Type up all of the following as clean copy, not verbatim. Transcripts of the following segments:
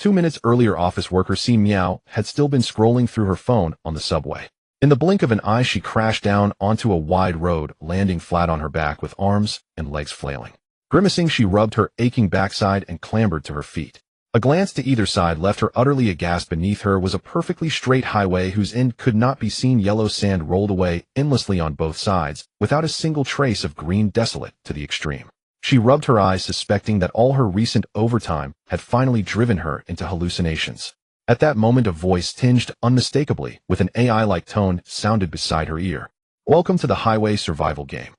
2 minutes earlier, office worker Si Miao had still been scrolling through her phone on the subway. In the blink of an eye, she crashed down onto a wide road, landing flat on her back with arms and legs flailing. Grimacing, she rubbed her aching backside and clambered to her feet. A glance to either side left her utterly aghast. Beneath her was a perfectly straight highway whose end could not be seen. Yellow sand rolled away endlessly on both sides, without a single trace of green, desolate to the extreme. She rubbed her eyes, suspecting that all her recent overtime had finally driven her into hallucinations. At that moment, a voice tinged unmistakably with an AI-like tone sounded beside her ear. "Welcome to the highway survival game.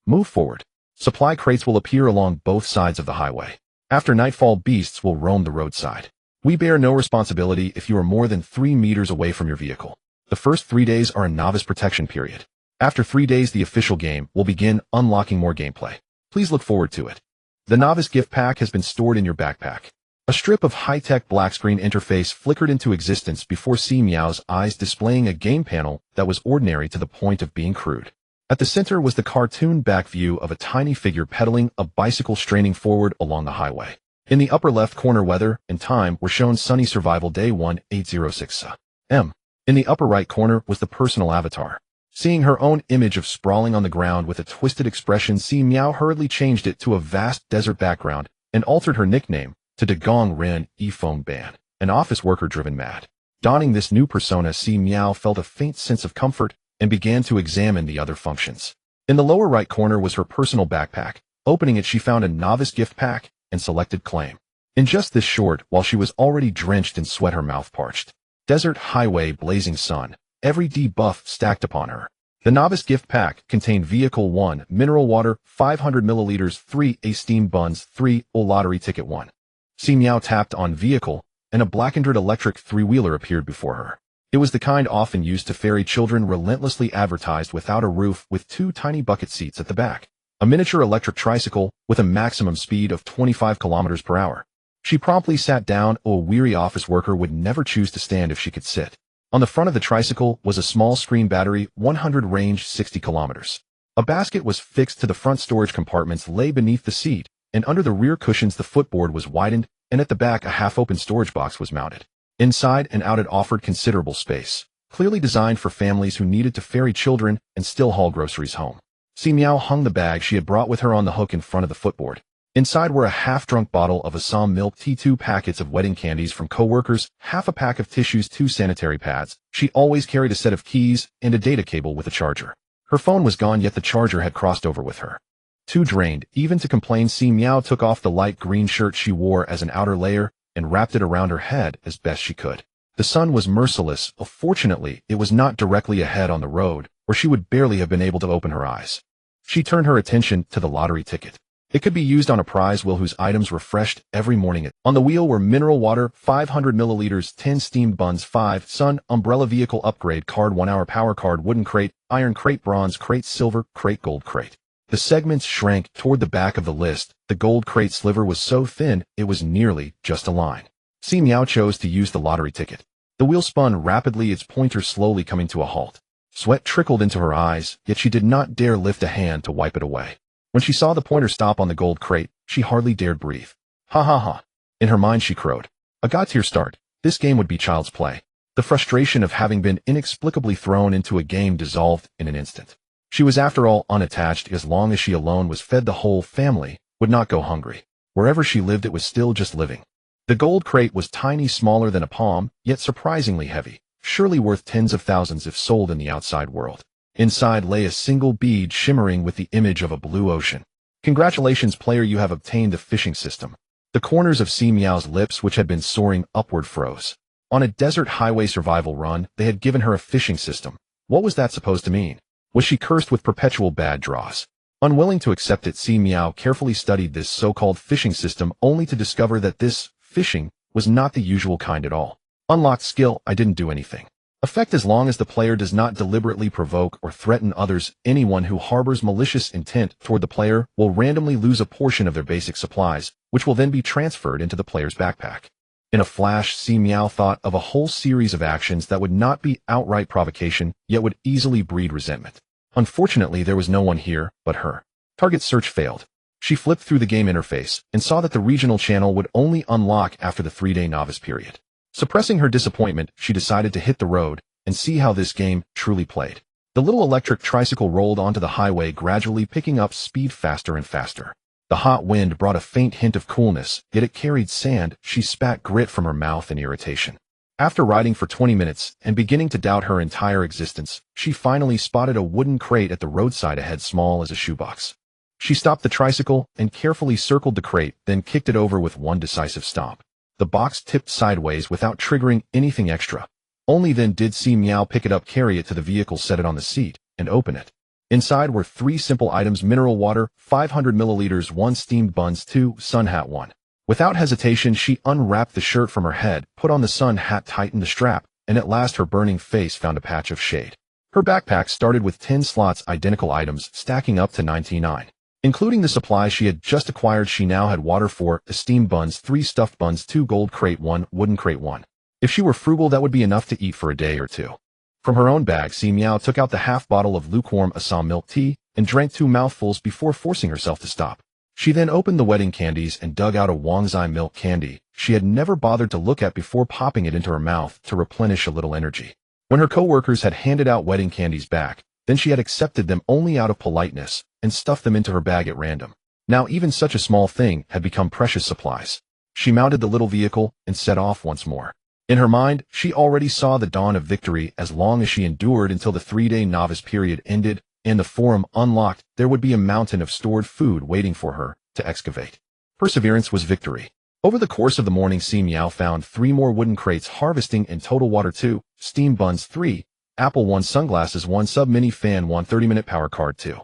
Move forward. Supply crates will appear along both sides of the highway. After nightfall, beasts will roam the roadside. We bear no responsibility if you are more than 3 meters away from your vehicle. The first 3 days are a novice protection period. After 3 days, the official game will begin, unlocking more gameplay. Please look forward to it. The novice gift pack has been stored in your backpack." A strip of high-tech black screen interface flickered into existence before Si Miao's eyes, displaying a game panel that was ordinary to the point of being crude. At the center was the cartoon back view of a tiny figure pedaling a bicycle, straining forward along the highway. In the upper left corner, weather and time were shown: sunny, survival, day 1806 m. In the upper right corner was the personal avatar. Seeing her own image of sprawling on the ground with a twisted expression, Si Miao hurriedly changed it to a vast desert background and altered her nickname to Dagong Ren E Phone Ban, an office worker driven mad. Donning this new persona, Si Miao felt a faint sense of comfort and began to examine the other functions. In the lower right corner was her personal backpack. Opening it, she found a novice gift pack and selected claim. In just this short, while she was already drenched in sweat, her mouth parched. Desert, highway, blazing sun, every debuff stacked upon her. The novice gift pack contained vehicle 1, mineral water, 500 milliliters, 3 A steam buns, 3 O lottery ticket 1. Si Miao tapped on vehicle, and a blackened electric 3-wheeler appeared before her. It was the kind often used to ferry children, relentlessly advertised, without a roof, with 2 tiny bucket seats at the back. A miniature electric tricycle with a maximum speed of 25 kilometers per hour. She promptly sat down. A weary office worker would never choose to stand if she could sit. On the front of the tricycle was a small screen battery, 100 range, 60 kilometers. A basket was fixed to the front. Storage compartments lay beneath the seat, and under the rear cushions the footboard was widened, and at the back a half-open storage box was mounted. Inside and out it offered considerable space, clearly designed for families who needed to ferry children and still haul groceries home. Si Miao hung the bag she had brought with her on the hook in front of the footboard. Inside were a half-drunk bottle of Assam milk tea, 2 packets of wedding candies from co-workers, half a pack of tissues, 2 sanitary pads. She always carried a set of keys and a data cable with a charger. Her phone was gone, yet the charger had crossed over with her. Too drained even to complain, Si Miao took off the light green shirt she wore as an outer layer and wrapped it around her head as best she could. The sun was merciless. Fortunately, it was not directly ahead on the road, or she would barely have been able to open her eyes. She turned her attention to the lottery ticket. It could be used on a prize wheel whose items refreshed every morning. On the wheel were mineral water, 500 milliliters, 10 steamed buns, 5 sun, umbrella, vehicle upgrade card, 1 hour power card, wooden crate, iron crate, bronze crate, silver crate, gold crate. The segments shrank toward the back of the list. The gold crate sliver was so thin, it was nearly just a line. Si Miao chose to use the lottery ticket. The wheel spun rapidly, its pointer slowly coming to a halt. Sweat trickled into her eyes, yet she did not dare lift a hand to wipe it away. When she saw the pointer stop on the gold crate, she hardly dared breathe. Ha ha ha. In her mind she crowed. A god-tier start. This game would be child's play. The frustration of having been inexplicably thrown into a game dissolved in an instant. She was after all unattached. As long as she alone was fed, the whole family would not go hungry. Wherever she lived, it was still just living. The gold crate was tiny, smaller than a palm, yet surprisingly heavy, surely worth tens of thousands if sold in the outside world. Inside lay a single bead shimmering with the image of a blue ocean. Congratulations, player, you have obtained the fishing system. The corners of Si Miao's lips, which had been soaring upward, froze. On a desert highway survival run, they had given her a fishing system. What was that supposed to mean? Was she cursed with perpetual bad draws? Unwilling to accept it, Si Miao carefully studied this so-called fishing system, only to discover that this fishing was not the usual kind at all. Unlocked skill: I didn't do anything. Effect: as long as the player does not deliberately provoke or threaten others, anyone who harbors malicious intent toward the player will randomly lose a portion of their basic supplies, which will then be transferred into the player's backpack. In a flash, Si Miao thought of a whole series of actions that would not be outright provocation, yet would easily breed resentment. Unfortunately, there was no one here but her. Target search failed. She flipped through the game interface and saw that the regional channel would only unlock after the 3-day novice period. Suppressing her disappointment, she decided to hit the road and see how this game truly played. The little electric tricycle rolled onto the highway, gradually picking up speed faster and faster. The hot wind brought a faint hint of coolness, yet it carried sand. She spat grit from her mouth in irritation. After riding for 20 minutes and beginning to doubt her entire existence, she finally spotted a wooden crate at the roadside ahead, small as a shoebox. She stopped the tricycle and carefully circled the crate, then kicked it over with one decisive stomp. The box tipped sideways without triggering anything extra. Only then did Si Miao pick it up, carry it to the vehicle, set it on the seat, and open it. Inside were 3 simple items: mineral water, 500 milliliters, 1 steamed buns, 2 sun hat, 1. Without hesitation, she unwrapped the shirt from her head, put on the sun hat, tightened the strap, and at last her burning face found a patch of shade. Her backpack started with 10 slots, identical items, stacking up to 99. Including the supplies she had just acquired, she now had water, 4 steamed buns, 3 stuffed buns, 2 gold crate, 1 wooden crate, 1. If she were frugal, that would be enough to eat for a day or two. From her own bag, Si Miao took out the half bottle of lukewarm Assam milk tea and drank 2 mouthfuls before forcing herself to stop. She then opened the wedding candies and dug out a Wangzai milk candy she had never bothered to look at before popping it into her mouth to replenish a little energy. When her co-workers had handed out wedding candies back, then she had accepted them only out of politeness and stuffed them into her bag at random. Now even such a small thing had become precious supplies. She mounted the little vehicle and set off once more. In her mind, she already saw the dawn of victory. As long as she endured until the 3-day novice period ended and the forum unlocked, there would be a mountain of stored food waiting for her to excavate. Perseverance was victory. Over the course of the morning, Si Miao found 3 more wooden crates, harvesting in total water, 2 steamed buns, 3 apple, 1 sunglasses, 1 sub-mini fan, 1 30-minute power card, 2.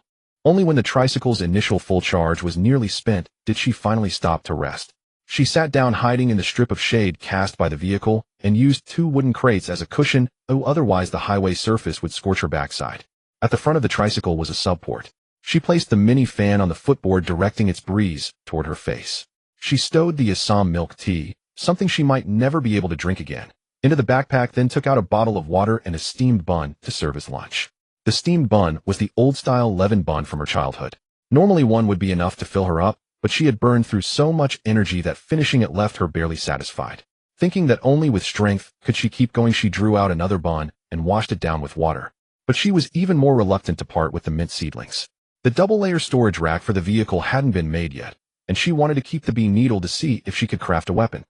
Only when the tricycle's initial full charge was nearly spent did she finally stop to rest. She sat down, hiding in the strip of shade cast by the vehicle, and used 2 wooden crates as a cushion, otherwise the highway surface would scorch her backside. At the front of the tricycle was a subport. She placed the mini fan on the footboard, directing its breeze toward her face. She stowed the Assam milk tea, something she might never be able to drink again, into the backpack, then took out a bottle of water and a steamed bun to serve as lunch. The steamed bun was the old-style leaven bun from her childhood. Normally one would be enough to fill her up, but she had burned through so much energy that finishing it left her barely satisfied. Thinking that only with strength could she keep going, she drew out another bun and washed it down with water. But she was even more reluctant to part with the mint seedlings. The double-layer storage rack for the vehicle hadn't been made yet, and she wanted to keep the bee needle to see if she could craft a weapon.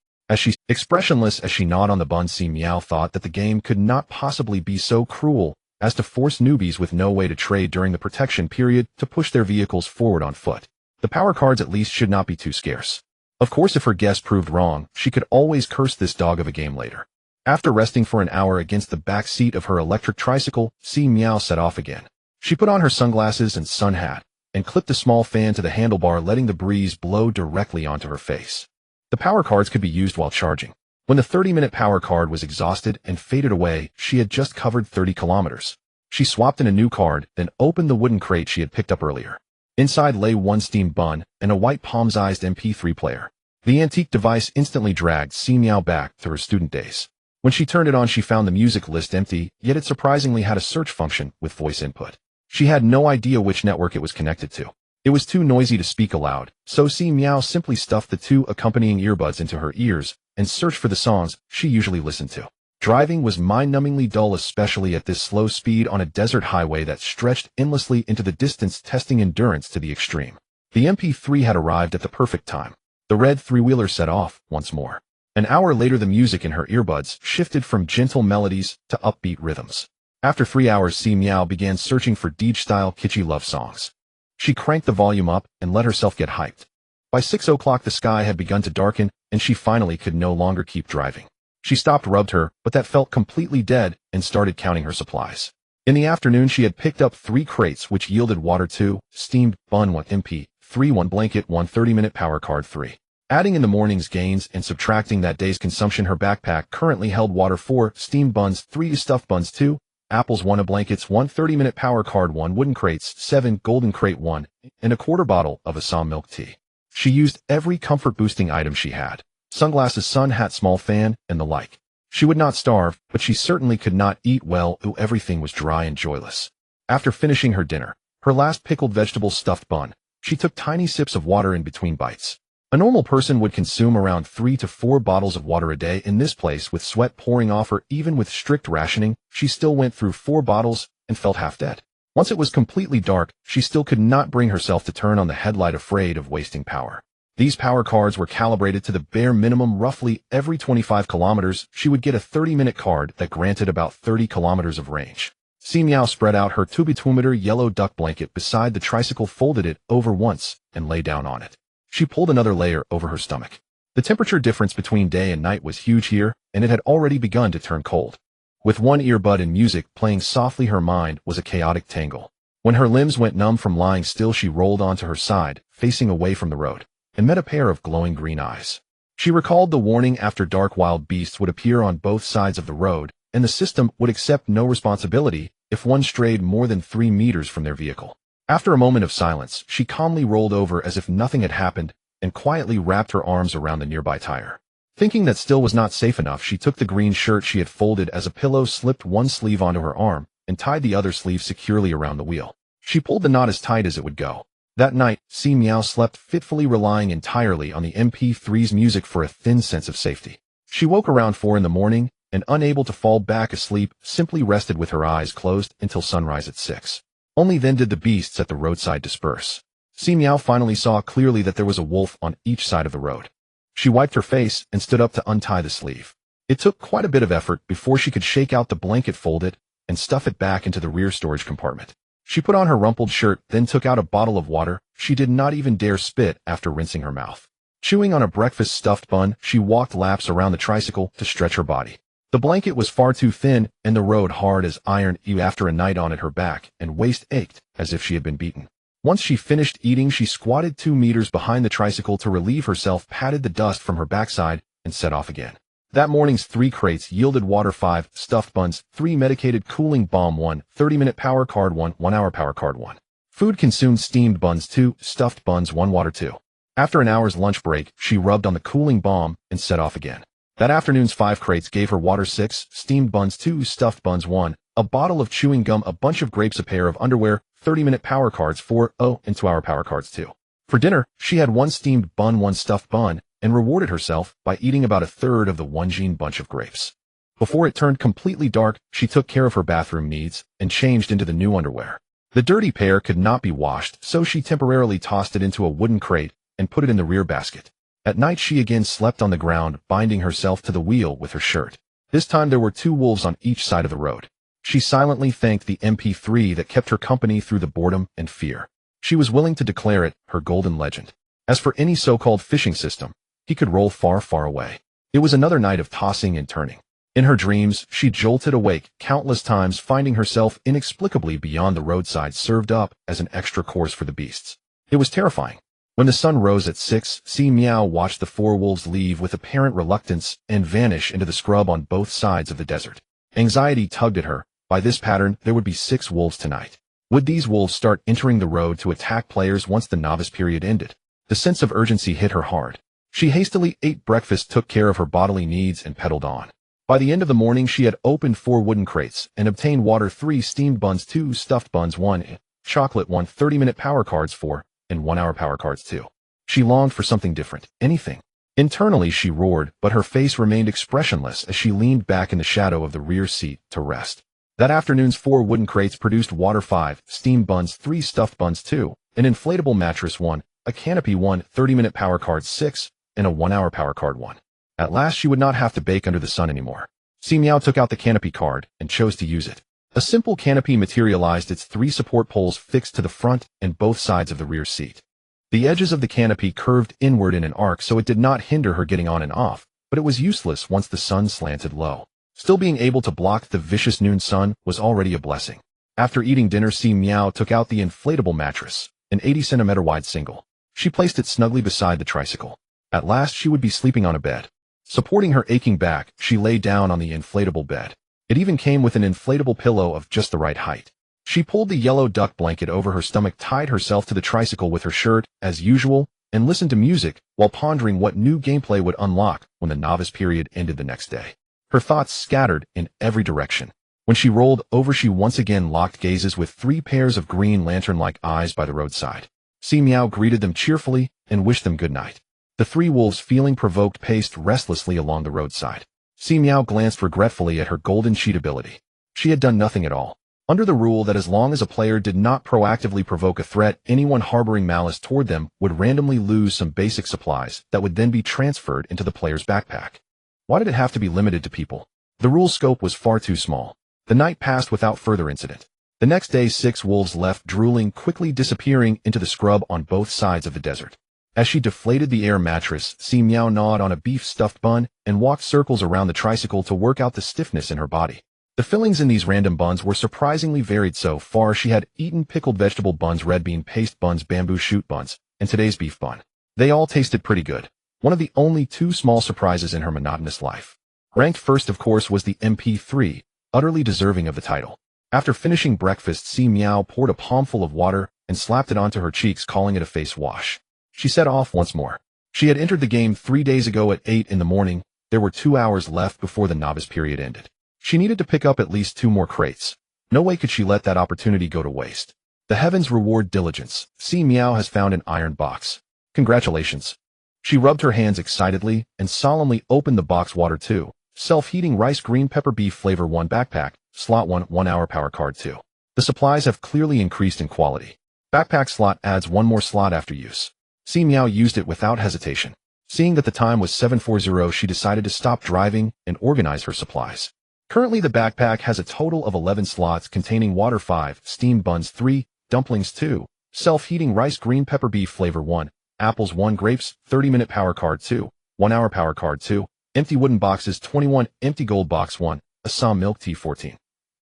Expressionless as she gnawed on the bun, Si Miao thought that the game could not possibly be so cruel as to force newbies with no way to trade during the protection period to push their vehicles forward on foot. The power cards at least should not be too scarce. Of course, if her guess proved wrong, she could always curse this dog of a game later. After resting for an hour against the back seat of her electric tricycle, Si Miao set off again. She put on her sunglasses and sun hat, and clipped a small fan to the handlebar, letting the breeze blow directly onto her face. The power cards could be used while charging. When the 30-minute power card was exhausted and faded away, she had just covered 30 kilometers. She swapped in a new card, then opened the wooden crate she had picked up earlier. Inside lay 1 steamed bun and a white palm-sized MP3 player. The antique device instantly dragged Si Miao back to her student days. When she turned it on, she found the music list empty, yet it surprisingly had a search function with voice input. She had no idea which network it was connected to. It was too noisy to speak aloud, so Si Miao simply stuffed the 2 accompanying earbuds into her ears and searched for the songs she usually listened to. Driving was mind-numbingly dull, especially at this slow speed on a desert highway that stretched endlessly into the distance, testing endurance to the extreme. The MP3 had arrived at the perfect time. The red 3-wheeler set off once more. An hour later, the music in her earbuds shifted from gentle melodies to upbeat rhythms. After 3 hours, Si Miao began searching for Deej-style kitschy love songs. She cranked the volume up and let herself get hyped. By 6 o'clock, the sky had begun to darken, and she finally could no longer keep driving. She stopped, rubbed her, but that felt completely dead, and started counting her supplies. In the afternoon, she had picked up 3 crates, which yielded water, 2 steamed bun, 1 MP3, 1 blanket, 1 30-minute power card, 3. Adding in the morning's gains and subtracting that day's consumption, her backpack currently held water, 4 steamed buns, 3 stuffed buns, 2 apples, 1 blankets, 1 30-minute power card, 1 wooden crates, 7 golden crate, 1, and a quarter bottle of Assam milk tea. She used every comfort-boosting item she had. Sunglasses, sun hat, small fan, and the like. She would not starve, but she certainly could not eat well. Everything was dry and joyless. After finishing her dinner, her last pickled vegetable stuffed bun, She took tiny sips of water in between bites. A normal person would consume around 3 to 4 bottles of water a day. In this place, with sweat pouring off her, even with strict rationing, she still went through 4 bottles and felt half dead. Once it was completely dark, she still could not bring herself to turn on the headlight, afraid of wasting power. These power cards were calibrated to the bare minimum. Roughly every 25 kilometers, she would get a 30-minute card that granted about 30 kilometers of range. Si Miao spread out her 2-meter yellow duck blanket beside the tricycle, folded it over once, and lay down on it. She pulled another layer over her stomach. The temperature difference between day and night was huge here, and it had already begun to turn cold. With one earbud and music playing softly, her mind was a chaotic tangle. When her limbs went numb from lying still, she rolled onto her side, facing away from the road, and met a pair of glowing green eyes. She recalled the warning: after dark, wild beasts would appear on both sides of the road, and the system would accept no responsibility if one strayed more than 3 meters from their vehicle. After a moment of silence, she calmly rolled over as if nothing had happened and quietly wrapped her arms around the nearby tire. Thinking that still was not safe enough, she took the green shirt she had folded as a pillow, slipped one sleeve onto her arm, and tied the other sleeve securely around the wheel. She pulled the knot as tight as it would go. That night, Si Miao slept fitfully, relying entirely on the MP3's music for a thin sense of safety. She woke around 4 in the morning, and unable to fall back asleep, simply rested with her eyes closed until sunrise at 6. Only then did the beasts at the roadside disperse. Si Miao finally saw clearly that there was a wolf on each side of the road. She wiped her face and stood up to untie the sleeve. It took quite a bit of effort before she could shake out the blanket, fold it, and stuff it back into the rear storage compartment. She put on her rumpled shirt, then took out a bottle of water. She did not even dare spit after rinsing her mouth. Chewing on a breakfast stuffed bun, she walked laps around the tricycle to stretch her body. The blanket was far too thin, and the road hard as iron. After a night on it, her back and waist ached as if she had been beaten. Once she finished eating, she squatted 2 meters behind the tricycle to relieve herself, patted the dust from her backside, and set off again. That morning's 3 crates yielded water 5, stuffed buns 3, medicated cooling balm 1, 30-minute power card 1, 1-hour power card 1. Food consumed: steamed buns 2, stuffed buns 1, water 2. After an hour's lunch break, she rubbed on the cooling balm and set off again. That afternoon's 5 crates gave her water 6, steamed buns 2, stuffed buns 1, a bottle of chewing gum, a bunch of grapes, a pair of underwear, 30-minute power cards 4, and 2-hour power cards 2. For dinner, she had 1 steamed bun, 1 stuffed bun, and rewarded herself by eating about a third of the 1 jean bunch of grapes. Before it turned completely dark, she took care of her bathroom needs and changed into the new underwear. The dirty pair could not be washed, so she temporarily tossed it into a wooden crate and put it in the rear basket. At night, she again slept on the ground, binding herself to the wheel with her shirt. This time there were 2 wolves on each side of the road. She silently thanked the MP3 that kept her company through the boredom and fear. She was willing to declare it her golden legend. As for any so-called fishing system, he could roll far, far away. It was another night of tossing and turning. In her dreams, she jolted awake countless times, finding herself inexplicably beyond the roadside, served up as an extra course for the beasts. It was terrifying. When the sun rose at 6, Si Miao watched the 4 wolves leave with apparent reluctance and vanish into the scrub on both sides of the desert. Anxiety tugged at her. By this pattern, there would be 6 wolves tonight. Would these wolves start entering the road to attack players once the novice period ended? The sense of urgency hit her hard. She hastily ate breakfast, took care of her bodily needs, and pedaled on. By the end of the morning, she had opened 4 wooden crates and obtained water 3, steamed buns 2, stuffed buns 1, chocolate 1, 30-minute power cards 4, and 1-hour power cards 2. She longed for something different, anything. Internally, she roared, but her face remained expressionless as she leaned back in the shadow of the rear seat to rest. That afternoon's 4 wooden crates produced water 5, steamed buns 3, stuffed buns 2, an inflatable mattress 1, a canopy 1, 30-minute power card 6, and a 1-hour power card 1. At last, she would not have to bake under the sun anymore. Si Miao took out the canopy card and chose to use it. A simple canopy materialized, its 3 support poles fixed to the front and both sides of the rear seat. The edges of the canopy curved inward in an arc, so it did not hinder her getting on and off, but it was useless once the sun slanted low. Still, being able to block the vicious noon sun was already a blessing. After eating dinner, Si Miao took out the inflatable mattress, an 80-centimeter wide single. She placed it snugly beside the tricycle. At last, she would be sleeping on a bed. Supporting her aching back, she lay down on the inflatable bed. It even came with an inflatable pillow of just the right height. She pulled the yellow duck blanket over her stomach, tied herself to the tricycle with her shirt, as usual, and listened to music while pondering what new gameplay would unlock when the novice period ended the next day. Her thoughts scattered in every direction. When she rolled over, she once again locked gazes with 3 pairs of green lantern-like eyes by the roadside. Si Miao greeted them cheerfully and wished them good night. The three wolves, feeling provoked, paced restlessly along the roadside. Si Miao glanced regretfully at her golden cheat ability. She had done nothing at all. Under the rule that as long as a player did not proactively provoke a threat, anyone harboring malice toward them would randomly lose some basic supplies that would then be transferred into the player's backpack. Why did it have to be limited to people? The rule's scope was far too small. The night passed without further incident. The next day, 6 wolves left, drooling, quickly disappearing into the scrub on both sides of the desert. As she deflated the air mattress, Si Miao gnawed on a beef-stuffed bun and walked circles around the tricycle to work out the stiffness in her body. The fillings in these random buns were surprisingly varied. So far, she had eaten pickled vegetable buns, red bean paste buns, bamboo shoot buns, and today's beef bun. They all tasted pretty good. One of the only 2 small surprises in her monotonous life. Ranked first, of course, was the MP3, utterly deserving of the title. After finishing breakfast, Si Miao poured a palmful of water and slapped it onto her cheeks, calling it a face wash. She set off once more. She had entered the game 3 days ago at 8 in the morning. There were 2 hours left before the novice period ended. She needed to pick up at least 2 more crates. No way could she let that opportunity go to waste. The heavens reward diligence. Si Miao has found an iron box. Congratulations. She rubbed her hands excitedly and solemnly opened the box. Water 2. Self-heating rice, green pepper, beef flavor 1 backpack. Slot 1, 1 hour power card 2. The supplies have clearly increased in quality. Backpack slot adds 1 more slot after use. Si Miao used it without hesitation. Seeing that the time was 7:40, she decided to stop driving and organize her supplies. Currently, the backpack has a total of 11 slots containing water 5, steamed buns 3, dumplings 2, self-heating rice, green pepper, beef flavor 1, apples 1, grapes, 30-minute power card 2, 1 hour power card 2, empty wooden boxes 21, empty gold box 1, Assam milk tea 14.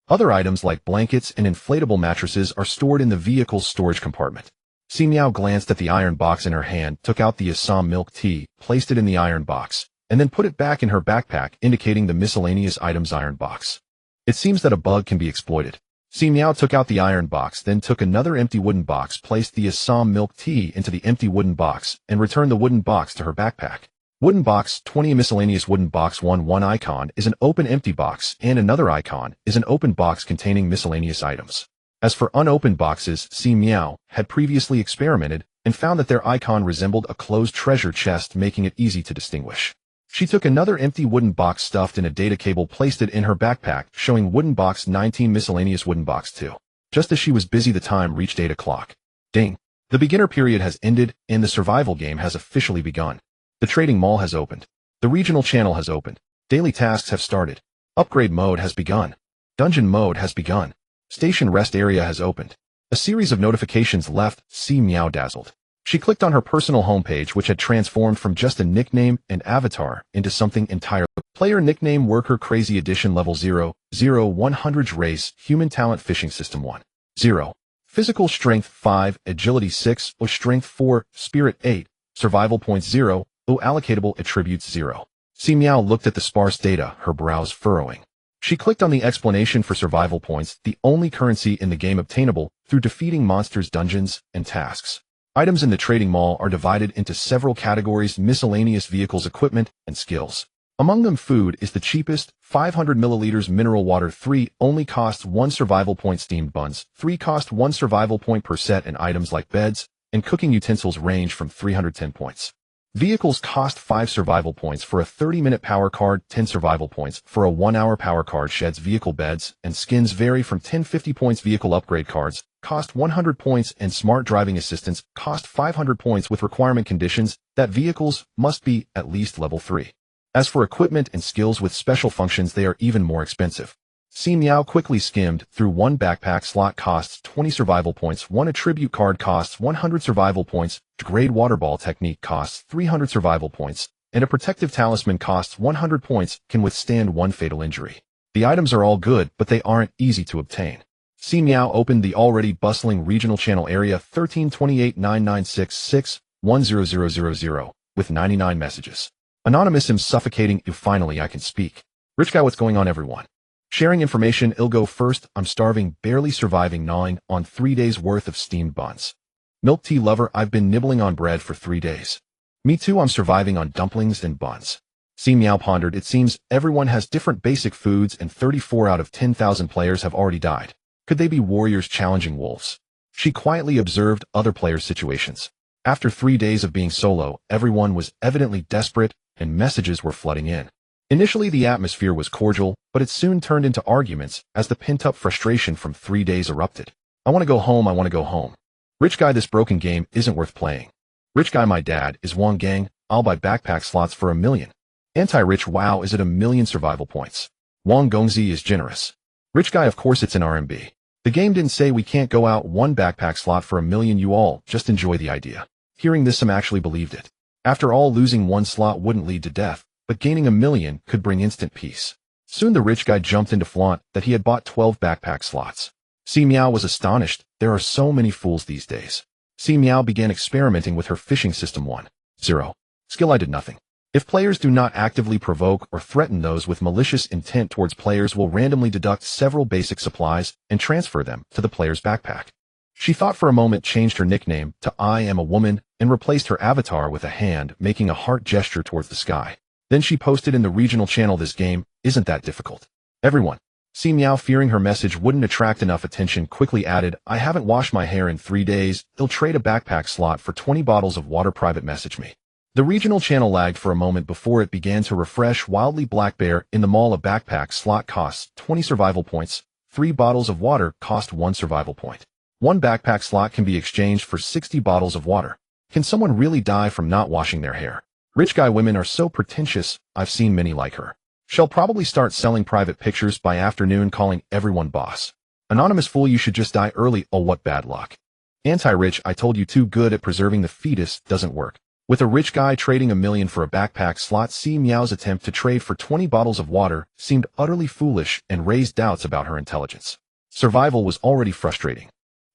Other items like blankets and inflatable mattresses are stored in the vehicle's storage compartment. Si Miao glanced at the iron box in her hand, took out the Assam milk tea, placed it in the iron box, and then put it back in her backpack, indicating the miscellaneous items iron box. It seems that a bug can be exploited. Si Miao took out the iron box, then took another empty wooden box, placed the Assam milk tea into the empty wooden box, and returned the wooden box to her backpack. Wooden box 20. Miscellaneous wooden box 1. One icon is an open empty box, and another icon is an open box containing miscellaneous items. As for unopened boxes, Si Miao had previously experimented and found that their icon resembled a closed treasure chest, making it easy to distinguish. She took another empty wooden box stuffed in a data cable, placed it in her backpack, showing wooden box 19. Miscellaneous wooden box 2. Just as she was busy, the time reached 8 o'clock. Ding! The beginner period has ended, and the survival game has officially begun. The trading mall has opened. The regional channel has opened. Daily tasks have started. Upgrade mode has begun. Dungeon mode has begun. Station rest area has opened. A series of notifications left Si Miao dazzled. She clicked on her personal homepage, which had transformed from just a nickname and avatar into something entirely. Player nickname Worker Crazy Edition Level 0, 0, 100 Race Human Talent Fishing System 1, 0. Physical Strength 5, Agility 6, or Strength 4, Spirit 8, Survival Points 0, O allocatable attributes 0. Si Miao looked at the sparse data, her brows furrowing. She clicked on the explanation for survival points, the only currency in the game obtainable through defeating monsters, dungeons, and tasks. Items in the trading mall are divided into several categories: miscellaneous vehicles, equipment, and skills. Among them, food is the cheapest, 500 milliliters mineral water 3 only costs 1 survival point, steamed buns 3 cost 1 survival point per set, and items like beds and cooking utensils range from 310 points. Vehicles cost 5 survival points for a 30-minute power card, 10 survival points for a 1-hour power card. Sheds, vehicle beds, and skins vary from 10-50 points. Vehicle upgrade cards cost 100 points, and smart driving assistance cost 500 points, with requirement conditions that vehicles must be at least level 3. As for equipment and skills with special functions, they are even more expensive. Si Miao quickly skimmed through. 1 backpack slot costs 20 survival points, 1 attribute card costs 100 survival points, grade water ball technique costs 300 survival points, and a protective talisman costs 100 points, can withstand 1 fatal injury. The items are all good, but they aren't easy to obtain. Si Miao opened the already bustling regional channel area 13289966100000 with 99 messages. Anonymous: I'm suffocating. Finally, I can speak. Rich guy, what's going on, everyone? Sharing information. I'll go first. I'm starving, barely surviving, gnawing on 3 days worth of steamed buns. Milk tea lover: I've been nibbling on bread for 3 days. Me too, I'm surviving on dumplings and buns. Si Miao pondered. It seems everyone has different basic foods, and 34 out of 10,000 players have already died. Could they be warriors challenging wolves? She quietly observed other players' situations. After 3 days of being solo, everyone was evidently desperate, and messages were flooding in. Initially, the atmosphere was cordial, but it soon turned into arguments as the pent-up frustration from 3 days erupted. I want to go home, I want to go home. Rich guy, this broken game isn't worth playing. Rich guy, my dad is Wong Gang, I'll buy backpack slots for 1 million. Anti-rich, wow, is it 1 million survival points? Wong Gongzi is generous. Rich guy, of course it's an RMB. The game didn't say we can't go out 1 backpack slot for 1 million, you all just enjoy the idea. Hearing this, some actually believed it. After all, losing 1 slot wouldn't lead to death, but gaining 1 million could bring instant peace. Soon the rich guy jumped into flaunt that he had bought 12 backpack slots. Si Miao was astonished. There are so many fools these days. Si Miao began experimenting with her fishing system 1.0. Skill: I did nothing. If players do not actively provoke or threaten, those with malicious intent towards players will randomly deduct several basic supplies and transfer them to the player's backpack. She thought for a moment, changed her nickname to I am a woman, and replaced her avatar with a hand making a heart gesture towards the sky. Then she posted in the regional channel, this game isn't that difficult. Everyone. Si Miao, fearing her message wouldn't attract enough attention, quickly added, I haven't washed my hair in 3 days, they'll trade a backpack slot for 20 bottles of water, private message me. The regional channel lagged for a moment before it began to refresh. Wildly, Black Bear, in the mall, a backpack slot costs 20 survival points, 3 bottles of water cost 1 survival point. 1 backpack slot can be exchanged for 60 bottles of water. Can someone really die from not washing their hair? Rich guy women are so pretentious, I've seen many like her. She'll probably start selling private pictures by afternoon, calling everyone boss. Anonymous fool, you should just die early, oh what bad luck. Anti-rich, I told you, too good at preserving the fetus doesn't work. With a rich guy trading 1 million for a backpack slot, Si Miao's attempt to trade for 20 bottles of water seemed utterly foolish and raised doubts about her intelligence. Survival was already frustrating.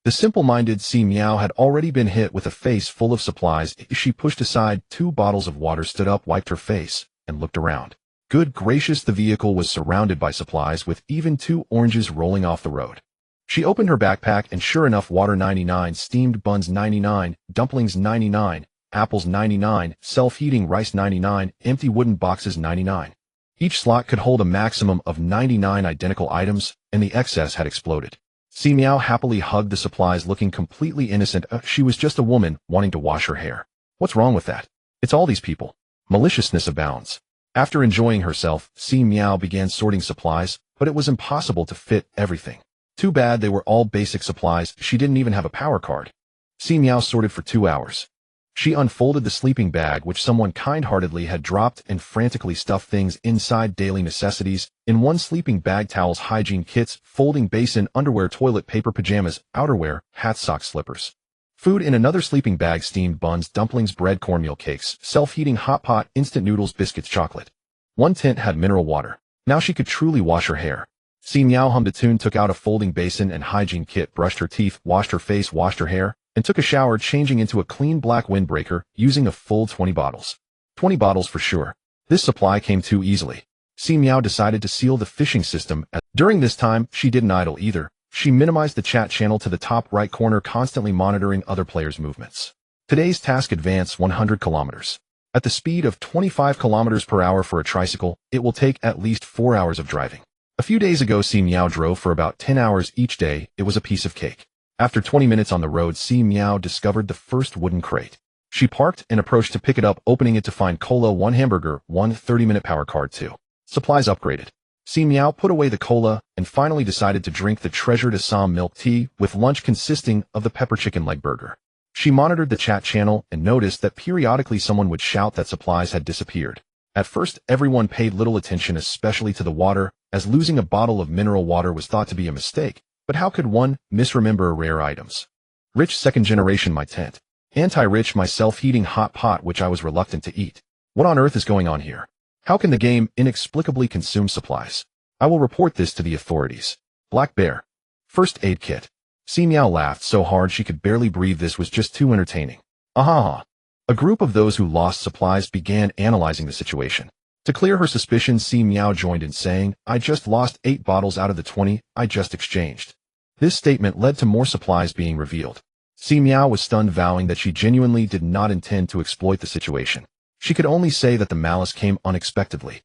The simple-minded Si Miao had already been hit with a face full of supplies. She pushed aside 2 bottles of water, stood up, wiped her face, and looked around. Good gracious, the vehicle was surrounded by supplies, with even 2 oranges rolling off the road. She opened her backpack, and sure enough, water 99, steamed buns 99, dumplings 99, apples 99, self-heating rice 99, empty wooden boxes 99. Each slot could hold a maximum of 99 identical items, and the excess had exploded. Si Miao happily hugged the supplies, looking completely innocent. She was just a woman wanting to wash her hair. What's wrong with that? It's all these people. Maliciousness abounds. After enjoying herself, Si Miao began sorting supplies, but it was impossible to fit everything. Too bad they were all basic supplies. She didn't even have a power card. Si Miao sorted for 2 hours. She unfolded the sleeping bag which someone kind-heartedly had dropped and frantically stuffed things inside: daily necessities. In one sleeping bag, towels, hygiene kits, folding basin, underwear, toilet paper, pajamas, outerwear, hats, socks, slippers. Food in another sleeping bag: steamed buns, dumplings, bread, cornmeal, cakes, self-heating hot pot, instant noodles, biscuits, chocolate. One tent had mineral water. Now she could truly wash her hair. Si Miao hummed a tune, took out a folding basin and hygiene kit, brushed her teeth, washed her face, washed her hair, and took a shower, changing into a clean black windbreaker, using a full 20 bottles. 20 bottles for sure. This supply came too easily. Si Miao decided to seal the fishing system. During this time, she didn't idle either. She minimized the chat channel to the top right corner, constantly monitoring other players' movements. Today's task: advance 100 kilometers. At the speed of 25 kilometers per hour for a tricycle, it will take at least 4 hours of driving. A few days ago, Si Miao drove for about 10 hours each day. It was a piece of cake. After 20 minutes on the road, Si Miao discovered the first wooden crate. She parked and approached to pick it up, opening it to find cola, 1 hamburger, 1 30-minute power card, 2 supplies upgraded. Si Miao put away the cola and finally decided to drink the treasured Assam milk tea, with lunch consisting of the pepper chicken leg burger. She monitored the chat channel and noticed that periodically someone would shout that supplies had disappeared. At first, everyone paid little attention, especially to the water, as losing a bottle of mineral water was thought to be a mistake. But how could one misremember rare items? Rich, second generation, my tent. Anti-rich, my self-heating hot pot which I was reluctant to eat. What on earth is going on here? How can the game inexplicably consume supplies? I will report this to the authorities. Black Bear. First aid kit. Si Miao laughed so hard she could barely breathe. This was just too entertaining. Ahaha. A group of those who lost supplies began analyzing the situation. To clear her suspicions, Si Miao joined in, saying, I just lost 8 bottles out of the 20 I just exchanged. This statement led to more supplies being revealed. Si Miao was stunned, vowing that she genuinely did not intend to exploit the situation. She could only say that the malice came unexpectedly.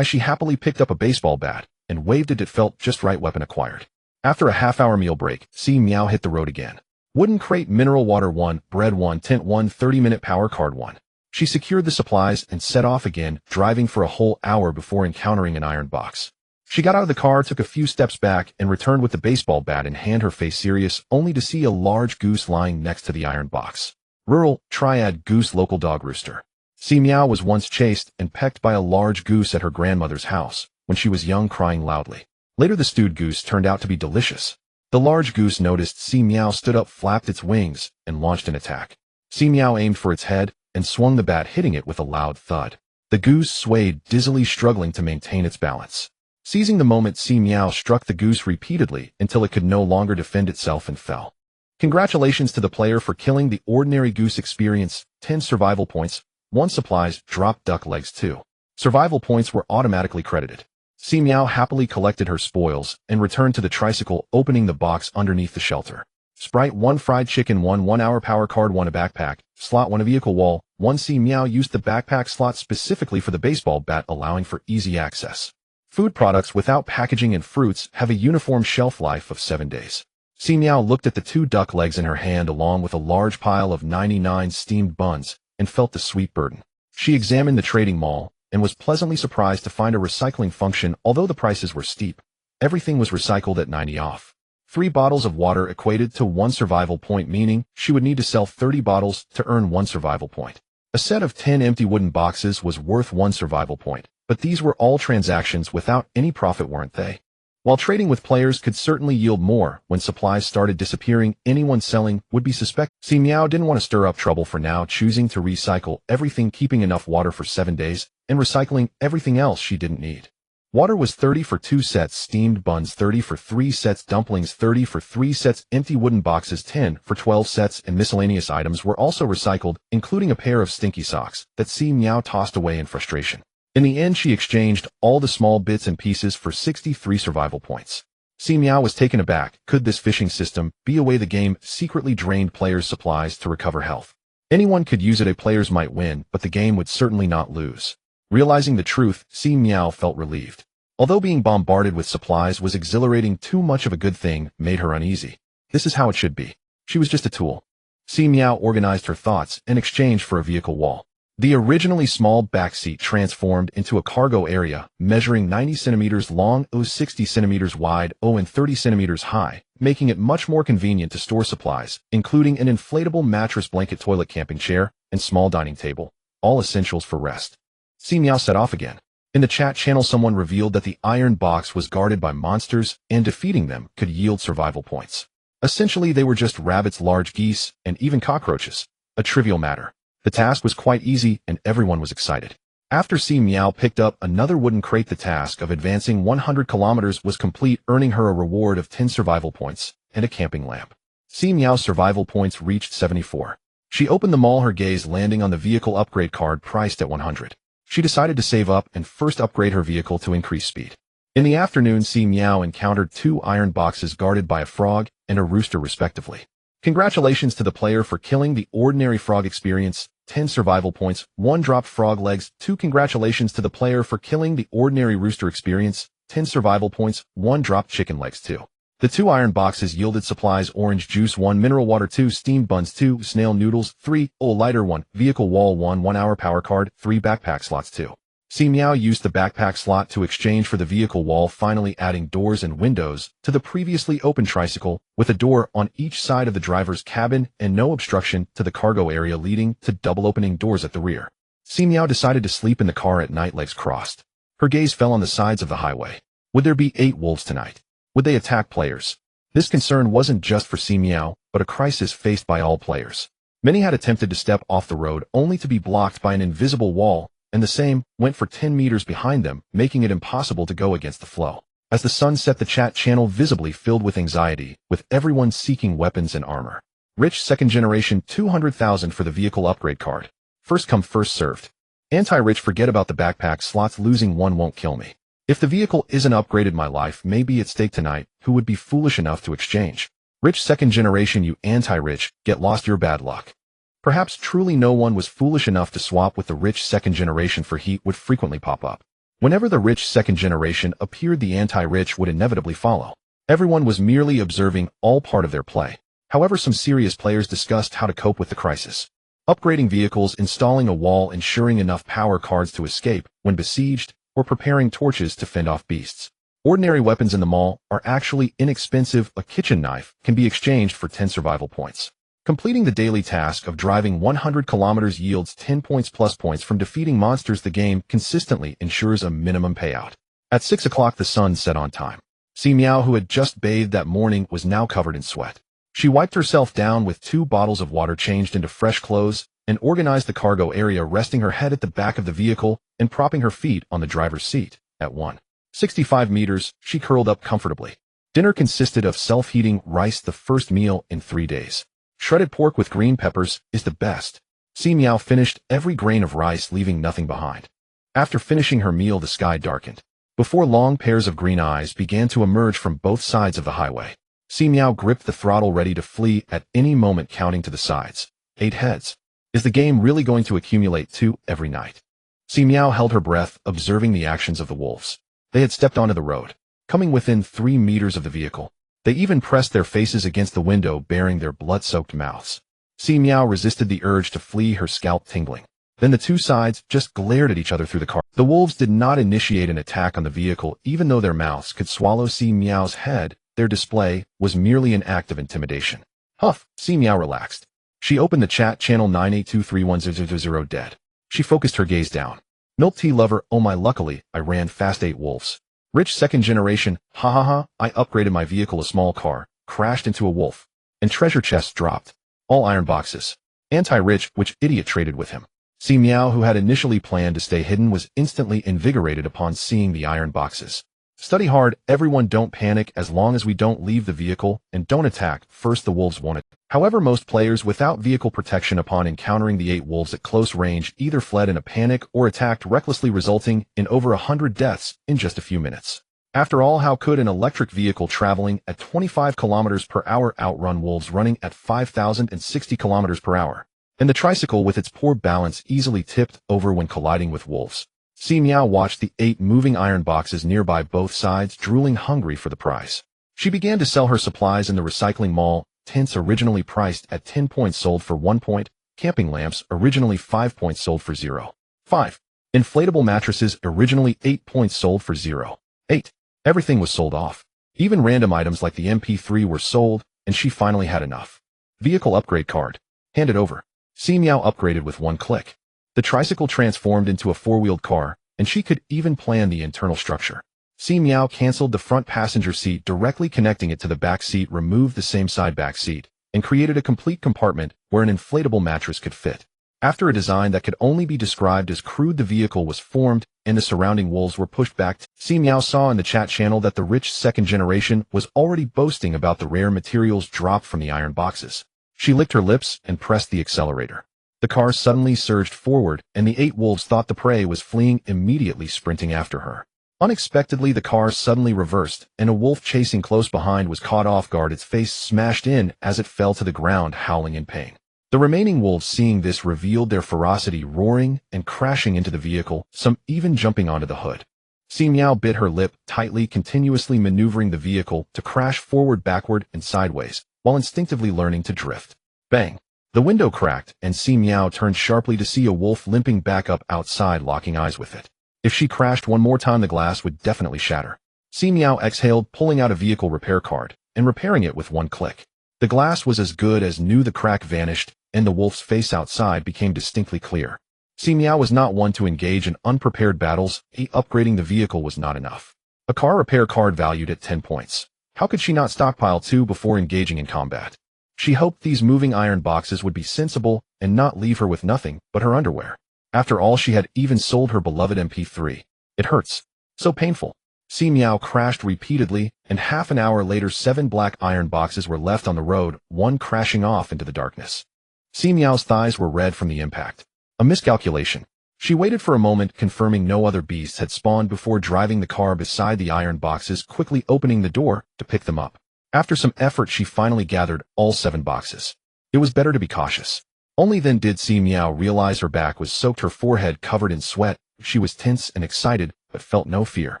She happily picked up a baseball bat and waved it. It felt just right. Weapon acquired. After a half-hour meal break, Si Miao hit the road again. Wooden crate, mineral water 1, bread 1, tent 1, 30-minute power card 1. She secured the supplies and set off again, driving for a whole hour before encountering an iron box. She got out of the car, took a few steps back, and returned with the baseball bat in hand, her face serious, only to see a large goose lying next to the iron box. Rural, triad, goose, local dog rooster. Si Miao was once chased and pecked by a large goose at her grandmother's house, when she was young, crying loudly. Later the stewed goose turned out to be delicious. The large goose noticed Si Miao, stood up, flapped its wings, and launched an attack. Si Miao aimed for its head and swung the bat, hitting it with a loud thud. The goose swayed, dizzily struggling to maintain its balance. Seizing the moment, Si Miao struck the goose repeatedly until it could no longer defend itself and fell. Congratulations to the player for killing the ordinary goose. Experience 10 survival points, 1 supplies, drop duck legs 2. Survival points were automatically credited. Si Miao happily collected her spoils and returned to the tricycle, opening the box underneath the shelter. Sprite 1, fried chicken 1, 1-hour power card 1, a backpack, slot 1, a vehicle wall 1. Si Miao used the backpack slot specifically for the baseball bat, allowing for easy access. Food products without packaging and fruits have a uniform shelf life of 7 days. Si Miao looked at the 2 duck legs in her hand along with a large pile of 99 steamed buns and felt the sweet burden. She examined the trading mall and was pleasantly surprised to find a recycling function. Although the prices were steep, everything was recycled at 90 off. 3 bottles of water equated to 1 survival point, meaning she would need to sell 30 bottles to earn 1 survival point. A set of 10 empty wooden boxes was worth 1 survival point, but these were all transactions without any profit, weren't they? While trading with players could certainly yield more, when supplies started disappearing, anyone selling would be suspect. Si Miao didn't want to stir up trouble for now, choosing to recycle everything, keeping enough water for 7 days, and recycling everything else she didn't need. Water was 30 for 2 sets, steamed buns 30 for 3 sets, dumplings 30 for 3 sets, empty wooden boxes 10 for 12 sets, and miscellaneous items were also recycled, including a pair of stinky socks that Si Miao tossed away in frustration. In the end, she exchanged all the small bits and pieces for 63 survival points. Si Miao was taken aback. Could this fishing system be a way the game secretly drained players' supplies to recover health? Anyone could use it. A players might win, but the game would certainly not lose. Realizing the truth, Si Miao felt relieved. Although being bombarded with supplies was exhilarating, too much of a good thing made her uneasy. This is how it should be. She was just a tool. Si Miao organized her thoughts in exchange for a vehicle wall. The originally small backseat transformed into a cargo area measuring 90 centimeters long, 60 centimeters wide, and 30 centimeters high, making it much more convenient to store supplies, including an inflatable mattress, blanket, toilet, camping chair, and small dining table, all essentials for rest. Si Miao set off again. In the chat channel, someone revealed that the iron box was guarded by monsters, and defeating them could yield survival points. Essentially, they were just rabbits, large geese, and even cockroaches. A trivial matter. The task was quite easy, and everyone was excited. After Si Miao picked up another wooden crate, the task of advancing 100 kilometers was complete, earning her a reward of 10 survival points and a camping lamp. Si Miao's survival points reached 74. She opened the mall, her gaze landing on the vehicle upgrade card priced at 100. She decided to save up and first upgrade her vehicle to increase speed. In the afternoon, Si Miao encountered 2 iron boxes guarded by a frog and a rooster respectively. Congratulations to the player for killing the ordinary frog. Experience 10 survival points, 1 dropped frog legs 2. Congratulations to the player for killing the ordinary rooster. Experience 10 survival points, 1 dropped chicken legs 2. The 2 iron boxes yielded supplies: orange juice 1, mineral water 2, steamed buns 2, snail noodles 3, lighter 1, vehicle wall 1, 1-hour power card 3, backpack slots 2. Si Miao used the backpack slot to exchange for the vehicle wall, finally adding doors and windows to the previously open tricycle, with a door on each side of the driver's cabin and no obstruction to the cargo area, leading to double opening doors at the rear. Si Miao decided to sleep in the car at night, legs crossed. Her gaze fell on the sides of the highway. Would there be 8 wolves tonight? Would they attack players? This concern wasn't just for Si Miao, but a crisis faced by all players. Many had attempted to step off the road only to be blocked by an invisible wall, and the same went for 10 meters behind them, making it impossible to go against the flow. As the sun set, the chat channel visibly filled with anxiety, with everyone seeking weapons and armor. Rich second generation 200,000 for the vehicle upgrade card. First come first served. Anti-rich, forget about the backpack slots, losing 1 won't kill me. If the vehicle isn't upgraded, my life may be at stake tonight. Who would be foolish enough to exchange? Rich second generation, you anti-rich, get lost, your bad luck. Perhaps truly no one was foolish enough to swap with the rich second generation, for heat would frequently pop up. Whenever the rich second generation appeared, the anti-rich would inevitably follow. Everyone was merely observing, all part of their play. However, some serious players discussed how to cope with the crisis. Upgrading vehicles, installing a wall, ensuring enough power cards to escape when besieged, or preparing torches to fend off beasts. Ordinary weapons in the mall are actually inexpensive. A kitchen knife can be exchanged for 10 survival points. Completing the daily task of driving 100 kilometers yields 10 points plus points from defeating monsters. The game consistently ensures a minimum payout. At 6 o'clock the sun set on time. Si Miao, who had just bathed that morning, was now covered in sweat. She wiped herself down with 2 bottles of water, changed into fresh clothes, and organized the cargo area, resting her head at the back of the vehicle and propping her feet on the driver's seat. At 165 meters, she curled up comfortably. Dinner consisted of self-heating rice, the first meal in 3 days. Shredded pork with green peppers is the best. Si Miao finished every grain of rice, leaving nothing behind. After finishing her meal, the sky darkened. Before long, pairs of green eyes began to emerge from both sides of the highway. Si Miao gripped the throttle, ready to flee at any moment, counting to the sides. 8 heads. Is the game really going to accumulate 2 every night? Si Miao held her breath, observing the actions of the wolves. They had stepped onto the road, coming within 3 meters of the vehicle. They even pressed their faces against the window, baring their blood-soaked mouths. Si Miao resisted the urge to flee, her scalp tingling. Then the 2 sides just glared at each other through the car. The wolves did not initiate an attack on the vehicle, even though their mouths could swallow Si Miao's head. Their display was merely an act of intimidation. Huff, Si Miao relaxed. She opened the chat channel 9823100 dead. She focused her gaze down. Milk tea lover, oh my, luckily, I ran fast. 8 wolves. Rich second generation, ha ha ha, I upgraded my vehicle, a small car, crashed into a wolf. And treasure chests dropped. All iron boxes. Anti-rich, which idiot traded with him? Si Miao, who had initially planned to stay hidden, was instantly invigorated upon seeing the iron boxes. Study hard, everyone, don't panic. As long as we don't leave the vehicle and don't attack first, the wolves won't. However, most players without vehicle protection, upon encountering the 8 wolves at close range, either fled in a panic or attacked recklessly, resulting in over 100 deaths in just a few minutes. After all, how could an electric vehicle traveling at 25 kilometers per hour outrun wolves running at 5,060 kilometers per hour? And the tricycle, with its poor balance, easily tipped over when colliding with wolves. Si Miao watched the 8 moving iron boxes nearby, both sides drooling, hungry for the prize. She began to sell her supplies in the recycling mall. Tents originally priced at 10 points sold for 1 point. Camping lamps originally 5 points sold for 0.5. Inflatable mattresses originally 8 points sold for 0.8. Everything was sold off. Even random items like the MP3 were sold, and she finally had enough. Vehicle upgrade card. Handed over. Si Miao upgraded with 1 click. The tricycle transformed into a 4-wheeled car, and she could even plan the internal structure. Si Miao canceled the front passenger seat, directly connecting it to the back seat, removed the same side back seat, and created a complete compartment where an inflatable mattress could fit. After a design that could only be described as crude, the vehicle was formed, and the surrounding wolves were pushed back. Si Miao saw in the chat channel that the rich second generation was already boasting about the rare materials dropped from the iron boxes. She licked her lips and pressed the accelerator. The car suddenly surged forward, and the 8 wolves thought the prey was fleeing, immediately sprinting after her. Unexpectedly, the car suddenly reversed, and a wolf chasing close behind was caught off guard, its face smashed in as it fell to the ground, howling in pain. The remaining wolves, seeing this, revealed their ferocity, roaring and crashing into the vehicle, some even jumping onto the hood. Si Miao bit her lip tightly, continuously maneuvering the vehicle to crash forward, backward, and sideways, while instinctively learning to drift. Bang! The window cracked, and Si Miao turned sharply to see a wolf limping back up outside, locking eyes with it. If she crashed one more time, the glass would definitely shatter. Si Miao exhaled, pulling out a vehicle repair card and repairing it with 1 click. The glass was as good as new, the crack vanished, and the wolf's face outside became distinctly clear. Si Miao was not one to engage in unprepared battles. Upgrading the vehicle was not enough. A car repair card valued at 10 points. How could she not stockpile 2 before engaging in combat? She hoped these moving iron boxes would be sensible and not leave her with nothing but her underwear. After all, she had even sold her beloved MP3. It hurts. So painful. Si Miao crashed repeatedly, and half an hour later 7 black iron boxes were left on the road, one crashing off into the darkness. Si Miao's thighs were red from the impact. A miscalculation. She waited for a moment, confirming no other beasts had spawned, before driving the car beside the iron boxes, quickly opening the door to pick them up. After some effort, she finally gathered all 7 boxes. It was better to be cautious. Only then did Si Miao realize her back was soaked, her forehead covered in sweat. She was tense and excited, but felt no fear.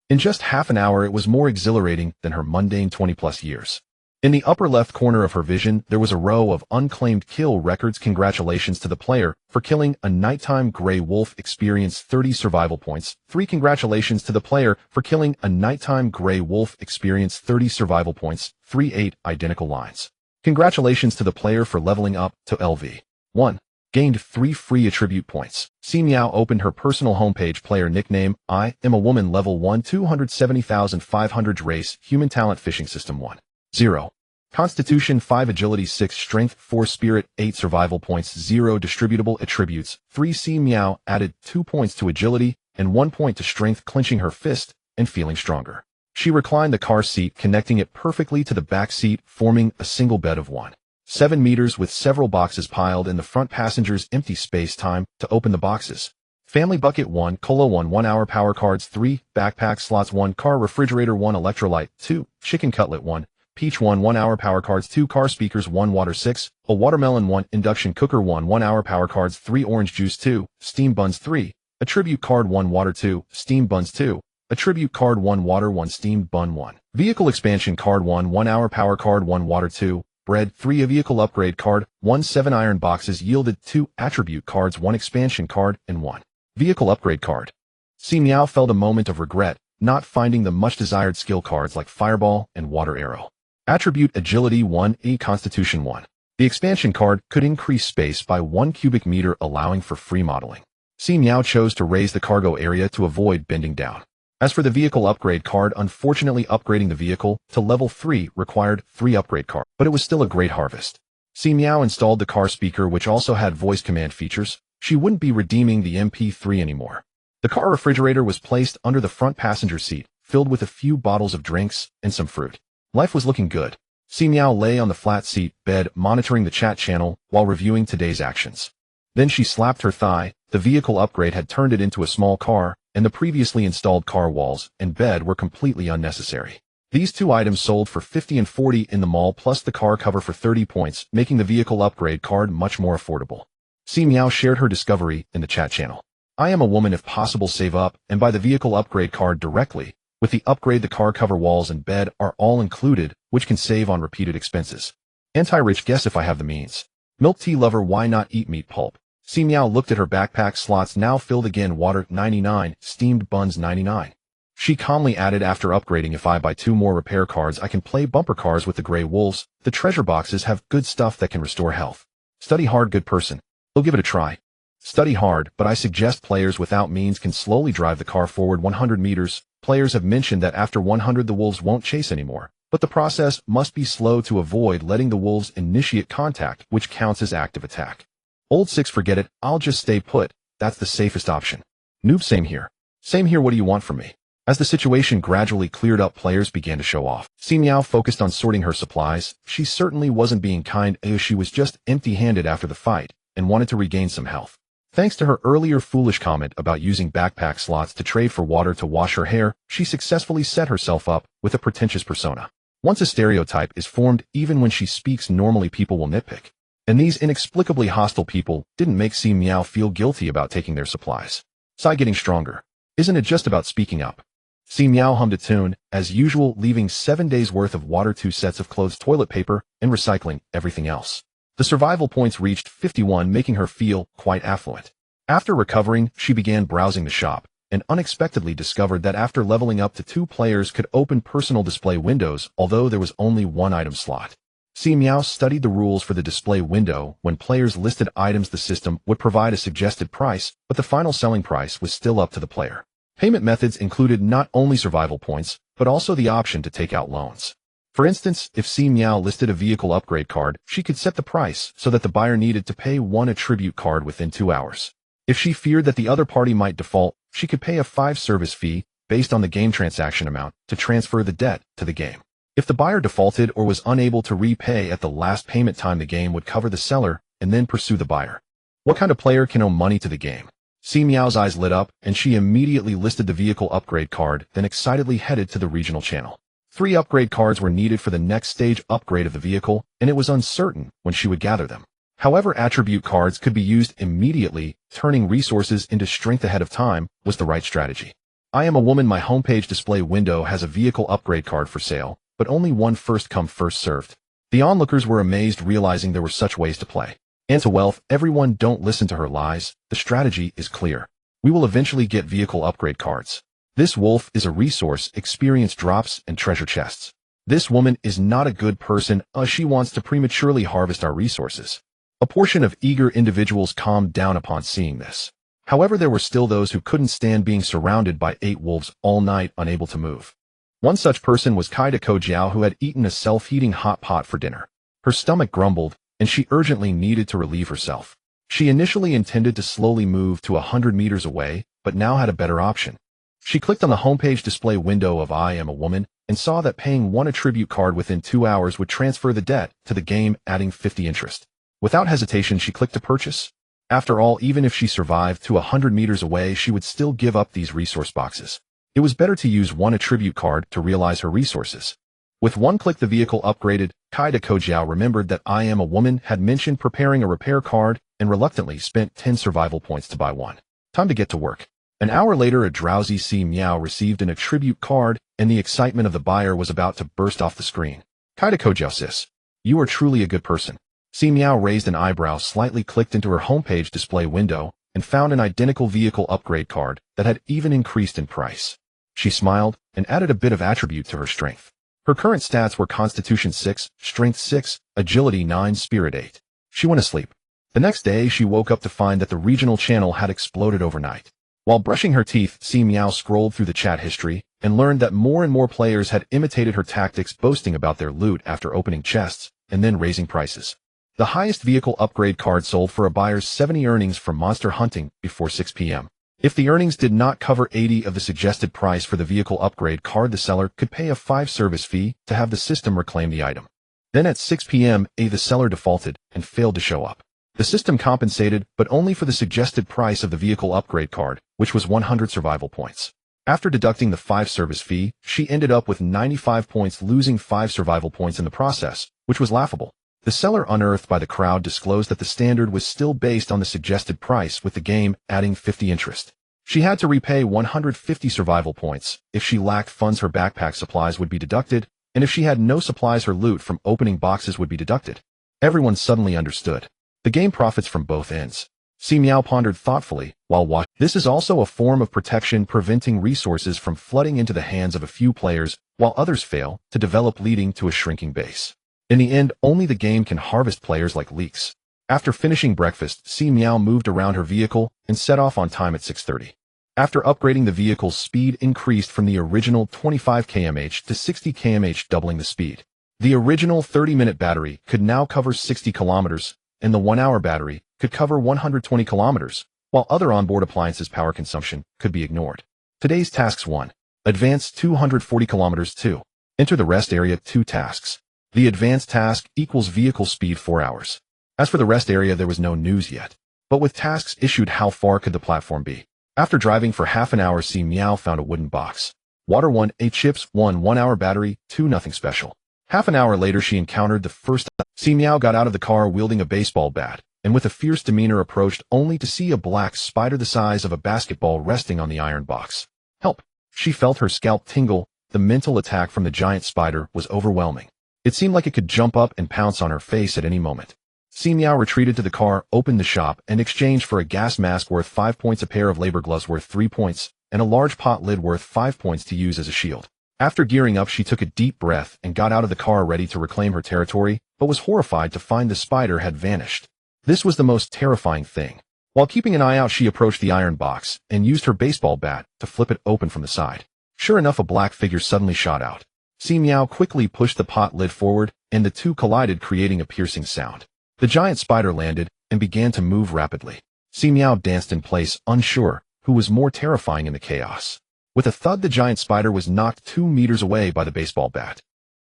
In just half an hour, it was more exhilarating than her mundane 20-plus years. In the upper left corner of her vision, there was a row of unclaimed kill records. Congratulations to the player for killing a nighttime gray wolf. Experience 30 survival points. 3. Congratulations to the player for killing a nighttime gray wolf. Experience 30 survival points. 3. 8 identical lines. Congratulations to the player for leveling up to LV 1. Gained 3 free attribute points. Si Miao opened her personal homepage. Player nickname, I am a woman. Level 1, 270,500. Race, human. Talent, fishing system 1. 0. Constitution 5. Agility 6. Strength 4. Spirit 8. Survival points 0. Distributable attributes 3. Si Miao added 2 points to agility and 1 point to strength, clenching her fist and feeling stronger. She reclined the car seat, connecting it perfectly to the back seat, forming a single bed of 1.7 meters with several boxes piled in the front passenger's empty space. Time to open the boxes. Family bucket 1, cola 1, 1 hour power cards 3, backpack slots 1, car refrigerator 1, electrolyte 2, chicken cutlet 1, peach 1, 1 hour power cards 2, car speakers 1, water 6, a watermelon 1, induction cooker 1, 1 hour power cards 3, orange juice 2, steam buns 3, attribute card 1, water 2, steam buns 2, attribute card 1, water 1, steamed bun 1, vehicle expansion card 1, 1 hour power card 1, water 2, bread 3, a vehicle upgrade card 1, 7 iron boxes yielded 2 attribute cards 1 expansion card and 1 vehicle upgrade card. Si Miao felt a moment of regret, not finding the much desired skill cards like fireball and water arrow. Attribute agility 1, a constitution 1. The expansion card could increase space by 1 cubic meter, allowing for free modeling. Si Miao chose to raise the cargo area to avoid bending down. As for the vehicle upgrade card, unfortunately upgrading the vehicle to level 3 required 3 upgrade cards, but it was still a great harvest. Si Miao installed the car speaker, which also had voice command features. She wouldn't be redeeming the MP3 anymore. The car refrigerator was placed under the front passenger seat, filled with a few bottles of drinks and some fruit. Life was looking good. Si Miao lay on the flat seat bed, monitoring the chat channel while reviewing today's actions. Then she slapped her thigh. The vehicle upgrade had turned it into a small car, and the previously installed car walls and bed were completely unnecessary. These 2 items sold for 50 and 40 in the mall, plus the car cover for 30 points, making the vehicle upgrade card much more affordable. Si Miao shared her discovery in the chat channel. I am a woman. If possible, save up and buy the vehicle upgrade card directly. With the upgrade, the car cover, walls, and bed are all included, which can save on repeated expenses. Anti-rich, guess if I have the means. Milk tea lover, why not eat meat pulp? Si Miao looked at her backpack slots, now filled again. Water 99, steamed buns 99. She calmly added, after upgrading, if I buy 2 more repair cards, I can play bumper cars with the gray wolves. The treasure boxes have good stuff that can restore health. Study hard, good person. They'll give it a try. Study hard, but I suggest players without means can slowly drive the car forward 100 meters. Players have mentioned that after 100 the wolves won't chase anymore, but the process must be slow to avoid letting the wolves initiate contact, which counts as active attack. Old 6, forget it, I'll just stay put. That's the safest option. Noob, same here. Same here, what do you want from me? As the situation gradually cleared up, players began to show off. Si Miao focused on sorting her supplies. She certainly wasn't being kind, as she was just empty-handed after the fight and wanted to regain some health. Thanks to her earlier foolish comment about using backpack slots to trade for water to wash her hair, she successfully set herself up with a pretentious persona. Once a stereotype is formed, even when she speaks normally, people will nitpick. And these inexplicably hostile people didn't make Si Miao feel guilty about taking their supplies. Sigh, getting stronger. Isn't it just about speaking up? Si Miao hummed a tune, as usual, leaving 7 days worth of water, 2 sets of clothes, toilet paper, and recycling everything else. The survival points reached 51, making her feel quite affluent. After recovering, she began browsing the shop, and unexpectedly discovered that after leveling up to 2, players could open personal display windows, although there was only 1 item slot. Si Miao studied the rules for the display window. When players listed items, the system would provide a suggested price, but the final selling price was still up to the player. Payment methods included not only survival points, but also the option to take out loans. For instance, if Si Miao listed a vehicle upgrade card, she could set the price so that the buyer needed to pay 1 attribute card within 2 hours. If she feared that the other party might default, she could pay a 5 service fee based on the game transaction amount to transfer the debt to the game. If the buyer defaulted or was unable to repay at the last payment time, the game would cover the seller and then pursue the buyer. What kind of player can owe money to the game? Si Miao's eyes lit up, and she immediately listed the vehicle upgrade card, then excitedly headed to the regional channel. 3 upgrade cards were needed for the next stage upgrade of the vehicle, and it was uncertain when she would gather them. However, attribute cards could be used immediately. Turning resources into strength ahead of time was the right strategy. I am a woman. My homepage display window has a vehicle upgrade card for sale. but only one first come first served. The onlookers were amazed realizing there were such ways to play. And to wealth, everyone don't listen to her lies. The strategy is clear. We will eventually get vehicle upgrade cards. This wolf is a resource, experience drops, and treasure chests. This woman is not a good person, she wants to prematurely harvest our resources. A portion of eager individuals calmed down upon seeing this. However, there were still those who couldn't stand being surrounded by 8 wolves all night, unable to move. One such person was Kaida Kojiao, who had eaten a self-heating hot pot for dinner. Her stomach grumbled, and she urgently needed to relieve herself. She initially intended to slowly move to 100 meters away, but now had a better option. She clicked on the homepage display window of I Am a Woman and saw that paying 1 attribute card within 2 hours would transfer the debt to the game, adding 50 interest. Without hesitation, she clicked to purchase. After all, even if she survived to 100 meters away, she would still give up these resource boxes. It was better to use 1 attribute card to realize her resources. With 1 click, the vehicle upgraded. Kaida Kojiao remembered that I Am a Woman had mentioned preparing a repair card and reluctantly spent 10 survival points to buy 1. Time to get to work. An hour later, a drowsy Si Miao received an attribute card, and the excitement of the buyer was about to burst off the screen. Kaida Kojiao, sis, you are truly a good person. Si Miao raised an eyebrow, slightly clicked into her homepage display window, and found an identical vehicle upgrade card that had even increased in price. She smiled and added a bit of attribute to her strength. Her current stats were Constitution 6, Strength 6, Agility 9, Spirit 8. She went to sleep. The next day, she woke up to find that the regional channel had exploded overnight. While brushing her teeth, Si Miao scrolled through the chat history and learned that more and more players had imitated her tactics, boasting about their loot after opening chests and then raising prices. The highest vehicle upgrade card sold for a buyer's 70 earnings from monster hunting before 6 p.m. If the earnings did not cover 80 of the suggested price for the vehicle upgrade card, the seller could pay a 5 service fee to have the system reclaim the item. Then at 6 p.m., the seller defaulted and failed to show up. The system compensated, but only for the suggested price of the vehicle upgrade card, which was 100 survival points. After deducting the 5 service fee, she ended up with 95 points, losing 5 survival points in the process, which was laughable. The seller, unearthed by the crowd, disclosed that the standard was still based on the suggested price, with the game adding 50 interest. She had to repay 150 survival points. If she lacked funds, her backpack supplies would be deducted, and if she had no supplies, her loot from opening boxes would be deducted. Everyone suddenly understood. The game profits from both ends. Si Miao pondered thoughtfully while watching. This is also a form of protection, preventing resources from flooding into the hands of a few players, while others fail to develop, leading to a shrinking base. In the end, only the game can harvest players like leaks. After finishing breakfast, Si Miao moved around her vehicle and set off on time at 6:30. After upgrading, the vehicle's speed increased from the original 25 km/h to 60 km/h, doubling the speed. The original 30-minute battery could now cover 60 kilometers, and the 1-hour battery could cover 120 kilometers, while other onboard appliances' power consumption could be ignored. Today's tasks: 1. Advance 240 kilometers. 2. Enter the rest area. 2 tasks. The advanced task equals vehicle speed 4 hours. As for the rest area, there was no news yet. But with tasks issued, how far could the platform be? After driving for half an hour, Si Miao found a wooden box. Water 1, 8 chips, 1 1-hour battery, 2 nothing special. Half an hour later, she encountered the first. Si Miao got out of the car wielding a baseball bat, and with a fierce demeanor approached, only to see a black spider the size of a basketball resting on the iron box. Help! She felt her scalp tingle. The mental attack from the giant spider was overwhelming. It seemed like it could jump up and pounce on her face at any moment. Si Miao retreated to the car, opened the shop, and exchanged for a gas mask worth 5 points, a pair of labor gloves worth 3 points, and a large pot lid worth 5 points to use as a shield. After gearing up, she took a deep breath and got out of the car, ready to reclaim her territory, but was horrified to find the spider had vanished. This was the most terrifying thing. While keeping an eye out, she approached the iron box and used her baseball bat to flip it open from the side. Sure enough, a black figure suddenly shot out. Si Miao quickly pushed the pot lid forward, and the two collided, creating a piercing sound. The giant spider landed and began to move rapidly. Si Miao danced in place, unsure who was more terrifying in the chaos. With a thud, the giant spider was knocked 2 meters away by the baseball bat.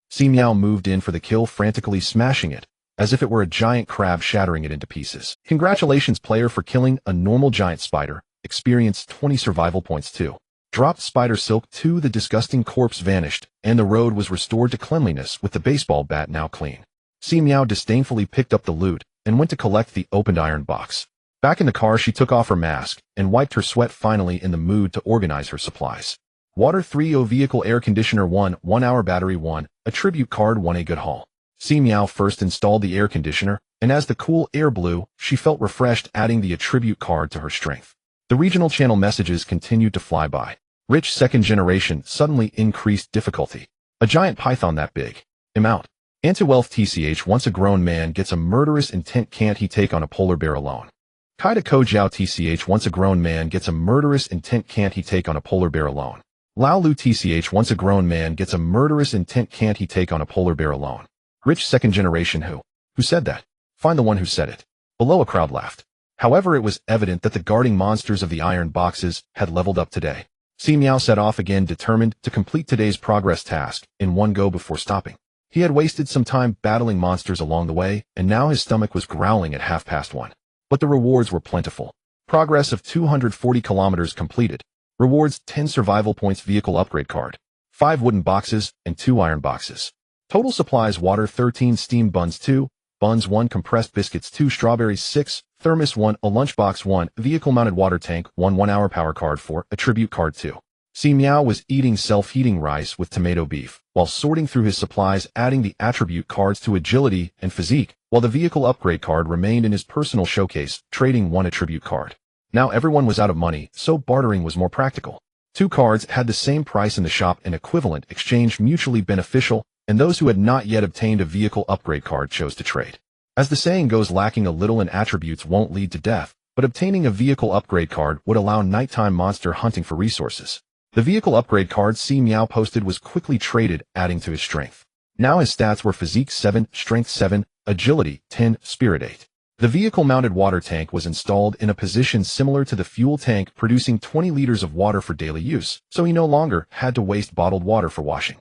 Si Miao moved in for the kill, frantically smashing it, as if it were a giant crab, shattering it into pieces. Congratulations, player, for killing a normal giant spider. Experience 20 survival points. 2. Dropped spider silk. 2. The disgusting corpse vanished, and the road was restored to cleanliness, with the baseball bat now clean. Si Miao disdainfully picked up the loot and went to collect the opened iron box. Back in the car, she took off her mask and wiped her sweat, finally in the mood to organize her supplies. Water 3. Vehicle air conditioner 1 1-hour battery 1 attribute card 1 a good haul. Si Miao first installed the air conditioner, and as the cool air blew, she felt refreshed, adding the attribute card to her strength. The regional channel messages continued to fly by. Rich second generation suddenly increased difficulty. A giant python that big. Him out. Anti-wealth tch once a grown man gets a murderous intent, can't he take on a polar bear alone? Kaida Kojiao tch once a grown man gets a murderous intent, can't he take on a polar bear alone? Lao Lu tch once a grown man gets a murderous intent, can't he take on a polar bear alone? Rich second generation who? Who said that? Find the one who said it. Below a crowd laughed. However, it was evident that the guarding monsters of the iron boxes had leveled up today. Si Miao set off again, determined to complete today's progress task in one go before stopping. He had wasted some time battling monsters along the way, and now his stomach was growling at 1:30. But the rewards were plentiful. Progress of 240 kilometers completed. Rewards 10 survival points, vehicle upgrade card, 5 wooden boxes, and 2 iron boxes. Total supplies: water 13, steamed buns 2, buns 1, compressed biscuits 2, strawberries 6, thermos 1, a lunchbox 1, vehicle mounted water tank 1, 1-hour power card 4, attribute card 2. Si Miao was eating self-heating rice with tomato beef, while sorting through his supplies, adding the attribute cards to agility and physique, while the vehicle upgrade card remained in his personal showcase, trading 1 attribute card. Now everyone was out of money, so bartering was more practical. 2 cards had the same price in the shop, an equivalent exchange mutually beneficial, and those who had not yet obtained a vehicle upgrade card chose to trade. As the saying goes, lacking a little in attributes won't lead to death, but obtaining a vehicle upgrade card would allow nighttime monster hunting for resources. The vehicle upgrade card Si Miao posted was quickly traded, adding to his strength. Now his stats were physique 7, strength 7, agility 10, spirit 8. The vehicle-mounted water tank was installed in a position similar to the fuel tank, producing 20 liters of water for daily use, so he no longer had to waste bottled water for washing.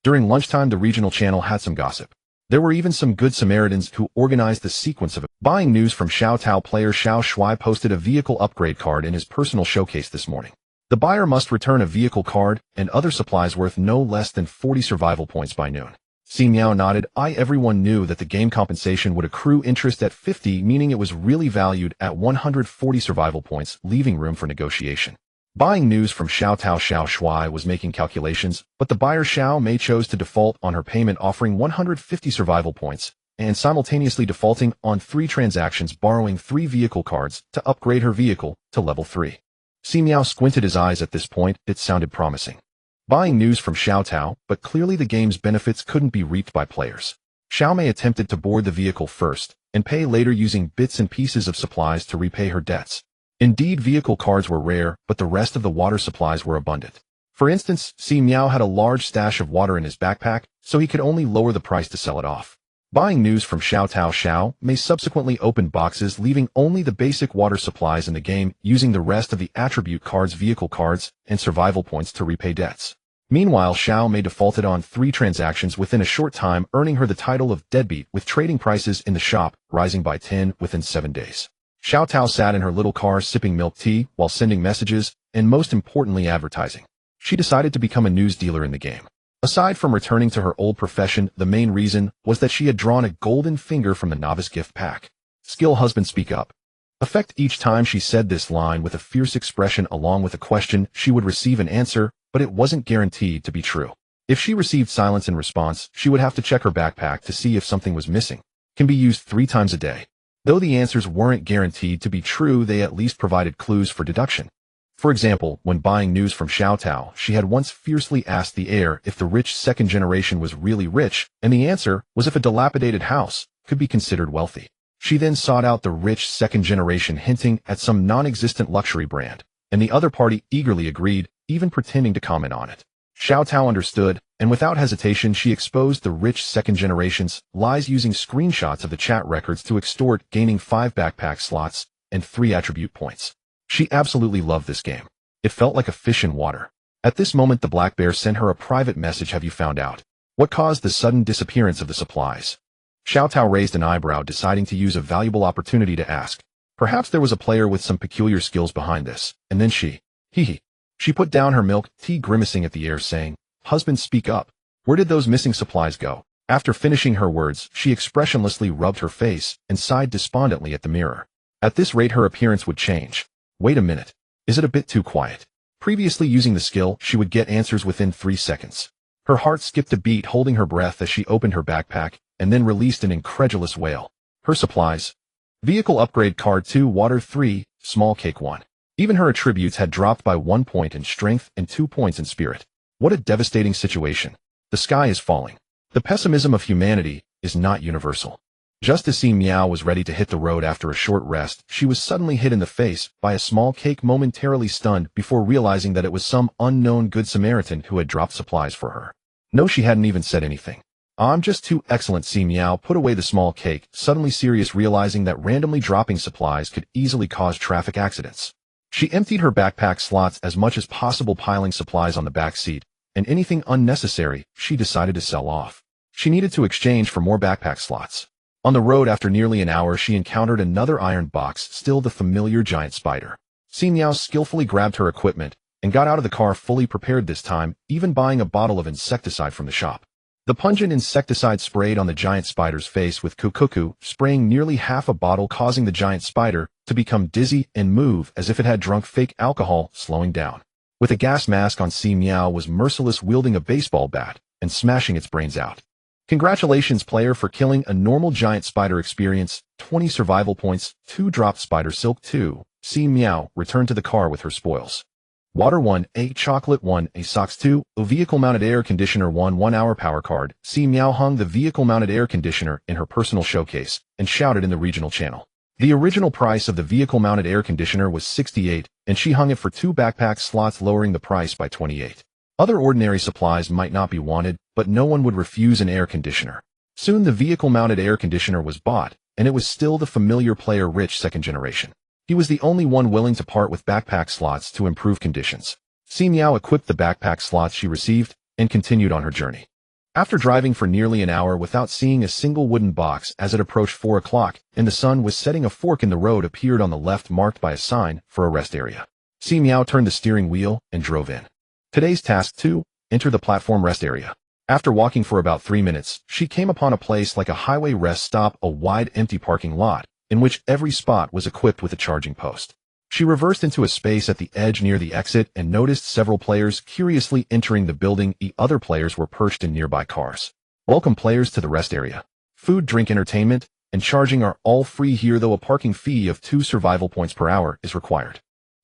During lunchtime, the regional channel had some gossip. There were even some good Samaritans who organized the sequence of it. Buying news from Xiao Tao player Xiao Shui posted a vehicle upgrade card in his personal showcase this morning. The buyer must return a vehicle card and other supplies worth no less than 40 survival points by noon. Si Miao nodded. Everyone knew that the game compensation would accrue interest at 50, meaning it was really valued at 140 survival points, leaving room for negotiation. Buying news from Xiao Tao Xiao Shui was making calculations, but the buyer Xiao Mei chose to default on her payment, offering 150 survival points, and simultaneously defaulting on 3 transactions, borrowing 3 vehicle cards to upgrade her vehicle to level 3. Si Miao squinted his eyes at this point. It sounded promising. Buying news from Xiao Tao, but clearly the game's benefits couldn't be reaped by players. Xiao Mei attempted to board the vehicle first, and pay later using bits and pieces of supplies to repay her debts. Indeed, vehicle cards were rare, but the rest of the water supplies were abundant. For instance, Si Miao had a large stash of water in his backpack, so he could only lower the price to sell it off. Buying news from Xiao Tao Xiao Mei subsequently opened boxes, leaving only the basic water supplies in the game, using the rest of the attribute cards, vehicle cards, and survival points to repay debts. Meanwhile, Xiao Mei defaulted on 3 transactions within a short time, earning her the title of deadbeat, with trading prices in the shop rising by 10 within 7 days. Xiao Tao sat in her little car sipping milk tea while sending messages, and most importantly advertising. She decided to become a news dealer in the game. Aside from returning to her old profession, the main reason was that she had drawn a golden finger from the novice gift pack. Skill husband speak up. Effect each time she said this line with a fierce expression along with a question, she would receive an answer, but it wasn't guaranteed to be true. If she received silence in response, she would have to check her backpack to see if something was missing. Can be used 3 times a day. Though the answers weren't guaranteed to be true, they at least provided clues for deduction. For example, when buying news from Xiao Tao, she had once fiercely asked the heir if the rich second generation was really rich, and the answer was if a dilapidated house could be considered wealthy. She then sought out the rich second generation, hinting at some non-existent luxury brand, and the other party eagerly agreed, even pretending to comment on it. Xiao Tao understood, and without hesitation she exposed the rich second generation's lies using screenshots of the chat records to extort, gaining 5 backpack slots and 3 attribute points. She absolutely loved this game. It felt like a fish in water. At this moment the black bear sent her a private message. Have you found out what caused the sudden disappearance of the supplies? Xiao Tao raised an eyebrow, deciding to use a valuable opportunity to ask. Perhaps there was a player with some peculiar skills behind this, and then she put down her milk tea, grimacing at the air, saying, "Husband, speak up. Where did those missing supplies go?" After finishing her words, she expressionlessly rubbed her face and sighed despondently at the mirror. At this rate her appearance would change. Wait a minute. Is it a bit too quiet? Previously using the skill, she would get answers within 3 seconds. Her heart skipped a beat, holding her breath as she opened her backpack and then released an incredulous wail. Her supplies. Vehicle upgrade card 2, water 3, small cake 1. Even her attributes had dropped by 1 point in strength and 2 points in spirit. What a devastating situation. The sky is falling. The pessimism of humanity is not universal. Just as Si Miao was ready to hit the road after a short rest, she was suddenly hit in the face by a small cake, momentarily stunned before realizing that it was some unknown Good Samaritan who had dropped supplies for her. No, she hadn't even said anything. I'm just too excellent. Si Miao put away the small cake, suddenly serious, realizing that randomly dropping supplies could easily cause traffic accidents. She emptied her backpack slots as much as possible, piling supplies on the back seat, and anything unnecessary she decided to sell off. She needed to exchange for more backpack slots. On the road, after nearly an hour, she encountered another iron box, still the familiar giant spider. Si Miao skillfully grabbed her equipment and got out of the car, fully prepared this time, even buying a bottle of insecticide from the shop. The pungent insecticide sprayed on the giant spider's face with kukuku, spraying nearly half a bottle, causing the giant spider to become dizzy and move as if it had drunk fake alcohol, slowing down. With a gas mask on, Si Miao was merciless, wielding a baseball bat and smashing its brains out. Congratulations, player, for killing a normal giant spider. Experience 20 survival points, 2 dropped spider silk 2. Si Miao returned to the car with her spoils. Water 1, a chocolate 1, a socks 2, a vehicle mounted air conditioner 1 hour power card. Si Miao hung the vehicle mounted air conditioner in her personal showcase and shouted in the regional channel. The original price of the vehicle mounted air conditioner was 68, and she hung it for 2 backpack slots, lowering the price by 28. Other ordinary supplies might not be wanted, but no one would refuse an air conditioner. Soon the vehicle mounted air conditioner was bought, and it was still the familiar player Rich second generation. He was the only one willing to part with backpack slots to improve conditions. Si Miao equipped the backpack slots she received and continued on her journey. After driving for nearly an hour without seeing a single wooden box, as it approached 4 o'clock and the sun was setting, a fork in the road appeared on the left, marked by a sign for a rest area. Si Miao turned the steering wheel and drove in. Today's task 2, enter the platform rest area. After walking for about 3 minutes, she came upon a place like a highway rest stop, a wide empty parking lot, in which every spot was equipped with a charging post. She reversed into a space at the edge near the exit and noticed several players curiously entering the building. Other players were perched in nearby cars. Welcome, players, to the rest area. Food, drink, entertainment, and charging are all free here, though a parking fee of 2 survival points per hour is required.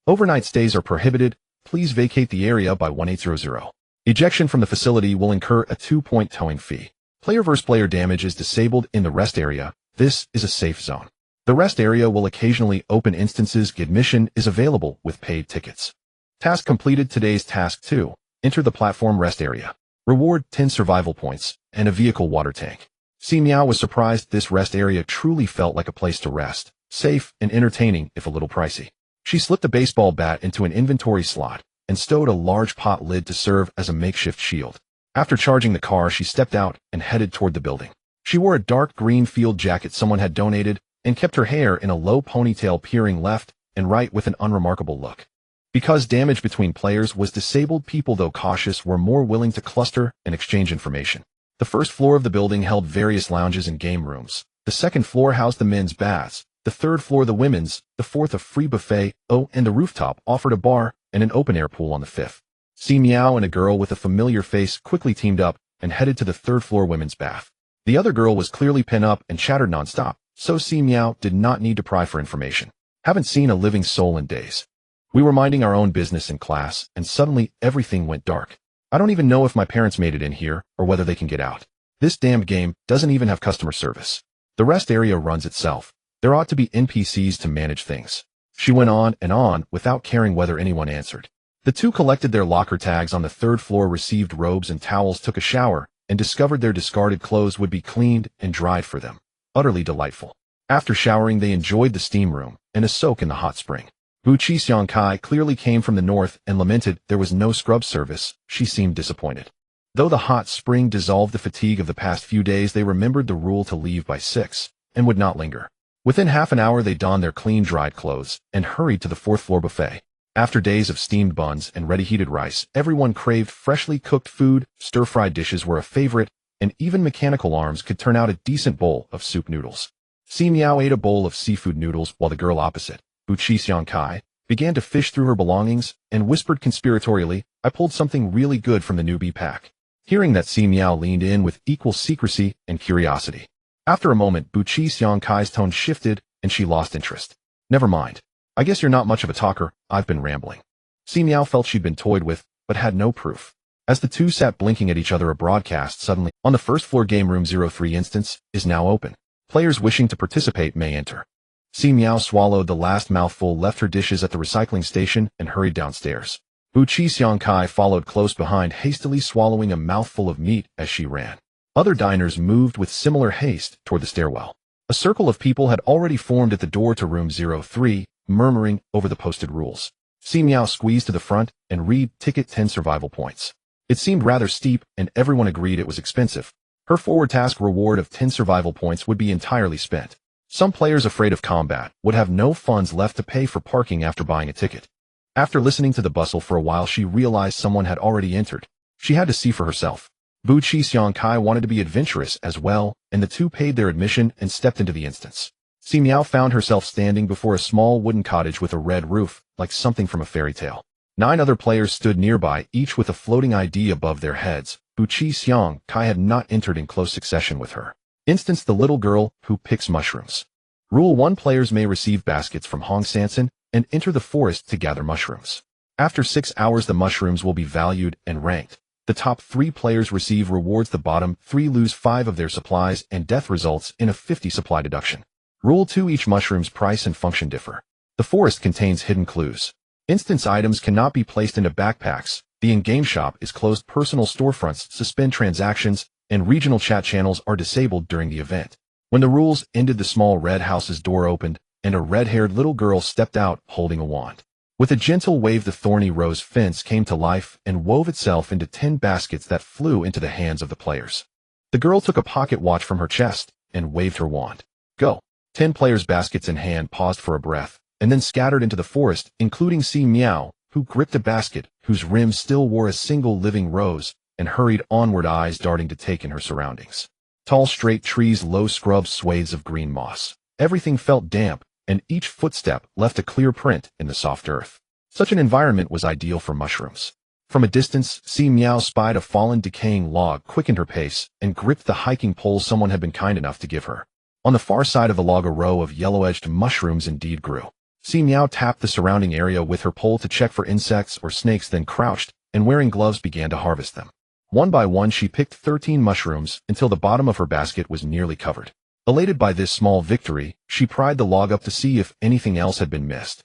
Overnight stays are prohibited. Please vacate the area by 1800. Ejection from the facility will incur a 2-point towing fee. Player vs. player damage is disabled in the rest area. This is a safe zone. The rest area will occasionally open instances. Admission is available with paid tickets. Task completed. Today's task 2, enter the platform rest area. Reward 10 survival points and a vehicle water tank. Si Miao was surprised. This rest area truly felt like a place to rest, safe and entertaining, if a little pricey. She slipped a baseball bat into an inventory slot and stowed a large pot lid to serve as a makeshift shield. After charging the car, she stepped out and headed toward the building. She wore a dark green field jacket someone had donated and kept her hair in a low ponytail, peering left and right with an unremarkable look. Because damage between players was disabled, people, though cautious, were more willing to cluster and exchange information. The first floor of the building held various lounges and game rooms. The second floor housed the men's baths. The third floor the women's. The fourth a free buffet. And the rooftop offered a bar and an open-air pool on the fifth. Si Miao and a girl with a familiar face quickly teamed up and headed to the third floor women's bath. The other girl was clearly pent up and chattered nonstop, so Si Miao did not need to pry for information. Haven't seen a living soul in days. We were minding our own business in class, and suddenly everything went dark. I don't even know if my parents made it in here or whether they can get out. This damned game doesn't even have customer service. The rest area runs itself. There ought to be NPCs to manage things. She went on and on without caring whether anyone answered. The two collected their locker tags on the third floor, received robes and towels, took a shower, and discovered their discarded clothes would be cleaned and dried for them. Utterly delightful. After showering, they enjoyed the steam room and a soak in the hot spring. Bu Xiangkai clearly came from the north and lamented there was no scrub service. She seemed disappointed. Though the hot spring dissolved the fatigue of the past few days, they remembered the rule to leave by 6 and would not linger. Within half an hour, they donned their clean, dried clothes and hurried to the fourth floor buffet. After days of steamed buns and ready-heated rice, everyone craved freshly cooked food. Stir-fried dishes were a favorite, and even mechanical arms could turn out a decent bowl of soup noodles. Si Miao ate a bowl of seafood noodles while the girl opposite, Bu Xiangkai, began to fish through her belongings and whispered conspiratorially, "I pulled something really good from the newbie pack." Hearing that, Si Miao leaned in with equal secrecy and curiosity. After a moment, Buqi Xiangkai's tone shifted and she lost interest. Never mind. I guess you're not much of a talker, I've been rambling. Si Miao felt she'd been toyed with, but had no proof. As the two sat blinking at each other, a broadcast suddenly on the first floor game room 03 instance is now open. Players wishing to participate may enter. Si Miao swallowed the last mouthful, left her dishes at the recycling station, and hurried downstairs. Buqi Xiangkai followed close behind, hastily swallowing a mouthful of meat as she ran. Other diners moved with similar haste toward the stairwell. A circle of people had already formed at the door to room 03, murmuring over the posted rules. Si Miao squeezed to the front and read ticket 10 survival points. It seemed rather steep, and everyone agreed it was expensive. Her forward task reward of 10 survival points would be entirely spent. Some players afraid of combat would have no funds left to pay for parking after buying a ticket. After listening to the bustle for a while, she realized someone had already entered. She had to see for herself. Buqi Xiangkai wanted to be adventurous as well, and the two paid their admission and stepped into the instance. Si Miao found herself standing before a small wooden cottage with a red roof, like something from a fairy tale. 9 other players stood nearby, each with a floating ID above their heads. Buqi Xiangkai had not entered in close succession with her. Instance: the little girl who picks mushrooms. Rule 1: players may receive baskets from Hong Sansan and enter the forest to gather mushrooms. After 6 hours, the mushrooms will be valued and ranked. The top 3 players receive rewards, the bottom 3 lose 5 of their supplies, and death results in a 50 supply deduction. Rule 2: each mushroom's price and function differ. The forest contains hidden clues. Instance: items cannot be placed into backpacks. The in-game shop is closed. Personal storefronts suspend transactions, and regional chat channels are disabled during the event. When the rules ended, the small red house's door opened, and a red-haired little girl stepped out holding a wand. With a gentle wave, the thorny rose fence came to life and wove itself into 10 baskets that flew into the hands of the players. The girl took a pocket watch from her chest and waved her wand. Go! 10 players, baskets in hand, paused for a breath, and then scattered into the forest, including Si Miao, who gripped a basket whose rim still wore a single living rose, and hurried onward, eyes darting to take in her surroundings. Tall, straight trees, low scrubs, swathes of green moss. Everything felt damp, and each footstep left a clear print in the soft earth. Such an environment was ideal for mushrooms. From a distance, Si Miao spied a fallen, decaying log, quickened her pace, and gripped the hiking pole someone had been kind enough to give her. On the far side of the log, a row of yellow-edged mushrooms indeed grew. Si Miao tapped the surrounding area with her pole to check for insects or snakes, then crouched, and wearing gloves began to harvest them. One by one, she picked 13 mushrooms until the bottom of her basket was nearly covered. Elated by this small victory, she pried the log up to see if anything else had been missed.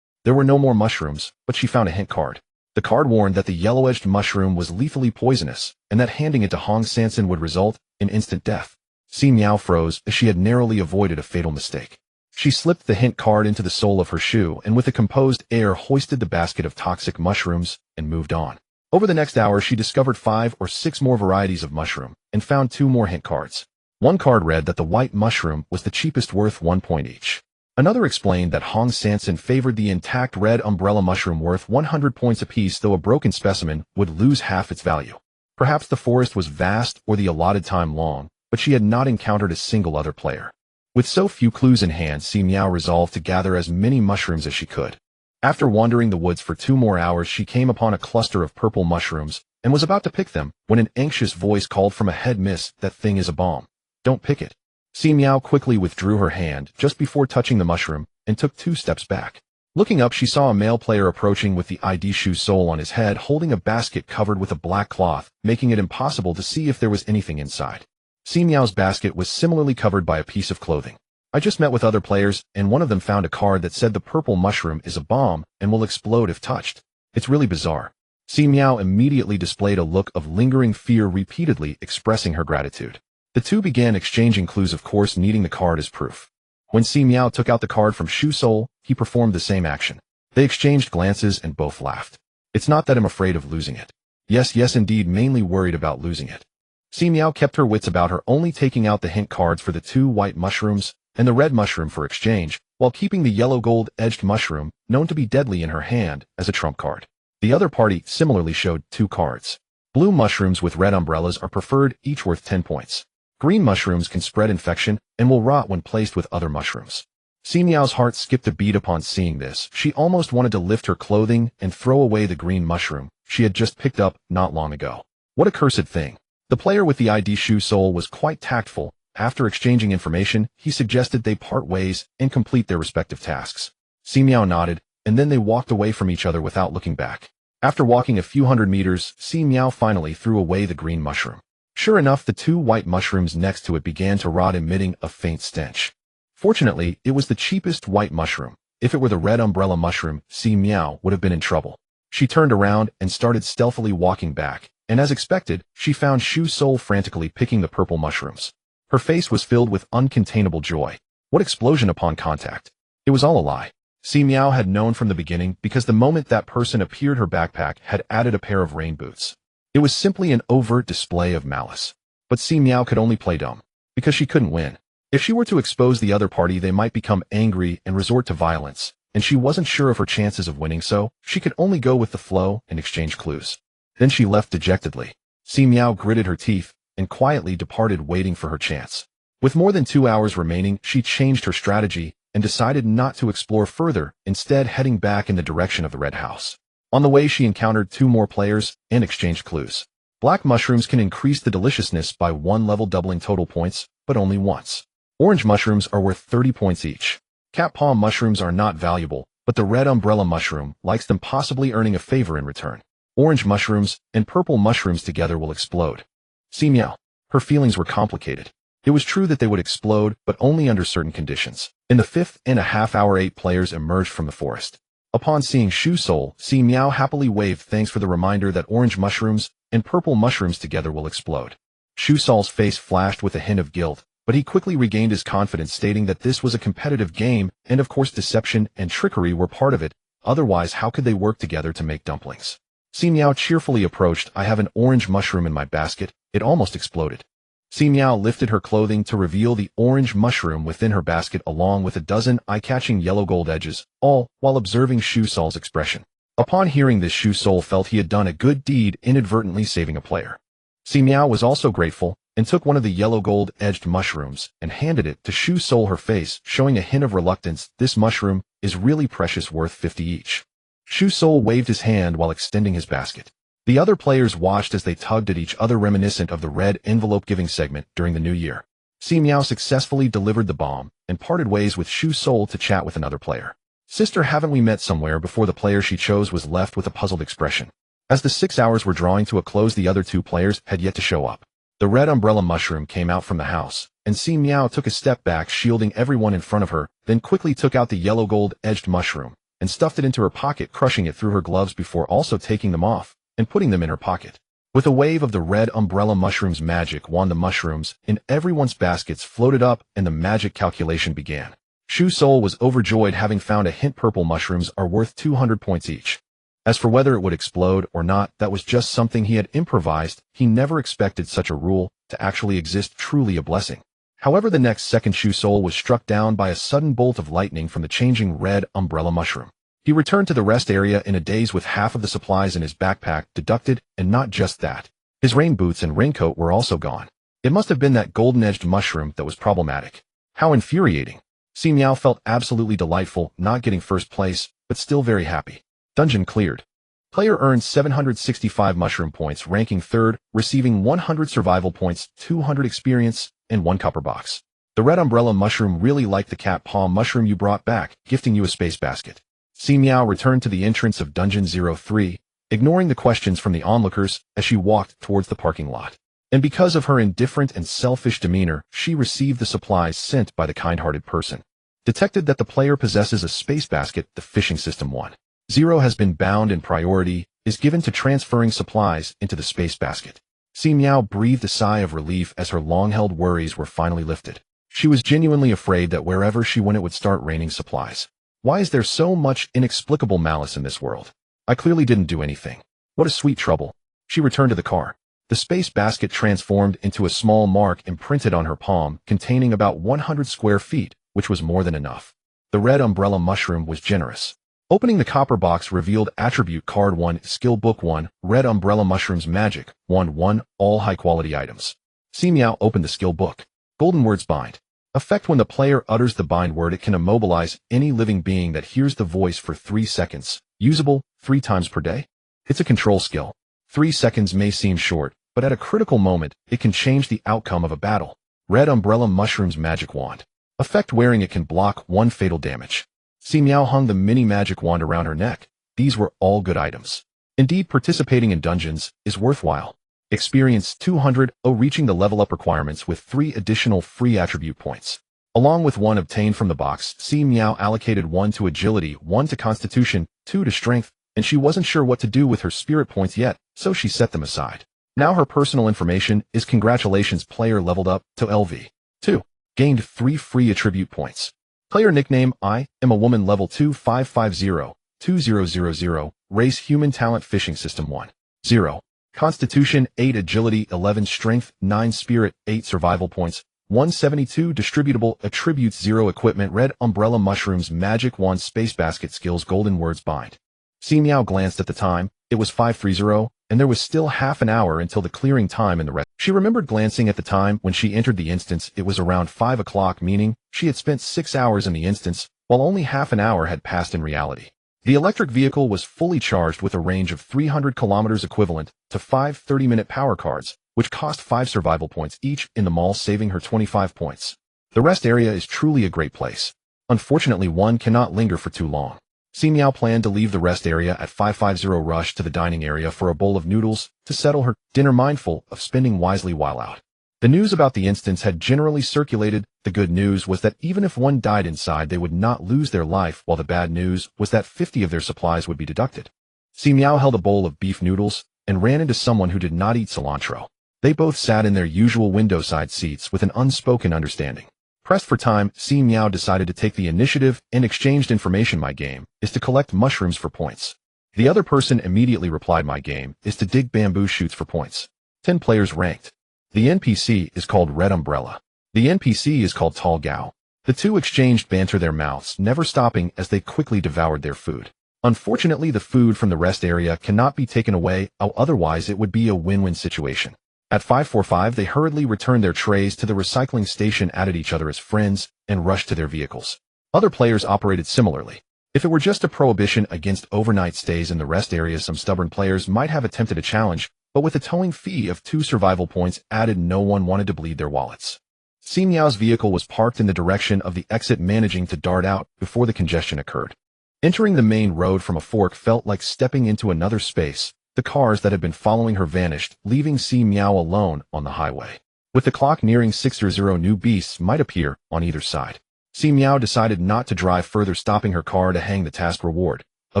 There were no more mushrooms, but she found a hint card. The card warned that the yellow-edged mushroom was lethally poisonous, and that handing it to Hong Sansan would result in instant death. Si Miao froze as she had narrowly avoided a fatal mistake. She slipped the hint card into the sole of her shoe and with a composed air hoisted the basket of toxic mushrooms and moved on. Over the next hour, she discovered 5 or 6 more varieties of mushroom and found 2 more hint cards. One card read that the white mushroom was the cheapest, worth 1 point each. Another explained that Hong Sansan favored the intact red umbrella mushroom, worth 100 points apiece, though a broken specimen would lose half its value. Perhaps the forest was vast or the allotted time long, but she had not encountered a single other player. With so few clues in hand, Si Miao resolved to gather as many mushrooms as she could. After wandering the woods for 2 more hours, she came upon a cluster of purple mushrooms and was about to pick them when an anxious voice called from ahead, "Miss, that thing is a bomb. Don't pick it." Si Miao quickly withdrew her hand just before touching the mushroom and took 2 steps back. Looking up, she saw a male player approaching with the ID shoe sole on his head, holding a basket covered with a black cloth, making it impossible to see if there was anything inside. Si Miao's basket was similarly covered by a piece of clothing. "I just met with other players, and one of them found a card that said the purple mushroom is a bomb and will explode if touched. It's really bizarre." Si Miao immediately displayed a look of lingering fear, repeatedly expressing her gratitude. The two began exchanging clues, of course needing the card as proof. When Si Miao took out the card from shoe sole, he performed the same action. They exchanged glances and both laughed. "It's not that I'm afraid of losing it." Yes, indeed, mainly worried about losing it." Si Miao kept her wits about her, only taking out the hint cards for the 2 white mushrooms and the red mushroom for exchange, while keeping the yellow gold-edged mushroom, known to be deadly, in her hand as a trump card. The other party similarly showed 2 cards. Blue mushrooms with red umbrellas are preferred, each worth 10 points. Green mushrooms can spread infection and will rot when placed with other mushrooms. Si Miao's heart skipped a beat upon seeing this. She almost wanted to lift her clothing and throw away the green mushroom she had just picked up not long ago. What a cursed thing. The player with the ID Shu Soul was quite tactful. After exchanging information, he suggested they part ways and complete their respective tasks. Si Miao nodded, and then they walked away from each other without looking back. After walking a few hundred meters, Si Miao finally threw away the green mushroom. Sure enough, the two white mushrooms next to it began to rot, emitting a faint stench. Fortunately, it was the cheapest white mushroom. If it were the red umbrella mushroom, Si Miao would have been in trouble. She turned around and started stealthily walking back, and as expected, she found Shu Soul frantically picking the purple mushrooms. Her face was filled with uncontainable joy. What explosion upon contact! It was all a lie. Si Miao had known from the beginning, because the moment that person appeared, her backpack had added a pair of rain boots. It was simply an overt display of malice. But Si Miao could only play dumb, because she couldn't win. If she were to expose the other party, they might become angry and resort to violence, and she wasn't sure of her chances of winning, so she could only go with the flow and exchange clues. Then she left dejectedly. Si Miao gritted her teeth and quietly departed, waiting for her chance. With more than 2 hours remaining, she changed her strategy and decided not to explore further, instead heading back in the direction of the red house. On the way, she encountered 2 more players and exchanged clues. Black mushrooms can increase the deliciousness by 1 level, doubling total points, but only once. Orange mushrooms are worth 30 points each. Cat paw mushrooms are not valuable, but the red umbrella mushroom likes them, possibly earning a favor in return. Orange mushrooms and purple mushrooms together will explode. Si Miao. Her feelings were complicated. It was true that they would explode, but only under certain conditions. In the 5.5 hour, 8 players emerged from the forest. Upon seeing Shu Soul, Si Miao happily waved thanks for the reminder that orange mushrooms and purple mushrooms together will explode. Shu Soul's face flashed with a hint of guilt, but he quickly regained his confidence, stating that this was a competitive game, and of course deception and trickery were part of it, otherwise how could they work together to make dumplings? Si Miao cheerfully approached. I have an orange mushroom in my basket. It almost exploded. Si Miao lifted her clothing to reveal the orange mushroom within her basket, along with a dozen eye-catching yellow gold edges, all while observing Shu Soul's expression. Upon hearing this, Shu Soul felt he had done a good deed, inadvertently saving a player. Si Miao was also grateful, and took one of the yellow gold-edged mushrooms and handed it to Shu Soul, her face showing a hint of reluctance. This mushroom is really precious, worth 50 each. Shu Soul waved his hand while extending his basket. The other players watched as they tugged at each other, reminiscent of the red envelope giving segment during the New Year. Si Miao successfully delivered the bomb and parted ways with Shu Soul to chat with another player. Sister, haven't we met somewhere before? The player she chose was left with a puzzled expression. As the 6 hours were drawing to a close, the other 2 players had yet to show up. The red umbrella mushroom came out from the house, and Si Miao took a step back, shielding everyone in front of her, then quickly took out the yellow gold-edged mushroom and stuffed it into her pocket, crushing it through her gloves before also taking them off and putting them in her pocket. With a wave of the red umbrella mushroom's magic wand, the mushrooms in everyone's baskets floated up and the magic calculation began. Shu Soul was overjoyed, having found a hint. Purple mushrooms are worth 200 points each. As for whether it would explode or not, that was just something he had improvised. He never expected such a rule to actually exist, truly a blessing. However, the next second, Shu Soul was struck down by a sudden bolt of lightning from the changing red umbrella mushroom. He returned to the rest area in a daze with half of the supplies in his backpack deducted, and not just that. His rain boots and raincoat were also gone. It must have been that golden-edged mushroom that was problematic. How infuriating. Si Miao felt absolutely delightful, not getting first place, but still very happy. Dungeon cleared. Player earned 765 mushroom points, ranking 3rd, receiving 100 survival points, 200 experience, and 1 copper box. The red umbrella mushroom really liked the cat paw mushroom you brought back, gifting you a space basket. Si Miao returned to the entrance of Dungeon 03, ignoring the questions from the onlookers as she walked towards the parking lot. And because of her indifferent and selfish demeanor, she received the supplies sent by the kind-hearted person. Detected that the player possesses a space basket. The fishing system 1.0 has been bound, and priority is given to transferring supplies into the space basket. Si Miao breathed a sigh of relief as her long-held worries were finally lifted. She was genuinely afraid that wherever she went it would start raining supplies. Why is there so much inexplicable malice in this world? I clearly didn't do anything. What a sweet trouble. She returned to the car. The space basket transformed into a small mark imprinted on her palm, containing about 100 square feet, which was more than enough. The red umbrella mushroom was generous. Opening the copper box revealed attribute card 1, skill book 1, red umbrella mushroom's magic, wand 1, all high-quality items. Si Miao opened the skill book. Golden words bind. Effect: when the player utters the bind word, it can immobilize any living being that hears the voice for 3 seconds. Usable 3 times per day. It's a control skill. 3 seconds may seem short, but at a critical moment, it can change the outcome of a battle. Red Umbrella Mushroom's Magic Wand. Effect: wearing it can block 1 fatal damage. Si Miao hung the mini magic wand around her neck. These were all good items. Indeed, participating in dungeons is worthwhile. Experience 200, reaching the level up requirements with 3 additional free attribute points. Along with 1 obtained from the box, Si Miao allocated 1 to agility, 1 to constitution, 2 to strength, and she wasn't sure what to do with her spirit points yet, so she set them aside. Now her personal information is congratulations, player leveled up to LV. 2. Gained 3 free attribute points. Player nickname: I am a woman, level 2550-2000, race human, talent fishing system 1. 0. Constitution 8, agility 11, strength 9, spirit 8, survival points 172, distributable attributes 0, equipment: red umbrella mushrooms, magic wand, space basket, skills, golden words, bind. Si Miao glanced at the time. It was 5:30, and there was still half an hour until the clearing time in the rest. She remembered glancing at the time when she entered the instance. It was around 5 o'clock, meaning she had spent 6 hours in the instance, while only half an hour had passed in reality. The electric vehicle was fully charged with a range of 300 kilometers, equivalent to 5 30-minute power cards, which cost 5 survival points each in the mall, saving her 25 points. The rest area is truly a great place. Unfortunately, one cannot linger for too long. Si Miao planned to leave the rest area at 550, rush to the dining area for a bowl of noodles to settle her dinner, mindful of spending wisely while out. The news about the instance had generally circulated. The good news was that even if one died inside, they would not lose their life, while the bad news was that 50 of their supplies would be deducted. Si Miao held a bowl of beef noodles and ran into someone who did not eat cilantro. They both sat in their usual window-side seats with an unspoken understanding. Pressed for time, Si Miao decided to take the initiative and exchanged information. My game is to collect mushrooms for points. The other person immediately replied, my game is to dig bamboo shoots for points. 10 players ranked. The NPC is called Red Umbrella. The NPC is called Tall Gao. The two exchanged banter, their mouths never stopping as they quickly devoured their food. Unfortunately, the food from the rest area cannot be taken away, otherwise it would be a win-win situation. At 5:45, they hurriedly returned their trays to the recycling station, added each other as friends, and rushed to their vehicles. Other players operated similarly. If it were just a prohibition against overnight stays in the rest area, some stubborn players might have attempted a challenge, but with a towing fee of 2 survival points added, no one wanted to bleed their wallets. Si Miao's vehicle was parked in the direction of the exit, managing to dart out before the congestion occurred. Entering the main road from a fork felt like stepping into another space. The cars that had been following her vanished, leaving Si Miao alone on the highway. With the clock nearing 6:00, new beasts might appear on either side. Si Miao decided not to drive further, stopping her car to hang the task reward, a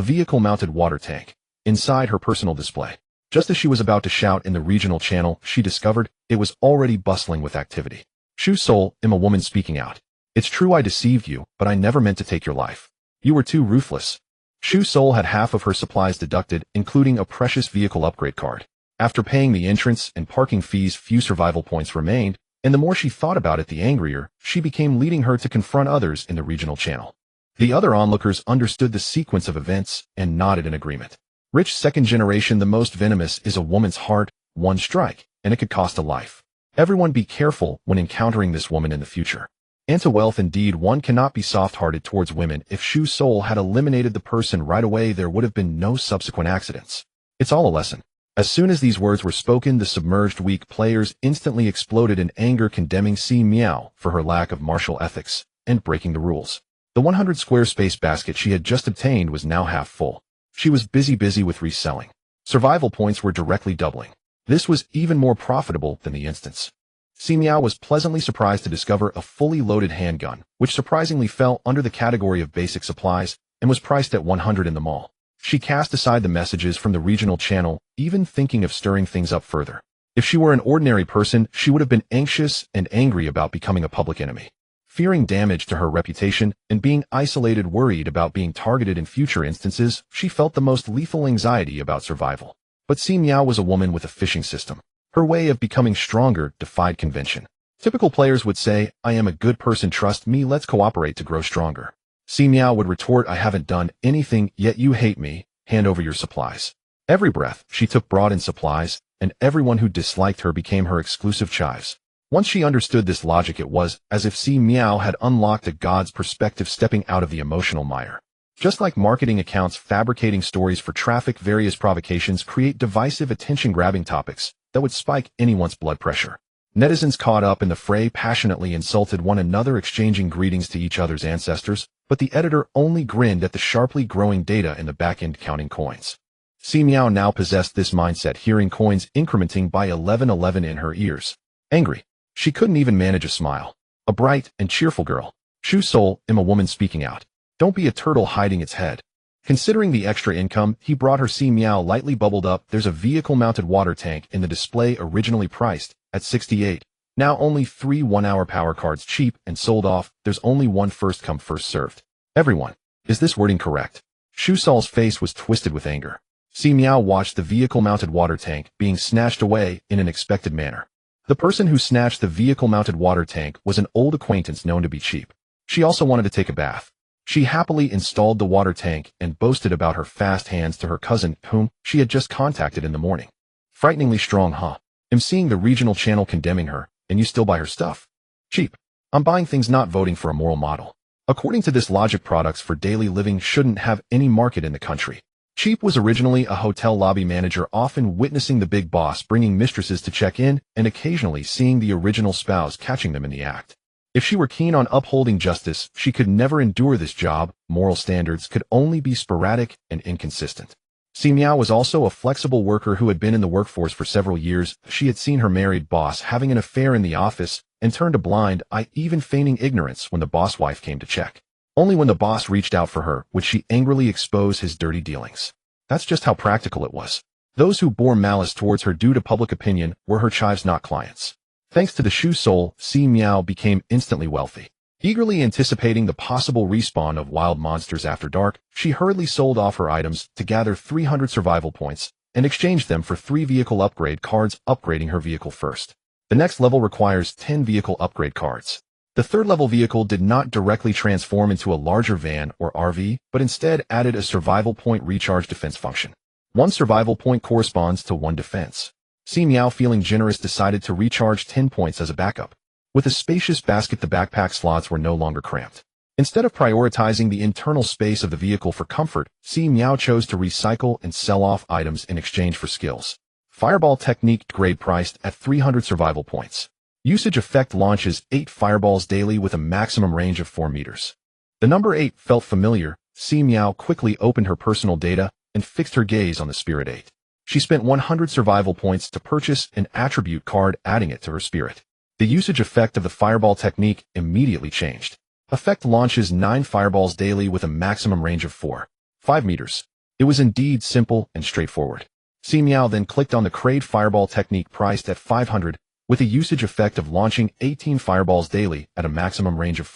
vehicle-mounted water tank, inside her personal display. Just as she was about to shout in the regional channel, she discovered it was already bustling with activity. Shu Soul, am a woman speaking out. It's true I deceived you, but I never meant to take your life. You were too ruthless. Shu Soul had half of her supplies deducted, including a precious vehicle upgrade card. After paying the entrance and parking fees, few survival points remained, and the more she thought about it, the angrier she became, leading her to confront others in the regional channel. The other onlookers understood the sequence of events and nodded in agreement. Rich second generation, the most venomous is a woman's heart, 1 strike, and it could cost a life. Everyone be careful when encountering this woman in the future. Anti-wealth, indeed, one cannot be soft-hearted towards women. If Shu Soul had eliminated the person right away, there would have been no subsequent accidents. It's all a lesson. As soon as these words were spoken, the submerged weak players instantly exploded in anger, condemning Si Miao for her lack of martial ethics and breaking the rules. The 100 square space basket she had just obtained was now half full. She was busy with reselling. Survival points were directly doubling. This was even more profitable than the instance. Si Miao was pleasantly surprised to discover a fully loaded handgun, which surprisingly fell under the category of basic supplies and was priced at 100 in the mall. She cast aside the messages from the regional channel, even thinking of stirring things up further. If she were an ordinary person, she would have been anxious and angry about becoming a public enemy. Fearing damage to her reputation and being isolated, worried about being targeted in future instances, she felt the most lethal anxiety about survival. But Si Miao was a woman with a fishing system. Her way of becoming stronger defied convention. Typical players would say, I am a good person, trust me, let's cooperate to grow stronger. Si Miao would retort, I haven't done anything, yet you hate me, hand over your supplies. Every breath she took brought in supplies, and everyone who disliked her became her exclusive chives. Once she understood this logic, it was as if Si Miao had unlocked a god's perspective, stepping out of the emotional mire. Just like marketing accounts fabricating stories for traffic, various provocations create divisive, attention-grabbing topics that would spike anyone's blood pressure. Netizens caught up in the fray passionately insulted one another, exchanging greetings to each other's ancestors, but the editor only grinned at the sharply growing data in the back-end counting coins. Si Miao now possessed this mindset, hearing coins incrementing by 1111 in her ears. Angry, she couldn't even manage a smile. A bright and cheerful girl. Shu Soul, am a woman speaking out. Don't be a turtle hiding its head. Considering the extra income, he brought her. Si Miao lightly bubbled up. There's a vehicle-mounted water tank in the display, originally priced at 68. Now only 3 1-hour power cards, cheap and sold off. There's only one, first come first served. Everyone. Is this wording correct? Shu Soul's face was twisted with anger. Si Miao watched the vehicle-mounted water tank being snatched away in an expected manner. The person who snatched the vehicle-mounted water tank was an old acquaintance known to be cheap. She also wanted to take a bath. She happily installed the water tank and boasted about her fast hands to her cousin, whom she had just contacted in the morning. Frighteningly strong, huh? I'm seeing the regional channel condemning her, and you still buy her stuff? Cheap. I'm buying things, not voting for a moral model. According to this logic, products for daily living shouldn't have any market in the country. Cheap was originally a hotel lobby manager, often witnessing the big boss bringing mistresses to check in and occasionally seeing the original spouse catching them in the act. If she were keen on upholding justice, she could never endure this job. Moral standards could only be sporadic and inconsistent. Si Miao was also a flexible worker who had been in the workforce for several years. She had seen her married boss having an affair in the office and turned a blind eye, even feigning ignorance when the boss wife came to check. Only when the boss reached out for her would she angrily expose his dirty dealings. That's just how practical it was. Those who bore malice towards her due to public opinion were her chives, not clients. Thanks to the Shu Soul, Si Miao became instantly wealthy. Eagerly anticipating the possible respawn of wild monsters after dark, she hurriedly sold off her items to gather 300 survival points and exchanged them for 3 vehicle upgrade cards, upgrading her vehicle first. The next level requires 10 vehicle upgrade cards. The third-level vehicle did not directly transform into a larger van or RV, but instead added a survival point recharge defense function. 1 survival point corresponds to 1 defense. Si Miao, feeling generous, decided to recharge 10 points as a backup. With a spacious basket, the backpack slots were no longer cramped. Instead of prioritizing the internal space of the vehicle for comfort, Si Miao chose to recycle and sell off items in exchange for skills. Fireball technique grade priced at 300 survival points. Usage effect launches 8 fireballs daily with a maximum range of 4 meters. The number 8 felt familiar. Si Miao quickly opened her personal data and fixed her gaze on the Spirit 8. She spent 100 survival points to purchase an attribute card, adding it to her spirit. The usage effect of the fireball technique immediately changed. Effect launches 9 fireballs daily with a maximum range of 5 meters. It was indeed simple and straightforward. Si Miao then clicked on the Crade fireball technique priced at 500, with a usage effect of launching 18 fireballs daily at a maximum range of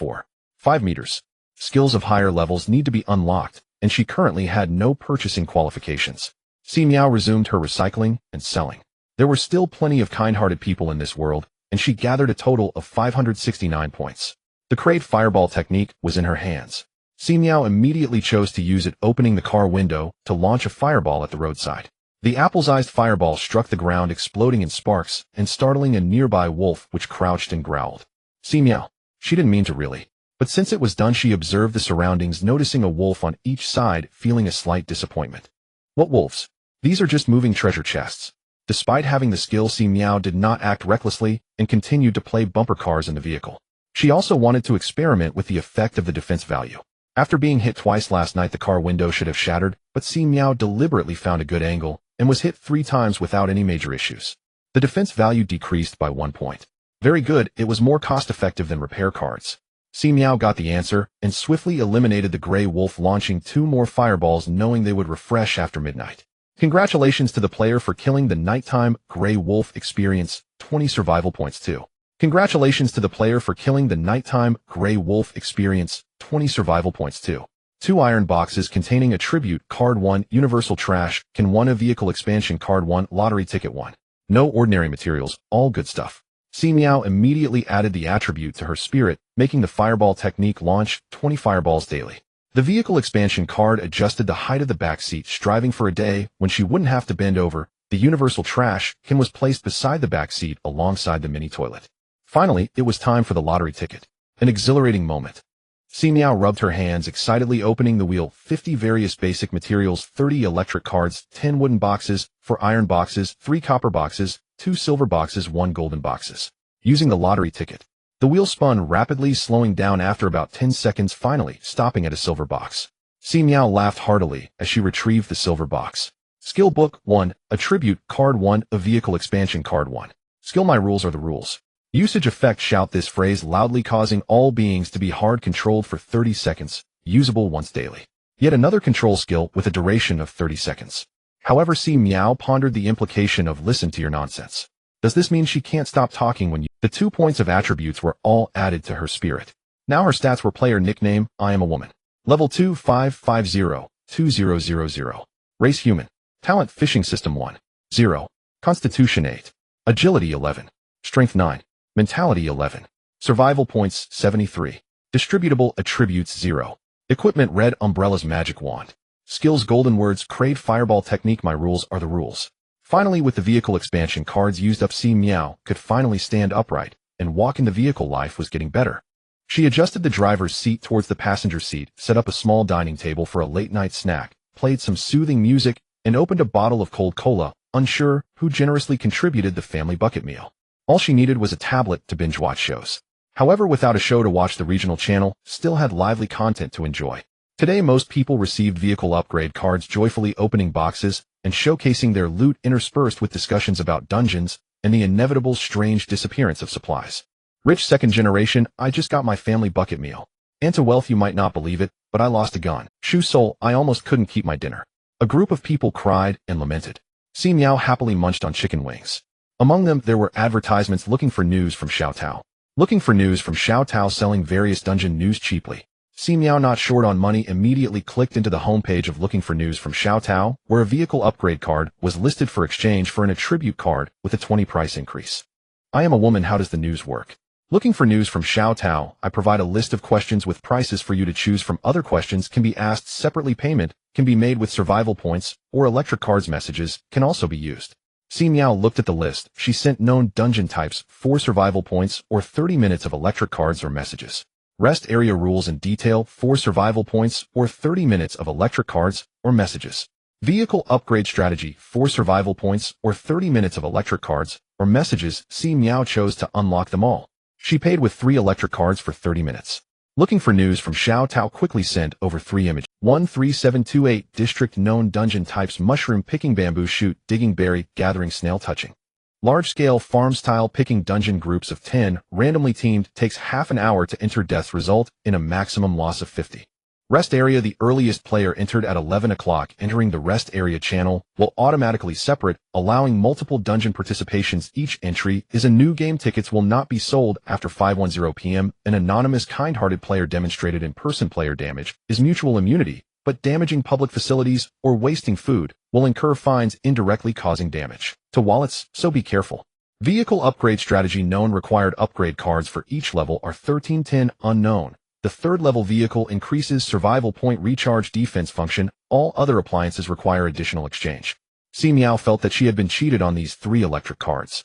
5 meters. Skills of higher levels need to be unlocked, and she currently had no purchasing qualifications. Si Miao resumed her recycling and selling. There were still plenty of kind-hearted people in this world, and she gathered a total of 569 points. The Crate fireball technique was in her hands. Si Miao immediately chose to use it, opening the car window to launch a fireball at the roadside. The apple-sized fireball struck the ground, exploding in sparks and startling a nearby wolf which crouched and growled. Si Miao. She didn't mean to really. But since it was done, she observed the surroundings, noticing a wolf on each side, feeling a slight disappointment. What wolves? These are just moving treasure chests. Despite having the skill, Si Miao did not act recklessly and continued to play bumper cars in the vehicle. She also wanted to experiment with the effect of the defense value. After being hit twice last night, the car window should have shattered, but Si Miao deliberately found a good angle and was hit 3 times without any major issues. The defense value decreased by 1 point. Very good, it was more cost-effective than repair cards. Si Miao got the answer and swiftly eliminated the gray wolf, launching 2 more fireballs, knowing they would refresh after midnight. Congratulations to the player for killing the nighttime gray wolf. Experience 20 survival points too. Congratulations to the player for killing the nighttime gray wolf. Experience 20 survival points too. 2 iron boxes containing attribute card 1, universal trash can 1, a vehicle expansion card 1, lottery ticket 1. No ordinary materials, all good stuff. Si Miao immediately added the attribute to her spirit, making the fireball technique launch 20 fireballs daily. The vehicle expansion card adjusted the height of the back seat, striving for a day when she wouldn't have to bend over. The universal trash can was placed beside the back seat alongside the mini toilet. Finally, it was time for the lottery ticket. An exhilarating moment. Si Miao rubbed her hands excitedly, opening the wheel. 50 various basic materials, 30 electric cards, 10 wooden boxes, 4 iron boxes, 3 copper boxes, 2 silver boxes, 1 golden boxes. Using the lottery ticket. The wheel spun rapidly, slowing down after about 10 seconds, finally stopping at a silver box. Si Miao laughed heartily as she retrieved the silver box. Skill Book 1, Attribute Card 1, a Vehicle Expansion Card 1. Skill My rules are the rules. Usage effect: shout this phrase loudly, causing all beings to be hard controlled for 30 seconds, usable once daily. Yet another control skill with a duration of 30 seconds. However, Si Miao pondered the implication of listen to your nonsense. Does this mean she can't stop talking when you... The 2 points of attributes were all added to her spirit. Now her stats were player nickname, I am a woman. Level 2, 550, 2000. Race human. Talent fishing system 1. 0. Constitution 8. Agility 11. Strength 9. Mentality 11. Survival points 73. Distributable attributes 0. Equipment: red umbrellas, magic wand. Skills: golden words, crave, fireball technique. My rules are the rules. Finally, with the vehicle expansion cards used up, Si Miao could finally stand upright and walk in the vehicle. Life was getting better. She adjusted the driver's seat towards the passenger seat, set up a small dining table for a late-night snack, played some soothing music, and opened a bottle of cold cola, unsure who generously contributed the family bucket meal. All she needed was a tablet to binge-watch shows. However, without a show to watch, the regional channel still had lively content to enjoy. Today, most people received vehicle upgrade cards, joyfully opening boxes and showcasing their loot, interspersed with discussions about dungeons and the inevitable strange disappearance of supplies. Rich second generation: I just got my family bucket meal. And to wealth: you might not believe it, but I lost a gun. Shu Soul: I almost couldn't keep my dinner. A group of people cried and lamented. Si Miao happily munched on chicken wings. Among them, there were advertisements looking for news from Xiaotao. Looking for news from Xiaotao, selling various dungeon news cheaply. Si Miao, not short on money, immediately clicked into the homepage of Looking for News from Xiaotao, where a vehicle upgrade card was listed for exchange for an attribute card with a 20 price increase. I am a woman. How does the news work? Looking for news from Xiaotao. I provide a list of questions with prices for you to choose from. Other questions can be asked separately. Payment can be made with survival points or electric cards. Messages can also be used. Si Miao looked at the list. She sent known dungeon types, 4 survival points or 30 minutes of electric cards or messages. Rest area rules in detail, 4 survival points or 30 minutes of electric cards or messages. Vehicle upgrade strategy, 4 survival points or 30 minutes of electric cards or messages. Si Miao chose to unlock them all. She paid with 3 electric cards for 30 minutes. Looking for news from Xiaotao. Quickly sent over 3 images. 13728 district known dungeon types: mushroom picking, bamboo shoot, digging, berry gathering, snail touching. Large-scale farm-style picking, dungeon groups of 10, randomly teamed, takes half an hour to enter. Deaths result in a maximum loss of 50. Rest area: the earliest player entered at 11 o'clock entering the rest area channel will automatically separate, allowing multiple dungeon participations. Each entry is a new game. Tickets will not be sold after 5:10 p.m. An anonymous kind-hearted player demonstrated in-person player damage is mutual immunity, but damaging public facilities or wasting food will incur fines indirectly causing damage to wallets, so be careful. Vehicle upgrade strategy: known required upgrade cards for each level are 1310. Unknown: the 3rd level vehicle increases survival point recharge defense function. All other appliances require additional exchange. Si Miao felt that she had been cheated on these 3 electric cards.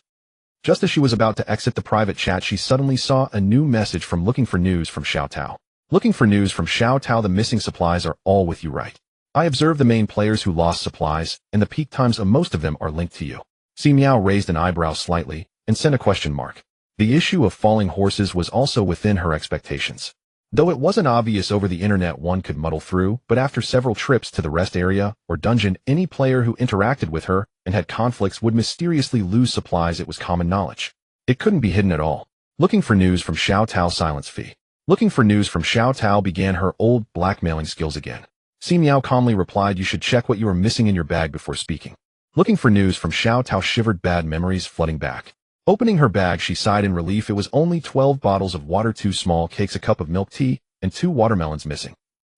Just as she was about to exit the private chat, she suddenly saw a new message from Looking for News from Xiaotao. Looking for news from Xiaotao: the missing supplies are all with you, right? I observed the main players who lost supplies, and the peak times of most of them are linked to you. Si Miao raised an eyebrow slightly and sent a question mark. The issue of falling horses was also within her expectations. Though it wasn't obvious over the internet, one could muddle through, but after several trips to the rest area or dungeon, any player who interacted with her and had conflicts would mysteriously lose supplies. It was common knowledge. It couldn't be hidden at all. Looking for news from Xiaotao: silence fee. Looking for news from Xiaotao began her old blackmailing skills again. Si Miao calmly replied, you should check what you are missing in your bag before speaking. Looking for news from Xiaotao shivered, bad memories flooding back. Opening her bag, she sighed in relief. It was only 12 bottles of water, 2 small cakes, a cup of milk tea, and 2 watermelons missing.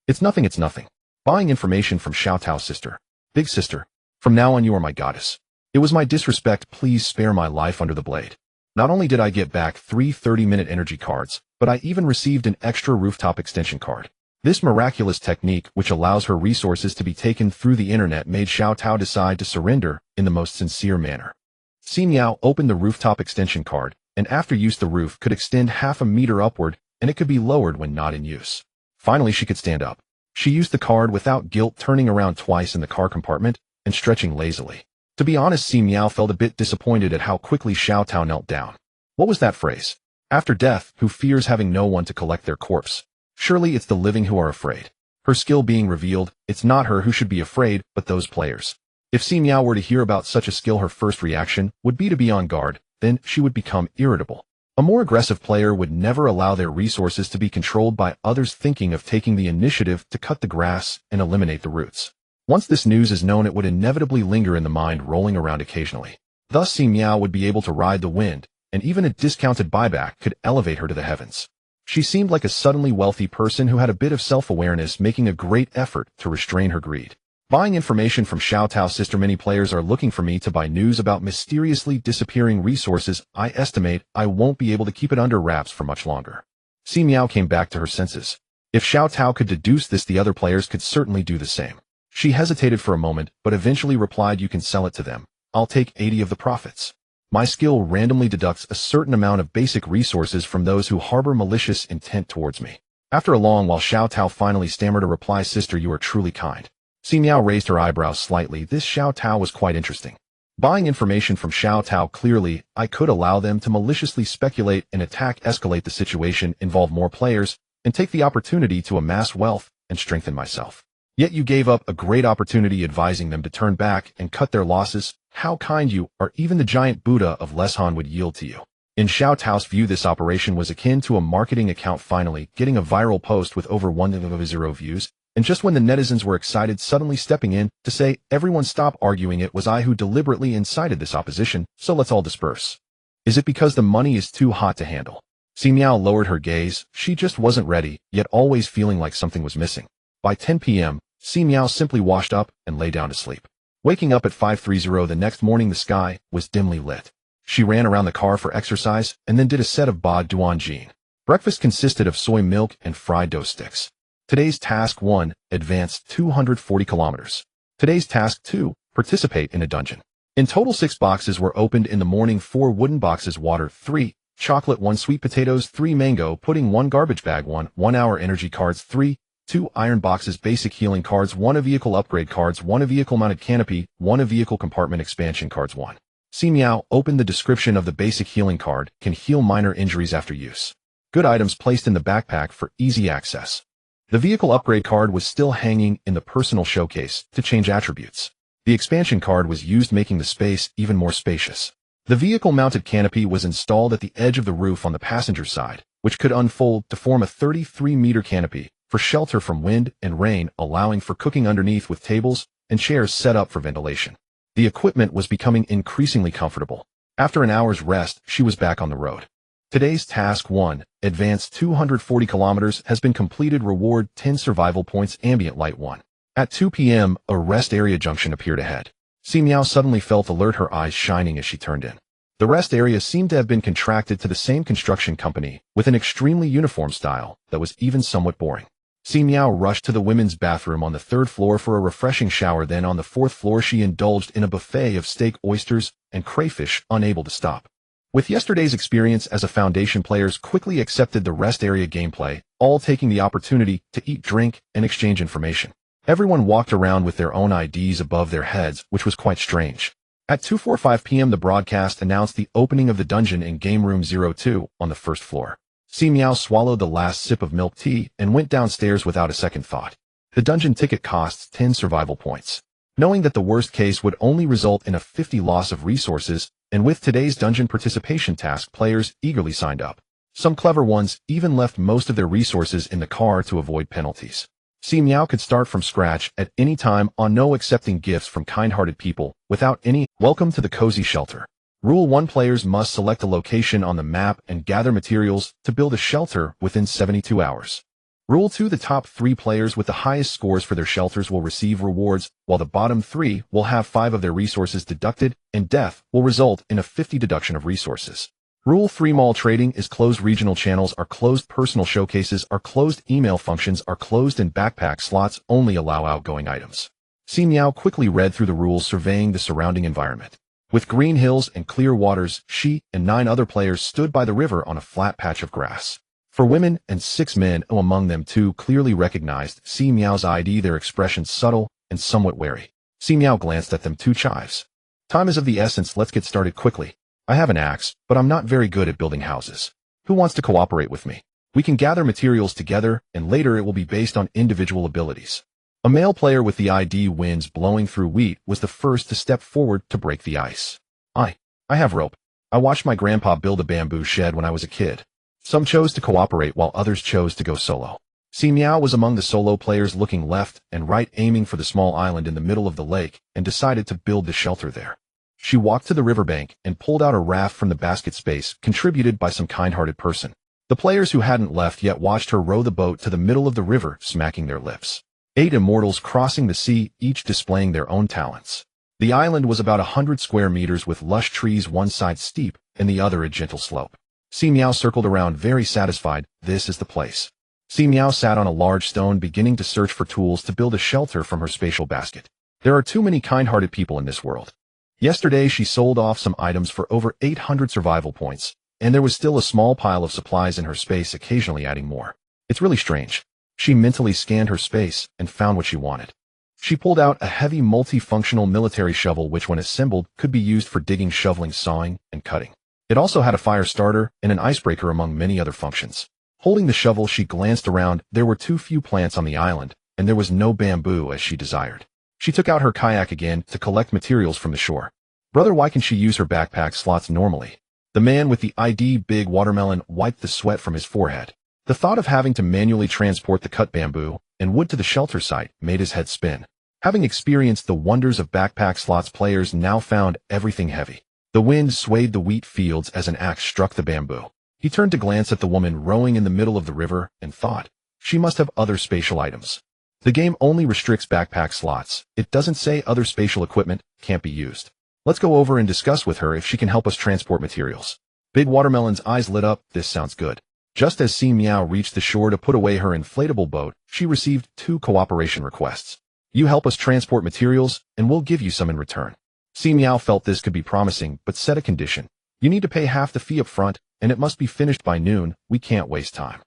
It's nothing, it's nothing. Buying information from Xiaotao's sister. Big sister. From now on you are my goddess. It was my disrespect, please spare my life under the blade. Not only did I get back 3 30-minute energy cards, but I even received an extra rooftop extension card. This miraculous technique, which allows her resources to be taken through the internet, made Xiaotao decide to surrender in the most sincere manner. Si Miao opened the rooftop extension card, and after use the roof could extend half a meter upward, and it could be lowered when not in use. Finally she could stand up. She used the card without guilt, turning around twice in the car compartment and stretching lazily. To be honest, Si Miao felt a bit disappointed at how quickly Xiao Tao knelt down. What was that phrase? After death, who fears having no one to collect their corpse? Surely it's the living who are afraid. Her skill being revealed, it's not her who should be afraid, but those players. If Si Miao were to hear about such a skill, her first reaction would be to be on guard, then she would become irritable. A more aggressive player would never allow their resources to be controlled by others thinking of taking the initiative to cut the grass and eliminate the roots. Once this news is known, it would inevitably linger in the mind, rolling around occasionally. Thus, Si Miao would be able to ride the wind, and even a discounted buyback could elevate her to the heavens. She seemed like a suddenly wealthy person who had a bit of self-awareness, making a great effort to restrain her greed. Buying information from Xiao Tao's sister. Many players are looking for me to buy news about mysteriously disappearing resources. I estimate I won't be able to keep it under wraps for much longer. Si Miao came back to her senses. If Xiao Tao could deduce this, the other players could certainly do the same. She hesitated for a moment, but eventually replied, "You can sell it to them. I'll take 80 of the profits. My skill randomly deducts a certain amount of basic resources from those who harbor malicious intent towards me." After a long while, Xiao Tao finally stammered a reply, "Sister, you are truly kind." Si Miao raised her eyebrows slightly. This Xiao Tao was quite interesting. Buying information from Xiao Tao, clearly, I could allow them to maliciously speculate and attack, escalate the situation, involve more players, and take the opportunity to amass wealth and strengthen myself. Yet you gave up a great opportunity advising them to turn back and cut their losses. How kind you are. Even the giant Buddha of Leshan would yield to you. In Xiao Tao's view, this operation was akin to a marketing account finally getting a viral post with over 1,000 views, and just when the netizens were excited, suddenly stepping in to say, "Everyone stop arguing, it was I who deliberately incited this opposition, so let's all disperse." Is it because the money is too hot to handle? Si Miao lowered her gaze. She just wasn't ready, yet always feeling like something was missing. By 10 p.m., Si Miao simply washed up and lay down to sleep. Waking up at 5:30 the next morning, the sky was dimly lit. She ran around the car for exercise and then did a set of Ba Duan Jin. Breakfast consisted of soy milk and fried dough sticks. Today's task 1, advance 240 kilometers. Today's task 2, participate in a dungeon. In total, 6 boxes were opened in the morning, 4 wooden boxes, water 3, chocolate 1, sweet potatoes 3, mango pudding 1, garbage bag 1, 1 hour energy cards 3, 2 iron boxes, basic healing cards 1, a vehicle upgrade cards 1, a vehicle mounted canopy 1, a vehicle compartment expansion cards 1. Si Miao opened the description of the basic healing card, can heal minor injuries after use. Good items placed in the backpack for easy access. The vehicle upgrade card was still hanging in the personal showcase to change attributes. The expansion card was used, making the space even more spacious. The vehicle mounted canopy was installed at the edge of the roof on the passenger side, which could unfold to form a 33-meter canopy for shelter from wind and rain, allowing for cooking underneath with tables and chairs set up for ventilation. The equipment was becoming increasingly comfortable. After an hour's rest, she was back on the road. Today's task 1, advance 240 kilometers, has been completed. Reward 10 survival points, ambient light 1. At 2 p.m., a rest area junction appeared ahead. Si Miao suddenly felt alert, her eyes shining as she turned in. The rest area seemed to have been contracted to the same construction company, with an extremely uniform style that was even somewhat boring. Si Miao rushed to the women's bathroom on the 3rd floor for a refreshing shower. Then on the 4th floor, she indulged in a buffet of steak, oysters, and crayfish, unable to stop. With yesterday's experience as a foundation, players quickly accepted the rest area gameplay, all taking the opportunity to eat, drink, and exchange information. Everyone walked around with their own IDs above their heads, which was quite strange. At 2:45 p.m., the broadcast announced the opening of the dungeon in Game Room 02 on the 1st floor. Si Miao swallowed the last sip of milk tea and went downstairs without a second thought. The dungeon ticket costs 10 survival points. Knowing that the worst case would only result in a 50 loss of resources, and with today's dungeon participation task, players eagerly signed up. Some clever ones even left most of their resources in the car to avoid penalties. Si Miao could start from scratch at any time, on no accepting gifts from kind-hearted people, without any. Welcome to the cozy shelter. Rule 1, players must select a location on the map and gather materials to build a shelter within 72 hours. Rule 2, the top 3 players with the highest scores for their shelters will receive rewards, while the bottom 3 will have 5 of their resources deducted, and death will result in a 50 deduction of resources. Rule 3, mall trading is closed, regional channels are closed, personal showcases are closed, email functions are closed, and backpack slots only allow outgoing items. Si Miao quickly read through the rules, surveying the surrounding environment. With green hills and clear waters, she and 9 other players stood by the river on a flat patch of grass. 4 women and 6 men, among them 2, clearly recognized Si Miao's ID, their expressions subtle and somewhat wary. Si Miao glanced at them. 2 chives. Time is of the essence, let's get started quickly. I have an axe, but I'm not very good at building houses. Who wants to cooperate with me? We can gather materials together, and later it will be based on individual abilities. A male player with the ID winds blowing through wheat was the first to step forward to break the ice. I have rope. I watched my grandpa build a bamboo shed when I was a kid. Some chose to cooperate while others chose to go solo. Si Miao was among the solo players, looking left and right, aiming for the small island in the middle of the lake, and decided to build the shelter there. She walked to the riverbank and pulled out a raft from the basket space contributed by some kind-hearted person. The players who hadn't left yet watched her row the boat to the middle of the river, smacking their lips. 8 immortals crossing the sea, each displaying their own talents. The island was about 100 square meters with lush trees, one side steep and the other a gentle slope. Si Miao circled around, very satisfied. This is the place. Si Miao sat on a large stone, beginning to search for tools to build a shelter from her spatial basket. There are too many kind-hearted people in this world. Yesterday she sold off some items for over 800 survival points, and there was still a small pile of supplies in her space, occasionally adding more. It's really strange. She mentally scanned her space and found what she wanted. She pulled out a heavy multifunctional military shovel which, when assembled, could be used for digging, shoveling, sawing, and cutting. It also had a fire starter and an icebreaker among many other functions. Holding the shovel, she glanced around. There were too few plants on the island, and there was no bamboo as she desired. She took out her kayak again to collect materials from the shore. Brother, why can she use her backpack slots normally? The man with the ID Big Watermelon wiped the sweat from his forehead. The thought of having to manually transport the cut bamboo and wood to the shelter site made his head spin. Having experienced the wonders of backpack slots, players now found everything heavy. The wind swayed the wheat fields as an axe struck the bamboo. He turned to glance at the woman rowing in the middle of the river and thought, she must have other spatial items. The game only restricts backpack slots. It doesn't say other spatial equipment can't be used. Let's go over and discuss with her if she can help us transport materials. Big Watermelon's eyes lit up. This sounds good. Just as Si Miao reached the shore to put away her inflatable boat, she received 2 cooperation requests. You help us transport materials, and we'll give you some in return. Si Miao felt this could be promising, but set a condition. You need to pay half the fee up front, and it must be finished by noon. We can't waste time.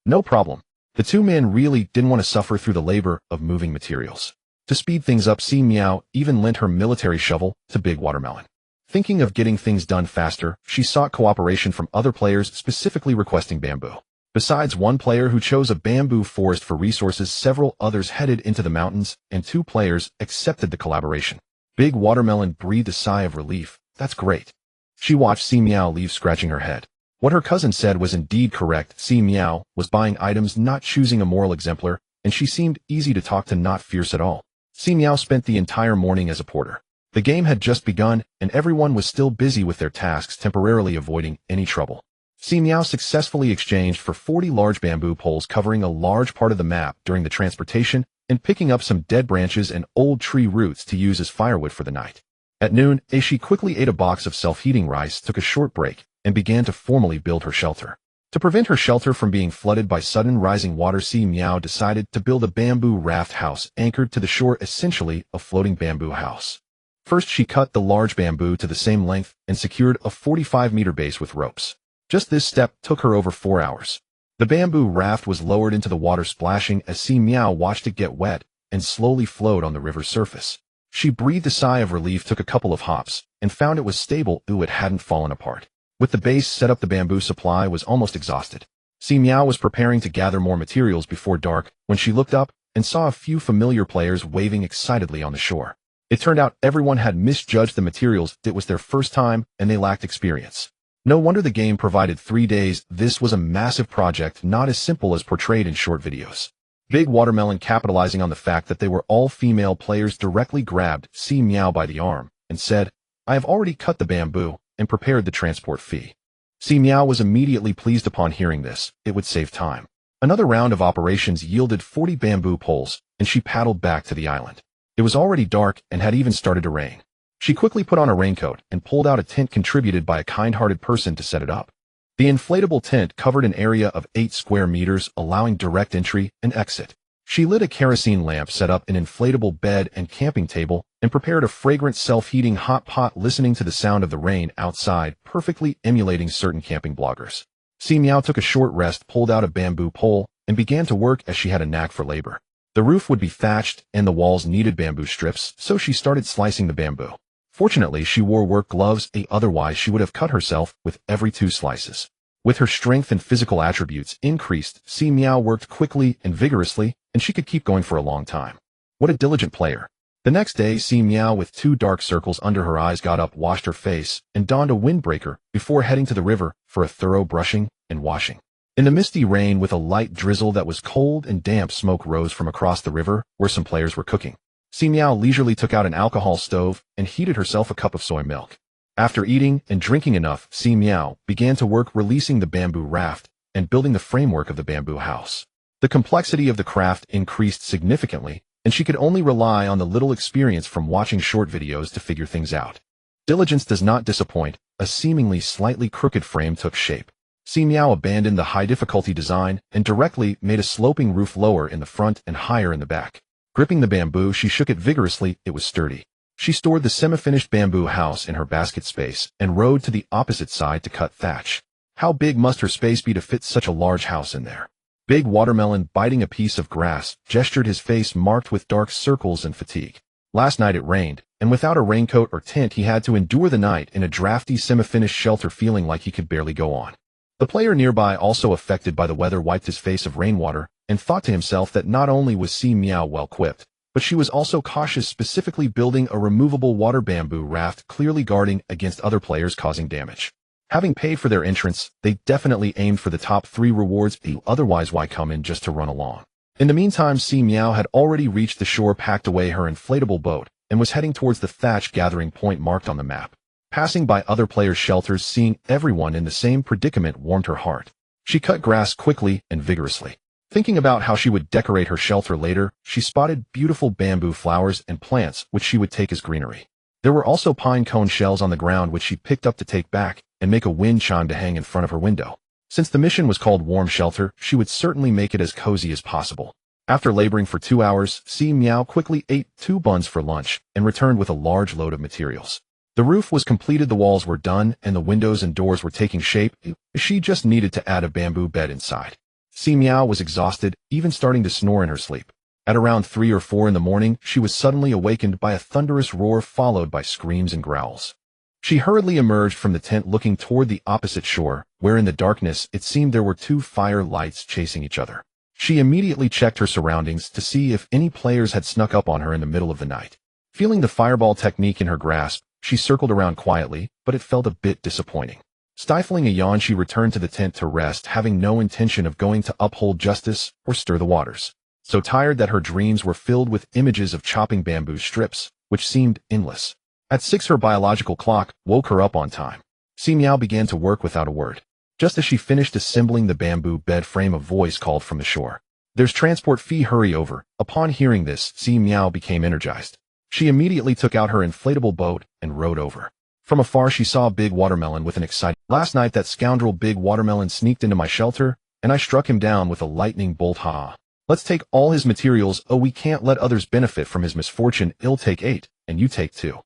No problem. The 2 men really didn't want to suffer through the labor of moving materials. To speed things up, Si Miao even lent her military shovel to Big Watermelon. Thinking of getting things done faster, she sought cooperation from other players, specifically requesting bamboo. Besides one player who chose a bamboo forest for resources, several others headed into the mountains, and 2 players accepted the collaboration. Big Watermelon breathed a sigh of relief. That's great. She watched Si Miao leave, scratching her head. What her cousin said was indeed correct. Si Miao was buying items, not choosing a moral exemplar, and she seemed easy to talk to, not fierce at all. Si Miao spent the entire morning as a porter. The game had just begun, and everyone was still busy with their tasks, temporarily avoiding any trouble. Si Miao successfully exchanged for 40 large bamboo poles covering a large part of the map during the transportation, and picking up some dead branches and old tree roots to use as firewood for the night. At noon, she quickly ate a box of self-heating rice, took a short break, and began to formally build her shelter. To prevent her shelter from being flooded by sudden rising water, Si Miao decided to build a bamboo raft house anchored to the shore, essentially a floating bamboo house. First, she cut the large bamboo to the same length and secured a 45-meter base with ropes. Just this step took her over 4 hours. The bamboo raft was lowered into the water, splashing as Si Miao watched it get wet and slowly float on the river's surface. She breathed a sigh of relief, took a couple of hops, and found it was stable. It hadn't fallen apart. With the base set up, the bamboo supply was almost exhausted. Si Miao was preparing to gather more materials before dark when she looked up and saw a few familiar players waving excitedly on the shore. It turned out everyone had misjudged the materials. It was their first time, and they lacked experience. No wonder the game provided 3 days. This was a massive project, not as simple as portrayed in short videos. Big Watermelon, capitalizing on the fact that they were all female players, directly grabbed Si Miao by the arm and said, I have already cut the bamboo and prepared the transport fee. Si Miao was immediately pleased upon hearing this. It would save time. Another round of operations yielded 40 bamboo poles, and she paddled back to the island. It was already dark and had even started to rain. She quickly put on a raincoat and pulled out a tent contributed by a kind-hearted person to set it up. The inflatable tent covered an area of 8 square meters, allowing direct entry and exit. She lit a kerosene lamp, set up an inflatable bed and camping table, and prepared a fragrant self-heating hot pot, listening to the sound of the rain outside, perfectly emulating certain camping bloggers. Si Miao took a short rest, pulled out a bamboo pole, and began to work as she had a knack for labor. The roof would be thatched, and the walls needed bamboo strips, so she started slicing the bamboo. Fortunately, she wore work gloves, otherwise she would have cut herself with every 2 slices. With her strength and physical attributes increased, Si Miao worked quickly and vigorously, and she could keep going for a long time. What a diligent player. The next day, Si Miao, with 2 dark circles under her eyes, got up, washed her face, and donned a windbreaker before heading to the river for a thorough brushing and washing. In the misty rain with a light drizzle that was cold and damp, smoke rose from across the river where some players were cooking. Si Miao leisurely took out an alcohol stove and heated herself a cup of soy milk. After eating and drinking enough, Si Miao began to work releasing the bamboo raft and building the framework of the bamboo house. The complexity of the craft increased significantly, and she could only rely on the little experience from watching short videos to figure things out. Diligence does not disappoint. A seemingly slightly crooked frame took shape. Si Miao abandoned the high-difficulty design and directly made a sloping roof lower in the front and higher in the back. Gripping the bamboo, she shook it vigorously. It was sturdy. She stored the semi-finished bamboo house in her basket space and rode to the opposite side to cut thatch. How big must her space be to fit such a large house in there? Big Watermelon, biting a piece of grass, gestured, his face marked with dark circles and fatigue. Last night it rained, and without a raincoat or tent he had to endure the night in a drafty semi-finished shelter, feeling like he could barely go on. The player nearby, also affected by the weather, wiped his face of rainwater and thought to himself that not only was Si Miao well-equipped, but she was also cautious, specifically building a removable water bamboo raft, clearly guarding against other players causing damage. Having paid for their entrance, they definitely aimed for the top 3 rewards, otherwise why come in just to run along? In the meantime, Si Miao had already reached the shore, packed away her inflatable boat, and was heading towards the thatch gathering point marked on the map. Passing by other players' shelters, seeing everyone in the same predicament warmed her heart. She cut grass quickly and vigorously. Thinking about how she would decorate her shelter later, she spotted beautiful bamboo flowers and plants which she would take as greenery. There were also pine cone shells on the ground which she picked up to take back and make a wind chime to hang in front of her window. Since the mission was called Warm Shelter, she would certainly make it as cozy as possible. After laboring for 2 hours, Si Miao quickly ate 2 buns for lunch and returned with a large load of materials. The roof was completed, the walls were done, and the windows and doors were taking shape. She just needed to add a bamboo bed inside. Si Miao was exhausted, even starting to snore in her sleep. At around 3 or 4 in the morning, she was suddenly awakened by a thunderous roar followed by screams and growls. She hurriedly emerged from the tent, looking toward the opposite shore, where in the darkness it seemed there were 2 fire lights chasing each other. She immediately checked her surroundings to see if any players had snuck up on her in the middle of the night. Feeling the fireball technique in her grasp, she circled around quietly, but it felt a bit disappointing. Stifling a yawn, she returned to the tent to rest, having no intention of going to uphold justice or stir the waters. So tired that her dreams were filled with images of chopping bamboo strips, which seemed endless. At 6, her biological clock woke her up on time. Si Miao began to work without a word. Just as she finished assembling the bamboo bed frame, a voice called from the shore. "There's transport fee, hurry over." Upon hearing this, Si Miao became energized. She immediately took out her inflatable boat and rowed over. From afar she saw Big Watermelon with an excited, "Last night that scoundrel Big Watermelon sneaked into my shelter, and I struck him down with a lightning bolt. Ha! Let's take all his materials. Oh, we can't let others benefit from his misfortune. I'll take 8, and you take 2.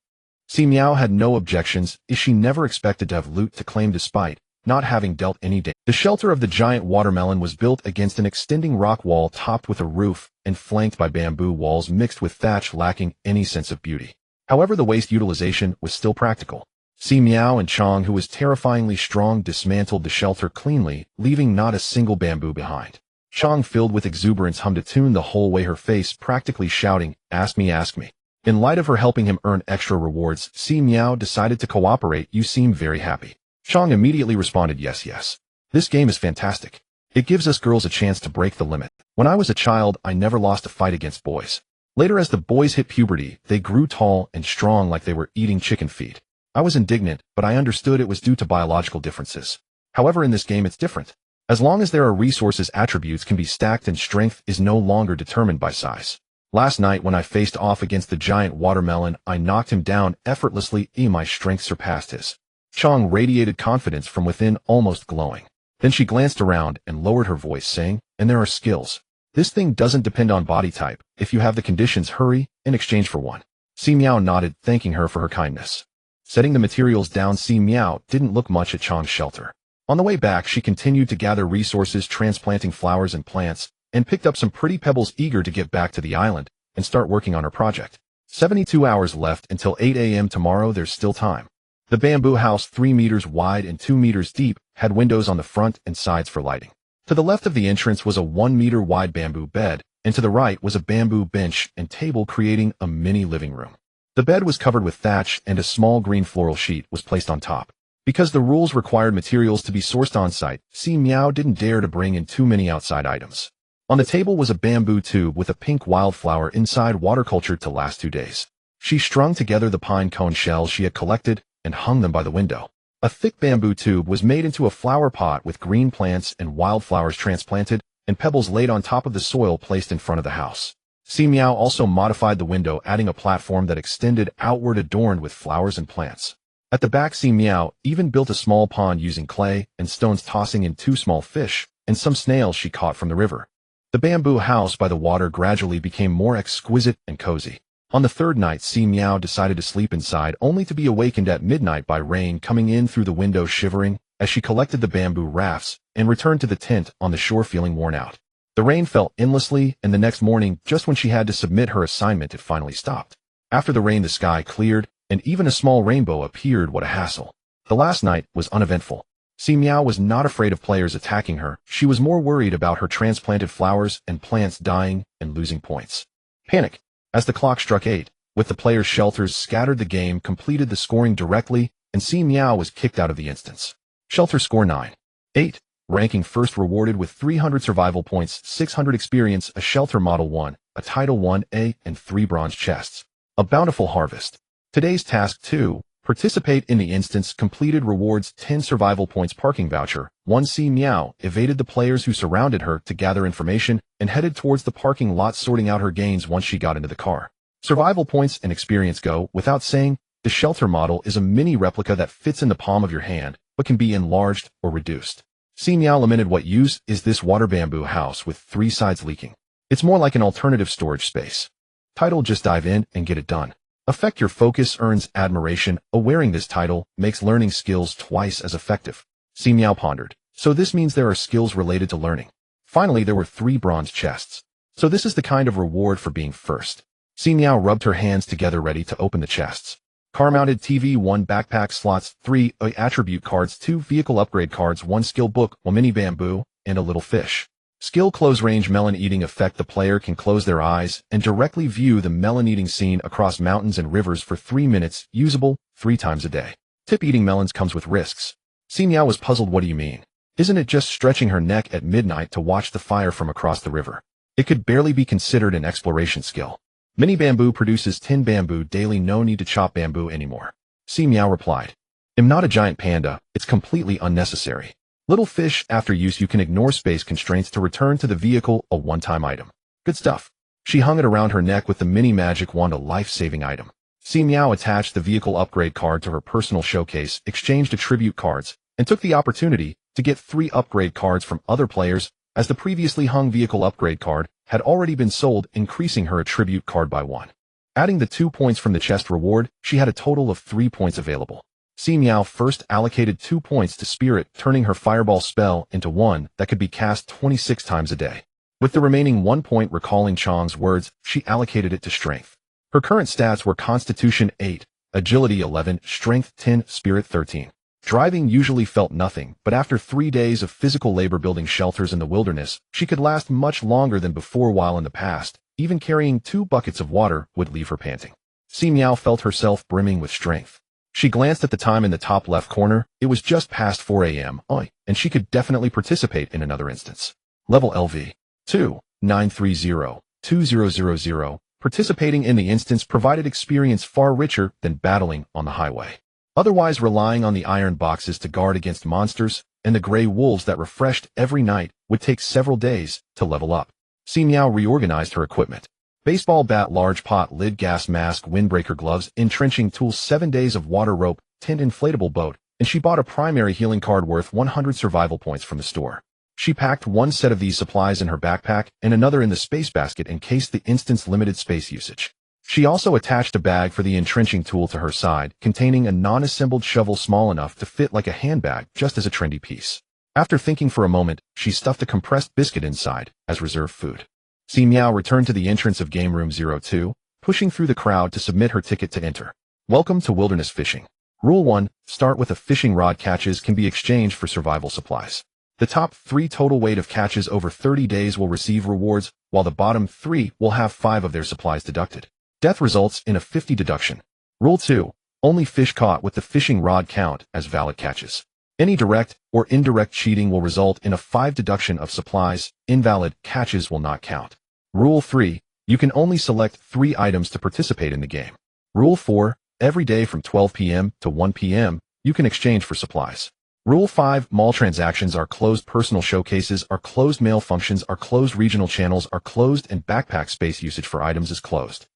Si Miao had no objections, as she never expected to have loot to claim despite not having dealt any damage. The shelter of the giant watermelon was built against an extending rock wall topped with a roof and flanked by bamboo walls mixed with thatch, lacking any sense of beauty. However, the waste utilization was still practical. Si Miao and Chong, who was terrifyingly strong, dismantled the shelter cleanly, leaving not a single bamboo behind. Chong, filled with exuberance, hummed a tune the whole way, her face practically shouting, "Ask me, ask me." In light of her helping him earn extra rewards, Si Miao decided to cooperate. "You seem very happy." Chong immediately responded, "Yes, yes. This game is fantastic. It gives us girls a chance to break the limit. When I was a child, I never lost a fight against boys. Later, as the boys hit puberty, they grew tall and strong like they were eating chicken feed. I was indignant, but I understood it was due to biological differences. However, in this game it's different. As long as there are resources, attributes can be stacked and strength is no longer determined by size. Last night when I faced off against the giant watermelon, I knocked him down effortlessly. My strength surpassed his." Chong radiated confidence from within, almost glowing. Then she glanced around and lowered her voice, saying, "And there are skills. This thing doesn't depend on body type. If you have the conditions, hurry in exchange for one." Si Miao nodded, thanking her for her kindness. Setting the materials down, Si Miao didn't look much at Chong's shelter. On the way back, she continued to gather resources, transplanting flowers and plants, and picked up some pretty pebbles, eager to get back to the island and start working on her project. 72 hours left until 8 a.m. tomorrow. There's still time. The bamboo house, 3 meters wide and 2 meters deep, had windows on the front and sides for lighting. To the left of the entrance was a 1-meter wide bamboo bed, and to the right was a bamboo bench and table, creating a mini living room. The bed was covered with thatch, and a small green floral sheet was placed on top. Because the rules required materials to be sourced on-site, Si Miao didn't dare to bring in too many outside items. On the table was a bamboo tube with a pink wildflower inside, watercultured to last 2 days. She strung together the pine cone shells she had collected and hung them by the window. A thick bamboo tube was made into a flower pot with green plants and wildflowers transplanted, and pebbles laid on top of the soil placed in front of the house. Si Miao also modified the window, adding a platform that extended outward adorned with flowers and plants. At the back, Si Miao even built a small pond using clay and stones, tossing in 2 small fish and some snails she caught from the river. The bamboo house by the water gradually became more exquisite and cozy. On the 3rd night, Si Miao decided to sleep inside, only to be awakened at midnight by rain coming in through the window. Shivering as she collected the bamboo rafts and returned to the tent on the shore, feeling worn out. The rain fell endlessly, and the next morning, just when she had to submit her assignment, it finally stopped. After the rain, the sky cleared, and even a small rainbow appeared. What a hassle. The last night was uneventful. Si Miao was not afraid of players attacking her. She was more worried about her transplanted flowers and plants dying and losing points. Panic. As the clock struck 8, with the players' shelters scattered, the game completed the scoring directly, and Si Miao was kicked out of the instance. Shelter score 9. 8. Ranking first, rewarded with 300 survival points, 600 experience, a shelter model 1, a title 1A, and 3 bronze chests. A bountiful harvest. Today's task 2. Participate in the instance. Completed rewards 10 survival points, parking voucher 1. Si Miao evaded the players who surrounded her to gather information and headed towards the parking lot, sorting out her gains once she got into the car. Survival points and experience go without saying. The shelter model is a mini replica that fits in the palm of your hand, but can be enlarged or reduced. Si Miao lamented, what use is this water bamboo house with 3 sides leaking? It's more like an alternative storage space. Title, just dive in and get it done. Affect your focus earns admiration. Wearing this title makes learning skills twice as effective. Si Miao pondered. So this means there are skills related to learning. Finally, there were 3 bronze chests. So this is the kind of reward for being first. Si Miao rubbed her hands together, ready to open the chests. Car-mounted TV 1, backpack slots 3, attribute cards 2, vehicle upgrade cards 1, skill book 1, mini bamboo, and a little fish. Skill, close range melon eating effect. The player can close their eyes and directly view the melon eating scene across mountains and rivers for 3 minutes, usable 3 times a day. Tip, eating melons comes with risks. Si Miao was puzzled. What do you mean? Isn't it just stretching her neck at midnight to watch the fire from across the river? It could barely be considered an exploration skill. Mini bamboo produces 10 bamboo daily, no need to chop bamboo anymore. Si Miao replied. I'm not a giant panda, it's completely unnecessary. Little fish, after use you can ignore space constraints to return to the vehicle, a one-time item. Good stuff. She hung it around her neck with the mini magic wand, a life-saving item. Si Miao attached the vehicle upgrade card to her personal showcase, exchanged attribute cards, and took the opportunity to get 3 upgrade cards from other players, as the previously hung vehicle upgrade card had already been sold, increasing her attribute card by 1. Adding the 2 points from the chest reward, she had a total of 3 points available. Si Miao first allocated 2 points to Spirit, turning her fireball spell into one that could be cast 26 times a day. With the remaining 1 point, recalling Chang's words, she allocated it to Strength. Her current stats were Constitution 8, Agility 11, Strength 10, Spirit 13. Driving usually felt nothing, but after 3 days of physical labor building shelters in the wilderness, she could last much longer than before. While in the past, even carrying 2 buckets of water would leave her panting. Si Miao felt herself brimming with strength. She glanced at the time in the top left corner. It was just past 4 a.m., and she could definitely participate in another instance. Level LV 2930200. Participating in the instance provided experience far richer than battling on the highway. Otherwise, relying on the iron boxes to guard against monsters and the gray wolves that refreshed every night would take several days to level up. Si Miao reorganized her equipment. Baseball bat, large pot lid, gas mask, windbreaker gloves, entrenching tools, 7 days of water rope, tent, inflatable boat, and she bought a primary healing card worth 100 survival points from the store. She packed 1 set of these supplies in her backpack and another in the space basket in case the instance limited space usage. She also attached a bag for the entrenching tool to her side, containing a non-assembled shovel small enough to fit like a handbag, just as a trendy piece. After thinking for a moment, she stuffed a compressed biscuit inside as reserve food. Si Miao returned to the entrance of Game Room 02, pushing through the crowd to submit her ticket to enter. Welcome to wilderness fishing. Rule 1. Start with a fishing rod. Catches can be exchanged for survival supplies. The top 3 total weight of catches over 30 days will receive rewards, while the bottom 3 will have 5 of their supplies deducted. Death results in a 50 deduction. Rule 2. Only fish caught with the fishing rod count as valid catches. Any direct or indirect cheating will result in a 5 deduction of supplies. Invalid catches will not count. Rule 3. You can only select 3 items to participate in the game. Rule 4. Every day from 12 p.m. to 1 p.m., you can exchange for supplies. Rule 5. Mall transactions are closed. Personal showcases are closed. Mail functions are closed. Regional channels are closed, and backpack space usage for items is closed.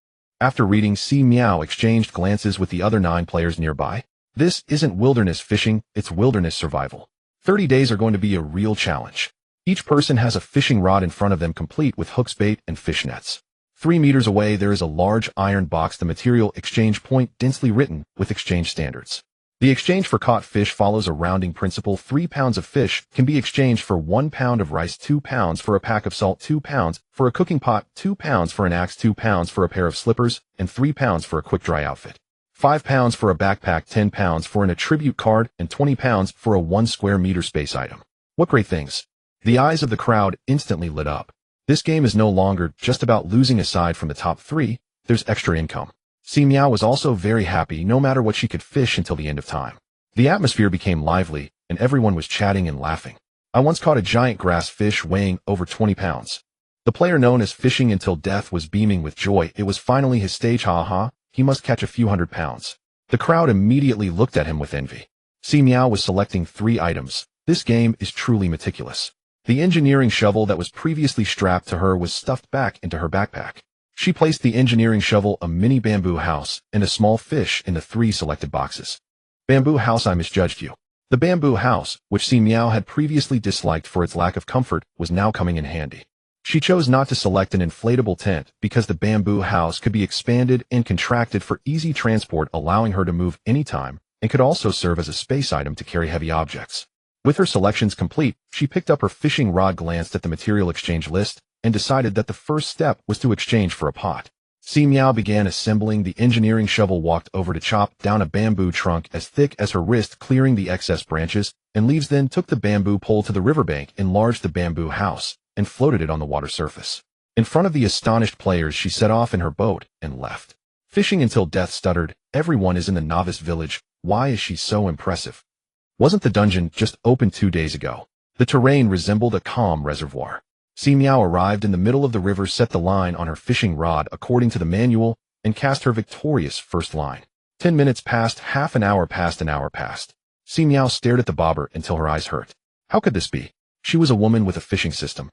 After reading, Si Miao exchanged glances with the other 9 players nearby. This isn't wilderness fishing, it's wilderness survival. 30 days are going to be a real challenge. Each person has a fishing rod in front of them, complete with hooks, bait, and fish nets. 3 meters away there is a large iron box, the material exchange point densely written with exchange standards. The exchange for caught fish follows a rounding principle. 3 pounds of fish can be exchanged for 1 pound of rice, 2 pounds for a pack of salt, 2 pounds for a cooking pot, 2 pounds for an axe, 2 pounds for a pair of slippers, and 3 pounds for a quick dry outfit. 5 pounds for a backpack, 10 pounds for an attribute card, and 20 pounds for a 1 square meter space item. What great things! The eyes of the crowd instantly lit up. This game is no longer just about losing. Aside from the top 3, there's extra income. Si Miao was also very happy. No matter what, she could fish until the end of time. The atmosphere became lively, and everyone was chatting and laughing. I once caught a giant grass fish weighing over 20 pounds. The player known as Fishing Until Death was beaming with joy. It was finally his stage. Ha, he must catch a few hundred pounds. The crowd immediately looked at him with envy. Si Miao was selecting 3 items. This game is truly meticulous. The engineering shovel that was previously strapped to her was stuffed back into her backpack. She placed the engineering shovel, a mini bamboo house, and a small fish in the 3 selected boxes. Bamboo house, I misjudged you. The bamboo house, which Si Miao had previously disliked for its lack of comfort, was now coming in handy. She chose not to select an inflatable tent because the bamboo house could be expanded and contracted for easy transport, allowing her to move anytime, and could also serve as a space item to carry heavy objects. With her selections complete, she picked up her fishing rod, glanced at the material exchange list, and decided that the first step was to exchange for a pot. Si Miao began assembling the engineering shovel, walked over to chop down a bamboo trunk as thick as her wrist, clearing the excess branches and leaves, then took the bamboo pole to the riverbank, enlarged the bamboo house, and floated it on the water surface. In front of the astonished players, she set off in her boat and left. Fishing Until Death stuttered, "Everyone is in the novice village. Why is she so impressive? Wasn't the dungeon just opened 2 days ago?" The terrain resembled a calm reservoir. Si Miao arrived in the middle of the river, set the line on her fishing rod according to the manual, and cast her victorious first line. 10 minutes passed, half an hour passed, an hour passed. Si Miao stared at the bobber until her eyes hurt. How could this be? She was a woman with a fishing system.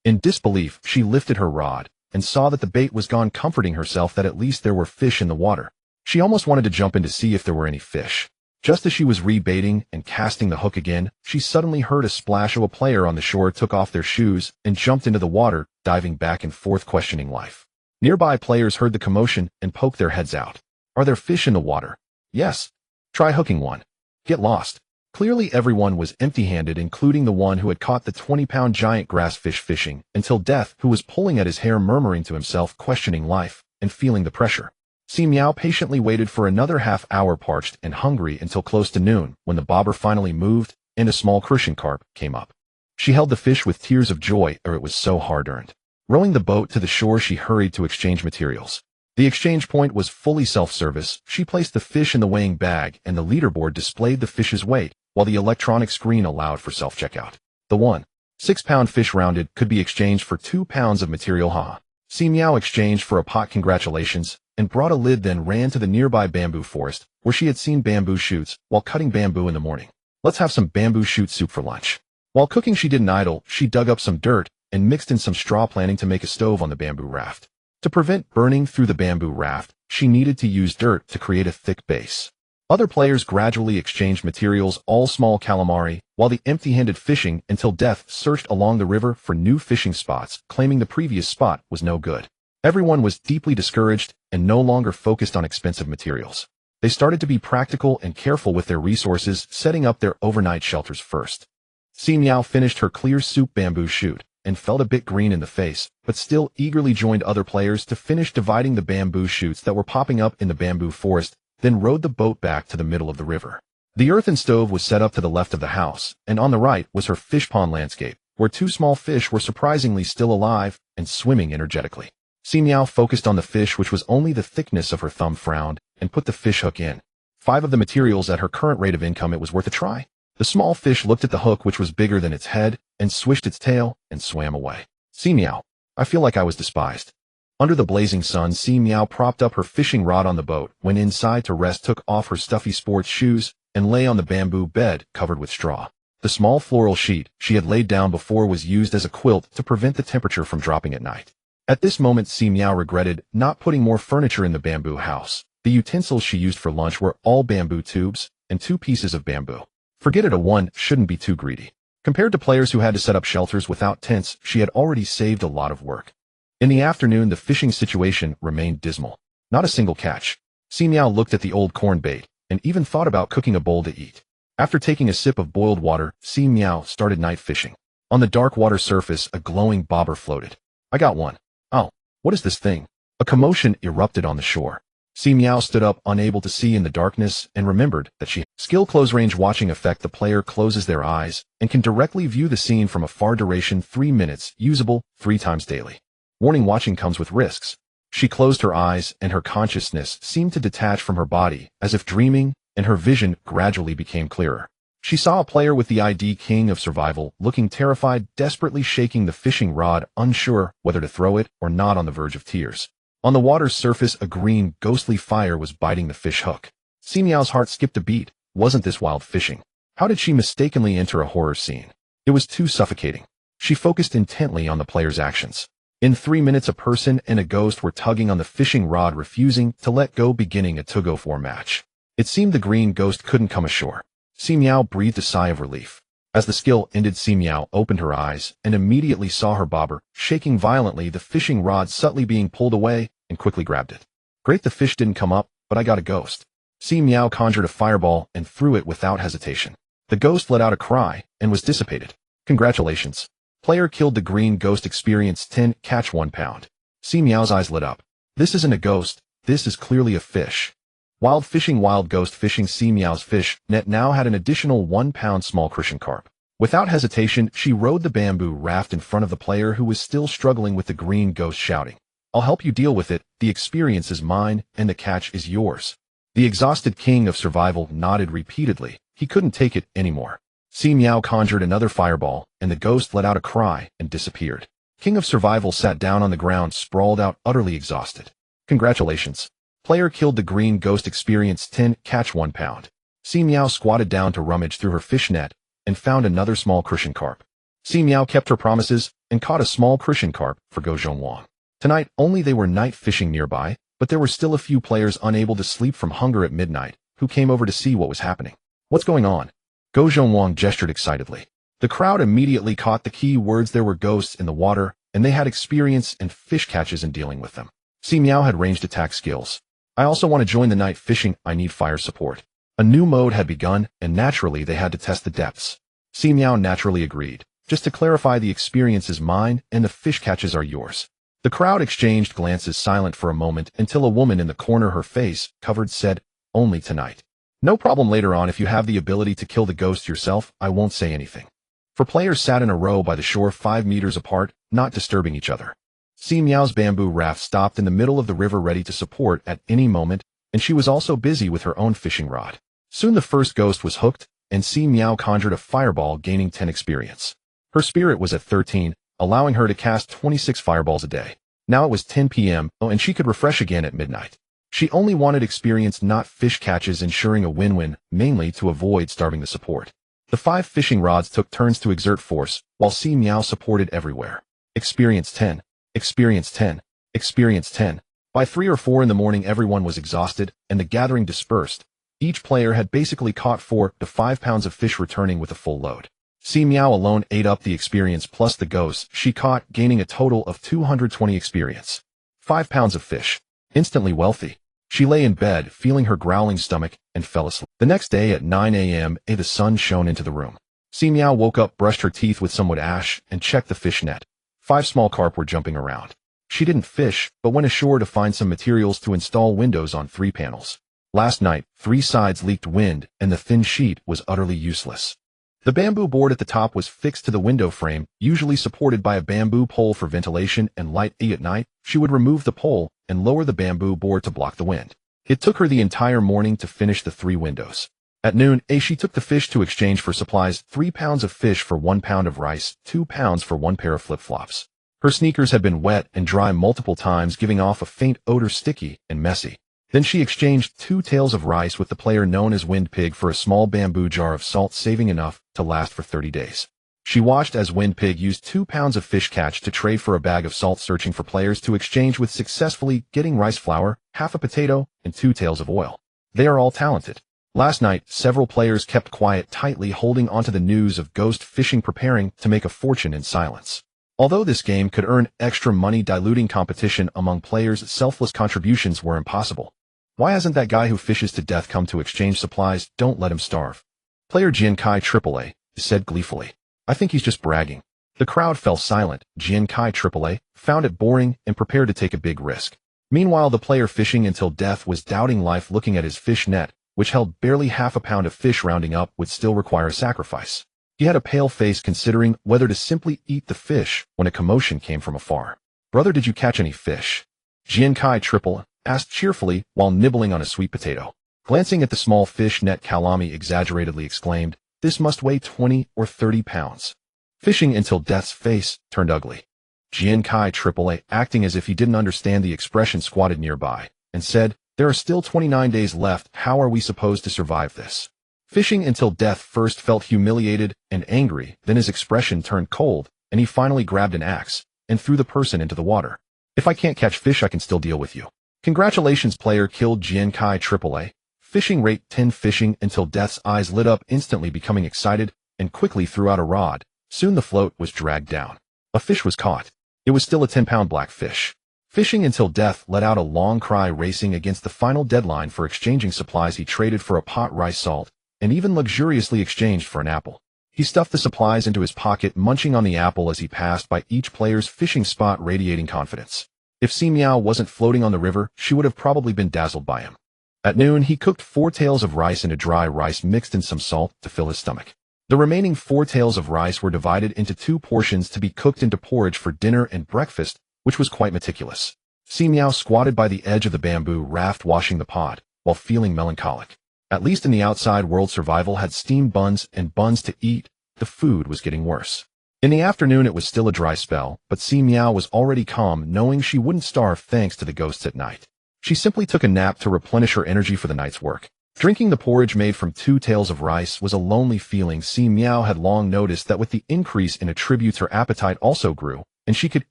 In disbelief, she lifted her rod and saw that the bait was gone, comforting herself that at least there were fish in the water. She almost wanted to jump in to see if there were any fish. Just as she was rebaiting and casting the hook again, she suddenly heard a splash. A player on the shore took off their shoes and jumped into the water, diving back and forth, questioning life. Nearby players heard the commotion and poked their heads out. Are there fish in the water? Yes. Try hooking one. Get lost. Clearly everyone was empty-handed, including the one who had caught the 20-pound giant grass fish. Fishing Until Death, who was pulling at his hair, murmuring to himself, questioning life, and feeling the pressure. Si Miao patiently waited for another half hour, parched and hungry, until close to noon, when the bobber finally moved and a small crucian carp came up. She held the fish with tears of joy, or it was so hard-earned. Rowing the boat to the shore, she hurried to exchange materials. The exchange point was fully self-service. She placed the fish in the weighing bag, and the leaderboard displayed the fish's weight, while the electronic screen allowed for self-checkout. The 1.6-pound fish, rounded, could be exchanged for 2 pounds of material. Si Miao exchanged for a pot. Congratulations, and brought a lid, then ran to the nearby bamboo forest, where she had seen bamboo shoots while cutting bamboo in the morning. Let's have some bamboo shoot soup for lunch. While cooking, she didn't idle. She dug up some dirt and mixed in some straw, planning to make a stove on the bamboo raft. To prevent burning through the bamboo raft, she needed to use dirt to create a thick base. Other players gradually exchanged materials, all small calamari, while the empty-handed Fishing Until Death searched along the river for new fishing spots, claiming the previous spot was no good. Everyone was deeply discouraged and no longer focused on expensive materials. They started to be practical and careful with their resources, setting up their overnight shelters first. Si Miao finished her clear soup bamboo shoot, and felt a bit green in the face, but still eagerly joined other players to finish dividing the bamboo shoots that were popping up in the bamboo forest, then rowed the boat back to the middle of the river. The earthen stove was set up to the left of the house, and on the right was her fish pond landscape, where two small fish were surprisingly still alive and swimming energetically. Si Miao focused on the fish, which was only the thickness of her thumb, frowned, and put the fish hook in. 5 of the materials at her current rate of income, it was worth a try. The small fish looked at the hook, which was bigger than its head, and swished its tail and swam away. Si Miao, I feel like I was despised. Under the blazing sun, Si Miao propped up her fishing rod on the boat, went inside to rest, took off her stuffy sports shoes, and lay on the bamboo bed covered with straw. The small floral sheet she had laid down before was used as a quilt to prevent the temperature from dropping at night. At this moment, Si Miao regretted not putting more furniture in the bamboo house. The utensils she used for lunch were all bamboo tubes and 2 pieces of bamboo. Forget it, a one shouldn't be too greedy. Compared to players who had to set up shelters without tents, she had already saved a lot of work. In the afternoon, the fishing situation remained dismal. Not a single catch. Si Miao looked at the old corn bait and even thought about cooking a bowl to eat. After taking a sip of boiled water, Si Miao started night fishing. On the dark water surface, a glowing bobber floated. I got one. Oh, what is this thing? A commotion erupted on the shore. Si Miao stood up, unable to see in the darkness, and remembered that skill close range watching effect. The player closes their eyes and can directly view the scene from a far duration, 3 minutes, usable 3 times daily. Warning: watching comes with risks. She closed her eyes and her consciousness seemed to detach from her body, as if dreaming, and her vision gradually became clearer. She saw a player with the ID King of Survival, looking terrified, desperately shaking the fishing rod, unsure whether to throw it or not, on the verge of tears. On the water's surface, a green, ghostly fire was biting the fish hook. Si Miao's heart skipped a beat. Wasn't this wild fishing? How did she mistakenly enter a horror scene? It was too suffocating. She focused intently on the player's actions. In 3 minutes, a person and a ghost were tugging on the fishing rod, refusing to let go, beginning a tug-of-war match. It seemed the green ghost couldn't come ashore. Si Miao breathed a sigh of relief. As the skill ended, Si Miao opened her eyes and immediately saw her bobber shaking violently, the fishing rod subtly being pulled away, and quickly grabbed it. Great, the fish didn't come up, but I got a ghost. Si Miao conjured a fireball and threw it without hesitation. The ghost let out a cry and was dissipated. Congratulations. Player killed the green ghost, experienced 10, catch 1 pound. Si Miao's eyes lit up. This isn't a ghost, this is clearly a fish. Wild fishing, wild ghost fishing. Si Miao's fish net now had an additional 1 pound small crucian carp. Without hesitation, she rowed the bamboo raft in front of the player, who was still struggling with the green ghost, shouting, I'll help you deal with it, the experience is mine, and the catch is yours. The exhausted King of Survival nodded repeatedly. He couldn't take it anymore. Si Miao conjured another fireball, and the ghost let out a cry and disappeared. King of Survival sat down on the ground, sprawled out, utterly exhausted. Congratulations. Player killed the green ghost, experienced 10, catch 1 pound. Si Miao squatted down to rummage through her fish net and found another small crucian carp. Si Miao kept her promises and caught a small crucian carp for Go Zhongwang. Tonight only they were night fishing nearby, but there were still a few players unable to sleep from hunger at midnight, who came over to see what was happening. What's going on? Go Zhongwang gestured excitedly. The crowd immediately caught the key words. There were ghosts in the water, and they had experience and fish catches in dealing with them. Si Miao had ranged attack skills. I also want to join the night fishing. I need fire support. A new mode had begun, and naturally they had to test the depths. Si Miao naturally agreed. Just to clarify, the experience is mine, and the fish catches are yours. The crowd exchanged glances, silent for a moment, until a woman in the corner, her face covered, said, Only tonight. No problem later on if you have the ability to kill the ghost yourself. I won't say anything. 4 players sat in a row by the shore, 5 meters apart, not disturbing each other. Si Miao's bamboo raft stopped in the middle of the river, ready to support at any moment, and she was also busy with her own fishing rod. Soon the first ghost was hooked, and Si Miao conjured a fireball, gaining 10 experience. Her spirit was at 13, allowing her to cast 26 fireballs a day. Now it was 10 p.m., and she could refresh again at midnight. She only wanted experience, not fish catches, ensuring a win-win, mainly to avoid starving the support. The 5 fishing rods took turns to exert force, while Si Miao supported everywhere. Experience 10. Experience 10. Experience 10. By 3 or 4 in the morning, everyone was exhausted, and the gathering dispersed. Each player had basically caught 4 to 5 pounds of fish, returning with a full load. Si Miao alone ate up the experience plus the ghosts she caught, gaining a total of 220 experience. 5 pounds of fish. Instantly wealthy. She lay in bed, feeling her growling stomach, and fell asleep. The next day at 9 a.m., the sun shone into the room. Si Miao woke up, brushed her teeth with some wood ash, and checked the fish net. 5 small carp were jumping around. She didn't fish, but went ashore to find some materials to install windows on 3 panels. Last night, 3 sides leaked wind, and the thin sheet was utterly useless. The bamboo board at the top was fixed to the window frame, usually supported by a bamboo pole for ventilation and light. At night, she would remove the pole and lower the bamboo board to block the wind. It took her the entire morning to finish the 3 windows. At noon, she took the fish to exchange for supplies: 3 pounds of fish for 1 pound of rice, 2 pounds for 1 pair of flip-flops. Her sneakers had been wet and dry multiple times, giving off a faint odor, sticky and messy. Then she exchanged 2 tails of rice with the player known as Wind Pig for a small bamboo jar of salt, saving enough to last for 30 days. She watched as Wind Pig used 2 pounds of fish catch to trade for a bag of salt, searching for players to exchange with, successfully getting rice flour, half a potato, and 2 tails of oil. They are all talented. Last night, several players kept quiet, tightly holding onto the news of ghost fishing, preparing to make a fortune in silence. Although this game could earn extra money, diluting competition among players, selfless contributions were impossible. Why hasn't that guy who fishes to death come to exchange supplies? Don't let him starve. Player Jian Kai AAA said gleefully. I think he's just bragging. The crowd fell silent. Jian Kai AAA found it boring and prepared to take a big risk. Meanwhile, the player fishing until death was doubting life, looking at his fish net, which held barely half a pound of fish. Rounding up would still require a sacrifice. He had a pale face, considering whether to simply eat the fish when a commotion came from afar. Brother, did you catch any fish? Jian Kai AAA asked cheerfully while nibbling on a sweet potato. Glancing at the small fish net, Kalami exaggeratedly exclaimed, this must weigh 20 or 30 pounds. Fishing until death's face turned ugly. Jian Kai AAA, acting as if he didn't understand the expression, squatted nearby and said, there are still 29 days left. How are we supposed to survive this? Fishing until death first felt humiliated and angry, then his expression turned cold, and he finally grabbed an axe and threw the person into the water. If I can't catch fish, I can still deal with you. Congratulations, player killed Jian Kai AAA. Fishing rate 10. Fishing until death's eyes lit up, instantly becoming excited, and quickly threw out a rod. Soon the float was dragged down. A fish was caught. It was still a 10-pound blackfish. Fishing until death let out a long cry, racing against the final deadline for exchanging supplies. He traded for a pot rice, salt, and even luxuriously exchanged for an apple. He stuffed the supplies into his pocket, munching on the apple as he passed by each player's fishing spot, radiating confidence. If Si Miao wasn't floating on the river, she would have probably been dazzled by him. At noon, he cooked 4 tails of rice into dry rice, mixed in some salt to fill his stomach. The remaining 4 tails of rice were divided into 2 portions to be cooked into porridge for dinner and breakfast, which was quite meticulous. Si Miao squatted by the edge of the bamboo raft, washing the pot, while feeling melancholic. At least in the outside world, survival had steamed buns and buns to eat. The food was getting worse. In the afternoon, it was still a dry spell, but Si Miao was already calm, knowing she wouldn't starve thanks to the ghosts at night. She simply took a nap to replenish her energy for the night's work. Drinking the porridge made from 2 tails of rice was a lonely feeling. Si Miao had long noticed that with the increase in attributes, her appetite also grew, and she could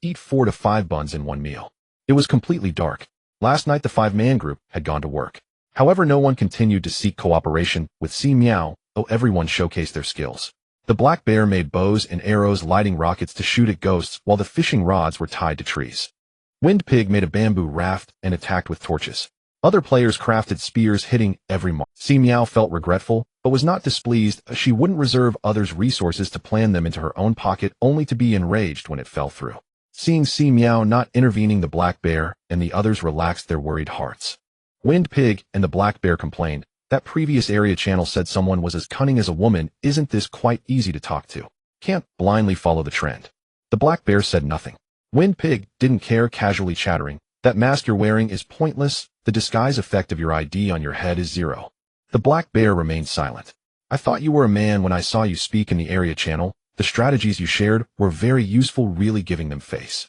eat 4 to 5 buns in one meal. It was completely dark. Last night, the 5-man group had gone to work. However, no one continued to seek cooperation with Si Miao, though everyone showcased their skills. The black bear made bows and arrows, lighting rockets to shoot at ghosts, while the fishing rods were tied to trees. Wind Pig made a bamboo raft and attacked with torches. Other players crafted spears, hitting every mark. Si Miao felt regretful, but was not displeased. She wouldn't reserve others' resources to plan them into her own pocket, only to be enraged when it fell through. Seeing Si Miao not intervening, the black bear and the others relaxed their worried hearts. Wind Pig and the black bear complained. That previous area channel said someone was as cunning as a woman. Isn't this quite easy to talk to? Can't blindly follow the trend. The black bear said nothing. Wind Pig didn't care, casually chattering. That mask you're wearing is pointless. The disguise effect of your ID on your head is 0. The black bear remained silent. I thought you were a man when I saw you speak in the area channel. The strategies you shared were very useful, really giving them face.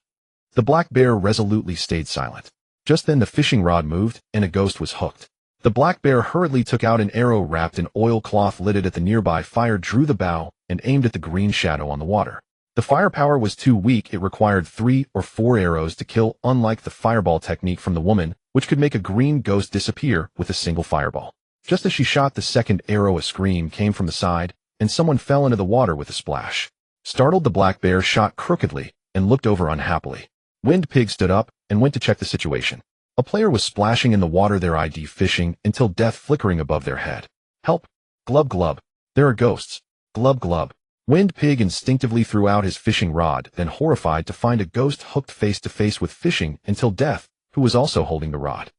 The black bear resolutely stayed silent. Just then the fishing rod moved, and a ghost was hooked. The black bear hurriedly took out an arrow wrapped in oilcloth, lit it at the nearby fire, drew the bow, and aimed at the green shadow on the water. The firepower was too weak. It required 3 or 4 arrows to kill, unlike the fireball technique from the woman, which could make a green ghost disappear with a single fireball. Just as she shot the second arrow, a scream came from the side, and someone fell into the water with a splash. Startled, the black bear shot crookedly and looked over unhappily. Wind Pig stood up and went to check the situation. A player was splashing in the water, their ID fishing until death flickering above their head. Help! Glub glub. There are ghosts. Glub glub. Wind Pig instinctively threw out his fishing rod, then horrified to find a ghost hooked face to face with Fishing Until Death, who was also holding the rod.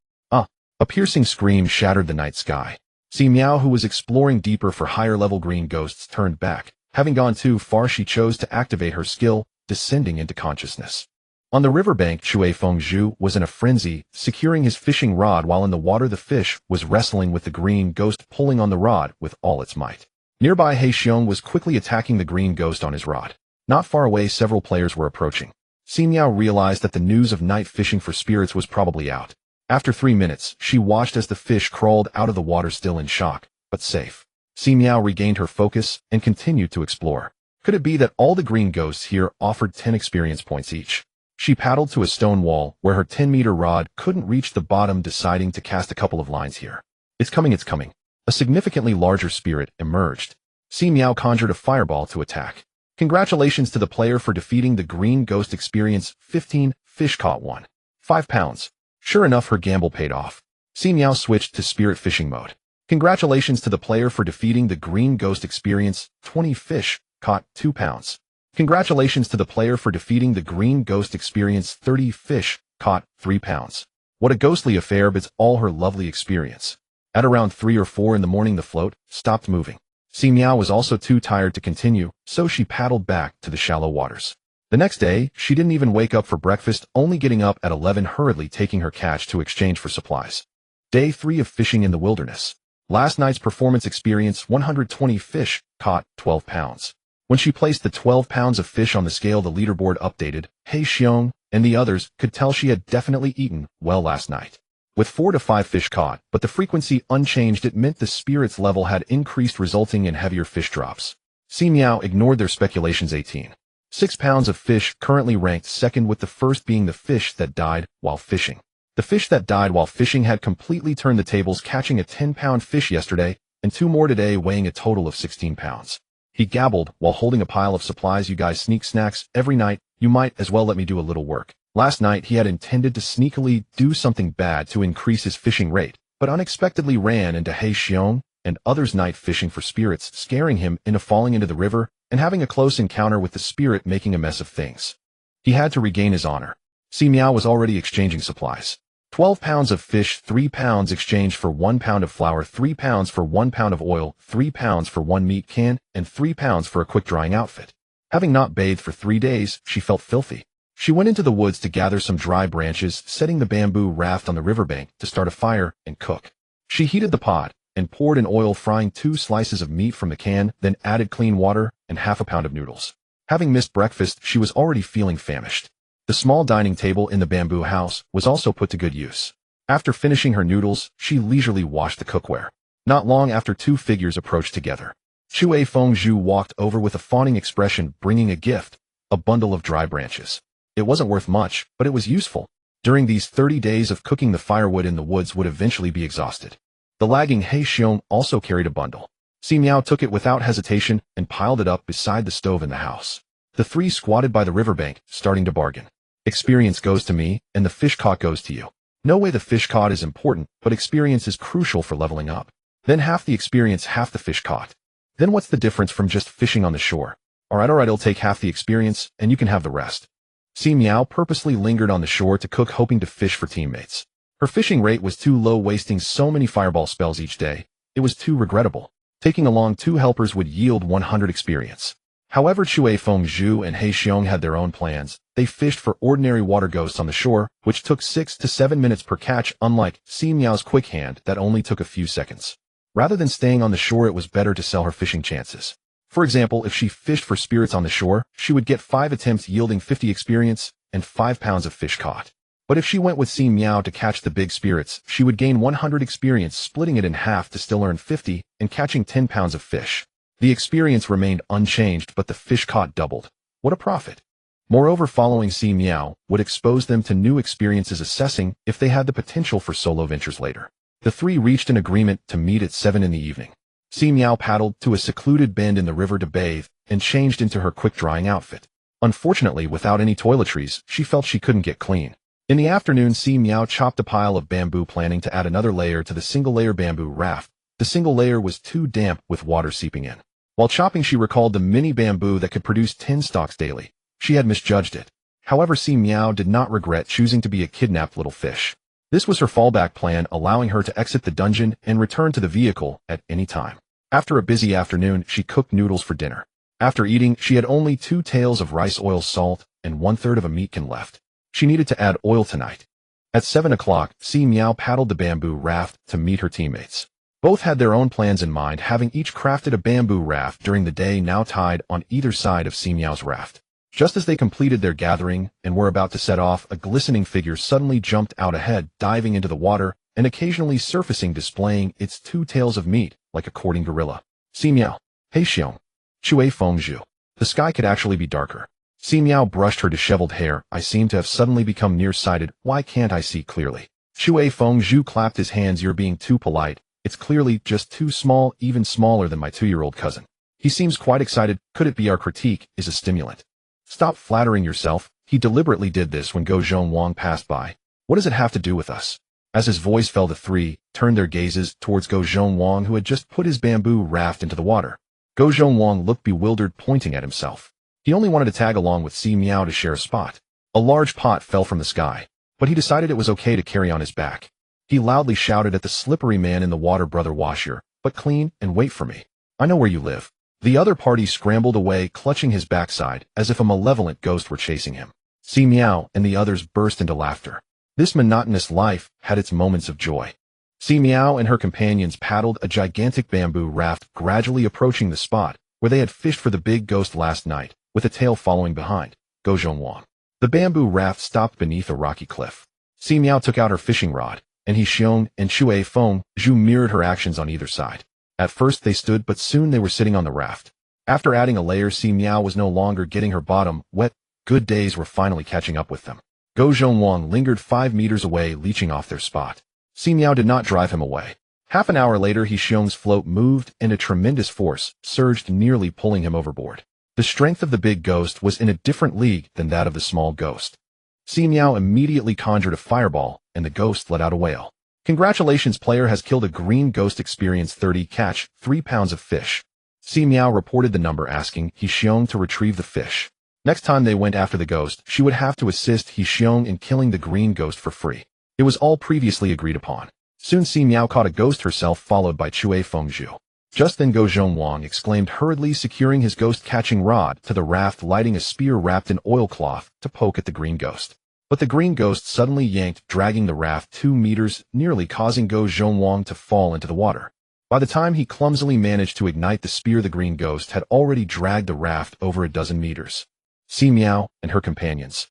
A piercing scream shattered the night sky. Si Miao, who was exploring deeper for higher-level green ghosts, turned back. Having gone too far, she chose to activate her skill, descending into consciousness. On the riverbank, Shui Fengzhu was in a frenzy, securing his fishing rod while in the water the fish was wrestling with the green ghost, pulling on the rod with all its might. Nearby, He Xiong was quickly attacking the green ghost on his rod. Not far away, several players were approaching. Si Miao realized that the news of night fishing for spirits was probably out. After 3 minutes, she watched as the fish crawled out of the water, still in shock, but safe. Si Miao regained her focus and continued to explore. Could it be that all the green ghosts here offered 10 experience points each? She paddled to a stone wall where her 10-meter rod couldn't reach the bottom, deciding to cast a couple of lines here. It's coming, it's coming. A significantly larger spirit emerged. Si Miao conjured a fireball to attack. Congratulations to the player for defeating the green ghost. Experience 15, fish caught 1. 5 pounds. Sure enough, her gamble paid off. Si Miao switched to spirit fishing mode. Congratulations to the player for defeating the green ghost. Experience 20, fish caught 2 pounds. Congratulations to the player for defeating the green ghost. Experience 30, fish caught 3 pounds. What a ghostly affair, but all her lovely experience. At around 3 or 4 in the morning, the float stopped moving. Si Miao was also too tired to continue, so she paddled back to the shallow waters. The next day, she didn't even wake up for breakfast, only getting up at 11, hurriedly taking her catch to exchange for supplies. Day 3 of fishing in the wilderness. Last night's performance experience 120, fish caught 12 pounds. When she placed the 12 pounds of fish on the scale, the leaderboard updated. He Xiong and the others could tell she had definitely eaten well last night. With 4 to 5 fish caught, but the frequency unchanged, it meant the spirit's level had increased, resulting in heavier fish drops. Si Miao ignored their speculations. 18. 6 pounds of fish, currently ranked second, with the first being the fish that died while fishing. The fish that died while fishing had completely turned the tables, catching a 10-pound fish yesterday and 2 more today, weighing a total of 16 pounds. He gabbled while holding a pile of supplies. You guys sneak snacks every night. You might as well let me do a little work. Last night he had intended to sneakily do something bad to increase his fishing rate, but unexpectedly ran into He Xiong and others night fishing for spirits, scaring him into falling into the river and having a close encounter with the spirit, making a mess of things. He had to regain his honor. Si Miao was already exchanging supplies. 12 pounds of fish, 3 pounds exchanged for 1 pound of flour, 3 pounds for 1 pound of oil, 3 pounds for 1 meat can, and 3 pounds for a quick drying outfit. Having not bathed for 3 days, she felt filthy. She went into the woods to gather some dry branches, setting the bamboo raft on the riverbank to start a fire and cook. She heated the pot and poured in oil, frying 2 slices of meat from the can, then added clean water and half a pound of noodles. Having missed breakfast, she was already feeling famished. The small dining table in the bamboo house was also put to good use. After finishing her noodles, she leisurely washed the cookware. Not long after, 2 figures approached together. Shui Fengzhu walked over with a fawning expression, bringing a gift, a bundle of dry branches. It wasn't worth much, but it was useful. During these 30 days of cooking, the firewood in the woods would eventually be exhausted. The lagging He Xiong also carried a bundle. Si Miao took it without hesitation and piled it up beside the stove in the house. The 3 squatted by the riverbank, starting to bargain. Experience goes to me, and the fish caught goes to you. No way, the fish caught is important, but experience is crucial for leveling up. Then half the experience, half the fish caught. Then what's the difference from just fishing on the shore? Alright, I'll take half the experience, and you can have the rest. Si Miao purposely lingered on the shore to cook, hoping to fish for teammates. Her fishing rate was too low, wasting so many fireball spells each day. It was too regrettable. Taking along 2 helpers would yield 100 experience. However, Shui Fengzhu and He Xiong had their own plans. They fished for ordinary water ghosts on the shore, which took 6 to 7 minutes per catch, unlike Si Miao's quick hand that only took a few seconds. Rather than staying on the shore, it was better to sell her fishing chances. For example, if she fished for spirits on the shore, she would get 5 attempts yielding 50 experience and 5 pounds of fish caught. But if she went with Si Miao to catch the big spirits, she would gain 100 experience, splitting it in half to still earn 50 and catching 10 pounds of fish. The experience remained unchanged, but the fish caught doubled. What a profit! Moreover, following Si Miao would expose them to new experiences, assessing if they had the potential for solo ventures later. The 3 reached an agreement to meet at 7 in the evening. Si Miao paddled to a secluded bend in the river to bathe and changed into her quick-drying outfit. Unfortunately, without any toiletries, she felt she couldn't get clean. In the afternoon, Si Miao chopped a pile of bamboo, planning to add another layer to the single-layer bamboo raft. The single layer was too damp with water seeping in. While chopping, she recalled the mini bamboo that could produce 10 stalks daily. She had misjudged it. However, Si Miao did not regret choosing to be a kidnapped little fish. This was her fallback plan, allowing her to exit the dungeon and return to the vehicle at any time. After a busy afternoon, she cooked noodles for dinner. After eating, she had only 2 tails of rice oil salt and 1/3 of a meatcan left. She needed to add oil tonight. At 7 o'clock, Si Miao paddled the bamboo raft to meet her teammates. Both had their own plans in mind, having each crafted a bamboo raft during the day, now tied on either side of Si Miao's raft. Just as they completed their gathering and were about to set off, a glistening figure suddenly jumped out ahead, diving into the water and occasionally surfacing, displaying its 2 tails of meat like a courting gorilla. Si Miao. Hey Xiong. Chui Fengzhu. The sky could actually be darker. Si Miao brushed her disheveled hair. I seem to have suddenly become nearsighted. Why can't I see clearly? Chui Fengzhu clapped his hands. You're being too polite. It's clearly just too small, even smaller than my 2-year-old cousin. He seems quite excited. Could it be our critique is a stimulant? Stop flattering yourself. He deliberately did this when Go Zhongwang passed by. What does it have to do with us? As his voice fell, the three turned their gazes towards Go Zhongwang, who had just put his bamboo raft into the water. Go Zhongwang looked bewildered, pointing at himself. He only wanted to tag along with Si Miao to share a spot. A large pot fell from the sky, but he decided it was okay to carry on his back. He loudly shouted at the slippery man in the water, brother, wash your butt clean and wait for me. I know where you live. The other party scrambled away, clutching his backside as if a malevolent ghost were chasing him. Si Miao and the others burst into laughter. This monotonous life had its moments of joy. Si Miao and her companions paddled a gigantic bamboo raft, gradually approaching the spot where they had fished for the big ghost last night, with a tail following behind. Go Zhongwang. The bamboo raft stopped beneath a rocky cliff. Si Miao took out her fishing rod, and He Xiong and Chui Fengzhu mirrored her actions on either side. At first they stood, but soon they were sitting on the raft. After adding a layer, Si Miao was no longer getting her bottom wet. Good days were finally catching up with them. Go Zhongwang lingered 5 meters away, leeching off their spot. Si Miao did not drive him away. Half an hour later, He Xiong's float moved, and a tremendous force surged, nearly pulling him overboard. The strength of the big ghost was in a different league than that of the small ghost. Si Miao immediately conjured a fireball, and the ghost let out a wail. Congratulations, player has killed a green ghost. Experience 30, catch 3 pounds of fish. Si Miao reported the number, asking He Xiong to retrieve the fish. Next time they went after the ghost, she would have to assist He Xiong in killing the green ghost for free. It was all previously agreed upon. Soon Si Miao caught a ghost herself, followed by Chui Fengzhu. Just then Go Zhongwang exclaimed, hurriedly securing his ghost-catching rod to the raft, lighting a spear wrapped in oilcloth to poke at the green ghost. But the green ghost suddenly yanked, dragging the raft 2 meters, nearly causing Go Zhongwang to fall into the water. By the time he clumsily managed to ignite the spear, the green ghost had already dragged the raft over a dozen meters. Si Miao and her companions.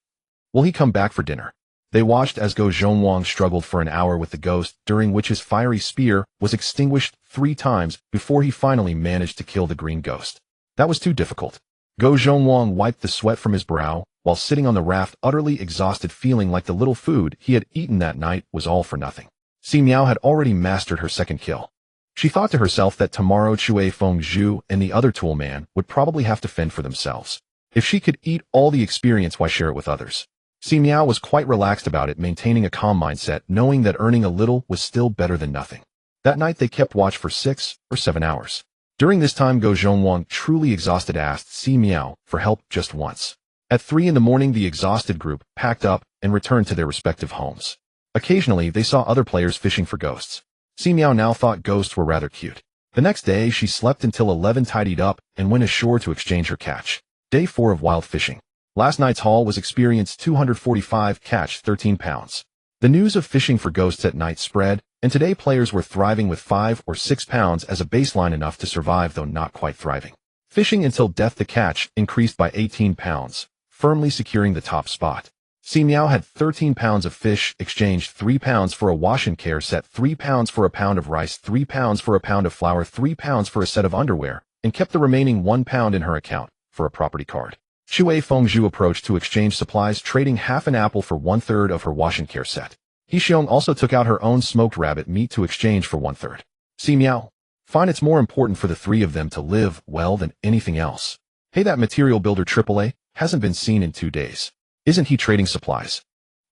Will he come back for dinner? They watched as Go Zhongwang struggled for an hour with the ghost, during which his fiery spear was extinguished 3 times before he finally managed to kill the green ghost. That was too difficult. Go Zhongwang wiped the sweat from his brow while sitting on the raft, utterly exhausted, feeling like the little food he had eaten that night was all for nothing. Si Miao had already mastered her second kill. She thought to herself that tomorrow Chui Fengzhu and the other tool man would probably have to fend for themselves. If she could eat all the experience, why share it with others? Si Miao was quite relaxed about it, maintaining a calm mindset, knowing that earning a little was still better than nothing. That night they kept watch for 6 or 7 hours. During this time, Go Zhongwang, truly exhausted, asked Si Miao for help just once. At 3 in the morning, the exhausted group packed up and returned to their respective homes. Occasionally, they saw other players fishing for ghosts. Si Miao now thought ghosts were rather cute. The next day, she slept until 11, tidied up, and went ashore to exchange her catch. Day 4 of wild fishing. Last night's haul was experience 245, catch 13 pounds. The news of fishing for ghosts at night spread, and today players were thriving with 5 or 6 pounds as a baseline, enough to survive though not quite thriving. Fishing until death, the catch increased by 18 pounds, firmly securing the top spot. Si Miao had 13 pounds of fish, exchanged 3 pounds for a wash and care set, 3 pounds for a pound of rice, 3 pounds for a pound of flour, 3 pounds for a set of underwear, and kept the remaining 1 pound in her account for a property card. Chui Fengzhu approached to exchange supplies, trading half an apple for 1/3 of her wash and care set. He Xiong also took out her own smoked rabbit meat to exchange for 1/3. Si Miao. Find it's more important for the 3 of them to live well than anything else. Hey, that material builder AAA hasn't been seen in 2 days. Isn't he trading supplies?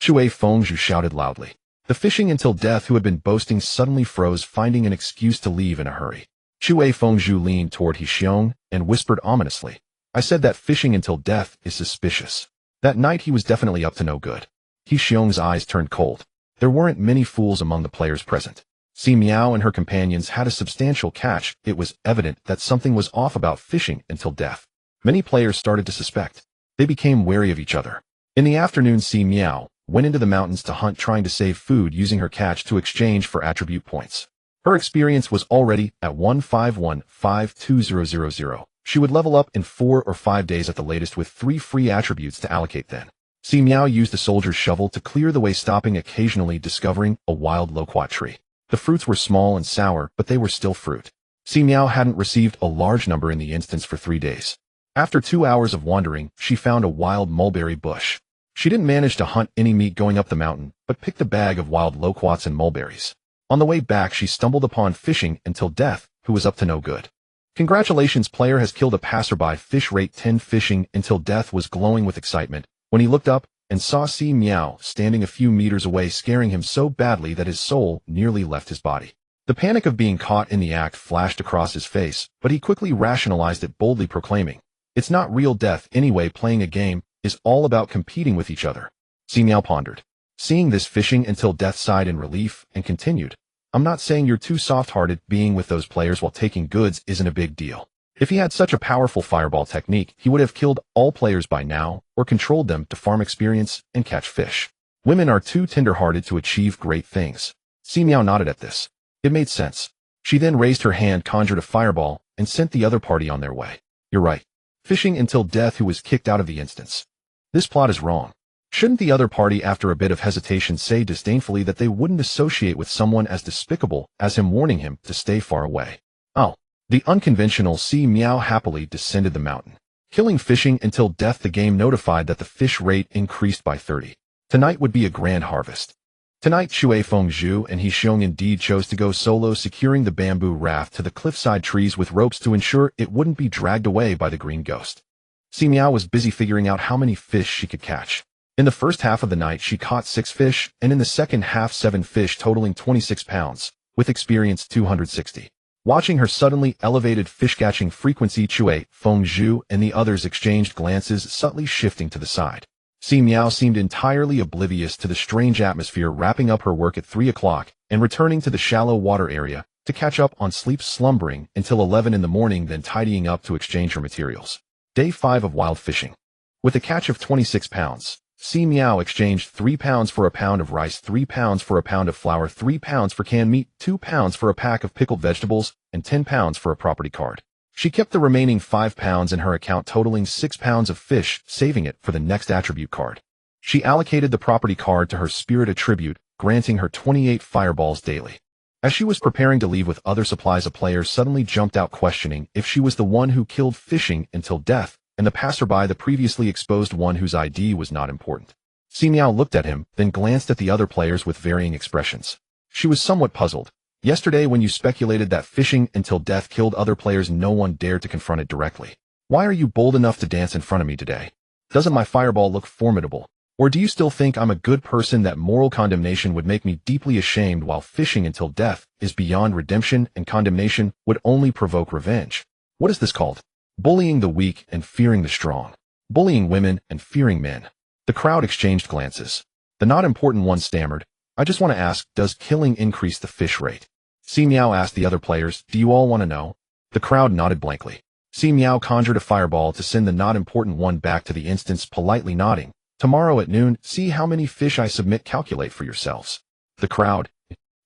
Chui Fengzhu shouted loudly. The fishing until death who had been boasting suddenly froze, finding an excuse to leave in a hurry. Chue Fengzhu leaned toward He Xiong and whispered ominously, I said that fishing until death is suspicious. That night he was definitely up to no good. He Xiong's eyes turned cold. There weren't many fools among the players present. Si Miao and her companions had a substantial catch. It was evident that something was off about fishing until death. Many players started to suspect. They became wary of each other. In the afternoon, Si Miao went into the mountains to hunt, trying to save food using her catch to exchange for attribute points. Her experience was already at 151-52000. She would level up in 4 or 5 days at the latest with 3 free attributes to allocate then. Si Miao used a soldier's shovel to clear the way, stopping occasionally, discovering a wild loquat tree. The fruits were small and sour, but they were still fruit. Si Miao hadn't received a large number in the instance for 3 days. After 2 hours of wandering, she found a wild mulberry bush. She didn't manage to hunt any meat going up the mountain, but picked a bag of wild loquats and mulberries. On the way back, she stumbled upon fishing until death, who was up to no good. Congratulations, player has killed a passerby. Fish rate 10. Fishing until death was glowing with excitement when he looked up and saw Si Miao standing a few meters away, scaring him so badly that his soul nearly left his body. The panic of being caught in the act flashed across his face, but he quickly rationalized it, boldly proclaiming, it's not real death anyway. Playing a game is all about competing with each other. Si Miao pondered. Seeing this, fishing until death sighed in relief and continued, I'm not saying you're too soft-hearted. Being with those players while taking goods isn't a big deal. If he had such a powerful fireball technique, he would have killed all players by now, or controlled them to farm experience and catch fish. Women are too tender-hearted to achieve great things. Si Miao nodded at this. It made sense. She then raised her hand, conjured a fireball, and sent the other party on their way. You're right. Fishing until death, who was kicked out of the instance. This plot is wrong. Shouldn't the other party, after a bit of hesitation, say disdainfully that they wouldn't associate with someone as despicable as him, warning him to stay far away? Oh. The unconventional Si Miao happily descended the mountain. Killing fishing until death. The game notified that the fish rate increased by 30. Tonight would be a grand harvest. Tonight, Chue Fengzhu and He Xiong indeed chose to go solo, securing the bamboo raft to the cliffside trees with ropes to ensure it wouldn't be dragged away by the green ghost. Si Miao was busy figuring out how many fish she could catch. In the first half of the night, she caught 6 fish, and in the second half 7 fish, totaling 26 pounds, with experience 260. Watching her suddenly elevated fish-catching frequency, Chue Fengzhu and the others exchanged glances, subtly shifting to the side. Si Miao seemed entirely oblivious to the strange atmosphere, wrapping up her work at 3 o'clock and returning to the shallow water area to catch up on sleep, slumbering until 11 in the morning, then tidying up to exchange her materials. Day 5 of wild fishing. With a catch of 26 pounds, Si Miao exchanged 3 pounds for a pound of rice, 3 pounds for a pound of flour, 3 pounds for canned meat, 2 pounds for a pack of pickled vegetables, and 10 pounds for a property card. She kept the remaining 5 pounds in her account, totaling 6 pounds of fish, saving it for the next attribute card. She allocated the property card to her spirit attribute, granting her 28 fireballs daily. As she was preparing to leave with other supplies, a player suddenly jumped out, questioning if she was the one who killed fishing until death, and the passerby the previously exposed one whose ID was not important. Si Miao looked at him, then glanced at the other players with varying expressions. She was somewhat puzzled. Yesterday, when you speculated that fishing until death killed other players, no one dared to confront it directly. Why are you bold enough to dance in front of me today? Doesn't my fireball look formidable? Or do you still think I'm a good person that moral condemnation would make me deeply ashamed, while fishing until death is beyond redemption and condemnation would only provoke revenge? What is this called? Bullying the weak and fearing the strong. Bullying women and fearing men. The crowd exchanged glances. The not important one stammered, I just want to ask, does killing increase the fish rate? Si Miao asked the other players, do you all want to know? The crowd nodded blankly. Si Miao conjured a fireball to send the not important one back to the instance, politely nodding. Tomorrow at noon, see how many fish I submit, calculate for yourselves. The crowd.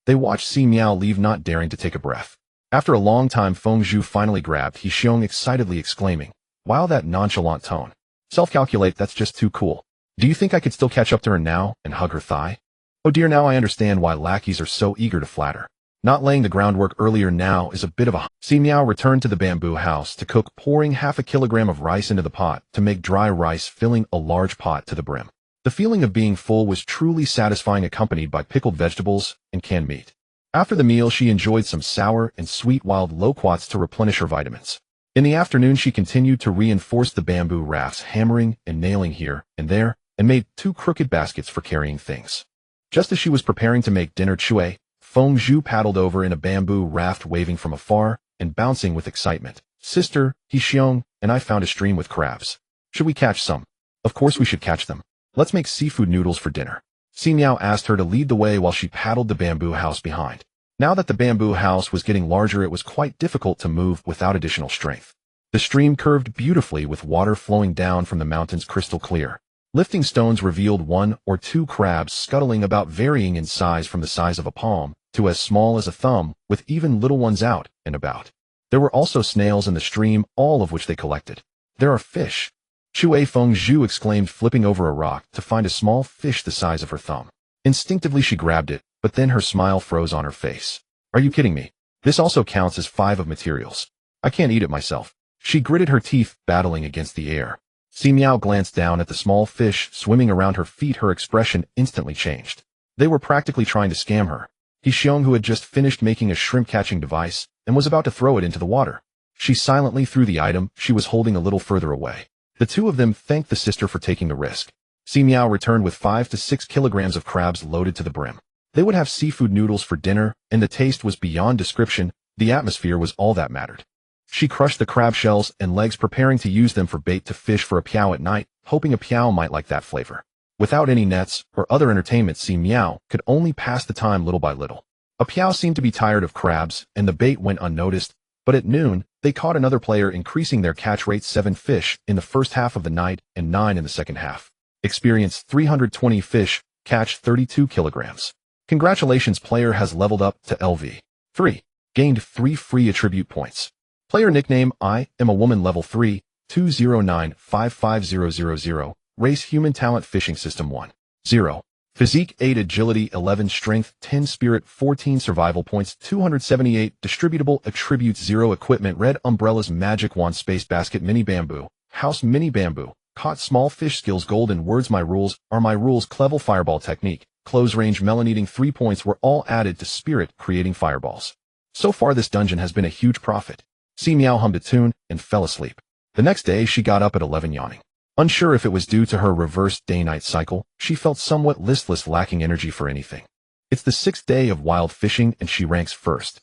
They watched Si Miao leave, not daring to take a breath. After a long time, Fengzhu finally grabbed He Xiong, excitedly exclaiming, wow, that nonchalant tone. Self-calculate, that's just too cool. Do you think I could still catch up to her now and hug her thigh? Oh dear, now I understand why lackeys are so eager to flatter. Not laying the groundwork earlier now is a bit of a... Si Miao returned to the bamboo house to cook, pouring half a kilogram of rice into the pot to make dry rice, filling a large pot to the brim. The feeling of being full was truly satisfying, accompanied by pickled vegetables and canned meat. After the meal, she enjoyed some sour and sweet wild loquats to replenish her vitamins. In the afternoon, she continued to reinforce the bamboo rafts, hammering and nailing here and there, and made 2 crooked baskets for carrying things. Just as she was preparing to make dinner, Chue Fengzhu paddled over in a bamboo raft, waving from afar, and bouncing with excitement. Sister, He Xiong and I found a stream with crabs. Should we catch some? Of course we should catch them. Let's make seafood noodles for dinner. Si Miao asked her to lead the way while she paddled the bamboo house behind. Now that the bamboo house was getting larger, it was quite difficult to move without additional strength. The stream curved beautifully with water flowing down from the mountains crystal clear. Lifting stones revealed 1 or 2 crabs scuttling about, varying in size from the size of a palm to as small as a thumb, with even little ones out and about. There were also snails in the stream, all of which they collected. There are fish. Chui Fengzhu exclaimed, flipping over a rock to find a small fish the size of her thumb. Instinctively she grabbed it, but then her smile froze on her face. Are you kidding me? This also counts as 5 of materials. I can't eat it myself. She gritted her teeth, battling against the air. Si Miao glanced down at the small fish swimming around her feet. Her expression instantly changed. They were practically trying to scam her. He Xiong, who had just finished making a shrimp-catching device and was about to throw it into the water. She silently threw the item she was holding a little further away. The two of them thanked the sister for taking the risk. Si Miao returned with 5 to 6 kilograms of crabs loaded to the brim. They would have seafood noodles for dinner, and the taste was beyond description. The atmosphere was all that mattered. She crushed the crab shells and legs, preparing to use them for bait to fish for a piao at night, hoping a piao might like that flavor. Without any nets or other entertainment, Si Miao could only pass the time little by little. A piao seemed to be tired of crabs, and the bait went unnoticed, but at noon, they caught another player, increasing their catch rate 7 fish in the first half of the night and 9 in the second half. Experience 320 fish, catch 32 kilograms. Congratulations, player has leveled up to LV 3. Gained 3 free attribute points. Player nickname: I am a woman, level 3, 209-55000. Race: human, talent fishing system 1. 0. Physique 8, agility 11, strength 10, spirit 14, survival points 278, distributable attributes 0, equipment: red umbrellas, magic wand, space basket, mini bamboo, house, mini bamboo, caught small fish, skills, golden words. My rules are my rules. Clever fireball technique, close range, melon eating. 3 points were all added to spirit, creating fireballs. So far this dungeon has been a huge profit. Si Miao hummed a tune and fell asleep. The next day she got up at 11, yawning. Unsure if it was due to her reversed day-night cycle, she felt somewhat listless, lacking energy for anything. It's the 6th day of wild fishing and she ranks first.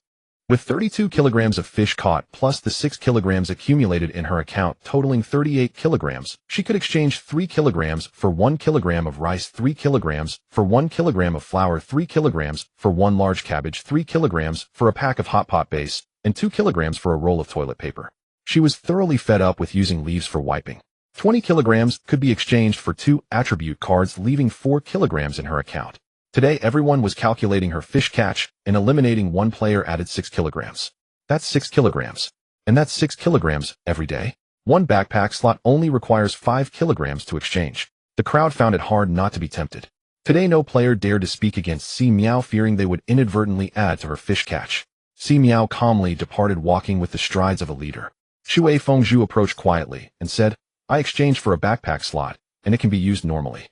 With 32 kilograms of fish caught plus the 6 kilograms accumulated in her account totaling 38 kilograms, she could exchange 3 kilograms for 1 kilogram of rice, 3 kilograms for 1 kilogram of flour, 3 kilograms for 1 large cabbage, 3 kilograms for a pack of hot pot base, and 2 kilograms for a roll of toilet paper. She was thoroughly fed up with using leaves for wiping. 20 kilograms could be exchanged for 2 attribute cards, leaving 4 kilograms in her account. Today everyone was calculating her fish catch, and eliminating one player added 6 kilograms. That's 6 kilograms. And that's 6 kilograms every day. One backpack slot only requires 5 kilograms to exchange. The crowd found it hard not to be tempted. Today no player dared to speak against Si Miao, fearing they would inadvertently add to her fish catch. Si Miao calmly departed, walking with the strides of a leader. Shui Fengzhu approached quietly and said, I exchanged for a backpack slot, and it can be used normally.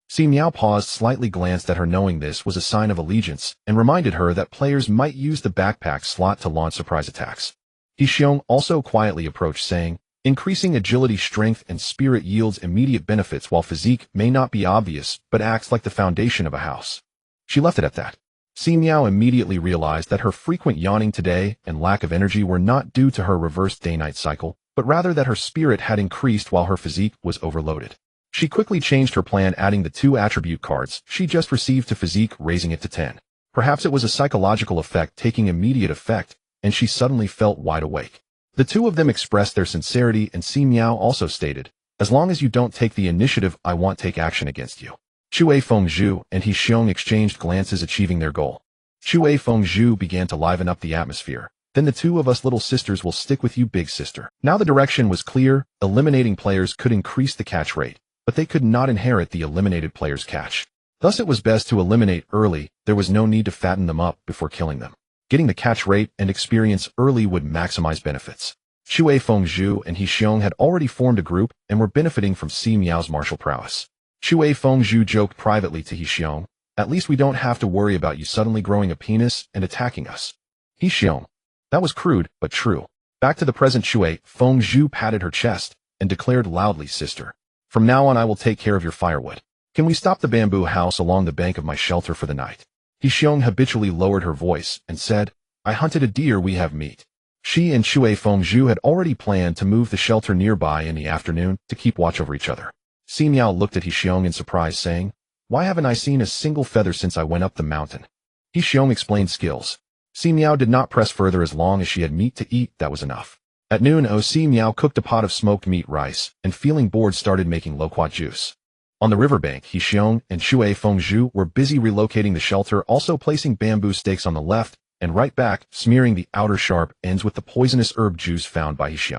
Si Miao paused, slightly glanced at her, knowing this was a sign of allegiance, and reminded her that players might use the backpack slot to launch surprise attacks. He Xiong also quietly approached, saying, increasing agility, strength, and spirit yields immediate benefits, while physique may not be obvious, but acts like the foundation of a house. She left it at that. Si Miao immediately realized that her frequent yawning today and lack of energy were not due to her reversed day-night cycle, but rather that her spirit had increased while her physique was overloaded. She quickly changed her plan, adding the 2 attribute cards she just received to physique, raising it to 10. Perhaps it was a psychological effect taking immediate effect, and she suddenly felt wide awake. The two of them expressed their sincerity, and Si Miao also stated, as long as you don't take the initiative, I won't take action against you. Chui Fengzhu and He Xiong exchanged glances, achieving their goal. Chui Fengzhu began to liven up the atmosphere. Then the 2 of us little sisters will stick with you, big sister. Now the direction was clear. Eliminating players could increase the catch rate, but they could not inherit the eliminated player's catch. Thus it was best to eliminate early. There was no need to fatten them up before killing them. Getting the catch rate and experience early would maximize benefits. Chui Fengzhu and He Xiong had already formed a group and were benefiting from Si Miao's martial prowess. Chui Fengzhu joked privately to He Xiong, at least we don't have to worry about you suddenly growing a penis and attacking us. He Xiong. That was crude, but true. Back to the present, Chui Fengzhu patted her chest and declared loudly, sister, from now on I will take care of your firewood. Can we stop the bamboo house along the bank of my shelter for the night? He Xiong habitually lowered her voice and said, I hunted a deer, we have meat. She and Shui Fengzhu had already planned to move the shelter nearby in the afternoon to keep watch over each other. Si Miao looked at He in surprise, saying, "Why haven't I seen a single feather since I went up the mountain?" He explained skills. Si Miao did not press further. As long as she had meat to eat, that was enough. At noon, Si Miao cooked a pot of smoked meat rice, and feeling bored started making loquat juice. On the riverbank, He and Shui Fengzhu were busy relocating the shelter, also placing bamboo stakes on the left and right back, smearing the outer sharp ends with the poisonous herb juice found by He.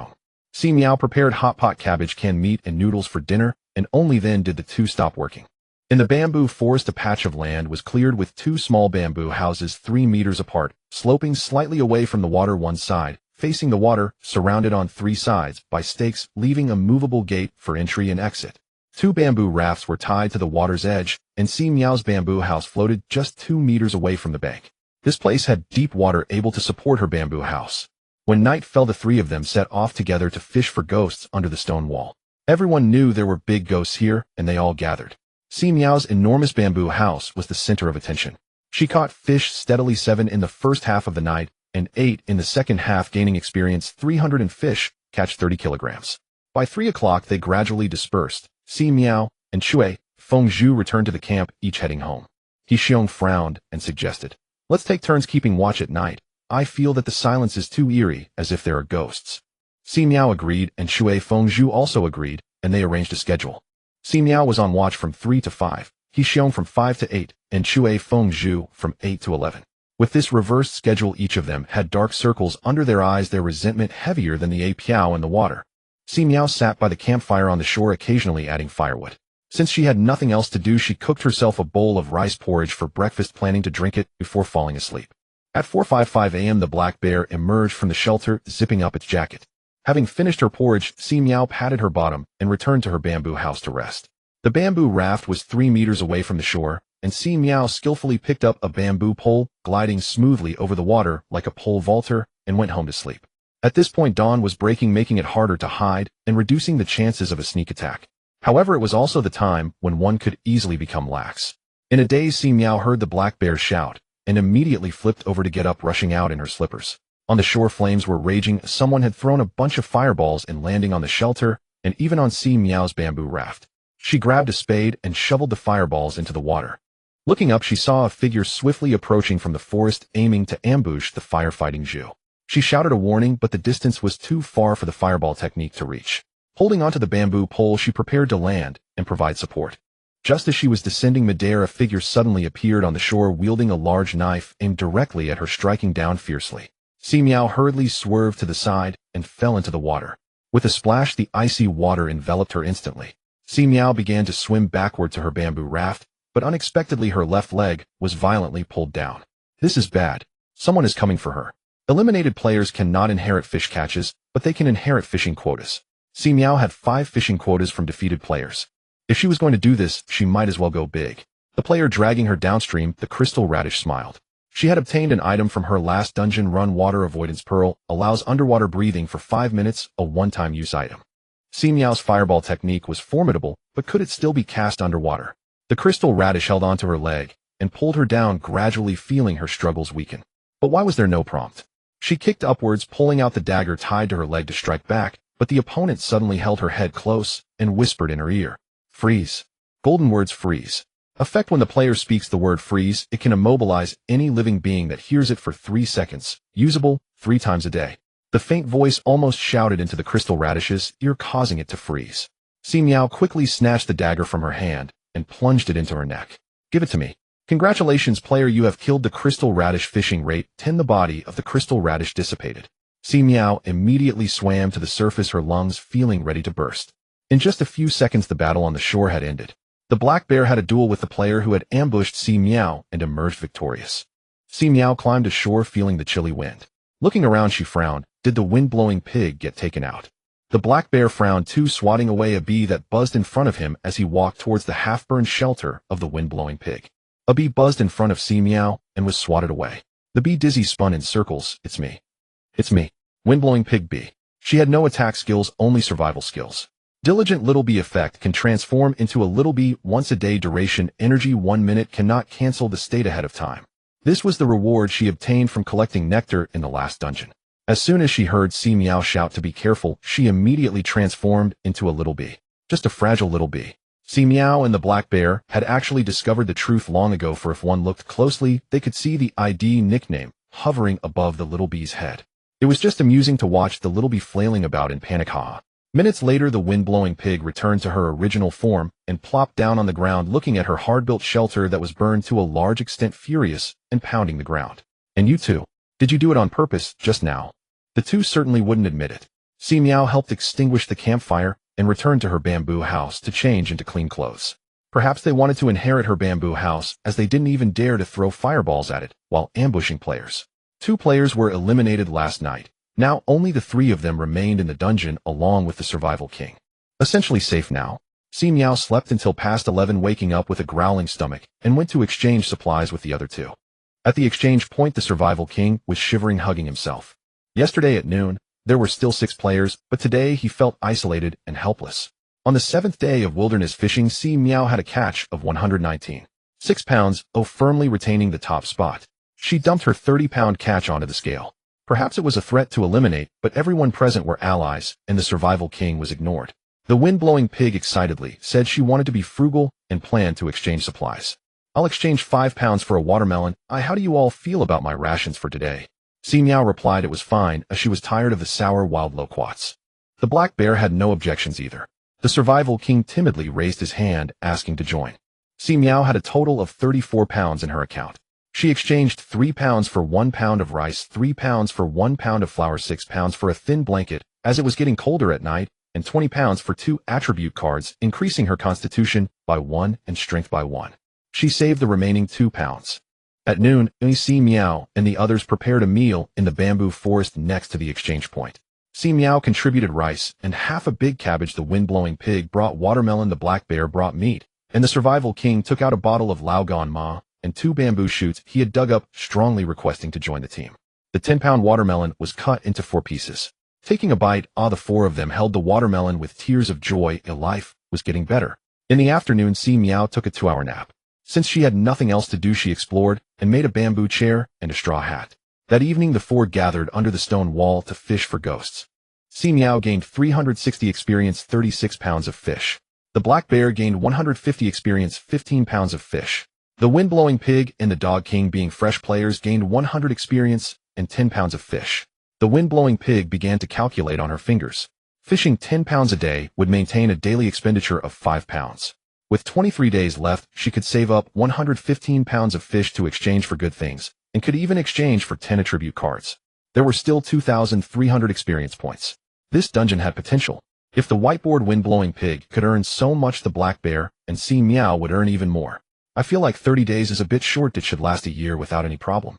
Si Miao prepared hot pot cabbage, canned meat, and noodles for dinner, and only then did the two stop working. In the bamboo forest, a patch of land was cleared with two small bamboo houses 3 meters apart, sloping slightly away from the water, one side facing the water, surrounded on 3 sides by stakes, leaving a movable gate for entry and exit. 2 bamboo rafts were tied to the water's edge, and Si Miao's bamboo house floated just 2 meters away from the bank. This place had deep water able to support her bamboo house. When night fell, the 3 of them set off together to fish for ghosts under the stone wall. Everyone knew there were big ghosts here, and they all gathered. Si Miao's enormous bamboo house was the center of attention. She caught fish steadily, 7 in the first half of the night, and 8 in the second half, gaining experience. 300 in fish, catch 30 kilograms. By 3 o'clock they gradually dispersed. Si Miao and Shui Fengzhu returned to the camp, each heading home. He frowned and suggested, "Let's take turns keeping watch at night. I feel that the silence is too eerie, as if there are ghosts." Si Miao agreed, and Shui Fengzhu also agreed, and they arranged a schedule. Si Miao was on watch from 3 to 5, He from 5 to 8, and Shui Fengzhu from 8 to 11. With this reversed schedule, each of them had dark circles under their eyes, their resentment heavier than the apiao in the water. Si Miao sat by the campfire on the shore, occasionally adding firewood. Since she had nothing else to do, she cooked herself a bowl of rice porridge for breakfast, planning to drink it before falling asleep. At 4:55 a.m. the black bear emerged from the shelter, zipping up its jacket. Having finished her porridge, Si Miao patted her bottom and returned to her bamboo house to rest. The bamboo raft was 3 meters away from the shore, and Si Miao skillfully picked up a bamboo pole, gliding smoothly over the water like a pole vaulter, and went home to sleep. At this point dawn was breaking, making it harder to hide and reducing the chances of a sneak attack. However, it was also the time when one could easily become lax. In a daze, Si Miao heard the black bear shout, and immediately flipped over to get up, rushing out in her slippers. On the shore, flames were raging. Someone had thrown a bunch of fireballs and landing on the shelter, and even on Si Miao's bamboo raft. She grabbed a spade and shoveled the fireballs into the water. Looking up, she saw a figure swiftly approaching from the forest, aiming to ambush the firefighting Zhu. She shouted a warning, but the distance was too far for the fireball technique to reach. Holding onto the bamboo pole, she prepared to land and provide support. Just as she was descending midair, a figure suddenly appeared on the shore, wielding a large knife aimed directly at her, striking down fiercely. Si Miao hurriedly swerved to the side and fell into the water. With a splash, the icy water enveloped her instantly. Si Miao began to swim backward to her bamboo raft, but unexpectedly her left leg was violently pulled down. This is bad. Someone is coming for her. Eliminated players cannot inherit fish catches, but they can inherit fishing quotas. Si Miao had 5 fishing quotas from defeated players. If she was going to do this, she might as well go big. The player dragging her downstream, the crystal radish, smiled. She had obtained an item from her last dungeon run. Water avoidance pearl allows underwater breathing for 5 minutes, a one-time use item. Si Miao's fireball technique was formidable, but could it still be cast underwater? The crystal radish held onto her leg and pulled her down, gradually feeling her struggles weaken. But why was there no prompt? She kicked upwards, pulling out the dagger tied to her leg to strike back, but the opponent suddenly held her head close and whispered in her ear, "Freeze." Golden words freeze. Effect: when the player speaks the word freeze, it can immobilize any living being that hears it for 3 seconds, usable 3 times a day. The faint voice almost shouted into the crystal radish's ear, causing it to freeze. Si Miao quickly snatched the dagger from her hand and plunged it into her neck. "Give it to me." "Congratulations, player, you have killed the crystal radish." Fishing rate 10. The body of the crystal radish dissipated. Si Miao immediately swam to the surface, her lungs feeling ready to burst. In just a few seconds, the battle on the shore had ended. The black bear had a duel with the player who had ambushed Si Miao and emerged victorious. Si Miao climbed ashore, feeling the chilly wind. Looking around, she frowned. Did the wind-blowing pig get taken out? The black bear frowned too, swatting away a bee that buzzed in front of him as he walked towards the half-burned shelter of the wind-blowing pig. A bee buzzed in front of Si Miao and was swatted away. The bee dizzy spun in circles. "It's me. It's me. Wind-blowing pig bee." She had no attack skills, only survival skills. Diligent little bee effect can transform into a little bee once a day. Duration energy 1 minute, cannot cancel the state ahead of time. This was the reward she obtained from collecting nectar in the last dungeon. As soon as she heard Si Miao shout to be careful, she immediately transformed into a little bee. Just a fragile little bee. Si Miao and the black bear had actually discovered the truth long ago, for if one looked closely, they could see the ID nickname hovering above the little bee's head. It was just amusing to watch the little bee flailing about in panic. Minutes later, the wind-blowing pig returned to her original form and plopped down on the ground, looking at her hard-built shelter that was burned to a large extent, furious and pounding the ground. And you too. Did you do it on purpose just now? The two certainly wouldn't admit it. Si Miao helped extinguish the campfire and returned to her bamboo house to change into clean clothes. Perhaps they wanted to inherit her bamboo house, as they didn't even dare to throw fireballs at it while ambushing players. 2 players were eliminated last night. Now only the 3 of them remained in the dungeon along with the survival king. Essentially safe now. Si Miao slept until past 11, waking up with a growling stomach, and went to exchange supplies with the other 2. At the exchange point, the survival king was shivering, hugging himself. Yesterday at noon, there were still 6 players, but today he felt isolated and helpless. On the 7th day of wilderness fishing, Si Miao had a catch of 119. 6 pounds, firmly retaining the top spot. She dumped her 30-pound catch onto the scale. Perhaps it was a threat to eliminate, but everyone present were allies, and the survival king was ignored. The wind-blowing pig excitedly said she wanted to be frugal and planned to exchange supplies. I'll exchange 5 pounds for a watermelon. How do you all feel about my rations for today? Si Miao replied it was fine, as she was tired of the sour wild loquats. The black bear had no objections either. The survival king timidly raised his hand, asking to join. Si Miao had a total of 34 pounds in her account. She exchanged 3 pounds for 1 pound of rice, 3 pounds for 1 pound of flour, 6 pounds for a thin blanket, as it was getting colder at night, and 20 pounds for 2 attribute cards, increasing her constitution by 1 and strength by 1. She saved the remaining 2 pounds. At noon, Si Miao and the others prepared a meal in the bamboo forest next to the exchange point. Si Miao contributed rice and half a big cabbage. The wind-blowing pig brought watermelon, the black bear brought meat, and the survival king took out a bottle of Lao Gan Ma and 2 bamboo shoots he had dug up, strongly requesting to join the team. The 10-pound watermelon was cut into 4 pieces. Taking a bite, the 4 of them held the watermelon with tears of joy. Life was getting better. In the afternoon, Si Miao took a 2-hour nap. Since she had nothing else to do, she explored and made a bamboo chair and a straw hat. That evening, the 4 gathered under the stone wall to fish for ghosts. Si Miao gained 360 experience, 36 pounds of fish. The black bear gained 150 experience, 15 pounds of fish. The wind-blowing pig and the dog king, being fresh players, gained 100 experience and 10 pounds of fish. The wind-blowing pig began to calculate on her fingers. Fishing 10 pounds a day would maintain a daily expenditure of 5 pounds. With 23 days left, she could save up 115 pounds of fish to exchange for good things, and could even exchange for 10 attribute cards. There were still 2,300 experience points. This dungeon had potential. If the whiteboard wind-blowing pig could earn so much, the black bear and Si Miao would earn even more. I feel like 30 days is a bit short. It should last a year without any problem.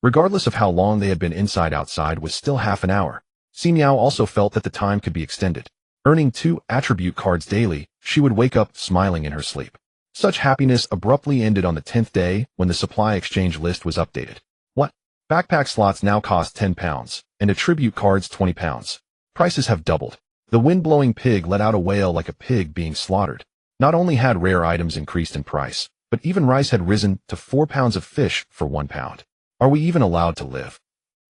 Regardless of how long they had been inside, outside was still half an hour. Si Miao also felt that the time could be extended. Earning 2 attribute cards daily, she would wake up smiling in her sleep. Such happiness abruptly ended on the 10th day when the supply exchange list was updated. What? Backpack slots now cost 10 pounds, and attribute cards 20 pounds. Prices have doubled. The wind-blowing pig let out a wail like a pig being slaughtered. Not only had rare items increased in price, but even rice had risen to 4 pounds of fish for 1 pound. Are we even allowed to live?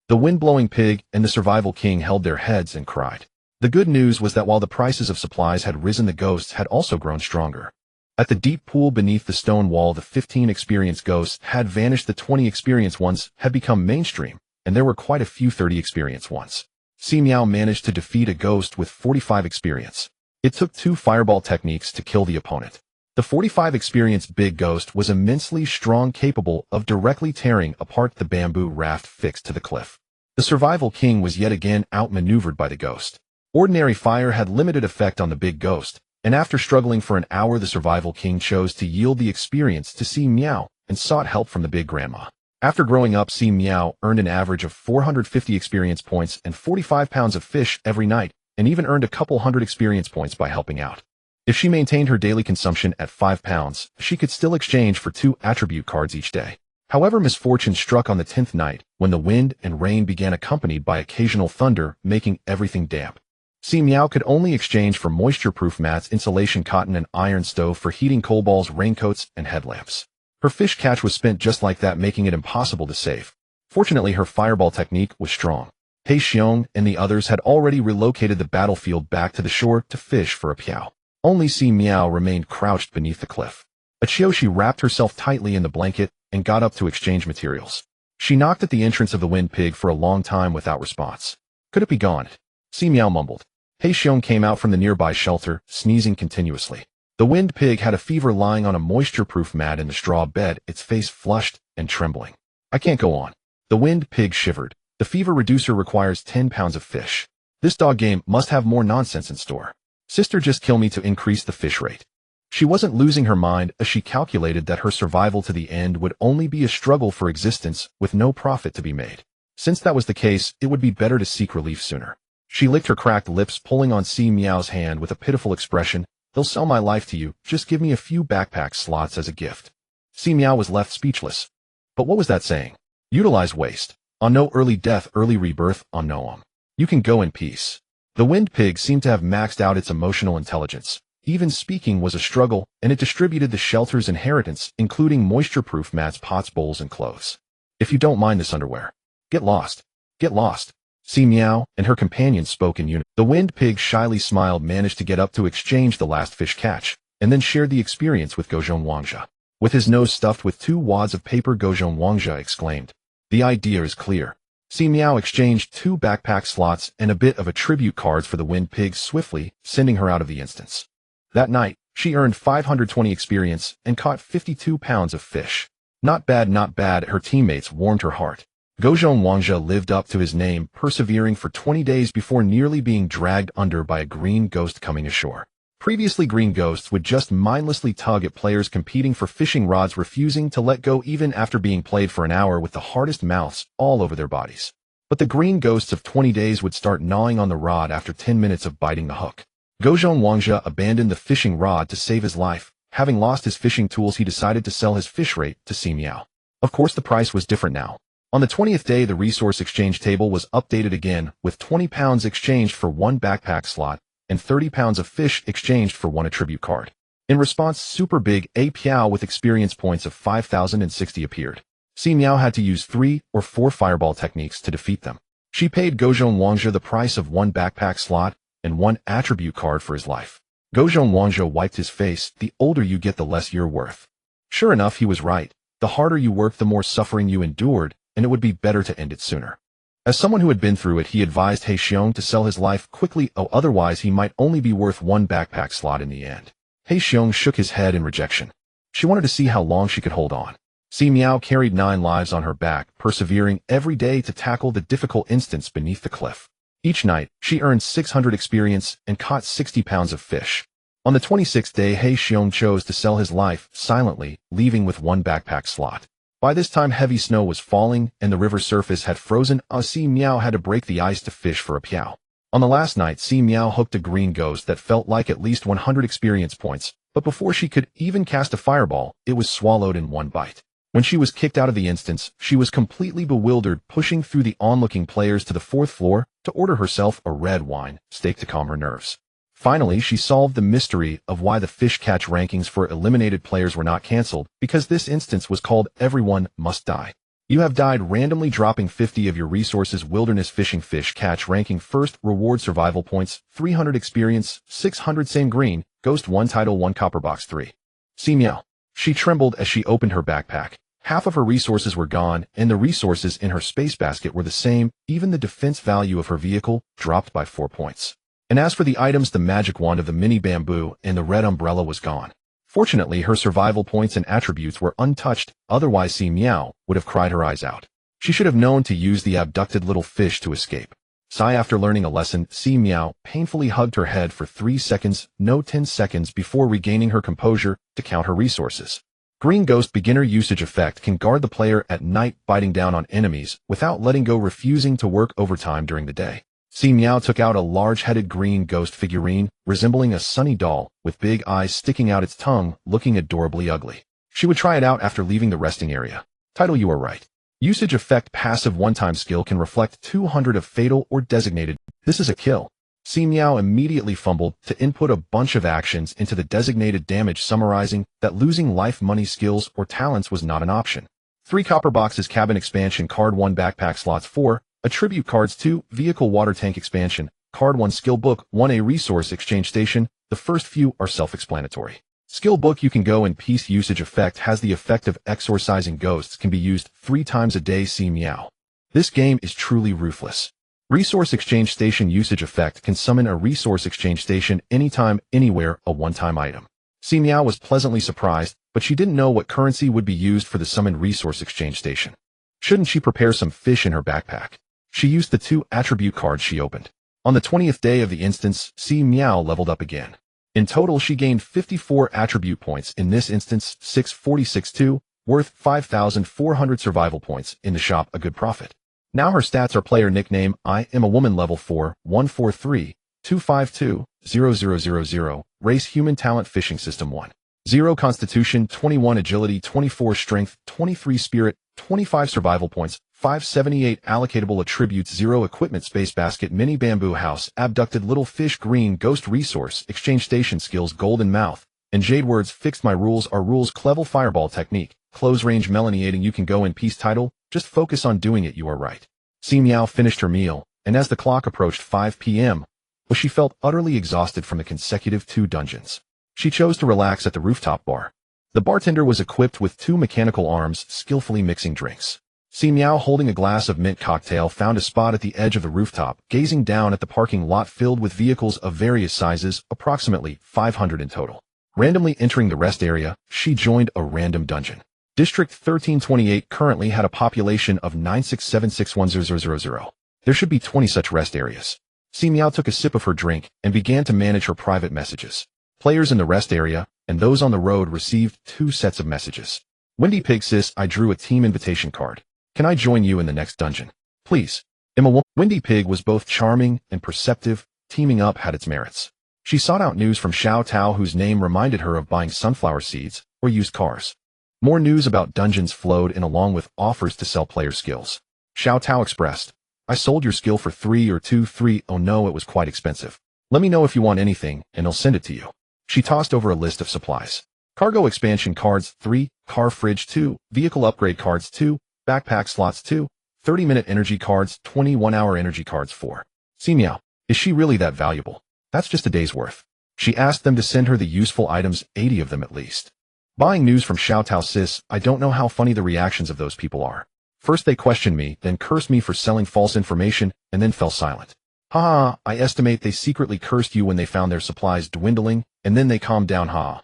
The wind-blowing pig and the survival king held their heads and cried. The good news was that while the prices of supplies had risen, the ghosts had also grown stronger. At the deep pool beneath the stone wall, the 15 experienced ghosts had vanished. The 20 experienced ones had become mainstream, and there were quite a few 30 experienced ones. Si Miao managed to defeat a ghost with 45 experience. It took 2 fireball techniques to kill the opponent. The 45 experienced big ghost was immensely strong, capable of directly tearing apart the bamboo raft fixed to the cliff. The survival king was yet again outmaneuvered by the ghost. Ordinary fire had limited effect on the big ghost, and after struggling for an hour, the survival king chose to yield the experience to Si Miao and sought help from the big grandma. After growing up, Si Miao earned an average of 450 experience points and 45 pounds of fish every night, and even earned a couple hundred experience points by helping out. If she maintained her daily consumption at 5 pounds, she could still exchange for 2 attribute cards each day. However, misfortune struck on the 10th night, when the wind and rain began, accompanied by occasional thunder, making everything damp. Si Miao could only exchange for moisture-proof mats, insulation cotton, and iron stove for heating, coal balls, raincoats, and headlamps. Her fish catch was spent just like that, making it impossible to save. Fortunately, her fireball technique was strong. He Xiong and the others had already relocated the battlefield back to the shore to fish for a piao. Only Si Miao remained crouched beneath the cliff. She wrapped herself tightly in the blanket and got up to exchange materials. She knocked at the entrance of the wind pig for a long time without response. Could it be gone? Si Miao mumbled. He Xiong came out from the nearby shelter, sneezing continuously. The wind pig had a fever lying on a moisture-proof mat in the straw bed, its face flushed and trembling. I can't go on. The wind pig shivered. The fever reducer requires 10 pounds of fish. This dog game must have more nonsense in store. Sister, just kill me to increase the fish rate. She wasn't losing her mind as she calculated that her survival to the end would only be a struggle for existence with no profit to be made. Since that was the case, it would be better to seek relief sooner. She licked her cracked lips, pulling on Si Miao's hand with a pitiful expression. They'll sell my life to you, just give me a few backpack slots as a gift. Si Miao was left speechless. But what was that saying? Utilize waste. On no early death, early rebirth, on Noam. You can go in peace. The wind pig seemed to have maxed out its emotional intelligence. Even speaking was a struggle, and it distributed the shelter's inheritance, including moisture-proof mats, pots, bowls, and clothes. If you don't mind this underwear. Get lost. Get lost. Si Miao and her companions spoke in unison. The wind pig shyly smiled, managed to get up to exchange the last fish catch, and then shared the experience with Gozhong Wangzhe. With his nose stuffed with 2 wads of paper, Gozhong Wangzhe exclaimed, "The idea is clear." Si Miao exchanged 2 backpack slots and a bit of a tribute cards for the wind pig, swiftly sending her out of the instance. That night, she earned 520 experience and caught 52 pounds of fish. Not bad, not bad, her teammates warmed her heart. Gozhong Wangzhe lived up to his name, persevering for 20 days before nearly being dragged under by a green ghost coming ashore. Previously, green ghosts would just mindlessly tug at players competing for fishing rods, refusing to let go even after being played for an hour with the hardest mouths all over their bodies. But the green ghosts of 20 days would start gnawing on the rod after 10 minutes of biting the hook. Gozhong Wangzhe abandoned the fishing rod to save his life. Having lost his fishing tools, he decided to sell his fish rate to Si Miao. Of course, the price was different now. On the 20th day, the resource exchange table was updated again, with 20 pounds exchanged for 1 backpack slot, and 30 pounds of fish exchanged for 1 attribute card. In response, Super Big A Piao with experience points of 5,060 appeared. Si Miao had to use 3 or 4 fireball techniques to defeat them. She paid Gozhong Wangzhe the price of 1 backpack slot and 1 attribute card for his life. Gozhong Wangzhe wiped his face. The older you get, the less you're worth. Sure enough, he was right. The harder you work, the more suffering you endured, and it would be better to end it sooner. As someone who had been through it, he advised He Xiong to sell his life quickly, otherwise he might only be worth 1 backpack slot in the end. He Xiong shook his head in rejection. She wanted to see how long she could hold on. Si Miao carried 9 lives on her back, persevering every day to tackle the difficult instance beneath the cliff. Each night, she earned 600 experience and caught 60 pounds of fish. On the 26th day, He Xiong chose to sell his life silently, leaving with 1 backpack slot. By this time, heavy snow was falling and the river surface had frozen. Si Miao had to break the ice to fish for a piao. On the last night, Si Miao hooked a green ghost that felt like at least 100 experience points, but before she could even cast a fireball, it was swallowed in 1 bite. When she was kicked out of the instance, she was completely bewildered, pushing through the onlooking players to the 4th floor to order herself a red wine steak to calm her nerves. Finally, she solved the mystery of why the fish catch rankings for eliminated players were not cancelled, because this instance was called Everyone Must Die. You have died, randomly dropping 50 of your resources. Wilderness fishing fish catch ranking first, reward survival points, 300 experience, 600 same green, ghost 1 title 1 copper box 3. Si Miao. She trembled as she opened her backpack. Half of her resources were gone, and the resources in her space basket were the same. Even the defense value of her vehicle dropped by 4 points. And as for the items, the magic wand of the mini bamboo and the red umbrella was gone. Fortunately, her survival points and attributes were untouched, otherwise Si Miao would have cried her eyes out. She should have known to use the abducted little fish to escape. After learning a lesson, Si Miao painfully hugged her head for 3 seconds, no 10 seconds, before regaining her composure to count her resources. Green Ghost beginner usage effect can guard the player at night, biting down on enemies without letting go, refusing to work overtime during the day. Si Miao took out a large-headed green ghost figurine, resembling a sunny doll, with big eyes sticking out its tongue, looking adorably ugly. She would try it out after leaving the resting area. Title: You are right. Usage effect: passive one-time skill can reflect 200 of fatal or designated. This is a kill. Si Miao immediately fumbled to input a bunch of actions into the designated damage, summarizing that losing life, money, skills, or talents was not an option. 3 copper boxes, cabin expansion card, 1 backpack slots, 4 Attribute cards 2, Vehicle Water Tank Expansion, Card 1 Skill Book 1A Resource Exchange Station. The first few are self-explanatory. Skill Book You Can Go in Peace Usage Effect has the effect of exorcising ghosts, can be used 3 times a day. Si Miao. This game is truly ruthless. Resource Exchange Station Usage Effect can summon a Resource Exchange Station anytime, anywhere, a one-time item. Si Miao was pleasantly surprised, but she didn't know what currency would be used for the summoned Resource Exchange Station. Shouldn't she prepare some fish in her backpack? She used the 2 attribute cards she opened. On the 20th day of the instance, Si Miao leveled up again. In total, she gained 54 attribute points, in this instance 646-2, worth 5,400 survival points, in the shop a good profit. Now her stats are player nickname, I am a woman, level 4, 143, 252, 0000, race human, talent fishing system 1. 0 constitution, 21 agility, 24 strength, 23 spirit, 25 survival points, 578 allocatable attributes, 0 equipment, space basket, mini bamboo house, abducted little fish, green ghost resource, exchange station skills, golden mouth, and jade words. Fixed. My rules are rules. Clever fireball technique, close range melanating. You can go in peace. Title, just focus on doing it. You are right. Si Miao finished her meal, and as the clock approached 5 p.m., she felt utterly exhausted from the consecutive 2 dungeons. She chose to relax at the rooftop bar. The bartender was equipped with 2 mechanical arms, skillfully mixing drinks. Si Miao, holding a glass of mint cocktail, found a spot at the edge of the rooftop, gazing down at the parking lot filled with vehicles of various sizes, approximately 500 in total. Randomly entering the rest area, she joined a random dungeon. District 1328 currently had a population of 967610000. There should be 20 such rest areas. Si Miao took a sip of her drink and began to manage her private messages. Players in the rest area and those on the road received 2 sets of messages. Windy Pig Sis, I drew a team invitation card. Can I join you in the next dungeon? Please. Emma. Windy Pig was both charming and perceptive. Teaming up had its merits. She sought out news from Xiao Tao, whose name reminded her of buying sunflower seeds or used cars. More news about dungeons flowed in, along with offers to sell player skills. Xiao Tao expressed, I sold your skill for 3 or 2-3. Oh no, it was quite expensive. Let me know if you want anything, and I'll send it to you. She tossed over a list of supplies. Cargo expansion cards 3, car fridge 2, vehicle upgrade cards 2, backpack slots 2, 30-minute energy cards, 21-hour energy cards 4. Si Miao, is she really that valuable? That's just a day's worth. She asked them to send her the useful items, 80 of them at least. Buying news from Xiao Tao. Sis, I don't know how funny the reactions of those people are. First they questioned me, then cursed me for selling false information, and then fell silent. Ha! I estimate they secretly cursed you when they found their supplies dwindling, and then they calmed down. Ha!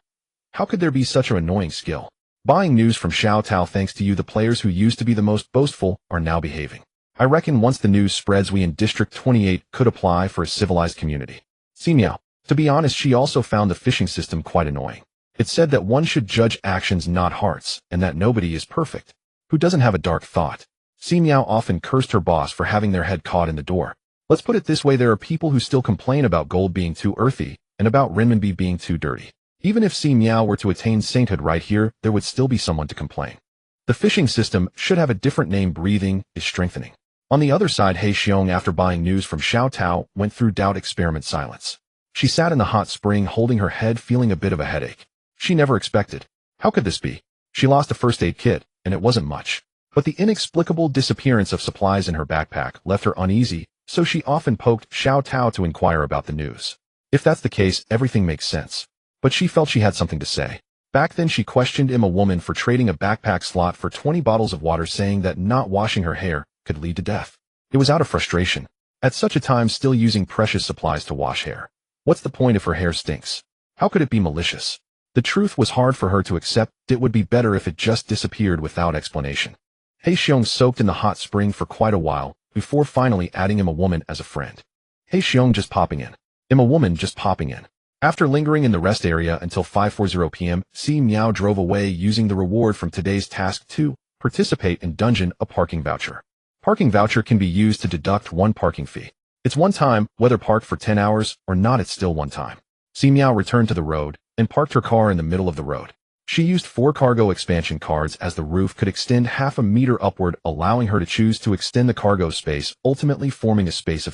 How could there be such an annoying skill? Buying news from Xiao Tao. Thanks to you, the players who used to be the most boastful are now behaving. I reckon once the news spreads, we in District 28 could apply for a civilized community. Si Miao. To be honest, she also found the fishing system quite annoying. It said that one should judge actions, not hearts, and that nobody is perfect. Who doesn't have a dark thought? Si Miao often cursed her boss for having their head caught in the door. Let's put it this way, there are people who still complain about gold being too earthy, and about renminbi being too dirty. Even if Si Miao were to attain sainthood right here, there would still be someone to complain. The fishing system should have a different name. Breathing is strengthening. On the other side, He Xiong, after buying news from Xiao Tao, went through doubt experiment silence. She sat in the hot spring holding her head, feeling a bit of a headache. She never expected. How could this be? She lost a first aid kit, and it wasn't much. But the inexplicable disappearance of supplies in her backpack left her uneasy, so she often poked Xiao Tao to inquire about the news. If that's the case, everything makes sense. But she felt she had something to say. Back then she questioned a woman for trading a backpack slot for 20 bottles of water, saying that not washing her hair could lead to death. It was out of frustration. At such a time, still using precious supplies to wash hair. What's the point if her hair stinks? How could it be malicious? The truth was hard for her to accept. It would be better if it just disappeared without explanation. He Xiong soaked in the hot spring for quite a while, before finally adding him a woman as a friend. He Xiong just popping in. A woman just popping in. After lingering in the rest area until 5:40 p.m., Si Miao drove away using the reward from today's task to participate in dungeon, a parking voucher. Parking voucher can be used to deduct 1 parking fee. It's one time, whether parked for 10 hours or not, it's still one time. Si Miao returned to the road and parked her car in the middle of the road. She used 4 cargo expansion cards, as the roof could extend half a meter upward, allowing her to choose to extend the cargo space, ultimately forming a space of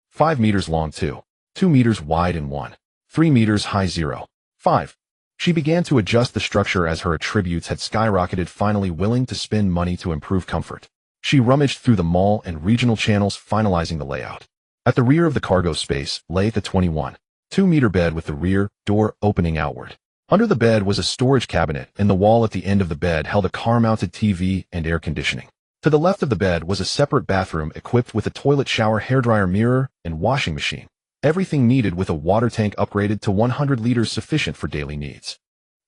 5 meters long, 2 meters wide, and 3 meters high. 5. She began to adjust the structure as her attributes had skyrocketed, finally willing to spend money to improve comfort. She rummaged through the mall and regional channels, finalizing the layout. At the rear of the cargo space lay the 21.2-meter bed with the rear door opening outward. Under the bed was a storage cabinet, and the wall at the end of the bed held a car-mounted TV and air conditioning. To the left of the bed was a separate bathroom equipped with a toilet, shower, hairdryer, mirror, and washing machine. Everything needed, with a water tank upgraded to 100 liters, sufficient for daily needs.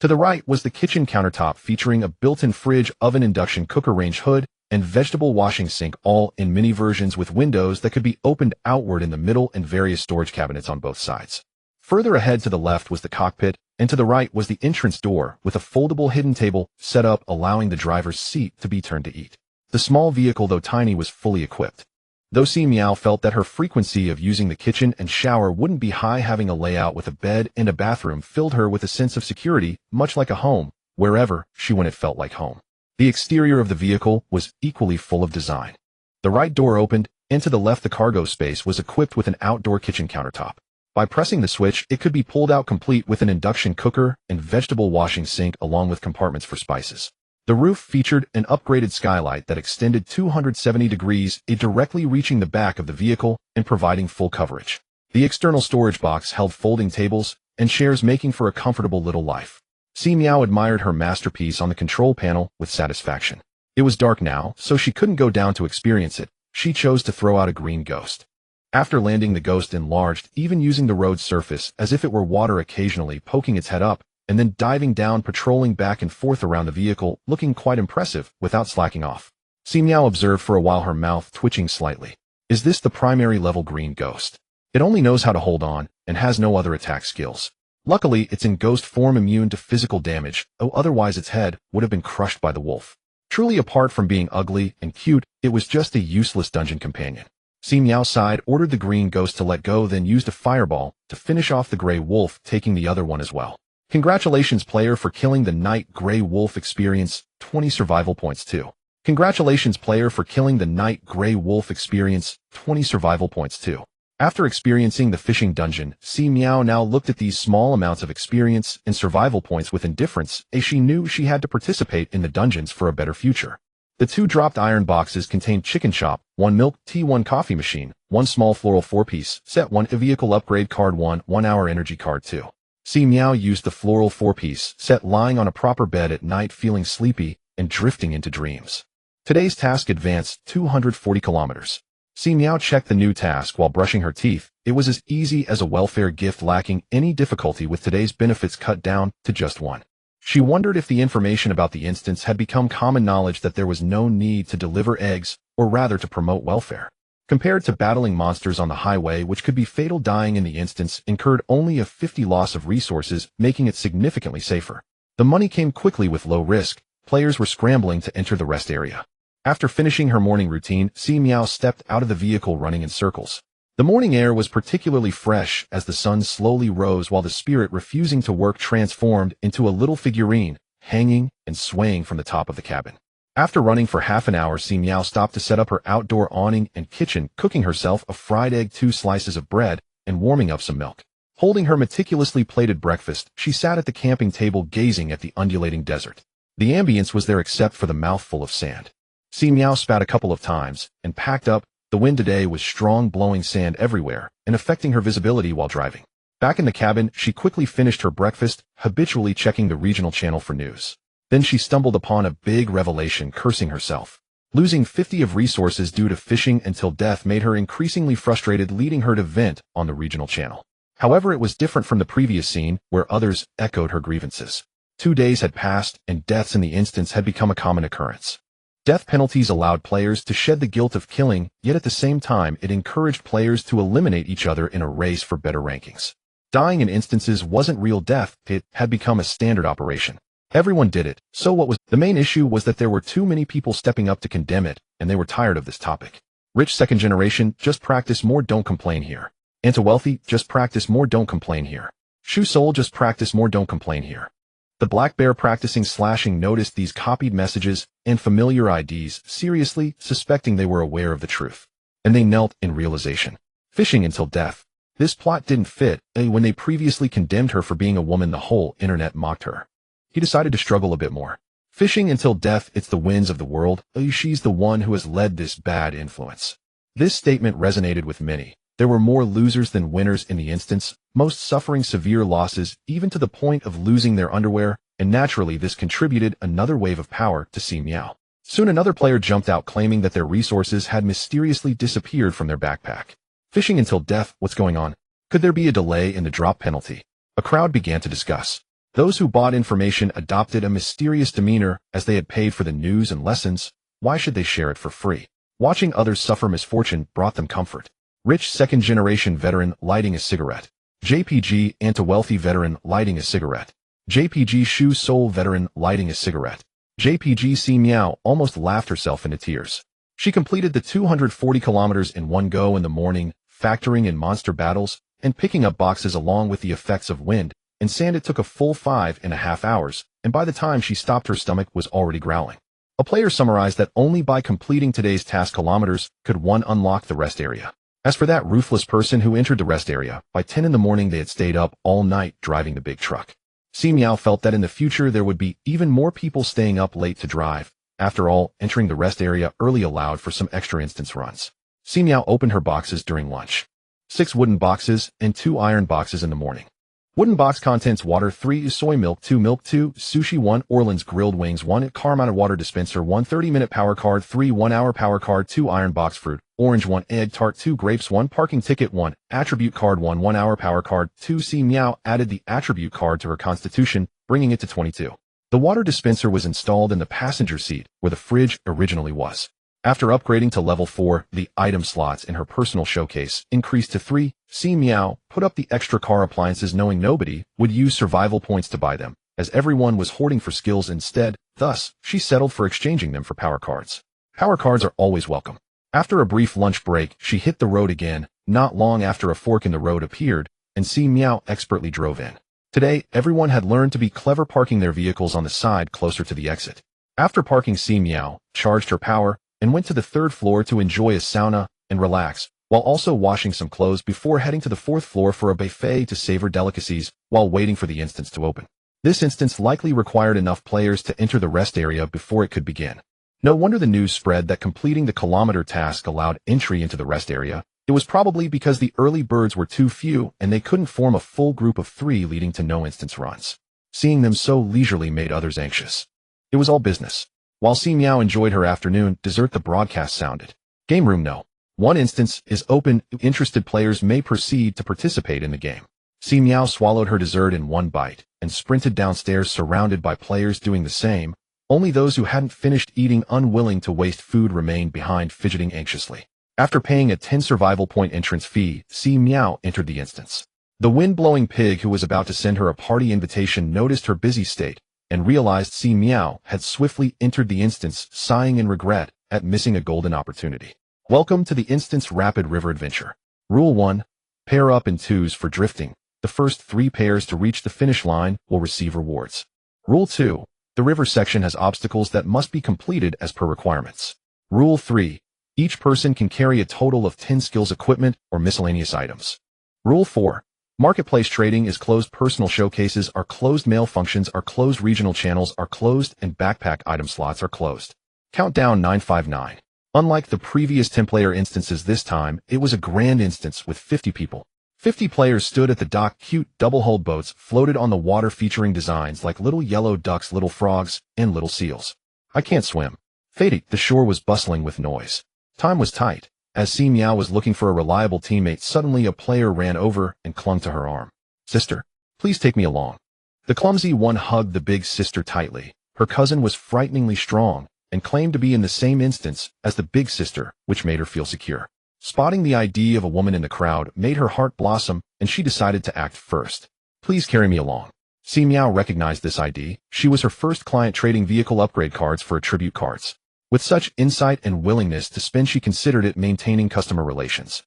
To the right was the kitchen countertop featuring a built-in fridge, oven, induction cooker, range hood, and vegetable washing sink, all in mini versions with windows that could be opened outward in the middle and various storage cabinets on both sides. Further ahead to the left was the cockpit, and to the right was the entrance door with a foldable hidden table set up, allowing the driver's seat to be turned to eat. The small vehicle, though tiny, was fully equipped. Though Si Miao felt that her frequency of using the kitchen and shower wouldn't be high, having a layout with a bed and a bathroom filled her with a sense of security, much like a home. Wherever she went, it felt like home. The exterior of the vehicle was equally full of design. The right door opened, and to the left the cargo space was equipped with an outdoor kitchen countertop. By pressing the switch, it could be pulled out, complete with an induction cooker and vegetable washing sink, along with compartments for spices. The roof featured an upgraded skylight that extended 270 degrees, directly reaching the back of the vehicle and providing full coverage. The external storage box held folding tables and chairs, making for a comfortable little life. Si Miao admired her masterpiece on the control panel with satisfaction. It was dark now, so she couldn't go down to experience it. She chose to throw out a green ghost. After landing, the ghost enlarged, even using the road surface as if it were water, occasionally poking its head up and then diving down, patrolling back and forth around the vehicle, looking quite impressive without slacking off. Si Miao observed for a while, her mouth twitching slightly. Is this the primary level green ghost? It only knows how to hold on and has no other attack skills. Luckily, it's in ghost form, immune to physical damage, though otherwise its head would have been crushed by the wolf. Truly, apart from being ugly and cute, it was just a useless dungeon companion. Si Miao sighed, ordered the green ghost to let go, then used a fireball to finish off the gray wolf, taking the other one as well. Congratulations, player, for killing the night gray wolf. Experience 20 survival points too. Congratulations, player, for killing the night gray wolf. Experience 20 survival points too. After experiencing the fishing dungeon, Si Miao now looked at these small amounts of experience and survival points with indifference, as she knew she had to participate in the dungeons for a better future. The 2 dropped iron boxes contained chicken chop, 1 milk tea, 1 coffee machine, 1 small floral 4-piece set, 1 vehicle upgrade card, 1 1-hour energy card 2. Si Miao used the floral 4-piece set, lying on a proper bed at night, feeling sleepy and drifting into dreams. Today's task: advance 240 kilometers. Si Miao checked the new task while brushing her teeth. It was as easy as a welfare gift, lacking any difficulty, with today's benefits cut down to just 1. She wondered if the information about the instance had become common knowledge, that there was no need to deliver eggs, or rather to promote welfare. Compared to battling monsters on the highway, which could be fatal, dying in the instance incurred only a 50 loss of resources, making it significantly safer. The money came quickly with low risk. Players were scrambling to enter the rest area. After finishing her morning routine, Si Miao stepped out of the vehicle, running in circles. The morning air was particularly fresh as the sun slowly rose, while the spirit, refusing to work, transformed into a little figurine, hanging and swaying from the top of the cabin. After running for half an hour, Si Miao stopped to set up her outdoor awning and kitchen, cooking herself a fried egg, 2 slices of bread, and warming up some milk. Holding her meticulously plated breakfast, she sat at the camping table, gazing at the undulating desert. The ambience was there except for the mouthful of sand. Si Miao spat a couple of times and packed up. The wind today was strong, blowing sand everywhere and affecting her visibility while driving. Back in the cabin, she quickly finished her breakfast, habitually checking the regional channel for news. Then she stumbled upon a big revelation, cursing herself. Losing 50 of resources due to fishing until death made her increasingly frustrated, leading her to vent on the regional channel. However, it was different from the previous scene, where others echoed her grievances. 2 days had passed, and deaths in the instance had become a common occurrence. Death penalties allowed players to shed the guilt of killing, yet at the same time it encouraged players to eliminate each other in a race for better rankings. Dying in instances wasn't real death, it had become a standard operation. Everyone did it, so what was the main issue was that there were too many people stepping up to condemn it, and they were tired of this topic. Rich second generation, just practice more, don't complain here. Anti-wealthy, just practice more, don't complain here. Shoe soul, just practice more, don't complain here. The black bear practicing slashing noticed these copied messages and familiar IDs, seriously suspecting they were aware of the truth. And they knelt in realization. Fishing until death. This plot didn't fit, when they previously condemned her for being a woman, the whole internet mocked her. He decided to struggle a bit more. Fishing until death, it's the winds of the world. She's the one who has led this bad influence. This statement resonated with many. There were more losers than winners in the instance, most suffering severe losses, even to the point of losing their underwear, and naturally this contributed another wave of power to Si Miao. Soon another player jumped out claiming that their resources had mysteriously disappeared from their backpack. Fishing until death, what's going on? Could there be a delay in the drop penalty? A crowd began to discuss. Those who bought information adopted a mysterious demeanor as they had paid for the news and lessons. Why should they share it for free? Watching others suffer misfortune brought them comfort. Rich second-generation veteran lighting a cigarette. JPG anti-wealthy veteran lighting a cigarette. JPG shoe sole veteran lighting a cigarette. JPG Si Miao almost laughed herself into tears. She completed the 240 kilometers in one go in the morning, factoring in monster battles, and picking up boxes along with the effects of wind and sand. It took a full 5.5 hours, and by the time she stopped her stomach was already growling. A player summarized that only by completing today's task kilometers could one unlock the rest area. As for that ruthless person who entered the rest area, by 10 in the morning they had stayed up all night driving the big truck. Si Miao felt that in the future there would be even more people staying up late to drive. After all, entering the rest area early allowed for some extra instance runs. Si Miao opened her boxes during lunch. 6 wooden boxes and 2 iron boxes in the morning. Wooden box contents: water 3, soy milk 2, milk 2, sushi 1, Orleans grilled wings 1, car-mounted water dispenser 1, 30-minute power card 3, 1-hour power card 2, iron box fruit, orange 1, egg tart 2, grapes 1, parking ticket 1, attribute card 1, 1-hour power card 2. Si Miao added the attribute card to her constitution, bringing it to 22. The water dispenser was installed in the passenger seat, where the fridge originally was. After upgrading to level 4, the item slots in her personal showcase increased to 3. Si Miao put up the extra car appliances knowing nobody would use survival points to buy them, as everyone was hoarding for skills instead. Thus, she settled for exchanging them for power cards. Power cards are always welcome. After a brief lunch break, she hit the road again. Not long after, a fork in the road appeared, and Si Miao expertly drove in. Today, everyone had learned to be clever, parking their vehicles on the side closer to the exit. After parking, Si Miao charged her power and went to the 3rd floor to enjoy a sauna and relax, while also washing some clothes before heading to the 4th floor for a buffet to savor delicacies while waiting for the instance to open. This instance likely required enough players to enter the rest area before it could begin. No wonder the news spread that completing the kilometer task allowed entry into the rest area. It was probably because the early birds were too few and they couldn't form a full group of 3, leading to no instance runs. Seeing them so leisurely made others anxious. It was all business. While Si Miao enjoyed her afternoon dessert, the broadcast sounded. Game room no. 1 instance is open. Interested players may proceed to participate in the game. Si Miao swallowed her dessert in one bite and sprinted downstairs surrounded by players doing the same. Only those who hadn't finished eating, unwilling to waste food, remained behind, fidgeting anxiously. After paying a 10 survival point entrance fee, Si Miao entered the instance. The wind-blowing pig who was about to send her a party invitation noticed her busy state and realized Si Miao had swiftly entered the instance, sighing in regret at missing a golden opportunity. Welcome to the instance rapid river adventure. Rule 1. Pair up in 2s for drifting. The first 3 pairs to reach the finish line will receive rewards. Rule 2. The river section has obstacles that must be completed as per requirements. Rule 3. Each person can carry a total of 10 skills, equipment, or miscellaneous items. Rule 4. Marketplace trading is closed, personal showcases are closed, mail functions are closed, regional channels are closed, and backpack item slots are closed. Countdown 959. Unlike the previous 10-player instances, this time, it was a grand instance with 50 people. 50 players stood at the dock. Cute double-hulled boats floated on the water featuring designs like little yellow ducks, little frogs, and little seals. I can't swim. Fading, the shore was bustling with noise. Time was tight. As Si Miao was looking for a reliable teammate, suddenly a player ran over and clung to her arm. Sister, please take me along. The clumsy one hugged the big sister tightly. Her cousin was frighteningly strong and claimed to be in the same instance as the big sister, which made her feel secure. Spotting the ID of a woman in the crowd made her heart blossom, and she decided to act first. Please carry me along. Si Miao recognized this ID. She was her first client, trading vehicle upgrade cards for attribute cards. With such insight and willingness to spend, she considered it maintaining customer relations.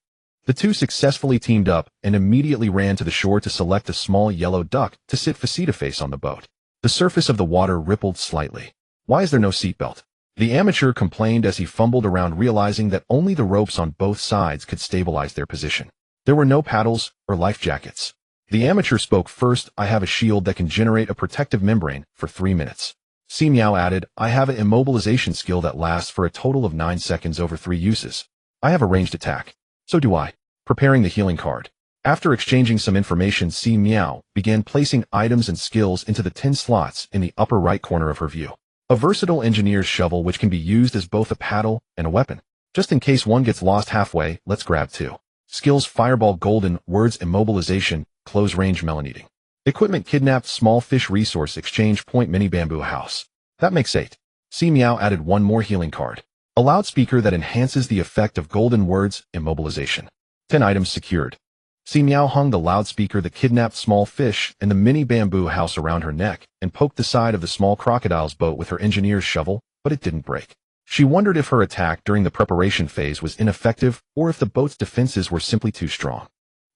The 2 successfully teamed up and immediately ran to the shore to select a small yellow duck to sit face-to-face on the boat. The surface of the water rippled slightly. Why is there no seatbelt? The amateur complained as he fumbled around, realizing that only the ropes on both sides could stabilize their position. There were no paddles or life jackets. The amateur spoke first. I have a shield that can generate a protective membrane for 3 minutes. Si Miao added, I have an immobilization skill that lasts for a total of 9 seconds over 3 uses. I have a ranged attack. So do I. Preparing the healing card. After exchanging some information, Si Miao began placing items and skills into the 10 slots in the upper right corner of her view. A versatile engineer's shovel which can be used as both a paddle and a weapon. Just in case one gets lost halfway, let's grab 2. Skills Fireball Golden Words Immobilization, Close Range Melaneating. Equipment Kidnapped Small Fish Resource Exchange Point Mini Bamboo House. That makes 8. Si Miao added one more healing card. A loudspeaker that enhances the effect of Golden Words Immobilization. 10 items secured. Si Miao hung the loudspeaker, the kidnapped small fish, and the mini bamboo house around her neck and poked the side of the small crocodile's boat with her engineer's shovel, but it didn't break. She wondered if her attack during the preparation phase was ineffective or if the boat's defenses were simply too strong.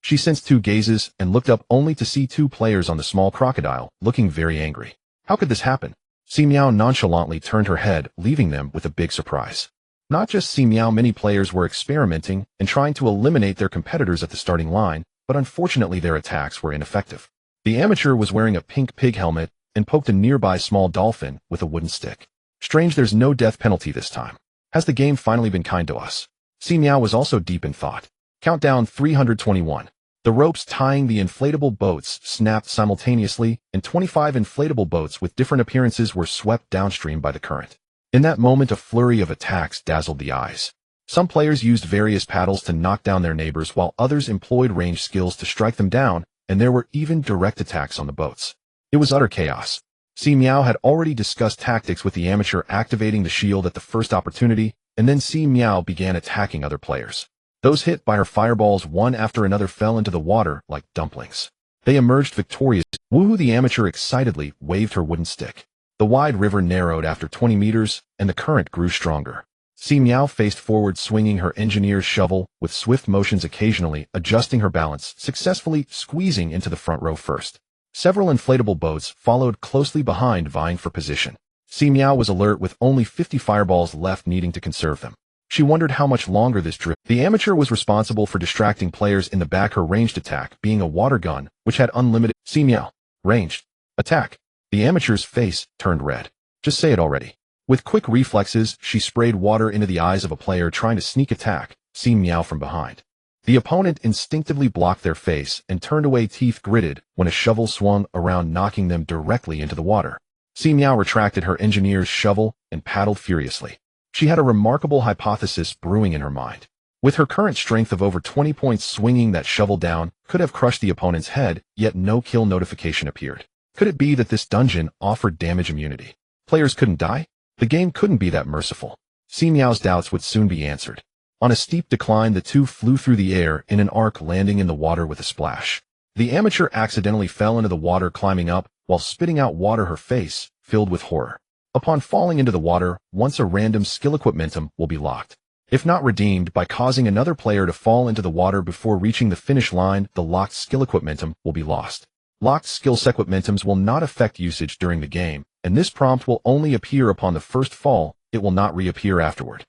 She sensed 2 gazes and looked up only to see 2 players on the small crocodile, looking very angry. How could this happen? Si Miao nonchalantly turned her head, leaving them with a big surprise. Not just Si Miao, many players were experimenting and trying to eliminate their competitors at the starting line, but unfortunately their attacks were ineffective. The amateur was wearing a pink pig helmet and poked a nearby small dolphin with a wooden stick. Strange there's no death penalty this time. Has the game finally been kind to us? Si Miao was also deep in thought. Countdown 321. The ropes tying the inflatable boats snapped simultaneously, and 25 inflatable boats with different appearances were swept downstream by the current. In that moment, a flurry of attacks dazzled the eyes. Some players used various paddles to knock down their neighbors, while others employed ranged skills to strike them down, and there were even direct attacks on the boats. It was utter chaos. Si Miao had already discussed tactics with the amateur, activating the shield at the first opportunity, and then Si Miao began attacking other players. Those hit by her fireballs one after another fell into the water like dumplings. They emerged victorious. Woohoo! The amateur excitedly waved her wooden stick. The wide river narrowed after 20 meters, and the current grew stronger. Si Miao faced forward, swinging her engineer's shovel, with swift motions occasionally adjusting her balance, successfully squeezing into the front row first. Several inflatable boats followed closely behind, vying for position. Si Miao was alert, with only 50 fireballs left, needing to conserve them. She wondered how much longer this drift. The amateur was responsible for distracting players in the back, her ranged attack being a water gun, which had unlimited. Si Miao. Ranged. Attack. The amateur's face turned red. Just say it already. With quick reflexes, she sprayed water into the eyes of a player trying to sneak attack Si Miao from behind. The opponent instinctively blocked their face and turned away, teeth gritted, when a shovel swung around, knocking them directly into the water. Si Miao retracted her engineer's shovel and paddled furiously. She had a remarkable hypothesis brewing in her mind. With her current strength of over 20 points, swinging that shovel down could have crushed the opponent's head, yet no kill notification appeared. Could it be that this dungeon offered damage immunity? Players couldn't die? The game couldn't be that merciful. Si Miao's doubts would soon be answered. On a steep decline, the two flew through the air in an arc, landing in the water with a splash. The amateur accidentally fell into the water, climbing up, while spitting out water, her face filled with horror. Upon falling into the water, once a random skill equipmentum will be locked. If not redeemed by causing another player to fall into the water before reaching the finish line, the locked skill equipmentum will be lost. Locked skill equipmentums will not affect usage during the game, and this prompt will only appear upon the first fall. It will not reappear afterward.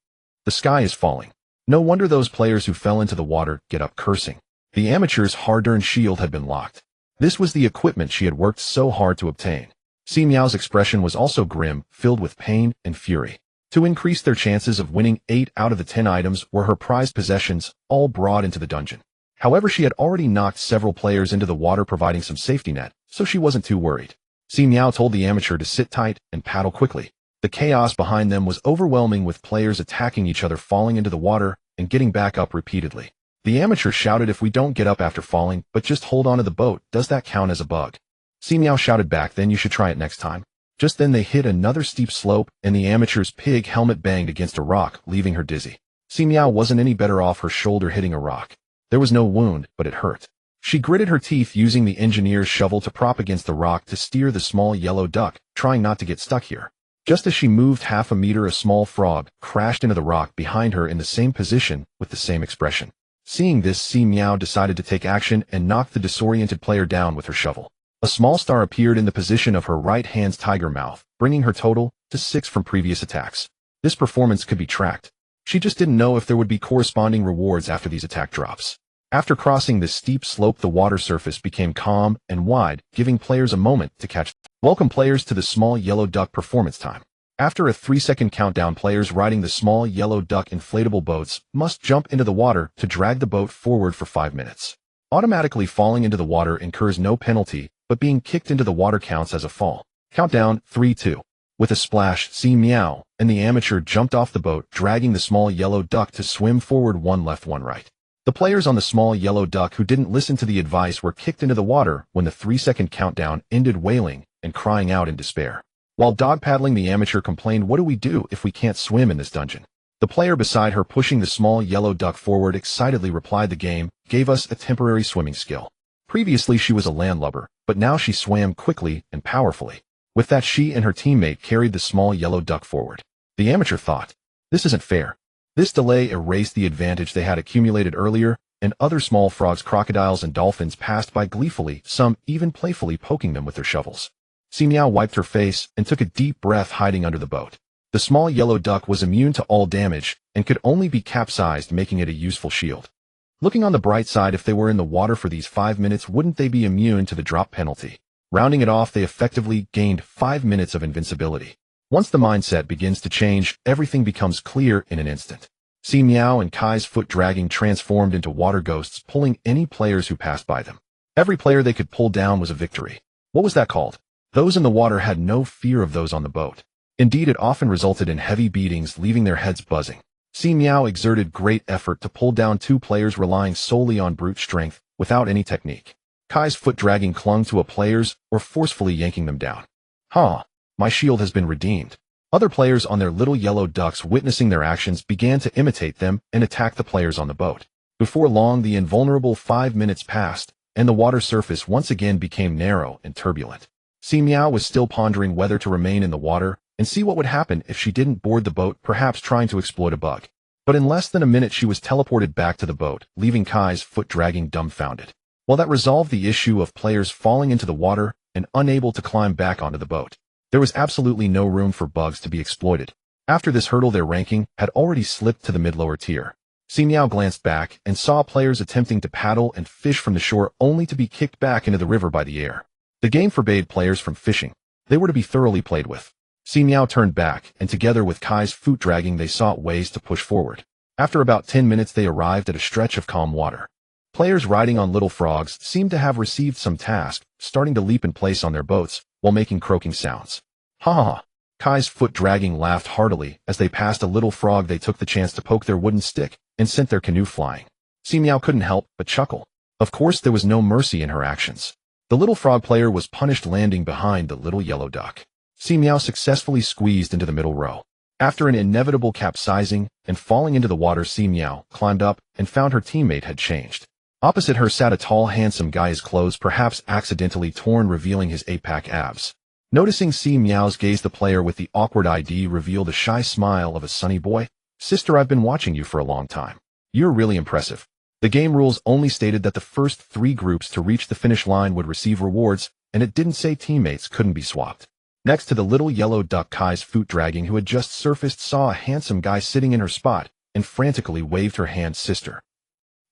The sky is falling. No wonder those players who fell into the water get up cursing. The amateur's hard-earned shield had been locked. This was the equipment she had worked so hard to obtain. Si Miao's expression was also grim, filled with pain and fury. To increase their chances of winning, 8 out of the 10 items were her prized possessions, all brought into the dungeon. However, she had already knocked several players into the water, providing some safety net, so she wasn't too worried. Si Miao told the amateur to sit tight and paddle quickly. The chaos behind them was overwhelming, with players attacking each other, falling into the water, and getting back up repeatedly. The amateur shouted, "If we don't get up after falling, but just hold onto the boat, does that count as a bug?" Si Miao shouted back, "Then you should try it next time." Just then they hit another steep slope, and the amateur's pig helmet banged against a rock, leaving her dizzy. Si Miao wasn't any better off, her shoulder hitting a rock. There was no wound, but it hurt. She gritted her teeth, using the engineer's shovel to prop against the rock to steer the small yellow duck, trying not to get stuck here. Just as she moved half a meter, a small frog crashed into the rock behind her in the same position with the same expression. Seeing this, Si Miao decided to take action and knocked the disoriented player down with her shovel. A small star appeared in the position of her right hand's tiger mouth, bringing her total to 6 from previous attacks. This performance could be tracked. She just didn't know if there would be corresponding rewards after these attack drops. After crossing this steep slope, the water surface became calm and wide, giving players a moment to catch. Welcome players to the small yellow duck performance time. After a 3-second countdown, players riding the small yellow duck inflatable boats must jump into the water to drag the boat forward for 5 minutes. Automatically falling into the water incurs no penalty, but being kicked into the water counts as a fall. Countdown 3, 2. With a splash, Si Miao and the amateur jumped off the boat, dragging the small yellow duck to swim forward 1 left 1 right. The players on the small yellow duck who didn't listen to the advice were kicked into the water when the 3-second countdown ended, wailing and crying out in despair. While dog paddling, the amateur complained, "What do we do if we can't swim in this dungeon?" The player beside her, pushing the small yellow duck forward, excitedly replied, "The game gave us a temporary swimming skill. Previously she was a landlubber, but now she swam quickly and powerfully." With that, she and her teammate carried the small yellow duck forward. The amateur thought, "This isn't fair." This delay erased the advantage they had accumulated earlier, and other small frogs, crocodiles, and dolphins passed by gleefully, some even playfully poking them with their shovels. Si Miao wiped her face and took a deep breath, hiding under the boat. The small yellow duck was immune to all damage and could only be capsized, making it a useful shield. Looking on the bright side, if they were in the water for these 5 minutes, wouldn't they be immune to the drop penalty? Rounding it off, they effectively gained 5 minutes of invincibility. Once the mindset begins to change, everything becomes clear in an instant. Si Miao and Kai's foot dragging transformed into water ghosts, pulling any players who passed by them. Every player they could pull down was a victory. What was that called? Those in the water had no fear of those on the boat. Indeed, it often resulted in heavy beatings, leaving their heads buzzing. Si Miao exerted great effort to pull down 2 players, relying solely on brute strength, without any technique. Kai's foot dragging clung to a player's or forcefully yanking them down. My shield has been redeemed. Other players on their little yellow ducks, witnessing their actions, began to imitate them and attack the players on the boat. Before long, the invulnerable 5 minutes passed, and the water surface once again became narrow and turbulent. Si Miao was still pondering whether to remain in the water and see what would happen if she didn't board the boat, perhaps trying to exploit a bug. But in less than a minute she was teleported back to the boat, leaving Kai's foot dragging dumbfounded. Well, that resolved the issue of players falling into the water and unable to climb back onto the boat. There was absolutely no room for bugs to be exploited. After this hurdle, their ranking had already slipped to the mid-lower tier. Si Miao glanced back and saw players attempting to paddle and fish from the shore, only to be kicked back into the river by the air. The game forbade players from fishing. They were to be thoroughly played with. Si Miao turned back, and together with Kai's foot dragging, they sought ways to push forward. After about 10 minutes, they arrived at a stretch of calm water. Players riding on little frogs seemed to have received some task, starting to leap in place on their boats, while making croaking sounds. Ha ha ha! Kai's foot dragging laughed heartily as they passed a little frog. They took the chance to poke their wooden stick and sent their canoe flying. Si Miao couldn't help but chuckle. Of course, there was no mercy in her actions. The little frog player was punished, landing behind the little yellow duck. Si Miao successfully squeezed into the middle row. After an inevitable capsizing and falling into the water, Si Miao climbed up and found her teammate had changed. Opposite her sat a tall, handsome guy, his clothes perhaps accidentally torn, revealing his 8-pack abs. Noticing Si Miao's gaze, the player with the awkward ID revealed a shy smile of a sunny boy. "Sister, I've been watching you for a long time. You're really impressive." The game rules only stated that the first 3 groups to reach the finish line would receive rewards, and it didn't say teammates couldn't be swapped. Next to the little yellow duck, Kai's foot dragging, who had just surfaced, saw a handsome guy sitting in her spot and frantically waved her hand. "Sister,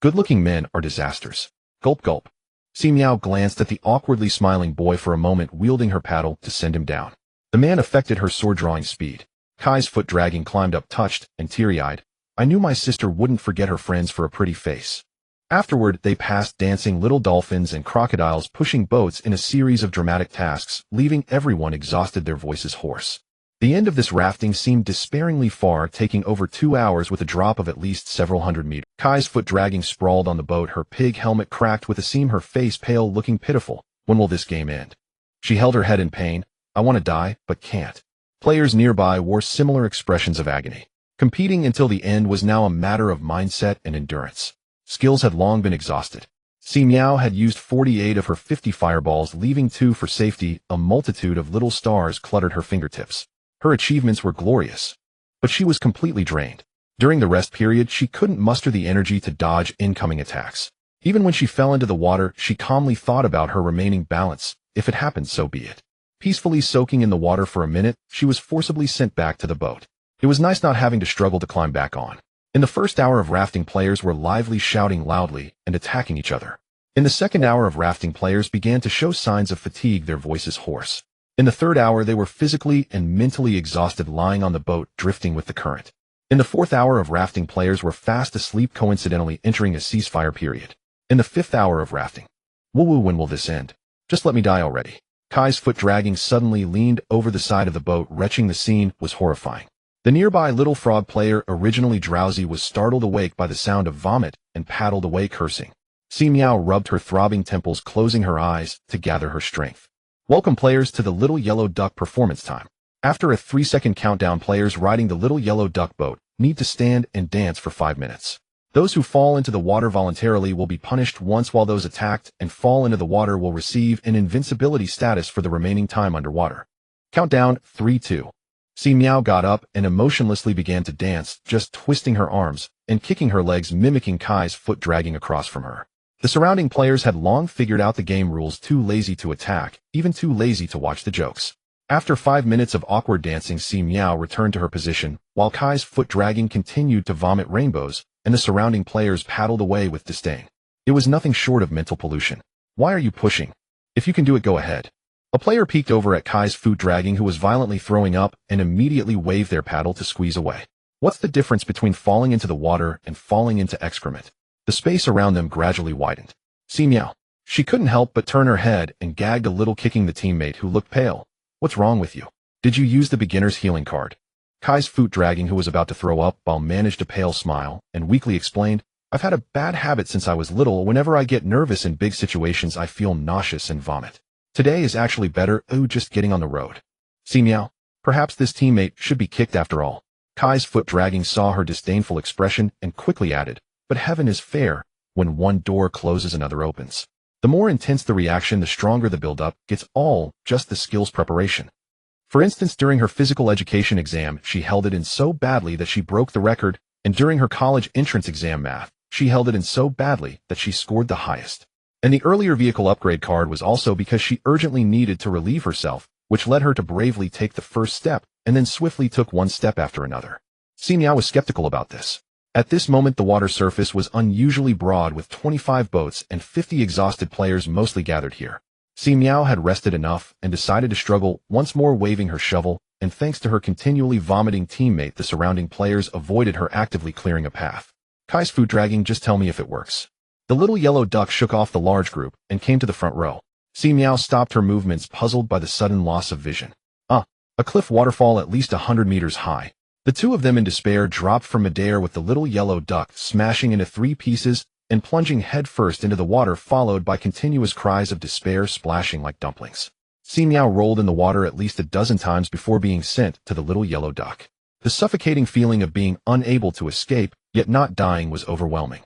good-looking men are disasters." Gulp gulp. Si Miao glanced at the awkwardly smiling boy for a moment, wielding her paddle to send him down. The man affected her sword-drawing speed. Kai's foot dragging climbed up, touched and teary-eyed. "I knew my sister wouldn't forget her friends for a pretty face." Afterward, they passed dancing little dolphins and crocodiles, pushing boats in a series of dramatic tasks, leaving everyone exhausted, their voices hoarse. The end of this rafting seemed despairingly far, taking over 2 hours with a drop of at least several hundred meters. Kai's foot dragging sprawled on the boat, her pig helmet cracked with a seam, her face pale, looking pitiful. When will this game end? She held her head in pain. "I want to die, but can't." Players nearby wore similar expressions of agony. Competing until the end was now a matter of mindset and endurance. Skills had long been exhausted. Si Miao had used 48 of her 50 fireballs, leaving 2 for safety. A multitude of little stars cluttered her fingertips. Her achievements were glorious, but she was completely drained. During the rest period, she couldn't muster the energy to dodge incoming attacks. Even when she fell into the water, she calmly thought about her remaining balance. If it happened, so be it. Peacefully soaking in the water for a minute, she was forcibly sent back to the boat. It was nice not having to struggle to climb back on. In the first hour of rafting, players were lively, shouting loudly and attacking each other. In the second hour of rafting, players began to show signs of fatigue, their voices hoarse. In the third hour, they were physically and mentally exhausted, lying on the boat, drifting with the current. In the fourth hour of rafting, players were fast asleep, coincidentally entering a ceasefire period. In the fifth hour of rafting, woo-woo, when will this end? Just let me die already. Kai's foot dragging suddenly leaned over the side of the boat, retching. The scene was horrifying. The nearby little frog player, originally drowsy, was startled awake by the sound of vomit and paddled away cursing. Si Miao rubbed her throbbing temples, closing her eyes to gather her strength. Welcome, players, to the Little Yellow Duck performance time. After a 3-second countdown, players riding the Little Yellow Duck boat need to stand and dance for 5 minutes. Those who fall into the water voluntarily will be punished once, while those attacked and fall into the water will receive an invincibility status for the remaining time underwater. Countdown 3, 2. Si Miao got up and emotionlessly began to dance, just twisting her arms and kicking her legs, mimicking Kai's foot dragging across from her. The surrounding players had long figured out the game rules, too lazy to attack, even too lazy to watch the jokes. After 5 minutes of awkward dancing, Si Miao returned to her position, while Kai's foot dragging continued to vomit rainbows, and the surrounding players paddled away with disdain. It was nothing short of mental pollution. Why are you pushing? If you can do it, go ahead. A player peeked over at Kai's foot dragging, who was violently throwing up, and immediately waved their paddle to squeeze away. What's the difference between falling into the water and falling into excrement? The space around them gradually widened. Si Miao. She couldn't help but turn her head and gagged a little, kicking the teammate, who looked pale. What's wrong with you? Did you use the beginner's healing card? Kai's foot dragging, who was about to throw up, managed a pale smile and weakly explained, I've had a bad habit since I was little. Whenever I get nervous in big situations, I feel nauseous and vomit. Today is actually better. Just getting on the road. Si Miao. Perhaps this teammate should be kicked after all. Kai's foot dragging saw her disdainful expression and quickly added, but heaven is fair. When one door closes, another opens. The more intense the reaction, the stronger the build-up gets, all just the skills preparation. For instance, during her physical education exam, she held it in so badly that she broke the record, and during her college entrance exam math, she held it in so badly that she scored the highest. And the earlier vehicle upgrade card was also because she urgently needed to relieve herself, which led her to bravely take the first step, and then swiftly took one step after another. Si Miao was skeptical about this. At this moment, the water surface was unusually broad, with 25 boats and 50 exhausted players mostly gathered here. Si Miao had rested enough and decided to struggle, once more waving her shovel, and thanks to her continually vomiting teammate, the surrounding players avoided her actively clearing a path. Kai's foot dragging, just tell me if it works. The Little Yellow Duck shook off the large group and came to the front row. Si Miao stopped her movements, puzzled by the sudden loss of vision. A cliff waterfall at least 100 meters high. The two of them in despair dropped from midair, with the Little Yellow Duck smashing into 3 pieces and plunging headfirst into the water, followed by continuous cries of despair splashing like dumplings. Si Miao rolled in the water at least a dozen times before being sent to the Little Yellow Duck. The suffocating feeling of being unable to escape, yet not dying, was overwhelming.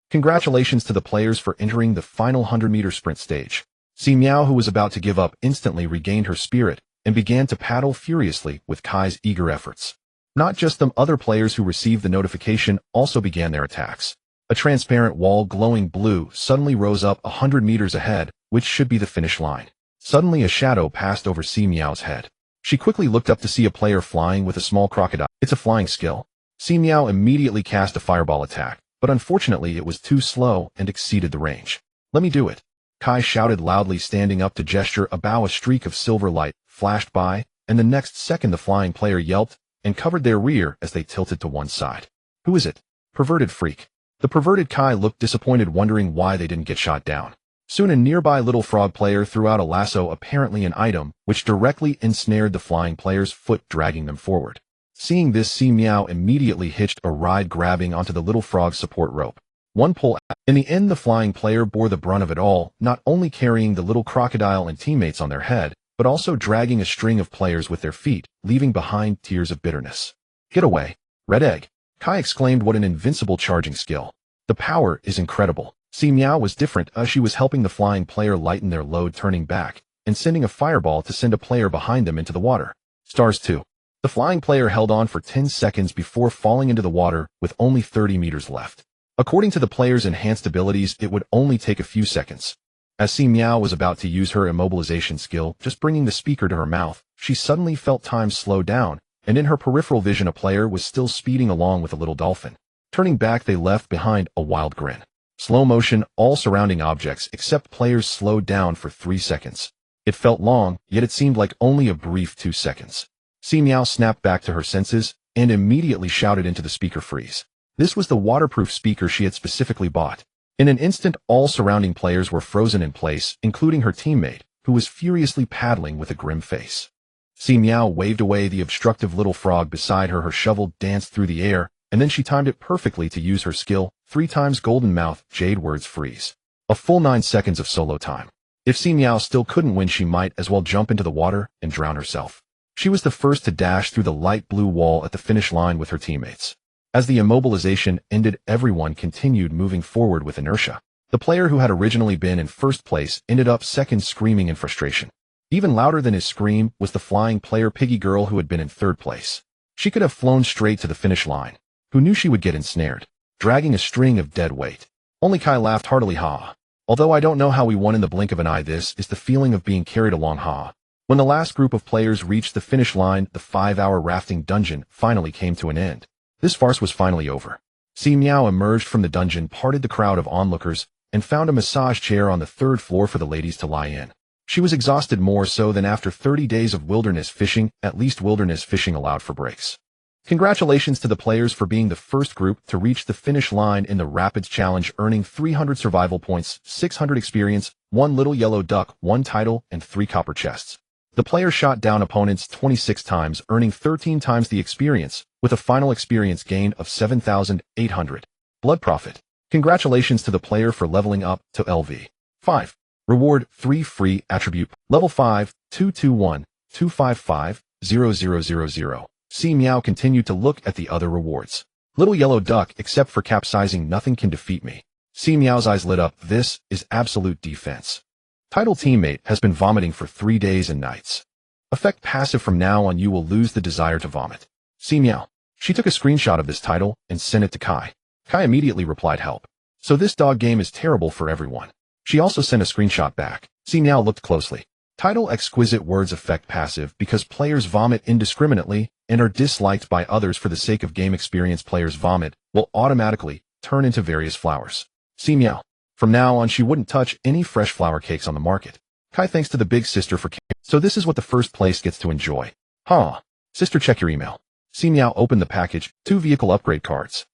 Congratulations to the players for entering the final 100-meter sprint stage. Si Miao, who was about to give up, instantly regained her spirit and began to paddle furiously with Kai's eager efforts. Not just them, other players who received the notification also began their attacks. A transparent wall glowing blue suddenly rose up 100 meters ahead, which should be the finish line. Suddenly a shadow passed over Si Miao's head. She quickly looked up to see a player flying with a small crocodile. It's a flying skill. Si Miao immediately cast a fireball attack, but unfortunately it was too slow and exceeded the range. Let me do it. Kai shouted loudly, standing up to gesture. A streak of silver light flashed by, and the next second the flying player yelped and covered their rear as they tilted to one side. Who is it? Perverted freak. The perverted Kai looked disappointed, wondering why they didn't get shot down. Soon a nearby little frog player threw out a lasso, apparently an item, which directly ensnared the flying player's foot, dragging them forward. Seeing this, Si Miao immediately hitched a ride, grabbing onto the little frog's support rope. One pull. In the end, the flying player bore the brunt of it all, not only carrying the little crocodile and teammates on their head, but also dragging a string of players with their feet, leaving behind tears of bitterness. Get away. Red egg. Kai exclaimed, what an invincible charging skill. The power is incredible. Si Miao was different. She was helping the flying player lighten their load, turning back and sending a fireball to send a player behind them into the water. Stars 2. The flying player held on for 10 seconds before falling into the water with only 30 meters left. According to the player's enhanced abilities, it would only take a few seconds. As Si Miao was about to use her immobilization skill, just bringing the speaker to her mouth, she suddenly felt time slow down, and in her peripheral vision a player was still speeding along with a little dolphin. Turning back, they left behind a wild grin. Slow motion, all surrounding objects except players slowed down for 3 seconds. It felt long, yet it seemed like only a brief 2 seconds. Si Miao snapped back to her senses and immediately shouted into the speaker freeze. This was the waterproof speaker she had specifically bought. In an instant, all surrounding players were frozen in place, including her teammate, who was furiously paddling with a grim face. Si Miao waved away the obstructive little frog beside her. Her shovel danced through the air, and then she timed it perfectly to use her skill, 3 times golden mouth, jade words freeze. A full 9 seconds of solo time. If Si Miao still couldn't win, she might as well jump into the water and drown herself. She was the first to dash through the light blue wall at the finish line with her teammates. As the immobilization ended, everyone continued moving forward with inertia. The player who had originally been in first place ended up second, screaming in frustration. Even louder than his scream was the flying player Piggy Girl, who had been in third place. She could have flown straight to the finish line. Who knew she would get ensnared, dragging a string of dead weight? Only Kai laughed heartily, ha. Although I don't know how we won in the blink of an eye, this is the feeling of being carried along, ha. When the last group of players reached the finish line, the 5-hour rafting dungeon finally came to an end. This farce was finally over. Si Miao emerged from the dungeon, parted the crowd of onlookers, and found a massage chair on the 3rd floor for the ladies to lie in. She was exhausted, more so than after 30 days of wilderness fishing. At least wilderness fishing allowed for breaks. Congratulations to the players for being the first group to reach the finish line in the Rapids Challenge, earning 300 survival points, 600 experience, 1 little yellow duck, 1 title, and 3 copper chests. The player shot down opponents 26 times, earning 13 times the experience, with a final experience gain of 7,800. Blood profit. Congratulations to the player for leveling up to LV 5. Reward 3 free attribute. Level 5, 221, 255, 0000. Si Miao continued to look at the other rewards. Little yellow duck, except for capsizing, nothing can defeat me. Si Miao's eyes lit up. This is absolute defense. Title teammate has been vomiting for 3 days and nights. Effect passive: from now on you will lose the desire to vomit. Si Miao. She took a screenshot of this title and sent it to Kai. Kai immediately replied, help. So this dog game is terrible for everyone. She also sent a screenshot back. Si Miao looked closely. Title: exquisite words. Effect passive: because players vomit indiscriminately and are disliked by others for the sake of game experience, players vomit will automatically turn into various flowers. Si Miao. From now on she wouldn't touch any fresh flower cakes on the market. Kai: thanks to the big sister for so this is what the first place gets to enjoy. Huh. Sister, check your email. Si Miao opened the package, 2 vehicle upgrade cards.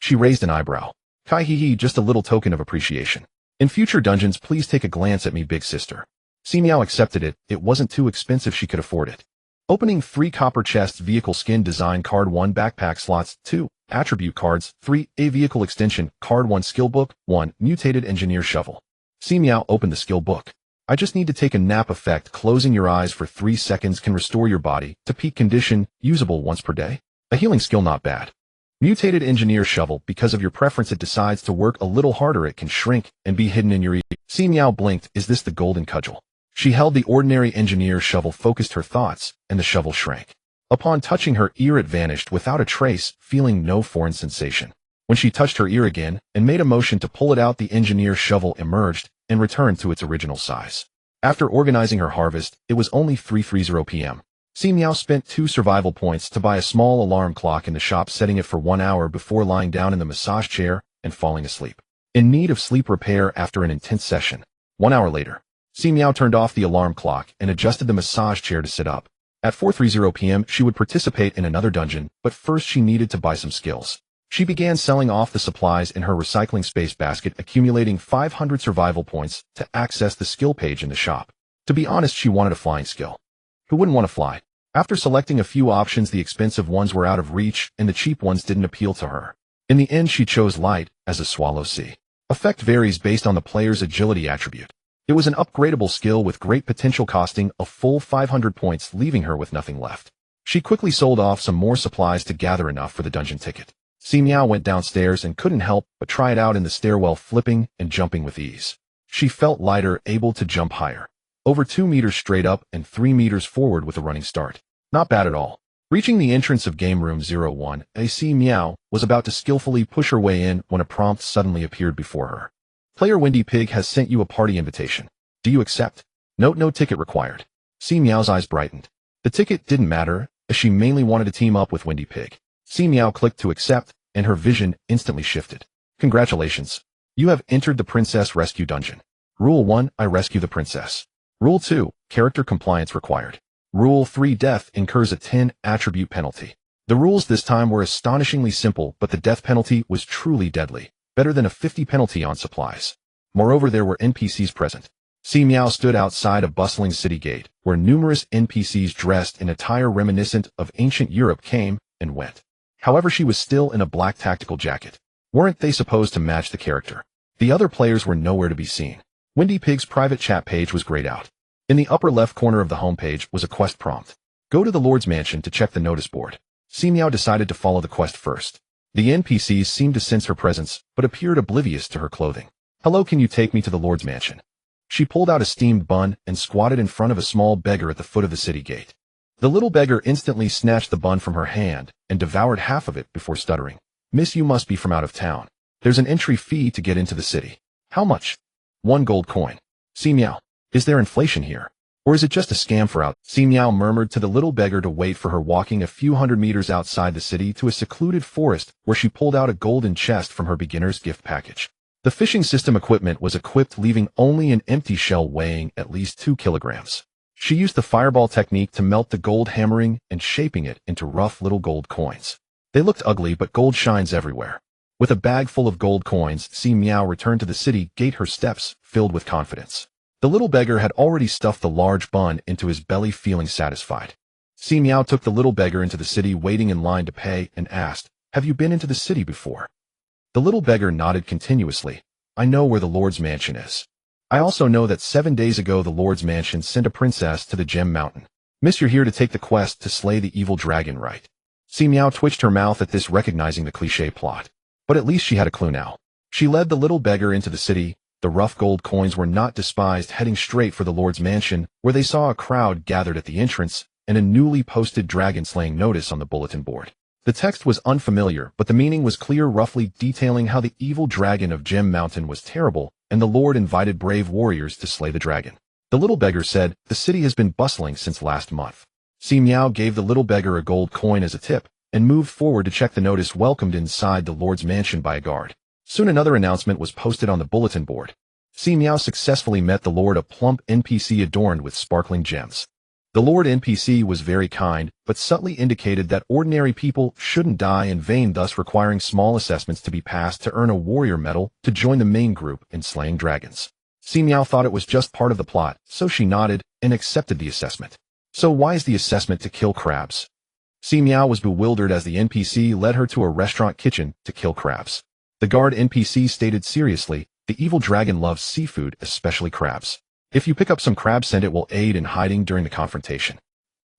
She raised an eyebrow. Kai: hee, just a little token of appreciation. In future dungeons, please take a glance at me, big sister. Si Miao accepted it. It wasn't too expensive, she could afford it. Opening 3 copper chests: vehicle skin design card, 1 backpack slots, 2 attribute cards, 3 a vehicle extension card, 1 skill book, 1 mutated engineer shovel. Si Miao opened the skill book. I just need to take a nap. Effect: closing your eyes for 3 seconds can restore your body to peak condition, usable once per day. A healing skill, not bad. Mutated engineer shovel: because of your preference it decides to work a little harder. It can shrink and be hidden in your ear. Si Miao blinked. Is this the golden cudgel? She held the ordinary engineer shovel, focused her thoughts, and the shovel shrank. Upon touching her ear it vanished without a trace, feeling no foreign sensation. When she touched her ear again and made a motion to pull it out, the engineer shovel emerged and returned to its original size. After organizing her harvest, it was only 3:30 p.m. Si Miao spent 2 survival points to buy a small alarm clock in the shop, setting it for 1 hour before lying down in the massage chair and falling asleep. In need of sleep repair after an intense session. 1 hour later, Si Miao turned off the alarm clock and adjusted the massage chair to sit up. At 4:30 p.m. she would participate in another dungeon, but first she needed to buy some skills. She began selling off the supplies in her recycling space basket, accumulating 500 survival points to access the skill page in the shop. To be honest, she wanted a flying skill. Who wouldn't want to fly? After selecting a few options, the expensive ones were out of reach and the cheap ones didn't appeal to her. In the end, she chose light as a swallow sea. Effect varies based on the player's agility attribute. It was an upgradable skill with great potential, costing a full 500 points, leaving her with nothing left. She quickly sold off some more supplies to gather enough for the dungeon ticket. Si Miao went downstairs and couldn't help but try it out in the stairwell, flipping and jumping with ease. She felt lighter, able to jump higher. Over 2 meters straight up and 3 meters forward with a running start. Not bad at all. Reaching the entrance of Game Room 01, Si Miao was about to skillfully push her way in when a prompt suddenly appeared before her. Player Windy Pig has sent you a party invitation. Do you accept? Note: no ticket required. Si Miao's eyes brightened. The ticket didn't matter, as she mainly wanted to team up with Windy Pig. Si Miao clicked to accept, and her vision instantly shifted. Congratulations. You have entered the Princess Rescue Dungeon. Rule 1: I rescue the princess. Rule 2. Character compliance required. Rule 3. Death incurs a 10 attribute penalty. The rules this time were astonishingly simple, but the death penalty was truly deadly, better than a 50 penalty on supplies. Moreover, there were NPCs present. Si Miao stood outside a bustling city gate, where numerous NPCs dressed in attire reminiscent of ancient Europe came and went. However, she was still in a black tactical jacket. Weren't they supposed to match the character? The other players were nowhere to be seen. Windy Pig's private chat page was grayed out. In the upper left corner of the homepage was a quest prompt. Go to the Lord's Mansion to check the notice board. Si Miao decided to follow the quest first. The NPCs seemed to sense her presence, but appeared oblivious to her clothing. Hello, can you take me to the Lord's Mansion? She pulled out a steamed bun and squatted in front of a small beggar at the foot of the city gate. The little beggar instantly snatched the bun from her hand and devoured half of it before stuttering. Miss, you must be from out of town. There's an entry fee to get into the city. How much? 1 gold coin. Si Miao. Is there inflation here? Or is it just a scam for out? Si Miao murmured to the little beggar to wait for her, walking a few hundred meters outside the city to a secluded forest where she pulled out a golden chest from her beginner's gift package. The fishing system equipment was equipped, leaving only an empty shell weighing at least 2 kilograms. She used the fireball technique to melt the gold, hammering and shaping it into rough little gold coins. They looked ugly, but gold shines everywhere. With a bag full of gold coins, Si Miao returned to the city gate, her steps filled with confidence. The little beggar had already stuffed the large bun into his belly, feeling satisfied. Si Miao took the little beggar into the city, waiting in line to pay, and asked, "Have you been into the city before?" The little beggar nodded continuously. "I know where the Lord's Mansion is. I also know that 7 days ago the Lord's Mansion sent a princess to the Gem Mountain. Miss, you're here to take the quest to slay the evil dragon, right?" Si Miao twitched her mouth at this, recognizing the cliché plot. But at least she had a clue now. She led the little beggar into the city. The rough gold coins were not despised, heading straight for the Lord's Mansion, where they saw a crowd gathered at the entrance and a newly posted dragon-slaying notice on the bulletin board. The text was unfamiliar, but the meaning was clear, roughly detailing how the evil dragon of Gem Mountain was terrible, and the Lord invited brave warriors to slay the dragon. The little beggar said, "The city has been bustling since last month." Si Miao gave the little beggar a gold coin as a tip, and moved forward to check the notice, welcomed inside the Lord's Mansion by a guard. Soon another announcement was posted on the bulletin board. Si Miao successfully met the Lord, a plump NPC adorned with sparkling gems. The Lord NPC was very kind, but subtly indicated that ordinary people shouldn't die in vain, thus requiring small assessments to be passed to earn a warrior medal to join the main group in slaying dragons. Si Miao thought it was just part of the plot, so she nodded and accepted the assessment. So why is the assessment to kill crabs? Si Miao was bewildered as the NPC led her to a restaurant kitchen to kill crabs. The guard NPC stated seriously, "The evil dragon loves seafood, especially crabs. If you pick up some crab scent, it will aid in hiding during the confrontation."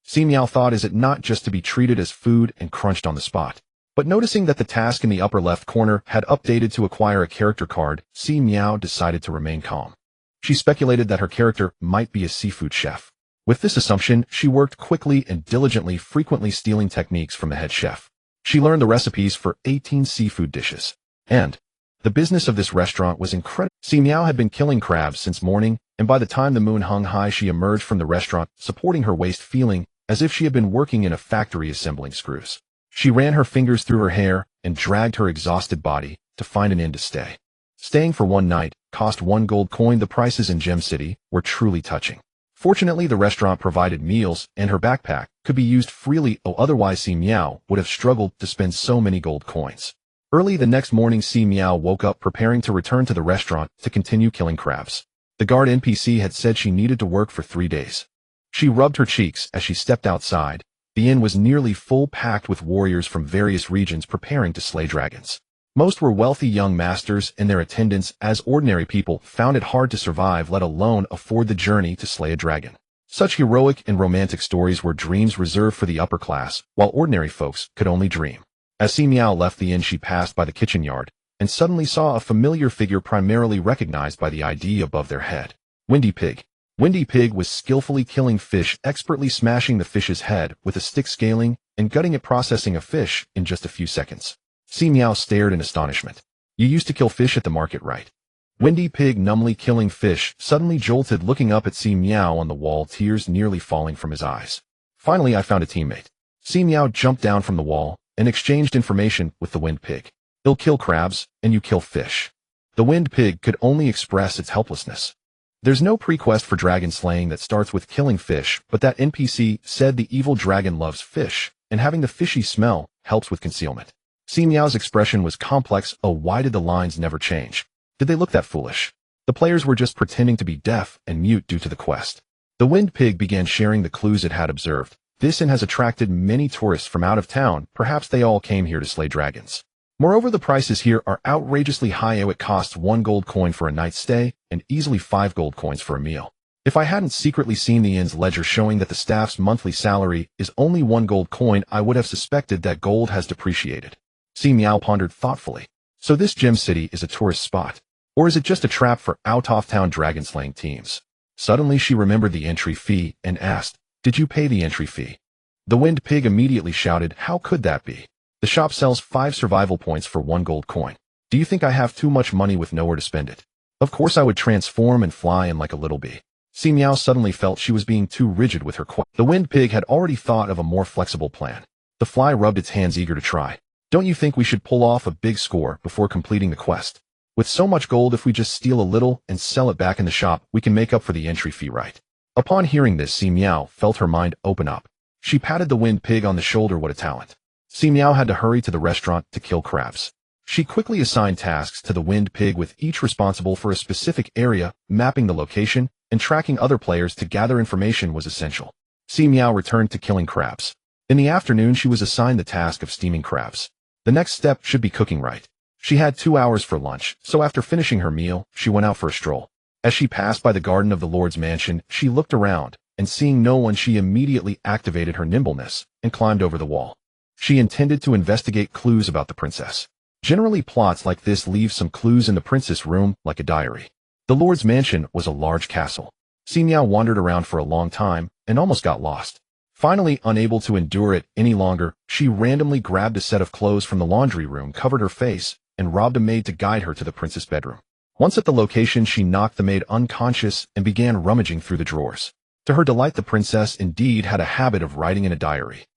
Si Miao thought, is it not just to be treated as food and crunched on the spot? But noticing that the task in the upper left corner had updated to acquire a character card, Si Miao decided to remain calm. She speculated that her character might be a seafood chef. With this assumption, she worked quickly and diligently, frequently stealing techniques from the head chef. She learned the recipes for 18 seafood dishes. And the business of this restaurant was incredible. Si Miao had been killing crabs since morning, and by the time the moon hung high, she emerged from the restaurant, supporting her waist, feeling as if she had been working in a factory assembling screws. She ran her fingers through her hair and dragged her exhausted body to find an inn to stay. Staying for one night cost 1 gold coin. The prices in Gem City were truly touching. Fortunately, the restaurant provided meals, and her backpack could be used freely, otherwise Si Miao would have struggled to spend so many gold coins. Early the next morning, Si Miao woke up preparing to return to the restaurant to continue killing crabs. The guard NPC had said she needed to work for 3 days. She rubbed her cheeks as she stepped outside. The inn was nearly full, packed with warriors from various regions preparing to slay dragons. Most were wealthy young masters and their attendants, as ordinary people found it hard to survive, let alone afford the journey to slay a dragon. Such heroic and romantic stories were dreams reserved for the upper class, while ordinary folks could only dream. As Si Miao left the inn, she passed by the kitchen yard and suddenly saw a familiar figure, primarily recognized by the ID above their head. Windy Pig. Windy Pig was skillfully killing fish, expertly smashing the fish's head with a stick, scaling and gutting it, processing a fish in just a few seconds. Si Miao stared in astonishment. "You used to kill fish at the market, right?" Windy Pig, numbly killing fish, suddenly jolted, looking up at Si Miao on the wall, tears nearly falling from his eyes. "Finally, I found a teammate." Si Miao jumped down from the wall and exchanged information with the Wind Pig. "He'll kill crabs, and you kill fish." The Wind Pig could only express its helplessness. There's no pre-quest for dragon slaying that starts with killing fish, but that NPC said the evil dragon loves fish, and having the fishy smell helps with concealment. Si Miao's expression was complex. Oh, why did the lines never change? Did they look that foolish? The players were just pretending to be deaf and mute due to the quest. The Wind Pig began sharing the clues it had observed. This inn has attracted many tourists from out of town. Perhaps they all came here to slay dragons. Moreover, the prices here are outrageously high. It costs 1 gold coin for a night's stay and easily 5 gold coins for a meal. If I hadn't secretly seen the inn's ledger showing that the staff's monthly salary is only 1 gold coin, I would have suspected that gold has depreciated. Si Miao pondered thoughtfully. So this gem city is a tourist spot? Or is it just a trap for out-of-town dragon-slaying teams? Suddenly she remembered the entry fee and asked, "Did you pay the entry fee?" The Wind Pig immediately shouted, "How could that be? The shop sells 5 survival points for 1 gold coin. Do you think I have too much money with nowhere to spend it? Of course I would transform and fly in like a little bee." Si Miao suddenly felt she was being too rigid with her quest. The Wind Pig had already thought of a more flexible plan. The fly rubbed its hands, eager to try. "Don't you think we should pull off a big score before completing the quest? With so much gold, if we just steal a little and sell it back in the shop, we can make up for the entry fee, right?" Upon hearing this, Si Miao felt her mind open up. She patted the Wind Pig on the shoulder. What a talent. Si Miao had to hurry to the restaurant to kill crabs. She quickly assigned tasks to the Wind Pig, with each responsible for a specific area. Mapping the location and tracking other players to gather information was essential. Si Miao returned to killing crabs. In the afternoon, she was assigned the task of steaming crabs. The next step should be cooking right. She had 2 hours for lunch, so after finishing her meal, she went out for a stroll. As she passed by the garden of the Lord's mansion, she looked around, and seeing no one, she immediately activated her nimbleness and climbed over the wall. She intended to investigate clues about the princess. Generally, plots like this leave some clues in the princess' room, like a diary. The Lord's mansion was a large castle. Si Miao wandered around for a long time and almost got lost. Finally, unable to endure it any longer, she randomly grabbed a set of clothes from the laundry room, covered her face, and robbed a maid to guide her to the princess' bedroom. Once at the location, she knocked the maid unconscious and began rummaging through the drawers. To her delight, the princess indeed had a habit of writing in a diary.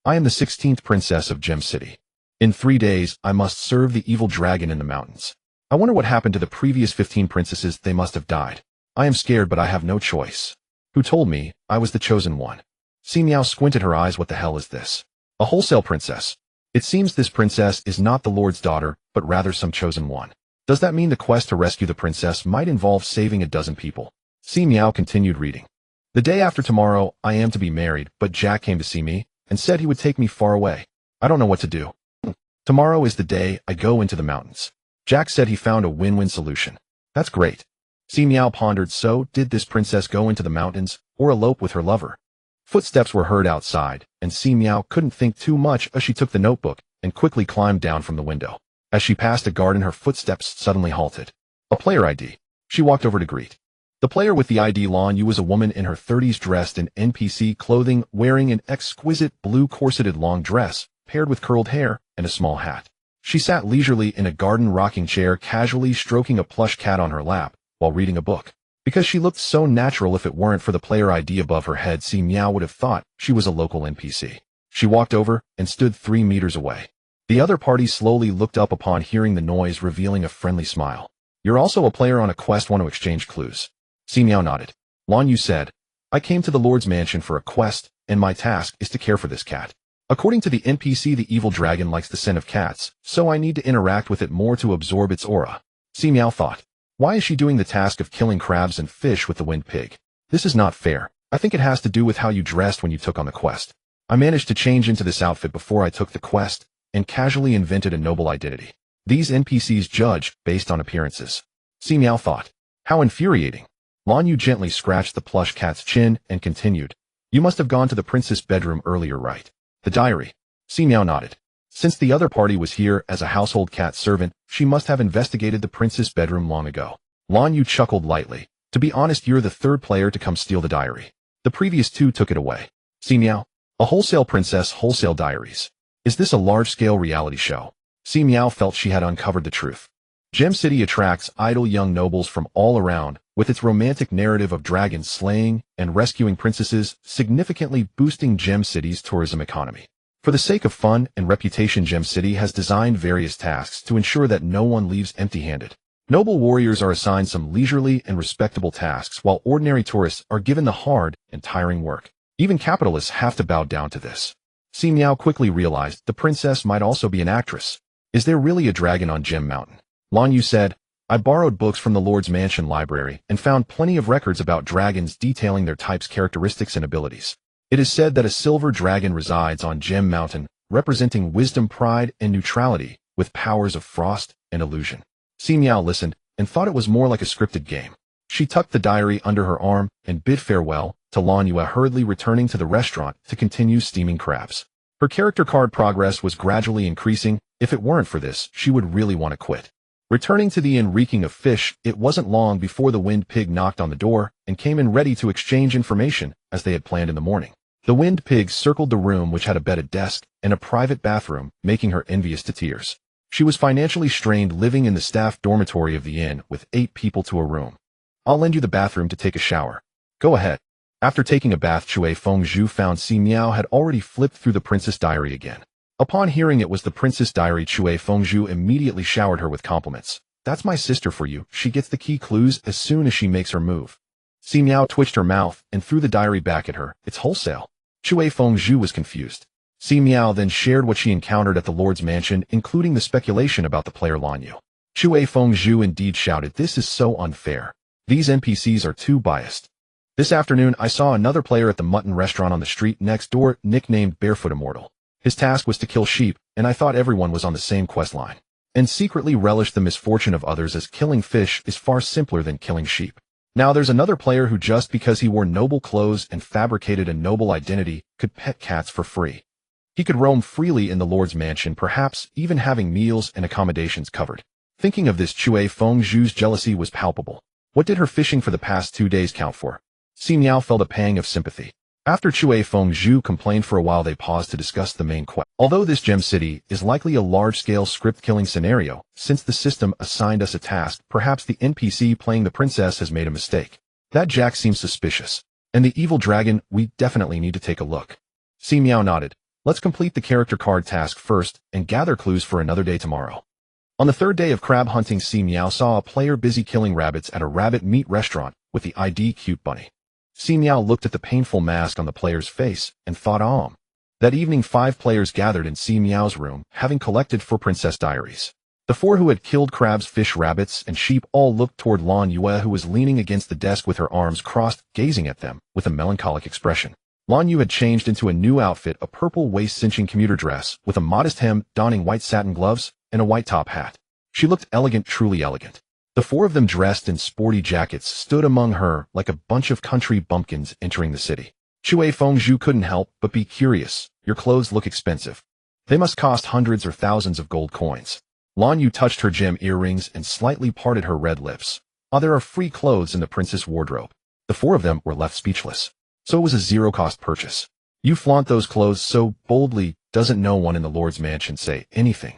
"I am the 16th princess of Gem City. In 3 days, I must serve the evil dragon in the mountains. I wonder what happened to the previous 15 princesses. They must have died. I am scared, but I have no choice. Who told me I was the chosen one?" Si Miao squinted her eyes. What the hell is this? A wholesale princess. It seems this princess is not the Lord's daughter, but rather some chosen one. Does that mean the quest to rescue the princess might involve saving a dozen people? Si Miao continued reading. "The day after tomorrow, I am to be married, but Jack came to see me and said he would take me far away. I don't know what to do. Tomorrow is the day I go into the mountains. Jack said he found a win-win solution. That's great." Si Miao pondered. So, did this princess go into the mountains or elope with her lover? Footsteps were heard outside, and Si Miao couldn't think too much as she took the notebook and quickly climbed down from the window. As she passed a garden, her footsteps suddenly halted. A player ID. She walked over to greet. The player with the ID Lan Yu was a woman in her 30s, dressed in NPC clothing, wearing an exquisite blue corseted long dress, paired with curled hair and a small hat. She sat leisurely in a garden rocking chair, casually stroking a plush cat on her lap while reading a book. Because she looked so natural, if it weren't for the player ID above her head, Si Miao would have thought she was a local NPC. She walked over and stood 3 meters away. The other party slowly looked up upon hearing the noise, revealing a friendly smile. "You're also a player on a quest. Want to exchange clues?" Si Miao nodded. Lan Yu said, "I came to the Lord's mansion for a quest, and my task is to care for this cat. According to the NPC, the evil dragon likes the scent of cats, so I need to interact with it more to absorb its aura." Si Miao thought, why is she doing the task of killing crabs and fish with the Wind Pig? This is not fair. I think it has to do with how you dressed when you took on the quest. I managed to change into this outfit before I took the quest, and casually invented a noble identity. These NPCs judge based on appearances. Si Miao thought, how infuriating. Lan Yu gently scratched the plush cat's chin and continued, "You must have gone to the princess' bedroom earlier, right? The diary." Si Miao nodded. Since the other party was here as a household cat servant, she must have investigated the princess' bedroom long ago. Lan Yu chuckled lightly. "To be honest, you're the 3rd player to come steal the diary. The previous 2 took it away." Si Miao, a wholesale princess, wholesale diaries. Is this a large-scale reality show? Si Miao felt she had uncovered the truth. Gem City attracts idle young nobles from all around, with its romantic narrative of dragons slaying and rescuing princesses, significantly boosting Gem City's tourism economy. For the sake of fun and reputation, Gem City has designed various tasks to ensure that no one leaves empty-handed. Noble warriors are assigned some leisurely and respectable tasks, while ordinary tourists are given the hard and tiring work. Even capitalists have to bow down to this. Si Miao quickly realized the princess might also be an actress. Is there really a dragon on Gem Mountain? Lan Yu said, I borrowed books from the Lord's Mansion library and found plenty of records about dragons detailing their type's characteristics and abilities. It is said that a silver dragon resides on Gem Mountain, representing wisdom, pride, and neutrality, with powers of frost and illusion. Si Miao listened and thought it was more like a scripted game. She tucked the diary under her arm and bid farewell to Lan Yu, hurriedly returning to the restaurant to continue steaming crabs. Her character card progress was gradually increasing. If it weren't for this, she would really want to quit. Returning to the inn reeking of fish, it wasn't long before the Wind Pig knocked on the door and came in ready to exchange information as they had planned in the morning. The Wind Pig circled the room, which had a bedded desk and a private bathroom, making her envious to tears. She was financially strained, living in the staff dormitory of the inn with 8 people to a room. I'll lend you the bathroom to take a shower. Go ahead. After taking a bath, Chui Fengzhu found Si Miao had already flipped through the princess diary again. Upon hearing it was the princess diary, Chui Fengzhu immediately showered her with compliments. That's my sister for you. She gets the key clues as soon as she makes her move. Si Miao twitched her mouth and threw the diary back at her. It's wholesale. Chui Fengzhu was confused. Si Miao then shared what she encountered at the Lord's Mansion, including the speculation about the player Lan Yu. Chui Fengzhu indeed shouted, this is so unfair. These NPCs are too biased. This afternoon, I saw another player at the mutton restaurant on the street next door, nicknamed Barefoot Immortal. His task was to kill sheep, and I thought everyone was on the same quest line, and secretly relished the misfortune of others, as killing fish is far simpler than killing sheep. Now there's another player who, just because he wore noble clothes and fabricated a noble identity, could pet cats for free. He could roam freely in the Lord's Mansion, perhaps even having meals and accommodations covered. Thinking of this, Chui Fengzhu's jealousy was palpable. What did her fishing for the past 2 days count for? Si Miao felt a pang of sympathy. After Chui Fengzhu complained for a while, they paused to discuss the main quest. Although this gem city is likely a large-scale script-killing scenario, since the system assigned us a task, perhaps the NPC playing the princess has made a mistake. That Jack seems suspicious. And the evil dragon, we definitely need to take a look. Si Miao nodded. Let's complete the character card task first and gather clues for another day tomorrow. On the 3rd day of crab hunting, Si Miao saw a player busy killing rabbits at a rabbit meat restaurant with the ID Cute Bunny. Si Miao looked at the painful mask on the player's face and thought, That evening, 5 players gathered in Si Miao's room, having collected 4 princess diaries. The 4 who had killed crabs, fish, rabbits, and sheep all looked toward Lan Yu, who was leaning against the desk with her arms crossed, gazing at them with a melancholic expression. Lan Yu had changed into a new outfit, a purple waist-cinching commuter dress with a modest hem, donning white satin gloves and a white top hat. She looked elegant, truly elegant. The 4 of them, dressed in sporty jackets, stood among her like a bunch of country bumpkins entering the city. Chui Fengzhu couldn't help but be curious. Your clothes look expensive. They must cost hundreds or thousands of gold coins. Lan Yu touched her gem earrings and slightly parted her red lips. There are free clothes in the princess wardrobe. The 4 of them were left speechless. So it was a zero-cost purchase. You flaunt those clothes so boldly, doesn't no one in the Lord's Mansion say anything?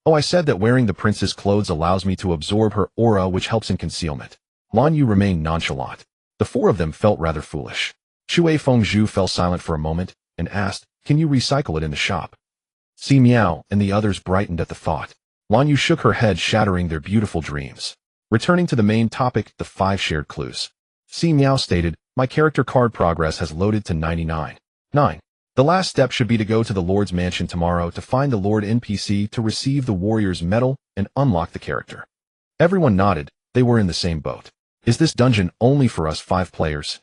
I said that wearing the princess clothes allows me to absorb her aura, which helps in concealment. Lan Yu remained nonchalant. The 4 of them felt rather foolish. Chui Fengzhu fell silent for a moment and asked, can you recycle it in the shop? Si Miao and the others brightened at the thought. Lan Yu shook her head, shattering their beautiful dreams. Returning to the main topic, the 5 shared clues. Si Miao stated, my character card progress has loaded to 99. 9. The last step should be to go to the Lord's Mansion tomorrow to find the Lord NPC to receive the Warrior's Medal and unlock the character. Everyone nodded. They were in the same boat. Is this dungeon only for us 5 players?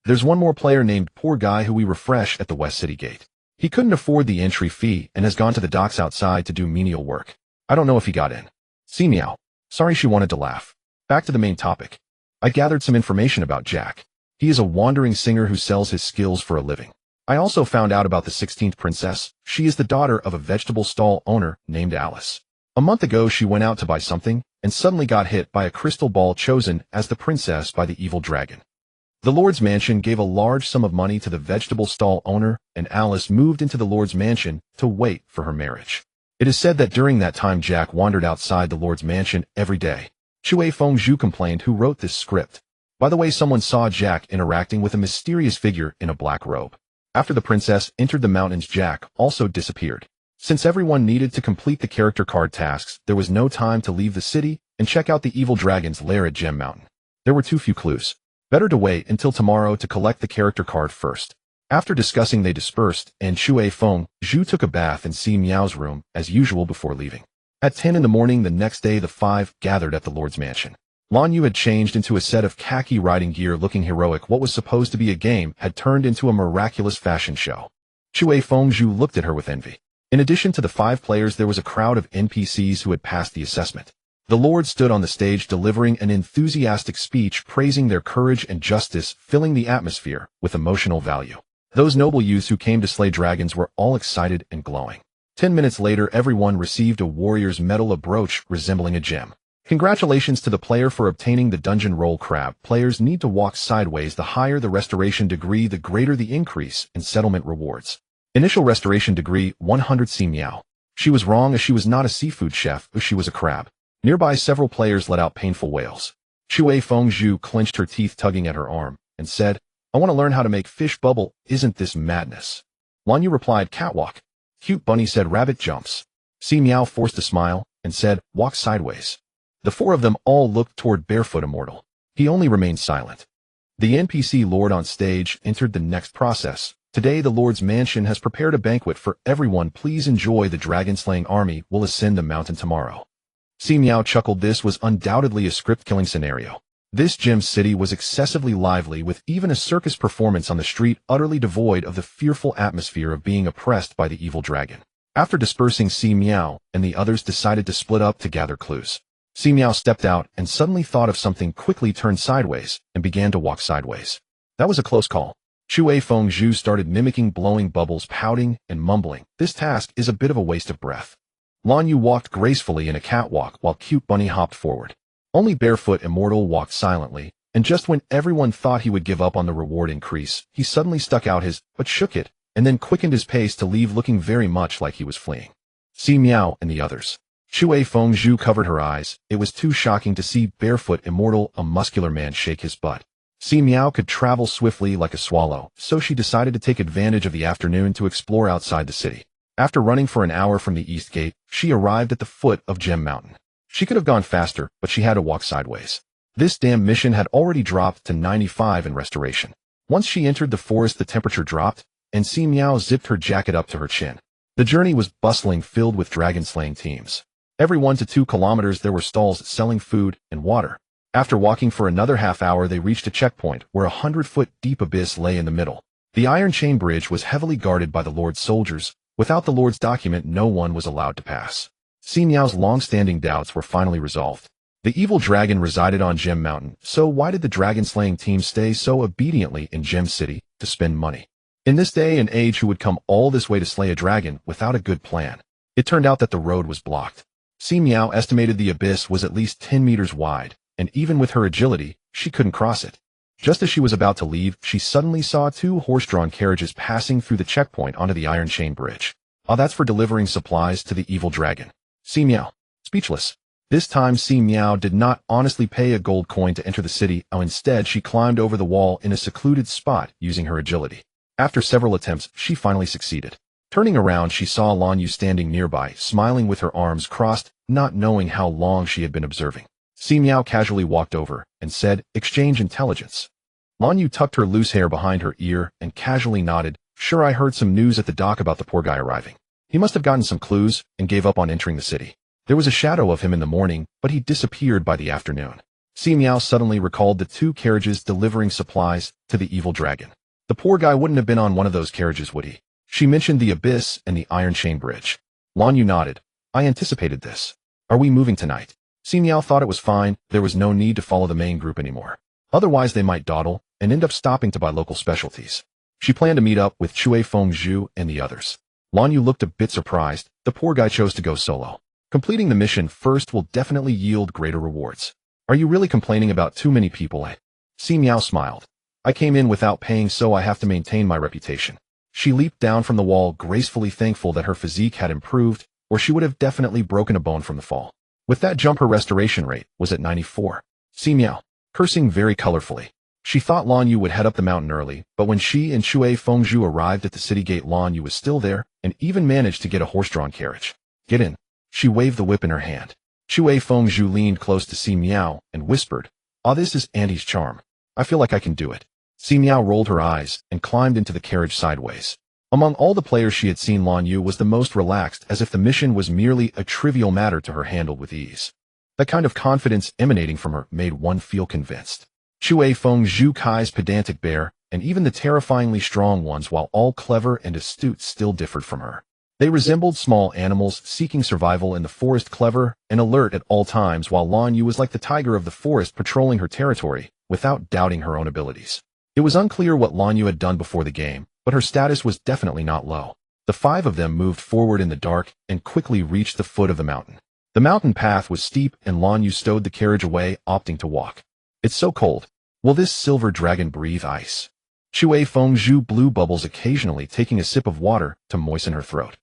There's one more player named Poor Guy who we refresh at the West City Gate. He couldn't afford the entry fee and has gone to the docks outside to do menial work. I don't know if he got in. Si Miao. Sorry, she wanted to laugh. Back to the main topic. I gathered some information about Jack. He is a wandering singer who sells his skills for a living. I also found out about the 16th princess. She is the daughter of a vegetable stall owner named Alice. A month ago, she went out to buy something and suddenly got hit by a crystal ball chosen as the princess by the evil dragon. The Lord's Mansion gave a large sum of money to the vegetable stall owner, and Alice moved into the Lord's Mansion to wait for her marriage. It is said that during that time, Jack wandered outside the Lord's Mansion every day. Chui Fengzhu complained, who wrote this script. By the way, someone saw Jack interacting with a mysterious figure in a black robe. After the princess entered the mountains, Jack also disappeared. Since everyone needed to complete the character card tasks, there was no time to leave the city and check out the evil dragon's lair at Gem Mountain. There were too few clues. Better to wait until tomorrow to collect the character card first. After discussing, they dispersed, and Shui Feng Zhu took a bath in Si Miao's room, as usual, before leaving. At 10 in the morning the next day, the five gathered at the Lord's mansion. Lan Yu had changed into a set of khaki riding gear looking heroic. What was supposed to be a game had turned into a miraculous fashion show. Shui Feng Zhu looked at her with envy. In addition to the 5 players, there was a crowd of NPCs who had passed the assessment. The Lord stood on the stage delivering an enthusiastic speech praising their courage and justice, filling the atmosphere with emotional value. Those noble youths who came to slay dragons were all excited and glowing. 10 minutes later, everyone received a warrior's medal, a brooch resembling a gem. Congratulations to the player for obtaining the dungeon roll crab. Players need to walk sideways. The higher the restoration degree, the greater the increase in settlement rewards. Initial restoration degree 100. Si Miao. She was wrong, as she was not a seafood chef, she was a crab. Nearby, several players let out painful wails. Shui Feng Zhu clenched her teeth, tugging at her arm, and said, "I want to learn how to make fish bubble. Isn't this madness?" Lan Yu replied, "Catwalk." Cute Bunny said, "Rabbit jumps." Si Miao forced a smile and said, "Walk sideways." The 4 of them all looked toward Barefoot Immortal. He only remained silent. The NPC Lord on stage entered the next process. Today the Lord's mansion has prepared a banquet for everyone. Please enjoy. The dragon-slaying army will ascend the mountain tomorrow. Si Miao chuckled. This was undoubtedly a script-killing scenario. This gem city was excessively lively, with even a circus performance on the street, utterly devoid of the fearful atmosphere of being oppressed by the evil dragon. After dispersing, Si Miao and the others decided to split up to gather clues. Si Miao stepped out and suddenly thought of something, quickly turned sideways and began to walk sideways. That was a close call. Shui Feng Zhu started mimicking blowing bubbles, pouting and mumbling. This task is a bit of a waste of breath. Lan Yu walked gracefully in a catwalk while Cute Bunny hopped forward. Only Barefoot Immortal walked silently, and just when everyone thought he would give up on the reward increase, he suddenly stuck out his but shook it, and then quickened his pace to leave, looking very much like he was fleeing. Si Miao and the others. Shui Feng Zhu covered her eyes. It was too shocking to see Barefoot Immortal, a muscular man, shake his butt. Si Miao could travel swiftly like a swallow, so she decided to take advantage of the afternoon to explore outside the city. After running for an hour from the east gate, she arrived at the foot of Gem Mountain. She could have gone faster, but she had to walk sideways. This damn mission had already dropped to 95 in restoration. Once she entered the forest, the temperature dropped, and Si Miao zipped her jacket up to her chin. The journey was bustling, filled with dragon-slaying teams. Every 1 to 2 kilometers there were stalls selling food and water. After walking for another half hour, they reached a checkpoint where a 100-foot deep abyss lay in the middle. The iron chain bridge was heavily guarded by the Lord's soldiers. Without the Lord's document, no one was allowed to pass. Si Miao's long-standing doubts were finally resolved. The evil dragon resided on Gem Mountain, so why did the dragon-slaying team stay so obediently in Gem City to spend money? In this day and age, who would come all this way to slay a dragon without a good plan? It turned out that the road was blocked. Si Miao estimated the abyss was at least 10 meters wide, and even with her agility, she couldn't cross it. Just as she was about to leave, she suddenly saw 2 horse-drawn carriages passing through the checkpoint onto the iron chain bridge. Ah, that's for delivering supplies to the evil dragon. Si Miao, speechless. This time Si Miao did not honestly pay a gold coin to enter the city. Instead, she climbed over the wall in a secluded spot using her agility. After several attempts, she finally succeeded. Turning around, she saw Lan Yu standing nearby, smiling with her arms crossed, not knowing how long she had been observing. Si Miao casually walked over and said, "Exchange intelligence." Lan Yu tucked her loose hair behind her ear and casually nodded. "Sure, I heard some news at the dock about the poor guy arriving. He must have gotten some clues and gave up on entering the city. There was a shadow of him in the morning, but he disappeared by the afternoon." Si Miao suddenly recalled the 2 carriages delivering supplies to the evil dragon. The poor guy wouldn't have been on one of those carriages, would he? She mentioned the abyss and the iron chain bridge. Lan Yu nodded. "I anticipated this. Are we moving tonight?" Si Miao thought it was fine. There was no need to follow the main group anymore. Otherwise they might dawdle and end up stopping to buy local specialties. She planned to meet up with Shui Feng Zhu and the others. Lan Yu looked a bit surprised. The poor guy chose to go solo. Completing the mission first will definitely yield greater rewards. "Are you really complaining about too many people, eh?" Si Miao smiled. "I came in without paying, so I have to maintain my reputation." She leaped down from the wall, gracefully, thankful that her physique had improved, or she would have definitely broken a bone from the fall. With that jump, her restoration rate was at 94. Si Miao, cursing very colorfully. She thought Lan Yu would head up the mountain early, but when she and Shui Feng Zhu arrived at the city gate, Lan Yu was still there, and and even managed to get a horse-drawn carriage. Get in. She waved the whip in her hand. Shui Fengzhu leaned close to Si Miao and whispered, "Ah, this is Auntie's charm. I feel like I can do it." Si Miao rolled her eyes and climbed into the carriage sideways. Among all the players she had seen, Lan Yu was the most relaxed, as if the mission was merely a trivial matter to her, handled with ease. The kind of confidence emanating from her made one feel convinced. Shui Fengzhu Kai's pedantic bear, and even the terrifyingly strong ones, while all clever and astute, still differed from her. They resembled small animals seeking survival in the forest, clever and alert at all times, while Lan Yu was like the tiger of the forest, patrolling her territory without doubting her own abilities. It was unclear what Lan Yu had done before the game, but her status was definitely not low. The five of them moved forward in the dark and quickly reached the foot of the mountain. The mountain path was steep, and Lan Yu stowed the carriage away, opting to walk. "It's so cold. Will this silver dragon breathe ice?" Shui Fengzhu blew bubbles occasionally, taking a sip of water to moisten her throat.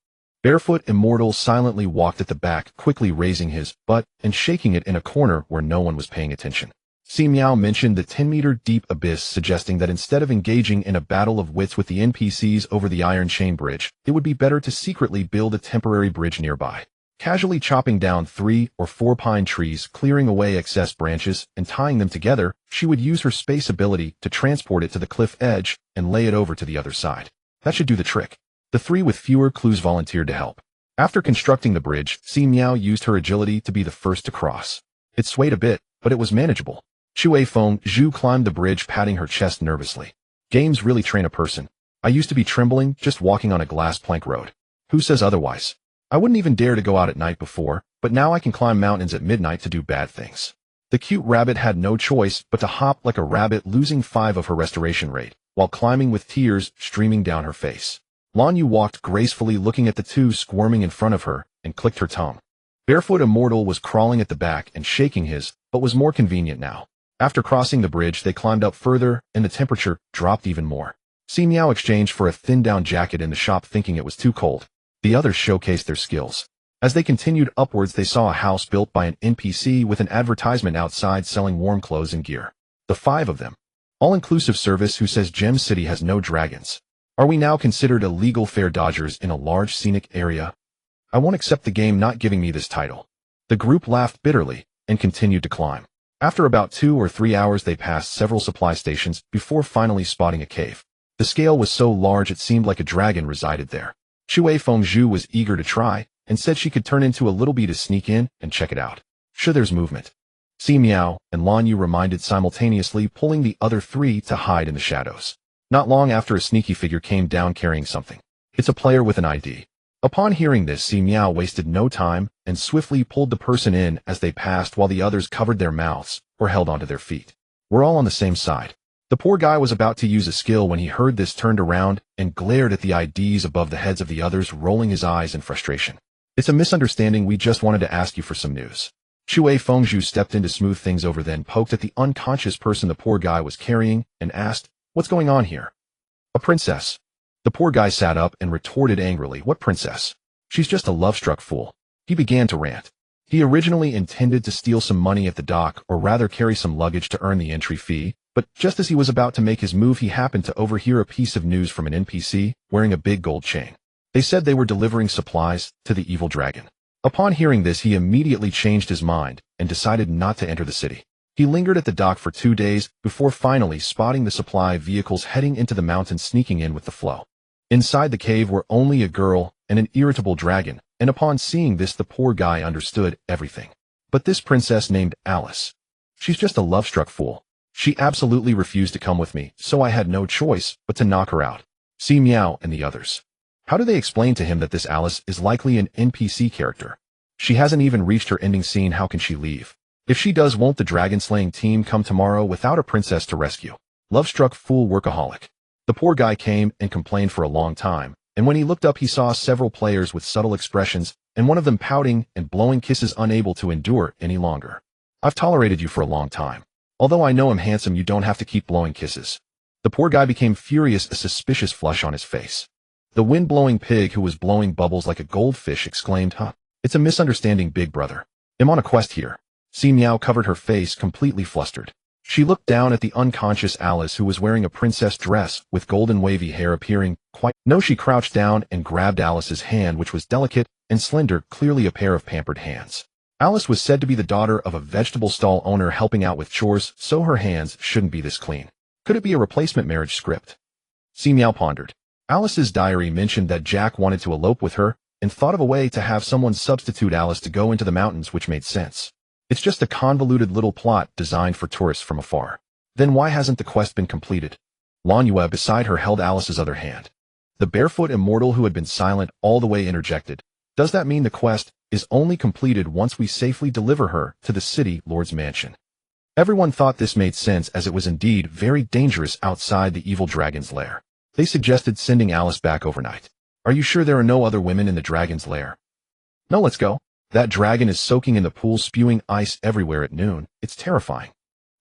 Barefoot Immortal silently walked at the back, quickly raising his butt and shaking it in a corner where no one was paying attention. Si Miao mentioned the 10-meter deep abyss, suggesting that instead of engaging in a battle of wits with the NPCs over the iron chain bridge, it would be better to secretly build a temporary bridge nearby. Casually chopping down 3 or 4 pine trees, clearing away excess branches, and tying them together, she would use her space ability to transport it to the cliff edge and lay it over to the other side. That should do the trick. The 3 with fewer clues volunteered to help. After constructing the bridge, Si Miao used her agility to be the first to cross. It swayed a bit, but it was manageable. Shui Fengzhu climbed the bridge, patting her chest nervously. "Games really train a person. I used to be trembling just walking on a glass plank road. Who says otherwise? I wouldn't even dare to go out at night before, but now I can climb mountains at midnight to do bad things." The cute rabbit had no choice but to hop like a rabbit, losing 5 of her restoration rate, while climbing with tears streaming down her face. Lan Yu walked gracefully, looking at the 2 squirming in front of her, and clicked her tongue. Barefoot Immortal was crawling at the back and shaking his, but was more convenient now. After crossing the bridge, they climbed up further, and the temperature dropped even more. Si Miao exchanged for a thin-down jacket in the shop, thinking it was too cold. The others showcased their skills. As they continued upwards, they saw a house built by an NPC with an advertisement outside selling warm clothes and gear. The 5 of them. All-inclusive service. Who says Gem City has no dragons? Are we now considered illegal fare dodgers in a large scenic area? I won't accept the game not giving me this title. The group laughed bitterly and continued to climb. After about 2 or 3 hours, they passed several supply stations before finally spotting a cave. The scale was so large it seemed like a dragon resided there. Shui Fengzhu was eager to try and said she could turn into a little bee to sneak in and check it out. Sure, there's movement. Si Miao and Lan Yu reminded simultaneously, pulling the other 3 to hide in the shadows. Not long after, a sneaky figure came down carrying something. It's a player with an ID. Upon hearing this, Si Miao wasted no time and swiftly pulled the person in as they passed, while the others covered their mouths or held onto their feet. We're all on the same side. The poor guy was about to use a skill when he heard this, turned around, and glared at the IDs above the heads of the others, rolling his eyes in frustration. "It's a misunderstanding. We just wanted to ask you for some news." Shui Fengzhu stepped in to smooth things over, then poked at the unconscious person the poor guy was carrying and asked, "What's going on here?" "A princess." The poor guy sat up and retorted angrily, "What princess? She's just a love-struck fool." He began to rant. He originally intended to steal some money at the dock, or rather carry some luggage to earn the entry fee, but just as he was about to make his move, he happened to overhear a piece of news from an NPC wearing a big gold chain. They said they were delivering supplies to the evil dragon. Upon hearing this, he immediately changed his mind and decided not to enter the city. He lingered at the dock for 2 days before finally spotting the supply vehicles heading into the mountains, sneaking in with the flow. Inside the cave were only a girl and an irritable dragon, and upon seeing this, the poor guy understood everything. But this princess named Alice. She's just a love-struck fool. She absolutely refused to come with me, so I had no choice but to knock her out. Si Miao and the others. How do they explain to him that this Alice is likely an NPC character? She hasn't even reached her ending scene. How can she leave? If she does, won't the dragon-slaying team come tomorrow without a princess to rescue? Love-struck fool workaholic. The poor guy came and complained for a long time, and when he looked up, he saw several players with subtle expressions, and one of them pouting and blowing kisses, unable to endure any longer. "I've tolerated you for a long time. Although I know I'm handsome, you don't have to keep blowing kisses." The poor guy became furious, a suspicious flush on his face. The wind-blowing pig, who was blowing bubbles like a goldfish, exclaimed, "Huh, it's a misunderstanding, big brother. I'm on a quest here." Si Miao covered her face, completely flustered. She looked down at the unconscious Alice, who was wearing a princess dress with golden wavy hair appearing quite. No, she crouched down and grabbed Alice's hand, which was delicate and slender, clearly a pair of pampered hands. Alice was said to be the daughter of a vegetable stall owner helping out with chores, so her hands shouldn't be this clean. Could it be a replacement marriage script? Si Miao pondered. Alice's diary mentioned that Jack wanted to elope with her and thought of a way to have someone substitute Alice to go into the mountains, which made sense. It's just a convoluted little plot designed for tourists from afar. Then why hasn't the quest been completed? Lan Yue beside her held Alice's other hand. The barefoot immortal who had been silent all the way interjected. Does that mean the quest is only completed once we safely deliver her to the city lord's mansion? Everyone thought this made sense, as it was indeed very dangerous outside the evil dragon's lair. They suggested sending Alice back overnight. Are you sure there are no other women in the dragon's lair? No, let's go. That dragon is soaking in the pool, spewing ice everywhere at noon. It's terrifying.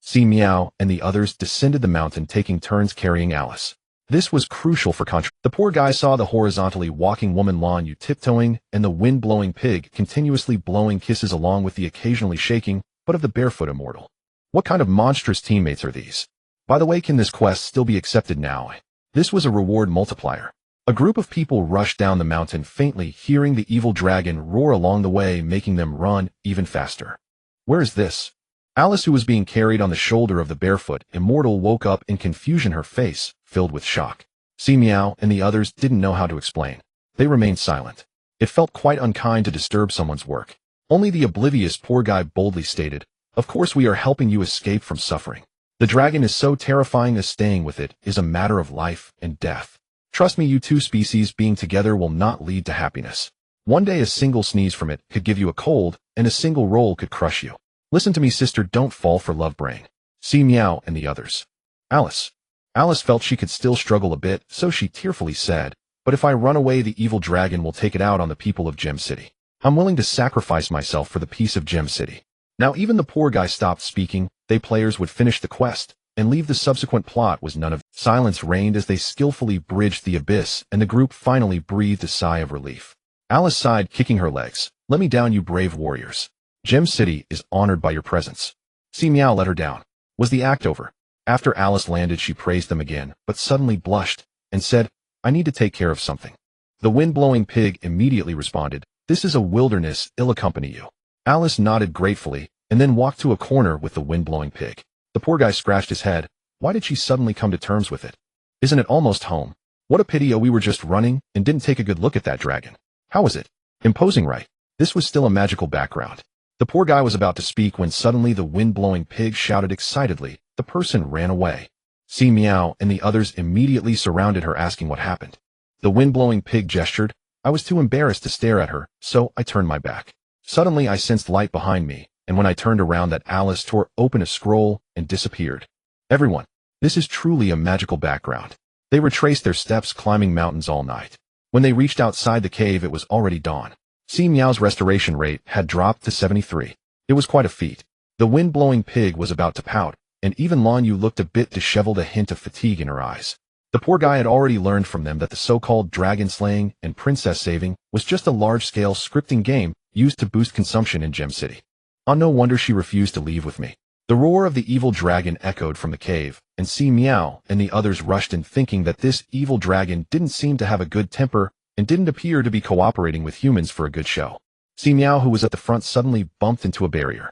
Si Miao and the others descended the mountain, taking turns carrying Alice. This was crucial for contrast. The poor guy saw the horizontally walking woman Lan Yu tiptoeing and the wind-blowing pig continuously blowing kisses along with the occasionally shaking but of the barefoot immortal. What kind of monstrous teammates are these? By the way, can this quest still be accepted now? This was a reward multiplier. A group of people rushed down the mountain, faintly hearing the evil dragon roar along the way, making them run even faster. Where is this? Alice, who was being carried on the shoulder of the barefoot immortal, woke up in confusion, her face filled with shock. Si Miao and the others didn't know how to explain. They remained silent. It felt quite unkind to disturb someone's work. Only the oblivious poor guy boldly stated, "Of course we are helping you escape from suffering. The dragon is so terrifying that staying with it is a matter of life and death. Trust me, you two species being together will not lead to happiness. One day a single sneeze from it could give you a cold, and a single roll could crush you. Listen to me, sister, don't fall for love brain." Si Miao and the others. Alice. Alice felt she could still struggle a bit, so she tearfully said, "But if I run away, the evil dragon will take it out on the people of Gem City. I'm willing to sacrifice myself for the peace of Gem City." Now even the poor guy stopped speaking. They players would finish the quest and leave. The subsequent plot was none of it. Silence reigned as they skillfully bridged the abyss, and the group finally breathed a sigh of relief. Alice sighed, kicking her legs. "Let me down, you brave warriors. Gem City is honored by your presence." Si Miao let her down. Was the act over? After Alice landed, she praised them again, but suddenly blushed and said, "I need to take care of something." The wind-blowing pig immediately responded, "This is a wilderness, I'll accompany you." Alice nodded gratefully and then walked to a corner with the wind-blowing pig. The poor guy scratched his head. Why did she suddenly come to terms with it? Isn't it almost home? What a pity, we were just running and didn't take a good look at that dragon. How was it? Imposing, right? This was still a magical background. The poor guy was about to speak when suddenly the wind-blowing pig shouted excitedly. The person ran away. Si Miao and the others immediately surrounded her, asking what happened. The wind-blowing pig gestured. "I was too embarrassed to stare at her, so I turned my back. Suddenly I sensed light behind me, and when I turned around, that Alice tore open a scroll and disappeared." Everyone, this is truly a magical background. They retraced their steps, climbing mountains all night. When they reached outside the cave, it was already dawn. Si Miao's restoration rate had dropped to 73. It was quite a feat. The wind-blowing pig was about to pout, and even Lan Yu looked a bit disheveled, a hint of fatigue in her eyes. The poor guy had already learned from them that the so-called dragon slaying and princess saving was just a large-scale scripting game used to boost consumption in Gem City. No wonder she refused to leave with me. The roar of the evil dragon echoed from the cave, and Si Miao and the others rushed in, thinking that this evil dragon didn't seem to have a good temper and didn't appear to be cooperating with humans for a good show. Si Miao, who was at the front, suddenly bumped into a barrier.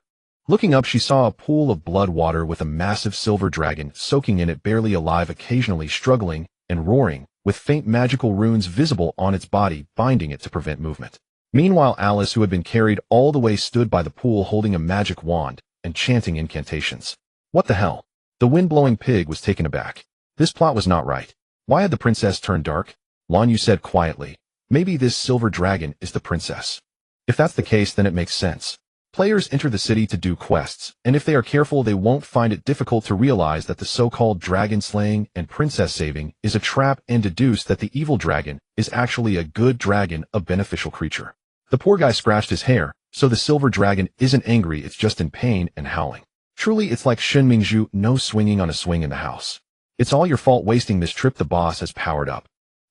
Looking up, she saw a pool of blood water with a massive silver dragon soaking in it, barely alive, occasionally struggling and roaring, with faint magical runes visible on its body, binding it to prevent movement. Meanwhile, Alice, who had been carried all the way, stood by the pool holding a magic wand and chanting incantations. What the hell? The wind-blowing pig was taken aback. This plot was not right. Why had the princess turned dark? Lan Yu said quietly, "Maybe this silver dragon is the princess." If that's the case, then it makes sense. Players enter the city to do quests, and if they are careful, they won't find it difficult to realize that the so-called dragon slaying and princess saving is a trap, and deduce that the evil dragon is actually a good dragon, a beneficial creature. The poor guy scratched his hair. So the silver dragon isn't angry, it's just in pain and howling. Truly, it's like Shen Mingzhu, no swinging on a swing in the house. It's all your fault wasting this trip. The boss has powered up.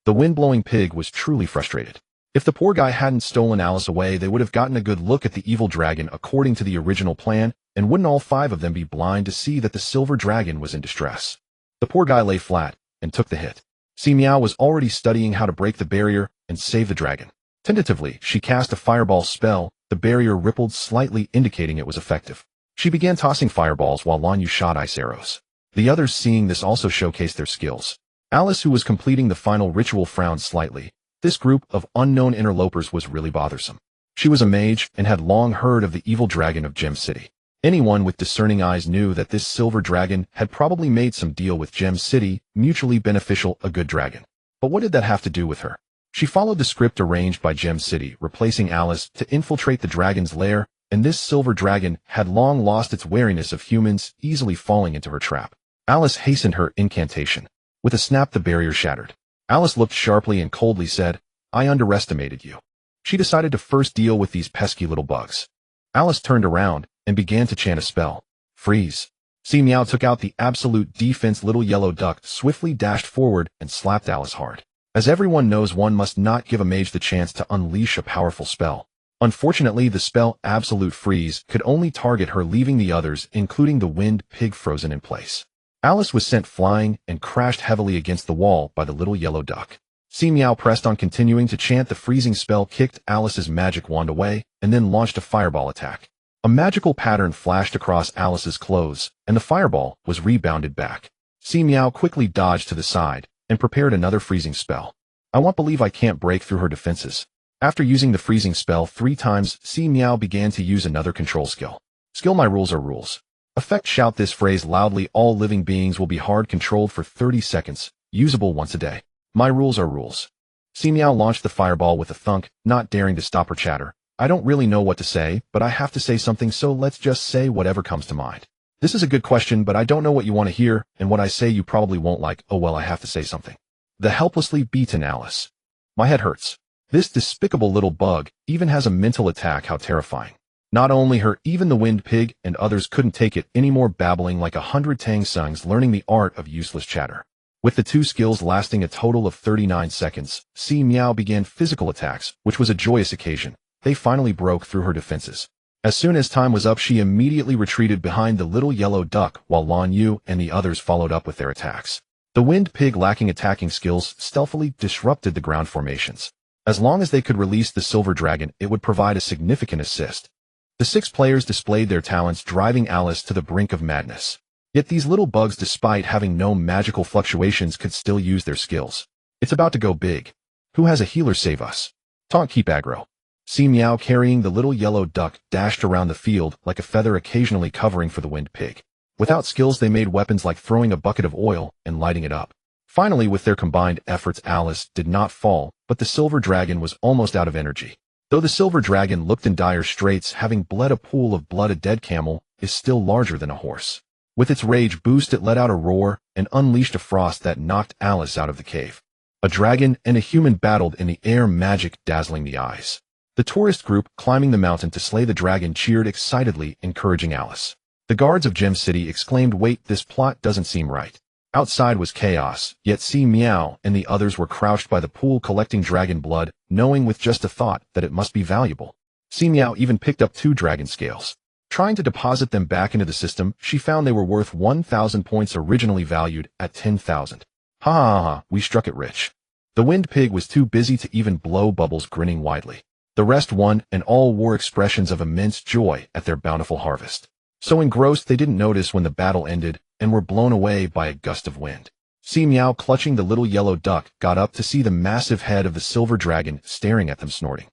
The wind-blowing pig was truly frustrated. If the poor guy hadn't stolen Alice away, they would have gotten a good look at the evil dragon according to the original plan, and wouldn't all 5 of them be blind to see that the silver dragon was in distress? The poor guy lay flat and took the hit. Si Miao was already studying how to break the barrier and save the dragon. Tentatively, she cast a fireball spell. The barrier rippled slightly, indicating it was effective. She began tossing fireballs while Lan Yu shot ice arrows. The others, seeing this, also showcased their skills. Alice, who was completing the final ritual, frowned slightly. This group of unknown interlopers was really bothersome. She was a mage and had long heard of the evil dragon of Gem City. Anyone with discerning eyes knew that this silver dragon had probably made some deal with Gem City, mutually beneficial, a good dragon. But what did that have to do with her? She followed the script arranged by Gem City, replacing Alice to infiltrate the dragon's lair, and this silver dragon had long lost its wariness of humans, easily falling into her trap. Alice hastened her incantation. With a snap, the barrier shattered. Alice looked sharply and coldly said, "I underestimated you." She decided to first deal with these pesky little bugs. Alice turned around and began to chant a spell. Freeze. Si Miao took out the absolute defense. Little yellow duck swiftly dashed forward and slapped Alice hard. As everyone knows, one must not give a mage the chance to unleash a powerful spell. Unfortunately, the spell Absolute Freeze could only target her, leaving the others, including the wind pig, frozen in place. Alice was sent flying and crashed heavily against the wall by the little yellow duck. Si Miao pressed on, continuing to chant the freezing spell, kicked Alice's magic wand away, and then launched a fireball attack. A magical pattern flashed across Alice's clothes, and the fireball was rebounded back. Si Miao quickly dodged to the side and prepared another freezing spell. I won't believe I can't break through her defenses. After using the freezing spell 3 times, Si Miao began to use another control skill. Skill: my rules are rules. Effect: shout this phrase loudly. All living beings will be hard controlled for 30 seconds, usable once a day. My rules are rules. Si Miao launched the fireball with a thunk, not daring to stop her chatter. I don't really know what to say, but I have to say something, so let's just say whatever comes to mind. This is a good question, but I don't know what you want to hear, and what I say you probably won't like. Oh well, I have to say something. The helplessly beaten Alice. My head hurts. This despicable little bug even has a mental attack. How terrifying. Not only her, even the wind pig and others couldn't take it anymore, babbling like 100 Tang Sungs, learning the art of useless chatter. With the 2 skills lasting a total of 39 seconds, Si Miao began physical attacks, which was a joyous occasion. They finally broke through her defenses. As soon as time was up, she immediately retreated behind the little yellow duck, while Lan Yu and the others followed up with their attacks. The wind pig, lacking attacking skills, stealthily disrupted the ground formations. As long as they could release the silver dragon, it would provide a significant assist. The 6 players displayed their talents, driving Alice to the brink of madness. Yet these little bugs, despite having no magical fluctuations, could still use their skills. It's about to go big. Who has a healer? Save us. Taunt, keep aggro. Si Miao, carrying the little yellow duck, dashed around the field like a feather, occasionally covering for the wind pig. Without skills, they made weapons like throwing a bucket of oil and lighting it up. Finally, with their combined efforts, Alice did not fall, but the silver dragon was almost out of energy. Though the silver dragon looked in dire straits, having bled a pool of blood, a dead camel is still larger than a horse. With its rage boost, it let out a roar and unleashed a frost that knocked Alice out of the cave. A dragon and a human battled in the air, magic dazzling the eyes. The tourist group climbing the mountain to slay the dragon cheered excitedly, encouraging Alice. The guards of Gem City exclaimed, "Wait, this plot doesn't seem right." Outside was chaos, yet Si Miao and the others were crouched by the pool collecting dragon blood, knowing with just a thought that it must be valuable. Si Miao even picked up 2 dragon scales. Trying to deposit them back into the system, she found they were worth 1,000 points, originally valued at 10,000. Ha ha ha, we struck it rich. The wind pig was too busy to even blow bubbles, grinning widely. The rest won, and all wore expressions of immense joy at their bountiful harvest. So engrossed they didn't notice when the battle ended and were blown away by a gust of wind. Si Miao, clutching the little yellow duck, got up to see the massive head of the silver dragon staring at them, snorting.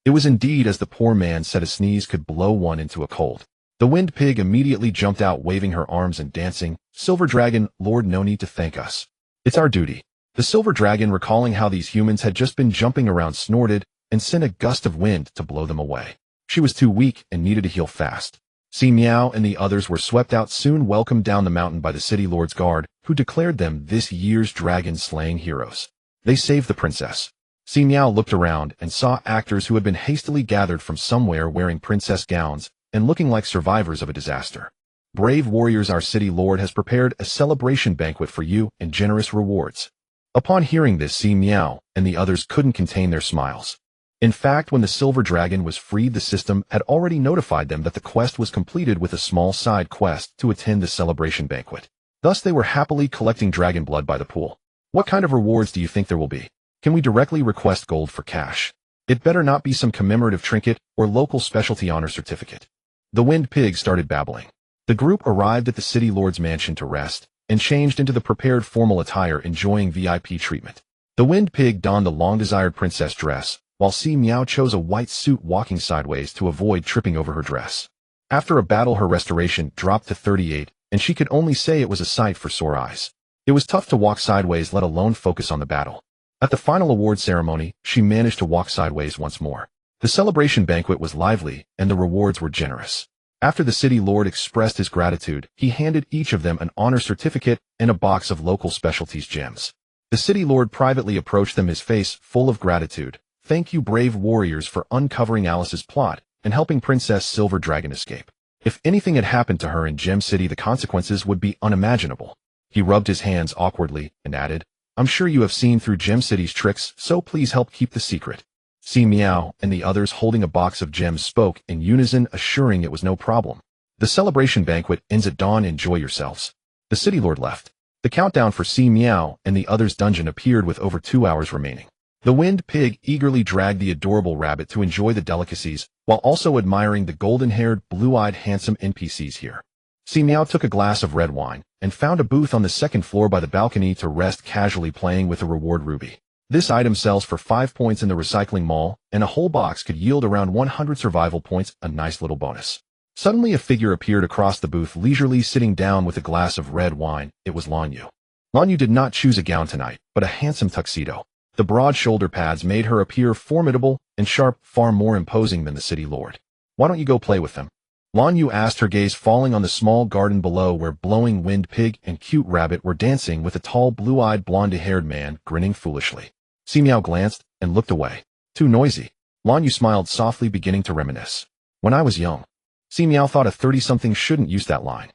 It was indeed as the poor man said, a sneeze could blow one into a cold. The wind pig immediately jumped out, waving her arms and dancing. "Silver dragon, Lord, no need to thank us. It's our duty." The silver dragon, recalling how these humans had just been jumping around, snorted and sent a gust of wind to blow them away. She was too weak and needed to heal fast. Si Miao and the others were swept out, soon welcomed down the mountain by the city lord's guard, who declared them this year's dragon-slaying heroes. They saved the princess. Si Miao looked around and saw actors who had been hastily gathered from somewhere, wearing princess gowns and looking like survivors of a disaster. "Brave warriors, our city lord has prepared a celebration banquet for you and generous rewards." Upon hearing this, Si Miao and the others couldn't contain their smiles. In fact, when the silver dragon was freed, the system had already notified them that the quest was completed with a small side quest to attend the celebration banquet. Thus, they were happily collecting dragon blood by the pool. What kind of rewards do you think there will be? Can we directly request gold for cash? It better not be some commemorative trinket or local specialty honor certificate. The Wind Pig started babbling. The group arrived at the city lord's mansion to rest and changed into the prepared formal attire, enjoying VIP treatment. The Wind Pig donned the long-desired princess dress, while Si Miao chose a white suit, walking sideways to avoid tripping over her dress. After a battle, her restoration dropped to 38, and she could only say it was a sight for sore eyes. It was tough to walk sideways, let alone focus on the battle. At the final award ceremony, she managed to walk sideways once more. The celebration banquet was lively, and the rewards were generous. After the city lord expressed his gratitude, he handed each of them an honor certificate and a box of local specialties gems. The city lord privately approached them, his face full of gratitude. "Thank you, brave warriors, for uncovering Alice's plot and helping Princess Silver Dragon escape. If anything had happened to her in Gem City, the consequences would be unimaginable." He rubbed his hands awkwardly and added, "I'm sure you have seen through Gem City's tricks, so please help keep the secret." Si Miao and the others holding a box of gems spoke in unison, assuring it was no problem. "The celebration banquet ends at dawn. Enjoy yourselves." The city lord left. The countdown for Si Miao and the others' dungeon appeared with over 2 hours remaining. The Wind Pig eagerly dragged the adorable rabbit to enjoy the delicacies, while also admiring the golden-haired, blue-eyed, handsome NPCs here. Si Miao took a glass of red wine and found a booth on the second floor by the balcony to rest, casually playing with a reward ruby. This item sells for 5 points in the recycling mall, and a whole box could yield around 100 survival points, a nice little bonus. Suddenly a figure appeared across the booth, leisurely sitting down with a glass of red wine. It was Lan Yu. Lan Yu did not choose a gown tonight, but a handsome tuxedo. The broad shoulder pads made her appear formidable and sharp, far more imposing than the city lord. "Why don't you go play with them?" Lan Yu asked, her gaze falling on the small garden below where blowing Wind Pig and cute rabbit were dancing with a tall, blue-eyed, blonde-haired man grinning foolishly. Si Miao glanced and looked away. "Too noisy." Lan Yu smiled softly, beginning to reminisce. "When I was young." Si Miao thought a 30-something shouldn't use that line.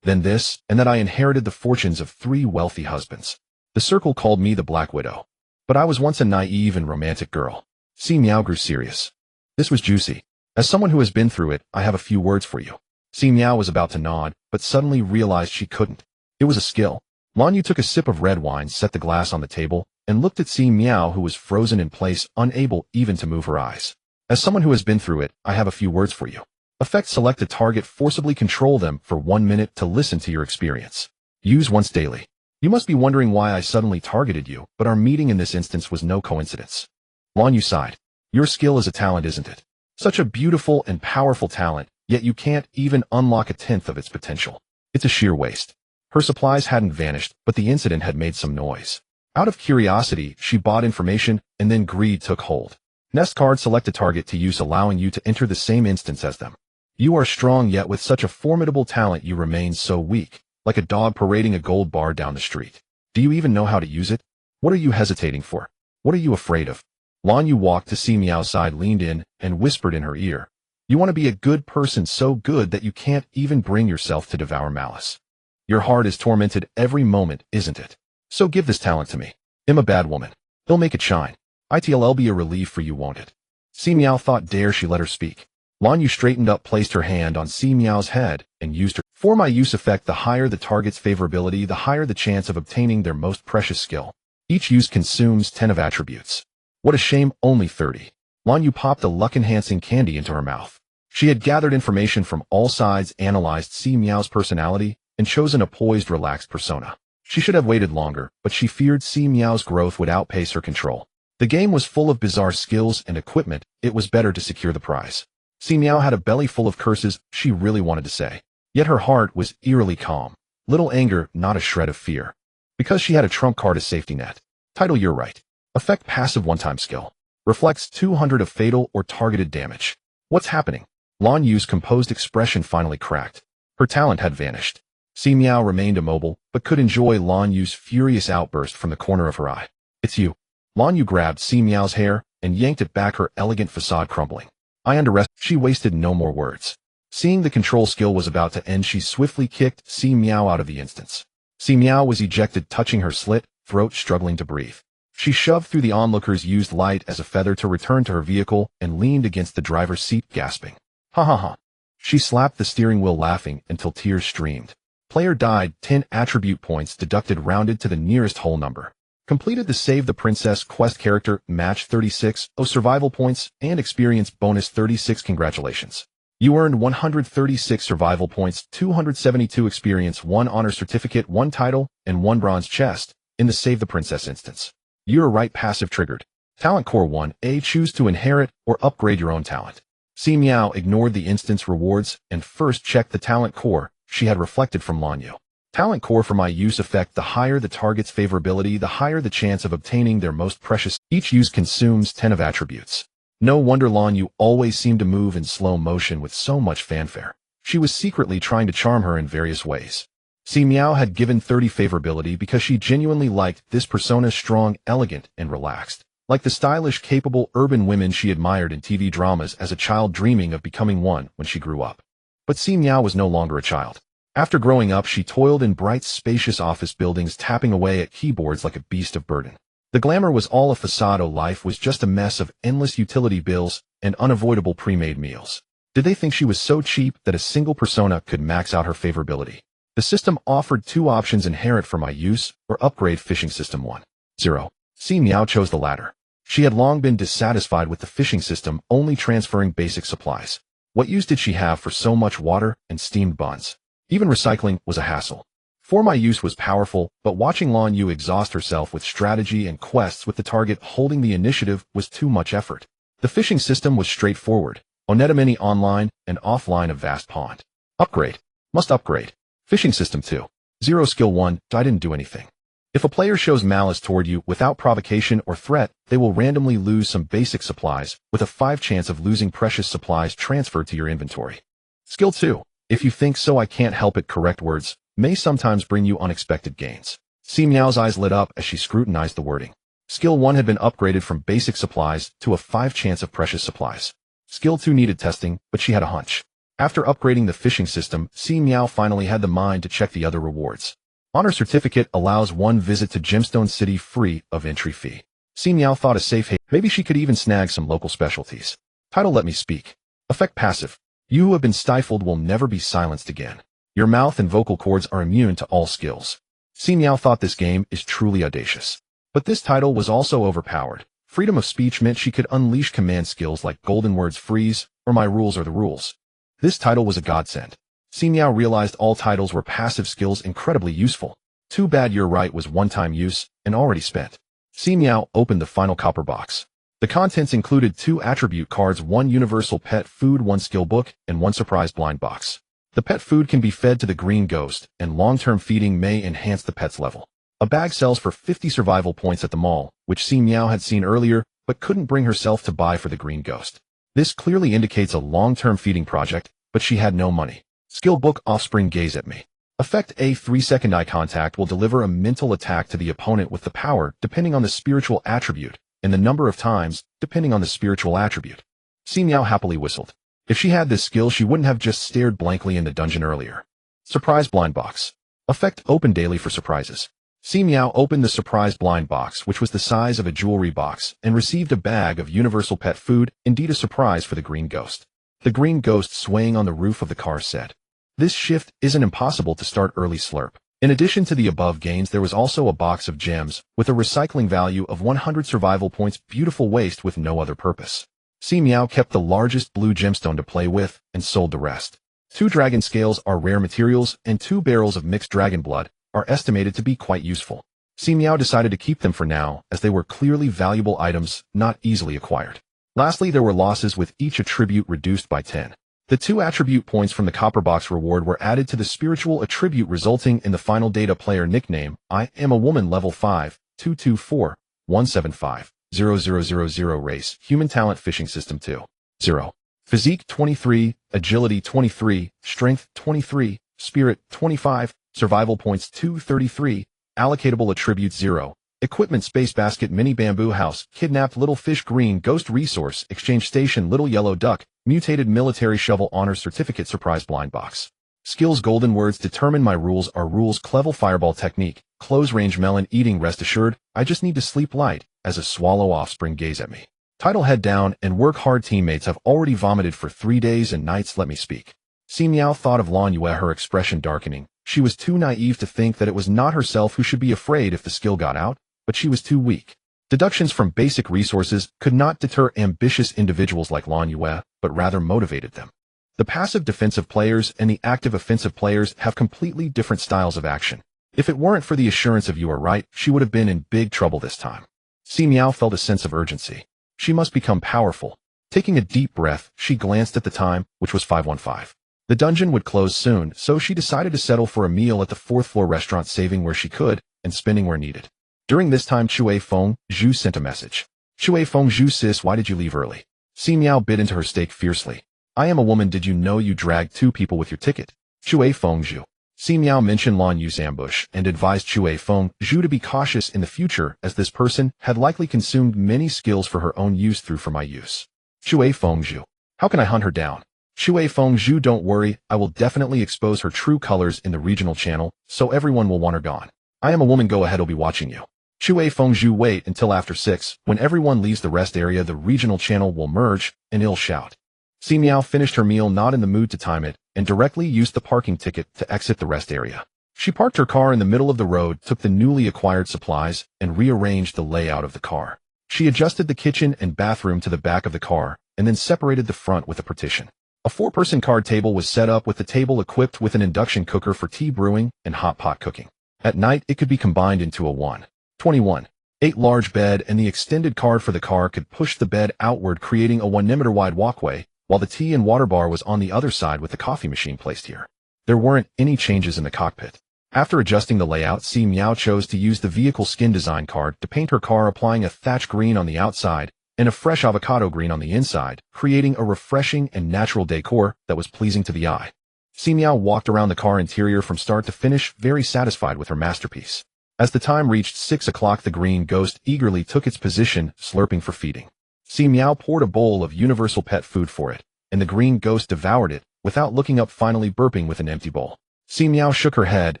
"Then this, and that I inherited the fortunes of 3 wealthy husbands. The circle called me the Black Widow. But I was once a naive and romantic girl." Si Miao grew serious. This was juicy. "As someone who has been through it, I have a few words for you." Si Miao was about to nod, but suddenly realized she couldn't. It was a skill. Lan Yu took a sip of red wine, set the glass on the table, and looked at Si Miao, who was frozen in place, unable even to move her eyes. "As someone who has been through it, I have a few words for you." Effect: select a target, forcibly control them for 1 minute to listen to your experience. Use once daily. You must be wondering why I suddenly targeted you, but our meeting in this instance was no coincidence. Lan Yu sighed. "Your skill is a talent, isn't it? Such a beautiful and powerful talent, yet you can't even unlock a 10th of its potential. It's a sheer waste." Her supplies hadn't vanished, but the incident had made some noise. Out of curiosity, she bought information, and then greed took hold. Nest card: select a target to use, allowing you to enter the same instance as them. You are strong, yet with such a formidable talent you remain so weak, like a dog parading a gold bar down the street. Do you even know how to use it? What are you hesitating for? What are you afraid of? Lan Yu walked to Si Miao's side, leaned in, and whispered in her ear. "You want to be a good person, so good that you can't even bring yourself to devour malice. Your heart is tormented every moment, isn't it? So give this talent to me. I'm a bad woman. He'll make it shine. It'll be a relief for you, won't it?" Si Miao thought, dare she let her speak? Lan Yu straightened up, placed her hand on Si Miao's head, and used her. "For my use effect, the higher the target's favorability, the higher the chance of obtaining their most precious skill. Each use consumes 10 of attributes." What a shame, only 30. Lan Yu popped a luck-enhancing candy into her mouth. She had gathered information from all sides, analyzed Si Miao's personality, and chosen a poised, relaxed persona. She should have waited longer, but she feared Si Miao's growth would outpace her control. The game was full of bizarre skills and equipment. It was better to secure the prize. Si Miao had a belly full of curses she really wanted to say. Yet her heart was eerily calm. Little anger, not a shred of fear. Because she had a trump card as safety net. Title: You're right. Effect: passive one-time skill. Reflects 200 of fatal or targeted damage. What's happening? Lan Yu's composed expression finally cracked. Her talent had vanished. Si Miao remained immobile, but could enjoy Lan Yu's furious outburst from the corner of her eye. "It's you." Lan Yu grabbed Si Miao's hair and yanked it back, her elegant facade crumbling. "I underestimated." She wasted no more words. Seeing the control skill was about to end, she swiftly kicked Si Miao out of the instance. Si Miao was ejected, touching her slit throat, struggling to breathe. She shoved through the onlookers, used light as a feather to return to her vehicle, and leaned against the driver's seat, gasping. Ha ha ha. She slapped the steering wheel, laughing until tears streamed. Player died, 10 attribute points deducted, rounded to the nearest whole number. Completed the Save the Princess quest, character match 36, survival points, and experience bonus 36. Congratulations. You earned 136 survival points, 272 experience, 1 honor certificate, 1 title, and 1 bronze chest in the Save the Princess instance. You're right. Passive triggered. Talent Core 1A. Choose to inherit or upgrade your own talent. Si Miao ignored the instance rewards and first checked the talent core she had reflected from Lanyu. Talent core for my use effect: the higher the target's favorability, the higher the chance of obtaining their most precious. Each use consumes 10 of attributes. No wonder Lanyu always seemed to move in slow motion with so much fanfare. She was secretly trying to charm her in various ways. Si Miao had given 30 favorability because she genuinely liked this persona: strong, elegant, and relaxed. Like the stylish, capable urban women she admired in TV dramas as a child, dreaming of becoming one when she grew up. But Si Miao was no longer a child. After growing up, she toiled in bright, spacious office buildings, tapping away at keyboards like a beast of burden. The glamour was all a facade. Life was just a mess of endless utility bills and unavoidable pre-made meals. Did they think she was so cheap that a single persona could max out her favorability? The system offered 2 options: inherit for my use or upgrade. Fishing system 1.0. Si Miao chose the latter. She had long been dissatisfied with the fishing system, only transferring basic supplies. What use did she have for so much water and steamed buns? Even recycling was a hassle. For my use was powerful, but watching Lanyu exhaust herself with strategy and quests with the target holding the initiative was too much effort. The fishing system was straightforward. Onetamini online and offline, a vast pond. Upgrade. Must upgrade. Fishing system 2.0. Skill 1. I didn't do anything. If a player shows malice toward you without provocation or threat, they will randomly lose some basic supplies, with a 5 chance of losing precious supplies transferred to your inventory. Skill 2. If you think so, I can't help it. Correct words may sometimes bring you unexpected gains. Si Miao's eyes lit up as she scrutinized the wording. Skill 1 had been upgraded from basic supplies to a 5 chance of precious supplies. Skill 2 needed testing, but she had a hunch. After upgrading the fishing system, Si Miao finally had the mind to check the other rewards. Honor certificate allows 1 visit to Gemstone City free of entry fee. Si Miao thought a safe haven. Maybe she could even snag some local specialties. Title: Let Me Speak. Effect: passive. You who have been stifled will never be silenced again. Your mouth and vocal cords are immune to all skills. Si Miao thought this game is truly audacious. But this title was also overpowered. Freedom of speech meant she could unleash command skills like golden words, freeze, or my rules are the rules. This title was a godsend. Si Miao realized all titles were passive skills, incredibly useful. Too bad You're Right was one-time use and already spent. Si Miao opened the final copper box. The contents included 2 attribute cards, 1 universal pet food, 1 skill book, and 1 surprise blind box. The pet food can be fed to the green ghost, and long-term feeding may enhance the pet's level. A bag sells for 50 survival points at the mall, which Si Miao had seen earlier, but couldn't bring herself to buy for the green ghost. This clearly indicates a long-term feeding project, but she had no money. Skill book: Offspring Gaze at Me. Effect: a 3-second eye contact will deliver a mental attack to the opponent with the power depending on the spiritual attribute, and the number of times depending on the spiritual attribute. Si Miao happily whistled. If she had this skill, she wouldn't have just stared blankly in the dungeon earlier. Surprise blind box. Effect: open daily for surprises. Si Miao opened the surprise blind box, which was the size of a jewelry box, and received a bag of universal pet food, indeed a surprise for the green ghost. The green ghost swaying on the roof of the car said, "This shift isn't impossible to start early, slurp." In addition to the above gains, there was also a box of gems, with a recycling value of 100 survival points. Beautiful waste with no other purpose. Si Miao kept the largest blue gemstone to play with, and sold the rest. 2 dragon scales are rare materials, and 2 barrels of mixed dragon blood are estimated to be quite useful. Si Miao decided to keep them for now, as they were clearly valuable items, not easily acquired. Lastly, there were losses, with each attribute reduced by 10. The 2 attribute points from the copper box reward were added to the spiritual attribute, resulting in the final data player nickname: I am a woman, level 5, 224-175-0000. Race: human. Talent: fishing system 2.0. Physique: 23, agility 23, strength 23, spirit 25, survival points 233, allocatable attributes 0. Equipment: space basket, mini bamboo house, kidnapped little fish, green ghost, resource exchange station, little yellow duck, mutated military shovel, honor certificate, surprise blind box. Skills: golden words, determine my rules are rules, clever fireball technique, close-range melon eating, rest assured, I just need to sleep light, as a swallow offspring gaze at me. Title head down and work hard, teammates have already vomited for 3 days and nights, let me speak. Si Miao thought of Lan Yue, her expression darkening. She was too naive to think that it was not herself who should be afraid if the skill got out, but she was too weak. Deductions from basic resources could not deter ambitious individuals like Lan Yue, but rather motivated them. The passive defensive players and the active offensive players have completely different styles of action. If it weren't for the assurance of you are right, she would have been in big trouble this time. Si Miao felt a sense of urgency. She must become powerful. Taking a deep breath, she glanced at the time, which was 5:15. The dungeon would close soon, so she decided to settle for a meal at the 4th floor restaurant, saving where she could and spending where needed. During this time, Chui Feng Zhu sent a message. Chui Feng Zhu, sis, why did you leave early? Si Miao bit into her steak fiercely. I am a woman, did you know you dragged 2 people with your ticket? Chui Feng Zhu. Si Miao mentioned Lan Yu's ambush and advised Chui Feng Zhu to be cautious in the future, as this person had likely consumed many skills for her own use through for my use. Chui Feng Zhu. How can I hunt her down? Chui Feng Zhu, don't worry, I will definitely expose her true colors in the regional channel, so everyone will want her gone. I am a woman, go ahead, I'll be watching you. Chui Feng Zhu, wait until after 6, when everyone leaves the rest area, the regional channel will merge, and he'll shout. Si Miao finished her meal, not in the mood to time it, and directly used the parking ticket to exit the rest area. She parked her car in the middle of the road, took the newly acquired supplies, and rearranged the layout of the car. She adjusted the kitchen and bathroom to the back of the car, and then separated the front with a partition. A 4-person card table was set up, with the table equipped with an induction cooker for tea brewing and hot pot cooking. At night, it could be combined into a 1:21.8 large bed, and the extended card for the car could push the bed outward, creating a 1-meter wide walkway, while the tea and water bar was on the other side with the coffee machine placed here. There weren't any changes in the cockpit. After adjusting the layout, Si Miao chose to use the vehicle skin design card to paint her car, applying a thatch green on the outside and a fresh avocado green on the inside, creating a refreshing and natural decor that was pleasing to the eye. Si Miao walked around the car interior from start to finish, very satisfied with her masterpiece. As the time reached 6 o'clock, the green ghost eagerly took its position, slurping for feeding. Si Miao poured a bowl of universal pet food for it, and the green ghost devoured it, without looking up, finally burping with an empty bowl. Si Miao shook her head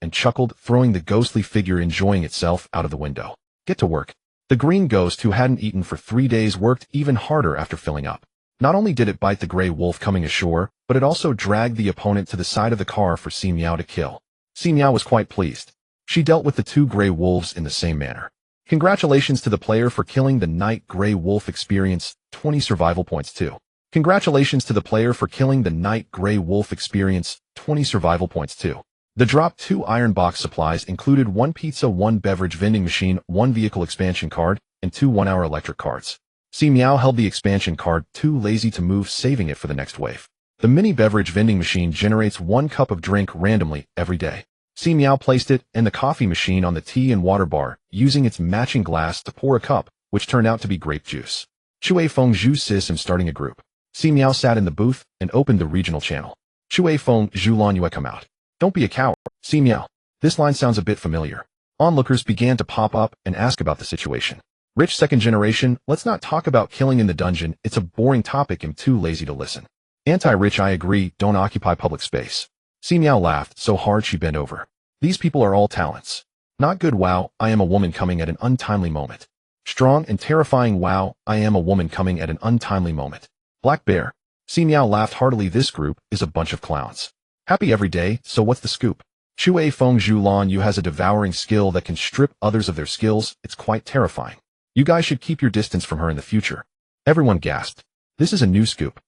and chuckled, throwing the ghostly figure enjoying itself out of the window. Get to work. The green ghost, who hadn't eaten for 3 days, worked even harder after filling up. Not only did it bite the gray wolf coming ashore, but it also dragged the opponent to the side of the car for Si Miao to kill. Si Miao was quite pleased. She dealt with the 2 gray wolves in the same manner. Congratulations to the player for killing the night gray wolf. Experience 20 survival points. 2. Congratulations to the player for killing the night gray wolf. Experience 20 survival points. 2. The drop 2 iron box supplies included 1 pizza, 1 beverage vending machine, 1 vehicle expansion card, and 2 1-hour electric cards. Si Miao held the expansion card, too lazy to move, saving it for the next wave. The mini beverage vending machine generates 1 cup of drink randomly every day. Si Miao placed it and the coffee machine on the tea and water bar, using its matching glass to pour a cup, which turned out to be grape juice. Chui Feng Zhu, sis, am starting a group. Si Miao sat in the booth and opened the regional channel. Chui Feng Zhu, Lan Yue, come out. Don't be a coward. Si Miao. This line sounds a bit familiar. Onlookers began to pop up and ask about the situation. Rich second generation, let's not talk about killing in the dungeon, it's a boring topic, I'm too lazy to listen. Anti-rich, I agree, don't occupy public space. Si Miao laughed so hard she bent over. These people are all talents. Not good. Wow, I am a woman coming at an untimely moment. Strong and terrifying. Wow, I am a woman coming at an untimely moment. Black Bear. Si Miao laughed heartily. This group is a bunch of clowns. Happy every day, so what's the scoop? Chui Feng Zhu, Lan Yu has a devouring skill that can strip others of their skills. It's quite terrifying. You guys should keep your distance from her in the future. Everyone gasped. This is a new scoop.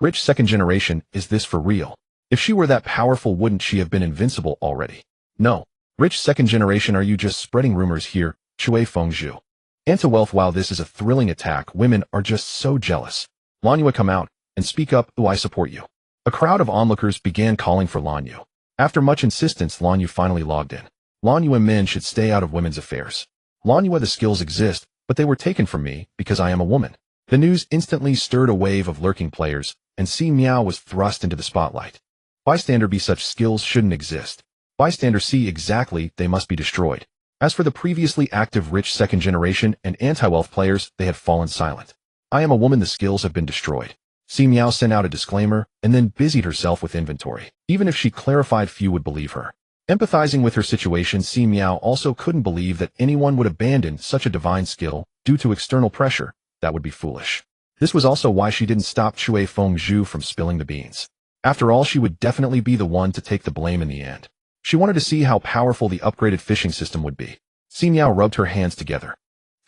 Rich second generation, is this for real? If she were that powerful, wouldn't she have been invincible already? No. Rich second generation, are you just spreading rumors here? Chui Feng Zhu. Anti-wealth, wow, this is a thrilling attack. Women are just so jealous. Lan Yu, come out and speak up. Ooh, I support you. A crowd of onlookers began calling for Lan Yu. After much insistence, Lan Yu finally logged in. Lan Yu, men should stay out of women's affairs. Lan Yu, the skills exist, but they were taken from me because I am a woman. The news instantly stirred a wave of lurking players, and Si Miao was thrust into the spotlight. Bystander B, such skills shouldn't exist. Bystander C, exactly, they must be destroyed. As for the previously active rich second generation and anti-wealth players, they had fallen silent. I am a woman, the skills have been destroyed. Si Miao sent out a disclaimer and then busied herself with inventory. Even if she clarified, few would believe her. Empathizing with her situation, Si Miao also couldn't believe that anyone would abandon such a divine skill due to external pressure. That would be foolish. This was also why she didn't stop Cui Fengzhu from spilling the beans. After all, she would definitely be the one to take the blame in the end. She wanted to see how powerful the upgraded fishing system would be. Si Miao rubbed her hands together.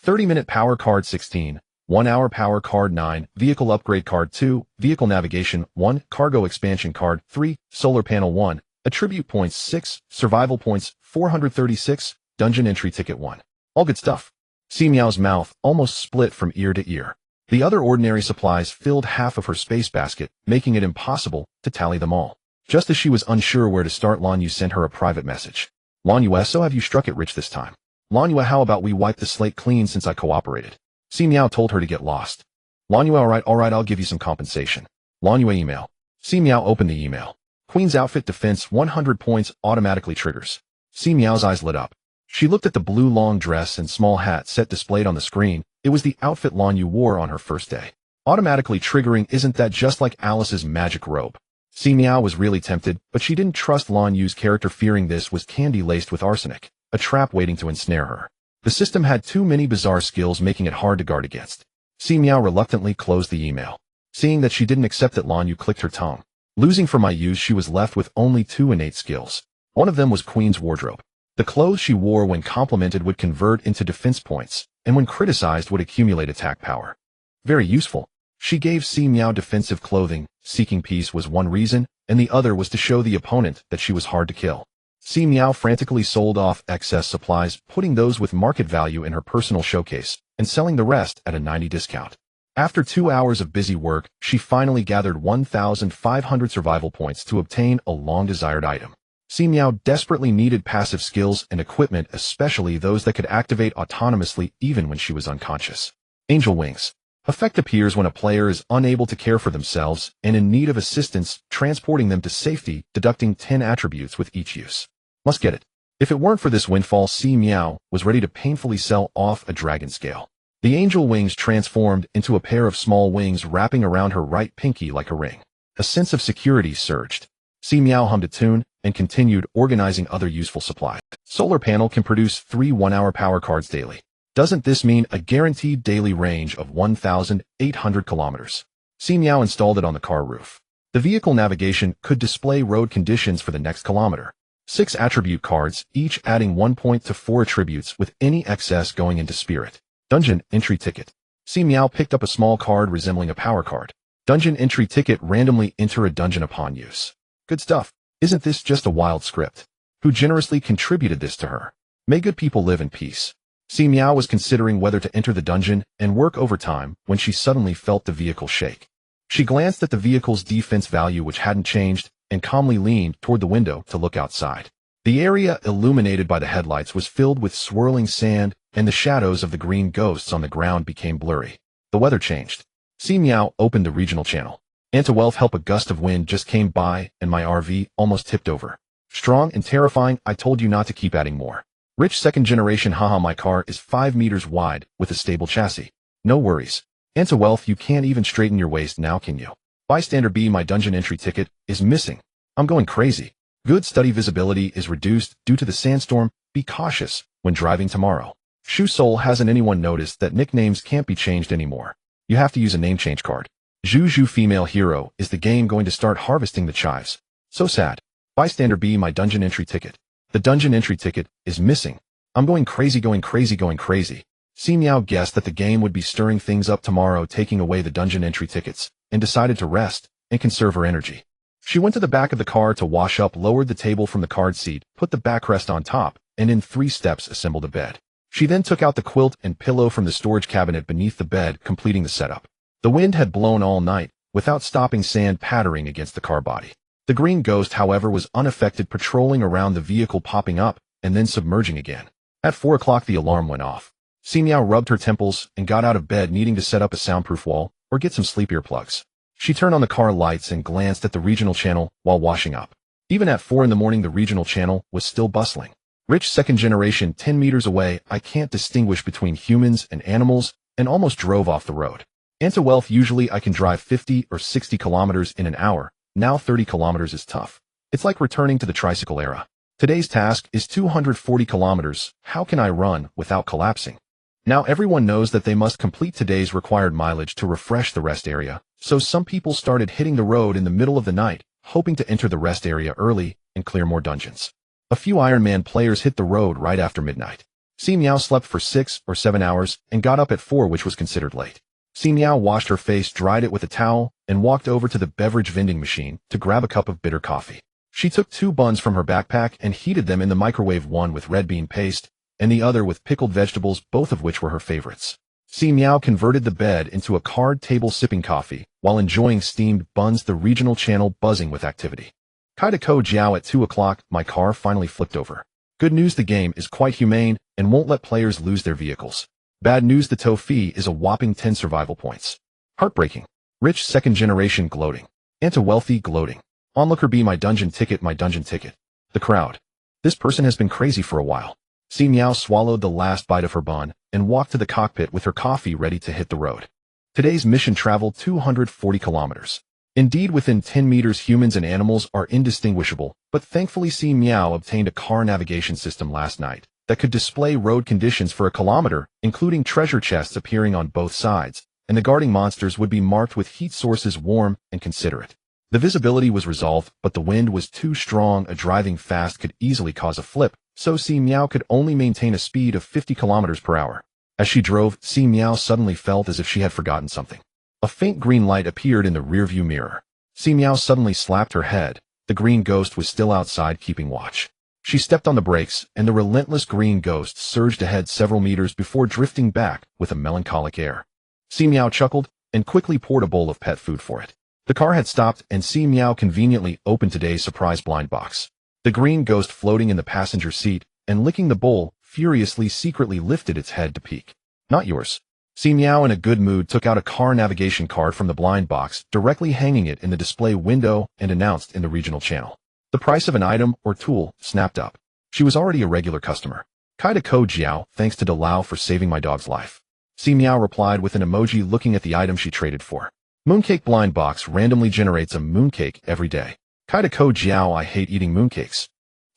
30-minute power card 16, 1-hour power card 9, vehicle upgrade card 2, vehicle navigation 1, cargo expansion card 3, solar panel 1, attribute points 6, survival points 436, dungeon entry ticket 1. All good stuff. Si Miao's mouth almost split from ear to ear. The other ordinary supplies filled half of her space basket, making it impossible to tally them all. Just as she was unsure where to start, Lan Yu sent her a private message. Lan Yu, so have you struck it rich this time? Lan Yu, how about we wipe the slate clean since I cooperated? Si Miao told her to get lost. Lan Yu, alright, I'll give you some compensation. Lan Yu email. Si Miao opened the email. Queen's outfit defense 100 points automatically triggers. Si Miao's eyes lit up. She looked at the blue long dress and small hat set displayed on the screen. It was the outfit Lan Yu wore on her first day. Automatically triggering, isn't that just like Alice's magic robe? Si Miao was really tempted, but she didn't trust Lan Yu's character, fearing this was candy laced with arsenic, a trap waiting to ensnare her. The system had too many bizarre skills, making it hard to guard against. Si Miao reluctantly closed the email. Seeing that she didn't accept it, Lan Yu clicked her tongue. Losing for my use, she was left with only 2 innate skills. One of them was Queen's wardrobe. The clothes she wore when complimented would convert into defense points, and when criticized would accumulate attack power. Very useful. She gave Si Miao defensive clothing. Seeking peace was one reason, and the other was to show the opponent that she was hard to kill. Si Miao frantically sold off excess supplies, putting those with market value in her personal showcase, and selling the rest at a 90% discount. After 2 hours of busy work, she finally gathered 1,500 survival points to obtain a long-desired item. Si Miao desperately needed passive skills and equipment, especially those that could activate autonomously even when she was unconscious. Angel Wings. Effect appears when a player is unable to care for themselves and in need of assistance, transporting them to safety, deducting 10 attributes with each use. Must get it. If it weren't for this windfall, Si Miao was ready to painfully sell off a dragon scale. The angel wings transformed into a pair of small wings wrapping around her right pinky like a ring. A sense of security surged. Si Miao hummed a tune and continued organizing other useful supplies. Solar panel can produce 3 1-hour power cards daily. Doesn't this mean a guaranteed daily range of 1,800 kilometers? Si Miao installed it on the car roof. The vehicle navigation could display road conditions for the next kilometer. 6 attribute cards, each adding 1 point to 4 attributes, with any excess going into spirit. Dungeon entry ticket. Si Miao picked up a small card resembling a power card. Dungeon entry ticket, randomly enter a dungeon upon use. Good stuff. Isn't this just a wild script? Who generously contributed this to her? May good people live in peace. Si Miao was considering whether to enter the dungeon and work overtime when she suddenly felt the vehicle shake. She glanced at the vehicle's defense value, which hadn't changed, and calmly leaned toward the window to look outside. The area illuminated by the headlights was filled with swirling sand, and the shadows of the green ghosts on the ground became blurry. The weather changed. Si Miao opened the regional channel. Anti-wealth help, a gust of wind just came by, and my RV almost tipped over. Strong and terrifying, I told you not to keep adding more. Rich second generation, haha, my car is 5 meters wide with a stable chassis. No worries. Anti-wealth, you can't even straighten your waist now, can you? Bystander B, my dungeon entry ticket is missing. I'm going crazy. Good study visibility is reduced due to the sandstorm. Be cautious when driving tomorrow. Shu Soul, hasn't anyone noticed that nicknames can't be changed anymore? You have to use a name change card. Zhu female hero, is the game going to start harvesting the chives? So sad. Bystander B, my dungeon entry ticket. The dungeon entry ticket is missing. I'm going crazy, going crazy, going crazy. Si Miao guessed that the game would be stirring things up tomorrow, taking away the dungeon entry tickets, and decided to rest and conserve her energy. She went to the back of the car to wash up, lowered the table from the card seat, put the backrest on top, and in 3 steps assembled a bed. She then took out the quilt and pillow from the storage cabinet beneath the bed, completing the setup. The wind had blown all night, without stopping, sand pattering against the car body. The green ghost, however, was unaffected, patrolling around the vehicle, popping up and then submerging again. At 4 o'clock, the alarm went off. Si Miao rubbed her temples and got out of bed, needing to set up a soundproof wall or get some sleep earplugs. She turned on the car lights and glanced at the regional channel while washing up. Even at 4 in the morning, the regional channel was still bustling. Rich second generation, 10 meters away, I can't distinguish between humans and animals, and almost drove off the road. Anti-wealth, usually I can drive 50 or 60 kilometers in an hour. Now 30 kilometers is tough. It's like returning to the tricycle era. Today's task is 240 kilometers. How can I run without collapsing? Now everyone knows that they must complete today's required mileage to refresh the rest area, so some people started hitting the road in the middle of the night, hoping to enter the rest area early and clear more dungeons. A few Iron Man players hit the road right after midnight. Si Miao slept for 6 or 7 hours and got up at 4, which was considered late. Si Miao washed her face, dried it with a towel, and walked over to the beverage vending machine to grab a cup of bitter coffee. She took 2 buns from her backpack and heated them in the microwave, one with red bean paste and the other with pickled vegetables, both of which were her favorites. Si Miao converted the bed into a card table, sipping coffee while enjoying steamed buns, the regional channel buzzing with activity. Kaidako Jiao at 2 o'clock, my car finally flipped over. Good news, the game is quite humane and won't let players lose their vehicles. Bad news, the tow fee is a whopping 10 survival points. Heartbreaking. Rich second generation gloating. Anti-wealthy gloating. Onlooker B, my dungeon ticket, my dungeon ticket. The crowd. This person has been crazy for a while. Si Miao swallowed the last bite of her bun and walked to the cockpit with her coffee ready to hit the road. Today's mission: travel 240 kilometers. Indeed, within 10 meters humans and animals are indistinguishable, but thankfully Si Miao obtained a car navigation system last night that could display road conditions for a kilometer, including treasure chests appearing on both sides, and the guarding monsters would be marked with heat sources, warm and considerate. The visibility was resolved, but the wind was too strong. A driving fast could easily cause a flip, so Si Miao could only maintain a speed of 50 kilometers per hour. As she drove, Si Miao suddenly felt as if she had forgotten something. A faint green light appeared in the rearview mirror. Si Miao suddenly slapped her head. The green ghost was still outside, keeping watch. She stepped on the brakes, and the relentless green ghost surged ahead several meters before drifting back with a melancholic air. Si Miao chuckled and quickly poured a bowl of pet food for it. The car had stopped, and Si Miao conveniently opened today's surprise blind box. The green ghost, floating in the passenger seat and licking the bowl, furiously secretly lifted its head to peek. Not yours. Si Miao, in a good mood, took out a car navigation card from the blind box, directly hanging it in the display window, and announced in the regional channel. The price of an item or tool snapped up. She was already a regular customer. Kaidako Jiao, thanks to Dalao for saving my dog's life. Si Miao replied with an emoji, looking at the item she traded for. Mooncake blind box randomly generates a mooncake every day. Kaidako Jiao, I hate eating mooncakes.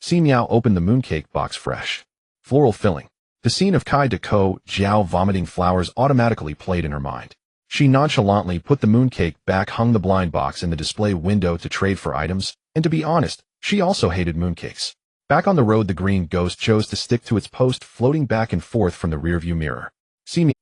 Si Miao opened the mooncake box. Fresh floral filling. The scene of Kaidako Jiao vomiting flowers automatically played in her mind. She nonchalantly put the mooncake back, hung the blind box in the display window to trade for items, and to be honest, she also hated mooncakes. Back on the road, the green ghost chose to stick to its post, floating back and forth from the rearview mirror.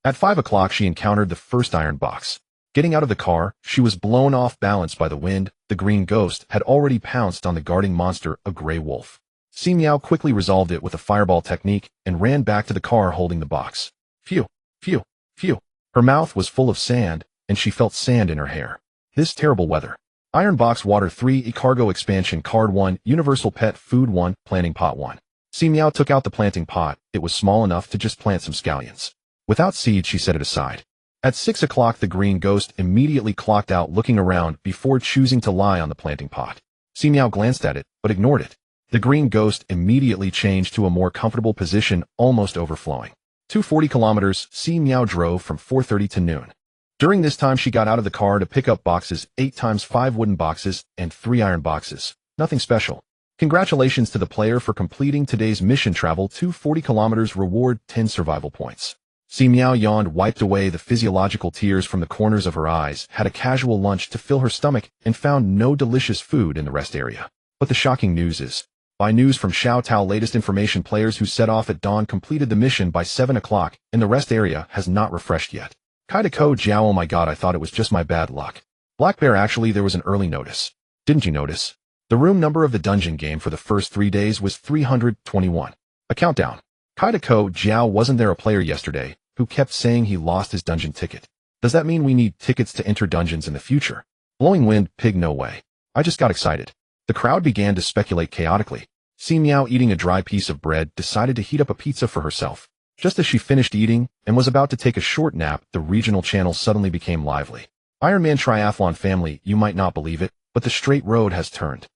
At 5 o'clock, she encountered the first iron box. Getting out of the car, she was blown off balance by the wind. The green ghost had already pounced on the guarding monster, a gray wolf. Si Miao quickly resolved it with a fireball technique and ran back to the car holding the box. Phew, phew, phew. Her mouth was full of sand, and she felt sand in her hair. This terrible weather. Iron Box Water 3, E-Cargo Expansion Card 1, Universal Pet Food 1, Planting Pot 1. Si Miao took out the planting pot. It was small enough to just plant some scallions. Without seed, she set it aside. At 6 o'clock, the green ghost immediately clocked out, looking around before choosing to lie on the planting pot. Si Miao glanced at it, but ignored it. The green ghost immediately changed to a more comfortable position, almost overflowing. 240 kilometers, Si Miao drove from 4:30 to noon. During this time, she got out of the car to pick up boxes, 8 times 5 wooden boxes, and 3 iron boxes. Nothing special. Congratulations to the player for completing today's mission: travel 240 kilometers, reward 10 survival points. Si Miao yawned, wiped away the physiological tears from the corners of her eyes, had a casual lunch to fill her stomach, and found no delicious food in the rest area. But the shocking news is, by news from Xiao Tao, latest information: players who set off at dawn completed the mission by 7 o'clock, and the rest area has not refreshed yet. Kaidako Jiao, oh my god, I thought it was just my bad luck. Black Bear, actually there was an early notice. Didn't you notice? The room number of the dungeon game for the first 3 days was 321. A countdown. Kaidako Jiao, wasn't there a player yesterday who kept saying he lost his dungeon ticket? Does that mean we need tickets to enter dungeons in the future? Blowing wind, pig, no way. I just got excited. The crowd began to speculate chaotically. Si Miao, eating a dry piece of bread, decided to heat up a pizza for herself. Just as she finished eating and was about to take a short nap, the regional channel suddenly became lively. Iron Man Triathlon family, you might not believe it, but the straight road has turned.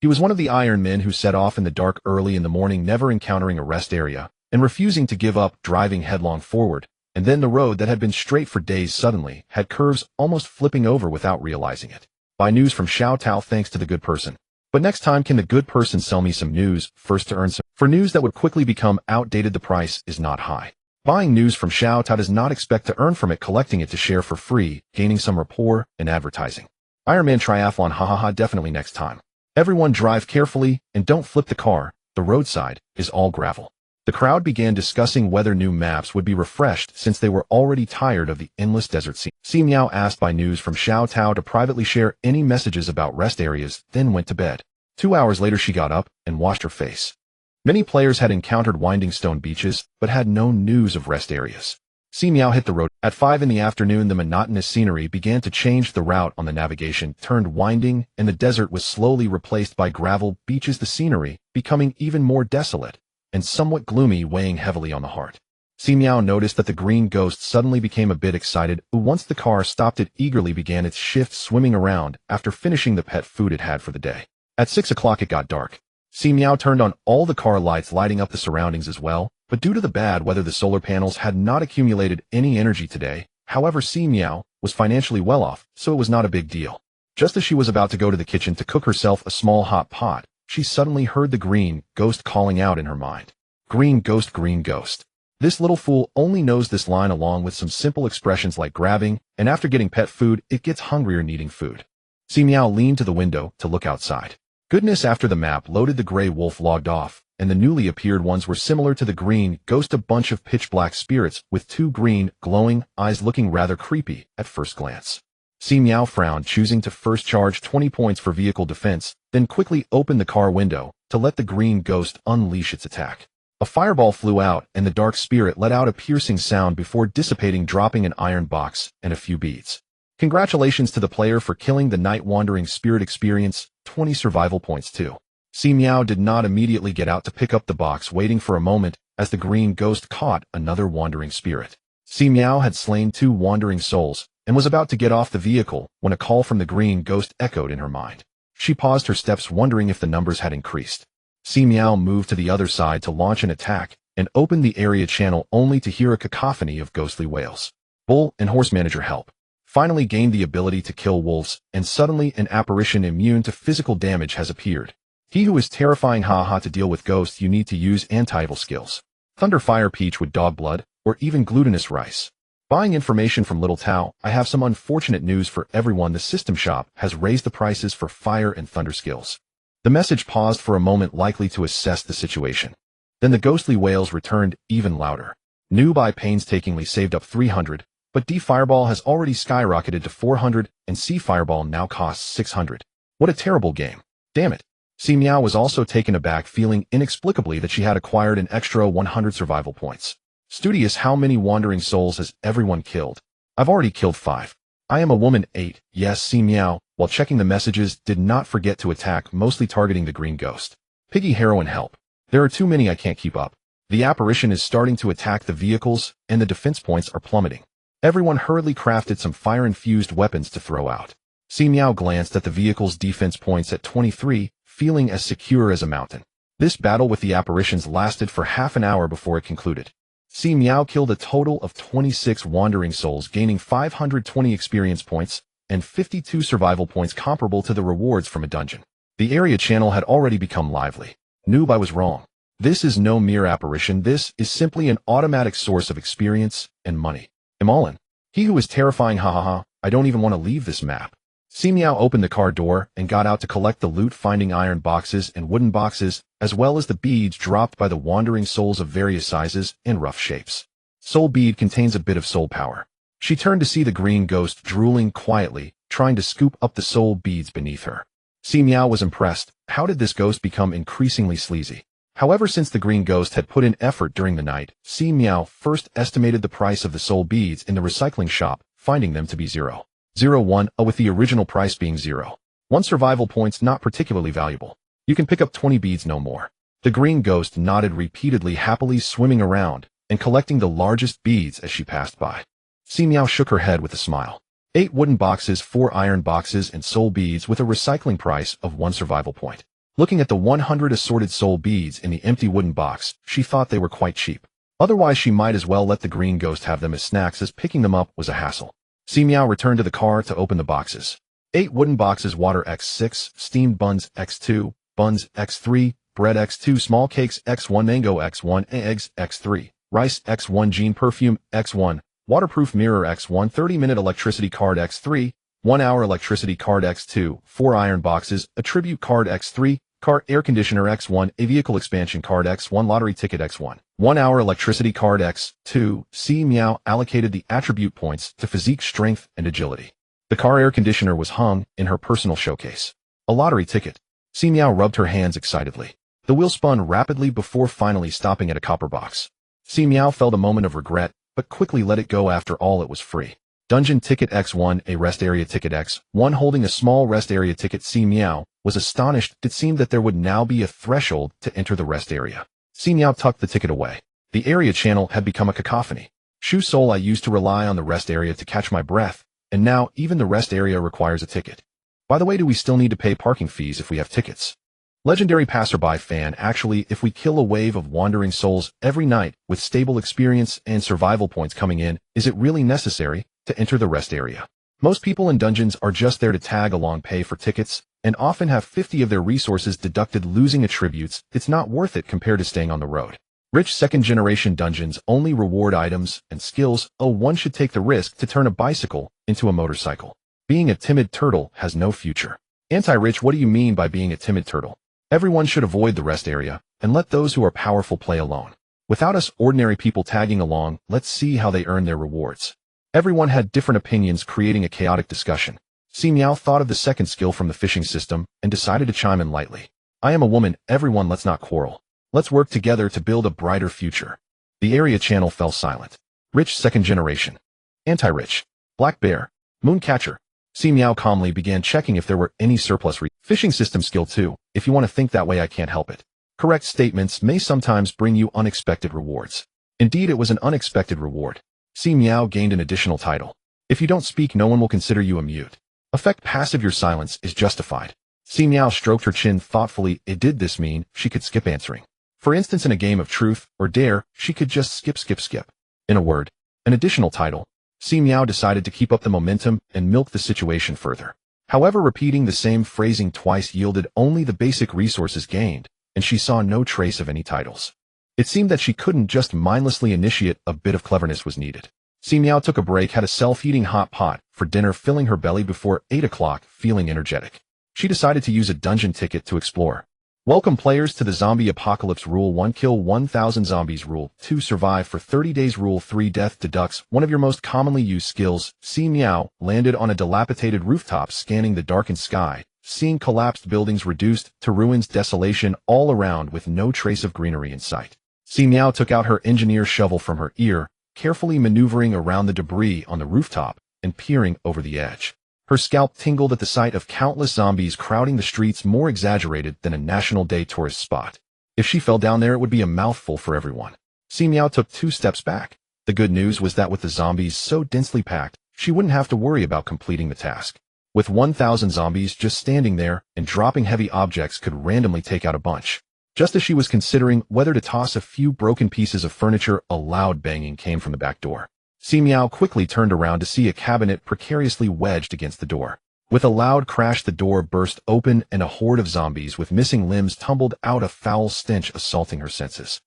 He was one of the Iron Men who set off in the dark early in the morning, never encountering a rest area, and refusing to give up, driving headlong forward, and then the road that had been straight for days suddenly had curves, almost flipping over without realizing it. By news from Xiao Tao, thanks to the good person. But next time, can the good person sell me some news first to earn some? For news that would quickly become outdated, the price is not high. Buying news from Si Miao does not expect to earn from it, collecting it to share for free, gaining some rapport and advertising. Ironman Triathlon, hahaha, definitely next time. Everyone drive carefully and don't flip the car. The roadside is all gravel. The crowd began discussing whether new maps would be refreshed since they were already tired of the endless desert scene. Si Miao asked by news from Xiao Tao to privately share any messages about rest areas, then went to bed. 2 hours later she got up and washed her face. Many players had encountered winding stone beaches, but had no news of rest areas. Si Miao hit the road. At 5 in the afternoon, the monotonous scenery began to change. The route on the navigation turned winding, and the desert was slowly replaced by gravel beaches, the scenery becoming even more desolate and somewhat gloomy, weighing heavily on the heart. Si Miao noticed that the green ghost suddenly became a bit excited. Once the car stopped, it eagerly began its shift, swimming around after finishing the pet food it had for the day. At 6 o'clock it got dark. Si Miao turned on all the car lights, lighting up the surroundings as well, but due to the bad weather the solar panels had not accumulated any energy today. However, Si Miao was financially well off, so it was not a big deal. Just as she was about to go to the kitchen to cook herself a small hot pot, she suddenly heard the green ghost calling out in her mind. Green ghost, green ghost. This little fool only knows this line along with some simple expressions like grabbing, and after getting pet food, it gets hungrier needing food. Si Miao leaned to the window to look outside. Goodness, after the map loaded, the gray wolf logged off, and the newly appeared ones were similar to the green ghost, a bunch of pitch-black spirits with 2 green, glowing eyes looking rather creepy at first glance. Si Miao frowned, choosing to first charge 20 points for vehicle defense, then quickly opened the car window to let the green ghost unleash its attack. A fireball flew out, and the dark spirit let out a piercing sound before dissipating, dropping an iron box and a few beads. Congratulations to the player for killing the night wandering spirit. Experience 20 survival points too. Si Miao did not immediately get out to pick up the box, waiting for a moment as the green ghost caught another wandering spirit. Si Miao had slain 2 wandering souls and was about to get off the vehicle when a call from the green ghost echoed in her mind. She paused her steps, wondering if the numbers had increased. Si Miao moved to the other side to launch an attack and opened the area channel, only to hear a cacophony of ghostly wails. Bull and horse manager help. Finally gained the ability to kill wolves, and suddenly an apparition immune to physical damage has appeared. He who is terrifying, haha. To deal with ghosts you need to use anti-evil skills. Thunder, fire, peach with dog blood, or even glutinous rice. Buying information from Little Tao, I have some unfortunate news for everyone. The system shop has raised the prices for fire and thunder skills. The message paused for a moment, likely to assess the situation. Then the ghostly wails returned, even louder. Newbie painstakingly saved up 300, but D Fireball has already skyrocketed to 400, and C Fireball now costs 600. What a terrible game. Damn it. Si Miao was also taken aback, feeling inexplicably that she had acquired an extra 100 survival points. Studious, how many wandering souls has everyone killed? I've already killed 5. I am a woman. 8. Yes, Si Miao, while checking the messages, did not forget to attack, mostly targeting the green ghost. Piggy, heroine, help. There are too many, I can't keep up. The apparition is starting to attack the vehicles, and the defense points are plummeting. Everyone hurriedly crafted some fire-infused weapons to throw out. Si Miao glanced at the vehicle's defense points at 23, feeling as secure as a mountain. This battle with the apparitions lasted for half an hour before it concluded. Si Miao killed a total of 26 wandering souls, gaining 520 experience points and 52 survival points, comparable to the rewards from a dungeon. The area channel had already become lively. Noob, I was wrong. This is no mere apparition. This is simply an automatic source of experience and money. I'm all in. He who is terrifying, hahaha. I don't even want to leave this map. Si Miao opened the car door and got out to collect the loot, finding iron boxes and wooden boxes, as well as the beads dropped by the wandering souls of various sizes and rough shapes. Soul bead contains a bit of soul power. She turned to see the green ghost drooling quietly, trying to scoop up the soul beads beneath her. Si Miao was impressed. How did this ghost become increasingly sleazy? However, since the green ghost had put in effort during the night, Si Miao first estimated the price of the soul beads in the recycling shop, finding them to be 0.01, with the original price being 0.1 survival points, not particularly valuable. You can pick up 20 beads, no more. The green ghost nodded repeatedly, happily swimming around and collecting the largest beads as she passed by. Si Miao shook her head with a smile. 8 wooden boxes, 4 iron boxes, and soul beads with a recycling price of 1 survival point. Looking at the 100 assorted soul beads in the empty wooden box, she thought they were quite cheap. Otherwise, she might as well let the green ghost have them as snacks, as picking them up was a hassle. Si Miao returned to the car to open the boxes. 8 wooden boxes, water x6, steamed buns x2, buns x3, bread x2, small cakes x1, mango x1, eggs x3, rice x1, jean perfume x1, waterproof mirror x1, 30-minute electricity card x3, 1-hour electricity card x2, 4 iron boxes, a tribute card x3, car air conditioner x1, a vehicle expansion card x1, lottery ticket x1, 1-hour electricity card x2. Si Miao allocated the attribute points to physique, strength, and agility. The car air conditioner was hung in her personal showcase. A lottery ticket. Si Miao rubbed her hands excitedly. The wheel spun rapidly before finally stopping at a copper box. Si Miao felt a moment of regret, but quickly let it go. After all, it was free. Dungeon ticket x1, a rest area ticket x1, holding a small rest area ticket. Si Miao was astonished. It seemed that there would now be a threshold to enter the rest area. Si Miao tucked the ticket away. The area channel had become a cacophony. Shu Soul, I used to rely on the rest area to catch my breath, and now even the rest area requires a ticket. By the way, do we still need to pay parking fees if we have tickets? Legendary passerby fan, actually, if we kill a wave of wandering souls every night with stable experience and survival points coming in, is it really necessary to enter the rest area? Most people in dungeons are just there to tag along, pay for tickets, and often have 50 of their resources deducted. Losing attributes, it's not worth it compared to staying on the road. Rich second-generation dungeons only reward items and skills. Oh, one should take the risk to turn a bicycle into a motorcycle. Being a timid turtle has no future. Anti-rich, what do you mean by being a timid turtle? Everyone should avoid the rest area and let those who are powerful play alone. Without us ordinary people tagging along, let's see how they earn their rewards. Everyone had different opinions, creating a chaotic discussion. Si Miao thought of the second skill from the fishing system and decided to chime in lightly. I am a woman, everyone, let's not quarrel. Let's work together to build a brighter future. The area channel fell silent. Rich second generation. Anti-rich. Black bear. Mooncatcher. Si Miao calmly began checking if there were any surplus. Fishing system skill 2. If you want to think that way, I can't help it. Correct statements may sometimes bring you unexpected rewards. Indeed, it was an unexpected reward. Si Miao gained an additional title. If you don't speak, no one will consider you a mute. Effect passive, your silence is justified. Si Miao stroked her chin thoughtfully. Did this mean she could skip answering? For instance, in a game of truth or dare, she could just skip. In a word, an additional title. Si Miao decided to keep up the momentum and milk the situation further. However, repeating the same phrasing twice yielded only the basic resources gained, and she saw no trace of any titles. It seemed that she couldn't just mindlessly initiate. A bit of cleverness was needed. Si Miao took a break, had a self-heating hot pot for dinner, filling her belly before 8 o'clock, feeling energetic. She decided to use a dungeon ticket to explore. Welcome players to the zombie apocalypse. Rule 1, kill 1,000 zombies. Rule 2, survive for 30 days. Rule 3, death deducts one of your most commonly used skills. Si Miao landed on a dilapidated rooftop, scanning the darkened sky, seeing collapsed buildings reduced to ruins, desolation all around with no trace of greenery in sight. Si Miao took out her engineer shovel from her ear, carefully maneuvering around the debris on the rooftop and peering over the edge. Her scalp tingled at the sight of countless zombies crowding the streets, more exaggerated than a National Day tourist spot. If she fell down there, it would be a mouthful for everyone. Si Miao took 2 steps back. The good news was that with the zombies so densely packed, she wouldn't have to worry about completing the task. With 1,000 zombies just standing there and dropping heavy objects could randomly take out a bunch. Just as she was considering whether to toss a few broken pieces of furniture, a loud banging came from the back door. Si Miao quickly turned around to see a cabinet precariously wedged against the door. With a loud crash, the door burst open and a horde of zombies with missing limbs tumbled out, a foul stench assaulting her senses.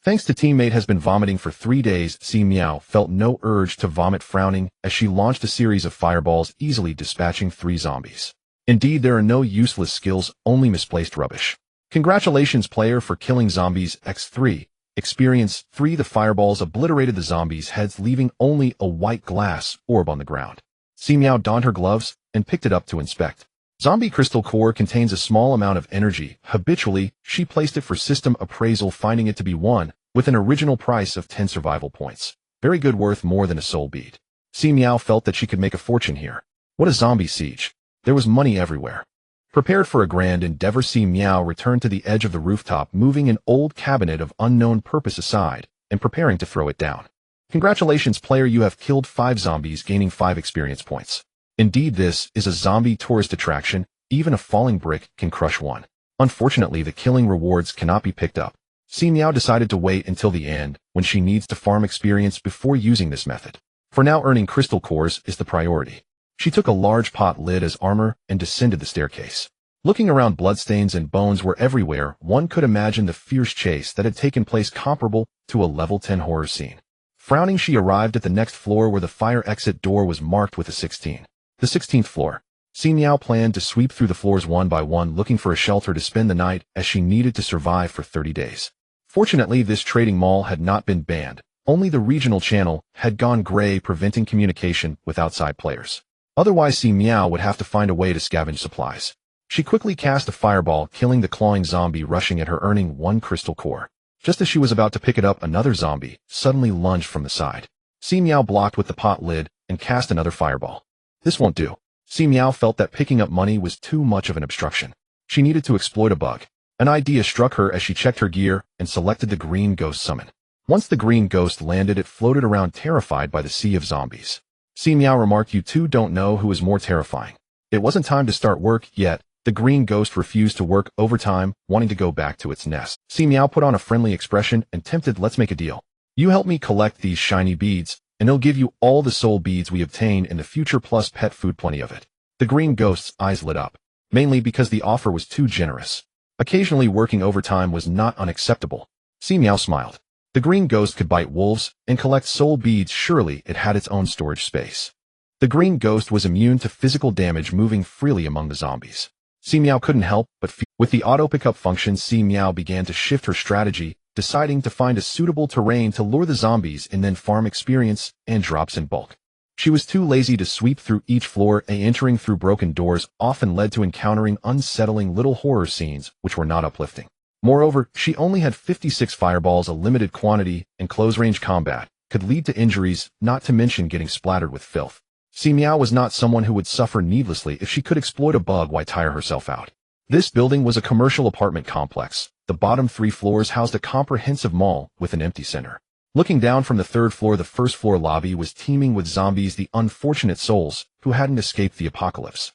Thanks to teammate has been vomiting for 3 days, Si Miao felt no urge to vomit, frowning as she launched a series of fireballs, easily dispatching 3 zombies. Indeed, there are no useless skills, only misplaced rubbish. Congratulations, player, for killing zombies x3. Experience 3. The fireballs obliterated the zombies' heads, leaving only a white glass orb on the ground. Si Miao donned her gloves and picked it up to inspect. Zombie crystal core contains a small amount of energy. Habitually, she placed it for system appraisal, finding it to be 1, with an original price of 10 survival points. Very good, worth more than a soul bead. Si Miao felt that she could make a fortune here. What a zombie siege. There was money everywhere. Prepared for a grand endeavor, Si Miao returned to the edge of the rooftop, moving an old cabinet of unknown purpose aside and preparing to throw it down. Congratulations, player, you have killed 5 zombies, gaining 5 experience points. Indeed, this is a zombie tourist attraction. Even a falling brick can crush one. Unfortunately, the killing rewards cannot be picked up. Si Miao decided to wait until the end, when she needs to farm experience before using this method. For now, earning crystal cores is the priority. She took a large pot lid as armor and descended the staircase. Looking around, bloodstains and bones were everywhere. One could imagine the fierce chase that had taken place, comparable to a level 10 horror scene. Frowning, she arrived at the next floor where the fire exit door was marked with a 16. The 16th floor. Si Miao planned to sweep through the floors one by one, looking for a shelter to spend the night, as she needed to survive for 30 days. Fortunately, this trading mall had not been banned. Only the regional channel had gone gray, preventing communication with outside players. Otherwise, Si Miao would have to find a way to scavenge supplies. She quickly cast a fireball, killing the clawing zombie rushing at her, earning 1 crystal core. Just as she was about to pick it up, another zombie suddenly lunged from the side. Si Miao blocked with the pot lid and cast another fireball. This won't do. Si Miao felt that picking up money was too much of an obstruction. She needed to exploit a bug. An idea struck her as she checked her gear and selected the green ghost summon. Once the green ghost landed, it floated around, terrified by the sea of zombies. Si Miao remarked, "You two don't know who is more terrifying." It wasn't time to start work yet. The green ghost refused to work overtime, wanting to go back to its nest. Si Miao put on a friendly expression and tempted, "Let's make a deal. You help me collect these shiny beads, and I'll give you all the soul beads we obtain in the future, plus pet food, plenty of it." The green ghost's eyes lit up, mainly because the offer was too generous. Occasionally working overtime was not unacceptable. Si Miao smiled. The green ghost could bite wolves and collect soul beads. Surely it had its own storage space. The green ghost was immune to physical damage, moving freely among the zombies. Si Miao couldn't help but feel. With the auto pickup function, Si Miao began to shift her strategy, deciding to find a suitable terrain to lure the zombies and then farm experience and drops in bulk. She was too lazy to sweep through each floor, and entering through broken doors often led to encountering unsettling little horror scenes which were not uplifting. Moreover, she only had 56 fireballs. A limited quantity and close-range combat could lead to injuries, not to mention getting splattered with filth. Si Miao was not someone who would suffer needlessly if she could exploit a bug. Why tire herself out? This building was a commercial apartment complex. The bottom 3 floors housed a comprehensive mall with an empty center. Looking down from the 3rd floor, the 1st floor lobby was teeming with zombies, the unfortunate souls who hadn't escaped the apocalypse.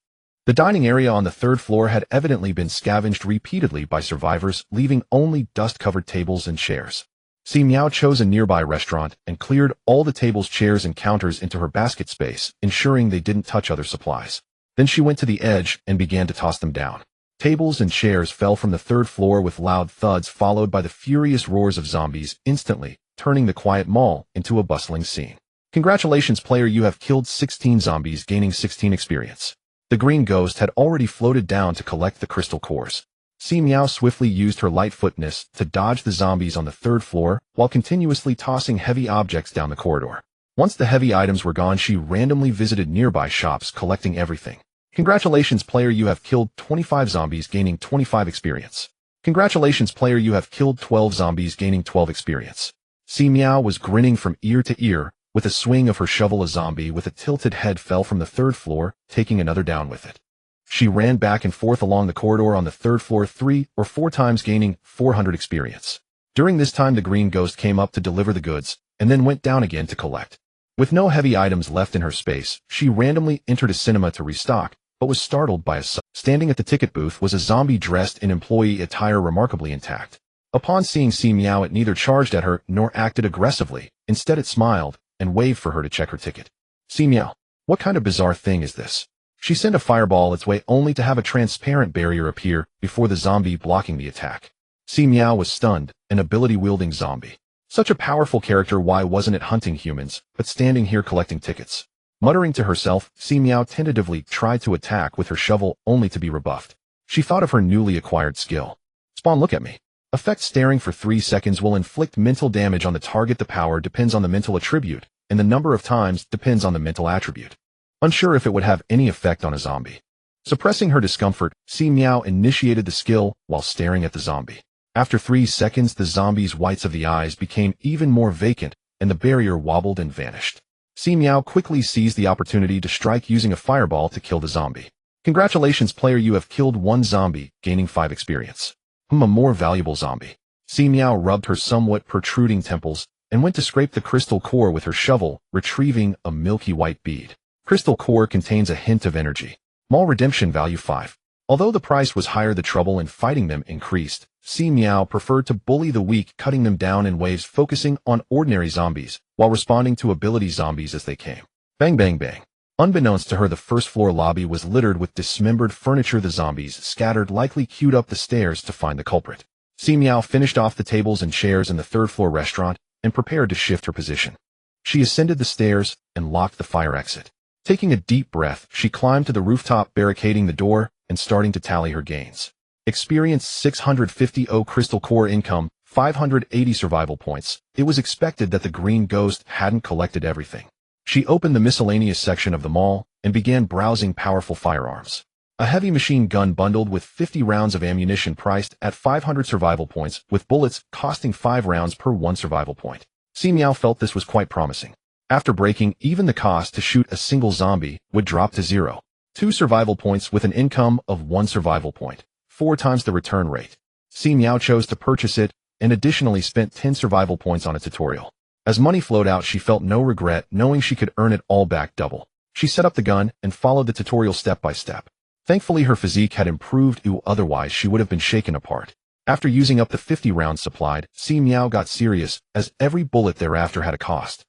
The dining area on the 3rd floor had evidently been scavenged repeatedly by survivors, leaving only dust-covered tables and chairs. Si Miao chose a nearby restaurant and cleared all the tables, chairs, and counters into her basket space, ensuring they didn't touch other supplies. Then she went to the edge and began to toss them down. Tables and chairs fell from the 3rd floor with loud thuds, followed by the furious roars of zombies, instantly turning the quiet mall into a bustling scene. Congratulations, player, you have killed 16 zombies, gaining 16 experience. The green ghost had already floated down to collect the crystal cores. Si Miao swiftly used her lightfootness to dodge the zombies on the 3rd floor, while continuously tossing heavy objects down the corridor. Once the heavy items were gone, she randomly visited nearby shops, collecting everything. Congratulations, player, you have killed 25 zombies, gaining 25 experience. Congratulations, player, you have killed 12 zombies, gaining 12 experience. Si Miao was grinning from ear to ear. With a swing of her shovel, a zombie with a tilted head fell from the 3rd floor, taking another down with it. She ran back and forth along the corridor on the 3rd floor 3 or 4 times, gaining 400 experience. During this time, the green ghost came up to deliver the goods, and then went down again to collect. With no heavy items left in her space, she randomly entered a cinema to restock, but was startled by a sight. Standing at the ticket booth was a zombie dressed in employee attire, remarkably intact. Upon seeing Si Miao, it neither charged at her nor acted aggressively. Instead, it smiled and waved for her to check her ticket. Si Miao, what kind of bizarre thing is this? She sent a fireball its way, only to have a transparent barrier appear before the zombie, blocking the attack. Si Miao was stunned, an ability-wielding zombie. Such a powerful character, why wasn't it hunting humans, but standing here collecting tickets? Muttering to herself, Si Miao tentatively tried to attack with her shovel, only to be rebuffed. She thought of her newly acquired skill. Spawn, look at me. Effect staring for 3 seconds will inflict mental damage on the target. The power depends on the mental attribute, and the number of times depends on the mental attribute. Unsure if it would have any effect on a zombie. Suppressing her discomfort, Si Miao initiated the skill while staring at the zombie. After 3 seconds, the zombie's whites of the eyes became even more vacant, and the barrier wobbled and vanished. Si Miao quickly seized the opportunity to strike, using a fireball to kill the zombie. Congratulations, player, you have killed 1 zombie, gaining 5 experience. A more valuable zombie. Si Miao rubbed her somewhat protruding temples and went to scrape the crystal core with her shovel, retrieving a milky white bead. Crystal core contains a hint of energy. Mall redemption value 5. Although the price was higher, the trouble in fighting them increased. Si Miao preferred to bully the weak, cutting them down in waves, focusing on ordinary zombies, while responding to ability zombies as they came. Bang bang bang. Unbeknownst to her, the first-floor lobby was littered with dismembered furniture. The zombies scattered likely queued up the stairs to find the culprit. Si Miao finished off the tables and chairs in the third-floor restaurant and prepared to shift her position. She ascended the stairs and locked the fire exit. Taking a deep breath, she climbed to the rooftop, barricading the door and starting to tally her gains. Experience 650 crystal core income, 580 survival points. It was expected that the green ghost hadn't collected everything. She opened the miscellaneous section of the mall and began browsing powerful firearms. A heavy machine gun bundled with 50 rounds of ammunition priced at 500 survival points, with bullets costing 5 rounds per 1 survival point. Si Miao felt this was quite promising. After breaking even, the cost to shoot a single zombie would drop to 0. 2 survival points with an income of 1 survival point, 4 times the return rate. Si Miao chose to purchase it and additionally spent 10 survival points on a tutorial. As money flowed out, she felt no regret, knowing she could earn it all back double. She set up the gun and followed the tutorial step by step. Thankfully, her physique had improved, otherwise she would have been shaken apart. After using up the 50 rounds supplied, Si Miao got serious, as every bullet thereafter had a cost.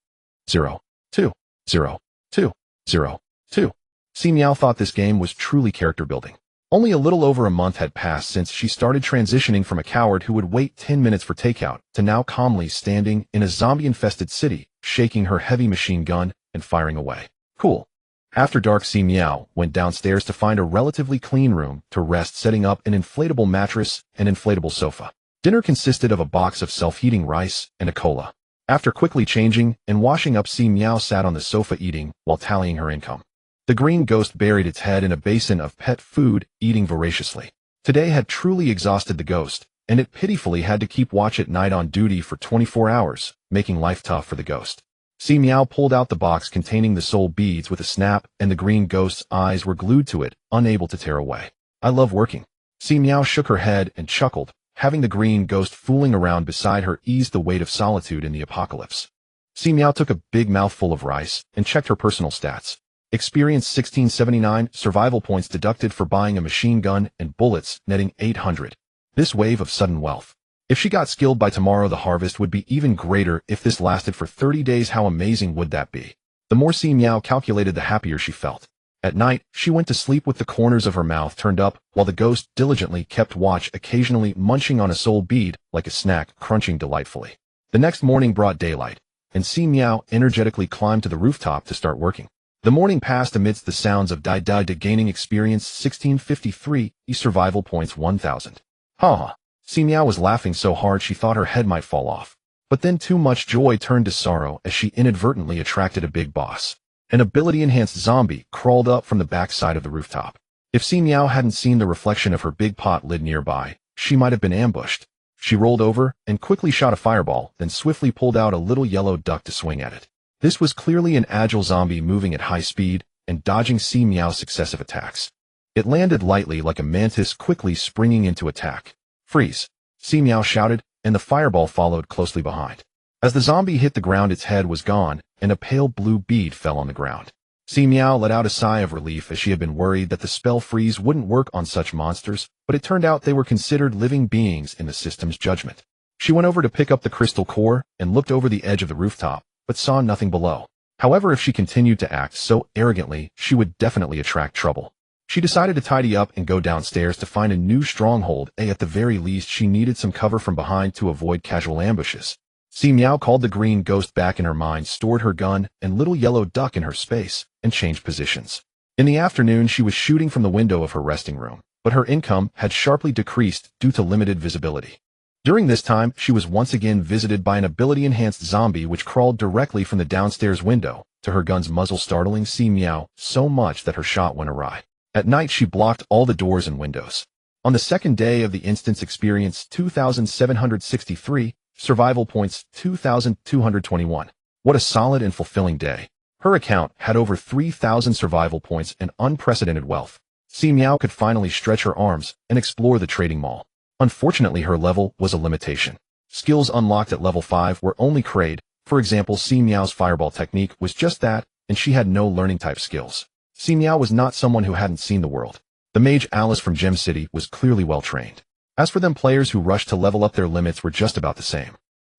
0, 2, 0, 2, 0, 2. Si Miao thought this game was truly character building. Only a little over a month had passed since she started transitioning from a coward who would wait 10 minutes for takeout to now calmly standing in a zombie-infested city, shaking her heavy machine gun and firing away. Cool. After dark, Si Miao went downstairs to find a relatively clean room to rest, setting up an inflatable mattress and inflatable sofa. Dinner consisted of a box of self-heating rice and a cola. After quickly changing and washing up, Si Miao sat on the sofa eating while tallying her income. The green ghost buried its head in a basin of pet food, eating voraciously. Today had truly exhausted the ghost, and it pitifully had to keep watch at night on duty for 24 hours, making life tough for the ghost. Si Miao pulled out the box containing the soul beads with a snap, and the green ghost's eyes were glued to it, unable to tear away. I love working. Si Miao shook her head and chuckled. Having the green ghost fooling around beside her eased the weight of solitude in the apocalypse. Si Miao took a big mouthful of rice and checked her personal stats. Experience 1679, survival points deducted for buying a machine gun and bullets, netting 800. This wave of sudden wealth. If she got skilled by tomorrow, the harvest would be even greater. If this lasted for 30 days, how amazing would that be? The more Si Miao calculated, the happier she felt. At night, she went to sleep with the corners of her mouth turned up, while the ghost diligently kept watch, occasionally munching on a soul bead like a snack, crunching delightfully. The next morning brought daylight, and Si Miao energetically climbed to the rooftop to start working. The morning passed amidst the sounds of die, gaining experience 1653, survival points 1000. Ha! Si Miao was laughing so hard she thought her head might fall off. But then too much joy turned to sorrow as she inadvertently attracted a big boss. An ability-enhanced zombie crawled up from the back side of the rooftop. If Si Miao hadn't seen the reflection of her big pot lid nearby, she might have been ambushed. She rolled over and quickly shot a fireball, then swiftly pulled out a little yellow duck to swing at it. This was clearly an agile zombie moving at high speed and dodging Si Miao's successive attacks. It landed lightly like a mantis, quickly springing into attack. Freeze! Si Miao shouted, and the fireball followed closely behind. As the zombie hit the ground, its head was gone, and a pale blue bead fell on the ground. Si Miao let out a sigh of relief, as she had been worried that the spell freeze wouldn't work on such monsters, but it turned out they were considered living beings in the system's judgment. She went over to pick up the crystal core and looked over the edge of the rooftop, but saw nothing below. However, if she continued to act so arrogantly, she would definitely attract trouble. She decided to tidy up and go downstairs to find a new stronghold. At the very least, she needed some cover from behind to avoid casual ambushes. Si Miao called the green ghost back in her mind, stored her gun and little yellow duck in her space, and changed positions. In the afternoon, she was shooting from the window of her resting room, but her income had sharply decreased due to limited visibility. During this time, she was once again visited by an ability-enhanced zombie which crawled directly from the downstairs window to her gun's muzzle, startling Si Miao so much that her shot went awry. At night, she blocked all the doors and windows. On the second day of the instance, experience 2,763, survival points 2,221. What a solid and fulfilling day. Her account had over 3,000 survival points and unprecedented wealth. Si Miao could finally stretch her arms and explore the trading mall. Unfortunately, her level was a limitation. Skills unlocked at level 5 were only crade. For example, Si Miao's fireball technique was just that, and she had no learning type skills. Si Miao was not someone who hadn't seen the world. The mage Alice from Gem City was clearly well trained. As for them, players who rushed to level up their limits were just about the same.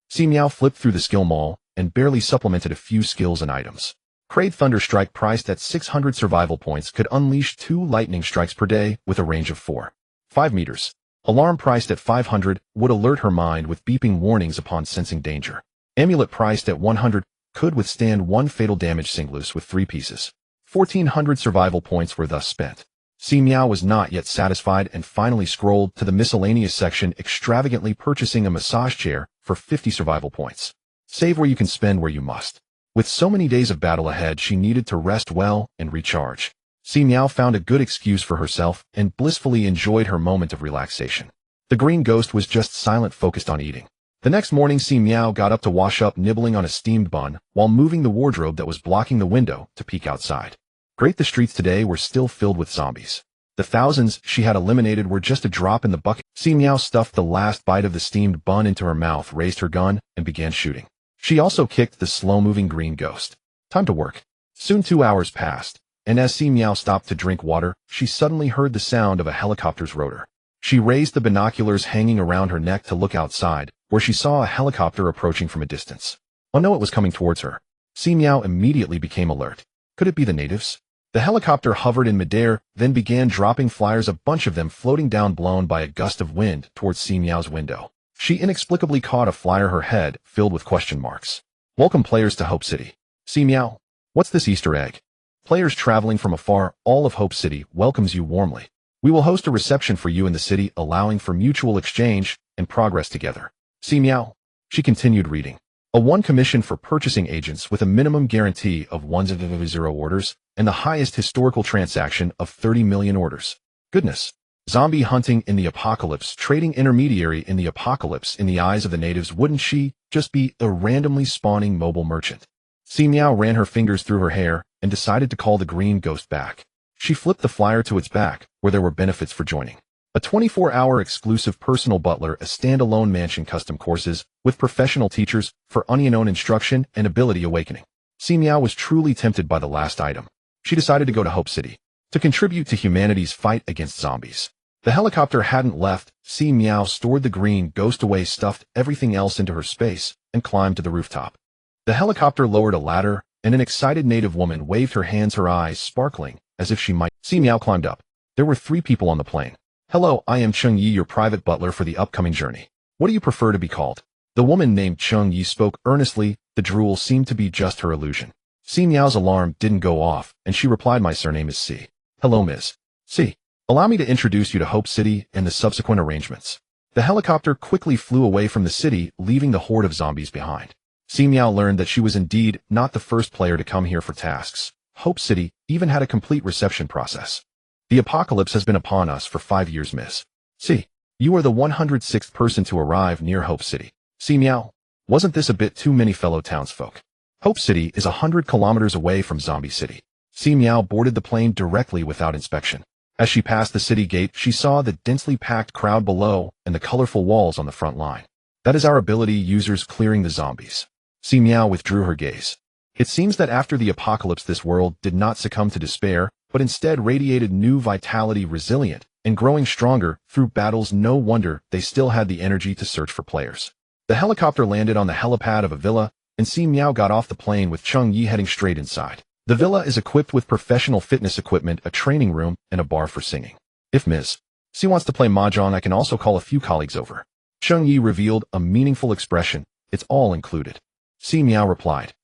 Si Miao flipped through the skill mall and barely supplemented a few skills and items. Crade Thunder Strike priced at 600 survival points could unleash 2 lightning strikes per day with a range of 5 meters. Alarm priced at 500 would alert her mind with beeping warnings upon sensing danger. Amulet priced at 100 could withstand 1 fatal damage singlus with 3 pieces. 1400 survival points were thus spent. Si Miao was not yet satisfied and finally scrolled to the miscellaneous section, extravagantly purchasing a massage chair for 50 survival points. Save where you can, spend where you must. With so many days of battle ahead, she needed to rest well and recharge. Si Miao found a good excuse for herself and blissfully enjoyed her moment of relaxation. The green ghost was just silent, focused on eating. The next morning, Si Miao got up to wash up, nibbling on a steamed bun while moving the wardrobe that was blocking the window to peek outside. Great, the streets today were still filled with zombies. The thousands she had eliminated were just a drop in the bucket. Si Miao stuffed the last bite of the steamed bun into her mouth, raised her gun, and began shooting. She also kicked the slow-moving green ghost. Time to work. Soon 2 hours passed, and as Si Miao stopped to drink water, she suddenly heard the sound of a helicopter's rotor. She raised the binoculars hanging around her neck to look outside, where she saw a helicopter approaching from a distance. Oh no, it was coming towards her. Si Miao immediately became alert. Could it be the natives? The helicopter hovered in midair, then began dropping flyers, a bunch of them floating down, blown by a gust of wind towards Si Miao's window. She inexplicably caught a flyer, her head filled with question marks. Welcome players to Hope City. Si Miao. What's this Easter egg? Players traveling from afar, all of Hope City welcomes you warmly. We will host a reception for you in the city, allowing for mutual exchange and progress together. Si Miao. She continued reading. A 1 commission for purchasing agents with a minimum guarantee of 100 orders and the highest historical transaction of 30 million orders. Goodness. Zombie hunting in the apocalypse, trading intermediary in the apocalypse. In the eyes of the natives, wouldn't she just be a randomly spawning mobile merchant? Si Miao ran her fingers through her hair and decided to call the green ghost back. She flipped the flyer to its back, where there were benefits for joining. A 24-hour exclusive personal butler, a standalone mansion, custom courses with professional teachers for unknown instruction and ability awakening. Si Miao was truly tempted by the last item. She decided to go to Hope City to contribute to humanity's fight against zombies. The helicopter hadn't left. Si Miao stored the green ghost away, stuffed everything else into her space, and climbed to the rooftop. The helicopter lowered a ladder, and an excited native woman waved her hands, her eyes sparkling as if she might. Si Miao climbed up. There were 3 people on the plane. Hello, I am Cheng Yi, your private butler for the upcoming journey. What do you prefer to be called? The woman named Cheng Yi spoke earnestly. The drool seemed to be just her illusion. Si Miao's alarm didn't go off, and she replied, my surname is Si. Hello, Ms. Si. Allow me to introduce you to Hope City and the subsequent arrangements. The helicopter quickly flew away from the city, leaving the horde of zombies behind. Si Miao learned that she was indeed not the first player to come here for tasks. Hope City even had a complete reception process. The apocalypse has been upon us for 5 years, Miss. Si. You are the 106th person to arrive near Hope City. Si Miao. Wasn't this a bit too many, fellow townsfolk? Hope City is 100 kilometers away from Zombie City. Si Miao boarded the plane directly without inspection. As she passed the city gate, she saw the densely packed crowd below and the colorful walls on the front line. That is our ability, users clearing the zombies. Si Miao withdrew her gaze. It seems that after the apocalypse, this world did not succumb to despair, but instead radiated new vitality, resilient and growing stronger through battles. No wonder they still had the energy to search for players. The helicopter landed on the helipad of a villa, and Si Miao got off the plane with Cheng Yi heading straight inside. The villa is equipped with professional fitness equipment, a training room, and a bar for singing. If Ms. Si wants to play mahjong, I can also call a few colleagues over. Cheng Yi revealed a meaningful expression. It's all included. Si Miao replied.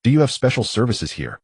Do you have special services here?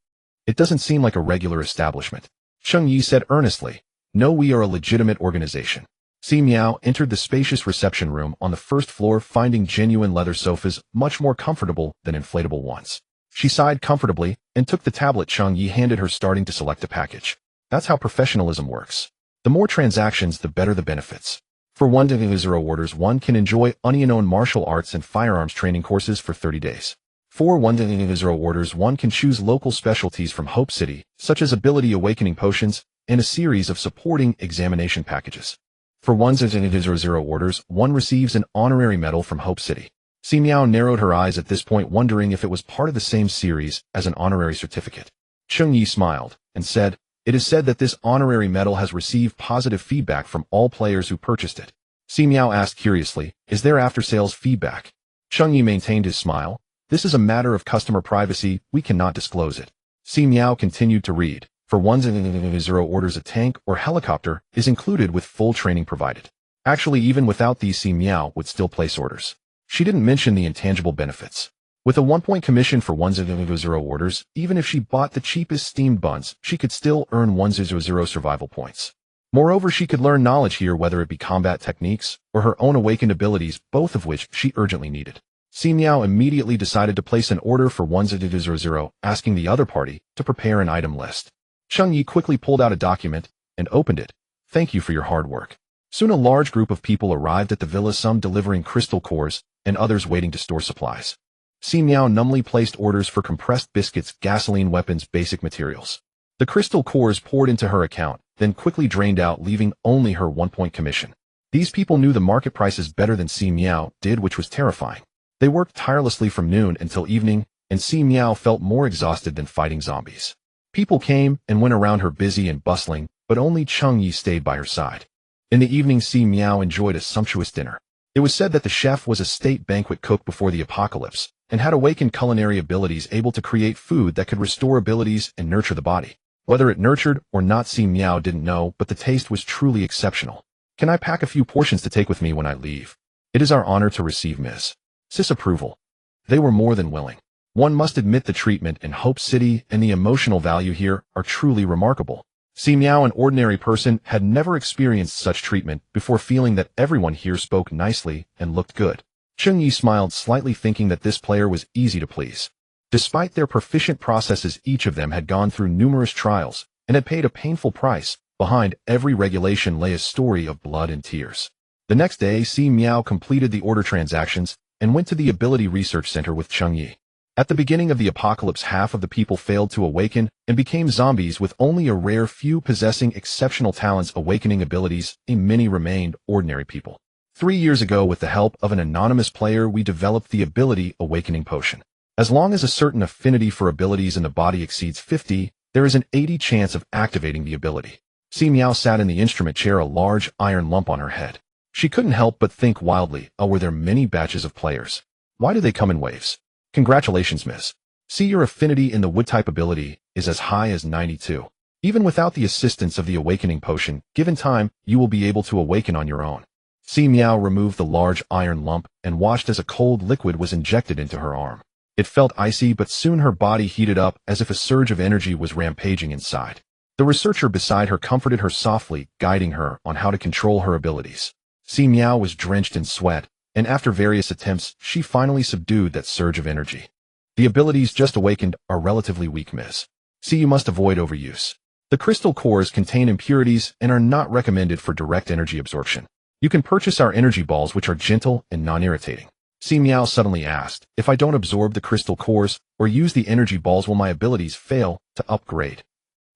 It doesn't seem like a regular establishment. Cheng Yi said earnestly. No, we are a legitimate organization. Si Miao entered the spacious reception room on the first floor, finding genuine leather sofas much more comfortable than inflatable ones. She sighed comfortably and took the tablet Cheng Yi handed her, starting to select a package. That's how professionalism works. The more transactions, the better the benefits. For 100 orders, one can enjoy unknown martial arts and firearms training courses for 30 days. For 100 orders, one can choose local specialties from Hope City, such as ability awakening potions and a series of supporting examination packages. For 100 orders, one receives an honorary medal from Hope City. Si Miao narrowed her eyes at this point, wondering if it was part of the same series as an honorary certificate. Cheng Yi smiled and said, it is said that this honorary medal has received positive feedback from all players who purchased it. Si Miao asked curiously, is there after-sales feedback? Cheng Yi maintained his smile. This is a matter of customer privacy, we cannot disclose it. Si Miao continued to read. For 100 orders, a tank or helicopter is included with full training provided. Actually, even without these, Si Miao would still place orders. She didn't mention the intangible benefits. With a 1-point commission for 100 orders, even if she bought the cheapest steamed buns, she could still earn 100 survival points. Moreover, she could learn knowledge here, whether it be combat techniques or her own awakened abilities, both of which she urgently needed. Si Miao immediately decided to place an order for 100, asking the other party to prepare an item list. Cheng Yi quickly pulled out a document and opened it. Thank you for your hard work. Soon a large group of people arrived at the villa, some delivering crystal cores and others waiting to store supplies. Si Miao numbly placed orders for compressed biscuits, gasoline, weapons, basic materials. The crystal cores poured into her account, then quickly drained out, leaving only her 1-point commission. These people knew the market prices better than Si Miao did, which was terrifying. They worked tirelessly from noon until evening, and Si Miao felt more exhausted than fighting zombies. People came and went around her, busy and bustling, but only Cheng Yi stayed by her side. In the evening, Si Miao enjoyed a sumptuous dinner. It was said that the chef was a state banquet cook before the apocalypse, and had awakened culinary abilities, able to create food that could restore abilities and nurture the body. Whether it nurtured or not, Si Miao didn't know, but the taste was truly exceptional. Can I pack a few portions to take with me when I leave? It is our honor to receive Ms. Sis approval. They were more than willing. One must admit the treatment in Hope City and the emotional value here are truly remarkable. Si Miao, an ordinary person, had never experienced such treatment before, feeling that everyone here spoke nicely and looked good. Cheng Yi smiled slightly, thinking that this player was easy to please. Despite their proficient processes, each of them had gone through numerous trials and had paid a painful price. Behind every regulation lay a story of blood and tears. The next day, Si Miao completed the order transactions and went to the Ability Research Center with Cheng Yi. At the beginning of the apocalypse, half of the people failed to awaken and became zombies, with only a rare few possessing exceptional talents, awakening abilities, and many remained ordinary people. 3 years ago, with the help of an anonymous player, we developed the Ability Awakening Potion. As long as a certain affinity for abilities in the body exceeds 50, there is an 80 chance of activating the ability. Si Miao sat in the instrument chair, a large iron lump on her head. She couldn't help but think wildly, oh, were there many batches of players? Why do they come in waves? Congratulations, Miss. See, your affinity in the wood-type ability is as high as 92. Even without the assistance of the awakening potion, given time, you will be able to awaken on your own. Si Miao removed the large iron lump and watched as a cold liquid was injected into her arm. It felt icy, but soon her body heated up as if a surge of energy was rampaging inside. The researcher beside her comforted her softly, guiding her on how to control her abilities. Si Miao was drenched in sweat, and after various attempts, she finally subdued that surge of energy. The abilities just awakened are relatively weak, Miss. See, you must avoid overuse. The crystal cores contain impurities and are not recommended for direct energy absorption. You can purchase our energy balls, which are gentle and non-irritating. Si Miao suddenly asked, if I don't absorb the crystal cores or use the energy balls, will my abilities fail to upgrade?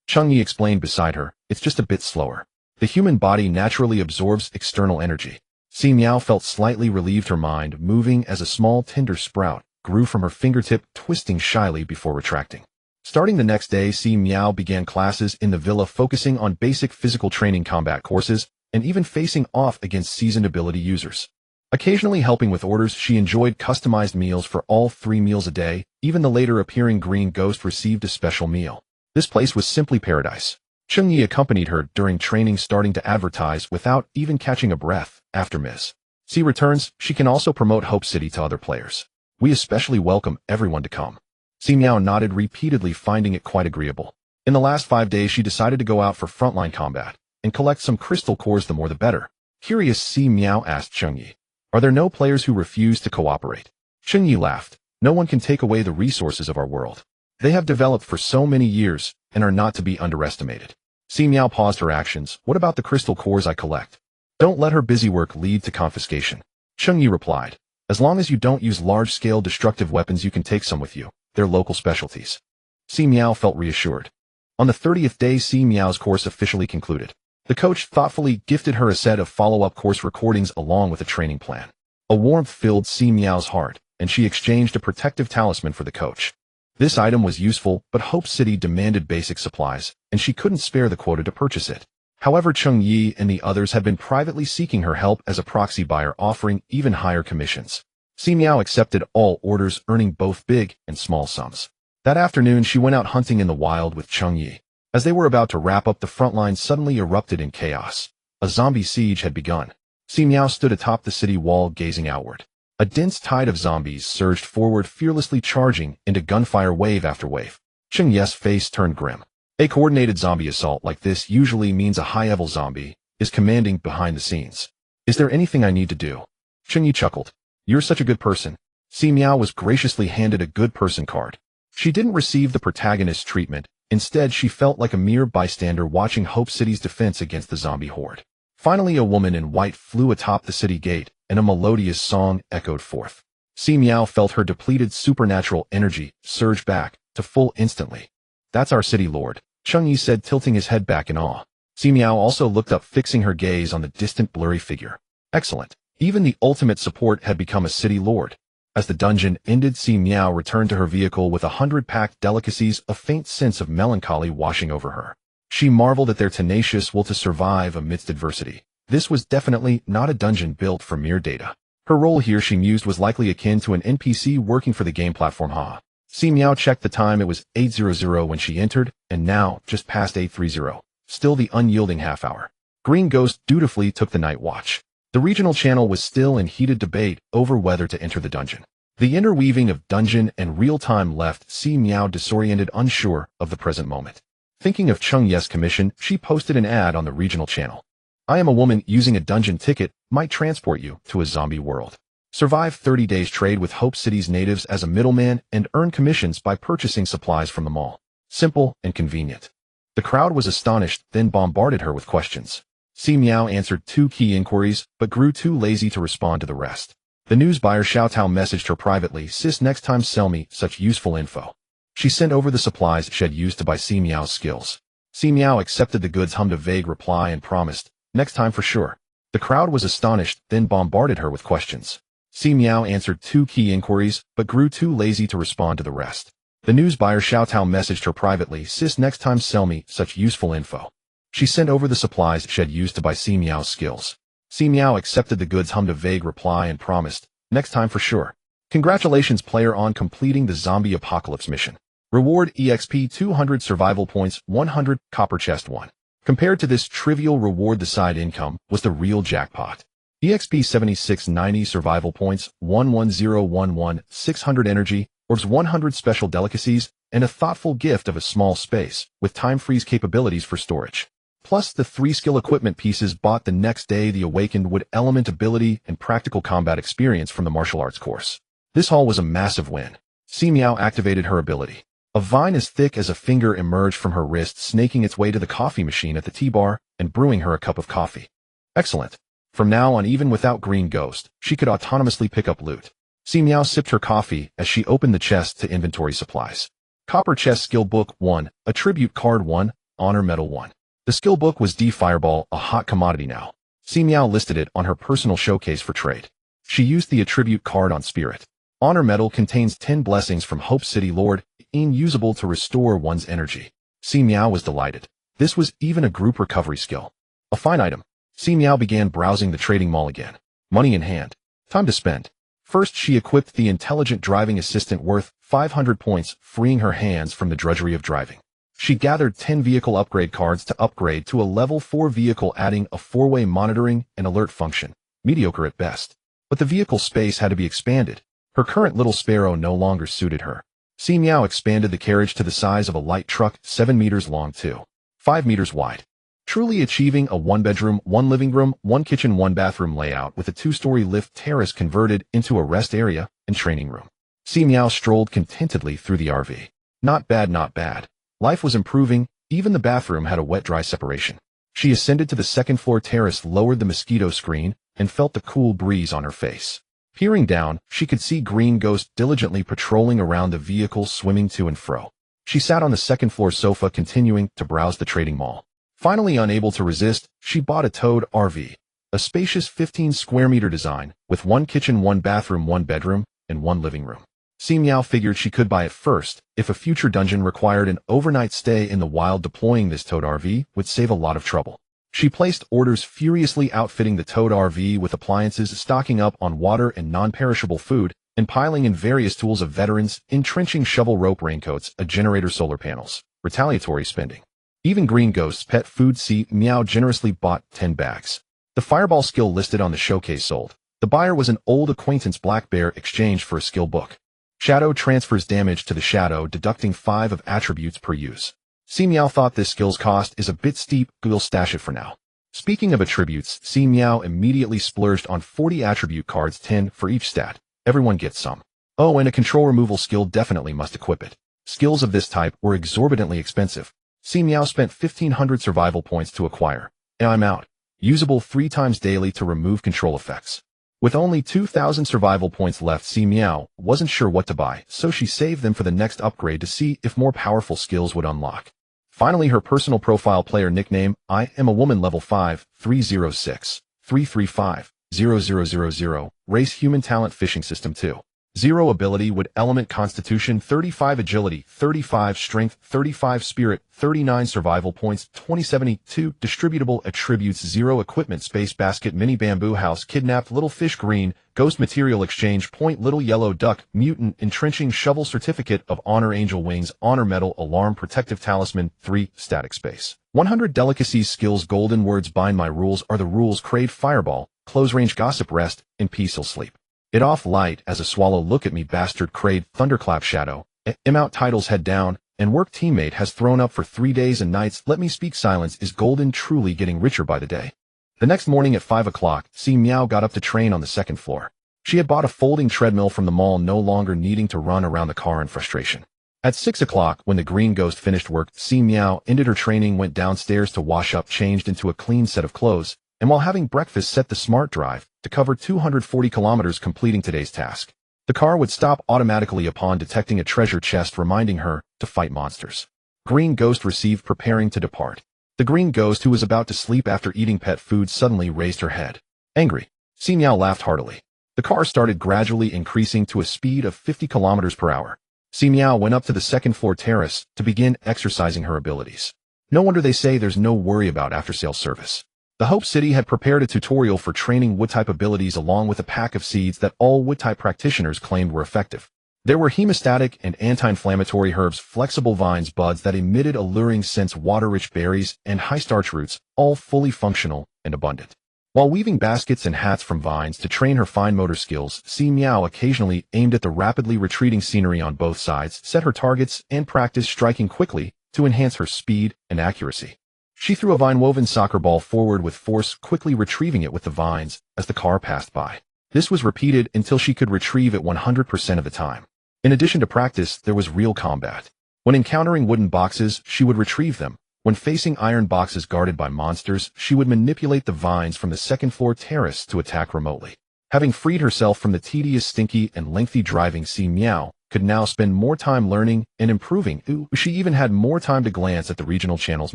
Cheng Yi explained beside her, it's just a bit slower. The human body naturally absorbs external energy. Si Miao felt slightly relieved, her mind moving as a small tender sprout grew from her fingertip, twisting shyly before retracting. Starting the next day, Si Miao began classes in the villa, focusing on basic physical training, combat courses, and even facing off against seasoned ability users. Occasionally helping with orders, she enjoyed customized meals for all 3 meals a day. Even the later appearing green ghost received a special meal. This place was simply paradise. Cheng Yi accompanied her during training, starting to advertise without even catching a breath. After Ms. Si returns, she can also promote Hope City to other players. We especially welcome everyone to come. Si Miao nodded repeatedly, finding it quite agreeable. In the last 5 days, she decided to go out for frontline combat and collect some crystal cores, the more the better. Curious, Si Miao asked Cheng Yi, are there no players who refuse to cooperate? Cheng Yi laughed. No one can take away the resources of our world. They have developed for so many years and are not to be underestimated. Si Miao paused her actions. What about the crystal cores I collect? Don't let her busy work lead to confiscation. Cheng Yi replied, as long as you don't use large-scale destructive weapons, you can take some with you. They're local specialties. Si Miao felt reassured. On the 30th day, Si Miao's course officially concluded. The coach thoughtfully gifted her a set of follow-up course recordings along with a training plan. A warmth filled Si Miao's heart, and she exchanged a protective talisman for the coach. This item was useful, but Hope City demanded basic supplies, and she couldn't spare the quota to purchase it. However, Cheng Yi and the others had been privately seeking her help as a proxy buyer, offering even higher commissions. Si Miao accepted all orders, earning both big and small sums. That afternoon, she went out hunting in the wild with Chung Yi. As they were about to wrap up, the front line suddenly erupted in chaos. A zombie siege had begun. Si Miao stood atop the city wall, gazing outward. A dense tide of zombies surged forward, fearlessly charging into gunfire wave after wave. Chung Yi's face turned grim. A coordinated zombie assault like this usually means a high-level zombie is commanding behind the scenes. Is there anything I need to do? Chung Yi chuckled. You're such a good person. Si Miao was graciously handed a good person card. She didn't receive the protagonist's treatment. Instead, she felt like a mere bystander watching Hope City's defense against the zombie horde. Finally, a woman in white flew atop the city gate, and a melodious song echoed forth. Si Miao felt her depleted supernatural energy surge back to full instantly. That's our city lord, Chung Yi said, tilting his head back in awe. Si Miao also looked up, fixing her gaze on the distant blurry figure. Excellent. Even the ultimate support had become a city lord. As the dungeon ended, Si Miao returned to her vehicle with 100 packed delicacies, a faint sense of melancholy washing over her. She marveled at their tenacious will to survive amidst adversity. This was definitely not a dungeon built for mere data. Her role here, she mused, was likely akin to an NPC working for the game platform. Si Miao checked the time. It was 8:00 when she entered, and now just past 8:30. Still the unyielding half hour. Green Ghost dutifully took the night watch. The regional channel was still in heated debate over whether to enter the dungeon. The interweaving of dungeon and real-time left Si Miao disoriented, unsure of the present moment. Thinking of Chung Yi's commission, she posted an ad on the regional channel. I am a woman using a dungeon ticket, might transport you to a zombie world. Survive 30 days, trade with Hope City's natives as a middleman, and earn commissions by purchasing supplies from the mall. Simple and convenient. The crowd was astonished, then bombarded her with questions. Si Miao answered 2 key inquiries, but grew too lazy to respond to the rest. The news buyer Xiaotao messaged her privately, sis, next time sell me such useful info. She sent over the supplies she'd used to buy Si Miao's skills. Si Miao accepted the goods, hummed a vague reply, and promised, next time for sure. The crowd was astonished, then bombarded her with questions. Si Miao answered 2 key inquiries, but grew too lazy to respond to the rest. The news buyer Xiaotao messaged her privately, sis, next time sell me such useful info. She sent over the supplies she'd used to buy Si Miao's skills. Si Miao accepted the goods, hummed a vague reply, and promised, next time for sure. Congratulations, player, on completing the zombie apocalypse mission. Reward EXP 200 survival points, 100 copper chest 1. Compared to this trivial reward, the side income was the real jackpot. EXP 7690 survival points, 11011, 600 energy, orbs, 100 special delicacies, and a thoughtful gift of a small space with time freeze capabilities for storage. Plus the 3 skill equipment pieces bought the next day, the awakened wood element ability and practical combat experience from the martial arts course. This haul was a massive win. Si Miao activated her ability. A vine as thick as a finger emerged from her wrist, snaking its way to the coffee machine at the tea bar and brewing her a cup of coffee. Excellent. From now on, even without Green Ghost, she could autonomously pick up loot. Si Miao sipped her coffee as she opened the chest to inventory supplies. Copper chest, skill book 1, attribute card 1, honor medal 1. The skill book was D Fireball, a hot commodity now. Si Miao listed it on her personal showcase for trade. She used the attribute card on Spirit. Honor medal contains 10 blessings from Hope City Lord, usable to restore one's energy. Si Miao was delighted. This was even a group recovery skill. A fine item. Si Miao began browsing the trading mall again. Money in hand. Time to spend. First, she equipped the intelligent driving assistant worth 500 points, freeing her hands from the drudgery of driving. She gathered 10 vehicle upgrade cards to upgrade to a level 4 vehicle, adding a 4-way monitoring and alert function. Mediocre at best. But the vehicle space had to be expanded. Her current little Sparrow no longer suited her. Si Miao expanded the carriage to the size of a light truck, 7 meters long to 5 meters wide. Truly achieving a 1-bedroom, 1 living room, 1 kitchen, 1 bathroom layout with a 2-story lift terrace converted into a rest area and training room. Si Miao strolled contentedly through the RV. Not bad, not bad. Life was improving. Even the bathroom had a wet-dry separation. She ascended to the second-floor terrace, lowered the mosquito screen, and felt the cool breeze on her face. Peering down, she could see Green Ghost diligently patrolling around the vehicle, swimming to and fro. She sat on the second-floor sofa, continuing to browse the trading mall. Finally, unable to resist, she bought a Toad RV, a spacious 15-square-meter design, with 1 kitchen, 1 bathroom, 1 bedroom, and 1 living room. Si Miao figured she could buy it first. If a future dungeon required an overnight stay in the wild, deploying this Toad RV would save a lot of trouble. She placed orders, furiously outfitting the Toad RV with appliances, stocking up on water and non-perishable food, and piling in various tools of veterans, entrenching shovel rope raincoats, a generator solar panels, retaliatory spending. Even Green Ghost's pet food Si Miao generously bought 10 bags. The fireball skill listed on the showcase sold. The buyer was an old acquaintance Black Bear exchanged for a skill book. Shadow transfers damage to the shadow, deducting 5 of attributes per use. Si Miao thought this skill's cost is a bit steep, we'll stash it for now. Speaking of attributes, Si Miao immediately splurged on 40 attribute cards, 10 for each stat. Everyone gets some. Oh, and a control removal skill definitely must equip it. Skills of this type were exorbitantly expensive. Si Miao spent 1,500 survival points to acquire. I'm out. Usable 3 times daily to remove control effects. With only 2,000 survival points left, Si Miao wasn't sure what to buy, so she saved them for the next upgrade to see if more powerful skills would unlock. Finally, her personal profile player nickname, I am a woman level 5, 306, 335, 0000, race human talent fishing system 2. 0 ability would element constitution, 35 agility, 35 strength, 35 spirit, 39 survival points, 2072 distributable attributes, 0 equipment, space basket, mini bamboo house, kidnapped little fish, green, ghost material exchange point, little yellow duck, mutant, entrenching shovel, certificate of honor, angel wings, honor medal, alarm, protective talisman, 3 static space. 100 delicacies, skills, golden words, bind my rules are the rules, crave fireball, close range gossip, rest, in peace he'll sleep. It off light as a swallow, look at me bastard, crade, thunderclap, shadow, out titles, head down, and work teammate has thrown up for 3 days and nights, let me speak, silence is golden, truly getting richer by the day. The next morning at 5 o'clock, Si Miao got up to train on the 2nd floor. She had bought a folding treadmill from the mall, no longer needing to run around the car in frustration. At 6 o'clock, when the Green Ghost finished work, Si Miao ended her training, went downstairs to wash up, changed into a clean set of clothes, and while having breakfast set the smart drive to cover 240 kilometers, completing today's task. The car would stop automatically upon detecting a treasure chest, reminding her to fight monsters. Green Ghost received, preparing to depart. The Green Ghost, who was about to sleep after eating pet food, suddenly raised her head. Angry, Si Miao laughed heartily. The car started gradually increasing to a speed of 50 kilometers per hour. Si Miao went up to the 2nd floor terrace to begin exercising her abilities. No wonder they say there's no worry about after-sales service. The Hope City had prepared a tutorial for training wood-type abilities along with a pack of seeds that all wood-type practitioners claimed were effective. There were hemostatic and anti-inflammatory herbs, flexible vines, buds that emitted alluring scents, water-rich berries, and high-starch roots, all fully functional and abundant. While weaving baskets and hats from vines to train her fine motor skills, Si Miao occasionally aimed at the rapidly retreating scenery on both sides, set her targets, and practiced striking quickly to enhance her speed and accuracy. She threw a vine-woven soccer ball forward with force, quickly retrieving it with the vines as the car passed by. This was repeated until she could retrieve it 100% of the time. In addition to practice, there was real combat. When encountering wooden boxes, she would retrieve them. When facing iron boxes guarded by monsters, she would manipulate the vines from the 2nd floor terrace to attack remotely. Having freed herself from the tedious, stinky, and lengthy driving, Si Miao could now spend more time learning and improving. She even had more time to glance at the regional channel's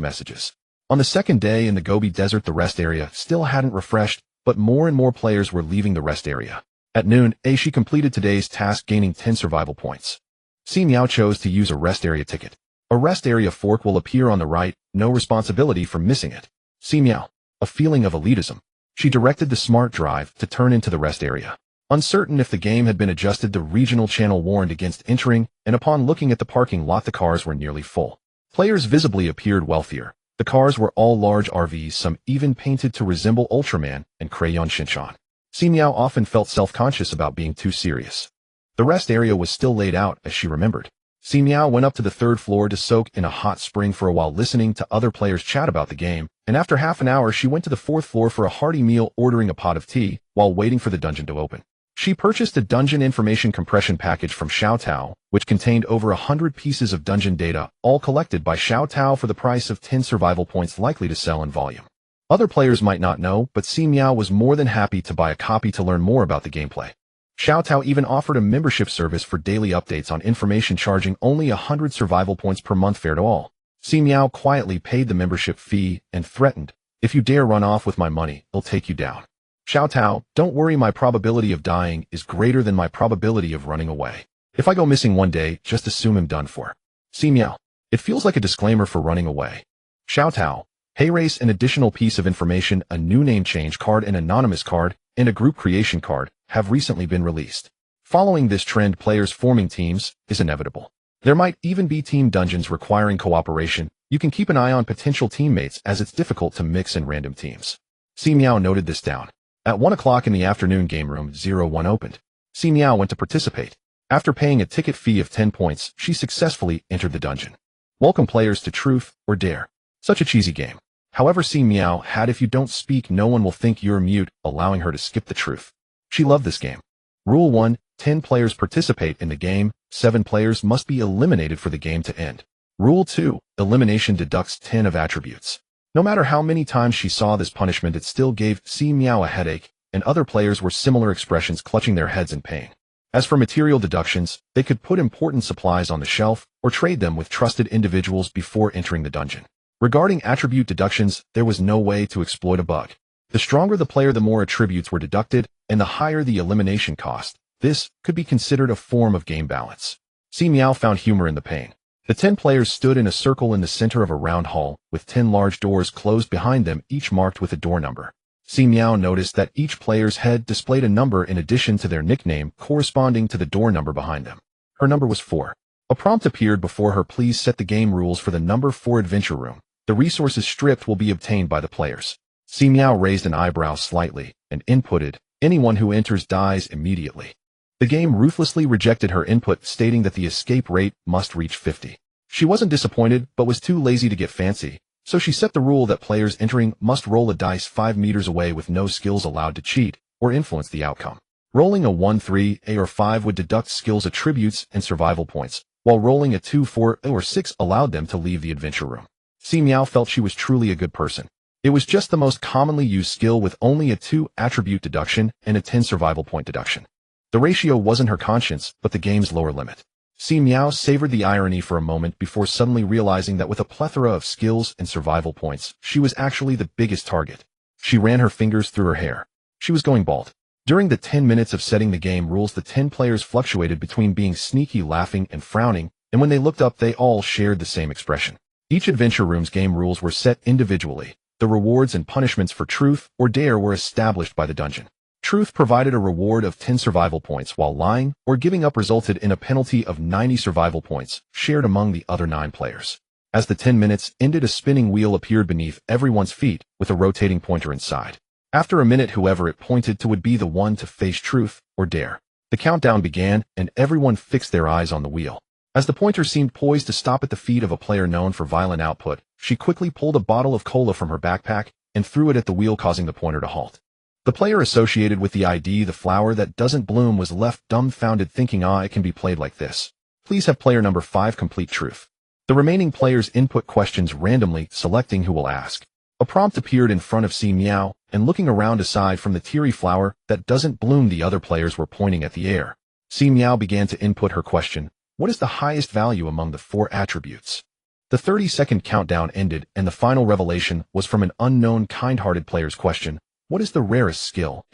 messages. On the 2nd day in the Gobi Desert, the rest area still hadn't refreshed, but more and more players were leaving the rest area. At noon, she completed today's task, gaining 10 survival points. Si Miao chose to use a rest area ticket. A rest area fork will appear on the right, no responsibility for missing it. Si Miao, a feeling of elitism. She directed the smart drive to turn into the rest area. Uncertain if the game had been adjusted, the regional channel warned against entering, and upon looking at the parking lot, the cars were nearly full. Players visibly appeared wealthier. The cars were all large RVs, some even painted to resemble Ultraman and Crayon Shinchan. Si Miao often felt self-conscious about being too serious. The rest area was still laid out as she remembered. Si Miao went up to the 3rd floor to soak in a hot spring for a while, listening to other players chat about the game, and after half an hour she went to the 4th floor for a hearty meal, ordering a pot of tea while waiting for the dungeon to open. She purchased a dungeon information compression package from Xiao Tao, which contained over 100 pieces of dungeon data, all collected by Xiao Tao for the price of 10 survival points, likely to sell in volume. Other players might not know, but Si Miao was more than happy to buy a copy to learn more about the gameplay. Xiao Tao even offered a membership service for daily updates on information, charging only 100 survival points per month, fair to all. Si Miao quietly paid the membership fee and threatened, "If you dare run off with my money, I'll take you down." Xiao Tao, don't worry, my probability of dying is greater than my probability of running away. If I go missing one day, just assume I'm done for. Si Miao, it feels like a disclaimer for running away. Xiao Tao, hey, race, an additional piece of information, a new name change card, an anonymous card, and a group creation card have recently been released. Following this trend, players forming teams is inevitable. There might even be team dungeons requiring cooperation. You can keep an eye on potential teammates as it's difficult to mix in random teams. Si Miao noted this down. At 1 o'clock in the afternoon, game room 01 opened. Si Miao went to participate. After paying a ticket fee of 10 points, she successfully entered the dungeon. Welcome players to Truth or Dare. Such a cheesy game. However, Si Miao had if you don't speak, no one will think you're mute, allowing her to skip the truth. She loved this game. Rule 1, 10 players participate in the game, 7 players must be eliminated for the game to end. Rule 2, elimination deducts 10 of attributes. No matter how many times she saw this punishment, it still gave Si Miao a headache, and other players were similar expressions, clutching their heads in pain. As for material deductions, they could put important supplies on the shelf or trade them with trusted individuals before entering the dungeon. Regarding attribute deductions, there was no way to exploit a bug. The stronger the player, the more attributes were deducted, and the higher the elimination cost. This could be considered a form of game balance. Si Miao found humor in the pain. The 10 players stood in a circle in the center of a round hall, with 10 large doors closed behind them, each marked with a door number. Si Miao noticed that each player's head displayed a number in addition to their nickname corresponding to the door number behind them. Her number was 4. A prompt appeared before her. Please set the game rules for the number 4 adventure room. The resources stripped will be obtained by the players. Si Miao raised an eyebrow slightly and inputted, anyone who enters dies immediately. The game ruthlessly rejected her input, stating that the escape rate must reach 50. She wasn't disappointed, but was too lazy to get fancy, so she set the rule that players entering must roll a dice 5 meters away with no skills allowed to cheat or influence the outcome. Rolling a 1, 3, A or 5 would deduct skills attributes and survival points, while rolling a 2, 4, or 6 allowed them to leave the adventure room. Si Miao felt she was truly a good person. It was just the most commonly used skill, with only a 2 attribute deduction and a 10 survival point deduction. The ratio wasn't her conscience, but the game's lower limit. Si Miao savored the irony for a moment before suddenly realizing that with a plethora of skills and survival points, she was actually the biggest target. She ran her fingers through her hair. She was going bald. During the 10 minutes of setting the game rules, the 10 players fluctuated between being sneaky, laughing, and frowning, and when they looked up, they all shared the same expression. Each adventure room's game rules were set individually. The rewards and punishments for Truth or Dare were established by the dungeon. Truth provided a reward of 10 survival points, while lying or giving up resulted in a penalty of 90 survival points, shared among the other 9 players. As the 10 minutes ended, a spinning wheel appeared beneath everyone's feet, with a rotating pointer inside. After a minute, whoever it pointed to would be the one to face Truth or Dare. The countdown began, and everyone fixed their eyes on the wheel. As the pointer seemed poised to stop at the feet of a player known for violent output, she quickly pulled a bottle of cola from her backpack and threw it at the wheel, causing the pointer to halt. The player associated with the ID, the flower that doesn't bloom, was left dumbfounded, thinking, it can be played like this. Please have player number 5 complete Truth. The remaining players input questions randomly, selecting who will ask. A prompt appeared in front of Si Miao, and looking around, aside from the teary flower that doesn't bloom, the other players were pointing at the air. Si Miao began to input her question. What is the highest value among the 4 attributes? The 30-second countdown ended, and the final revelation was from an unknown, kind-hearted player's question. What is the rarest skill?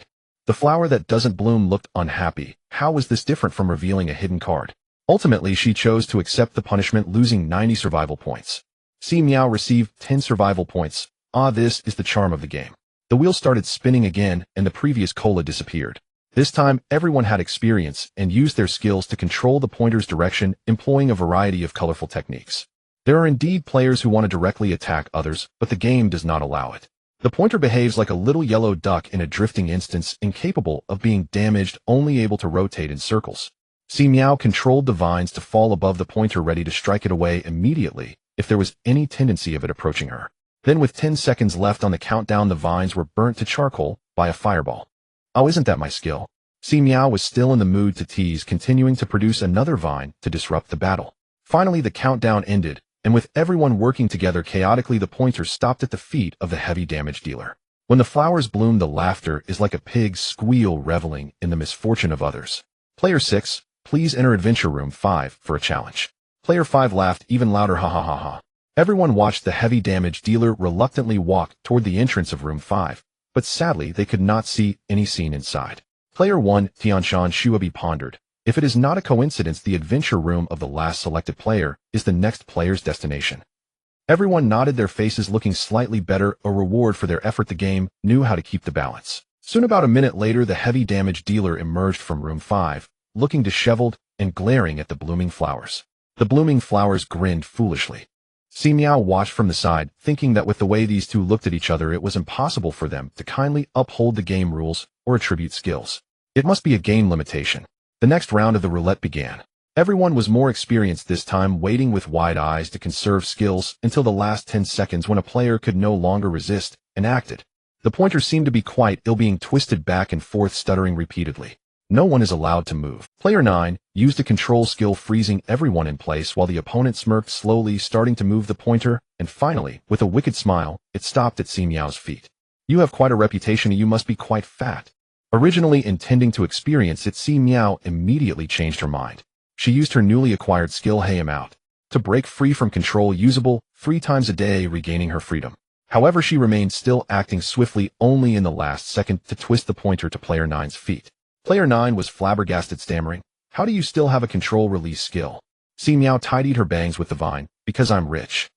The flower that doesn't bloom looked unhappy. How was this different from revealing a hidden card? Ultimately, she chose to accept the punishment, losing 90 survival points. Si Miao received 10 survival points. This is the charm of the game. The wheel started spinning again, and the previous cola disappeared. This time, everyone had experience and used their skills to control the pointer's direction, employing a variety of colorful techniques. There are indeed players who want to directly attack others, but the game does not allow it. The pointer behaves like a little yellow duck in a drifting instance, incapable of being damaged, only able to rotate in circles. Si Miao controlled the vines to fall above the pointer, ready to strike it away immediately if there was any tendency of it approaching her. Then, with 10 seconds left on the countdown, the vines were burnt to charcoal by a fireball. Isn't that my skill? Si Miao was still in the mood to tease, continuing to produce another vine to disrupt the battle. Finally, the countdown ended, and with everyone working together chaotically, the pointer stopped at the feet of the heavy damage dealer. When the flowers bloom, the laughter is like a pig's squeal, reveling in the misfortune of others. Player 6, please enter adventure room 5 for a challenge. Player 5 laughed even louder, ha ha ha ha. Everyone watched the heavy damage dealer reluctantly walk toward the entrance of room 5, but sadly they could not see any scene inside. Player 1, Tianshan Shuabi, pondered. If it is not a coincidence, the adventure room of the last selected player is the next player's destination. Everyone nodded, their faces looking slightly better, a reward for their effort. The game knew how to keep the balance. Soon, about a minute later, the heavy damage dealer emerged from room 5, looking disheveled and glaring at the blooming flowers. The blooming flowers grinned foolishly. Si Miao watched from the side, thinking that with the way these two looked at each other it was impossible for them to kindly uphold the game rules or attribute skills. It must be a game limitation. The next round of the roulette began. Everyone was more experienced this time, waiting with wide eyes to conserve skills until the last 10 seconds when a player could no longer resist and acted. The pointer seemed to be quite ill, being twisted back and forth, stuttering repeatedly. No one is allowed to move. Player 9 used a control skill, freezing everyone in place while the opponent smirked, slowly starting to move the pointer, and finally, with a wicked smile, it stopped at Si Miao's feet. You have quite a reputation, you must be quite fat. Originally intending to experience it, Si Miao immediately changed her mind. She used her newly acquired skill, Hey Him Out, to break free from control, usable 3 times a day, regaining her freedom. However, she remained still, acting swiftly only in the last second to twist the pointer to Player 9's feet. Player 9 was flabbergasted, stammering, "How do you still have a control release skill?" Si Miao tidied her bangs with the vine, "Because I'm rich."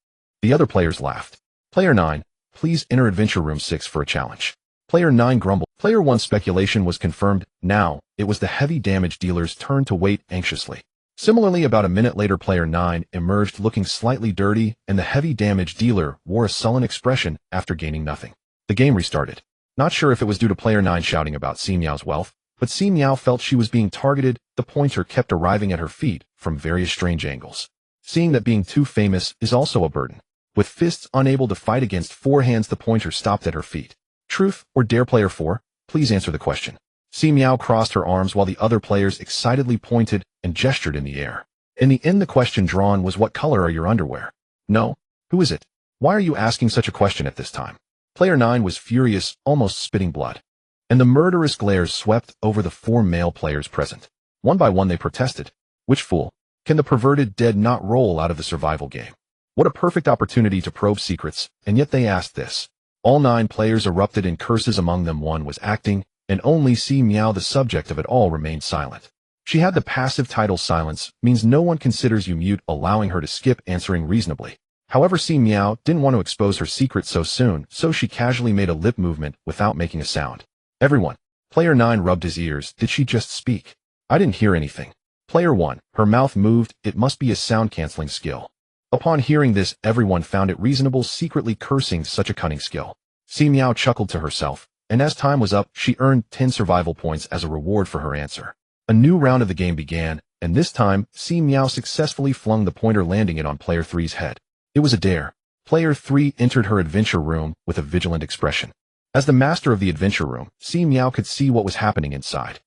The other players laughed. Player 9, please enter Adventure Room 6 for a challenge. Player 9 grumbled. Player 1's speculation was confirmed. Now, it was the heavy damage dealer's turn to wait anxiously. Similarly, about a minute later, Player 9 emerged looking slightly dirty, and the heavy damage dealer wore a sullen expression after gaining nothing. The game restarted. Not sure if it was due to Player 9 shouting about Si Miao's wealth, but Si Miao felt she was being targeted. The pointer kept arriving at her feet from various strange angles. Seeing that being too famous is also a burden. With fists unable to fight against 4 hands, the pointer stopped at her feet. Truth or dare? Player 4, please answer the question. Si Miao crossed her arms while the other players excitedly pointed and gestured in the air. In the end, the question drawn was, what color are your underwear? No. Who is it? Why are you asking such a question at this time? Player 9 was furious, almost spitting blood. And the murderous glares swept over the 4 male players present. One by one they protested. Which fool? Can the perverted dead not roll out of the survival game? What a perfect opportunity to probe secrets, and yet they asked this. All 9 players erupted in curses, among them one was acting, and only Si Miao, the subject of it all, remained silent. She had the passive title silence, means no one considers you mute, allowing her to skip answering reasonably. However, Si Miao didn't want to expose her secret so soon, so she casually made a lip movement without making a sound. Everyone. Player 9 rubbed his ears. Did she just speak? I didn't hear anything. Player 1, her mouth moved. It must be a sound-canceling skill. Upon hearing this, everyone found it reasonable, secretly cursing such a cunning skill. Si Miao chuckled to herself, and as time was up, she earned 10 survival points as a reward for her answer. A new round of the game began, and this time, Si Miao successfully flung the pointer, landing it on Player 3's head. It was a dare. Player 3 entered her adventure room with a vigilant expression. As the master of the adventure room, Si Miao could see what was happening inside.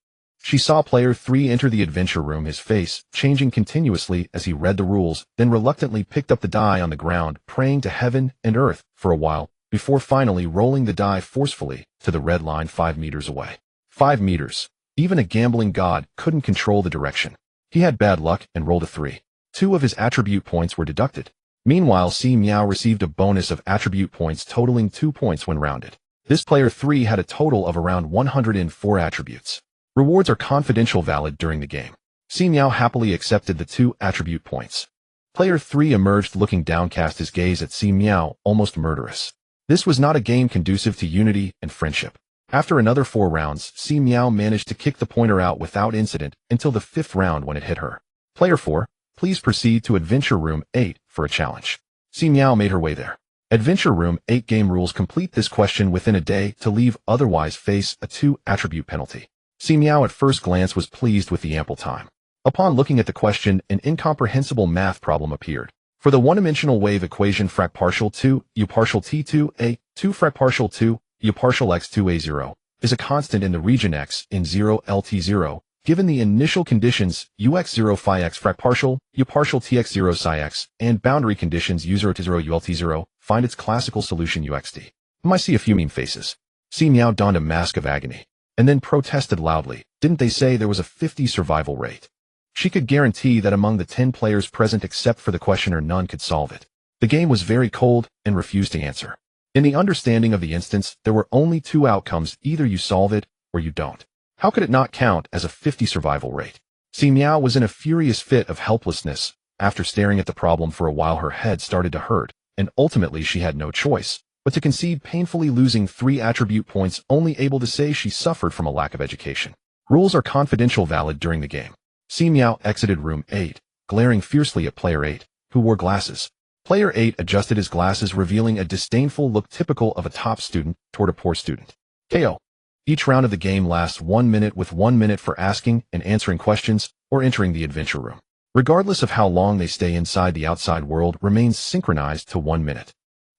She saw Player 3 enter the adventure room, his face changing continuously as he read the rules, then reluctantly picked up the die on the ground, praying to heaven and earth for a while, before finally rolling the die forcefully to the red line 5 meters away. 5 meters. Even a gambling god couldn't control the direction. He had bad luck and rolled a 3. 2 of his attribute points were deducted. Meanwhile, Si Miao received a bonus of attribute points totaling 2 points when rounded. This Player 3 had a total of around 104 attributes. Rewards are confidential, valid during the game. Si Miao happily accepted the 2 attribute points. Player 3 emerged looking downcast, his gaze at Si Miao almost murderous. This was not a game conducive to unity and friendship. After another 4 rounds, Si Miao managed to kick the pointer out without incident until the 5th round when it hit her. Player 4, please proceed to Adventure Room 8 for a challenge. Si Miao made her way there. Adventure Room 8 game rules: complete this question within a day to leave, otherwise face a 2 attribute penalty. Si Miao at first glance was pleased with the ample time. Upon looking at the question, an incomprehensible math problem appeared. For the one-dimensional wave equation, frac partial 2 u partial t2a 2 frac partial 2 u partial x2a0 is a constant in the region x in 0 lt0. Given the initial conditions ux0 phi x frac partial u partial tx0 psi x and boundary conditions u0 to 0 ult0, find its classical solution uxt. I see a few meme faces. Si Miao donned a mask of agony, and then protested loudly. Didn't they say there was a 50 survival rate? She could guarantee that among the 10 players present except for the questioner, none could solve it. The game was very cold and refused to answer. In the understanding of the instance, there were only 2 outcomes: either you solve it or you don't. How could it not count as a 50 survival rate? Si Miao was in a furious fit of helplessness. After staring at the problem for a while, her head started to hurt, and ultimately she had no choice but to concede, painfully losing 3 attribute points, only able to say she suffered from a lack of education. Rules are confidential, valid during the game. Si Miao exited room 8, glaring fiercely at player 8, who wore glasses. Player 8 adjusted his glasses, revealing a disdainful look typical of a top student toward a poor student. KO. Each round of the game lasts 1 minute, with 1 minute for asking and answering questions or entering the adventure room. Regardless of how long they stay inside, the outside world remains synchronized to 1 minute.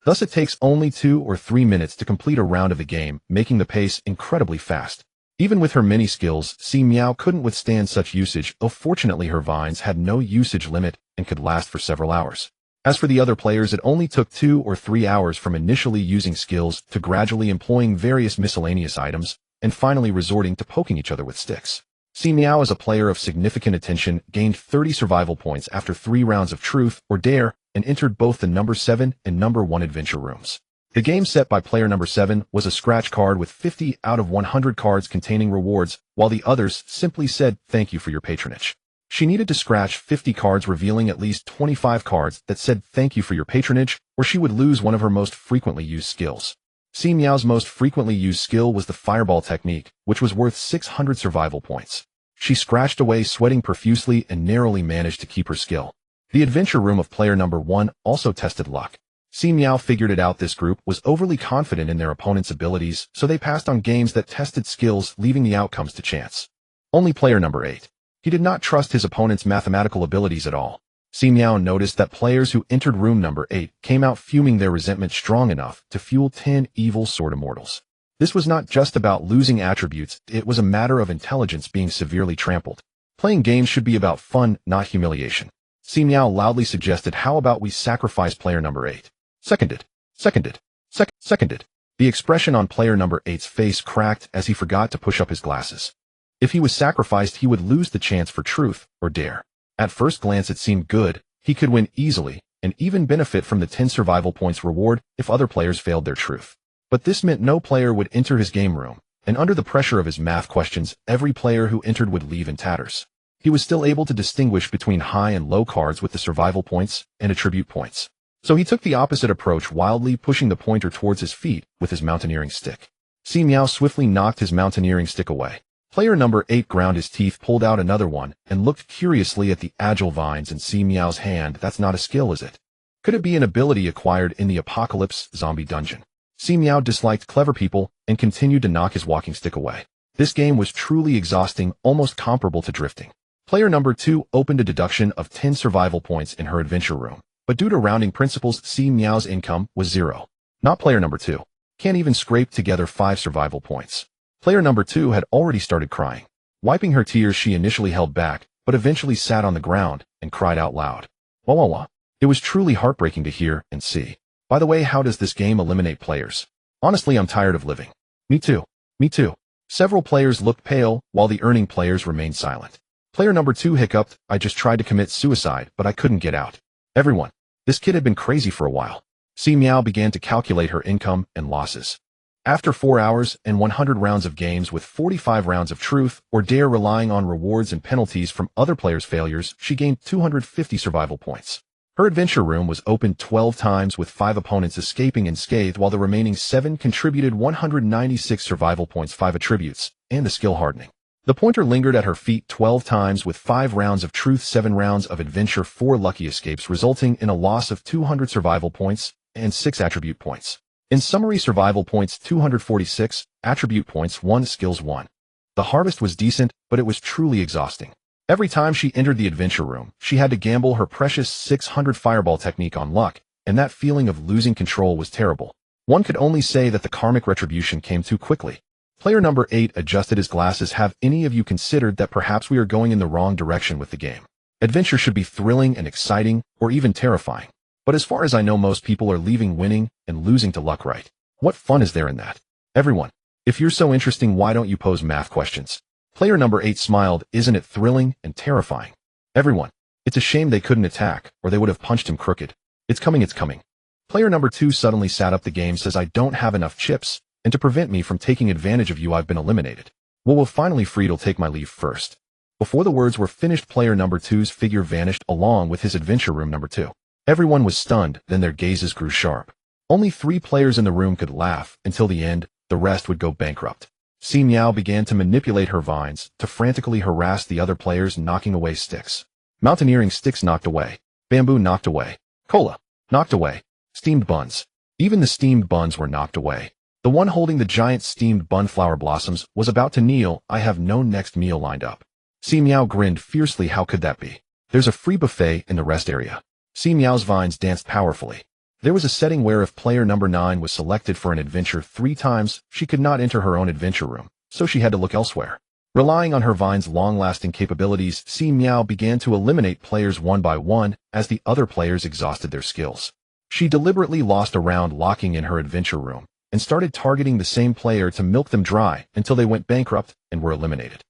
Thus it takes only 2 or 3 minutes to complete a round of the game, making the pace incredibly fast. Even with her many skills, Si Miao couldn't withstand such usage, though fortunately her vines had no usage limit and could last for several hours. As for the other players, it only took 2 or 3 hours from initially using skills to gradually employing various miscellaneous items and finally resorting to poking each other with sticks. Si Miao, as a player of significant attention, gained 30 survival points after 3 rounds of truth or dare and entered both the number 7 and number 1 adventure rooms. The game set by player number 7 was a scratch card with 50 out of 100 cards containing rewards, while the others simply said, "Thank you for your patronage." She needed to scratch 50 cards, revealing at least 25 cards that said "Thank you for your patronage," or she would lose one of her most frequently used skills. Si Miao's most frequently used skill was the fireball technique, which was worth 600 survival points. She scratched away, sweating profusely, and narrowly managed to keep her skill. The adventure room of player number 1 also tested luck. Si Miao figured it out. This group was overly confident in their opponent's abilities, so they passed on games that tested skills, leaving the outcomes to chance. Only player number 8. He did not trust his opponent's mathematical abilities at all. Si Miao noticed that players who entered room number 8 came out fuming, their resentment strong enough to fuel 10 evil sword immortals. This was not just about losing attributes, it was a matter of intelligence being severely trampled. Playing games should be about fun, not humiliation. Si Miao loudly suggested, "How about we sacrifice player number 8? Seconded. Seconded. The expression on player number 8's face cracked as he forgot to push up his glasses. If he was sacrificed, he would lose the chance for truth or dare. At first glance it seemed good. He could win easily and even benefit from the 10 survival points reward if other players failed their truth. But this meant no player would enter his game room, and under the pressure of his math questions, every player who entered would leave in tatters. He was still able to distinguish between high and low cards with the survival points and attribute points. So he took the opposite approach, wildly pushing the pointer towards his feet with his mountaineering stick. Si Miao swiftly knocked his mountaineering stick away. Player number 8 ground his teeth, pulled out another one, and looked curiously at the agile vines in Si Miao's hand. "That's not a skill, is it? Could it be an ability acquired in the Apocalypse zombie dungeon?" Si Miao disliked clever people and continued to knock his walking stick away. This game was truly exhausting, almost comparable to drifting. Player number 2 opened a deduction of 10 survival points in her adventure room, but due to rounding principles, Si Miao's income was 0. Not player number 2. Can't even scrape together 5 survival points. Player number 2 had already started crying. Wiping her tears, she initially held back, but eventually sat on the ground and cried out loud. Wah wah wah. It was truly heartbreaking to hear and see. By the way, how does this game eliminate players? Honestly, I'm tired of living. Me too. Several players looked pale, while the earning players remained silent. Player number 2 hiccuped, "I just tried to commit suicide, but I couldn't get out." Everyone. This kid had been crazy for a while. Si Miao began to calculate her income and losses. After 4 hours and 100 rounds of games with 45 rounds of truth or dare, relying on rewards and penalties from other players' failures, she gained 250 survival points. Her adventure room was opened 12 times, with 5 opponents escaping unscathed, while the remaining 7 contributed 196 survival points, 5 attributes, and a skill hardening. The pointer lingered at her feet 12 times with 5 rounds of truth, 7 rounds of adventure, 4 lucky escapes, resulting in a loss of 200 survival points and 6 attribute points. In summary, survival points 246, attribute points 1, skills 1. The harvest was decent, but it was truly exhausting. Every time she entered the adventure room, she had to gamble her precious 600 fireball technique on luck, and that feeling of losing control was terrible. One could only say that the karmic retribution came too quickly. Player number 8 adjusted his glasses. "Have any of you considered that perhaps we are going in the wrong direction with the game? Adventure should be thrilling and exciting, or even terrifying. But as far as I know, most people are leaving winning and losing to luck, right? What fun is there in that? Everyone, if you're so interesting, why don't you pose math questions?" Player number 8 smiled. "Isn't it thrilling and terrifying?" Everyone, it's a shame they couldn't attack, or they would have punched him crooked. It's coming. Player number 2 suddenly sat up. "The game says I don't have enough chips, and to prevent me from taking advantage of you, I've been eliminated. Well, finally Fried'll take my leave first." Before the words were finished, player number 2's figure vanished along with his adventure room number 2. Everyone was stunned, then their gazes grew sharp. Only 3 players in the room could laugh until the end, the rest would go bankrupt. Si Miao began to manipulate her vines to frantically harass the other players, knocking away sticks. Mountaineering sticks knocked away. Bamboo knocked away. Cola knocked away. Steamed buns. Even the steamed buns were knocked away. The one holding the giant steamed bun flower blossoms was about to kneel. I have no next meal lined up. Si Miao grinned fiercely. How could that be? There's a free buffet in the rest area. Si Miao's vines danced powerfully. There was a setting where if player number 9 was selected for an adventure 3 times, she could not enter her own adventure room, so she had to look elsewhere. Relying on her vine's long-lasting capabilities, Si Miao began to eliminate players one by one as the other players exhausted their skills. She deliberately lost a round locking in her adventure room and started targeting the same player to milk them dry until they went bankrupt and were eliminated.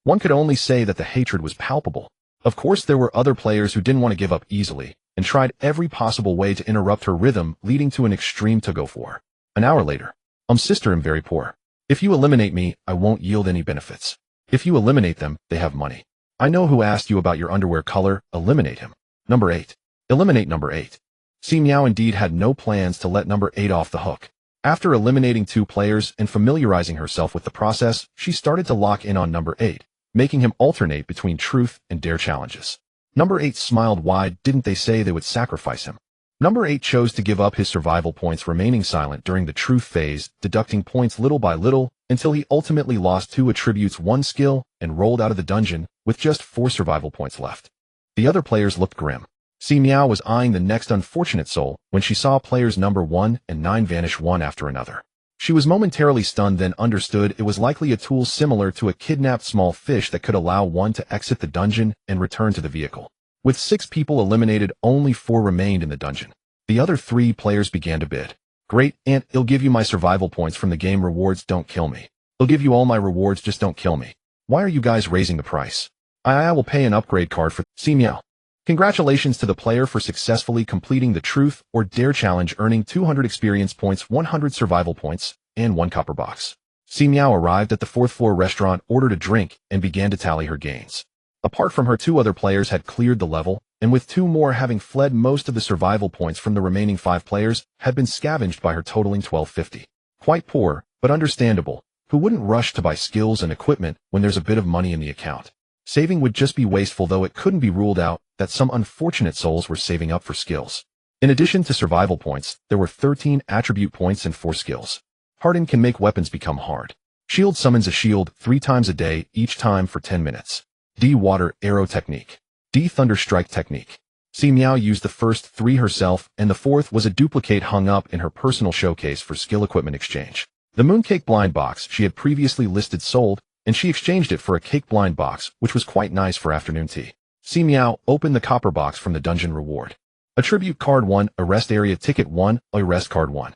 One could only say that the hatred was palpable. Of course, there were other players who didn't want to give up easily and tried every possible way to interrupt her rhythm, leading to an extreme tug-of war. An hour later. Sister, I'm very poor. If you eliminate me, I won't yield any benefits. If you eliminate them, they have money. I know who asked you about your underwear color. Eliminate him. Number 8. Eliminate number 8. Si Miao indeed had no plans to let number 8 off the hook. After eliminating 2 players and familiarizing herself with the process, she started to lock in on number 8, making him alternate between truth and dare challenges. Number 8 smiled wide. Didn't they say they would sacrifice him? Number 8 chose to give up his survival points, remaining silent during the truth phase, deducting points little by little, until he ultimately lost 2 attributes, 1 skill, and rolled out of the dungeon with just 4 survival points left. The other players looked grim. Si Miao was eyeing the next unfortunate soul when she saw players number 1 and 9 vanish one after another. She was momentarily stunned, then understood it was likely a tool similar to a kidnapped small fish that could allow one to exit the dungeon and return to the vehicle. With 6 people eliminated, only 4 remained in the dungeon. The other 3 players began to bid. Great, Aunt, I'll give you my survival points from the game rewards, don't kill me. I'll give you all my rewards, just don't kill me. Why are you guys raising the price? I will pay an upgrade card for Si Miao. Congratulations to the player for successfully completing the Truth or Dare challenge, earning 200 experience points, 100 survival points, and 1 copper box. Si Miao arrived at the 4th floor restaurant, ordered a drink, and began to tally her gains. Apart from her, 2 other players had cleared the level, and with 2 more having fled, most of the survival points from the remaining 5 players had been scavenged by her, totaling 1250. Quite poor, but understandable. Who wouldn't rush to buy skills and equipment when there's a bit of money in the account? Saving would just be wasteful, though it couldn't be ruled out that some unfortunate souls were saving up for skills. In addition to survival points, there were 13 attribute points and 4 skills. Harden can make weapons become hard. Shield summons a shield 3 times a day, each time for 10 minutes. D. Water arrow technique. D. Thunder strike technique. Si Miao used the first 3 herself, and the 4th was a duplicate hung up in her personal showcase for skill equipment exchange. The mooncake blind box she had previously listed sold, and she exchanged it for a cake blind box, which was quite nice for afternoon tea. Si Miao opened the copper box from the dungeon reward. Attribute card 1, a rest area ticket 1, a rest card 1.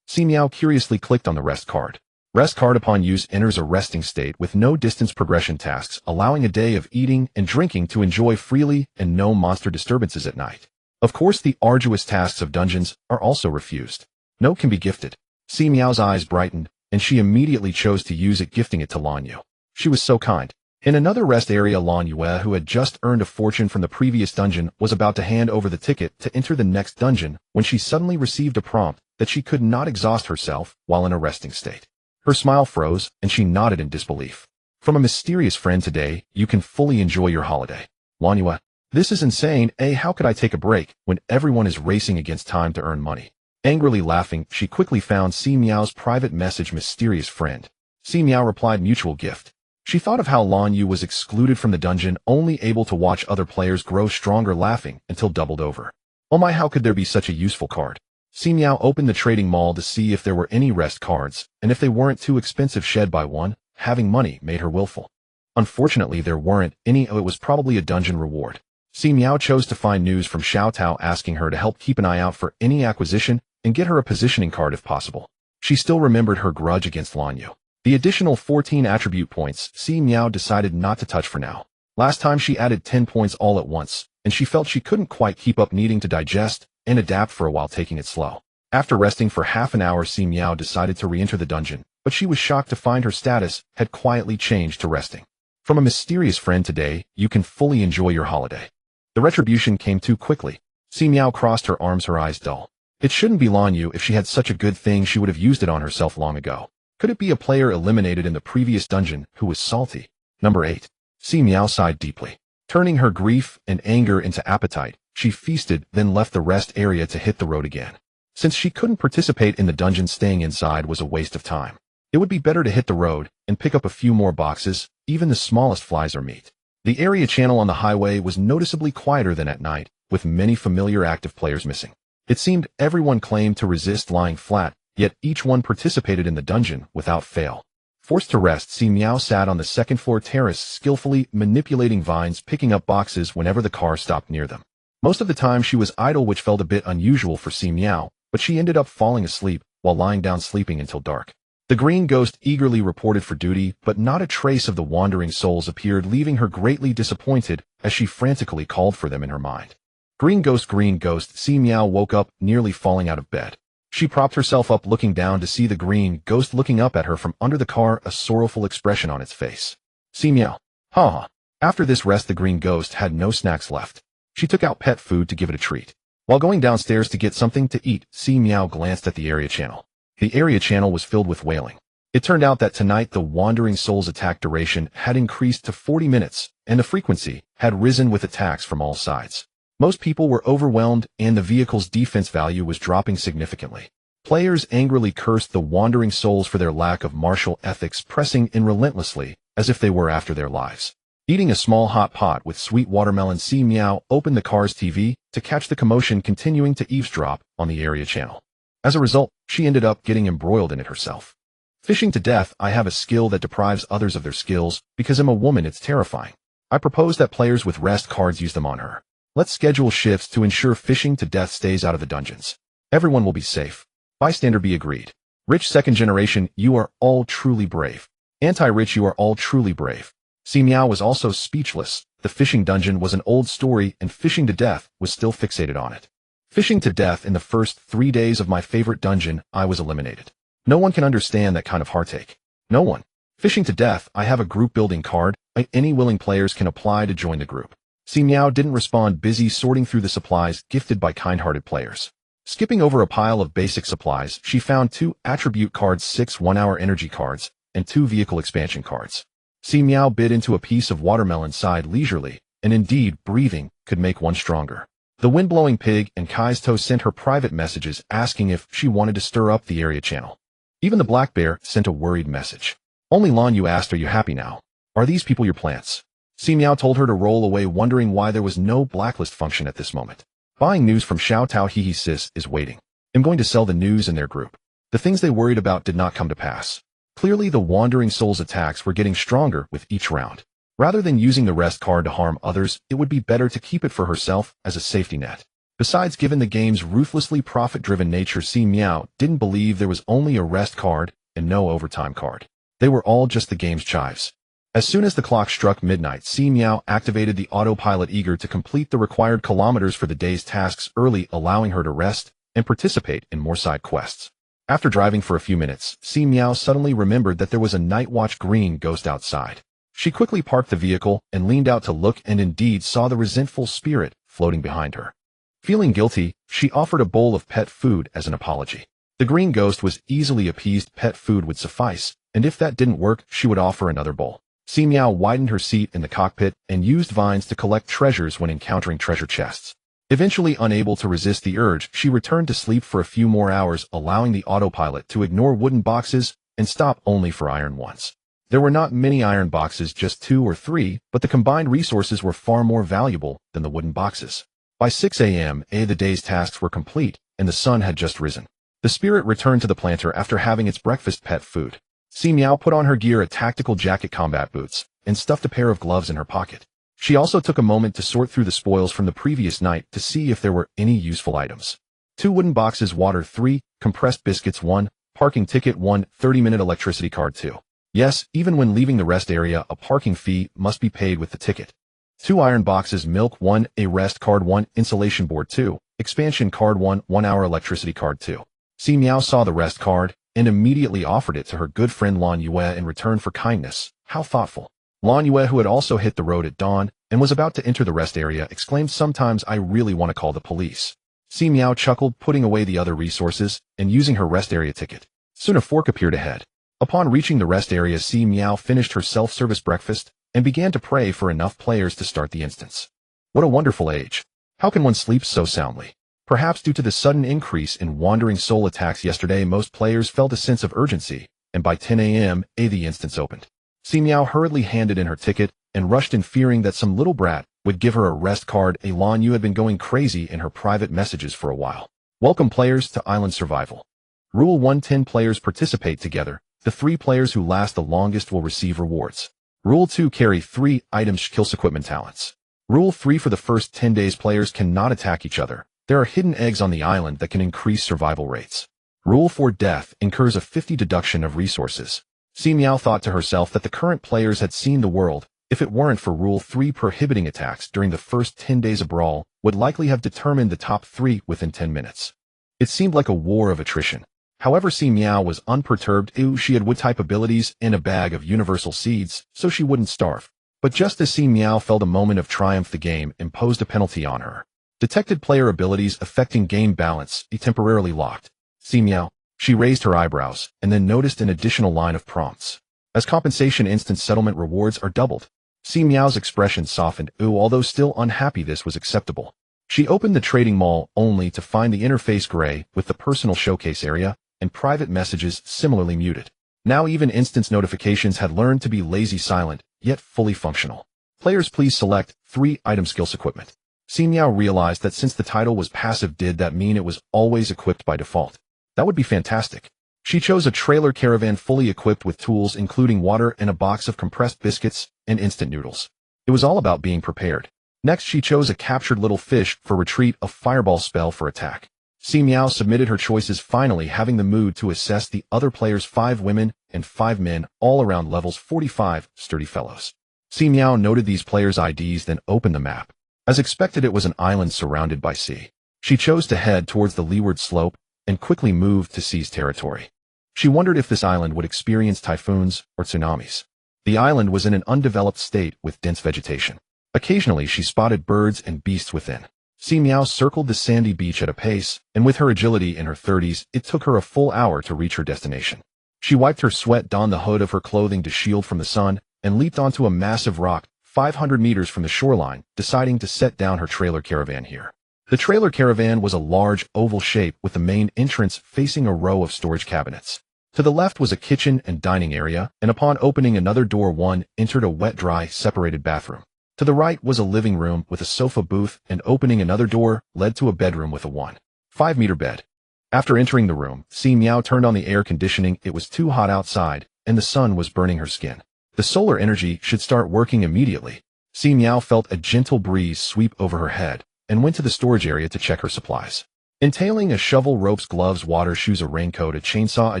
Si Miao curiously clicked on the rest card. Rest card upon use enters a resting state with no distance progression tasks, allowing a day of eating and drinking to enjoy freely and no monster disturbances at night. Of course, the arduous tasks of dungeons are also refused. No can be gifted. Si Miao's eyes brightened, and she immediately chose to use it, gifting it to Lan Yu. She was so kind. In another rest area, Lan Yu, who had just earned a fortune from the previous dungeon, was about to hand over the ticket to enter the next dungeon when she suddenly received a prompt that she could not exhaust herself while in a resting state. Her smile froze, and she nodded in disbelief. From a mysterious friend today, you can fully enjoy your holiday. Lan Yu, this is insane. How could I take a break when everyone is racing against time to earn money? Angrily laughing, she quickly found Si Miao's private message, mysterious friend. Si Miao replied, mutual gift. She thought of how Lan Yu was excluded from the dungeon, only able to watch other players grow stronger, laughing until doubled over. Oh my, how could there be such a useful card? Si Miao opened the trading mall to see if there were any rest cards, and if they weren't too expensive, shed by one. Having money made her willful. Unfortunately, there weren't any. It was probably a dungeon reward. Si Miao chose to find news from Xiao Tao asking her to help keep an eye out for any acquisition and get her a positioning card if possible. She still remembered her grudge against Lan Yu. The additional 14 attribute points Si Miao decided not to touch for now. Last time she added 10 points all at once, and she felt she couldn't quite keep up, needing to digest and adapt for a while, taking it slow. After resting for half an hour, Si Miao decided to re-enter the dungeon, but she was shocked to find her status had quietly changed to resting. From a mysterious friend today, you can fully enjoy your holiday. The retribution came too quickly. Si Miao crossed her arms, her eyes dull. It shouldn't be Lan Yu. If she had such a good thing, she would have used it on herself long ago. Could it be a player eliminated in the previous dungeon who was salty? Number 8. Si Miao sighed deeply. Turning her grief and anger into appetite, she feasted, then left the rest area to hit the road again. Since she couldn't participate in the dungeon, staying inside was a waste of time. It would be better to hit the road and pick up a few more boxes, even the smallest flies or meat. The area channel on the highway was noticeably quieter than at night, with many familiar active players missing. It seemed everyone claimed to resist lying flat, yet each one participated in the dungeon without fail. Forced to rest, Si Miao sat on the second-floor terrace, skillfully manipulating vines, picking up boxes whenever the car stopped near them. Most of the time she was idle, which felt a bit unusual for Si Miao, but she ended up falling asleep while lying down sleeping until dark. The green ghost eagerly reported for duty, but not a trace of the wandering souls appeared, leaving her greatly disappointed as she frantically called for them in her mind. Green ghost, Si Miao woke up, nearly falling out of bed. She propped herself up, looking down to see the green ghost looking up at her from under the car, a sorrowful expression on its face. Si Miao. Ha. After this rest, the green ghost had no snacks left. She took out pet food to give it a treat. While going downstairs to get something to eat, Si Miao glanced at the area channel. The area channel was filled with wailing. It turned out that tonight the wandering soul's attack duration had increased to 40 minutes, and the frequency had risen with attacks from all sides. Most people were overwhelmed, and the vehicle's defense value was dropping significantly. Players angrily cursed the wandering souls for their lack of martial ethics, pressing in relentlessly, as if they were after their lives. Eating a small hot pot with sweet watermelon, Si Miao opened the car's TV to catch the commotion continuing to eavesdrop on the area channel. As a result, she ended up getting embroiled in it herself. Fishing to death. I have a skill that deprives others of their skills. Because I'm a woman, it's terrifying. I propose that players with rest cards use them on her. Let's schedule shifts to ensure fishing to death stays out of the dungeons. Everyone will be safe. Bystander B agreed. Rich second generation, you are all truly brave. Anti-rich, you are all truly brave. Si Miao was also speechless. The fishing dungeon was an old story, and fishing to death was still fixated on it. Fishing to death. In the first 3 days of my favorite dungeon, I was eliminated. No one can understand that kind of heartache. No one. Fishing to death. I have a group building card. Any willing players can apply to join the group. Si Miao didn't respond, busy sorting through the supplies gifted by kind-hearted players. Skipping over a pile of basic supplies, she found 2 attribute cards, 6 one-hour energy cards, and 2 vehicle expansion cards. Si Miao bit into a piece of watermelon, sighed leisurely, and indeed, breathing could make one stronger. The wind-blowing pig and Kai's sent her private messages asking if she wanted to stir up the area channel. Even the black bear sent a worried message. Only Lan Yu asked, are you happy now? Are these people your plants? Si Miao told her to roll away, wondering why there was no blacklist function at this moment. Buying news from Xiao Tao. Hihi, sis is waiting. I'm going to sell the news in their group. The things they worried about did not come to pass. Clearly the wandering soul's attacks were getting stronger with each round. Rather than using the rest card to harm others, it would be better to keep it for herself as a safety net. Besides, given the game's ruthlessly profit-driven nature, Si Miao didn't believe there was only a rest card and no overtime card. They were all just the game's chives. As soon as the clock struck midnight, Si Miao activated the autopilot, eager to complete the required kilometers for the day's tasks early, allowing her to rest and participate in more side quests. After driving for a few minutes, Si Miao suddenly remembered that there was a night watch green ghost outside. She quickly parked the vehicle and leaned out to look, and indeed saw the resentful spirit floating behind her. Feeling guilty, she offered a bowl of pet food as an apology. The green ghost was easily appeased. Pet food would suffice, and if that didn't work, she would offer another bowl. Si Miao widened her seat in the cockpit and used vines to collect treasures when encountering treasure chests. Eventually unable to resist the urge, she returned to sleep for a few more hours, allowing the autopilot to ignore wooden boxes and stop only for iron ones. There were not many iron boxes, just 2 or 3, but the combined resources were far more valuable than the wooden boxes. By 6 a.m., the day's tasks were complete, and the sun had just risen. The spirit returned to the planter after having its breakfast, pet food. Si Miao put on her gear, a tactical jacket, combat boots, and stuffed a pair of gloves in her pocket. She also took a moment to sort through the spoils from the previous night to see if there were any useful items. 2 wooden boxes, water 3, compressed biscuits 1, parking ticket 1, 30-minute electricity card 2. Yes, even when leaving the rest area, a parking fee must be paid with the ticket. 2 iron boxes, milk 1, a rest card 1, insulation board 2, expansion card 1, 1-hour electricity card 2. Si Miao saw the rest card and immediately offered it to her good friend Lan Yue in return for kindness. How thoughtful. Lan Yue, who had also hit the road at dawn and was about to enter the rest area, exclaimed, sometimes I really want to call the police. Si Miao chuckled, putting away the other resources and using her rest area ticket. Soon a fork appeared ahead. Upon reaching the rest area, Si Miao finished her self-service breakfast and began to pray for enough players to start the instance. What a wonderful age. How can one sleep so soundly? Perhaps due to the sudden increase in wandering soul attacks yesterday, most players felt a sense of urgency, and by 10 a.m., the instance opened. Si Miao hurriedly handed in her ticket and rushed in, fearing that some little brat would give her a rest card. Elon Yu had been going crazy in her private messages for a while. Welcome players to Island Survival. Rule 1: 10 players participate together. The 3 players who last the longest will receive rewards. Rule 2: carry 3 items skills equipment talents. Rule 3: for the first 10 days players cannot attack each other. There are hidden eggs on the island that can increase survival rates. Rule 4: death incurs a 50 deduction of resources. Si Miao thought to herself that the current players had seen the world. If it weren't for Rule 3 prohibiting attacks during the first 10 days, a brawl would likely have determined the top 3 within 10 minutes. It seemed like a war of attrition. However, Si Miao was unperturbed. She had wood-type abilities and a bag of universal seeds, so she wouldn't starve. But just as Si Miao felt a moment of triumph, the game imposed a penalty on her. Detected player abilities affecting game balance. Temporarily locked. Si Miao. She raised her eyebrows and then noticed an additional line of prompts. As compensation, instant settlement rewards are doubled. Si Miao's expression softened. Although still unhappy, this was acceptable. She opened the trading mall only to find the interface gray with the personal showcase area and private messages similarly muted. Now even instance notifications had learned to be lazy silent, yet fully functional. Players, please select 3 item skills equipment. Si Miao realized that since the title was passive, did that mean it was always equipped by default? That would be fantastic. She chose a trailer caravan fully equipped with tools including water and a box of compressed biscuits and instant noodles. It was all about being prepared. Next, she chose a captured little fish for retreat, a fireball spell for attack. Si Miao submitted her choices, finally having the mood to assess the other players. 5 women and 5 men, all around levels 45, sturdy fellows. Si Miao noted these players' IDs, then opened the map. As expected, it was an island surrounded by sea. She chose to head towards the leeward slope and quickly moved to seize territory. She wondered if this island would experience typhoons or tsunamis. The island was in an undeveloped state with dense vegetation. Occasionally, she spotted birds and beasts within. Si Miao circled the sandy beach at a pace, and with her agility in her 30s, it took her a full hour to reach her destination. She wiped her sweat, donned the hood of her clothing to shield from the sun, and leaped onto a massive rock 500 meters from the shoreline, deciding to set down her trailer caravan here. The trailer caravan was a large, oval shape with the main entrance facing a row of storage cabinets. To the left was a kitchen and dining area, and upon opening another door, one entered a wet-dry, separated bathroom. To the right was a living room with a sofa booth, and opening another door led to a bedroom with a 1.5-meter bed. After entering the room, Si Miao turned on the air conditioning. It was too hot outside, and the sun was burning her skin. The solar energy should start working immediately. Si Miao felt a gentle breeze sweep over her head, and went to the storage area to check her supplies. Entailing a shovel, ropes, gloves, water, shoes, a raincoat, a chainsaw, a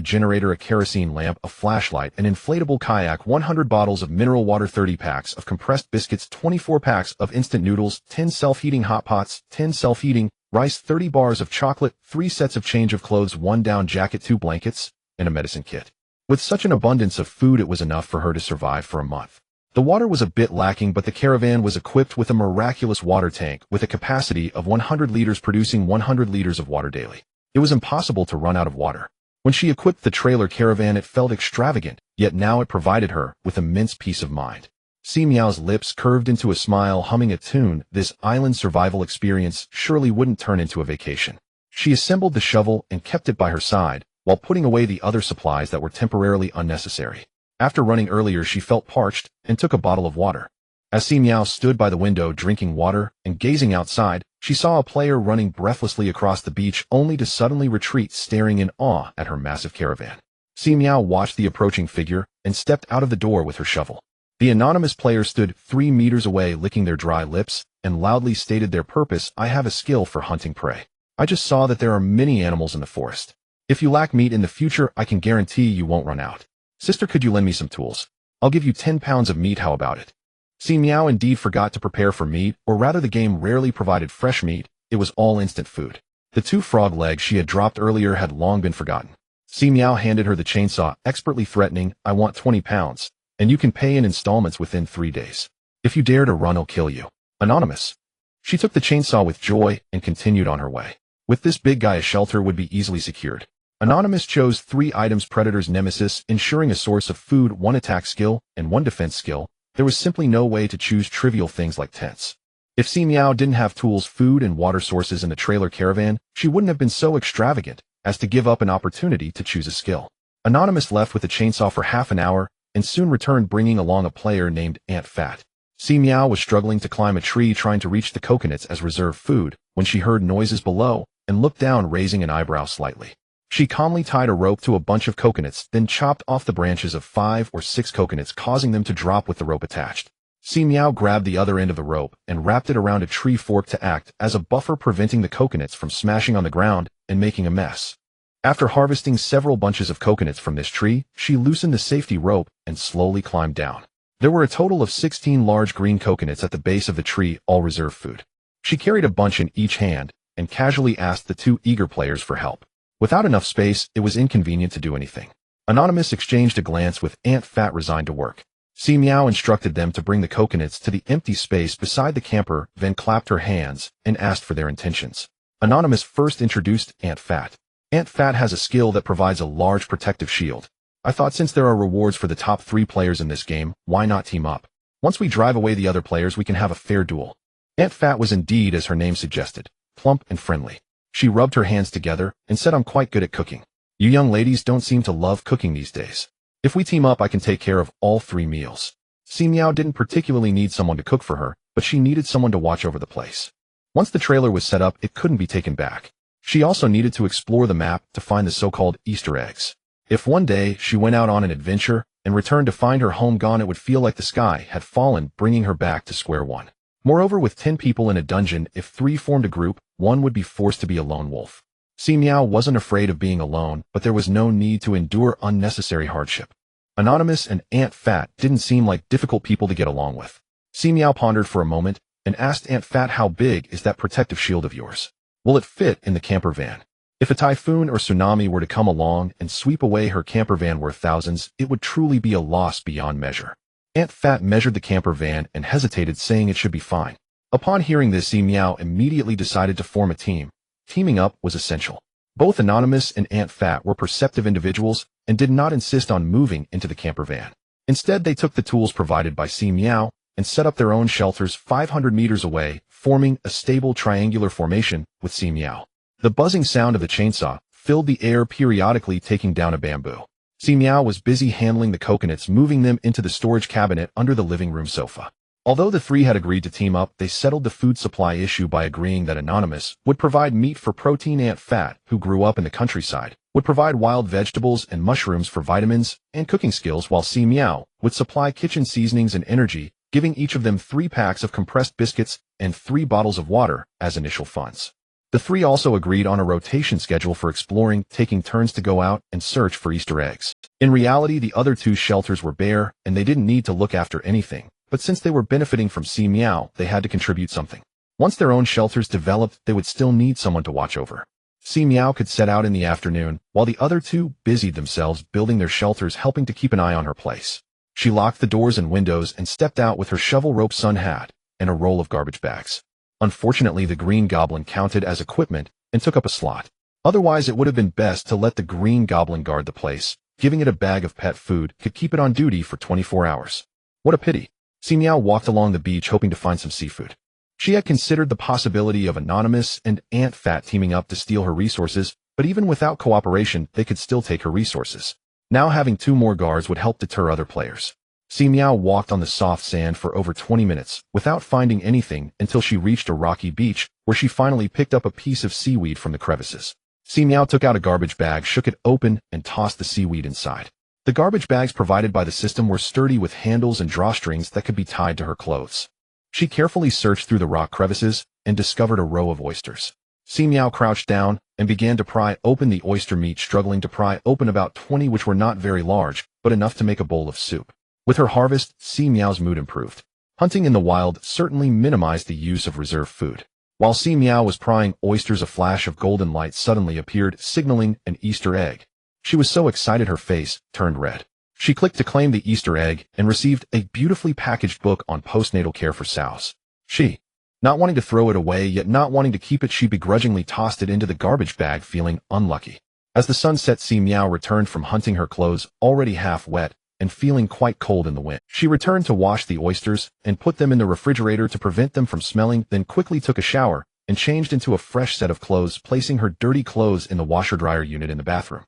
generator, a kerosene lamp, a flashlight, an inflatable kayak, 100 bottles of mineral water, 30 packs of compressed biscuits, 24 packs of instant noodles, 10 self-heating hot pots, 10 self-heating rice, 30 bars of chocolate, 3 sets of change of clothes, 1 down jacket, 2 blankets, and a medicine kit. With such an abundance of food, it was enough for her to survive for a month. The water was a bit lacking, but the caravan was equipped with a miraculous water tank with a capacity of 100 liters, producing 100 liters of water daily. It was impossible to run out of water. When she equipped the trailer caravan, it felt extravagant, yet now it provided her with immense peace of mind. Si Miao's lips curved into a smile, humming a tune. This island survival experience surely wouldn't turn into a vacation. She assembled the shovel and kept it by her side, while putting away the other supplies that were temporarily unnecessary. After running earlier, she felt parched and took a bottle of water. As Si Miao stood by the window drinking water and gazing outside, she saw a player running breathlessly across the beach, only to suddenly retreat, staring in awe at her massive caravan. Si Miao watched the approaching figure and stepped out of the door with her shovel. The anonymous player stood 3 meters away, licking their dry lips, and loudly stated their purpose: "I have a skill for hunting prey. I just saw that there are many animals in the forest. If you lack meat in the future, I can guarantee you won't run out. Sister, could you lend me some tools? I'll give you 10 pounds of meat, how about it?" Si Miao indeed forgot to prepare for meat, or rather the game rarely provided fresh meat. It was all instant food. The 2 frog legs she had dropped earlier had long been forgotten. Si Miao handed her the chainsaw, expertly threatening, "I want 20 pounds, and you can pay in installments within 3 days. If you dare to run, I'll kill you. Anonymous." She took the chainsaw with joy and continued on her way. With this big guy, a shelter would be easily secured. Anonymous chose 3 items: Predator's Nemesis, ensuring a source of food, 1 attack skill, and 1 defense skill. There was simply no way to choose trivial things like tents. If Si Miao didn't have tools, food, and water sources in the trailer caravan, she wouldn't have been so extravagant as to give up an opportunity to choose a skill. Anonymous left with a chainsaw for half an hour and soon returned bringing along a player named Aunt Fat. Si Miao was struggling to climb a tree trying to reach the coconuts as reserve food when she heard noises below and looked down, raising an eyebrow slightly. She calmly tied a rope to a bunch of coconuts, then chopped off the branches of 5 or 6 coconuts, causing them to drop with the rope attached. Si Miao grabbed the other end of the rope and wrapped it around a tree fork to act as a buffer, preventing the coconuts from smashing on the ground and making a mess. After harvesting several bunches of coconuts from this tree, she loosened the safety rope and slowly climbed down. There were a total of 16 large green coconuts at the base of the tree, all reserve food. She carried a bunch in each hand and casually asked the 2 eager players for help. Without enough space, it was inconvenient to do anything. Anonymous exchanged a glance with Aunt Fat, resigned to work. Si Miao instructed them to bring the coconuts to the empty space beside the camper, then clapped her hands and asked for their intentions. Anonymous first introduced Aunt Fat. Aunt Fat has a skill that provides a large protective shield. I thought since there are rewards for the top 3 players in this game, why not team up? Once we drive away the other players, we can have a fair duel. Aunt Fat was indeed, as her name suggested, plump and friendly. She rubbed her hands together and said, "I'm quite good at cooking. You young ladies don't seem to love cooking these days. If we team up, I can take care of all 3 meals." Si Miao didn't particularly need someone to cook for her, but she needed someone to watch over the place. Once the trailer was set up, it couldn't be taken back. She also needed to explore the map to find the so-called Easter eggs. If one day she went out on an adventure and returned to find her home gone, it would feel like the sky had fallen, bringing her back to square one. Moreover, with 10 people in a dungeon, if 3 formed a group, one would be forced to be a lone wolf. Si Miao wasn't afraid of being alone, but there was no need to endure unnecessary hardship. Anonymous and Aunt Fat didn't seem like difficult people to get along with. Si Miao pondered for a moment and asked Aunt Fat, "How big is that protective shield of yours? Will it fit in the camper van? If a typhoon or tsunami were to come along and sweep away her camper van worth thousands, it would truly be a loss beyond measure." Aunt Fat measured the camper van and hesitated, saying it should be fine. Upon hearing this, Si Miao immediately decided to form a team. Teaming up was essential. Both Anonymous and Aunt Fat were perceptive individuals and did not insist on moving into the camper van. Instead, they took the tools provided by Si Miao and set up their own shelters 500 meters away, forming a stable triangular formation with Si Miao. The buzzing sound of the chainsaw filled the air, periodically taking down a bamboo. Si Miao was busy handling the coconuts, moving them into the storage cabinet under the living room sofa. Although the 3 had agreed to team up, they settled the food supply issue by agreeing that Anonymous would provide meat for protein, Aunt Fat, who grew up in the countryside, would provide wild vegetables and mushrooms for vitamins and cooking skills, while Si Miao would supply kitchen seasonings and energy, giving each of them 3 packs of compressed biscuits and 3 bottles of water as initial funds. The 3 also agreed on a rotation schedule for exploring, taking turns to go out and search for Easter eggs. In reality, the other 2 shelters were bare, and they didn't need to look after anything, but since they were benefiting from Si Miao, they had to contribute something. Once their own shelters developed, they would still need someone to watch over. Si Miao could set out in the afternoon, while the other 2 busied themselves building their shelters, helping to keep an eye on her place. She locked the doors and windows and stepped out with her shovel, rope, sun hat, and a roll of garbage bags. Unfortunately, the Green Goblin counted as equipment and took up a slot. Otherwise, it would have been best to let the Green Goblin guard the place. Giving it a bag of pet food could keep it on duty for 24 hours. What a pity. Si Miao walked along the beach hoping to find some seafood. She had considered the possibility of Anonymous and Aunt Fat teaming up to steal her resources, but even without cooperation, they could still take her resources. Now having 2 more guards would help deter other players. Si Miao walked on the soft sand for over 20 minutes without finding anything until she reached a rocky beach, where she finally picked up a piece of seaweed from the crevices. Si Miao took out a garbage bag, shook it open, and tossed the seaweed inside. The garbage bags provided by the system were sturdy with handles and drawstrings that could be tied to her clothes. She carefully searched through the rock crevices and discovered a row of oysters. Si Miao crouched down and began to pry open the oyster meat, struggling to pry open about 20, which were not very large, but enough to make a bowl of soup. With her harvest, Si Miao's mood improved. Hunting in the wild certainly minimized the use of reserve food. While Si Miao was prying oysters, a flash of golden light suddenly appeared, signaling an Easter egg. She was so excited her face turned red. She clicked to claim the Easter egg and received a beautifully packaged book on postnatal care for sows. She, not wanting to throw it away yet not wanting to keep it, she begrudgingly tossed it into the garbage bag, feeling unlucky. As the sun set, Si Miao returned from hunting, her clothes already half wet and feeling quite cold in the wind. She returned to wash the oysters and put them in the refrigerator to prevent them from smelling, then quickly took a shower and changed into a fresh set of clothes, placing her dirty clothes in the washer-dryer unit in the bathroom.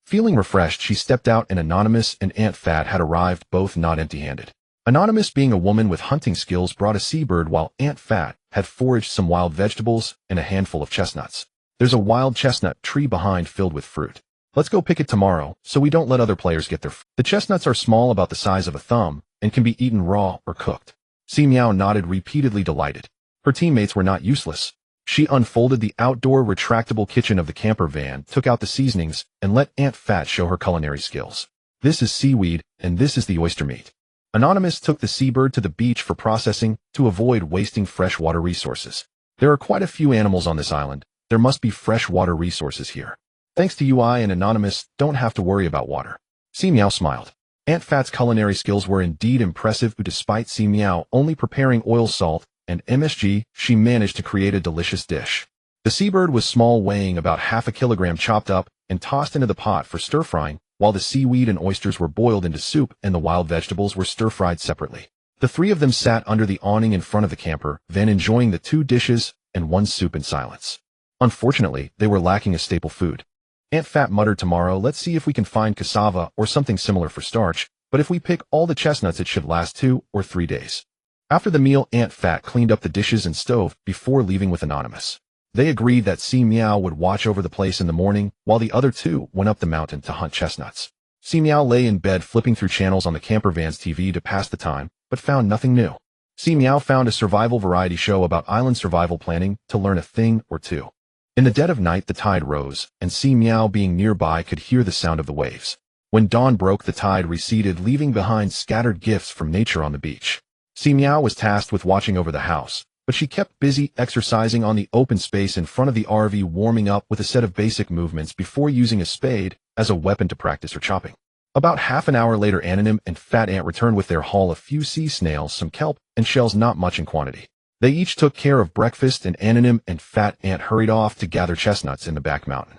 Feeling refreshed, she stepped out, and Anonymous and Aunt Fat had arrived, both not empty-handed. Anonymous, being a woman with hunting skills, brought a seabird, while Aunt Fat had foraged some wild vegetables and a handful of chestnuts. There's a wild chestnut tree behind filled with fruit. Let's go pick it tomorrow, so we don't let other players get their fruit. The chestnuts are small, about the size of a thumb, and can be eaten raw or cooked. Si Miao nodded, repeatedly delighted. Her teammates were not useless. She unfolded the outdoor retractable kitchen of the camper van, took out the seasonings, and let Aunt Fat show her culinary skills. This is seaweed, and this is the oyster meat. Anonymous took the seabird to the beach for processing to avoid wasting freshwater resources. There are quite a few animals on this island. There must be freshwater resources here. Thanks to you, I and Anonymous don't have to worry about water. Si Miao smiled. Aunt Fat's culinary skills were indeed impressive. Despite Si Miao only preparing oil, salt, and MSG, she managed to create a delicious dish. The seabird was small, weighing about half a kilogram, chopped up and tossed into the pot for stir-frying, while the seaweed and oysters were boiled into soup and the wild vegetables were stir-fried separately. The three of them sat under the awning in front of the camper van, enjoying the two dishes and one soup in silence. Unfortunately, they were lacking a staple food. Aunt Fat muttered, "Tomorrow, let's see if we can find cassava or something similar for starch, but if we pick all the chestnuts, it should last 2 or 3 days. After the meal, Aunt Fat cleaned up the dishes and stove before leaving with Anonymous. They agreed that Si Miao would watch over the place in the morning, while the other two went up the mountain to hunt chestnuts. Si Miao lay in bed, flipping through channels on the camper van's TV to pass the time, but found nothing new. Si Miao found a survival variety show about island survival planning to learn a thing or two. In the dead of night, the tide rose, and Si Miao, being nearby, could hear the sound of the waves. When dawn broke, the tide receded, leaving behind scattered gifts from nature on the beach. Si Miao was tasked with watching over the house, but she kept busy exercising on the open space in front of the RV, warming up with a set of basic movements before using a spade as a weapon to practice her chopping. About half an hour later, Anonym and Fat Ant returned with their haul: a few sea snails, some kelp, and shells, not much in quantity. They each took care of breakfast, and Anonym and Fat Ant hurried off to gather chestnuts in the back mountain.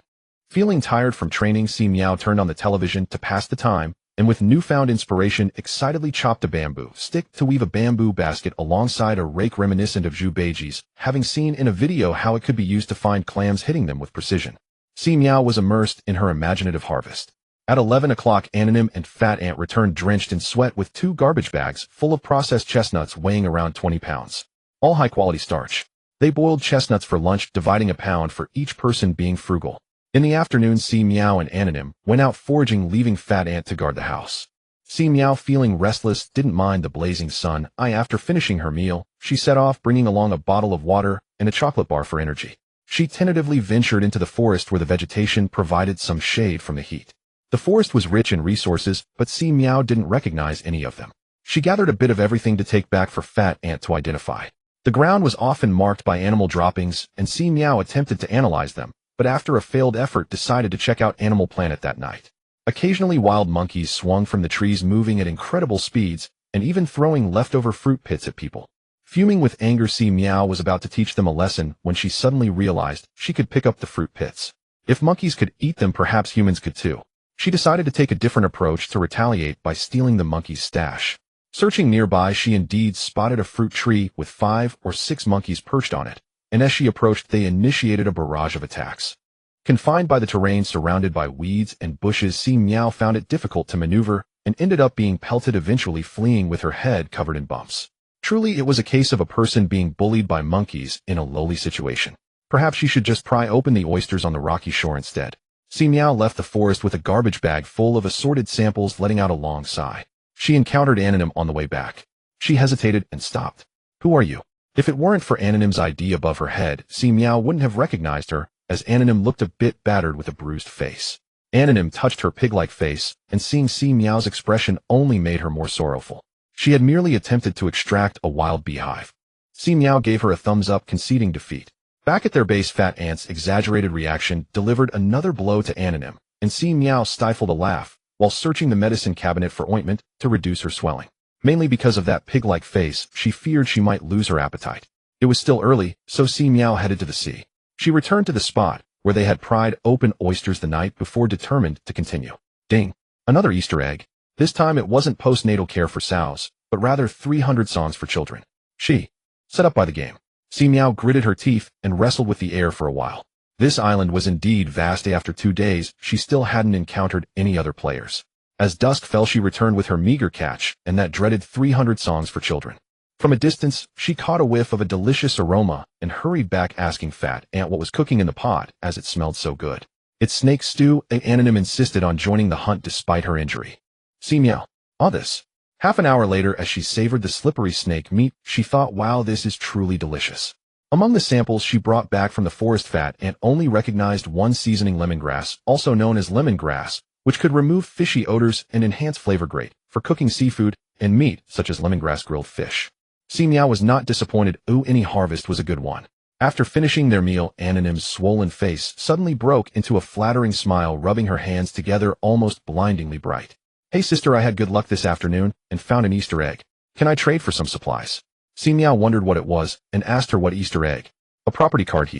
Feeling tired from training, Si Miao turned on the television to pass the time, and with newfound inspiration, excitedly chopped a bamboo stick to weave a bamboo basket alongside a rake reminiscent of Zhu Beiji's, having seen in a video how it could be used to find clams, hitting them with precision. Si Miao was immersed in her imaginative harvest. At 11 o'clock, Anonym and Fat Ant returned drenched in sweat with 2 garbage bags full of processed chestnuts weighing around 20 pounds. All high-quality starch. They boiled chestnuts for lunch, dividing a pound for each person, being frugal. In the afternoon, Si Miao and Anonym went out foraging, leaving Fat Ant to guard the house. Si Miao, feeling restless, didn't mind the blazing sun. After finishing her meal, she set off, bringing along a bottle of water and a chocolate bar for energy. She tentatively ventured into the forest, where the vegetation provided some shade from the heat. The forest was rich in resources, but Si Miao didn't recognize any of them. She gathered a bit of everything to take back for Fat Ant to identify. The ground was often marked by animal droppings, and Si Miao attempted to analyze them, but after a failed effort decided to check out Animal Planet that night. Occasionally, wild monkeys swung from the trees, moving at incredible speeds, and even throwing leftover fruit pits at people. Fuming with anger, Si Miao was about to teach them a lesson when she suddenly realized she could pick up the fruit pits. If monkeys could eat them, perhaps humans could too. She decided to take a different approach to retaliate by stealing the monkey's stash. Searching nearby, she indeed spotted a fruit tree with 5 or 6 monkeys perched on it, and as she approached, they initiated a barrage of attacks. Confined by the terrain surrounded by weeds and bushes, Si Miao found it difficult to maneuver and ended up being pelted, eventually fleeing with her head covered in bumps. Truly, it was a case of a person being bullied by monkeys in a lowly situation. Perhaps she should just pry open the oysters on the rocky shore instead. Si Miao left the forest with a garbage bag full of assorted samples, letting out a long sigh. She encountered Anonym on the way back. She hesitated and stopped. "Who are you?" If it weren't for Anonym's ID above her head, Si Miao wouldn't have recognized her, as Anonym looked a bit battered with a bruised face. Anonym touched her pig-like face, and seeing Si Miao's expression only made her more sorrowful. She had merely attempted to extract a wild beehive. Si Miao gave her a thumbs up, conceding defeat. Back at their base, Fat Ant's exaggerated reaction delivered another blow to Anonym, and Si Miao stifled a laugh while searching the medicine cabinet for ointment to reduce her swelling. Mainly because of that pig-like face, she feared she might lose her appetite. It was still early, so Si Miao headed to the sea. She returned to the spot where they had pried open oysters the night before, determined to continue. Ding! Another Easter egg. This time it wasn't postnatal care for sows, but rather 300 songs for children. She, set up by the game. Si Miao gritted her teeth and wrestled with the air for a while. This island was indeed vast. After 2 days, she still hadn't encountered any other players. As dusk fell, she returned with her meager catch and that dreaded 300 songs for children. From a distance, she caught a whiff of a delicious aroma and hurried back, asking Fat Ant what was cooking in the pot, as it smelled so good. It's snake stew. Anonym insisted on joining the hunt despite her injury. Si Miao. All this. Half an hour later, as she savored the slippery snake meat, she thought, wow, this is truly delicious. Among the samples she brought back from the forest, Fat Ant only recognized one seasoning, lemongrass, also known as lemongrass, which could remove fishy odors and enhance flavor, great for cooking seafood and meat, such as lemongrass grilled fish. Si Miao was not disappointed. Ooh, any harvest was a good one. After finishing their meal, Anonym's swollen face suddenly broke into a flattering smile, rubbing her hands together almost blindingly bright. Hey sister, I had good luck this afternoon and found an Easter egg. Can I trade for some supplies? Si Miao wondered what it was and asked her what Easter egg. A property card.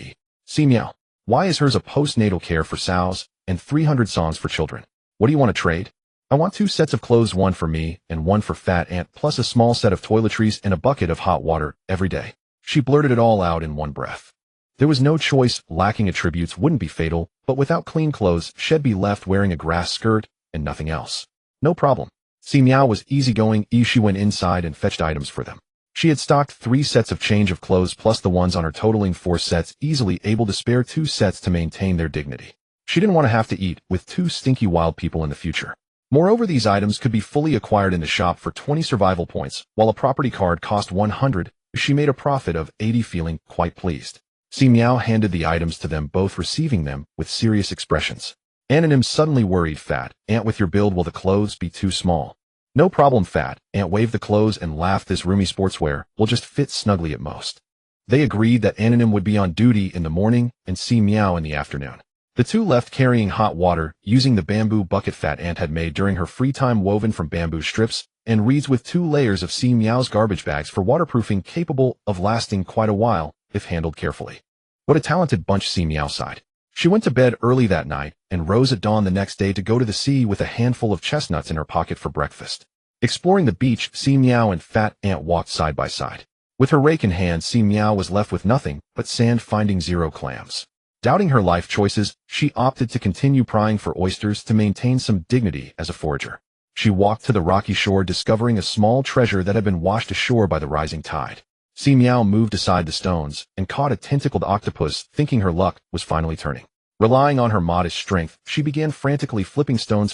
Si Miao. Why is hers a postnatal care for sows and 300 songs for children? What do you want to trade? I want 2 sets of clothes, one for me and one for Fat Ant, plus a small set of toiletries and a bucket of hot water every day. She blurted it all out in one breath. There was no choice. Lacking attributes wouldn't be fatal, but without clean clothes, she'd be left wearing a grass skirt and nothing else. No problem. Si Miao was easygoing. She went inside and fetched items for them. She had stocked 3 sets of change of clothes plus the ones on her, totaling 4 sets, easily able to spare 2 sets to maintain their dignity. She didn't want to have to eat with 2 stinky wild people in the future. Moreover, these items could be fully acquired in the shop for 20 survival points, while a property card cost 100. She made a profit of 80, feeling quite pleased. Si Miao handed the items to them, both receiving them with serious expressions. Anonym suddenly worried. Fat Ant, with your build, will the clothes be too small? No problem. Fat Ant waved the clothes and laughed. This roomy sportswear will just fit snugly at most. They agreed that Anonym would be on duty in the morning and Si Miao in the afternoon. The two left, carrying hot water, using the bamboo bucket Fat Ant had made during her free time, woven from bamboo strips and reeds, with 2 layers of Si Miao's garbage bags for waterproofing, capable of lasting quite a while if handled carefully. What a talented bunch, Si Miao sighed. She went to bed early that night and rose at dawn the next day to go to the sea with a handful of chestnuts in her pocket for breakfast. Exploring the beach, Si Miao and Fat Ant walked side by side. With her rake in hand, Si Miao was left with nothing but sand, finding 0 clams. Doubting her life choices, she opted to continue prying for oysters to maintain some dignity as a forager. She walked to the rocky shore, discovering a small treasure that had been washed ashore by the rising tide. Si Miao moved aside the stones and caught a tentacled octopus, thinking her luck was finally turning. Relying on her modest strength, she began frantically flipping stones.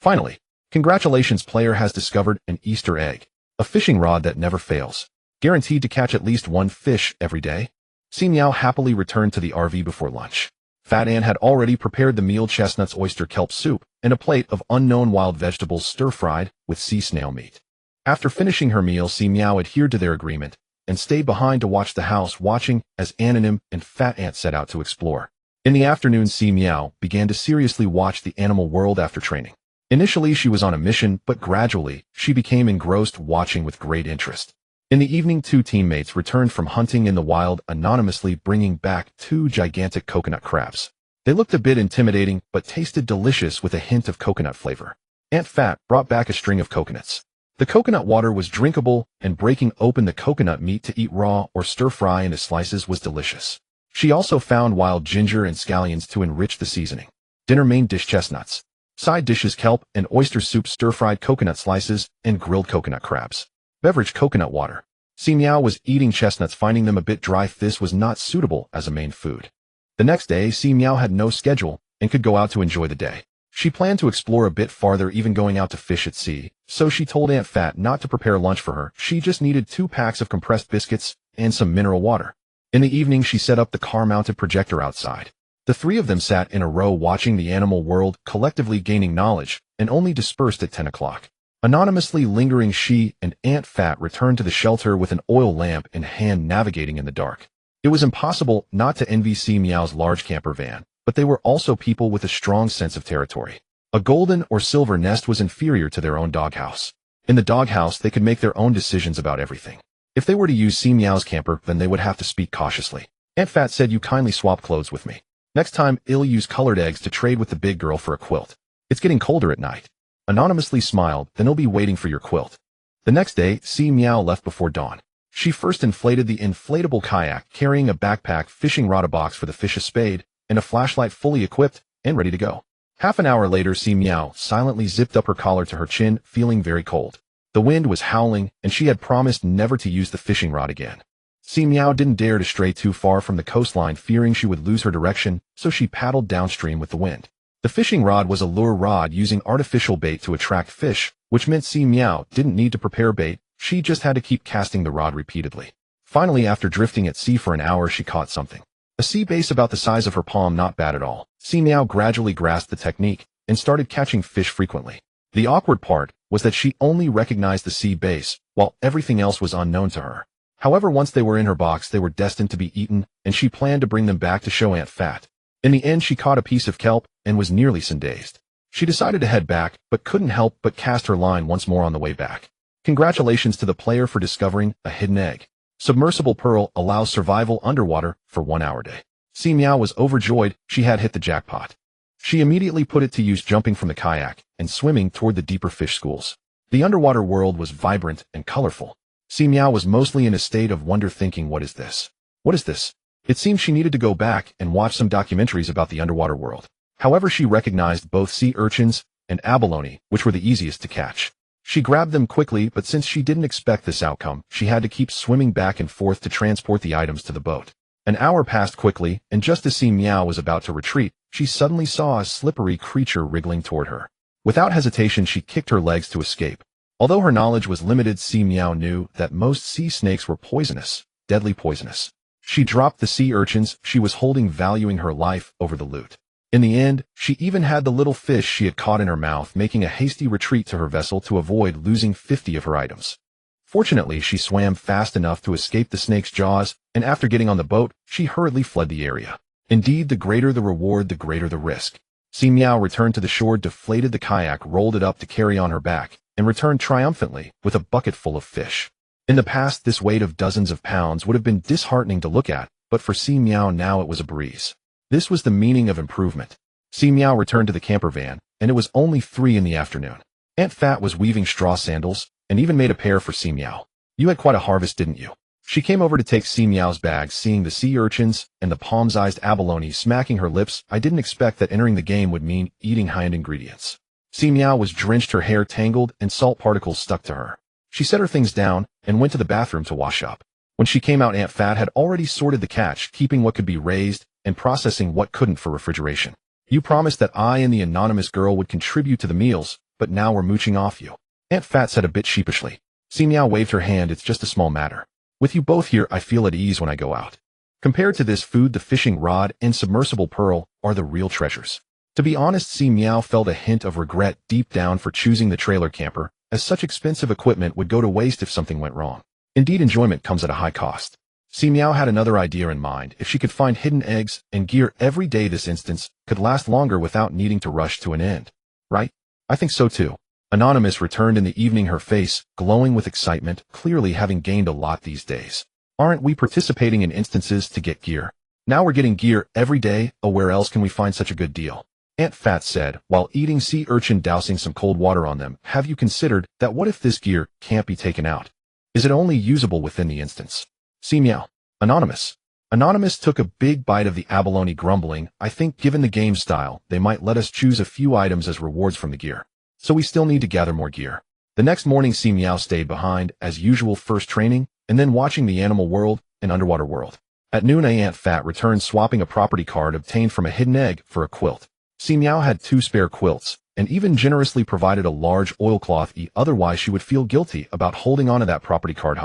Finally, congratulations, player has discovered an Easter egg. A fishing rod that never fails. Guaranteed to catch at least 1 fish every day. Si Miao happily returned to the RV before lunch. Fat Ant had already prepared the meal: chestnuts, oyster kelp soup, and a plate of unknown wild vegetables stir-fried with sea snail meat. After finishing her meal, Si Miao adhered to their agreement and stayed behind to watch the house, watching as Anonym and Fat Ant set out to explore. In the afternoon, Si Miao began to seriously watch the animal world after training. Initially, she was on a mission, but gradually, she became engrossed, watching with great interest. In the evening, 2 teammates returned from hunting in the wild, anonymously bringing back 2 gigantic coconut crabs. They looked a bit intimidating, but tasted delicious with a hint of coconut flavor. Aunt Fat brought back a string of coconuts. The coconut water was drinkable, and breaking open the coconut meat to eat raw or stir-fry into slices was delicious. She also found wild ginger and scallions to enrich the seasoning. Dinner: main dish chestnuts. Side dishes: kelp and oyster soup, stir-fried coconut slices, and grilled coconut crabs. Beverage: coconut water. Si Miao was eating chestnuts, finding them a bit dry. This was not suitable as a main food. The next day, Si Miao had no schedule and could go out to enjoy the day. She planned to explore a bit farther, even going out to fish at sea, so she told Aunt Fat not to prepare lunch for her. She just needed 2 packs of compressed biscuits and some mineral water. In the evening, she set up the car-mounted projector outside. The 3 of them sat in a row watching the animal world, collectively gaining knowledge, and only dispersed at 10 o'clock. Anonymously lingering, she and Aunt Fat returned to the shelter with an oil lamp in hand, navigating in the dark. It was impossible not to envy Si Miao's large camper van, but they were also people with a strong sense of territory. A golden or silver nest was inferior to their own doghouse. In the doghouse, they could make their own decisions about everything. If they were to use Si Miao's camper, then they would have to speak cautiously. Aunt Fat said you kindly swap clothes with me. Next time, I'll use colored eggs to trade with the big girl for a quilt. It's getting colder at night. Anonymously smiled, then he'll be waiting for your quilt. The next day, Si Miao left before dawn. She first inflated the inflatable kayak, carrying a backpack, fishing rod, a box for the fish, a spade, and a flashlight, fully equipped and ready to go. Half an hour later, Si Miao silently zipped up her collar to her chin, feeling very cold. The wind was howling, and she had promised never to use the fishing rod again. Si Miao didn't dare to stray too far from the coastline, fearing she would lose her direction, so she paddled downstream with the wind. The fishing rod was a lure rod using artificial bait to attract fish, which meant Si Miao didn't need to prepare bait, she just had to keep casting the rod repeatedly. Finally, after drifting at sea for an hour, she caught something. A sea bass about the size of her palm, not bad at all. Si Miao gradually grasped the technique and started catching fish frequently. The awkward part was that she only recognized the sea bass, while everything else was unknown to her. However, once they were in her box, they were destined to be eaten, and she planned to bring them back to show Aunt Fat. In the end, she caught a piece of kelp and was nearly sun-dazed. She decided to head back, but couldn't help but cast her line once more on the way back. Congratulations to the player for discovering a hidden egg. Submersible pearl allows survival underwater for 1 hour day. Si Miao was overjoyed. She had hit the jackpot. She immediately put it to use, jumping from the kayak and swimming toward the deeper fish schools. The underwater world was vibrant and colorful. Si Miao was mostly in a state of wonder, thinking, what is this? What is this? It seemed she needed to go back and watch some documentaries about the underwater world. However, she recognized both sea urchins and abalone, which were the easiest to catch. She grabbed them quickly, but since she didn't expect this outcome, she had to keep swimming back and forth to transport the items to the boat. An hour passed quickly, and just as Si Miao was about to retreat, she suddenly saw a slippery creature wriggling toward her. Without hesitation, she kicked her legs to escape. Although her knowledge was limited, Si Miao knew that most sea snakes were poisonous, deadly poisonous. She dropped the sea urchins she was holding, valuing her life over the loot. In the end, she even had the little fish she had caught in her mouth, making a hasty retreat to her vessel to avoid losing 50 of her items. Fortunately, she swam fast enough to escape the snake's jaws, and after getting on the boat, she hurriedly fled the area. Indeed, the greater the reward, the greater the risk. Si Miao returned to the shore, deflated the kayak, rolled it up to carry on her back, and returned triumphantly with a bucket full of fish. In the past, this weight of dozens of pounds would have been disheartening to look at, but for Si Miao now it was a breeze. This was the meaning of improvement. Si Miao returned to the camper van, and it was only 3 in the afternoon. Aunt Fat was weaving straw sandals, and even made a pair for Si Miao. You had quite a harvest, didn't you? She came over to take Si Miao's bag, seeing the sea urchins and the palm-sized abalone, smacking her lips. I didn't expect that entering the game would mean eating high-end ingredients. Si Miao was drenched, her hair tangled, and salt particles stuck to her. She set her things down and went to the bathroom to wash up. When she came out, Aunt Fat had already sorted the catch, keeping what could be raised and processing what couldn't for refrigeration. You promised that I and the anonymous girl would contribute to the meals, but now we're mooching off you. Aunt Fat said a bit sheepishly. Si Miao waved her hand. It's just a small matter. With you both here, I feel at ease when I go out. Compared to this food, the fishing rod and submersible pearl are the real treasures. To be honest, Si Miao felt a hint of regret deep down for choosing the trailer camper, as such expensive equipment would go to waste if something went wrong. Indeed, enjoyment comes at a high cost. Si Miao had another idea in mind. If she could find hidden eggs and gear every day, this instance could last longer without needing to rush to an end. Right? I think so too. Anonymous returned in the evening, her face glowing with excitement, clearly having gained a lot these days. Aren't we participating in instances to get gear? Now we're getting gear every day. Oh, where else can we find such a good deal? Aunt Fat said, while eating sea urchin, dousing some cold water on them. Have you considered that what if this gear can't be taken out? Is it only usable within the instance? Si Miao. Anonymous. Anonymous took a big bite of the abalone, grumbling, I think given the game style, they might let us choose a few items as rewards from the gear. So we still need to gather more gear. The next morning, Si Miao stayed behind, as usual, first training, and then watching the animal world and underwater world. At noon, Aunt Fat returned, swapping a property card obtained from a hidden egg for a quilt. Si Miao had 2 spare quilts, and even generously provided a large oilcloth. Otherwise, she would feel guilty about holding onto that property card.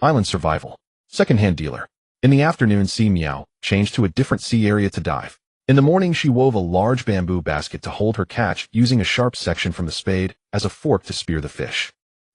Island survival. Second-hand dealer. In the afternoon, Si Miao changed to a different sea area to dive. In the morning, she wove a large bamboo basket to hold her catch, using a sharp section from the spade as a fork to spear the fish.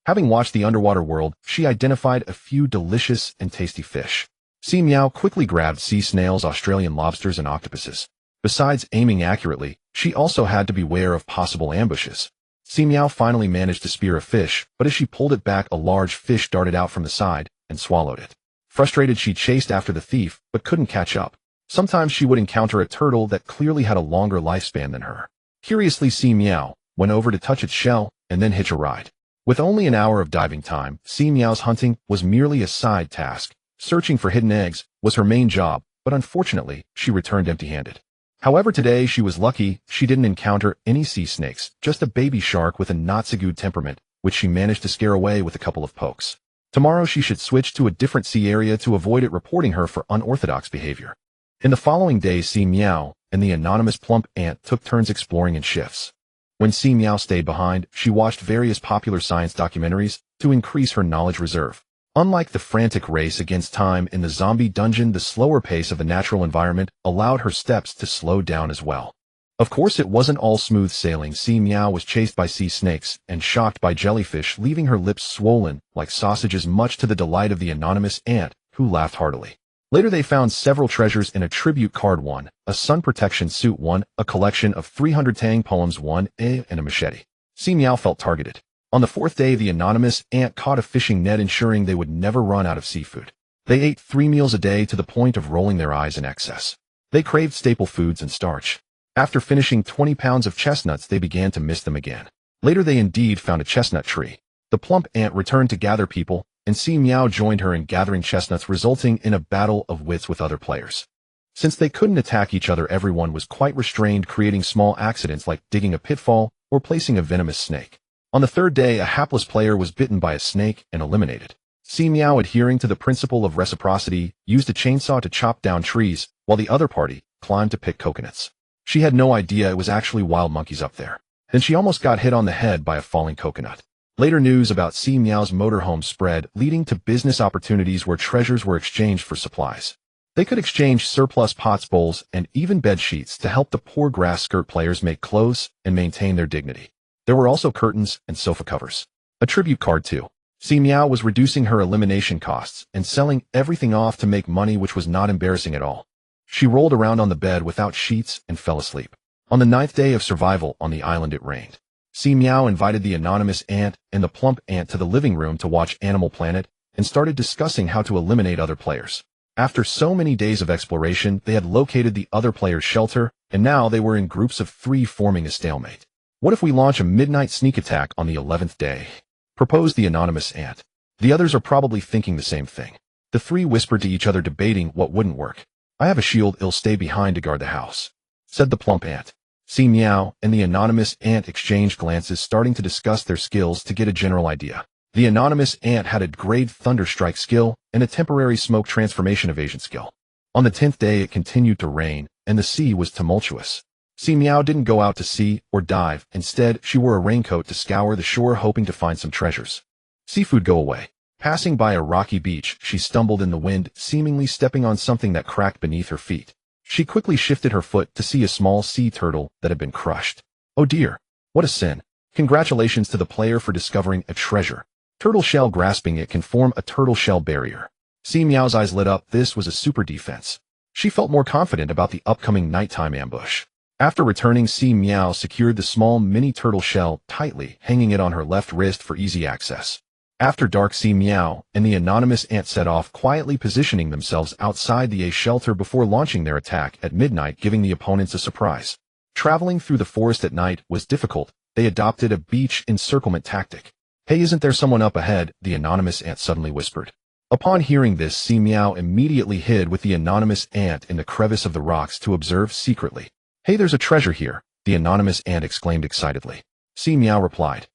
Having watched the underwater world, she identified a few delicious and tasty fish. Si Miao quickly grabbed sea snails, Australian lobsters, and octopuses. Besides aiming accurately, she also had to beware of possible ambushes. Si Miao finally managed to spear a fish, but as she pulled it back, a large fish darted out from the side and swallowed it. Frustrated, she chased after the thief, but couldn't catch up. Sometimes she would encounter a turtle that clearly had a longer lifespan than her. Curiously, Si Miao went over to touch its shell and then hitch a ride. With only an hour of diving time, Si Miao's hunting was merely a side task. Searching for hidden eggs was her main job, but unfortunately, she returned empty-handed. However, today she was lucky. She didn't encounter any sea snakes, just a baby shark with a not-so-good temperament, which she managed to scare away with a couple of pokes. Tomorrow she should switch to a different sea area to avoid it reporting her for unorthodox behavior. In the following days, Si Miao and the anonymous plump ant took turns exploring in shifts. When Si Miao stayed behind, she watched various popular science documentaries to increase her knowledge reserve. Unlike the frantic race against time in the zombie dungeon, the slower pace of the natural environment allowed her steps to slow down as well. Of course, it wasn't all smooth sailing. Si Miao was chased by sea snakes and shocked by jellyfish, leaving her lips swollen like sausages, much to the delight of the anonymous ant, who laughed heartily. Later they found several treasures in a tribute card 1, a sun protection suit 1, a collection of 300 Tang poems 1, and a machete. Si Miao felt targeted. On the 4th day, the anonymous ant caught a fishing net, ensuring they would never run out of seafood. They ate 3 meals a day to the point of rolling their eyes in excess. They craved staple foods and starch. After finishing 20 pounds of chestnuts, they began to miss them again. Later they indeed found a chestnut tree. The plump ant returned to gather people, and Si Miao joined her in gathering chestnuts, resulting in a battle of wits with other players. Since they couldn't attack each other, everyone was quite restrained, creating small accidents like digging a pitfall or placing a venomous snake. On the 3rd day, a hapless player was bitten by a snake and eliminated. Si Miao, adhering to the principle of reciprocity, used a chainsaw to chop down trees, while the other party climbed to pick coconuts. She had no idea it was actually wild monkeys up there. Then she almost got hit on the head by a falling coconut. Later news about Si Miao's motorhome spread, leading to business opportunities where treasures were exchanged for supplies. They could exchange surplus pots, bowls, and even bed sheets to help the poor grass skirt players make clothes and maintain their dignity. There were also curtains and sofa covers. A tribute card 2. Si Miao was reducing her elimination costs and selling everything off to make money, which was not embarrassing at all. She rolled around on the bed without sheets and fell asleep. On the 9th day of survival on the island, it rained. Si Miao invited the anonymous ant and the plump ant to the living room to watch Animal Planet and started discussing how to eliminate other players. After so many days of exploration, they had located the other player's shelter, and now they were in groups of 3 forming a stalemate. What if we launch a midnight sneak attack on the 11th day? Proposed the anonymous ant. The others are probably thinking the same thing. The 3 whispered to each other, debating what wouldn't work. I have a shield, it'll stay behind to guard the house, said the plump ant. Si Miao and the anonymous ant exchanged glances, starting to discuss their skills to get a general idea. The anonymous ant had a grade thunderstrike skill and a temporary smoke transformation evasion skill. On the 10th day, it continued to rain, and the sea was tumultuous. Si Miao didn't go out to sea or dive. Instead, she wore a raincoat to scour the shore, hoping to find some treasures. Seafood, go away. Passing by a rocky beach, she stumbled in the wind, seemingly stepping on something that cracked beneath her feet. She quickly shifted her foot to see a small sea turtle that had been crushed. Oh dear, what a sin. Congratulations to the player for discovering a treasure. Turtle shell, grasping it can form a turtle shell barrier. Si Miao's eyes lit up. This was a super defense. She felt more confident about the upcoming nighttime ambush. After returning, Si Miao secured the small mini turtle shell tightly, hanging it on her left wrist for easy access. After dark, Si Miao and the anonymous ant set off, quietly positioning themselves outside the shelter before launching their attack at midnight, giving the opponents a surprise. Traveling through the forest at night was difficult. They adopted a beach encirclement tactic. Hey, isn't there someone up ahead? The anonymous ant suddenly whispered. Upon hearing this, Si Miao immediately hid with the anonymous ant in the crevice of the rocks to observe secretly. Hey, there's a treasure here, the anonymous ant exclaimed excitedly. Si Miao replied.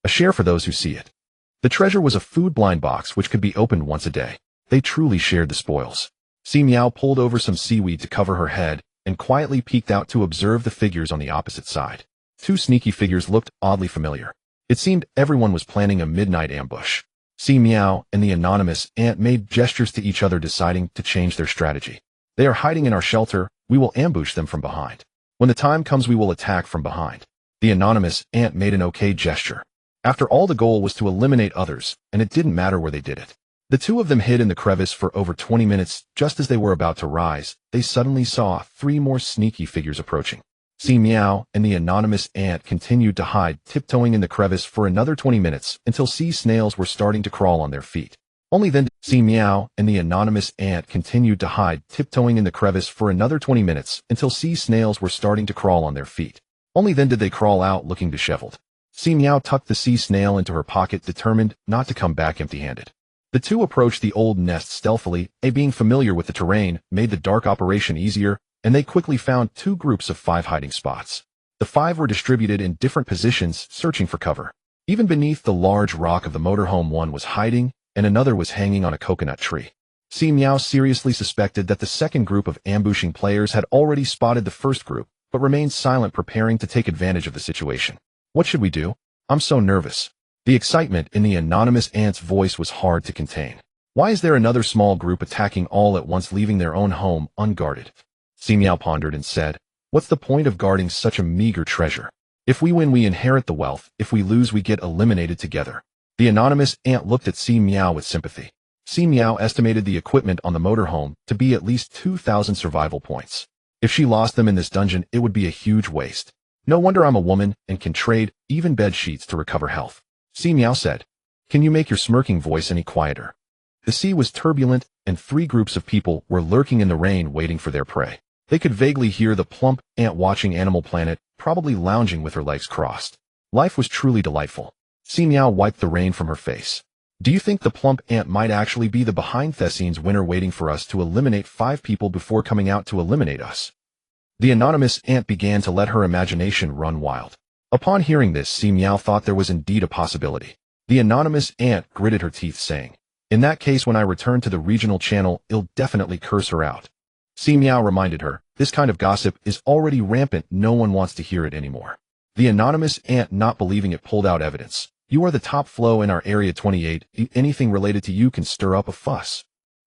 A share for those who see it. The treasure was a food blind box which could be opened once a day. They truly shared the spoils. Si Miao pulled over some seaweed to cover her head and quietly peeked out to observe the figures on the opposite side. 2 sneaky figures looked oddly familiar. It seemed everyone was planning a midnight ambush. Si Miao and the anonymous ant made gestures to each other, deciding to change their strategy. They are hiding in our shelter. We will ambush them from behind. When the time comes, we will attack from behind. The anonymous ant made an okay gesture. After all, the goal was to eliminate others, and it didn't matter where they did it. The 2 of them hid in the crevice for over 20 minutes. Just as they were about to rise, they suddenly saw 3 more sneaky figures approaching. Si Miao and the anonymous ant continued to hide, tiptoeing in the crevice for another 20 minutes until sea snails were starting to crawl on their feet. Only then did Si Miao and the anonymous ant continued to hide, tiptoeing in the crevice for another 20 minutes until sea snails were starting to crawl on their feet. Only then did they crawl out looking disheveled. Si Miao tucked the sea snail into her pocket, determined not to come back empty-handed. The two approached the old nest stealthily, being familiar with the terrain made the dark operation easier, and they quickly found 2 groups of 5 hiding spots. The 5 were distributed in different positions, searching for cover. Even beneath the large rock of the motorhome, one was hiding, and another was hanging on a coconut tree. Si Miao seriously suspected that the second group of ambushing players had already spotted the first group, but remained silent, preparing to take advantage of the situation. What should we do? I'm so nervous. The excitement in the anonymous ant's voice was hard to contain. Why is there another small group attacking all at once, leaving their own home unguarded? Si Miao pondered and said, what's the point of guarding such a meager treasure? If we win, we inherit the wealth. If we lose, we get eliminated together. The anonymous ant looked at Si Miao with sympathy. Si Miao estimated the equipment on the motorhome to be at least 2,000 survival points. If she lost them in this dungeon, it would be a huge waste. No wonder I'm a woman and can trade even bed sheets to recover health. Si Miao said, can you make your smirking voice any quieter? The sea was turbulent, and 3 groups of people were lurking in the rain waiting for their prey. They could vaguely hear the plump ant watching Animal Planet, probably lounging with her legs crossed. Life was truly delightful. Si Miao wiped the rain from her face. Do you think the plump ant might actually be the behind-the-scenes winner, waiting for us to eliminate 5 people before coming out to eliminate us? The anonymous ant began to let her imagination run wild. Upon hearing this, Si Miao thought there was indeed a possibility. The anonymous ant gritted her teeth, saying, in that case, when I return to the regional channel, I'll definitely curse her out. Si Miao reminded her, this kind of gossip is already rampant, no one wants to hear it anymore. The anonymous ant, not believing it, pulled out evidence. You are the top flow in our Area 28, anything related to you can stir up a fuss.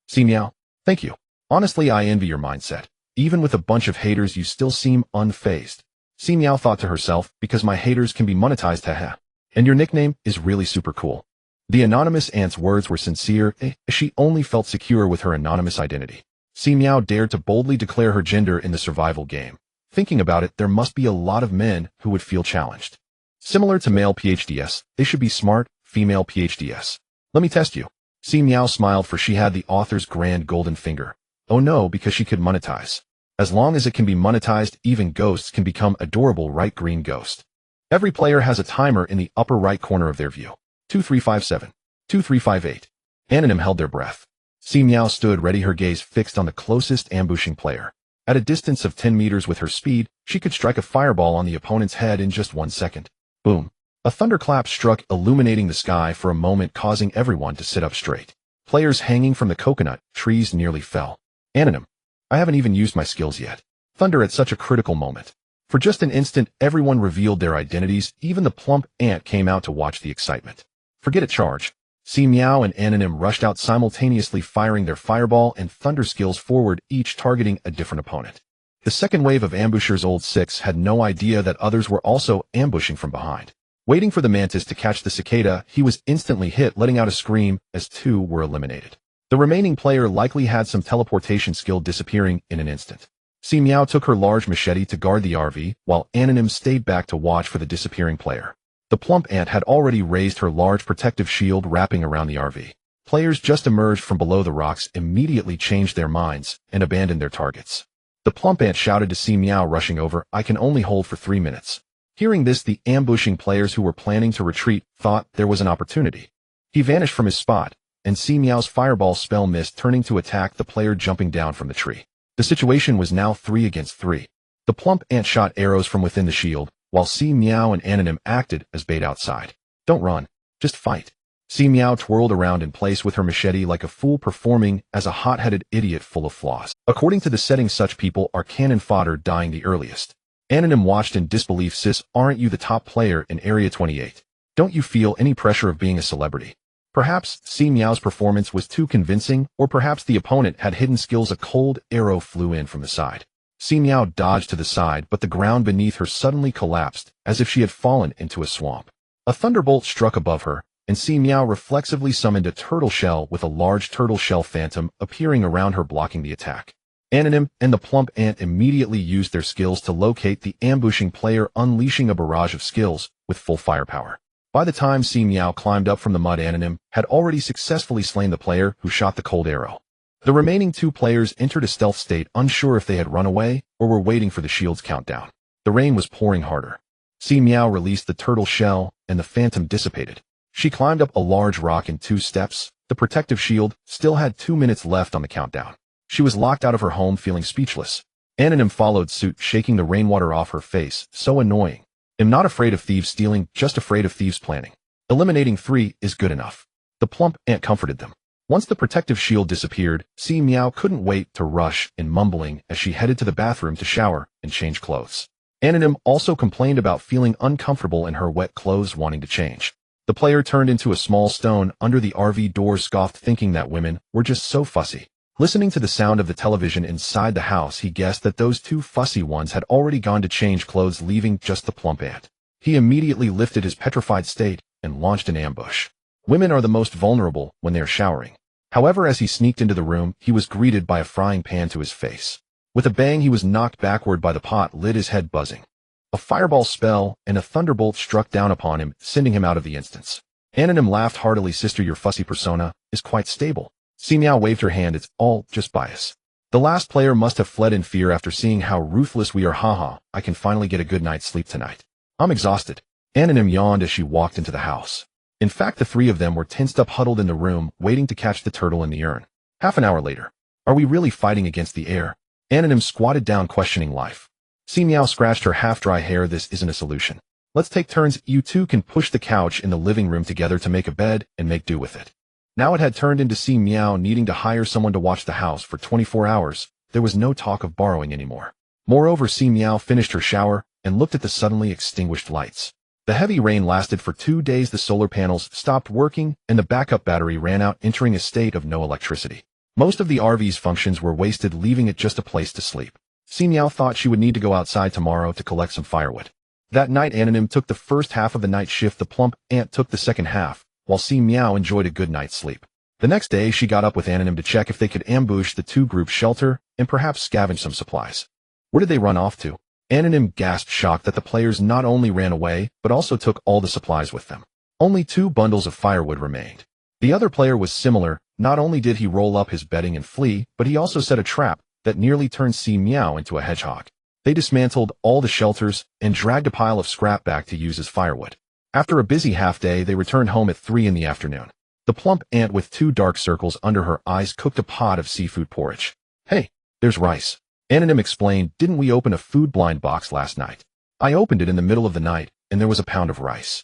Si Miao, thank you. Honestly, I envy your mindset. Even with a bunch of haters, you still seem unfazed. Si Miao thought to herself, because my haters can be monetized, haha. And your nickname is really super cool. The anonymous ant's words were sincere, she only felt secure with her anonymous identity. Si Miao dared to boldly declare her gender in the survival game. Thinking about it, there must be a lot of men who would feel challenged. Similar to male PhDs, they should be smart, female PhDs. Let me test you. Si Miao smiled, for she had the author's grand golden finger. Oh no, because she could monetize. As long as it can be monetized, even ghosts can become adorable, right? Green ghost. Every player has a timer in the upper right corner of their view. 2357. 2358. Anonym held their breath. Si Miao stood ready, her gaze fixed on the closest ambushing player. At a distance of 10 meters with her speed, she could strike a fireball on the opponent's head in just 1 second. Boom. A thunderclap struck, illuminating the sky for a moment, causing everyone to sit up straight. Players hanging from the coconut trees nearly fell. Anonym. I haven't even used my skills yet. Thunder at such a critical moment. For just an instant, everyone revealed their identities. Even the plump ant came out to watch the excitement. Forget it, charge. Si Miao and Anonym rushed out simultaneously, firing their fireball and thunder skills forward, each targeting a different opponent. The second wave of ambushers, Old Six, had no idea that others were also ambushing from behind. Waiting for the mantis to catch the cicada, he was instantly hit, letting out a scream as 2 were eliminated. The remaining player likely had some teleportation skill, disappearing in an instant. Si Miao took her large machete to guard the RV, while Anonym stayed back to watch for the disappearing player. The plump ant had already raised her large protective shield, wrapping around the RV. Players just emerged from below the rocks immediately changed their minds and abandoned their targets. The plump ant shouted to Si Miao, rushing over, I can only hold for 3 minutes. Hearing this, the ambushing players who were planning to retreat thought there was an opportunity. He vanished from his spot, and Si Miao's fireball spell missed, turning to attack the player jumping down from the tree. The situation was now 3 against 3. The plump ant shot arrows from within the shield, while Si Miao and Anonym acted as bait outside. Don't run, just fight. Si Miao twirled around in place with her machete like a fool, performing as a hot-headed idiot full of flaws. According to the settings, such people are cannon fodder, dying the earliest. Anonym watched in disbelief. Sis, aren't you the top player in Area 28? Don't you feel any pressure of being a celebrity? Perhaps Si Miao's performance was too convincing, or perhaps the opponent had hidden skills. A cold arrow flew in from the side. Si Miao dodged to the side, but the ground beneath her suddenly collapsed, as if she had fallen into a swamp. A thunderbolt struck above her, and Si Miao reflexively summoned a turtle shell, with a large turtle shell phantom appearing around her, blocking the attack. Anonym and the plump ant immediately used their skills to locate the ambushing player, unleashing a barrage of skills with full firepower. By the time Si Miao climbed up from the mud, Anonym had already successfully slain the player who shot the cold arrow. The remaining two players entered a stealth state, unsure if they had run away or were waiting for the shield's countdown. The rain was pouring harder. Si Miao released the turtle shell, and the phantom dissipated. She climbed up a large rock in 2 steps. The protective shield still had 2 minutes left on the countdown. She was locked out of her home, feeling speechless. Anonym followed suit, shaking the rainwater off her face. So annoying. I'm not afraid of thieves stealing, just afraid of thieves planning. Eliminating 3 is good enough. The plump ant comforted them. Once the protective shield disappeared, Si Miao couldn't wait to rush in, mumbling as she headed to the bathroom to shower and change clothes. Anonym also complained about feeling uncomfortable in her wet clothes, wanting to change. The player turned into a small stone under the RV door, scoffed, thinking that women were just so fussy. Listening to the sound of the television inside the house, he guessed that those 2 fussy ones had already gone to change clothes, leaving just the plump ant. He immediately lifted his petrified state and launched an ambush. Women are the most vulnerable when they are showering. However, as he sneaked into the room, he was greeted by a frying pan to his face. With a bang, he was knocked backward by the pot lid, his head buzzing. A fireball spell and a thunderbolt struck down upon him, sending him out of the instance. Anonym laughed heartily. Sister, your fussy persona is quite stable. Si Miao waved her hand. It's all just bias. The last player must have fled in fear after seeing how ruthless we are. Haha, I can finally get a good night's sleep tonight. I'm exhausted. Anonym yawned as she walked into the house. In fact, the 3 of them were tensed up, huddled in the room, waiting to catch the turtle in the urn. Half an hour later. Are we really fighting against the air? Anonym squatted down, questioning life. Si Miao scratched her half-dry hair. This isn't a solution. Let's take turns. You 2 can push the couch in the living room together to make a bed and make do with it. Now it had turned into Si Miao needing to hire someone to watch the house for 24 hours. There was no talk of borrowing anymore. Moreover, Si Miao finished her shower and looked at the suddenly extinguished lights. The heavy rain lasted for 2 days. The solar panels stopped working and the backup battery ran out, entering a state of no electricity. Most of the RV's functions were wasted, leaving it just a place to sleep. Si Miao thought she would need to go outside tomorrow to collect some firewood. That night, Anonym took the first half of the night shift. The plump ant took the second half, while Si Miao enjoyed a good night's sleep. The next day, she got up with Anonym to check if they could ambush the 2 groups' shelter and perhaps scavenge some supplies. Where did they run off to? Anonym gasped, shocked that the players not only ran away, but also took all the supplies with them. Only 2 bundles of firewood remained. The other player was similar. Not only did he roll up his bedding and flee, but he also set a trap that nearly turned Si Miao into a hedgehog. They dismantled all the shelters and dragged a pile of scrap back to use as firewood. After a busy half-day, they returned home at 3 in the afternoon. The plump ant with 2 dark circles under her eyes cooked a pot of seafood porridge. Hey, there's rice. Anonym explained. Didn't we open a food blind box last night? I opened it in the middle of the night, and there was a pound of rice.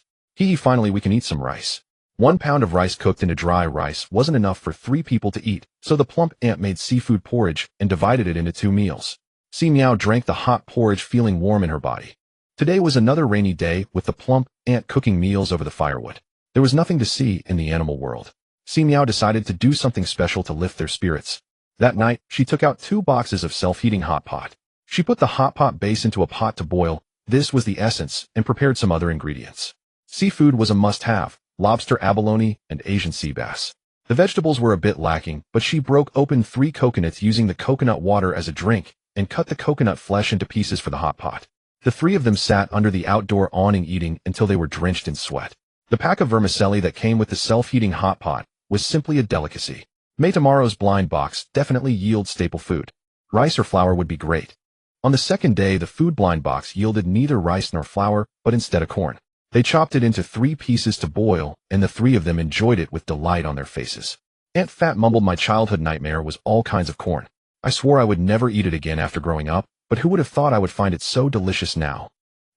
Finally we can eat some rice. 1 pound of rice cooked into dry rice wasn't enough for 3 people to eat, so the plump ant made seafood porridge and divided it into 2 meals. Si Miao drank the hot porridge, feeling warm in her body. Today was another rainy day, with the plump ant cooking meals over the firewood. There was nothing to see in the animal world. Si Miao decided to do something special to lift their spirits. That night, she took out 2 boxes of self-heating hot pot. She put the hot pot base into a pot to boil. This was the essence, and prepared some other ingredients. Seafood was a must-have: lobster, abalone, and Asian sea bass. The vegetables were a bit lacking, but she broke open 3 coconuts using the coconut water as a drink, and cut the coconut flesh into pieces for the hot pot. The 3 of them sat under the outdoor awning eating until they were drenched in sweat. The pack of vermicelli that came with the self-heating hot pot was simply a delicacy. May tomorrow's blind box definitely yield staple food. Rice or flour would be great. On the second day, the food blind box yielded neither rice nor flour, but instead a corn. They chopped it into 3 pieces to boil, and the 3 of them enjoyed it with delight on their faces. Aunt Fat mumbled, my childhood nightmare was all kinds of corn. I swore I would never eat it again after growing up, but who would have thought I would find it so delicious now?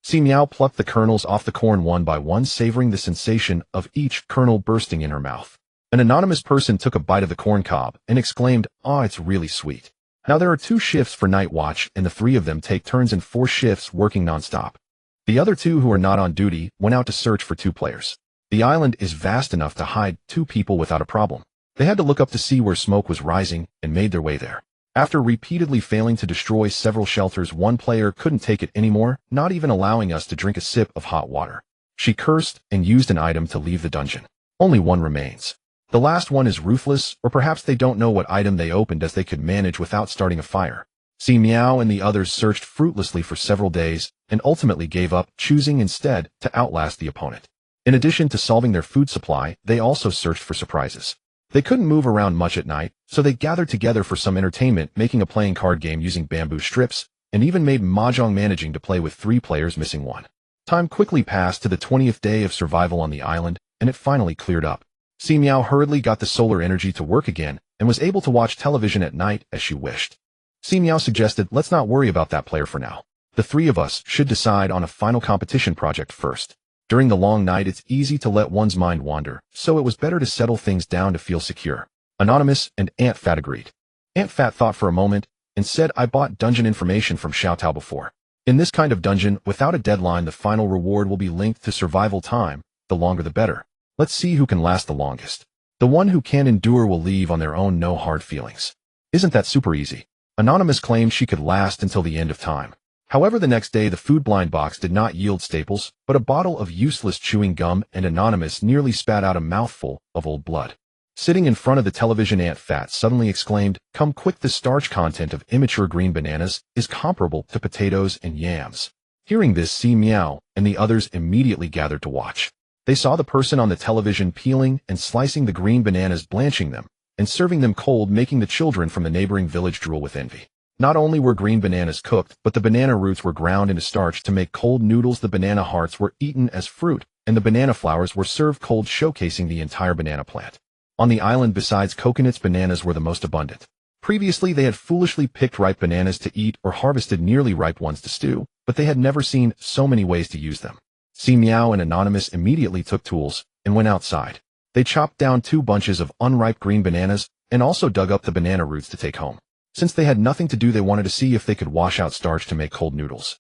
Si Miao plucked the kernels off the corn one by one, savoring the sensation of each kernel bursting in her mouth. An anonymous person took a bite of the corn cob and exclaimed, "Ah, it's really sweet." Now there are 2 shifts for night watch, and the 3 of them take turns in 4 shifts working nonstop. The other 2 who are not on duty went out to search for 2 players. The island is vast enough to hide 2 people without a problem. They had to look up to see where smoke was rising and made their way there. After repeatedly failing to destroy several shelters, 1 player couldn't take it anymore, not even allowing us to drink a sip of hot water. She cursed and used an item to leave the dungeon. Only 1 remains. The last one is ruthless, or perhaps they don't know what item they opened, as they could manage without starting a fire. Si Miao and the others searched fruitlessly for several days and ultimately gave up, choosing instead to outlast the opponent. In addition to solving their food supply, they also searched for surprises. They couldn't move around much at night, so they gathered together for some entertainment, making a playing card game using bamboo strips, and even made mahjong, managing to play with 3 players missing 1. Time quickly passed to the 20th day of survival on the island, and it finally cleared up. Si Miao hurriedly got the solar energy to work again, and was able to watch television at night as she wished. Si Miao suggested, let's not worry about that player for now. The 3 of us should decide on a final competition project first. During the long night, it's easy to let one's mind wander, so it was better to settle things down to feel secure. Anonymous and Aunt Fat agreed. Aunt Fat thought for a moment, and said, I bought dungeon information from Xiaotao before. In this kind of dungeon, without a deadline, the final reward will be linked to survival time, the longer the better. Let's see who can last the longest. The one who can endure will leave on their own, no hard feelings. Isn't that super easy? Anonymous claimed she could last until the end of time. However, the next day the food blind box did not yield staples, but a bottle of useless chewing gum, and Anonymous nearly spat out a mouthful of old blood. Sitting in front of the television, Aunt Fat suddenly exclaimed, come quick, the starch content of immature green bananas is comparable to potatoes and yams. Hearing this, Si Miao and the others immediately gathered to watch. They saw the person on the television peeling and slicing the green bananas, blanching them, and serving them cold, making the children from the neighboring village drool with envy. Not only were green bananas cooked, but the banana roots were ground into starch to make cold noodles. The banana hearts were eaten as fruit, and the banana flowers were served cold, showcasing the entire banana plant. On the island, besides coconuts, bananas were the most abundant. Previously, they had foolishly picked ripe bananas to eat or harvested nearly ripe ones to stew, but they had never seen so many ways to use them. Si Miao and Anonymous immediately took tools and went outside. They chopped down 2 bunches of unripe green bananas and also dug up the banana roots to take home. Since they had nothing to do, they wanted to see if they could wash out starch to make cold noodles.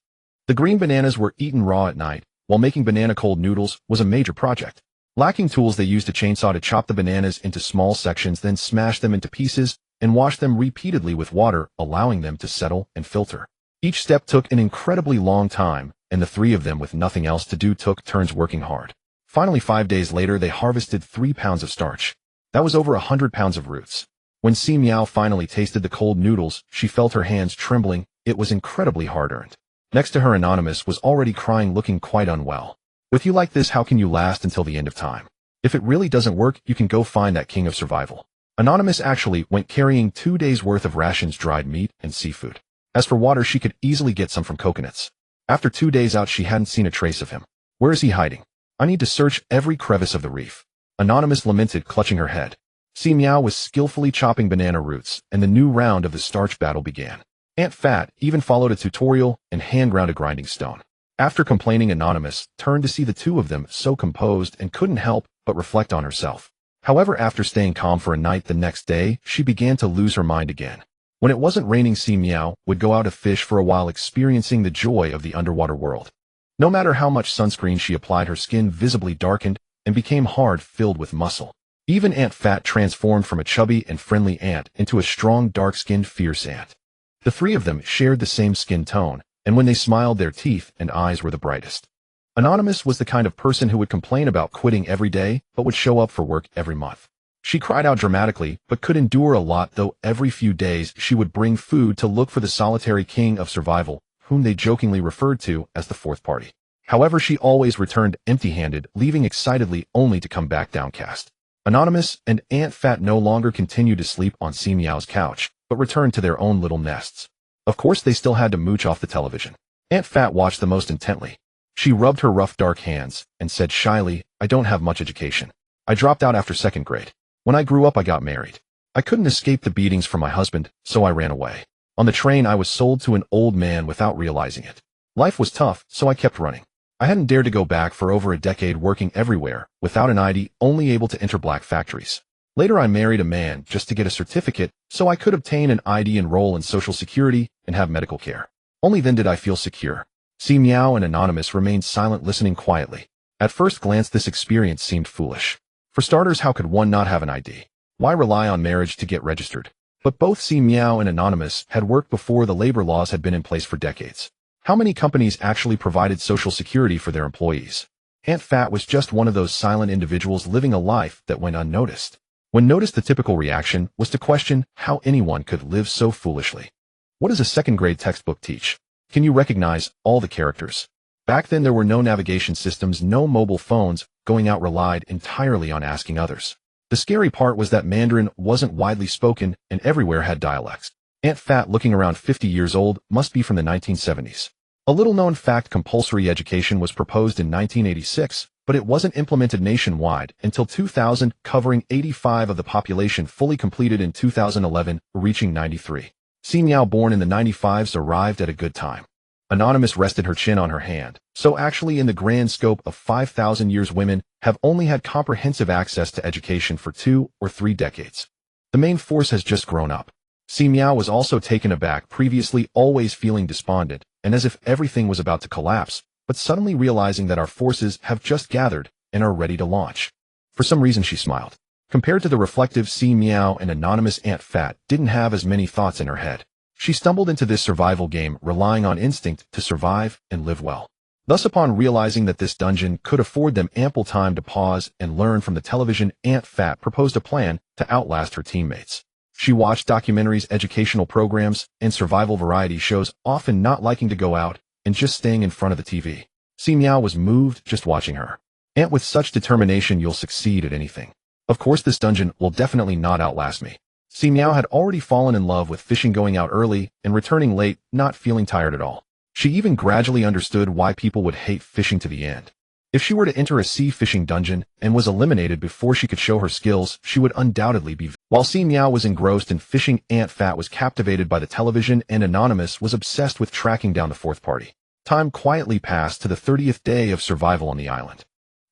The green bananas were eaten raw at night, while making banana cold noodles was a major project. Lacking tools, they used a chainsaw to chop the bananas into small sections, then smash them into pieces and wash them repeatedly with water, allowing them to settle and filter. Each step took an incredibly long time, and the 3 of them, with nothing else to do, took turns working hard. Finally, 5 days later, they harvested 3 pounds of starch. That was over 100 pounds of roots. When Si Miao finally tasted the cold noodles, she felt her hands trembling. It was incredibly hard-earned. Next to her, Anonymous was already crying, looking quite unwell. With you like this, how can you last until the end of time? If it really doesn't work, you can go find that king of survival. Anonymous actually went carrying 2 days' worth of rations, dried meat, and seafood. As for water, she could easily get some from coconuts. After 2 days out, she hadn't seen a trace of him. Where is he hiding? I need to search every crevice of the reef. Anonymous lamented, clutching her head. Si Miao was skillfully chopping banana roots, and the new round of the starch battle began. Aunt Fat even followed a tutorial and hand-ground a grinding stone. After complaining, Anonymous turned to see the 2 of them so composed and couldn't help but reflect on herself. However, after staying calm for a night, the next day, she began to lose her mind again. When it wasn't raining, Si Miao would go out to fish for a while, experiencing the joy of the underwater world. No matter how much sunscreen she applied, her skin visibly darkened and became hard, filled with muscle. Even Aunt Fat transformed from a chubby and friendly ant into a strong, dark-skinned, fierce ant. The 3 of them shared the same skin tone, and when they smiled, their teeth and eyes were the brightest. Anonymous was the kind of person who would complain about quitting every day, but would show up for work every month. She cried out dramatically, but could endure a lot, though every few days she would bring food to look for the solitary king of survival, whom they jokingly referred to as the 4th party. However, she always returned empty-handed, leaving excitedly only to come back downcast. Anonymous and Aunt Fat no longer continued to sleep on Si Miao's couch, but returned to their own little nests. Of course, they still had to mooch off the television. Aunt Fat watched the most intently. She rubbed her rough, dark hands and said shyly, I don't have much education. I dropped out after 2nd grade. When I grew up, I got married. I couldn't escape the beatings from my husband, so I ran away. On the train, I was sold to an old man without realizing it. Life was tough, so I kept running. I hadn't dared to go back for over a decade, working everywhere, without an ID, only able to enter black factories. Later, I married a man just to get a certificate, so I could obtain an ID, enroll in Social Security, and have medical care. Only then did I feel secure. Si Miao and Anonymous remained silent, listening quietly. At first glance, this experience seemed foolish. For starters, how could one not have an ID? Why rely on marriage to get registered? But both Si Miao and Anonymous had worked before the labor laws had been in place for decades. How many companies actually provided Social Security for their employees? Aunt Fat was just one of those silent individuals living a life that went unnoticed. When noticed, the typical reaction was to question how anyone could live so foolishly. What does a 2nd grade textbook teach? Can you recognize all the characters? Back then, there were no navigation systems, no mobile phones, going out relied entirely on asking others. The scary part was that Mandarin wasn't widely spoken and everywhere had dialects. Aunt Fat, looking around 50 years old, must be from the 1970s. A little-known fact: compulsory education was proposed in 1986, but it wasn't implemented nationwide until 2000, covering 85% of the population, fully completed in 2011, reaching 93%. Si Miao, born in the 95s, arrived at a good time. Anonymous rested her chin on her hand. So actually, in the grand scope of 5,000 years, women have only had comprehensive access to education for 2 or 3 decades. The main force has just grown up. Si Miao was also taken aback, previously always feeling despondent, and as if everything was about to collapse, but suddenly realizing that our forces have just gathered and are ready to launch. For some reason she smiled. Compared to the reflective Si Miao, and Anonymous, Aunt Fat didn't have as many thoughts in her head. She stumbled into this survival game, relying on instinct to survive and live well. Thus, upon realizing that this dungeon could afford them ample time to pause and learn from the television, Aunt Fat proposed a plan to outlast her teammates. She watched documentaries, educational programs, and survival variety shows, often not liking to go out and just staying in front of the TV. Si Miao was moved just watching her. Aunt, with such determination, you'll succeed at anything. Of course, this dungeon will definitely not outlast me. Si Miao had already fallen in love with fishing, going out early and returning late, not feeling tired at all. She even gradually understood why people would hate fishing to the end. If she were to enter a sea fishing dungeon and was eliminated before she could show her skills, she would undoubtedly be. While Si Miao was engrossed in fishing, Aunt Fat was captivated by the television, and Anonymous was obsessed with tracking down the fourth party. Time quietly passed to the 30th day of survival on the island.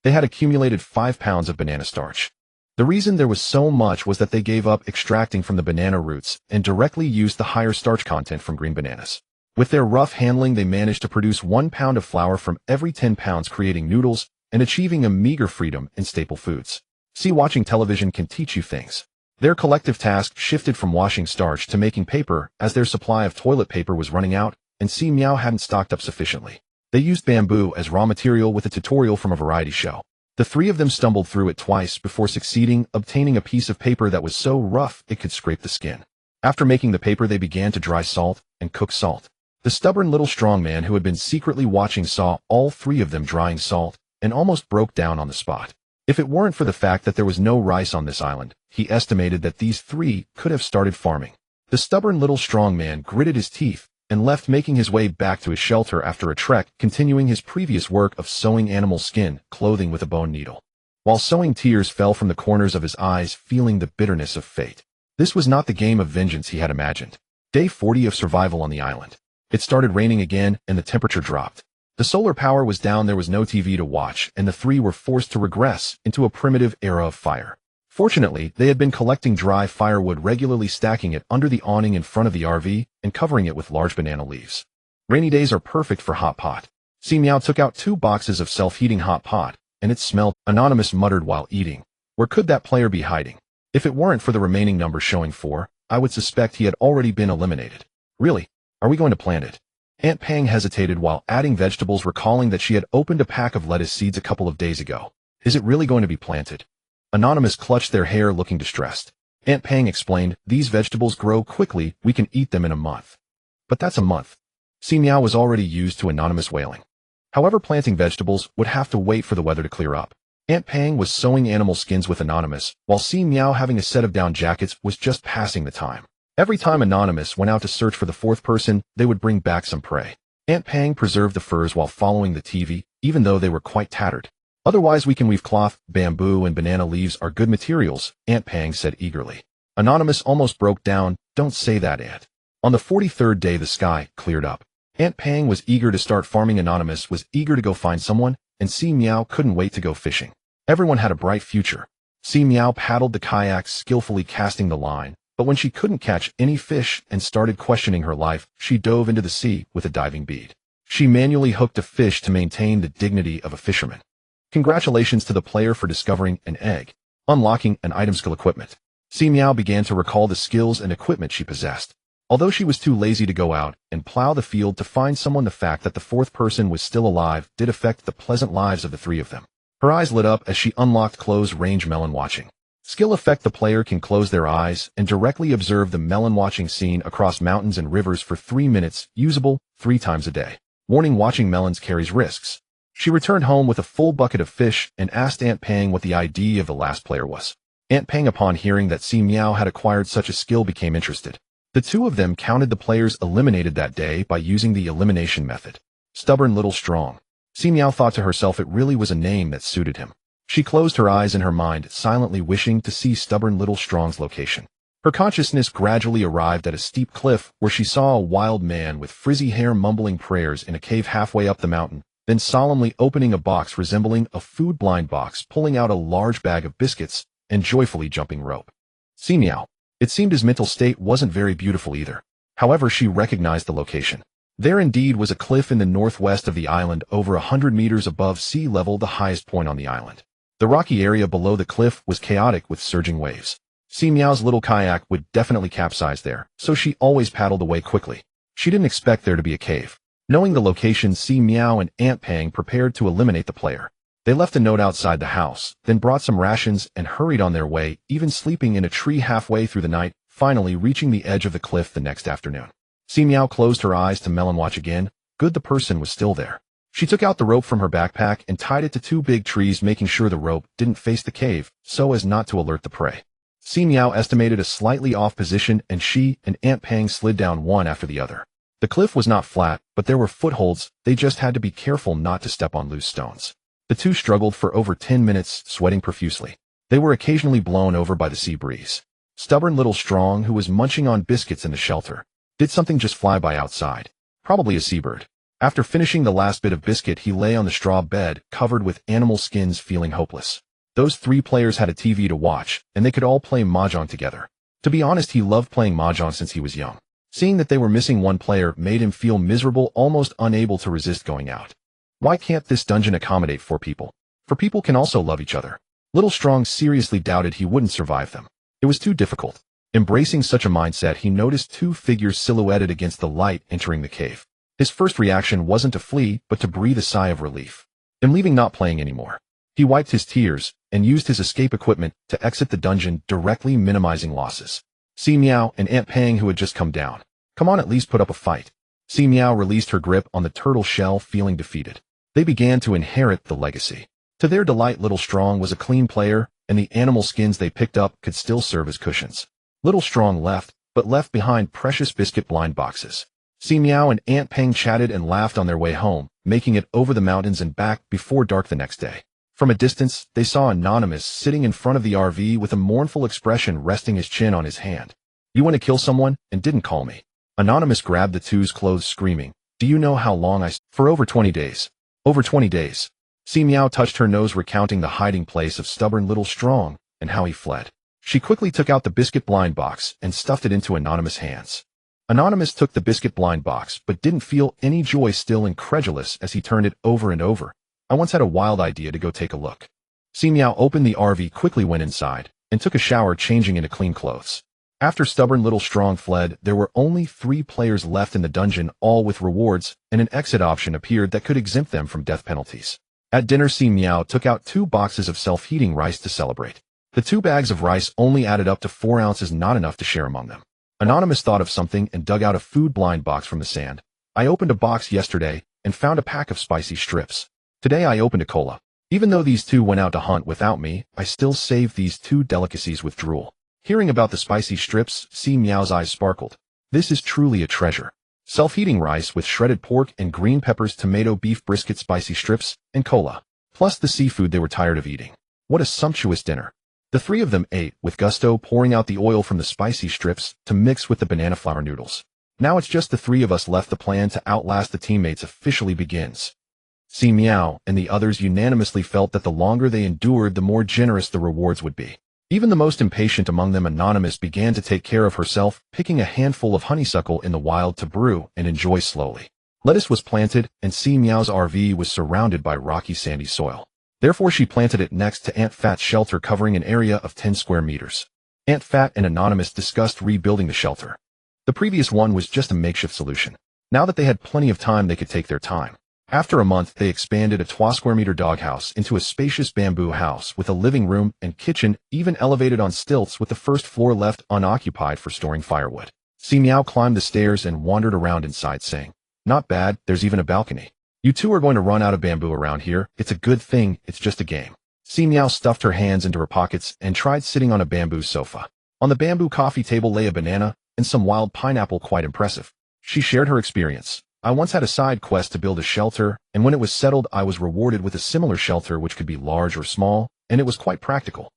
They had accumulated 5 pounds of banana starch. The reason there was so much was that they gave up extracting from the banana roots and directly used the higher starch content from green bananas. With their rough handling, they managed to produce 1 pound of flour from every 10 pounds, creating noodles and achieving a meager freedom in staple foods. See, watching television can teach you things. Their collective task shifted from washing starch to making paper, as their supply of toilet paper was running out, and Si Miao hadn't stocked up sufficiently. They used bamboo as raw material with a tutorial from a variety show. The 3 of them stumbled through it twice before succeeding, obtaining a piece of paper that was so rough it could scrape the skin. After making the paper, they began to dry salt and cook salt. The stubborn little strong man who had been secretly watching saw all 3 of them drying salt and almost broke down on the spot. If it weren't for the fact that there was no rice on this island, he estimated that these 3 could have started farming. The stubborn little strong man gritted his teeth and left, making his way back to his shelter after a trek, continuing his previous work of sewing animal skin clothing with a bone needle. While sewing, tears fell from the corners of his eyes, feeling the bitterness of fate. This was not the game of vengeance he had imagined. Day 40 of survival on the island. It started raining again, and the temperature dropped. The solar power was down, there was no TV to watch, and the 3 were forced to regress into a primitive era of fire. Fortunately, they had been collecting dry firewood, regularly stacking it under the awning in front of the RV and covering it with large banana leaves. Rainy days are perfect for hot pot. Si Miao took out 2 boxes of self-heating hot pot, and it smelled. Anonymous muttered while eating. Where could that player be hiding? If it weren't for the remaining number showing 4, I would suspect he had already been eliminated. Really? Are we going to plant it? Aunt Pang hesitated while adding vegetables, recalling that she had opened a pack of lettuce seeds a couple of days ago. Is it really going to be planted? Anonymous clutched their hair, looking distressed. Aunt Pang explained, these vegetables grow quickly, we can eat them in a month. But that's a month. Si Miao was already used to Anonymous wailing. However, planting vegetables would have to wait for the weather to clear up. Aunt Pang was sewing animal skins with Anonymous, while Si Miao, having a set of down jackets, was just passing the time. Every time Anonymous went out to search for the 4th person, they would bring back some prey. Aunt Pang preserved the furs while following the TV, even though they were quite tattered. Otherwise, we can weave cloth, bamboo, and banana leaves are good materials, Aunt Pang said eagerly. Anonymous almost broke down. Don't say that, Aunt. On the 43rd day, the sky cleared up. Aunt Pang was eager to start farming. Anonymous was eager to go find someone, and Si Miao couldn't wait to go fishing. Everyone had a bright future. Si Miao paddled the kayak, skillfully casting the line. But when she couldn't catch any fish and started questioning her life, she dove into the sea with a diving bead. She manually hooked a fish to maintain the dignity of a fisherman. Congratulations to the player for discovering an egg. Unlocking an item skill equipment. Si Miao began to recall the skills and equipment she possessed. Although she was too lazy to go out and plow the field to find someone, the fact that the 4th person was still alive did affect the pleasant lives of the 3 of them. Her eyes lit up as she unlocked close range melon watching. Skill effect: the player can close their eyes and directly observe the melon watching scene across mountains and rivers for 3 minutes, usable 3 times a day. Warning: watching melons carries risks. She returned home with a full bucket of fish and asked Aunt Pang what the ID of the last player was. Aunt Pang, upon hearing that Si Miao had acquired such a skill, became interested. The two of them counted the players eliminated that day by using the elimination method. Stubborn Little Strong. Si Miao thought to herself it really was a name that suited him. She closed her eyes in her mind, silently wishing to see Stubborn Little Strong's location. Her consciousness gradually arrived at a steep cliff where she saw a wild man with frizzy hair mumbling prayers in a cave halfway up the mountain, then solemnly opening a box resembling a food blind box, pulling out a large bag of biscuits, and joyfully jumping rope. Si Miao. It seemed his mental state wasn't very beautiful either. However, she recognized the location. There indeed was a cliff in the northwest of the island, over 100 meters above sea level, the highest point on the island. The rocky area below the cliff was chaotic with surging waves. Si Miao's little kayak would definitely capsize there, so she always paddled away quickly. She didn't expect there to be a cave. Knowing the location, Si Miao and Aunt Pang prepared to eliminate the player. They left a note outside the house, then brought some rations and hurried on their way, even sleeping in a tree halfway through the night, finally reaching the edge of the cliff the next afternoon. Si Miao closed her eyes to melon watch again. Good, the person was still there. She took out the rope from her backpack and tied it to two big trees, making sure the rope didn't face the cave, so as not to alert the prey. Si Miao estimated a slightly off position, and she and Aunt Pang slid down one after the other. The cliff was not flat, but there were footholds. They just had to be careful not to step on loose stones. The two struggled for over 10 minutes, sweating profusely. They were occasionally blown over by the sea breeze. Stubborn Little Strong, who was munching on biscuits in the shelter, did something just fly by outside. Probably a seabird. After finishing the last bit of biscuit, he lay on the straw bed, covered with animal skins, feeling hopeless. Those three players had a TV to watch, and they could all play mahjong together. To be honest, he loved playing mahjong since he was young. Seeing that they were missing one player made him feel miserable, almost unable to resist going out. Why can't this dungeon accommodate 4 people? 4 people can also love each other. Little Strong seriously doubted he wouldn't survive them. It was too difficult. Embracing such a mindset, he noticed 2 figures silhouetted against the light entering the cave. His first reaction wasn't to flee, but to breathe a sigh of relief. In leaving, not playing anymore. He wiped his tears and used his escape equipment to exit the dungeon, directly minimizing losses. Si Miao and Aunt Pang, who had just come down. Come on, at least put up a fight. Si Miao released her grip on the turtle shell, feeling defeated. They began to inherit the legacy. To their delight, Little Strong was a clean player, and the animal skins they picked up could still serve as cushions. Little Strong left, but left behind precious biscuit blind boxes. Si Miao and Aunt Pang chatted and laughed on their way home, making it over the mountains and back before dark the next day. From a distance, they saw Anonymous sitting in front of the RV with a mournful expression, resting his chin on his hand. You want to kill someone, and didn't call me. Anonymous grabbed the two's clothes, screaming, Do you know how long For over 20 days. Over 20 days. Si Miao touched her nose, recounting the hiding place of Stubborn Little Strong, and how he fled. She quickly took out the biscuit blind box and stuffed it into Anonymous' hands. Anonymous took the biscuit blind box, but didn't feel any joy, still incredulous as he turned it over and over. I once had a wild idea to go take a look. Si Miao opened the RV, quickly went inside, and took a shower, changing into clean clothes. After Stubborn Little Strong fled, there were only 3 players left in the dungeon, all with rewards, and an exit option appeared that could exempt them from death penalties. At dinner, Si Miao took out 2 boxes of self-heating rice to celebrate. The 2 bags of rice only added up to 4 ounces, not enough to share among them. Anonymous thought of something and dug out a food blind box from the sand. I opened a box yesterday and found a pack of spicy strips. Today I opened a cola. Even though these 2 went out to hunt without me, I still saved these 2 delicacies with drool. Hearing about the spicy strips, Si Miao's eyes sparkled. This is truly a treasure. Self-heating rice with shredded pork and green peppers, tomato, beef brisket, spicy strips, and cola. Plus the seafood they were tired of eating. What a sumptuous dinner. The 3 of them ate with gusto, pouring out the oil from the spicy strips to mix with the banana flour noodles. Now it's just the 3 of us left. The plan to outlast the teammates officially begins. Si Miao and the others unanimously felt that the longer they endured, the more generous the rewards would be. Even the most impatient among them, Anonymous, began to take care of herself, picking a handful of honeysuckle in the wild to brew and enjoy slowly. Lettuce was planted, and Si Miao's RV was surrounded by rocky, sandy soil. Therefore, she planted it next to Aunt Fat's shelter, covering an area of 10 square meters. Aunt Fat and Anonymous discussed rebuilding the shelter. The previous one was just a makeshift solution. Now that they had plenty of time, they could take their time. After a month, they expanded a 2 square meter doghouse into a spacious bamboo house with a living room and kitchen, even elevated on stilts, with the first floor left unoccupied for storing firewood. Si Miao climbed the stairs and wandered around inside, saying, Not bad, there's even a balcony. You two are going to run out of bamboo around here. It's a good thing it's just a game. Si Miao stuffed her hands into her pockets and tried sitting on a bamboo sofa. On the bamboo coffee table lay a banana and some wild pineapple, quite impressive. She shared her experience. I once had a side quest to build a shelter, and when it was settled I was rewarded with a similar shelter which could be large or small, and it was quite practical.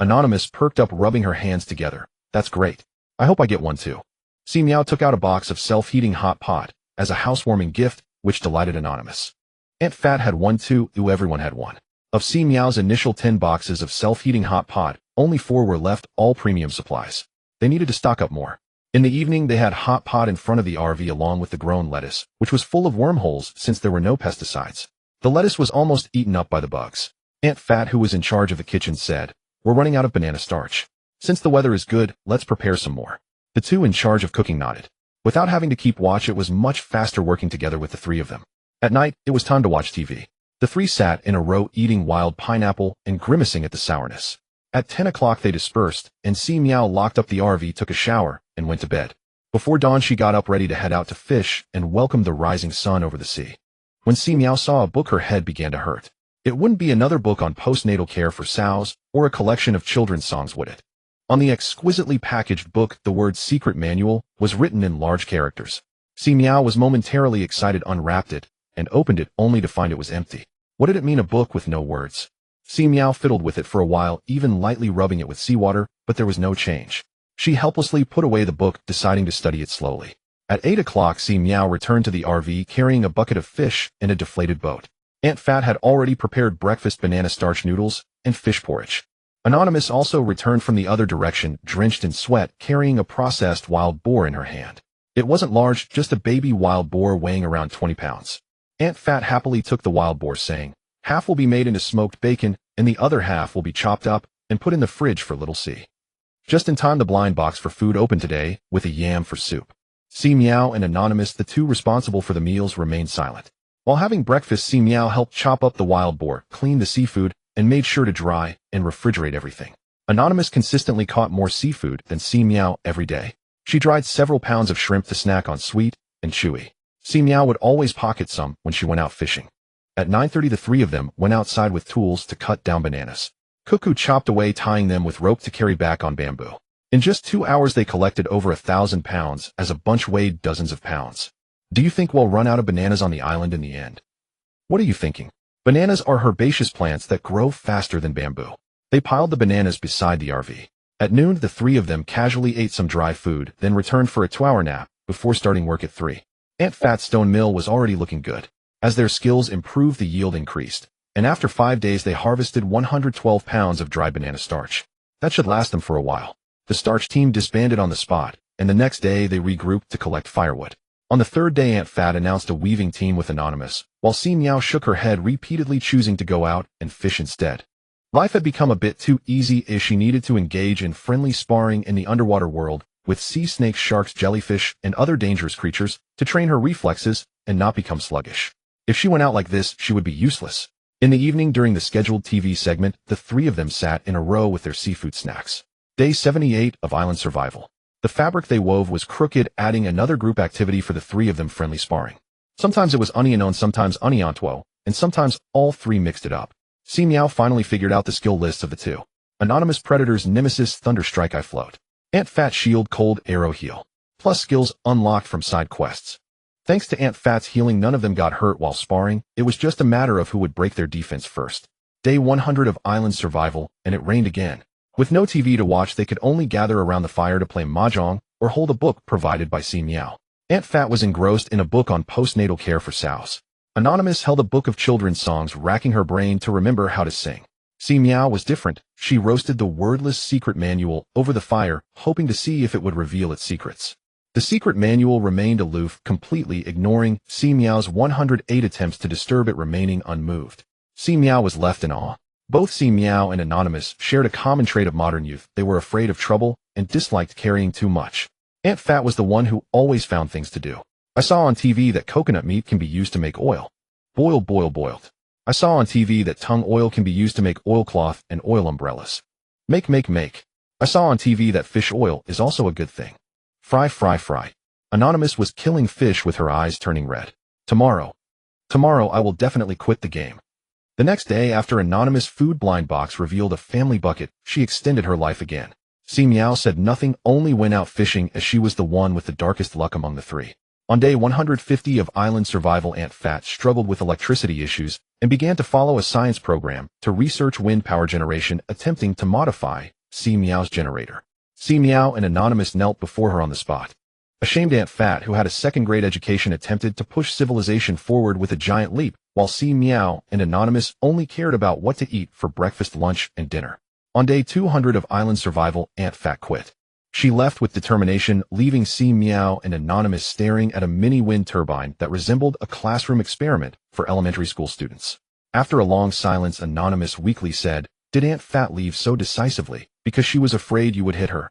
Anonymous perked up, rubbing her hands together. That's great. I hope I get one too. Si Miao took out a box of self-heating hot pot as a housewarming gift, which delighted Anonymous. Aunt Fat had one too. Everyone had one. Of Si Miao's initial 10 boxes of self-heating hot pot, only 4 were left, all premium supplies. They needed to stock up more. In the evening they had hot pot in front of the RV along with the grown lettuce, which was full of wormholes since there were no pesticides. The lettuce was almost eaten up by the bugs. Aunt Fat, who was in charge of the kitchen, said, "We're running out of banana starch. Since the weather is good, let's prepare some more." The two in charge of cooking nodded. Without having to keep watch, it was much faster working together with the 3 of them. At night, it was time to watch TV. The 3 sat in a row eating wild pineapple and grimacing at the sourness. At 10 o'clock they dispersed, and Si Miao locked up the RV, took a shower, and went to bed. Before dawn she got up ready to head out to fish and welcome the rising sun over the sea. When Si Miao saw a book, her head began to hurt. It wouldn't be another book on postnatal care for sows or a collection of children's songs, would it? On the exquisitely packaged book the word "Secret Manual" was written in large characters. Si Miao was momentarily excited, unwrapped it, and opened it only to find it was empty. What did it mean, a book with no words? Si Miao fiddled with it for a while, even lightly rubbing it with seawater, but there was no change. She helplessly put away the book, deciding to study it slowly. At 8 o'clock Si Miao returned to the RV carrying a bucket of fish and a deflated boat. Aunt Fat had already prepared breakfast: banana starch noodles and fish porridge. Anonymous also returned from the other direction, drenched in sweat, carrying a processed wild boar in her hand. It wasn't large, just a baby wild boar weighing around 20 pounds. Aunt Fat happily took the wild boar, saying, "Half will be made into smoked bacon, and the other half will be chopped up and put in the fridge for little C." Just in time, the blind box for food opened today, with a yam for soup. Si Miao and Anonymous, the two responsible for the meals, remained silent. While having breakfast, Si Miao helped chop up the wild boar, clean the seafood, and made sure to dry and refrigerate everything. Anonymous consistently caught more seafood than Si Miao every day. She dried several pounds of shrimp to snack on, sweet and chewy. Si Miao would always pocket some when she went out fishing. At 9:30 the 3 of them went outside with tools to cut down bananas. Cuckoo chopped away, tying them with rope to carry back on bamboo. In just 2 hours they collected over 1,000 pounds, as a bunch weighed dozens of pounds. Do you think we'll run out of bananas on the island in the end? What are you thinking? Bananas are herbaceous plants that grow faster than bamboo. They piled the bananas beside the RV. At noon the 3 of them casually ate some dry food, then returned for a 2-hour nap before starting work at 3. Aunt Fat's stone mill was already looking good. As their skills improved, the yield increased, and after 5 days they harvested 112 pounds of dry banana starch. That should last them for a while. The starch team disbanded on the spot, and the next day they regrouped to collect firewood. On the 3rd day Aunt Fat announced a weaving team with Anonymous, while Si Miao shook her head, repeatedly choosing to go out and fish instead. Life had become a bit too easy as she needed to engage in friendly sparring in the underwater world, with sea snakes, sharks, jellyfish, and other dangerous creatures, to train her reflexes and not become sluggish. If she went out like this, she would be useless. In the evening, during the scheduled TV segment, the 3 of them sat in a row with their seafood snacks. Day 78 of Island Survival. The fabric they wove was crooked, adding another group activity for the 3 of them: friendly sparring. Sometimes it was onion, sometimes oniantuo, and sometimes all 3 mixed it up. Si Miao finally figured out the skill lists of the 2. Anonymous: Predator's Nemesis, Thunderstrike, I Float. Aunt Fat: Shield, Cold, Arrow, Heal. Plus skills unlocked from side quests. Thanks to Aunt Fat's healing, none of them got hurt while sparring. It was just a matter of who would break their defense first. Day 100 of Island Survival, and it rained again. With no TV to watch, they could only gather around the fire to play mahjong or hold a book provided by Si Miao. Aunt Fat was engrossed in a book on postnatal care for sows. Anonymous held a book of children's songs, racking her brain to remember how to sing. Si Miao was different. She roasted the wordless secret manual over the fire, hoping to see if it would reveal its secrets. The secret manual remained aloof, completely ignoring Si Miao's 108 attempts to disturb it, remaining unmoved. Si Miao was left in awe. Both Si Miao and Anonymous shared a common trait of modern youth: they were afraid of trouble and disliked carrying too much. Aunt Fat was the one who always found things to do. I saw on TV that coconut meat can be used to make oil. Boil, boil, boiled. I saw on TV that tongue oil can be used to make oilcloth and oil umbrellas. Make, make, make. I saw on TV that fish oil is also a good thing. Fry, fry, fry. Anonymous was killing fish with her eyes turning red. Tomorrow. Tomorrow I will definitely quit the game. The next day, after anonymous food blind box revealed a family bucket, she extended her life again. Si Miao said nothing, only went out fishing as she was the one with the darkest luck among the three. On day 150 of island survival, Aunt Fat struggled with electricity issues and began to follow a science program to research wind power generation, attempting to modify Si Miao's generator. Si Miao and Anonymous knelt before her on the spot. Ashamed Aunt Fat, who had a second-grade education, attempted to push civilization forward with a giant leap, while Si Miao and Anonymous only cared about what to eat for breakfast, lunch, and dinner. On day 200 of island survival, Aunt Fat quit. She left with determination, leaving Si Miao and Anonymous staring at a mini wind turbine that resembled a classroom experiment for elementary school students. After a long silence, Anonymous weakly said, "Did Aunt Fat leave so decisively because she was afraid you would hit her?"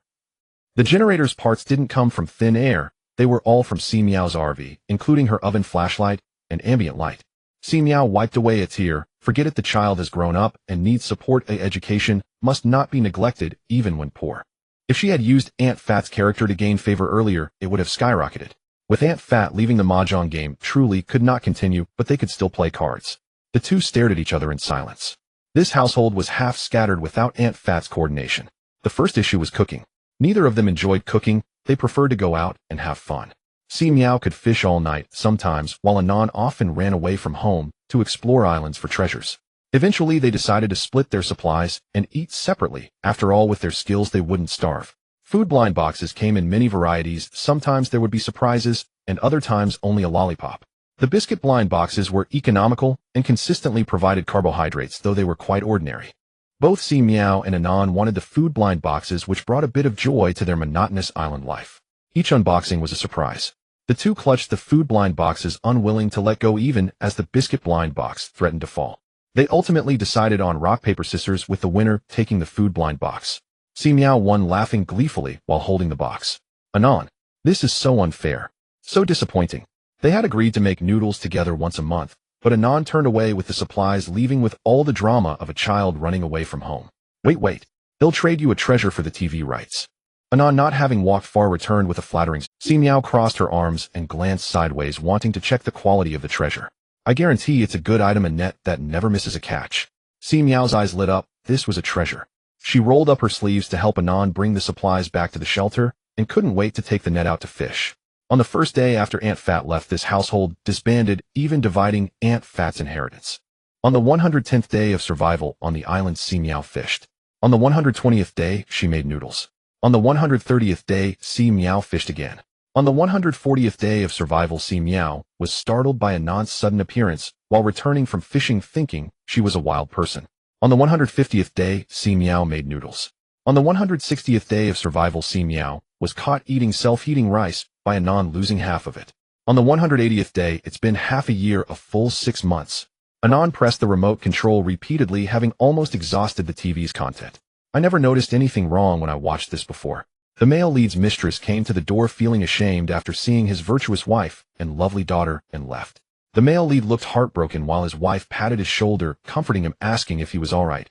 The generator's parts didn't come from thin air, they were all from Si Miao's RV, including her oven flashlight and ambient light. Si Miao wiped away a tear. "Forget it, the child has grown up and needs support. Education must not be neglected, even when poor." If she had used Aunt Fat's character to gain favor earlier, it would have skyrocketed. With Aunt Fat leaving, the mahjong game truly could not continue, but they could still play cards. The two stared at each other in silence. This household was half scattered without Aunt Fat's coordination. The first issue was cooking. Neither of them enjoyed cooking, they preferred to go out and have fun. Si Miao could fish all night, sometimes, while Anon often ran away from home to explore islands for treasures. Eventually they decided to split their supplies and eat separately. After all, with their skills they wouldn't starve. Food blind boxes came in many varieties. Sometimes there would be surprises, and other times only a lollipop. The biscuit blind boxes were economical and consistently provided carbohydrates, though they were quite ordinary. Both Si Miao and Anon wanted the food blind boxes, which brought a bit of joy to their monotonous island life. Each unboxing was a surprise. The two clutched the food blind boxes, unwilling to let go even as the biscuit blind box threatened to fall. They ultimately decided on rock, paper, scissors, with the winner taking the food blind box. Si Miao won, laughing gleefully while holding the box. "Anon, this is so unfair. So disappointing." They had agreed to make noodles together once a month, but Anon turned away with the supplies, leaving with all the drama of a child running away from home. Wait. They'll trade you a treasure for the TV rights." Anon, not having walked far, returned with a flattering. Si Miao crossed her arms and glanced sideways, wanting to check the quality of the treasure. "I guarantee it's a good item, a net that never misses a catch." Si Miao's eyes lit up. This was a treasure. She rolled up her sleeves to help Anon bring the supplies back to the shelter and couldn't wait to take the net out to fish. On the first day after Aunt Fat left, this household disbanded, even dividing Aunt Fat's inheritance. On the 110th day of survival on the island, Si Miao fished. On the 120th day, she made noodles. On the 130th day, Si Miao fished again. On the 140th day of survival, Si Miao was startled by Anon's sudden appearance while returning from fishing, thinking she was a wild person. On the 150th day, Si Miao made noodles. On the 160th day of survival, Si Miao was caught eating self-heating rice by Anon, losing half of it. On the 180th day, it's been half a year, a full 6 months. Anon pressed the remote control repeatedly, having almost exhausted the TV's content. "I never noticed anything wrong when I watched this before." The male lead's mistress came to the door feeling ashamed after seeing his virtuous wife and lovely daughter and left. The male lead looked heartbroken while his wife patted his shoulder, comforting him, asking if he was all right.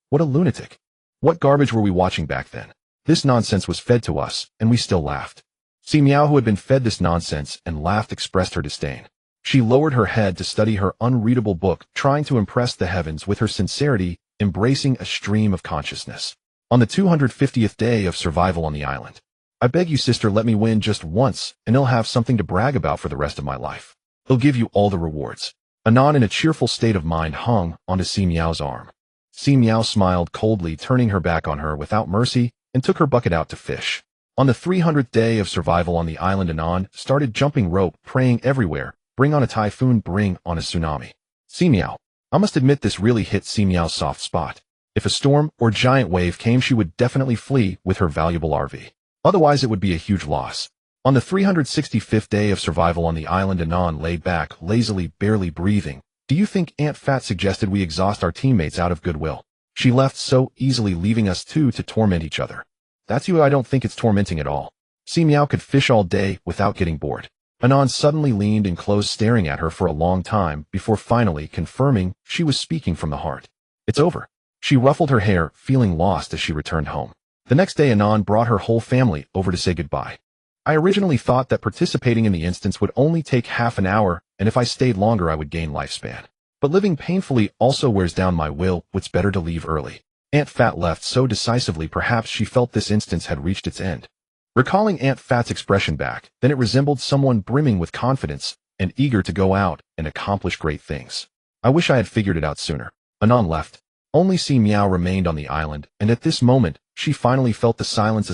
What a lunatic. What garbage were we watching back then? This nonsense was fed to us, and we still laughed. Si Miao, who had been fed this nonsense and laughed, expressed her disdain. She lowered her head to study her unreadable book, trying to impress the heavens with her sincerity, embracing a stream of consciousness. On the 250th day of survival on the island. "I beg you, sister, let me win just once, and I'll have something to brag about for the rest of my life. He'll give you all the rewards." Anon, in a cheerful state of mind, hung onto Si Miao's arm. Si Miao smiled coldly, turning her back on her without mercy, and took her bucket out to fish. On the 300th day of survival on the island, Anon started jumping rope, praying everywhere, "Bring on a typhoon, bring on a tsunami." Si Miao. I must admit, this really hit Si Miao's soft spot. If a storm or giant wave came, she would definitely flee with her valuable RV. Otherwise, it would be a huge loss. On the 365th day of survival on the island, Anon lay back, lazily, barely breathing. "Do you think Aunt Fat suggested we exhaust our teammates out of goodwill? She left so easily, leaving us two to torment each other." "That's you. I don't think it's tormenting at all." Si Miao could fish all day without getting bored. Anon suddenly leaned and closed, staring at her for a long time before finally confirming she was speaking from the heart. "It's over." She ruffled her hair, feeling lost as she returned home. The next day, Anon brought her whole family over to say goodbye. I originally thought that participating in the instance would only take half an hour, and if I stayed longer I would gain lifespan. But living painfully also wears down my will, it's better to leave early. Aunt Fat left so decisively perhaps she felt this instance had reached its end. Recalling Aunt Fat's expression back, then it resembled someone brimming with confidence and eager to go out and accomplish great things. I wish I had figured it out sooner. Anon left. Only Si Miao remained on the island, and at this moment, she finally felt a silence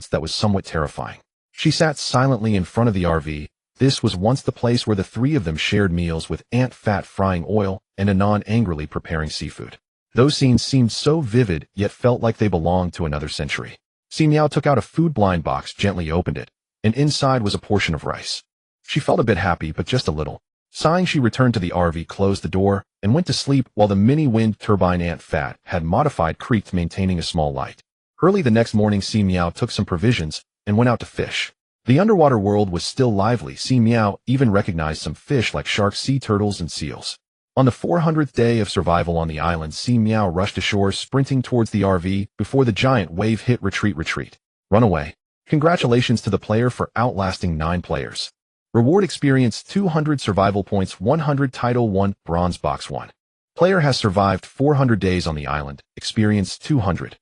that was somewhat terrifying. She sat silently in front of the RV. This was once the place where the three of them shared meals, with Aunt Fat frying oil and Anon angrily preparing seafood. Those scenes seemed so vivid, yet felt like they belonged to another century. Si Miao took out a food blind box, gently opened it, and inside was a portion of rice. She felt a bit happy, but just a little. Sighing, she returned to the RV, closed the door, and went to sleep while the mini wind turbine Aunt Fat had modified creaked, maintaining a small light. Early the next morning, Si Miao took some provisions and went out to fish. The underwater world was still lively. Si Miao even recognized some fish like sharks, sea turtles, and seals. On the 400th day of survival on the island, Si Miao rushed ashore, sprinting towards the RV before the giant wave hit. Retreat. Run away. Congratulations to the player for outlasting 9 players. Reward experience 200 survival points, 100 title 1, bronze box 1. Player has survived 400 days on the island, experience 200.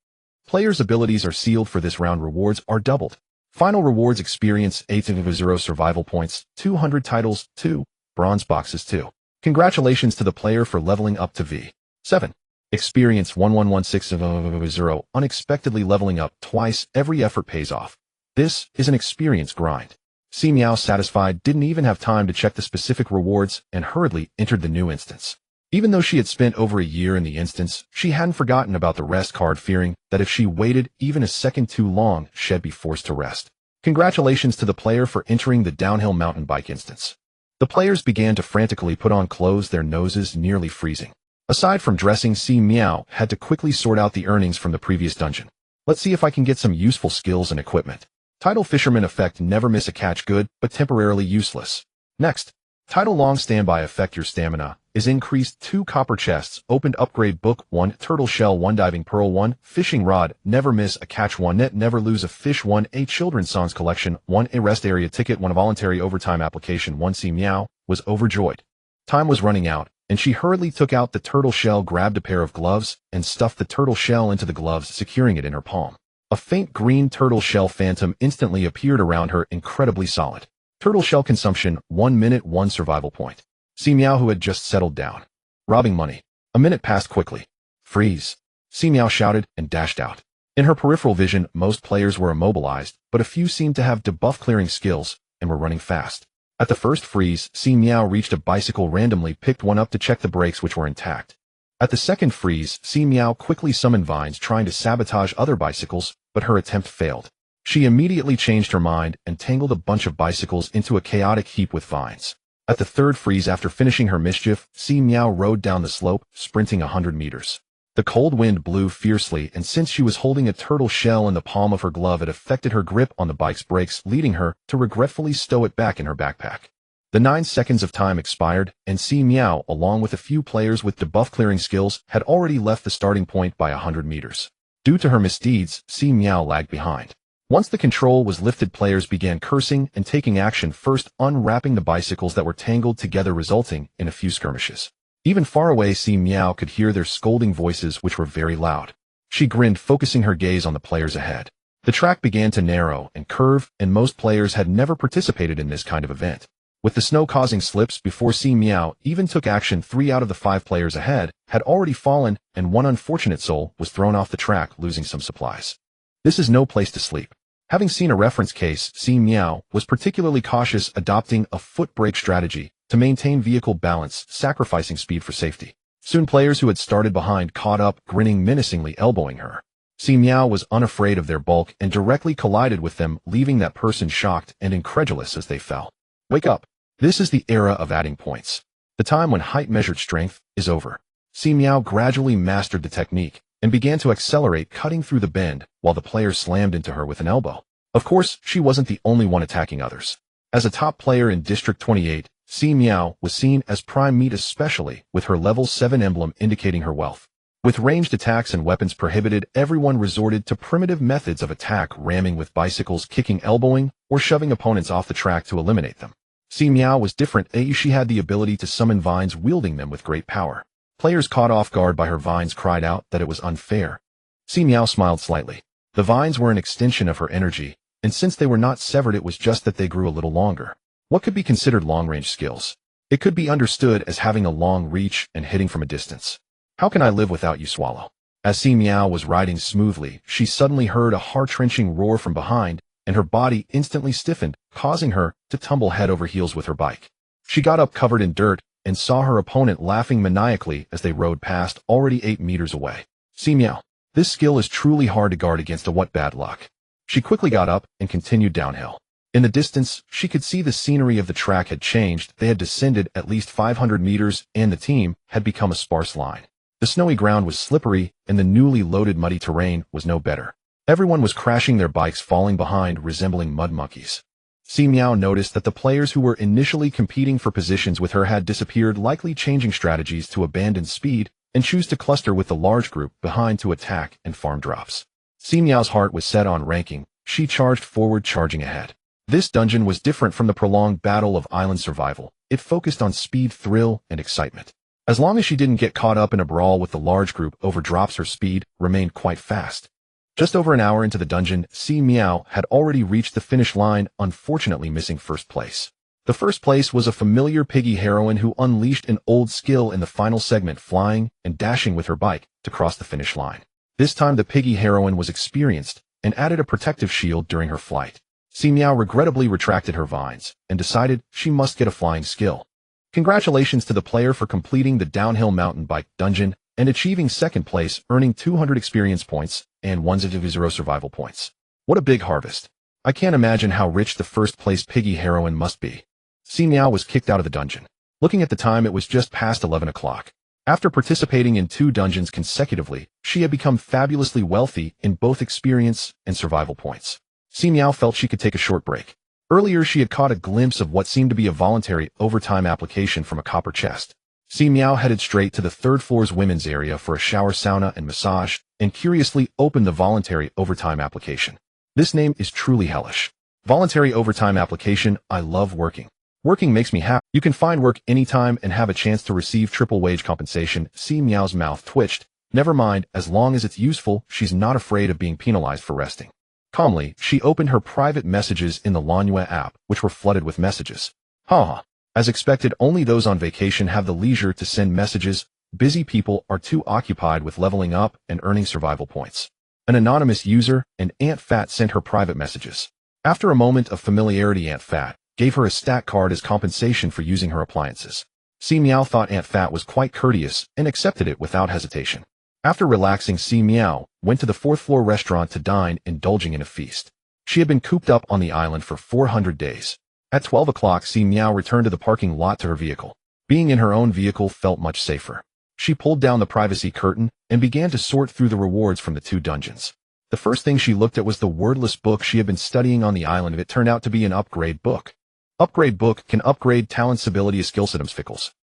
Players' abilities are sealed for this round. Rewards are doubled. Final rewards experience 800 survival points, 200 titles 2, bronze boxes 2. Congratulations to the player for leveling up to V7. Experience 11160, unexpectedly leveling up twice. Every effort pays off. This is an experience grind. Si Miao, satisfied, didn't even have time to check the specific rewards and hurriedly entered the new instance. Even though she had spent over a year in the instance, she hadn't forgotten about the rest card, fearing that if she waited even a second too long, she'd be forced to rest. Congratulations to the player for entering the downhill mountain bike instance. The players began to frantically put on clothes, their noses nearly freezing. Aside from dressing, Si Miao had to quickly sort out the earnings from the previous dungeon. Let's see if I can get some useful skills and equipment. Title Fisherman effect, never miss a catch, good, but temporarily useless. Next, Title Long Standby effect, your stamina is increased. 2 copper chests opened. Upgrade book 1, turtle shell 1, diving pearl 1, fishing rod, never miss a catch 1, net never lose a fish 1, a children's songs collection 1, a rest area ticket 1, a voluntary overtime application 1. Si Miao was overjoyed. Time was running out, and she hurriedly took out the turtle shell, grabbed a pair of gloves, and stuffed the turtle shell into the gloves, securing it in her palm. A faint green turtle shell phantom instantly appeared around her, incredibly solid. Turtle shell consumption, 1 minute, 1 survival point. Si Miao, who had just settled down. Robbing money. A minute passed quickly. Freeze. Si Miao shouted and dashed out. In her peripheral vision, most players were immobilized, but a few seemed to have debuff clearing skills and were running fast. At the first freeze, Si Miao reached a bicycle, randomly picked one up to check the brakes, which were intact. At the second freeze, Si Miao quickly summoned vines, trying to sabotage other bicycles, but her attempt failed. She immediately changed her mind and tangled a bunch of bicycles into a chaotic heap with vines. At the third freeze, after finishing her mischief, Si Miao rode down the slope, sprinting 100 meters. The cold wind blew fiercely, and since she was holding a turtle shell in the palm of her glove, it affected her grip on the bike's brakes, leading her to regretfully stow it back in her backpack. The 9 seconds of time expired, and Si Miao, along with a few players with debuff clearing skills, had already left the starting point by 100 meters. Due to her misdeeds, Si Miao lagged behind. Once the control was lifted, players began cursing and taking action, first unwrapping the bicycles that were tangled together, resulting in a few skirmishes. Even far away, Si Miao could hear their scolding voices, which were very loud. She grinned, focusing her gaze on the players ahead. The track began to narrow and curve, and most players had never participated in this kind of event. With the snow causing slips before Si Miao even took action, 3 out of the 5 players ahead had already fallen, and one unfortunate soul was thrown off the track, losing some supplies. This is no place to sleep. Having seen a reference case, Si Miao was particularly cautious, adopting a foot brake strategy to maintain vehicle balance, sacrificing speed for safety. Soon players who had started behind caught up, grinning menacingly, elbowing her. Si Miao was unafraid of their bulk and directly collided with them, leaving that person shocked and incredulous as they fell. Wake up. This is the era of adding points. The time when height measured strength is over. Si Miao gradually mastered the technique and began to accelerate, cutting through the bend, while the player slammed into her with an elbow. Of course, she wasn't the only one attacking others. As a top player in District 28, Si Miao was seen as prime meat, especially with her level 7 emblem indicating her wealth. With ranged attacks and weapons prohibited, everyone resorted to primitive methods of attack, ramming with bicycles, kicking, elbowing, or shoving opponents off the track to eliminate them. Si Miao was different. She had the ability to summon vines, wielding them with great power. Players caught off guard by her vines cried out that it was unfair. Si Miao smiled slightly. The vines were an extension of her energy, and since they were not severed, it was just that they grew a little longer. What could be considered long-range skills? It could be understood as having a long reach and hitting from a distance. How can I live without you, Swallow? As Si Miao was riding smoothly, she suddenly heard a heart-wrenching roar from behind, and her body instantly stiffened, causing her to tumble head over heels with her bike. She got up covered in dirt and saw her opponent laughing maniacally as they rode past, already 8 meters away. Si Miao, this skill is truly hard to guard against. What bad luck. She quickly got up and continued downhill. In the distance, she could see the scenery of the track had changed. They had descended at least 500 meters, and the team had become a sparse line. The snowy ground was slippery, and the newly loaded muddy terrain was no better. Everyone was crashing their bikes, falling behind, resembling mud monkeys. Si Miao noticed that the players who were initially competing for positions with her had disappeared, likely changing strategies to abandon speed and choose to cluster with the large group behind to attack and farm drops. Si Miao's heart was set on ranking. She charged forward, charging ahead. This dungeon was different from the prolonged battle of island survival. It focused on speed, thrill, and excitement. As long as she didn't get caught up in a brawl with the large group over drops, her speed remained quite fast. Just over an hour into the dungeon, Si Miao had already reached the finish line, unfortunately missing first place. The first place was a familiar piggy heroine who unleashed an old skill in the final segment, flying and dashing with her bike to cross the finish line. This time the piggy heroine was experienced and added a protective shield during her flight. Si Miao regrettably retracted her vines and decided she must get a flying skill. Congratulations to the player for completing the downhill mountain bike dungeon and achieving second place, earning 200 experience points and 100 survival points. What a big harvest. I can't imagine how rich the first place piggy heroine must be. Si Miao was kicked out of the dungeon. Looking at the time, it was just past 11 o'clock. After participating in 2 dungeons consecutively, she had become fabulously wealthy in both experience and survival points. Si Miao felt she could take a short break. Earlier, she had caught a glimpse of what seemed to be a voluntary overtime application from a copper chest. Si Miao headed straight to the 3rd floor's women's area for a shower, sauna, and massage, and curiously opened the voluntary overtime application. This name is truly hellish. Voluntary overtime application. I love working. Working makes me happy. You can find work anytime and have a chance to receive triple wage compensation. Si Miao's mouth twitched. Never mind, as long as it's useful, she's not afraid of being penalized for resting. Calmly, she opened her private messages in the Lanue app, which were flooded with messages. Haha. As expected, only those on vacation have the leisure to send messages. Busy people are too occupied with leveling up and earning survival points. An anonymous user, and Aunt Fat, sent her private messages. After a moment of familiarity, Aunt Fat gave her a stat card as compensation for using her appliances. Si Miao thought Aunt Fat was quite courteous and accepted it without hesitation. After relaxing, Si Miao went to the 4th floor restaurant to dine, indulging in a feast. She had been cooped up on the island for 400 days. At 12 o'clock, Si Miao returned to the parking lot to her vehicle. Being in her own vehicle felt much safer. She pulled down the privacy curtain and began to sort through the rewards from the 2 dungeons. The first thing she looked at was the wordless book she had been studying on the island. It turned out to be an upgrade book. Upgrade book can upgrade talents, ability, skill systems, fickles.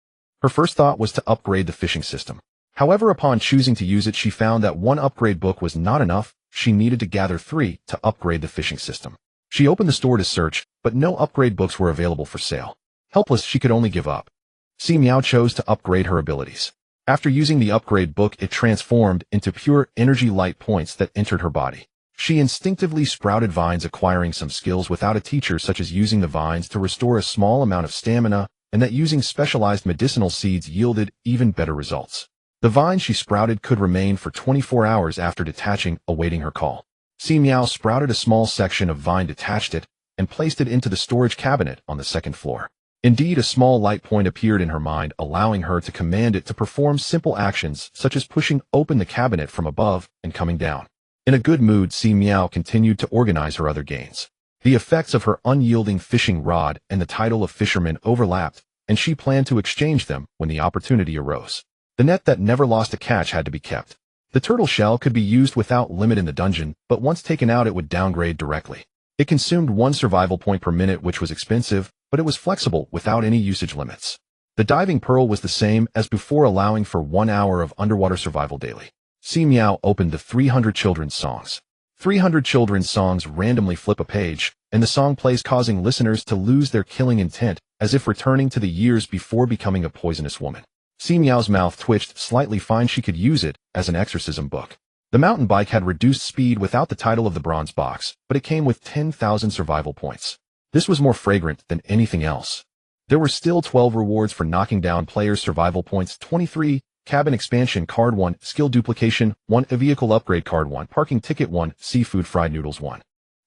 Her first thought was to upgrade the fishing system. However, upon choosing to use it, she found that 1 upgrade book was not enough. She needed to gather 3 to upgrade the fishing system. She opened the store to search, but no upgrade books were available for sale. Helpless, she could only give up. Si Miao chose to upgrade her abilities. After using the upgrade book, it transformed into pure energy light points that entered her body. She instinctively sprouted vines, acquiring some skills without a teacher, such as using the vines to restore a small amount of stamina, and that using specialized medicinal seeds yielded even better results. The vine she sprouted could remain for 24 hours after detaching, awaiting her call. Si Miao sprouted a small section of vine, detached it, and placed it into the storage cabinet on the 2nd floor. Indeed, a small light point appeared in her mind, allowing her to command it to perform simple actions such as pushing open the cabinet from above and coming down. In a good mood, Si Miao continued to organize her other gains. The effects of her unyielding fishing rod and the title of fisherman overlapped, and she planned to exchange them when the opportunity arose. The net that never lost a catch had to be kept. The turtle shell could be used without limit in the dungeon, but once taken out it would downgrade directly. It consumed 1 survival point per minute, which was expensive, but it was flexible without any usage limits. The diving pearl was the same as before, allowing for 1 hour of underwater survival daily. Si Miao opened the 300 children's songs. 300 children's songs randomly flip a page, and the song plays, causing listeners to lose their killing intent, as if returning to the years before becoming a poisonous woman. Si Miao's mouth twitched slightly, fine she could use it as an exorcism book. The mountain bike had reduced speed without the title of the bronze box, but it came with 10,000 survival points. This was more fragrant than anything else. There were still 12 rewards for knocking down players' survival points: 23, cabin expansion card 1, skill duplication 1, a vehicle upgrade card 1, parking ticket 1, seafood fried noodles 1.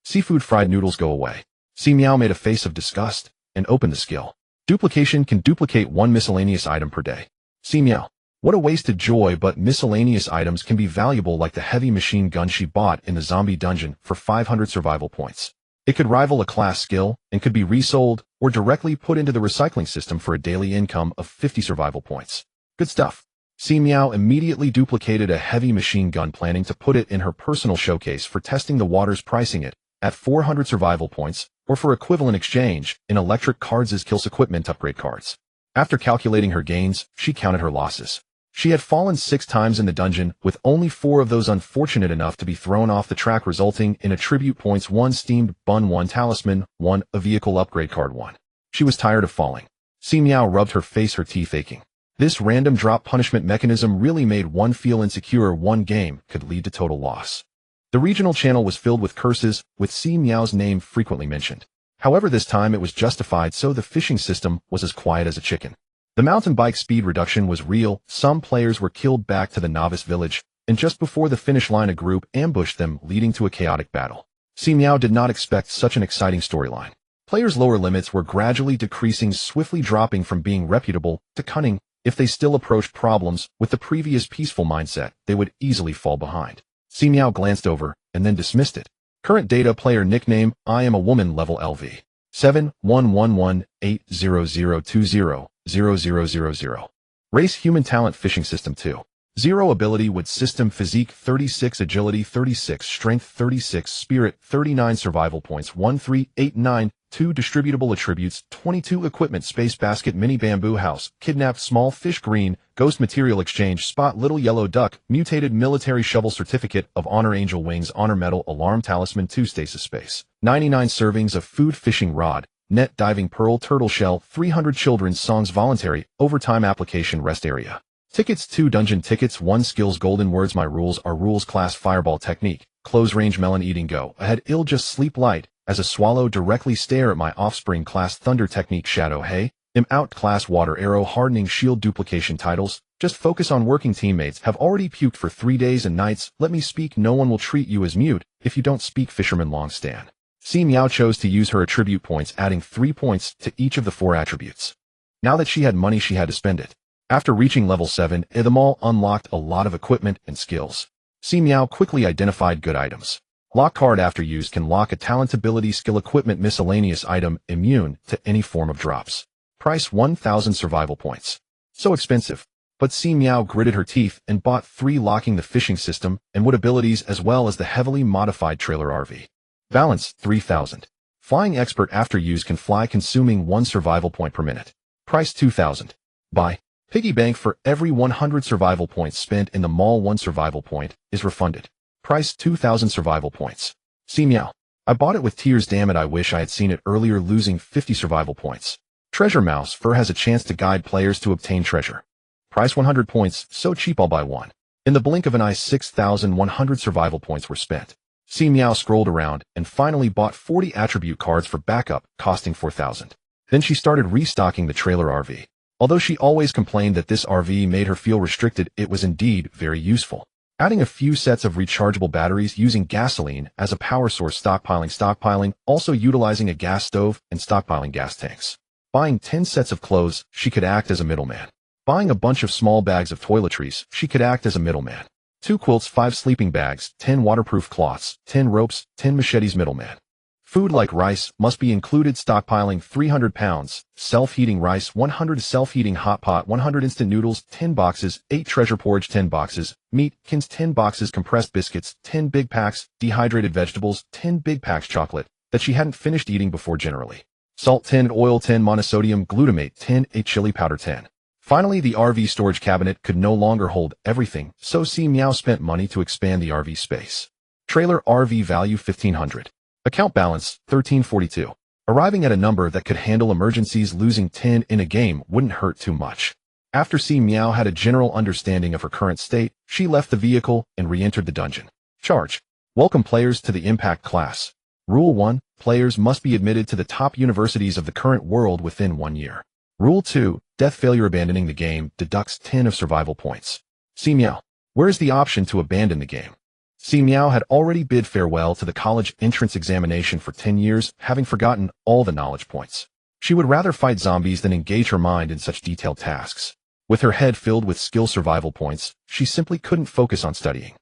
Seafood fried noodles go away. Si Miao made a face of disgust and opened the skill. Duplication can duplicate 1 miscellaneous item per day. Si Miao. What a wasted joy, but miscellaneous items can be valuable, like the heavy machine gun she bought in the zombie dungeon for 500 survival points. It could rival a class skill and could be resold or directly put into the recycling system for a daily income of 50 survival points. Good stuff. Si Miao immediately duplicated a heavy machine gun, planning to put it in her personal showcase for testing the waters, pricing it at 400 survival points, or for equivalent exchange in electric cards as kills equipment upgrade cards. After calculating her gains, she counted her losses. She had fallen 6 times in the dungeon, with only 4 of those unfortunate enough to be thrown off the track, resulting in attribute points: 1 steamed bun, 1 talisman, 1 a vehicle upgrade card 1. She was tired of falling. Si Miao rubbed her face, her teeth aching. This random drop punishment mechanism really made one feel insecure. One game could lead to total loss. The regional channel was filled with curses, with Si Miao's name frequently mentioned. However, this time it was justified, so the fishing system was as quiet as a chicken. The mountain bike speed reduction was real. Some players were killed back to the novice village, and just before the finish line a group ambushed them, leading to a chaotic battle. Si Miao did not expect such an exciting storyline. Players' lower limits were gradually decreasing, swiftly dropping from being reputable to cunning. If they still approached problems with the previous peaceful mindset, they would easily fall behind. Si Miao glanced over and then dismissed it. Current data: player nickname, I am a woman, level LV. 7111800200000. Race human, talent fishing system 2. 0 ability wood system physique 36, agility 36, strength 36, spirit 39, survival points 1389, 2 distributable attributes 22, equipment space basket, mini bamboo house, kidnapped small fish, green ghost material exchange spot, little yellow duck, mutated military shovel, certificate of honor, angel wings, honor medal, alarm talisman 2, stasis space, 99 servings of food, fishing rod, net, diving pearl, turtle shell, 300 children's songs, voluntary overtime application, rest area. Tickets 2 dungeon tickets 1 skills, golden words, my rules are rules, class fireball technique, close range melon eating, go ahead, ill just sleep light as a swallow, directly stare at my offspring, class thunder technique, shadow hey, am out, class water arrow, hardening shield, duplication titles, just focus on working, teammates have already puked for 3 days and nights, let me speak, no one will treat you as mute if you don't speak, fisherman long stand. Si Miao chose to use her attribute points, adding 3 points to each of the 4 attributes. Now that she had money, she had to spend it. After reaching level 7, the mall unlocked a lot of equipment and skills. Si Miao quickly identified good items. Lock card after used can lock a talent, ability, skill, equipment, miscellaneous item, immune to any form of drops. Price 1,000 survival points. So expensive. But Si Miao gritted her teeth and bought 3, locking the fishing system and wood abilities as well as the heavily modified trailer RV. Balance 3,000. Flying expert after use can fly, consuming 1 survival point per minute. Price 2,000. Buy. Piggy bank: for every 100 survival points spent in the mall, 1 survival point is refunded. Price 2,000 survival points. Si Miao. I bought it with tears, damn it, I wish I had seen it earlier, losing 50 survival points. Treasure mouse fur has a chance to guide players to obtain treasure. Price 100 points, so cheap I'll buy 1. In the blink of an eye, 6,100 survival points were spent. Si Miao scrolled around and finally bought 40 attribute cards for backup, costing 4,000. Then she started restocking the trailer RV. Although she always complained that this RV made her feel restricted, it was indeed very useful. Adding a few sets of rechargeable batteries, using gasoline as a power source, stockpiling, also utilizing a gas stove and stockpiling gas tanks. Buying 10 sets of clothes, she could act as a middleman. Buying a bunch of small bags of toiletries, she could act as a middleman. 2 quilts, 5 sleeping bags, 10 waterproof cloths, 10 ropes, 10 machetes, middleman. Food like rice must be included, stockpiling 300 pounds, self-heating rice 100, self-heating hot pot 100, instant noodles 10 boxes, 8 treasure porridge 10 boxes, meat cans 10 boxes, compressed biscuits 10 big packs, dehydrated vegetables 10 big packs, chocolate that she hadn't finished eating before generally. salt 10, oil 10, monosodium glutamate 10, a chili powder 10. Finally, the RV storage cabinet could no longer hold everything, so Si Miao spent money to expand the RV space. Trailer RV value $1,500. Account balance $1342. Arriving at a number that could handle emergencies, losing 10 in a game wouldn't hurt too much. After Si Miao had a general understanding of her current state, she left the vehicle and re-entered the dungeon. Charge. Welcome players to the Impact class. Rule 1. Players must be admitted to the top universities of the current world within 1 year. Rule 2. Death failure abandoning the game deducts 10 of survival points. Si Miao. Where is the option to abandon the game? Si Miao had already bid farewell to the college entrance examination for 10 years, having forgotten all the knowledge points. She would rather fight zombies than engage her mind in such detailed tasks. With her head filled with skill survival points, she simply couldn't focus on studying.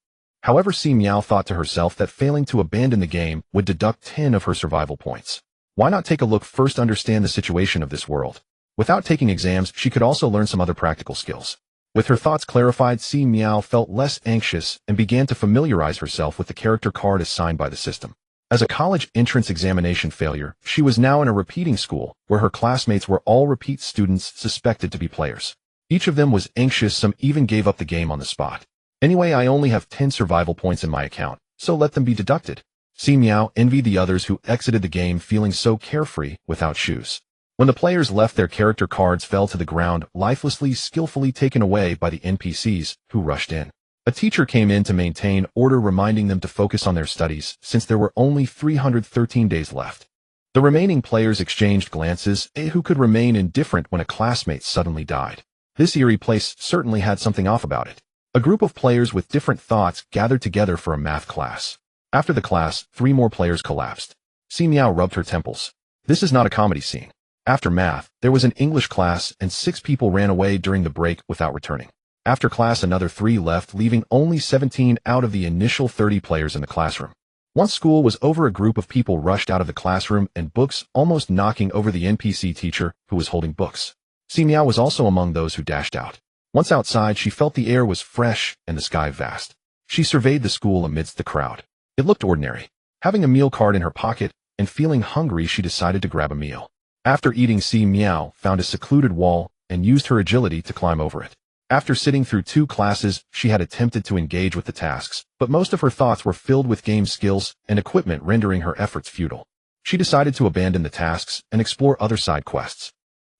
However, Si Miao thought to herself that failing to abandon the game would deduct 10 of her survival points. Why not take a look first, understand the situation of this world? Without taking exams, she could also learn some other practical skills. With her thoughts clarified, Si Miao felt less anxious and began to familiarize herself with the character card assigned by the system. As a college entrance examination failure, she was now in a repeating school, where her classmates were all repeat students suspected to be players. Each of them was anxious, some even gave up the game on the spot. Anyway, I only have 10 survival points in my account, so let them be deducted. Si Miao envied the others who exited the game feeling so carefree without shoes. When the players left, their character cards fell to the ground, lifelessly, skillfully taken away by the NPCs, who rushed in. A teacher came in to maintain order, reminding them to focus on their studies, since there were only 313 days left. The remaining players exchanged glances, who could remain indifferent when a classmate suddenly died. This eerie place certainly had something off about it. A group of players with different thoughts gathered together for a math class. After the class, 3 more players collapsed. Si Miao rubbed her temples. This is not a comedy scene. After math, there was an English class and 6 people ran away during the break without returning. After class, another 3 left, leaving only 17 out of the initial 30 players in the classroom. Once school was over, a group of people rushed out of the classroom and books, almost knocking over the NPC teacher who was holding books. Si Miao was also among those who dashed out. Once outside, she felt the air was fresh and the sky vast. She surveyed the school amidst the crowd. It looked ordinary. Having a meal card in her pocket and feeling hungry, she decided to grab a meal. After eating, Si Miao found a secluded wall and used her agility to climb over it. After sitting through 2 classes, she had attempted to engage with the tasks, but most of her thoughts were filled with game skills and equipment, rendering her efforts futile. She decided to abandon the tasks and explore other side quests.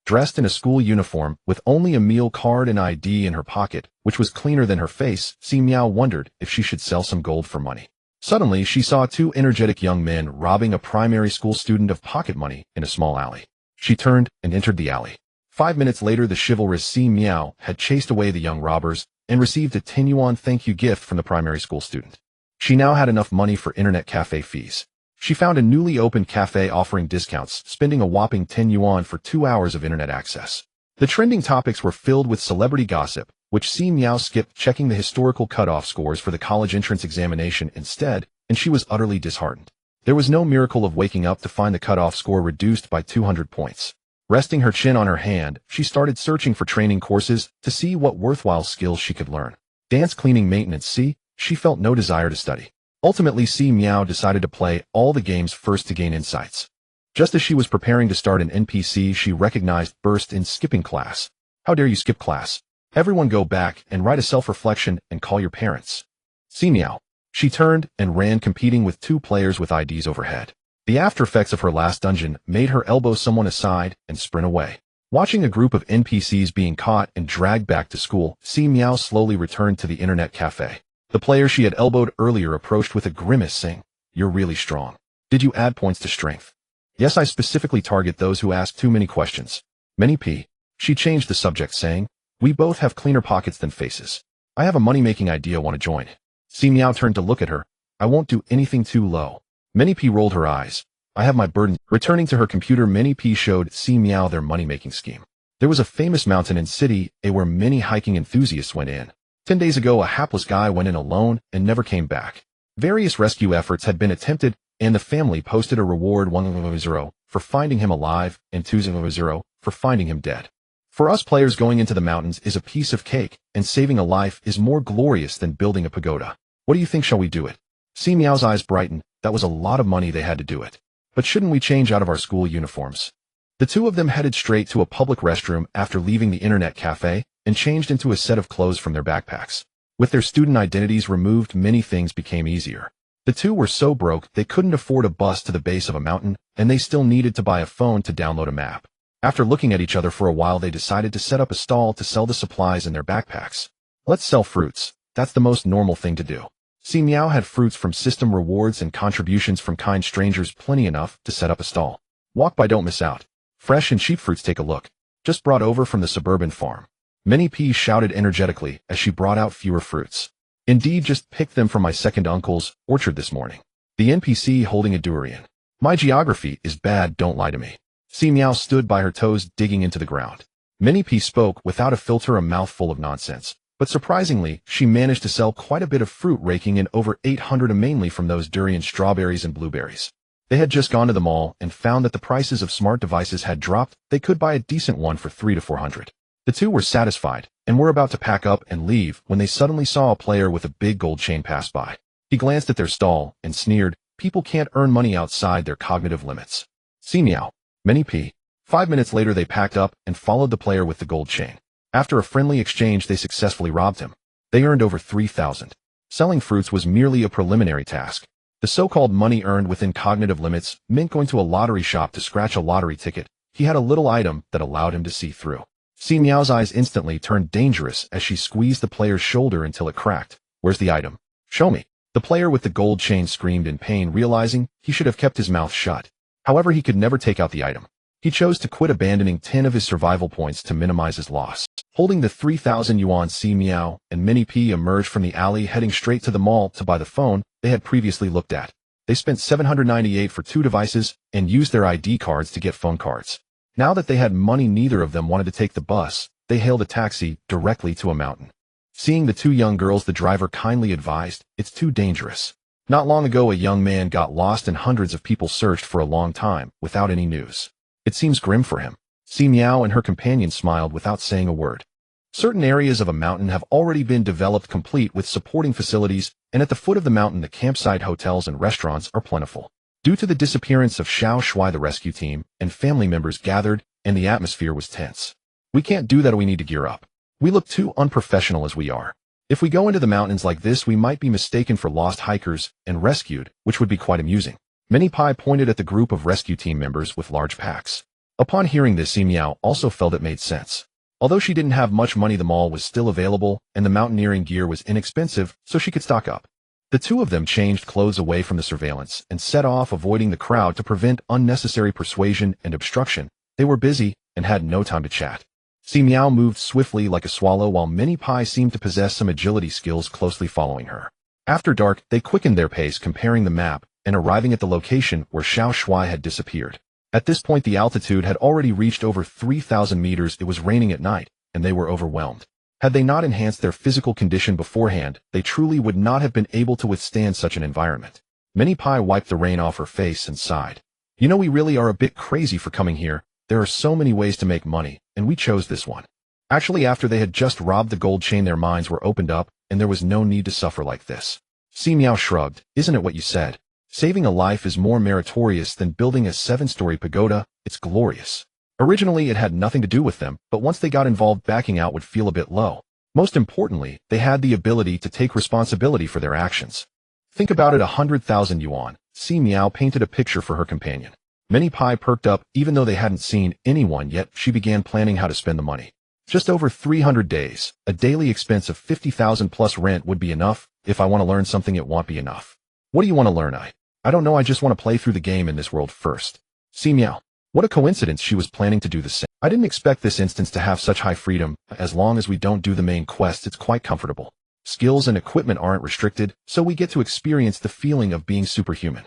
Dressed in a school uniform, with only a meal card and ID in her pocket, which was cleaner than her face, Si Miao wondered if she should sell some gold for money. Suddenly, she saw 2 energetic young men robbing a primary school student of pocket money in a small alley. She turned and entered the alley. 5 minutes later, the chivalrous Si Miao had chased away the young robbers and received a 10 yuan thank you gift from the primary school student. She now had enough money for internet cafe fees. She found a newly opened cafe offering discounts, spending a whopping 10 yuan for 2 hours of internet access. The trending topics were filled with celebrity gossip, which Si Miao skipped, checking the historical cutoff scores for the college entrance examination instead, and she was utterly disheartened. There was no miracle of waking up to find the cutoff score reduced by 200 points. Resting her chin on her hand, she started searching for training courses to see what worthwhile skills she could learn. Dance, cleaning, maintenance. She felt no desire to study. Ultimately, Si Miao decided to play all the games first to gain insights. Just as she was preparing to start an NPC, she recognized burst in skipping class. How dare you skip class? Everyone go back and write a self-reflection and call your parents. Si Miao. She turned and ran, competing with 2 players with IDs overhead. The after effects of her last dungeon made her elbow someone aside and sprint away. Watching a group of NPCs being caught and dragged back to school, Si Miao slowly returned to the internet cafe. The player she had elbowed earlier approached with a grimace, saying, "You're really strong. Did you add points to strength?" "Yes, I specifically target those who ask too many questions." Many P. She changed the subject, saying, "We both have cleaner pockets than faces. I have a money-making idea, want to join?" Si Miao turned to look at her. "I won't do anything too low." Many P rolled her eyes. "I have my burden." Returning to her computer, Many P showed Si Miao their money-making scheme. There was a famous mountain in city A where many hiking enthusiasts went in. 10 days ago, a hapless guy went in alone and never came back. Various rescue efforts had been attempted, and the family posted a reward 100 for finding him alive and 200 for finding him dead. For us players, going into the mountains is a piece of cake, and saving a life is more glorious than building a pagoda. What do you think? Shall we do it? Si Miao's eyes brightened. That was a lot of money, they had to do it. But shouldn't we change out of our school uniforms? The two of them headed straight to a public restroom after leaving the internet cafe and changed into a set of clothes from their backpacks. With their student identities removed, many things became easier. The two were so broke they couldn't afford a bus to the base of a mountain, and they still needed to buy a phone to download a map. After looking at each other for a while, they decided to set up a stall to sell the supplies in their backpacks. Let's sell fruits. That's the most normal thing to do. Si Miao had fruits from system rewards and contributions from kind strangers plenty enough to set up a stall. Walk by, don't miss out. Fresh and cheap fruits, take a look. Just brought over from the suburban farm. Minnie P shouted energetically as she brought out fewer fruits. Indeed, just picked them from my second uncle's orchard this morning. The NPC holding a durian. My geography is bad, don't lie to me. Si Miao stood by her toes digging into the ground. Minnie P spoke without a filter, a mouthful of nonsense. But surprisingly, she managed to sell quite a bit of fruit, raking in over 800, mainly from those durian, strawberries, and blueberries. They had just gone to the mall and found that the prices of smart devices had dropped. They could buy a decent one for $300 to $400. The two were satisfied and were about to pack up and leave when they suddenly saw a player with a big gold chain pass by. He glanced at their stall and sneered, "People can't earn money outside their cognitive limits." Si Miao. Minnie P. 5 minutes later, they packed up and followed the player with the gold chain. After a friendly exchange, they successfully robbed him. They earned over 3,000. Selling fruits was merely a preliminary task. The so-called money earned within cognitive limits meant going to a lottery shop to scratch a lottery ticket. He had a little item that allowed him to see through. Si Miao's eyes instantly turned dangerous as she squeezed the player's shoulder until it cracked. "Where's the item? Show me." The player with the gold chain screamed in pain, realizing he should have kept his mouth shut. However, he could never take out the item. He chose to quit, abandoning 10 of his survival points to minimize his loss. Holding the 3,000 yuan, Si Miao and Minnie P emerged from the alley, heading straight to the mall to buy the phone they had previously looked at. They spent $798 for 2 devices and used their ID cards to get phone cards. Now that they had money, neither of them wanted to take the bus. They hailed a taxi directly to a mountain. Seeing the 2 young girls, the driver kindly advised, "It's too dangerous." Not long ago, a young man got lost and hundreds of people searched for a long time without any news. It seems grim for him. Si Miao and her companion smiled without saying a word. Certain areas of a mountain have already been developed, complete with supporting facilities, and at the foot of the mountain the campsite, hotels, and restaurants are plentiful. Due to the disappearance of Xiao Shuai, the rescue team and family members gathered, and the atmosphere was tense. "We can't do that, we need to gear up. We look too unprofessional as we are. If we go into the mountains like this, we might be mistaken for lost hikers and rescued, which would be quite amusing." Minnie Pai pointed at the group of rescue team members with large packs. Upon hearing this, Si Miao also felt it made sense. Although she didn't have much money, the mall was still available, and the mountaineering gear was inexpensive, so she could stock up. The two of them changed clothes away from the surveillance and set off, avoiding the crowd to prevent unnecessary persuasion and obstruction. They were busy and had no time to chat. Si Miao moved swiftly like a swallow, while Minnie Pai seemed to possess some agility skills, closely following her. After dark, they quickened their pace, comparing the map and arriving at the location where Xiao Shuai had disappeared. At this point, the altitude had already reached over 3,000 meters. It was raining at night, and they were overwhelmed. Had they not enhanced their physical condition beforehand, they truly would not have been able to withstand such an environment. Minnie Pai wiped the rain off her face and sighed. "You know, we really are a bit crazy for coming here. There are so many ways to make money, and we chose this one." Actually, after they had just robbed the gold chain, their minds were opened up, and there was no need to suffer like this. Si Miao shrugged. "Isn't it what you said? Saving a life is more meritorious than building a 7-story pagoda. It's glorious." Originally, it had nothing to do with them, but once they got involved, backing out would feel a bit low. Most importantly, they had the ability to take responsibility for their actions. "Think about it, 100,000 yuan. Si Miao painted a picture for her companion. Minnie Pai perked up. Even though they hadn't seen anyone yet, she began planning how to spend the money. Just over 300 days, a daily expense of 50,000 plus rent would be enough. If I want to learn something, it won't be enough. What do you want to learn? I don't know, I just want to play through the game in this world first. Si Miao. What a coincidence, she was planning to do the same. I didn't expect this instance to have such high freedom. As long as we don't do the main quest, it's quite comfortable. Skills and equipment aren't restricted, so we get to experience the feeling of being superhuman.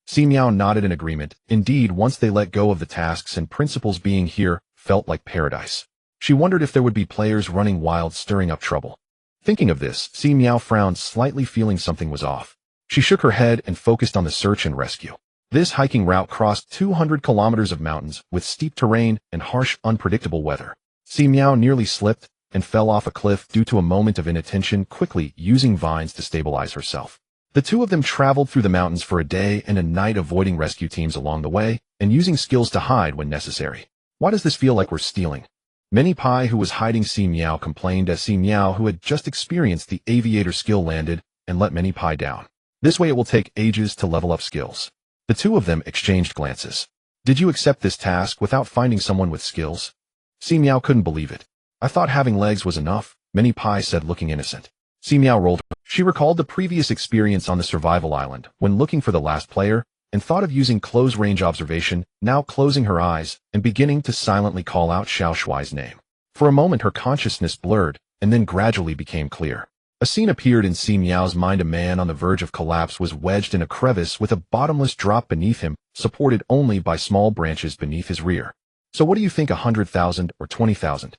Si Miao nodded in agreement. Indeed, once they let go of the tasks and principles, being here felt like paradise. She wondered if there would be players running wild, stirring up trouble. Thinking of this, Si Miao frowned slightly, feeling something was off. She shook her head and focused on the search and rescue. This hiking route crossed 200 kilometers of mountains with steep terrain and harsh, unpredictable weather. Si Miao nearly slipped and fell off a cliff due to a moment of inattention, quickly using vines to stabilize herself. The two of them traveled through the mountains for a day and a night, avoiding rescue teams along the way, and using skills to hide when necessary. Why does this feel like we're stealing? Many Pai, who was hiding Si Miao, complained as Si Miao, who had just experienced the aviator skill, landed and let Many Pai down. This way it will take ages to level up skills. The two of them exchanged glances. Did you accept this task without finding someone with skills? Si Miao couldn't believe it. I thought having legs was enough, Many Pai said, looking innocent. Si Miao rolled her. She recalled the previous experience on the survival island when looking for the last player, and thought of using close-range observation, now closing her eyes and beginning to silently call out Xiao Shuai's name. For a moment her consciousness blurred, and then gradually became clear. A scene appeared in Si Miao's mind. A man on the verge of collapse was wedged in a crevice with a bottomless drop beneath him, supported only by small branches beneath his rear. So what do you think, 100,000 or 20,000?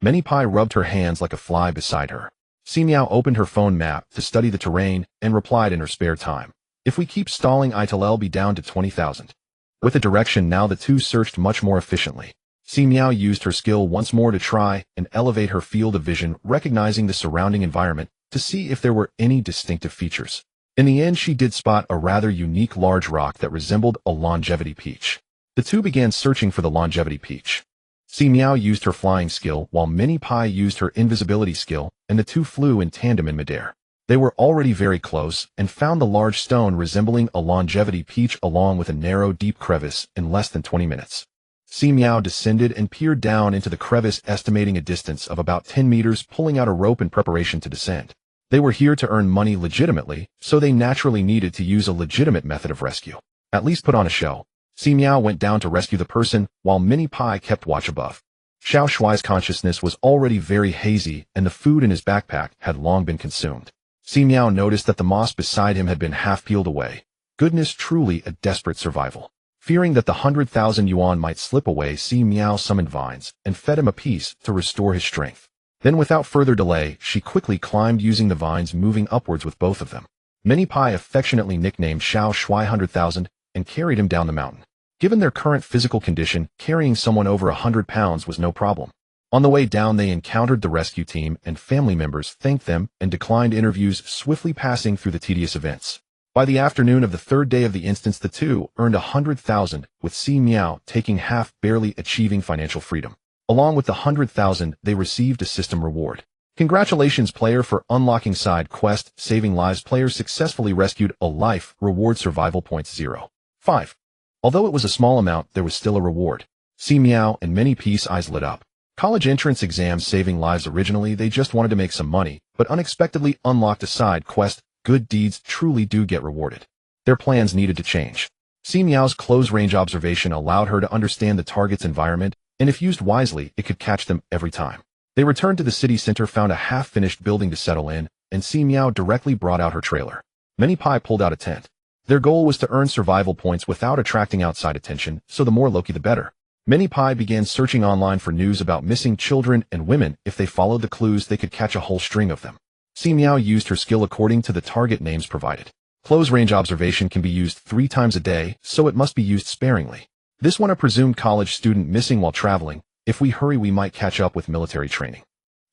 Many Pai rubbed her hands like a fly beside her. Si Miao opened her phone map to study the terrain and replied in her spare time. If we keep stalling, it'll be down to 20,000. With a direction now, the two searched much more efficiently. Si Miao used her skill once more to try and elevate her field of vision, recognizing the surrounding environment to see if there were any distinctive features. In the end, she did spot a rather unique large rock that resembled a longevity peach. The two began searching for the longevity peach. Si Miao used her flying skill while Many Pai used her invisibility skill, and the two flew in tandem in midair. They were already very close and found the large stone resembling a longevity peach along with a narrow, deep crevice in less than 20 minutes. Si Miao descended and peered down into the crevice, estimating a distance of about 10 meters, pulling out a rope in preparation to descend. They were here to earn money legitimately, so they naturally needed to use a legitimate method of rescue. At least put on a show. Si Miao went down to rescue the person, while Many Pai kept watch above. Xiao Shuai's consciousness was already very hazy, and the food in his backpack had long been consumed. Si Miao noticed that the moss beside him had been half peeled away. Goodness, truly a desperate survival. Fearing that the 100,000 yuan might slip away, Si Miao summoned vines and fed him a piece to restore his strength. Then without further delay, she quickly climbed using the vines, moving upwards with both of them. Many Pai affectionately nicknamed Xiao Shuai 100,000 and carried him down the mountain. Given their current physical condition, carrying someone over 100 pounds was no problem. On the way down, they encountered the rescue team, and family members thanked them and declined interviews, swiftly passing through the tedious events. By the afternoon of the third day of the instance, the two earned 100,000, with Si Miao taking half, barely achieving financial freedom. Along with the 100,000, they received a system reward. Congratulations, player, for unlocking side quest, saving lives. Player successfully rescued a life. Reward survival points 0.5. Although it was a small amount, there was still a reward. Si Miao and Many Pai's eyes lit up. College entrance exams saving lives. Originally, they just wanted to make some money, but unexpectedly unlocked a side quest. Good deeds truly do get rewarded. Their plans needed to change. Si Miao's close-range observation allowed her to understand the target's environment, and if used wisely, it could catch them every time. They returned to the city center, found a half-finished building to settle in, and Si Miao directly brought out her trailer. Many Pai pulled out a tent. Their goal was to earn survival points without attracting outside attention, so the more low-key the better. Many Pai began searching online for news about missing children and women. If they followed the clues, they could catch a whole string of them. Si Miao used her skill according to the target names provided. Close-range observation can be used 3 times a day, so it must be used sparingly. This one, a presumed college student missing while traveling. If we hurry, we might catch up with military training.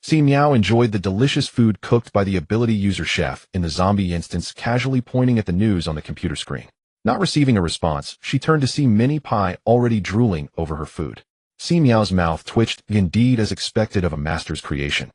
Si Miao enjoyed the delicious food cooked by the ability user chef in the zombie instance, casually pointing at the news on the computer screen. Not receiving a response, she turned to see Many Pai already drooling over her food. Si Miao's mouth twitched, indeed as expected of a master's creation.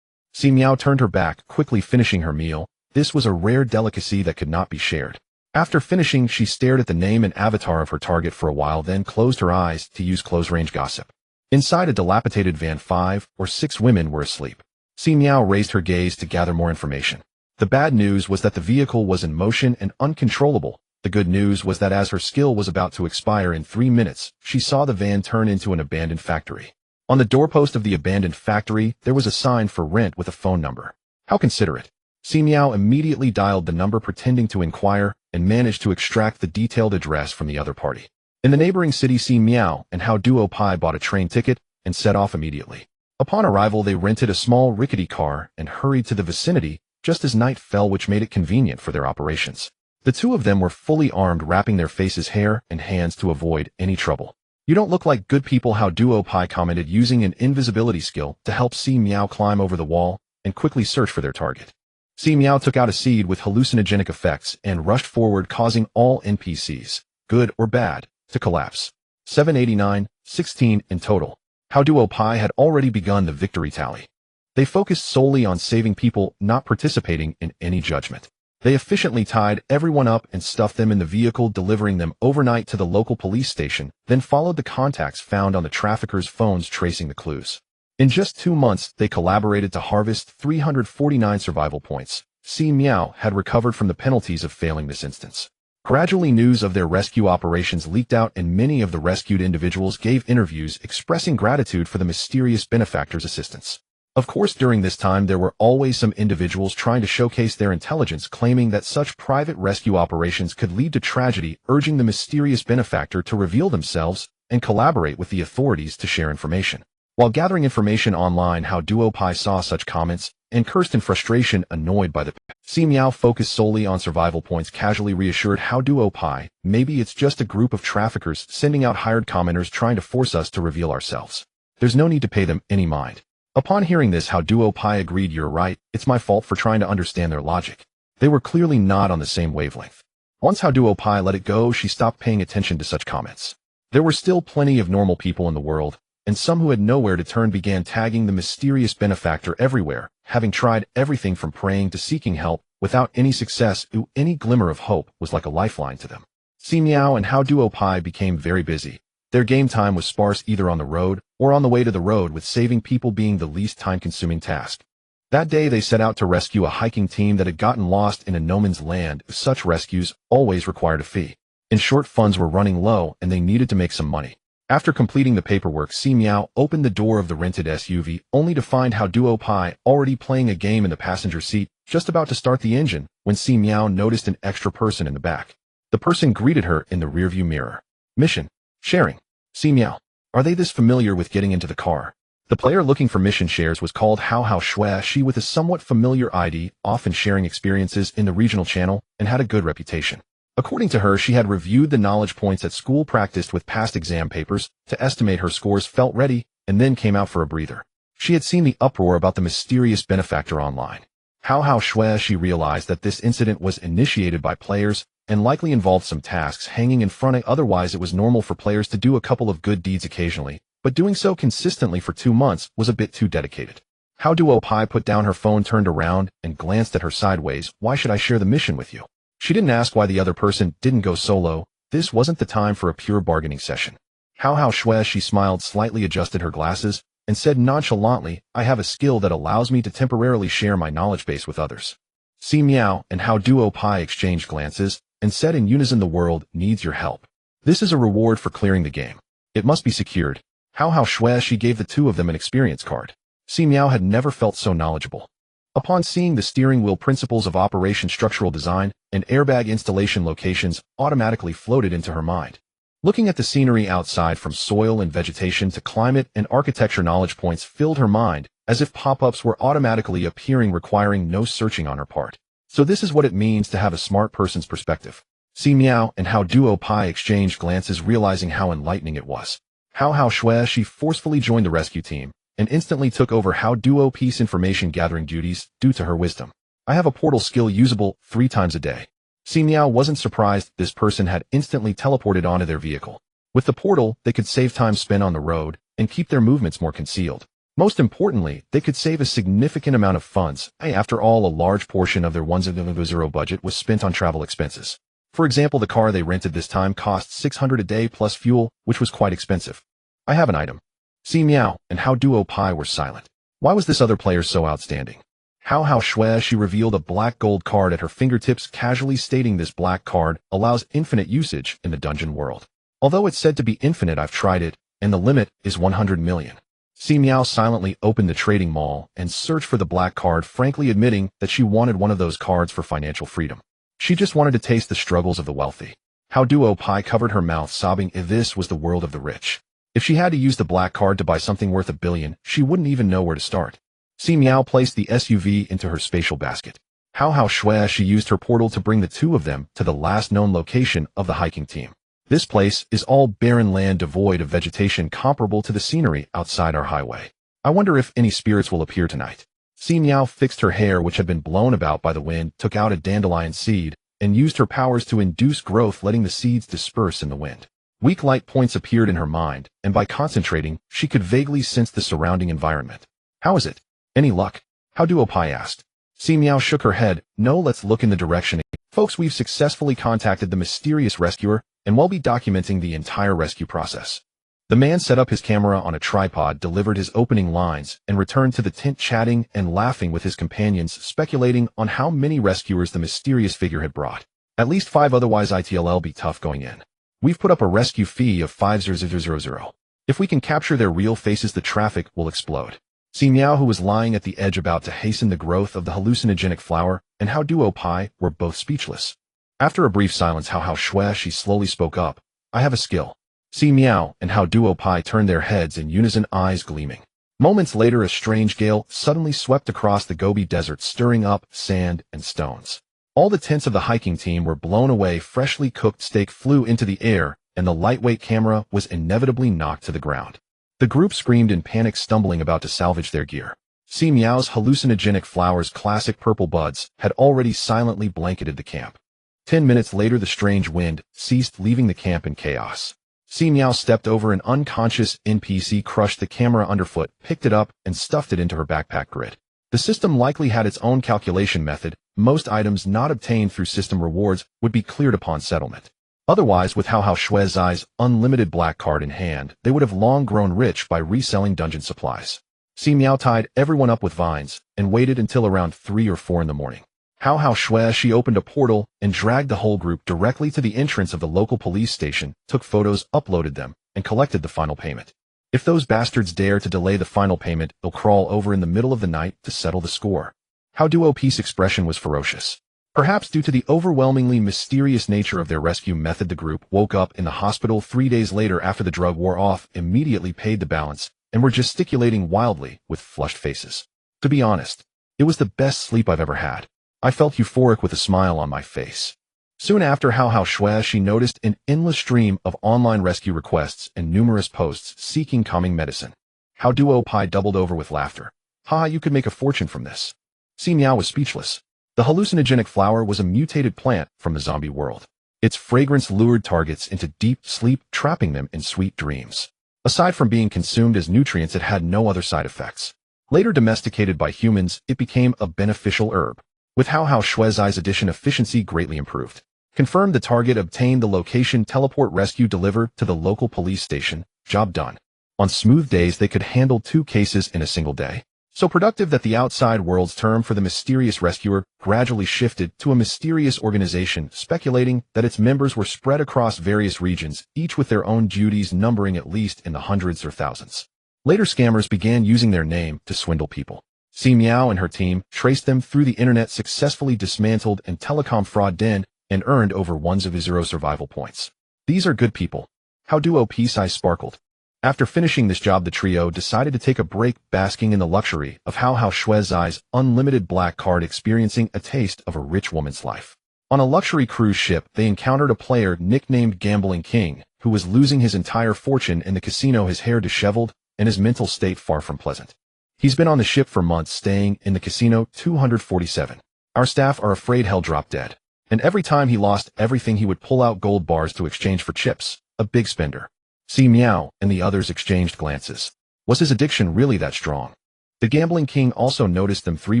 Si Miao turned her back, quickly finishing her meal. This was a rare delicacy that could not be shared. After finishing, she stared at the name and avatar of her target for a while, then closed her eyes to use close-range gossip. Inside a dilapidated van, 5 or 6 women were asleep. Si Miao raised her gaze to gather more information. The bad news was that the vehicle was in motion and uncontrollable. The good news was that as her skill was about to expire in 3 minutes, she saw the van turn into an abandoned factory. On the doorpost of the abandoned factory, there was a sign for rent with a phone number. How considerate. Si Miao immediately dialed the number, pretending to inquire, and managed to extract the detailed address from the other party. In the neighboring city, Si Miao and Hao Duo Pai bought a train ticket and set off immediately. Upon arrival, they rented a small rickety car and hurried to the vicinity just as night fell, which made it convenient for their operations. The two of them were fully armed, wrapping their faces, hair, and hands to avoid any trouble. You don't look like good people, Hao Duo Pai commented, using an invisibility skill to help Si Miao climb over the wall and quickly search for their target. Si Miao took out a seed with hallucinogenic effects and rushed forward, causing all NPCs, good or bad, to collapse. 789, 16 in total. How Duo Pi had already begun the victory tally. They focused solely on saving people, not participating in any judgment. They efficiently tied everyone up and stuffed them in the vehicle, delivering them overnight to the local police station, then followed the contacts found on the traffickers' phones, tracing the clues. In just 2 months, they collaborated to harvest 349 survival points. Si Miao had recovered from the penalties of failing this instance. Gradually, news of their rescue operations leaked out, and many of the rescued individuals gave interviews expressing gratitude for the mysterious benefactor's assistance. Of course, during this time, there were always some individuals trying to showcase their intelligence, claiming that such private rescue operations could lead to tragedy, urging the mysterious benefactor to reveal themselves and collaborate with the authorities to share information. While gathering information online, How Duo Pi saw such comments and cursed in frustration, annoyed by the Si Miao focused solely on survival points, casually reassured How Duo Pi, maybe it's just a group of traffickers sending out hired commenters trying to force us to reveal ourselves. There's no need to pay them any mind. Upon hearing this, How Duo Pi agreed, you're right, it's my fault for trying to understand their logic. They were clearly not on the same wavelength. Once How Duo Pi let it go, she stopped paying attention to such comments. There were still plenty of normal people in the world, and some who had nowhere to turn began tagging the mysterious benefactor everywhere, having tried everything from praying to seeking help, without any success. Any glimmer of hope was like a lifeline to them. Si Miao and How Duo Pi became very busy. Their game time was sparse, either on the road or on the way to the road, with saving people being the least time-consuming task. That day, they set out to rescue a hiking team that had gotten lost in a no man's land. Such rescues always required a fee. In short, funds were running low, and they needed to make some money. After completing the paperwork, Si Miao opened the door of the rented SUV, only to find How Duo Pi already playing a game in the passenger seat, just about to start the engine, when Si Miao noticed an extra person in the back. The person greeted her in the rearview mirror. Mission. Sharing. Si Miao. Are they this familiar with getting into the car? The player looking for mission shares was called Hao Shui. She, with a somewhat familiar ID, often sharing experiences in the regional channel, and had a good reputation. According to her, she had reviewed the knowledge points at school, practiced with past exam papers to estimate her scores, felt ready, and then came out for a breather. She had seen the uproar about the mysterious benefactor online. Hao Shui, she realized that this incident was initiated by players and likely involved some tasks hanging in front of. Otherwise, it was normal for players to do a couple of good deeds occasionally, but doing so consistently for 2 months was a bit too dedicated. How Duo Pi put down her phone, turned around, and glanced at her sideways. Why should I share the mission with you? She didn't ask why the other person didn't go solo. This wasn't the time for a pure bargaining session. Hao Shui, she smiled slightly, adjusted her glasses, and said nonchalantly, I have a skill that allows me to temporarily share my knowledge base with others. Si Miao and How Duo Pi exchanged glances and said in unison, the world needs your help. This is a reward for clearing the game. It must be secured. Hao Shui, she gave the two of them an experience card. Si Miao had never felt so knowledgeable. Upon seeing the steering wheel, principles of operation, structural design, and airbag installation locations automatically floated into her mind. Looking at the scenery outside, from soil and vegetation to climate and architecture, knowledge points filled her mind, as if pop-ups were automatically appearing, requiring no searching on her part. So this is what it means to have a smart person's perspective. Si Miao and How Duo Pi exchanged glances, realizing how enlightening it was. Hao Shui, she forcefully joined the rescue team and instantly took over How Duo Pi's information gathering duties due to her wisdom. I have a portal skill usable 3 times a day. Si Miao wasn't surprised. This person had instantly teleported onto their vehicle. With the portal, they could save time spent on the road and keep their movements more concealed. Most importantly, they could save a significant amount of funds. After all, a large portion of their 100 budget was spent on travel expenses. For example, the car they rented this time cost 600 a day plus fuel, which was quite expensive. I have an item. Si Miao and How Duo Pi were silent. Why was this other player so outstanding? Hao Shui, she revealed a black gold card at her fingertips, casually stating this black card allows infinite usage in the dungeon world. Although it's said to be infinite, I've tried it, and the limit is 100 million. Si Miao silently opened the trading mall and searched for the black card, frankly admitting that she wanted one of those cards for financial freedom. She just wanted to taste the struggles of the wealthy. How Duo Pi covered her mouth, sobbing. If this was the world of the rich. If she had to use the black card to buy something worth $1 billion, she wouldn't even know where to start. Si Miao placed the SUV into her spatial basket. Hao Shui, she used her portal to bring the two of them to the last known location of the hiking team. This place is all barren land devoid of vegetation, comparable to the scenery outside our highway. I wonder if any spirits will appear tonight. Si Miao fixed her hair, which had been blown about by the wind, took out a dandelion seed, and used her powers to induce growth, letting the seeds disperse in the wind. Weak light points appeared in her mind, and by concentrating, she could vaguely sense the surrounding environment. How is it? Any luck? How Duo Pai asked. Si Miao shook her head. No, let's look in the direction. Folks, we've successfully contacted the mysterious rescuer, and we'll be documenting the entire rescue process. The man set up his camera on a tripod, delivered his opening lines, and returned to the tent chatting and laughing with his companions, speculating on how many rescuers the mysterious figure had brought. At least 5, otherwise it'll be tough going in. We've put up a rescue fee of 5,000. If we can capture their real faces, the traffic will explode. Si Miao, who was lying at the edge about to hasten the growth of the hallucinogenic flower, and How Duo Pai were both speechless. After a brief silence, How Shui, she slowly spoke up. I have a skill. Si Miao and How Duo Pai turned their heads in unison, eyes gleaming. Moments later, a strange gale suddenly swept across the Gobi Desert, stirring up sand and stones. All the tents of the hiking team were blown away, freshly cooked steak flew into the air, and the lightweight camera was inevitably knocked to the ground. The group screamed in panic, stumbling about to salvage their gear. Si Miao's hallucinogenic flower's classic purple buds had already silently blanketed the camp. 10 minutes later, the strange wind ceased, leaving the camp in chaos. Si Miao stepped over an unconscious NPC, crushed the camera underfoot, picked it up, and stuffed it into her backpack grid. The system likely had its own calculation method. Most items not obtained through system rewards would be cleared upon settlement. Otherwise, with How Shui's unlimited black card in hand, they would have long grown rich by reselling dungeon supplies. Si Miao tied everyone up with vines and waited until around 3 or 4 in the morning. How Shui, she opened a portal and dragged the whole group directly to the entrance of the local police station, took photos, uploaded them, and collected the final payment. If those bastards dare to delay the final payment, they'll crawl over in the middle of the night to settle the score. How Duo Pai's expression was ferocious. Perhaps due to the overwhelmingly mysterious nature of their rescue method, the group woke up in the hospital 3 days later after the drug wore off, immediately paid the balance, and were gesticulating wildly with flushed faces. To be honest, it was the best sleep I've ever had. I felt euphoric with a smile on my face. Soon after How Shui, she noticed an endless stream of online rescue requests and numerous posts seeking calming medicine. How Duo Pai doubled over with laughter. Ha, you could make a fortune from this. Si Miao was speechless. The hallucinogenic flower was a mutated plant from the zombie world. Its fragrance lured targets into deep sleep, trapping them in sweet dreams. Aside from being consumed as nutrients, it had no other side effects. Later domesticated by humans, it became a beneficial herb. With How Shui's addition, efficiency greatly improved. Confirmed, the target obtained the location, teleport, rescue, deliver to the local police station, job done. On smooth days, they could handle 2 cases in a single day. So productive that the outside world's term for the mysterious rescuer gradually shifted to a mysterious organization, speculating that its members were spread across various regions, each with their own duties, numbering at least in the hundreds or thousands. Later, scammers began using their name to swindle people. Si Miao and her team traced them through the internet, successfully dismantled an telecom fraud den, and earned over 1,000 survival points. These are good people. How Duo Pai's eyes sparkled. After finishing this job, the trio decided to take a break, basking in the luxury of How Shui's unlimited black card, experiencing a taste of a rich woman's life. On a luxury cruise ship, they encountered a player nicknamed Gambling King, who was losing his entire fortune in the casino, his hair disheveled, and his mental state far from pleasant. He's been on the ship for months, staying in the casino 247. Our staff are afraid he'll drop dead. And every time he lost everything, he would pull out gold bars to exchange for chips. A big spender. Si Miao and the others exchanged glances. Was his addiction really that strong? The Gambling King also noticed them 3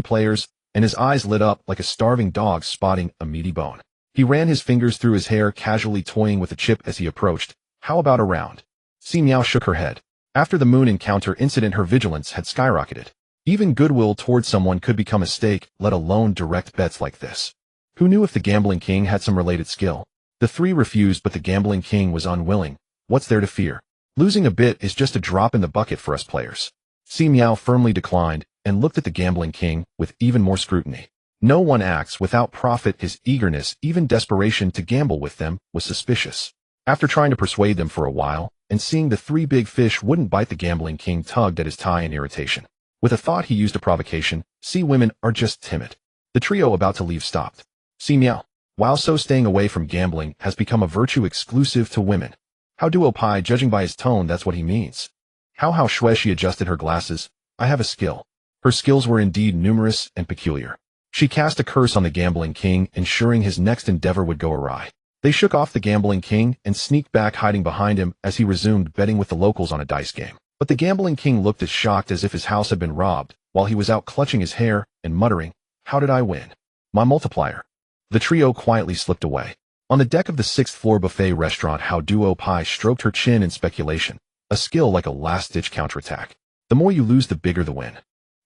players, and his eyes lit up like a starving dog spotting a meaty bone. He ran his fingers through his hair, casually toying with a chip as he approached. How about a round? Si Miao shook her head. After the moon encounter incident, her vigilance had skyrocketed. Even goodwill towards someone could become a stake, let alone direct bets like this. Who knew if the Gambling King had some related skill? The 3 refused, but the Gambling King was unwilling. What's there to fear? Losing a bit is just a drop in the bucket for us players. Si Miao firmly declined and looked at the Gambling King with even more scrutiny. No one acts without profit. His eagerness, even desperation to gamble with them, was suspicious. After trying to persuade them for a while, and seeing the 3 big fish wouldn't bite, the Gambling King tugged at his tie in irritation. With a thought, he used a provocation. See, women are just timid. The trio about to leave stopped. Si Miao, while so staying away from gambling has become a virtue exclusive to women. How Duo Pai, judging by his tone, that's what he means. How Shui, she adjusted her glasses. I have a skill. Her skills were indeed numerous and peculiar. She cast a curse on the Gambling King, ensuring his next endeavor would go awry. They shook off the gambling king and sneaked back, hiding behind him as he resumed betting with the locals on a dice game. But the gambling king looked as shocked as if his house had been robbed, while he was out clutching his hair and muttering, "How did I win? My multiplier." The trio quietly slipped away. On the deck of the sixth-floor buffet restaurant, How Duo Pai stroked her chin in speculation, a skill like a last-ditch counterattack. The more you lose, the bigger the win.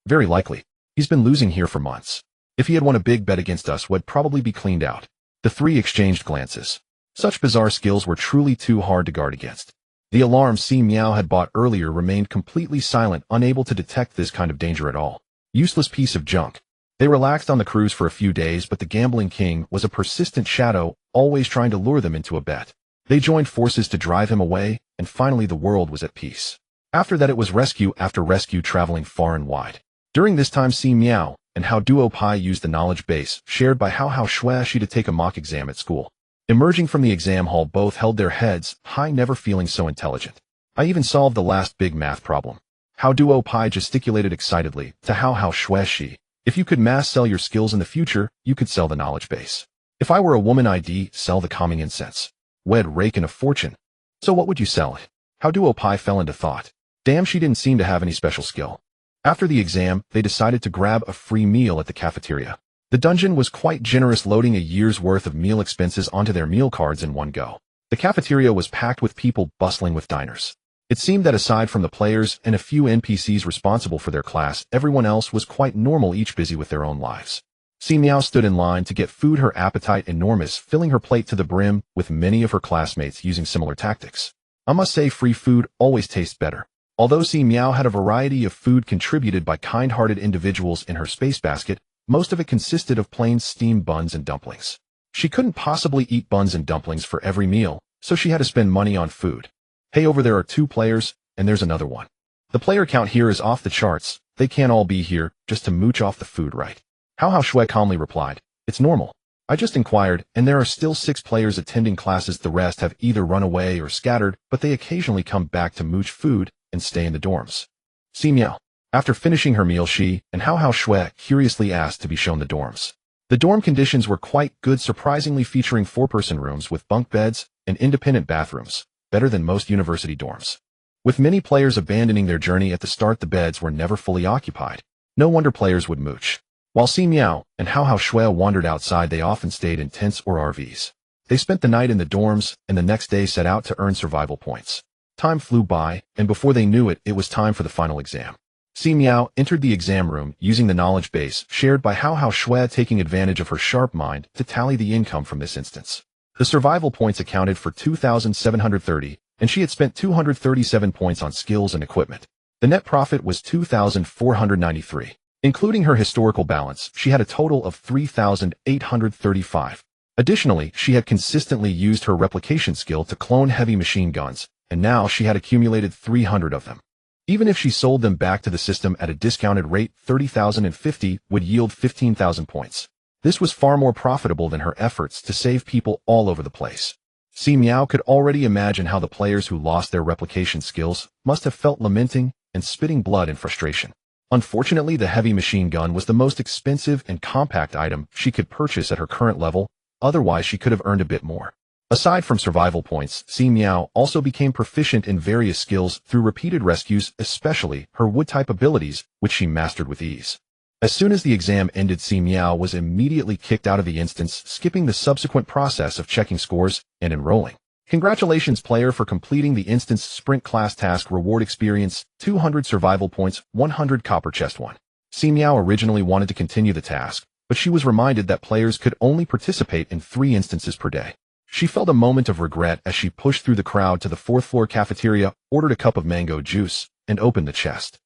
Very likely. He's been losing here for months. If he had won a big bet against us, would probably be cleaned out. The three exchanged glances. Such bizarre skills were truly too hard to guard against. The alarm Si Miao had bought earlier remained completely silent, unable to detect this kind of danger at all. Useless piece of junk. They relaxed on the cruise for a few days, but the gambling king was a persistent shadow, always trying to lure them into a bet. They joined forces to drive him away, and finally the world was at peace. After that it was rescue after rescue, traveling far and wide. During this time, Si Miao and How Duo Pai used the knowledge base shared by How Shui to take a mock exam at school. Emerging from the exam hall, both held their heads high, never feeling so intelligent. "I even solved the last big math problem." How Duo Pai gesticulated excitedly to How Shui. "If you could mass sell your skills in the future, you could sell the knowledge base. If I were a woman, I'd sell the calming incense. Wed rake in a fortune. So what would you sell?" How Duo Pai fell into thought. Damn, she didn't seem to have any special skill. After the exam, they decided to grab a free meal at the cafeteria. The dungeon was quite generous, loading a year's worth of meal expenses onto their meal cards in one go. The cafeteria was packed with people bustling with diners. It seemed that aside from the players and a few NPCs responsible for their class, everyone else was quite normal, each busy with their own lives. Si Miao stood in line to get food, her appetite enormous, filling her plate to the brim, with many of her classmates using similar tactics. I must say, free food always tastes better. Although Si Miao had a variety of food contributed by kind-hearted individuals in her space basket, most of it consisted of plain steamed buns and dumplings. She couldn't possibly eat buns and dumplings for every meal, so she had to spend money on food. "Hey, over there are 2 players, and there's another one. The player count here is off the charts. They can't all be here just to mooch off the food, right?" How Shui calmly replied, "It's normal. I just inquired, and there are still 6 players attending classes. The rest have either run away or scattered, but they occasionally come back to mooch food and stay in the dorms." Si Miao. After finishing her meal, she and How Shui curiously asked to be shown the dorms. The dorm conditions were quite good, surprisingly, featuring 4-person rooms with bunk beds and independent bathrooms, better than most university dorms. With many players abandoning their journey at the start, the beds were never fully occupied. No wonder players would mooch. While Si Miao and How Shui wandered outside, they often stayed in tents or RVs. They spent the night in the dorms and the next day set out to earn survival points. Time flew by, and before they knew it, it was time for the final exam. Si Miao entered the exam room using the knowledge base shared by How Shui, taking advantage of her sharp mind to tally the income from this instance. The survival points accounted for 2,730, and she had spent 237 points on skills and equipment. The net profit was 2,493. Including her historical balance, she had a total of 3,835. Additionally, she had consistently used her replication skill to clone heavy machine guns, and now she had accumulated 300 of them. Even if she sold them back to the system at a discounted rate, 30,050 would yield 15,000 points. This was far more profitable than her efforts to save people all over the place. Si Miao could already imagine how the players who lost their replication skills must have felt, lamenting and spitting blood in frustration. Unfortunately, the heavy machine gun was the most expensive and compact item she could purchase at her current level, otherwise she could have earned a bit more. Aside from survival points, Si Miao also became proficient in various skills through repeated rescues, especially her wood-type abilities, which she mastered with ease. As soon as the exam ended, Si Miao was immediately kicked out of the instance, skipping the subsequent process of checking scores and enrolling. Congratulations, player, for completing the instance sprint class task. Reward experience, 200 survival points, 100 copper chest 1. Si Miao originally wanted to continue the task, but she was reminded that players could only participate in 3 instances per day. She felt a moment of regret as she pushed through the crowd to the 4th-floor cafeteria, ordered a cup of mango juice, and opened the chest.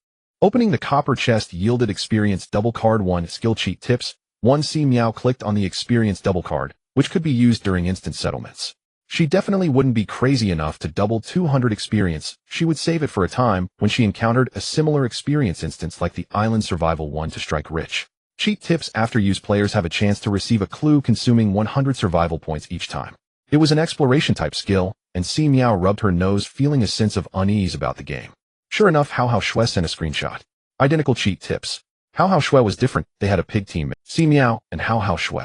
Opening the copper chest yielded experience double card 1. Skill cheat tips 1. Si Miao clicked on the experience double card, which could be used during instant settlements. She definitely wouldn't be crazy enough to double 200 experience. She would save it for a time when she encountered a similar experience instance like the Island Survival 1 to strike rich. Cheat tips: after use, players have a chance to receive a clue consuming 100 survival points each time. It was an exploration-type skill, and Si Miao rubbed her nose, feeling a sense of unease about the game. Sure enough, How Shui sent a screenshot. Identical cheat tips. How Shui was different. They had a pig team, Si Miao and How Shui.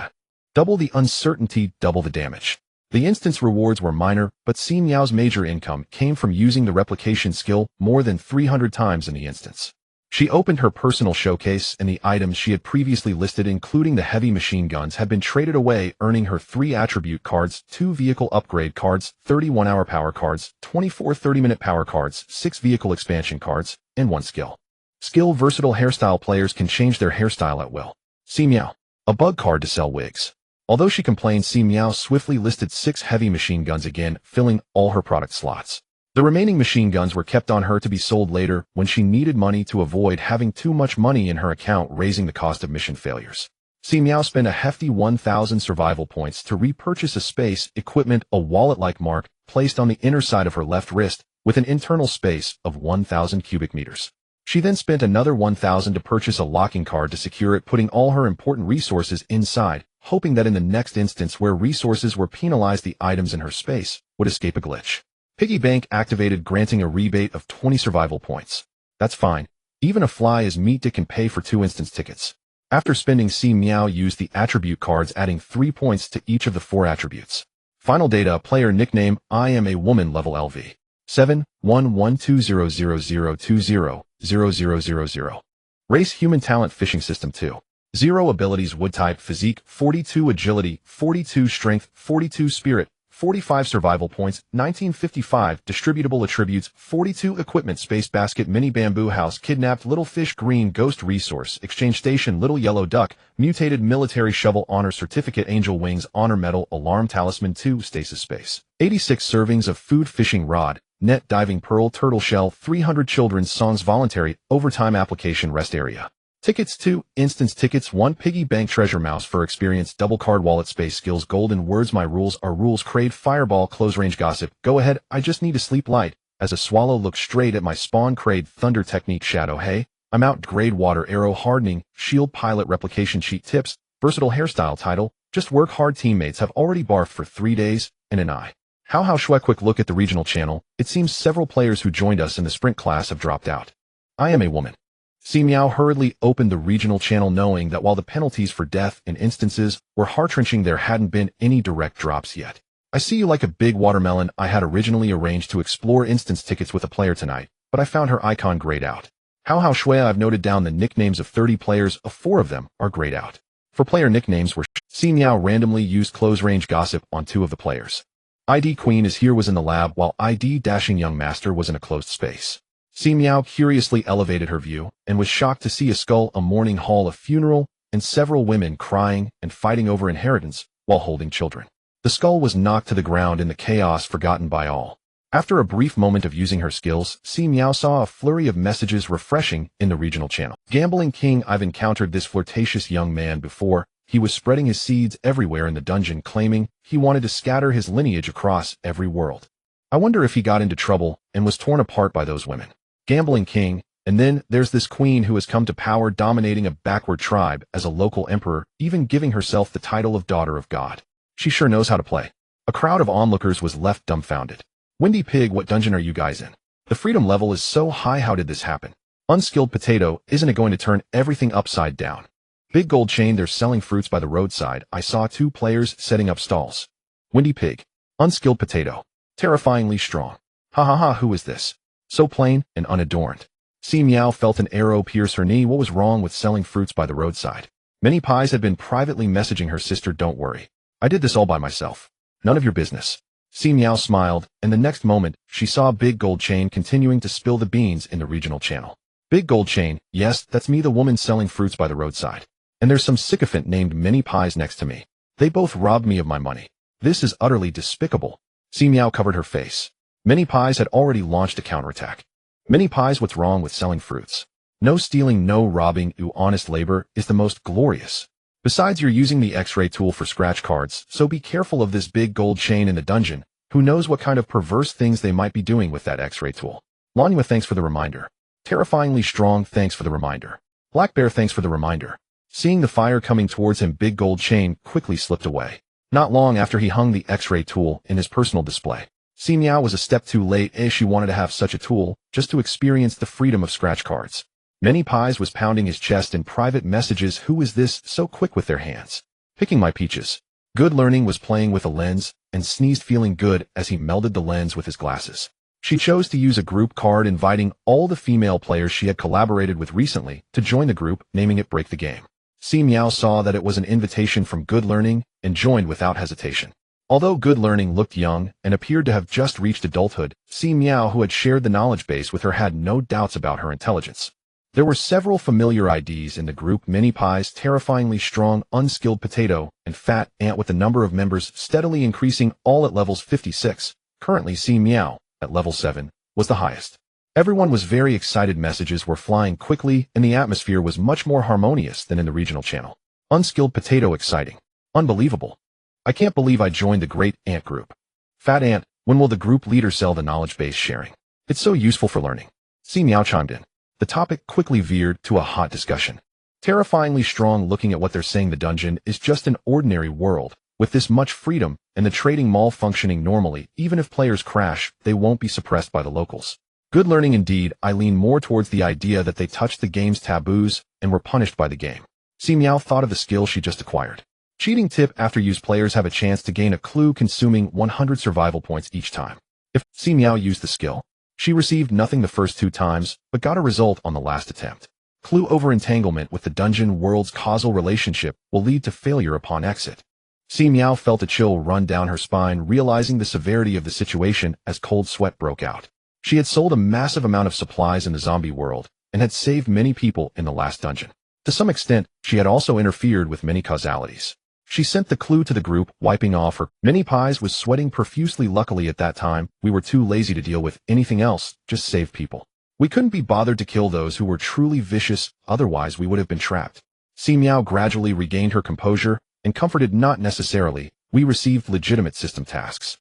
Double the uncertainty, double the damage. The instance rewards were minor, but Si Miao's major income came from using the replication skill more than 300 times in the instance. She opened her personal showcase, and the items she had previously listed, including the heavy machine guns, had been traded away, earning her 3 attribute cards, 2 vehicle upgrade cards, 31-hour power cards, 24 30-minute power cards, 6 vehicle expansion cards, and 1 skill. Skill versatile hairstyle players can change their hairstyle at will. Si Miao. A bug card to sell wigs. Although she complained, Si Miao swiftly listed 6 heavy machine guns again, filling all her product slots. The remaining machine guns were kept on her to be sold later when she needed money to avoid having too much money in her account, raising the cost of mission failures. Si Miao spent a hefty 1,000 survival points to repurchase a space equipment, a wallet-like mark placed on the inner side of her left wrist with an internal space of 1,000 cubic meters. She then spent another 1,000 to purchase a locking card to secure it, putting all her important resources inside, hoping that in the next instance where resources were penalized, the items in her space would escape a glitch. Piggy bank activated, granting a rebate of 20 survival points. That's fine. Even a fly is meat that can pay for 2 instance tickets. After spending, Si Miao used the attribute cards, adding 3 points to each of the 4 attributes. Final data: player nickname, I am a woman, level LV. 7112000200000. Race human, talent fishing system 2. 0 abilities wood type physique, 42 agility, 42 strength, 42 spirit, 45 survival points, 1955 distributable attributes, 42 equipment space basket, mini bamboo house, kidnapped little fish, green ghost resource, exchange station, little yellow duck, mutated military shovel, honor certificate, angel wings, honor medal, alarm talisman 2, stasis space, 86 servings of food, fishing rod, net, diving pearl, turtle shell, 300 children's songs, voluntary overtime application, rest area. Tickets 2, instance tickets 1, piggy bank, treasure mouse for experience, double card, wallet space, skills, golden words, my rules are rules, crave, fireball, close range gossip, go ahead, I just need to sleep light, as a swallow looks straight at my spawn, crade, thunder technique, shadow, hey, I'm out, grade, water, arrow, hardening, shield, pilot, replication, cheat tips, versatile hairstyle, title, just work hard, teammates have already barfed for 3 days, and an eye. How shwe, quick look at the regional channel, it seems several players who joined us in the sprint class have dropped out. I am a woman. Si Miao hurriedly opened the regional channel, knowing that while the penalties for death in instances were heart-wrenching, there hadn't been any direct drops yet. I see you like a big watermelon. I had originally arranged to explore instance tickets with a player tonight, but I found her icon grayed out. How shwe, I've noted down the nicknames of 30 players, 4 of them are grayed out. For player nicknames were Si Miao randomly used close range gossip on 2 of the players. ID Queen is here was in the lab, while ID Dashing Young Master was in a closed space. Si Miao curiously elevated her view and was shocked to see a skull, a mourning hall, a funeral, and several women crying and fighting over inheritance while holding children. The skull was knocked to the ground in the chaos, forgotten by all. After a brief moment of using her skills, Si Miao saw a flurry of messages refreshing in the regional channel. Gambling King, I've encountered this flirtatious young man before. He was spreading his seeds everywhere in the dungeon, claiming he wanted to scatter his lineage across every world. I wonder if he got into trouble and was torn apart by those women. Gambling King, and then there's this queen who has come to power, dominating a backward tribe as a local emperor, even giving herself the title of Daughter of God. She sure knows how to play. A crowd of onlookers was left dumbfounded. Windy Pig, what dungeon are you guys in? The freedom level is so high, how did this happen? Unskilled Potato, isn't it going to turn everything upside down? Big Gold Chain, they're selling fruits by the roadside. I saw 2 players setting up stalls. Windy Pig. Unskilled Potato. Terrifyingly strong. Who is this? So plain and unadorned. Si Miao felt an arrow pierce her knee. What was wrong with selling fruits by the roadside? Many Pies had been privately messaging her sister, don't worry. I did this all by myself. None of your business. Si Miao smiled, and the next moment, she saw Big Gold Chain continuing to spill the beans in the regional channel. Big Gold Chain, yes, that's me, the woman selling fruits by the roadside. And there's some sycophant named Many Pies next to me. They both robbed me of my money. This is utterly despicable. Si Miao covered her face. Many Pies had already launched a counterattack. Many Pies, what's wrong with selling fruits? No stealing, no robbing, honest labor is the most glorious. Besides, you're using the X-ray tool for scratch cards, so be careful of this Big Gold Chain in the dungeon. Who knows what kind of perverse things they might be doing with that X-ray tool. Lanua, thanks for the reminder. Terrifyingly Strong, thanks for the reminder. Black Bear, thanks for the reminder. Seeing the fire coming towards him, Big Gold Chain quickly slipped away. Not long after he hung the X-ray tool in his personal display. Si Miao was a step too late, as she wanted to have such a tool, just to experience the freedom of scratch cards. Many Pies was pounding his chest in private messages. Who is this, so quick with their hands? Picking my peaches. Good Learning was playing with a lens and sneezed feeling good as he melded the lens with his glasses. She chose to use a group card inviting all the female players she had collaborated with recently to join the group, naming it Break the Game. Si Miao saw that it was an invitation from Good Learning and joined without hesitation. Although Good Learning looked young and appeared to have just reached adulthood, Si Miao, who had shared the knowledge base with her, had no doubts about her intelligence. There were several familiar IDs in the group: Mini Pies, Terrifyingly Strong, Unskilled Potato, and Fat Ant, with the number of members steadily increasing, all at levels 56. Currently, Si Miao, at level 7, was the highest. Everyone was very excited. Messages were flying quickly, and the atmosphere was much more harmonious than in the regional channel. Unskilled Potato: exciting. Unbelievable. I can't believe I joined the Great Ant group. Fat Ant: when will the group leader sell the knowledge base sharing? It's so useful for learning. Si Miao chimed in. The topic quickly veered to a hot discussion. Terrifyingly Strong: looking at what they're saying, the dungeon is just an ordinary world. With this much freedom and the trading mall functioning normally, even if players crash, they won't be suppressed by the locals. Good Learning: indeed, I lean more towards the idea that they touched the game's taboos and were punished by the game. Si Miao thought of the skill she just acquired. Cheating tip: after use, players have a chance to gain a clue, consuming 100 survival points each time. If Si Miao used the skill, she received nothing the first 2 times, but got a result on the last attempt. Clue: over entanglement with the dungeon world's causal relationship will lead to failure upon exit. Si Miao felt a chill run down her spine, realizing the severity of the situation as cold sweat broke out. She had sold a massive amount of supplies in the zombie world and had saved many people in the last dungeon. To some extent, she had also interfered with many causalities. She sent the clue to the group, wiping off her. Mini Pies was sweating profusely. Luckily at that time, we were too lazy to deal with anything else, just save people. We couldn't be bothered to kill those who were truly vicious, otherwise we would have been trapped. Si Miao gradually regained her composure and comforted: not necessarily, we received legitimate system tasks.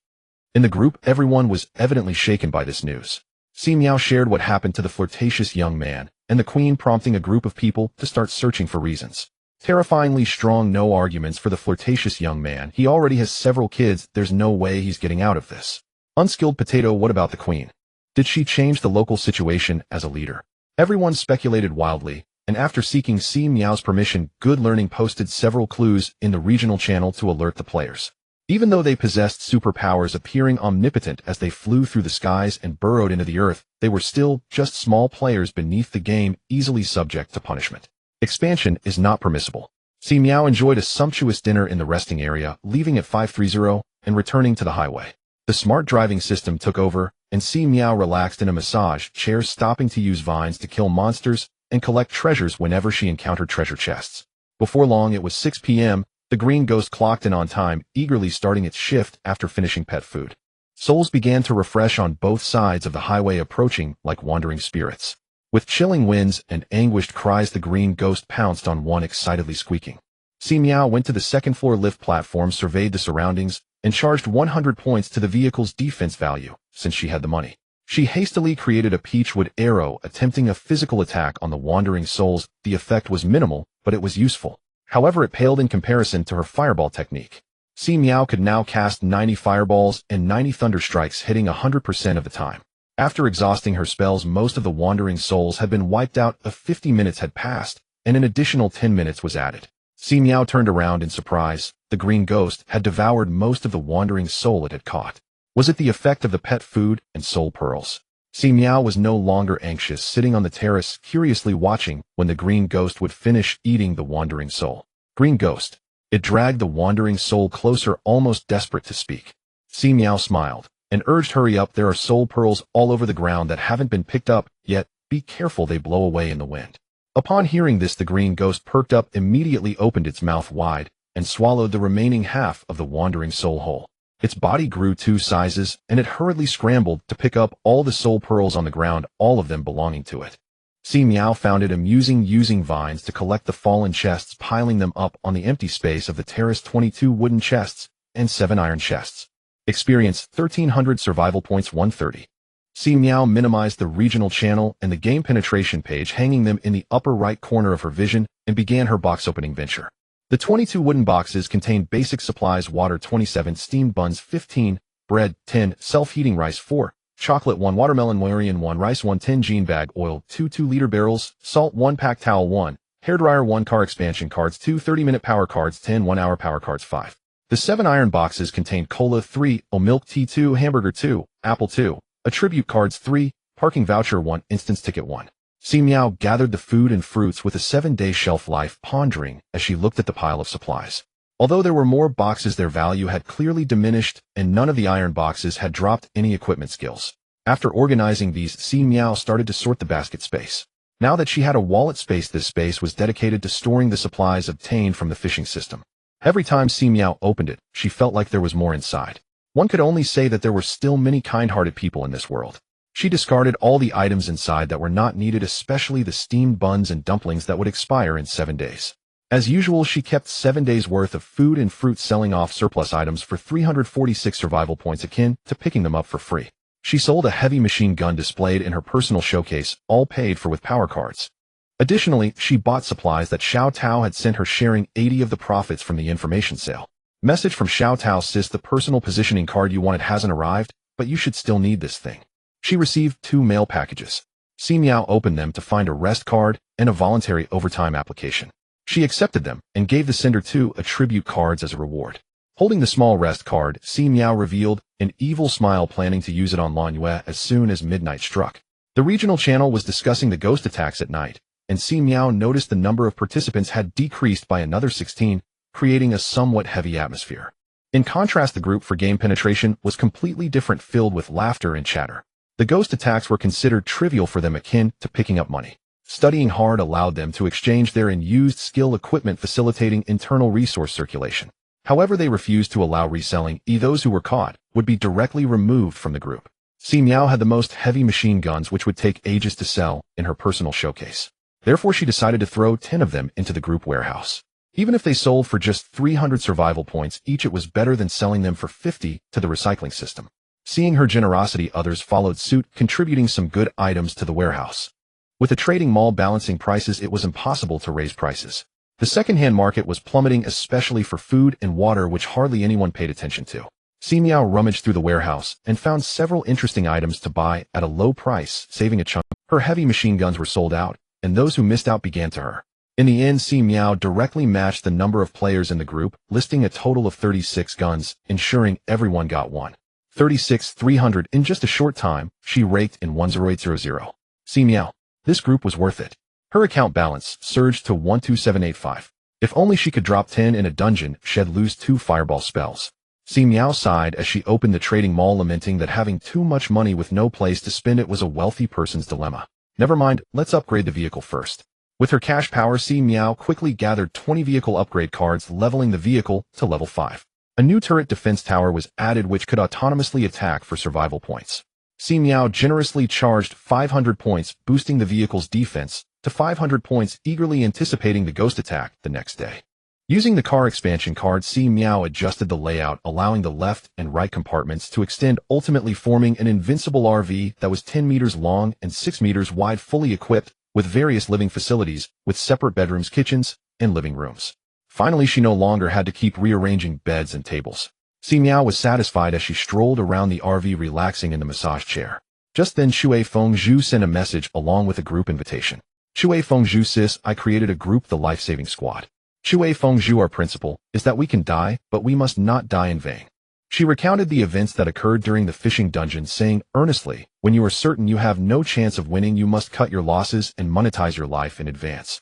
In the group, everyone was evidently shaken by this news. Si Miao shared what happened to the flirtatious young man and the queen, prompting a group of people to start searching for reasons. Terrifyingly Strong: no arguments for the flirtatious young man. He already has several kids. There's no way he's getting out of this. Unskilled Potato: what about the queen? Did she change the local situation as a leader? Everyone speculated wildly, and after seeking Si Miao's permission, Good Learning posted several clues in the regional channel to alert the players. Even though they possessed superpowers, appearing omnipotent as they flew through the skies and burrowed into the earth, they were still just small players beneath the game, easily subject to punishment. Expansion is not permissible. Si Miao enjoyed a sumptuous dinner in the resting area, leaving at 5:30 and returning to the highway. The smart driving system took over, and Si Miao relaxed in a massage chair, stopping to use vines to kill monsters and collect treasures whenever she encountered treasure chests. Before long, it was 6 p.m., the green ghost clocked in on time, eagerly starting its shift after finishing pet food. Souls began to refresh on both sides of the highway, approaching like wandering spirits. With chilling winds and anguished cries, the green ghost pounced on one, excitedly squeaking. Si Miao went to the second-floor lift platform, surveyed the surroundings, and charged 100 points to the vehicle's defense value, since she had the money. She hastily created a peachwood arrow, attempting a physical attack on the wandering souls. The effect was minimal, but it was useful. However, it paled in comparison to her fireball technique. Si Miao could now cast 90 fireballs and 90 thunder strikes, hitting 100% of the time. After exhausting her spells, most of the wandering souls had been wiped out. 50 minutes had passed, and an additional 10 minutes was added. Si Miao turned around in surprise. The green ghost had devoured most of the wandering soul it had caught. Was it the effect of the pet food and soul pearls? Si Miao was no longer anxious, sitting on the terrace, curiously watching when the green ghost would finish eating the wandering soul. Green ghost. It dragged the wandering soul closer, almost desperate to speak. Si Miao smiled and urged, hurry up, there are soul pearls all over the ground that haven't been picked up yet. Be careful, they blow away in the wind. Upon hearing this, the green ghost perked up, immediately opened its mouth wide, and swallowed the remaining half of the wandering soul whole. Its body grew 2 sizes, and it hurriedly scrambled to pick up all the soul pearls on the ground, all of them belonging to it. Si Miao found it amusing using vines to collect the fallen chests, piling them up on the empty space of the terrace: 22 wooden chests and 7 iron chests. Experience 1300 survival points, 130. Si Miao minimized the regional channel and the game penetration page, hanging them in the upper right corner of her vision, and began her box opening venture. The 22 wooden boxes contained basic supplies: water 27, steamed buns 15, bread 10, self-heating rice 4, chocolate 1, watermelon 1, rice 1, 10 jean bag oil 2, 2-liter barrels, salt 1, pack towel 1, hairdryer 1, car expansion cards 2, 30-minute power cards 10, 1-hour power cards 5. The 7 iron boxes contained Cola 3, milk tea 2, hamburger 2, apple 2, attribute cards 3, parking voucher 1, instance ticket 1. Si Miao gathered the food and fruits with a 7-day shelf life, pondering as she looked at the pile of supplies. Although there were more boxes, their value had clearly diminished, and none of the iron boxes had dropped any equipment skills. After organizing these, Si Miao started to sort the basket space. Now that she had a wallet space, this space was dedicated to storing the supplies obtained from the fishing system. Every time Si Miao opened it, she felt like there was more inside. One could only say that there were still many kind-hearted people in this world. She discarded all the items inside that were not needed, especially the steamed buns and dumplings that would expire in 7 days. As usual, she kept 7 days' worth of food and fruit, selling off surplus items for 346 survival points, akin to picking them up for free. She sold a heavy machine gun displayed in her personal showcase, all paid for with power cards. Additionally, she bought supplies that Xiao Tao had sent her, sharing 80 of the profits from the information sale. Message from Xiao Tao: sis, the personal positioning card you wanted hasn't arrived, but you should still need this thing. She received 2 mail packages. Si Miao opened them to find a rest card and a voluntary overtime application. She accepted them and gave the sender 2 attribute cards as a reward. Holding the small rest card, Si Miao revealed an evil smile, planning to use it on Lan Yue as soon as midnight struck. The regional channel was discussing the ghost attacks at night, and Si Miao noticed the number of participants had decreased by another 16, creating a somewhat heavy atmosphere. In contrast, the group for game penetration was completely different, filled with laughter and chatter. The ghost attacks were considered trivial for them, akin to picking up money. Studying hard allowed them to exchange their unused skill equipment, facilitating internal resource circulation. However, they refused to allow reselling, those who were caught would be directly removed from the group. Si Miao had the most heavy machine guns, which would take ages to sell, in her personal showcase. Therefore, she decided to throw 10 of them into the group warehouse. Even if they sold for just 300 survival points each, it was better than selling them for 50 to the recycling system. Seeing her generosity, others followed suit, contributing some good items to the warehouse. With the trading mall balancing prices, it was impossible to raise prices. The second-hand market was plummeting, especially for food and water, which hardly anyone paid attention to. Si Miao rummaged through the warehouse and found several interesting items to buy at a low price, saving a chunk. Her heavy machine guns were sold out, and those who missed out began to her. In the end, Si Miao directly matched the number of players in the group, listing a total of 36 guns, ensuring everyone got one. 36, 300. In just a short time, she raked in 10800. Si Miao. This group was worth it. Her account balance surged to 12785. If only she could drop 10 in a dungeon, she'd lose 2 fireball spells. Si Miao sighed as she opened the trading mall, lamenting that having too much money with no place to spend it was a wealthy person's dilemma. Never mind, let's upgrade the vehicle first. With her cash power, Si Miao quickly gathered 20 vehicle upgrade cards, leveling the vehicle to level 5. A new turret defense tower was added, which could autonomously attack for survival points. Si Miao generously charged 500 points, boosting the vehicle's defense to 500 points, eagerly anticipating the ghost attack the next day. Using the car expansion card, Si Miao adjusted the layout, allowing the left and right compartments to extend, ultimately forming an invincible RV that was 10 meters long and 6 meters wide, fully equipped with various living facilities, with separate bedrooms, kitchens, and living rooms. Finally, she no longer had to keep rearranging beds and tables. Si Miao was satisfied as she strolled around the RV, relaxing in the massage chair. Just then, Shui Fengzhu sent a message along with a group invitation. Shui Fengzhu, sis, I created a group, the Life-Saving Squad. Shui Fengzhu, our principle is that we can die, but we must not die in vain. She recounted the events that occurred during the fishing dungeon, saying earnestly, when you are certain you have no chance of winning, you must cut your losses and monetize your life in advance.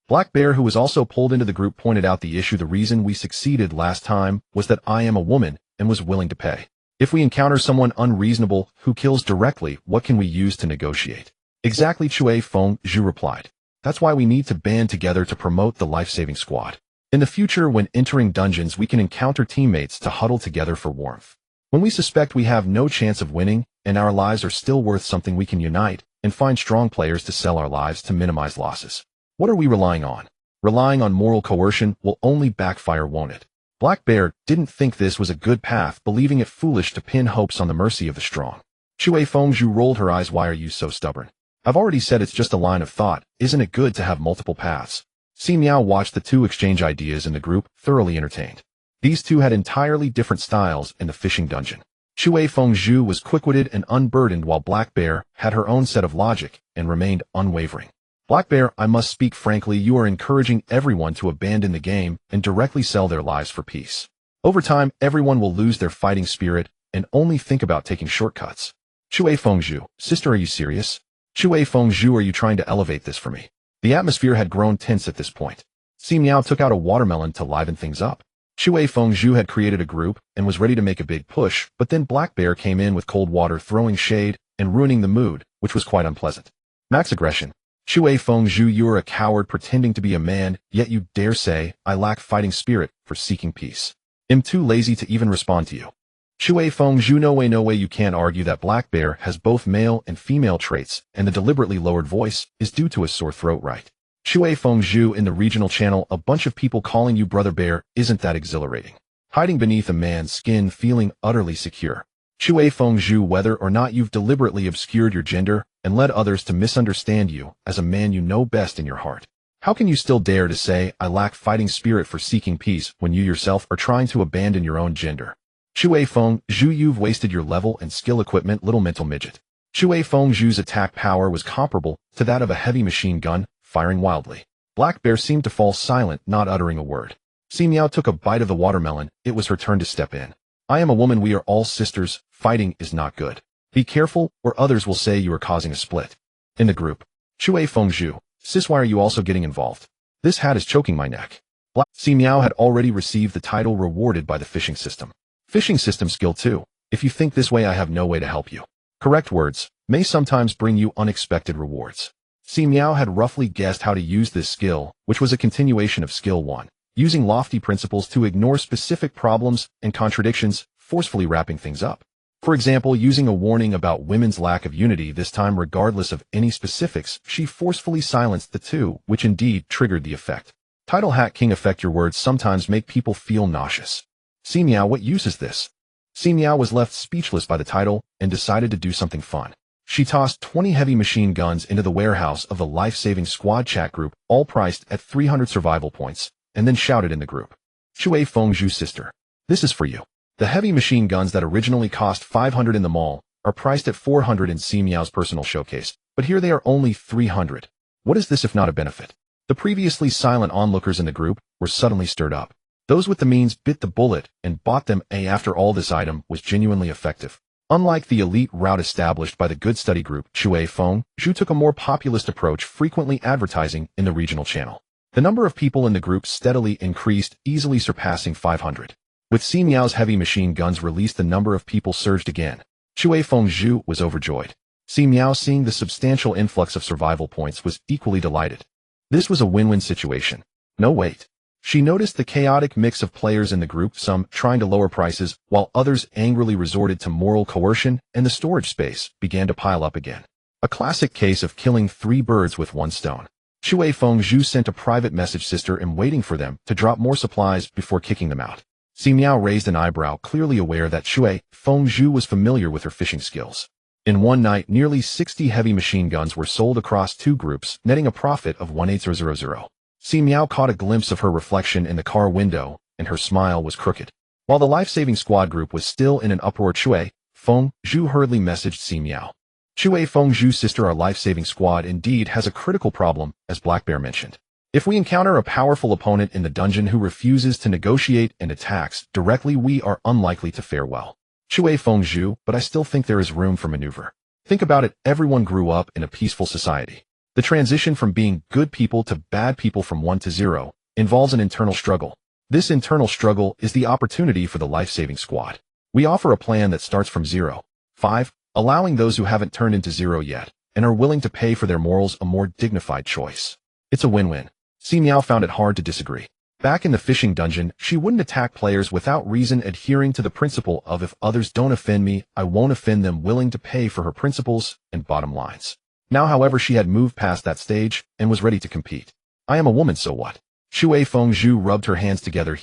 Black Bear, who was also pulled into the group, pointed out the issue. The reason we succeeded last time was that I am a woman and was willing to pay. If we encounter someone unreasonable who kills directly, what can we use to negotiate? Exactly, Shui Fengzhu replied. That's why we need to band together to promote the Life-Saving Squad. In the future, when entering dungeons, we can encounter teammates to huddle together for warmth. When we suspect we have no chance of winning and our lives are still worth something, we can unite and find strong players to sell our lives to minimize losses. What are we relying on? Relying on moral coercion will only backfire, won't it? Black Bear didn't think this was a good path, believing it foolish to pin hopes on the mercy of the strong. Shui Fengzhu rolled her eyes. Why are you so stubborn? I've already said it's just a line of thought. Isn't it good to have multiple paths? Si Miao watched the two exchange ideas in the group, thoroughly entertained. These two had entirely different styles in the fishing dungeon. Shui Fengzhu was quick-witted and unburdened, while Black Bear had her own set of logic and remained unwavering. Black Bear, I must speak frankly, you are encouraging everyone to abandon the game and directly sell their lives for peace. Over time, everyone will lose their fighting spirit and only think about taking shortcuts. Shui Fengzhu, sister, are you serious? Shui Fengzhu, are you trying to elevate this for me? The atmosphere had grown tense at this point. Si Miao took out a watermelon to liven things up. Shui Fengzhu had created a group and was ready to make a big push, but then Black Bear came in with cold water, throwing shade and ruining the mood, which was quite unpleasant. Max aggression. Shui Fengzhu, you are a coward pretending to be a man, yet you dare say I lack fighting spirit for seeking peace. I'm too lazy to even respond to you. Shui Fengzhu, no way, you can't argue that Black Bear has both male and female traits, and the deliberately lowered voice is due to a sore throat, right? Shui Fengzhu, in the regional channel, a bunch of people calling you Brother Bear isn't that exhilarating. Hiding beneath a man's skin, feeling utterly secure. Shui Fengzhu, whether or not you've deliberately obscured your gender and led others to misunderstand you as a man, you know best in your heart. How can you still dare to say I lack fighting spirit for seeking peace when you yourself are trying to abandon your own gender? Shui Fengzhu, you've wasted your level and skill equipment, little mental midget. Shui Fengzhu's attack power was comparable to that of a heavy machine gun, firing wildly. Black Bear seemed to fall silent, not uttering a word. Si Miao took a bite of the watermelon. It was her turn to step in. I am a woman, we are all sisters. Fighting is not good. Be careful, or others will say you are causing a split. In the group. Shui Fengzhu, sis, why are you also getting involved? This hat is choking my neck. Si Miao had already received the title rewarded by the fishing system. Fishing system skill 2. If you think this way, I have no way to help you. Correct words may sometimes bring you unexpected rewards. Si Miao had roughly guessed how to use this skill, which was a continuation of skill 1, using lofty principles to ignore specific problems and contradictions, forcefully wrapping things up. For example, using a warning about women's lack of unity, this time regardless of any specifics, she forcefully silenced the two, which indeed triggered the effect. Title Hat King effect. Your words sometimes make people feel nauseous. Si Miao, what use is this? Si Miao was left speechless by the title and decided to do something fun. She tossed 20 heavy machine guns into the warehouse of the life-saving squad chat group, all priced at 300 survival points, and then shouted in the group. Shui Fengzhu, sister, this is for you. The heavy machine guns that originally cost 500 in the mall are priced at 400 in Si Miao's personal showcase, but here they are only 300. What is this if not a benefit? The previously silent onlookers in the group were suddenly stirred up. Those with the means bit the bullet and bought them. After all, this item was genuinely effective. Unlike the elite route established by the Good Study Group, Shui Fengzhu took a more populist approach, frequently advertising in the regional channel. The number of people in the group steadily increased, easily surpassing 500. With Si Miao's heavy machine guns released, the number of people surged again. Shui Fengzhu was overjoyed. Si Miao, seeing the substantial influx of survival points, was equally delighted. This was a win-win situation. No, wait. She noticed the chaotic mix of players in the group, some trying to lower prices, while others angrily resorted to moral coercion, and the storage space began to pile up again. A classic case of killing 3 birds with 1 stone. Shui Fengzhu sent a private message, sister, and waiting for them to drop more supplies before kicking them out. Si Miao raised an eyebrow, clearly aware that Shui Fengzhu was familiar with her fishing skills. In one night, nearly 60 heavy machine guns were sold across 2 groups, netting a profit of 18000. Si Miao caught a glimpse of her reflection in the car window, and her smile was crooked. While the life-saving squad group was still in an uproar, Shui Fengzhu hurriedly messaged Si Miao. Shui Fengzhu, sister, our life-saving squad indeed has a critical problem, as Black Bear mentioned. If we encounter a powerful opponent in the dungeon who refuses to negotiate and attacks directly, we are unlikely to fare well. Shui Fengzhu, but I still think there is room for maneuver. Think about it, everyone grew up in a peaceful society. The transition from being good people to bad people from 1 to 0 involves an internal struggle. This internal struggle is the opportunity for the life-saving squad. We offer a plan that starts from 0. 5, allowing those who haven't turned into 0 yet and are willing to pay for their morals a more dignified choice. It's a win-win. Si Miao found it hard to disagree. Back in the fishing dungeon, she wouldn't attack players without reason, adhering to the principle of if others don't offend me, I won't offend them, willing to pay for her principles and bottom lines. Now, however, she had moved past that stage and was ready to compete. I am a woman, so what? Shui Fengzhu rubbed her hands together.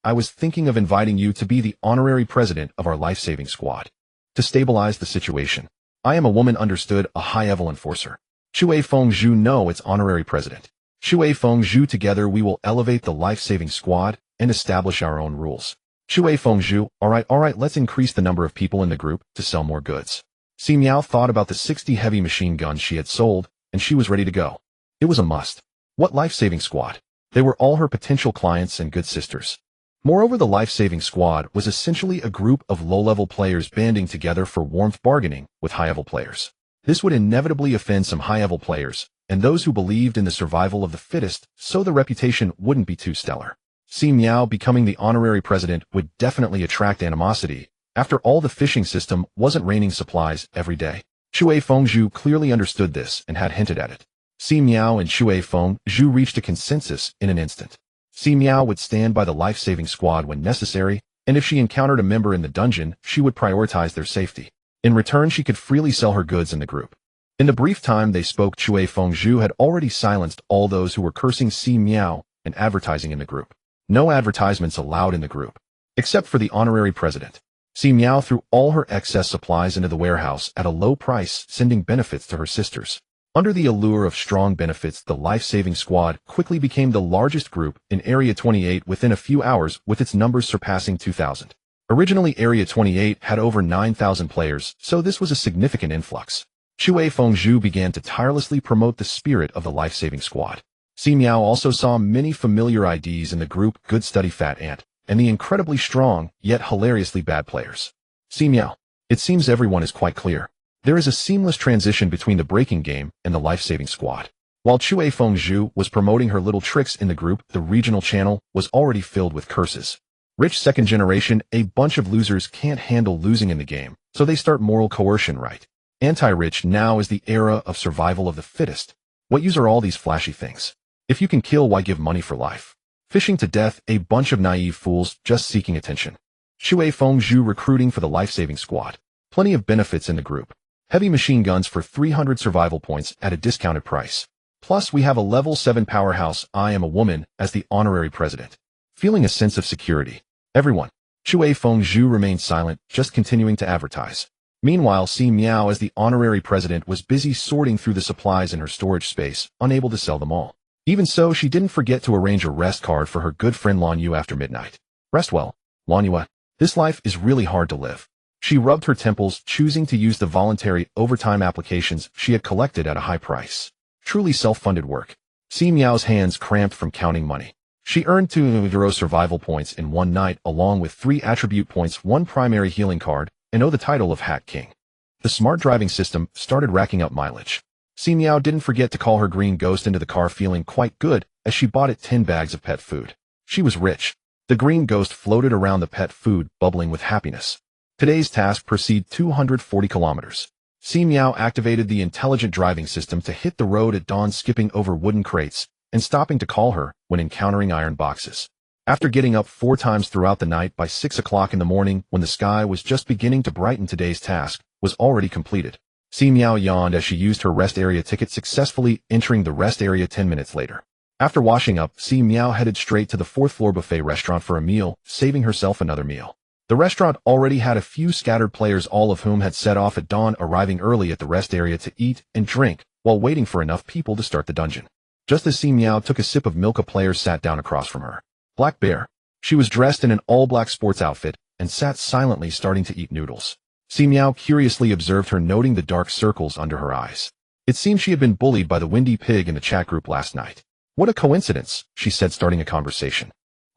I was thinking of inviting you to be the honorary president of our life-saving squad. To stabilize the situation. I am a woman, understood, a high-level enforcer. Shui Fengzhu, no, it's honorary president. Shui Fengzhu, together we will elevate the life-saving squad and establish our own rules. Shui Fengzhu, all right, let's increase the number of people in the group to sell more goods. Si Miao thought about the 60 heavy machine guns she had sold, and she was ready to go. It was a must. What life-saving squad? They were all her potential clients and good sisters. Moreover, the life-saving squad was essentially a group of low-level players banding together for warmth bargaining with high-level players. This would inevitably offend some high-level players, and those who believed in the survival of the fittest, so the reputation wouldn't be too stellar. Si Miao becoming the honorary president would definitely attract animosity. After all, the fishing system wasn't raining supplies every day. Shui Fengzhu clearly understood this and had hinted at it. Si Miao and Shui Fengzhu reached a consensus in an instant. Si Miao would stand by the life-saving squad when necessary, and if she encountered a member in the dungeon, she would prioritize their safety. In return, she could freely sell her goods in the group. In the brief time they spoke, Shui Fengzhu had already silenced all those who were cursing Si Miao and advertising in the group. No advertisements allowed in the group, except for the honorary president. Si Miao threw all her excess supplies into the warehouse at a low price, sending benefits to her sisters. Under the allure of strong benefits, the life-saving squad quickly became the largest group in Area 28 within a few hours, with its numbers surpassing 2,000. Originally, Area 28 had over 9,000 players, so this was a significant influx. Shui Fengzhu began to tirelessly promote the spirit of the life-saving squad. Si Miao also saw many familiar IDs in the group: Good Study Fat Ant, and the incredibly strong, yet hilariously bad players. Si Miao. It seems everyone is quite clear. There is a seamless transition between the breaking game and the life-saving squad. While Shui Fengzhu was promoting her little tricks in the group, the regional channel was already filled with curses. Rich second generation, a bunch of losers can't handle losing in the game, so they start moral coercion, right? Anti-rich, now is the era of survival of the fittest. What use are all these flashy things? If you can kill, why give money for life? Fishing to death, a bunch of naive fools just seeking attention. Shui Fengzhu recruiting for the life-saving squad. Plenty of benefits in the group. Heavy machine guns for 300 survival points at a discounted price. Plus, we have a level 7 powerhouse, I Am a Woman, as the honorary president. Feeling a sense of security. Everyone. Shui Fengzhu remained silent, just continuing to advertise. Meanwhile, Si Miao as the honorary president was busy sorting through the supplies in her storage space, unable to sell them all. Even so, she didn't forget to arrange a rest card for her good friend Lan Yu after midnight. Rest well, Lan Yu. This life is really hard to live. She rubbed her temples, choosing to use the voluntary overtime applications she had collected at a high price. Truly self-funded work. Si Miao's hands cramped from counting money. She earned 2 survival points in one night, along with 3 attribute points, 1 primary healing card, and the title of Hat King. The smart driving system started racking up mileage. Si Miao didn't forget to call her green ghost into the car, feeling quite good as she bought it 10 bags of pet food. She was rich. The green ghost floated around the pet food, bubbling with happiness. Today's task: proceed 240 kilometers. Si Miao activated the intelligent driving system to hit the road at dawn, skipping over wooden crates and stopping to call her when encountering iron boxes. After getting up 4 times throughout the night, by 6 o'clock in the morning, when the sky was just beginning to brighten, today's task was already completed. Si Miao yawned as she used her rest area ticket, successfully entering the rest area 10 minutes later. After washing up, Si Miao headed straight to the 4th floor buffet restaurant for a meal, saving herself another meal. The restaurant already had a few scattered players, all of whom had set off at dawn, arriving early at the rest area to eat and drink while waiting for enough people to start the dungeon. Just as Si Miao took a sip of milk, a player sat down across from her. Black Bear. She was dressed in an all-black sports outfit and sat silently, starting to eat noodles. Si Miao curiously observed her, noting the dark circles under her eyes. It seemed she had been bullied by the Windy Pig in the chat group last night. What a coincidence, she said, starting a conversation.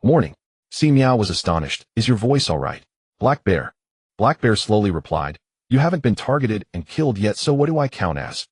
Morning. Si Miao was astonished. Is your voice all right? Black Bear. Black Bear slowly replied. You haven't been targeted and killed yet, so what do I count as?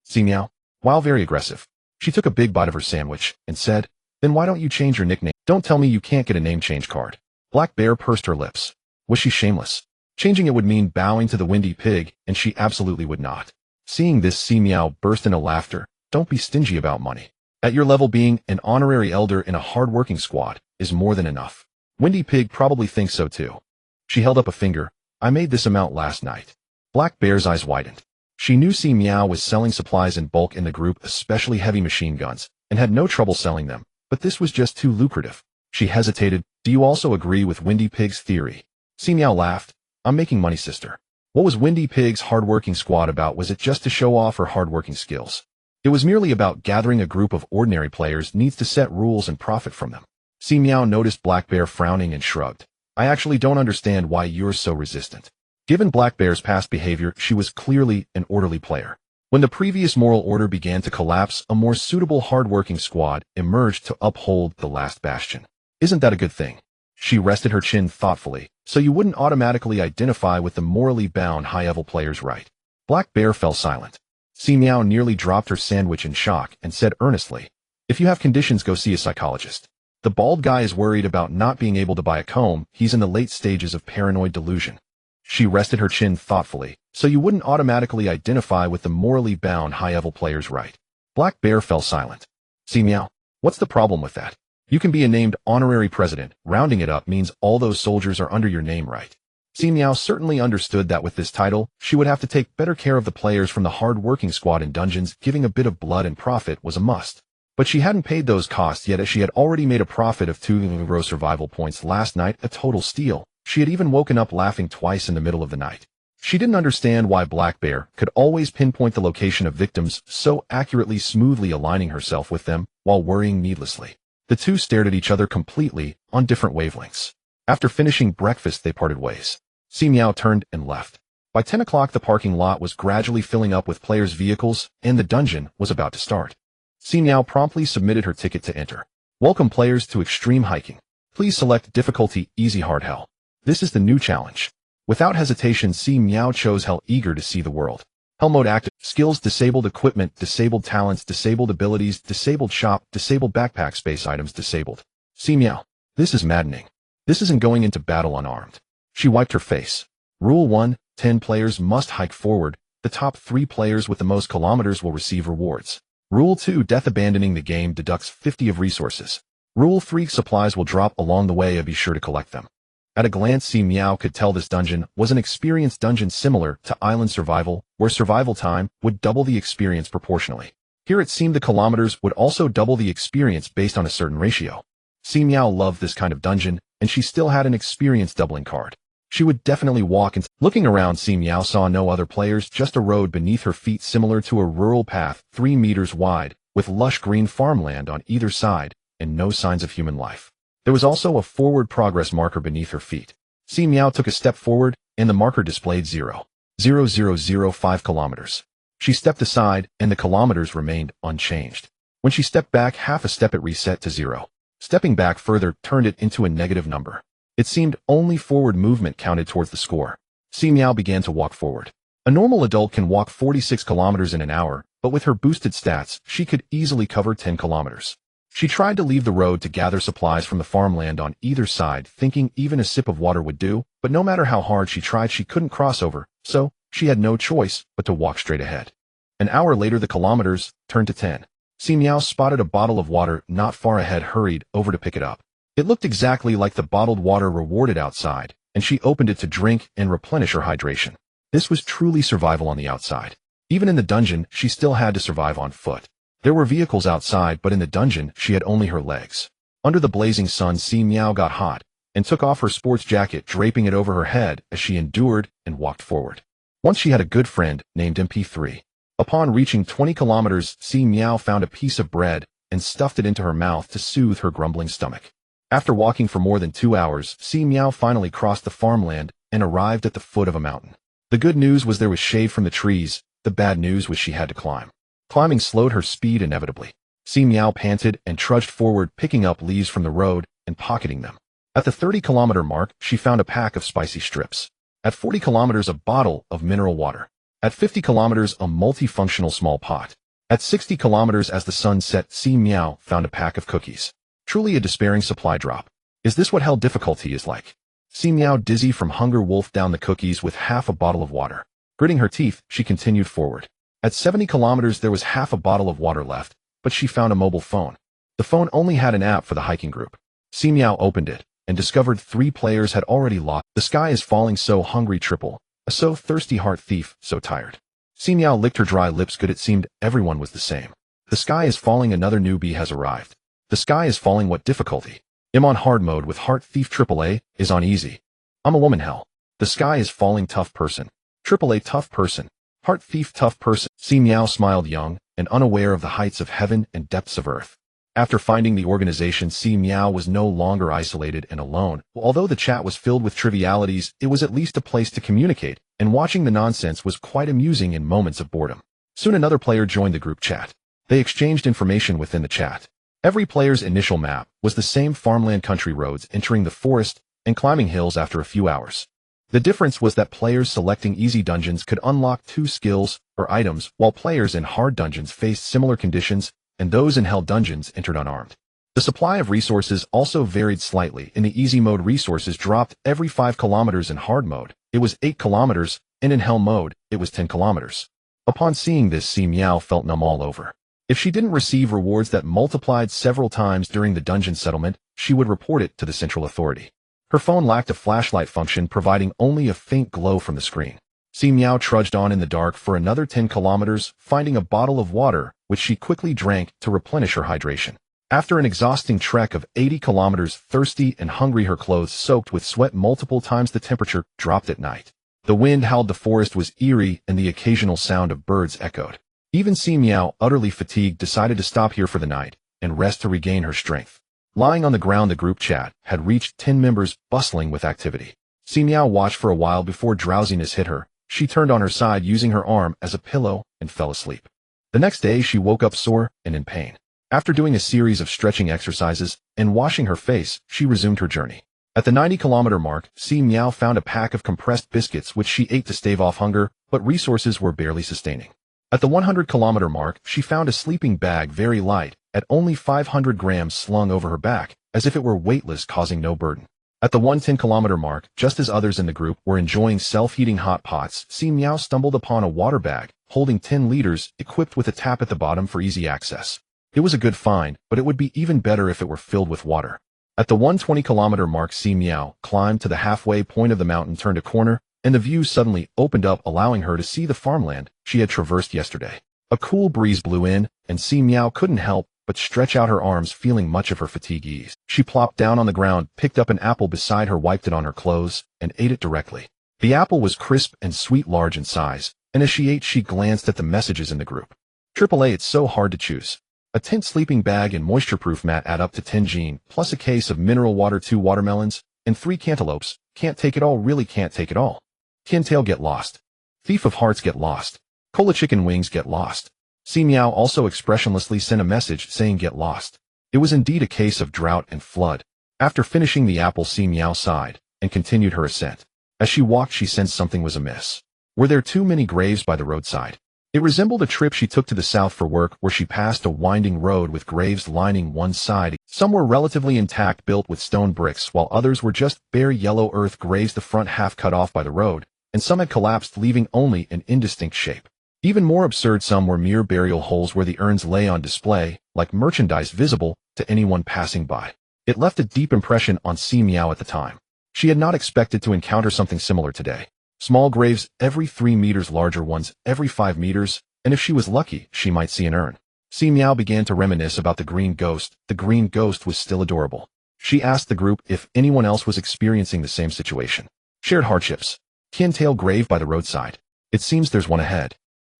Si Miao. While very aggressive. She took a big bite of her sandwich and said, then why don't you change your nickname? Don't tell me you can't get a name change card. Black Bear pursed her lips. Was she shameless? Changing it would mean bowing to the Windy Pig, and she absolutely would not. Seeing this, Si Miao burst into laughter. Don't be stingy about money. At your level, being an honorary elder in a hard-working squad is more than enough. Windy Pig probably thinks so too. She held up a finger. I made this amount last night. Black Bear's eyes widened. She knew Si Miao was selling supplies in bulk in the group, especially heavy machine guns, and had no trouble selling them, but this was just too lucrative. She hesitated. Do you also agree with Windy Pig's theory? Si Miao laughed. I'm making money, sister. What was Windy Pig's hard-working squad about? Was it just to show off her hard-working skills? It was merely about gathering a group of ordinary players, needs to set rules and profit from them. Si Miao noticed Black Bear frowning and shrugged. I actually don't understand why you're so resistant. Given Black Bear's past behavior, she was clearly an orderly player. When the previous moral order began to collapse, a more suitable hard-working squad emerged to uphold the last bastion. Isn't that a good thing? She rested her chin thoughtfully, so you wouldn't automatically identify with the morally bound high-level players, right? Black Bear fell silent. Si Miao nearly dropped her sandwich in shock and said earnestly, "If you have conditions, go see a psychologist. The bald guy is worried about not being able to buy a comb. He's in the late stages of paranoid delusion." She rested her chin thoughtfully, so you wouldn't automatically identify with the morally bound high-level players, right? Black Bear fell silent. Si Miao, what's the problem with that? You can be a named honorary president. Rounding it up means all those soldiers are under your name, right? Si Miao certainly understood that with this title, she would have to take better care of the players from the hard-working squad in dungeons. Giving a bit of blood and profit was a must. But she hadn't paid those costs yet, as she had already made a profit of 2 gross survival points last night, a total steal. She had even woken up laughing twice in the middle of the night. She didn't understand why Black Bear could always pinpoint the location of victims so accurately, smoothly aligning herself with them while worrying needlessly. The two stared at each other completely on different wavelengths. After finishing breakfast, they parted ways. Si Miao turned and left. By 10 o'clock, the parking lot was gradually filling up with players' vehicles, and the dungeon was about to start. Si Miao promptly submitted her ticket to enter. "Welcome players to Extreme Hiking. Please select difficulty Easy Hard Hell. This is the new challenge." Without hesitation, Si Miao chose Hell, eager to see the world. Hell mode active. Skills disabled, equipment disabled, talents disabled, abilities disabled, shop disabled, backpack space items disabled. Si Miao, this is maddening. This isn't going into battle unarmed. She wiped her face. Rule 1, 10 players must hike forward. The top 3 players with the most kilometers will receive rewards. Rule 2, death abandoning the game deducts 50 of resources. Rule 3, supplies will drop along the way, be sure to collect them. At a glance, Si Miao could tell this dungeon was an experience dungeon similar to Island Survival, where survival time would double the experience proportionally. Here it seemed the kilometers would also double the experience based on a certain ratio. Si Miao loved this kind of dungeon, and she still had an experience doubling card. She would definitely walk in. Looking around, Si Miao saw no other players, just a road beneath her feet similar to a rural path, 3 meters wide, with lush green farmland on either side, and no signs of human life. There was also a forward progress marker beneath her feet. Si Miao took a step forward, and the marker displayed 0.0005 kilometers. She stepped aside, and the kilometers remained unchanged. When she stepped back half a step, it reset to 0. Stepping back further turned it into a negative number. It seemed only forward movement counted towards the score. Si Miao began to walk forward. A normal adult can walk 46 kilometers in an hour, but with her boosted stats, she could easily cover 10 kilometers. She tried to leave the road to gather supplies from the farmland on either side, thinking even a sip of water would do, but no matter how hard she tried, she couldn't cross over, so she had no choice but to walk straight ahead. An hour later, the kilometers turned to 10. Si Miao spotted a bottle of water not far ahead, hurried over to pick it up. It looked exactly like the bottled water rewarded outside, and she opened it to drink and replenish her hydration. This was truly survival on the outside. Even in the dungeon, she still had to survive on foot. There were vehicles outside, but in the dungeon, she had only her legs. Under the blazing sun, Si Miao got hot and took off her sports jacket, draping it over her head as she endured and walked forward. Once she had a good friend named MP3. Upon reaching 20 kilometers, Si Miao found a piece of bread and stuffed it into her mouth to soothe her grumbling stomach. After walking for more than 2 hours, Si Miao finally crossed the farmland and arrived at the foot of a mountain. The good news was there was shade from the trees. The bad news was she had to climb. Climbing slowed her speed inevitably. Si Miao panted and trudged forward, picking up leaves from the road and pocketing them. At the 30-kilometer mark, she found a pack of spicy strips. At 40 kilometers, a bottle of mineral water. At 50 kilometers, a multifunctional small pot. At 60 kilometers, as the sun set, Si Miao found a pack of cookies. Truly a despairing supply drop. Is this what hell difficulty is like? Si Miao, dizzy from hunger, wolfed down the cookies with half a bottle of water. Gritting her teeth, she continued forward. At 70 kilometers, there was half a bottle of water left, but she found a mobile phone. The phone only had an app for the hiking group. Si Miao opened it and discovered 3 players had already lost. The sky is falling, so hungry, triple. A so thirsty heart thief, so tired. Si Miao licked her dry lips. Good, it seemed everyone was the same. The sky is falling, another newbie has arrived. The sky is falling, what difficulty? I'm on hard mode with heart thief, AAA is on easy. I'm a woman, hell. The sky is falling, tough person. AAA, tough person. Heart thief, tough person. Si Miao smiled, young and unaware of the heights of heaven and depths of earth. After finding the organization, Si Miao was no longer isolated and alone. Although the chat was filled with trivialities, it was at least a place to communicate, and watching the nonsense was quite amusing in moments of boredom. Soon another player joined the group chat. They exchanged information within the chat. Every player's initial map was the same farmland country roads entering the forest and climbing hills after a few hours. The difference was that players selecting easy dungeons could unlock 2 skills or items, while players in hard dungeons faced similar conditions, and those in hell dungeons entered unarmed. The supply of resources also varied slightly. In the easy mode, resources dropped every 5 kilometers. In hard mode, it was 8 kilometers, and in hell mode, it was 10 kilometers. Upon seeing this, Si Miao felt numb all over. If she didn't receive rewards that multiplied several times during the dungeon settlement, she would report it to the central authority. Her phone lacked a flashlight function, providing only a faint glow from the screen. Si Miao trudged on in the dark for another 10 kilometers, finding a bottle of water, which she quickly drank to replenish her hydration. After an exhausting trek of 80 kilometers, thirsty and hungry, her clothes soaked with sweat multiple times the temperature dropped at night. The wind howled, the forest was eerie, and the occasional sound of birds echoed. Even Si Miao, utterly fatigued, decided to stop here for the night and rest to regain her strength. Lying on the ground, the group chat had reached 10 members, bustling with activity. Si Miao watched for a while before drowsiness hit her. She turned on her side, using her arm as a pillow, and fell asleep. The next day, she woke up sore and in pain. After doing a series of stretching exercises and washing her face, she resumed her journey. At the 90-kilometer mark, Si Miao found a pack of compressed biscuits which she ate to stave off hunger, but resources were barely sustaining. At the 100-kilometer mark, she found a sleeping bag, very light, at only 500 grams, slung over her back, as if it were weightless, causing no burden. At the 110-kilometer mark, just as others in the group were enjoying self-heating hot pots, Si Miao stumbled upon a water bag, holding 10 liters, equipped with a tap at the bottom for easy access. It was a good find, but it would be even better if it were filled with water. At the 120-kilometer mark, Si Miao climbed to the halfway point of the mountain, turned a corner, and the view suddenly opened up, allowing her to see the farmland she had traversed yesterday. A cool breeze blew in, and Si Miao couldn't help but stretch out her arms, feeling much of her fatigue ease. She plopped down on the ground, picked up an apple beside her, wiped it on her clothes, and ate it directly. The apple was crisp and sweet, large in size, and as she ate, she glanced at the messages in the group. AAA, it's so hard to choose. A tent sleeping bag and moisture-proof mat add up to 10 gene, plus a case of mineral water, 2 watermelons, and 3 cantaloupes. Can't take it all, really can't take it all. Tintail, get lost. Thief of hearts, get lost. Cola chicken wings, get lost. Si Miao also expressionlessly sent a message saying get lost. It was indeed a case of drought and flood. After finishing the apple, Si Miao sighed and continued her ascent. As she walked, she sensed something was amiss. Were there too many graves by the roadside? It resembled a trip she took to the south for work, where she passed a winding road with graves lining one side. Some were relatively intact, built with stone bricks, while others were just bare yellow earth graves, the front half cut off by the road, and some had collapsed, leaving only an indistinct shape. Even more absurd, some were mere burial holes where the urns lay on display, like merchandise visible to anyone passing by. It left a deep impression on Si Miao at the time. She had not expected to encounter something similar today. Small graves every 3 meters, larger ones every 5 meters, and if she was lucky, she might see an urn. Si Miao began to reminisce about the green ghost. The green ghost was still adorable. She asked the group if anyone else was experiencing the same situation. Shared hardships. Tintail, grave by the roadside. It seems there's one ahead.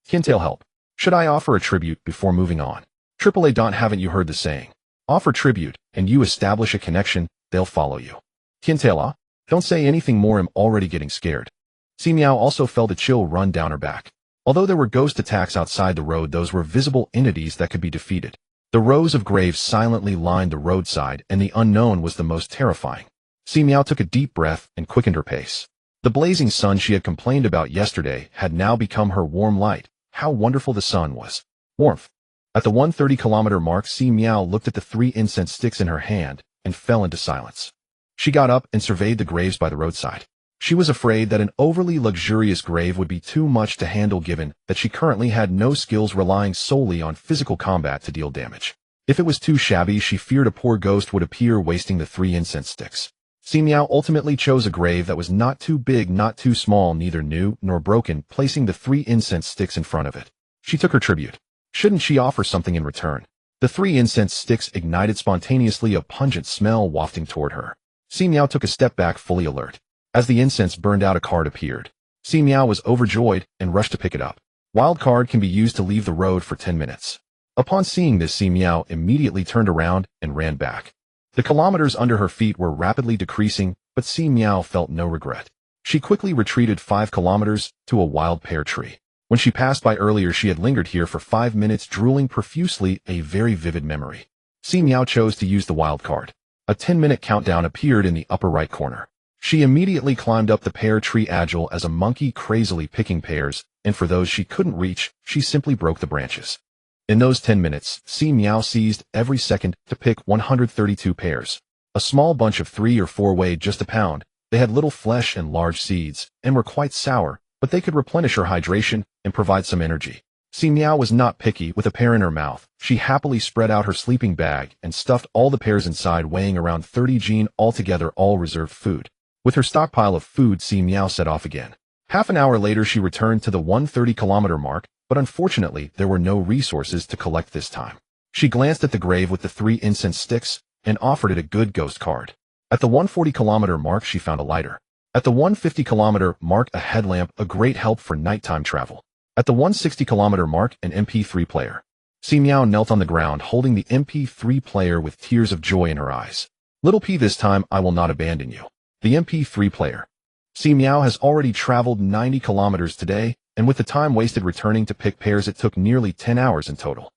Tintail, help. Should I offer a tribute before moving on? AAA. Haven't you heard the saying? Offer tribute, and you establish a connection, they'll follow you. Tintail, don't say anything more, I'm already getting scared. Si Miao also felt a chill run down her back. Although there were ghost attacks outside the road, those were visible entities that could be defeated. The rows of graves silently lined the roadside, and the unknown was the most terrifying. Si Miao took a deep breath and quickened her pace. The blazing sun she had complained about yesterday had now become her warm light. How wonderful the sun was. Warmth. At the 130-kilometer mark, Si Miao looked at the 3 incense sticks in her hand and fell into silence. She got up and surveyed the graves by the roadside. She was afraid that an overly luxurious grave would be too much to handle, given that she currently had no skills, relying solely on physical combat to deal damage. If it was too shabby, she feared a poor ghost would appear, wasting the 3 incense sticks. Si Miao ultimately chose a grave that was not too big, not too small, neither new nor broken, placing the 3 incense sticks in front of it. She took her tribute. Shouldn't she offer something in return? The 3 incense sticks ignited spontaneously, a pungent smell wafting toward her. Si Miao took a step back, fully alert. As the incense burned out, a card appeared. Si Miao was overjoyed and rushed to pick it up. Wild card can be used to leave the road for 10 minutes. Upon seeing this, Si Miao immediately turned around and ran back. The kilometers under her feet were rapidly decreasing, but Si Miao felt no regret. She quickly retreated 5 kilometers to a wild pear tree. When she passed by earlier, she had lingered here for 5 minutes, drooling profusely, a very vivid memory. Si Miao chose to use the wild card. A 10-minute countdown appeared in the upper right corner. She immediately climbed up the pear tree agile as a monkey crazily picking pears, and for those she couldn't reach, she simply broke the branches. In those 10 minutes, Si Miao seized every second to pick 132 pears. A small bunch of 3 or 4 weighed just a pound. They had little flesh and large seeds, and were quite sour, but they could replenish her hydration and provide some energy. Si Miao was not picky. With a pear in her mouth, she happily spread out her sleeping bag and stuffed all the pears inside, weighing around 30 jin altogether, all reserved food. With her stockpile of food, Si Miao set off again. Half an hour later she returned to the 130-kilometer mark, but unfortunately there were no resources to collect this time. She glanced at the grave with the 3 incense sticks and offered it a good ghost card. At the 140-kilometer mark she found a lighter. At the 150-kilometer mark a headlamp, a great help for nighttime travel. At the 160-kilometer mark an MP3 player. Si Miao knelt on the ground holding the MP3 player with tears of joy in her eyes. Little P, this time I will not abandon you. The MP3 player. Si Miao has already traveled 90 kilometers today, and with the time wasted returning to pick pears it took nearly 10 hours in total.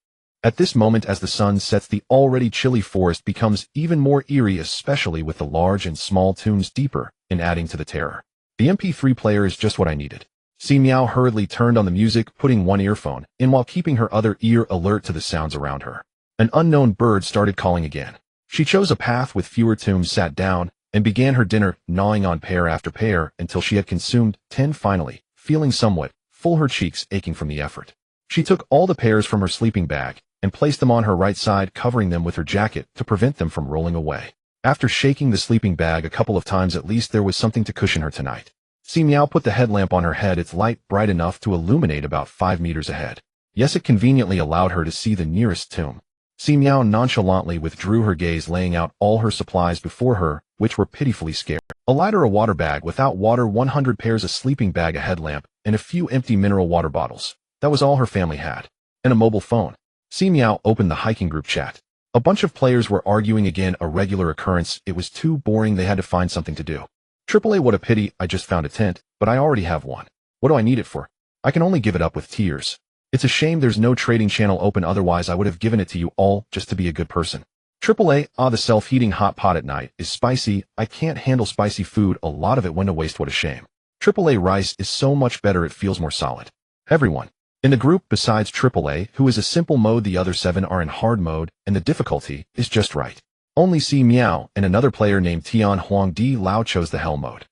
At this moment, as the sun sets, the already chilly forest becomes even more eerie, especially with the large and small tunes deeper in adding to the terror. The MP3 player is just what I needed. Si Miao hurriedly turned on the music, putting one earphone in while keeping her other ear alert to the sounds around her. An unknown bird started calling again. She chose a path with fewer tunes, sat down, and began her dinner, gnawing on pear after pear until she had consumed 10 finally, feeling somewhat full, her cheeks aching from the effort. She took all the pears from her sleeping bag and placed them on her right side, covering them with her jacket to prevent them from rolling away. After shaking the sleeping bag a couple of times, at least there was something to cushion her tonight. Si Miao put the headlamp on her head, its light bright enough to illuminate about 5 meters ahead. Yes, it conveniently allowed her to see the nearest tomb. Si Miao nonchalantly withdrew her gaze, laying out all her supplies before her, which were pitifully scarce. A lighter, a water bag without water, 100 pears, a sleeping bag, a headlamp, and a few empty mineral water bottles. That was all her family had. And a mobile phone. Si Miao opened the hiking group chat. A bunch of players were arguing again, a regular occurrence. It was too boring, they had to find something to do. AAA, what a pity, I just found a tent, but I already have one. What do I need it for? I can only give it up with tears. It's a shame there's no trading channel open, otherwise I would have given it to you all just to be a good person. AAA, the self-heating hot pot at night is spicy. I can't handle spicy food, a lot of it went to waste, what a shame. AAA, rice is so much better, it feels more solid. Everyone in the group besides AAA, who is a simple mode, the other 7 are in hard mode, and the difficulty is just right. Only Si Miao and another player named Tian Huang Di Lao chose the hell mode.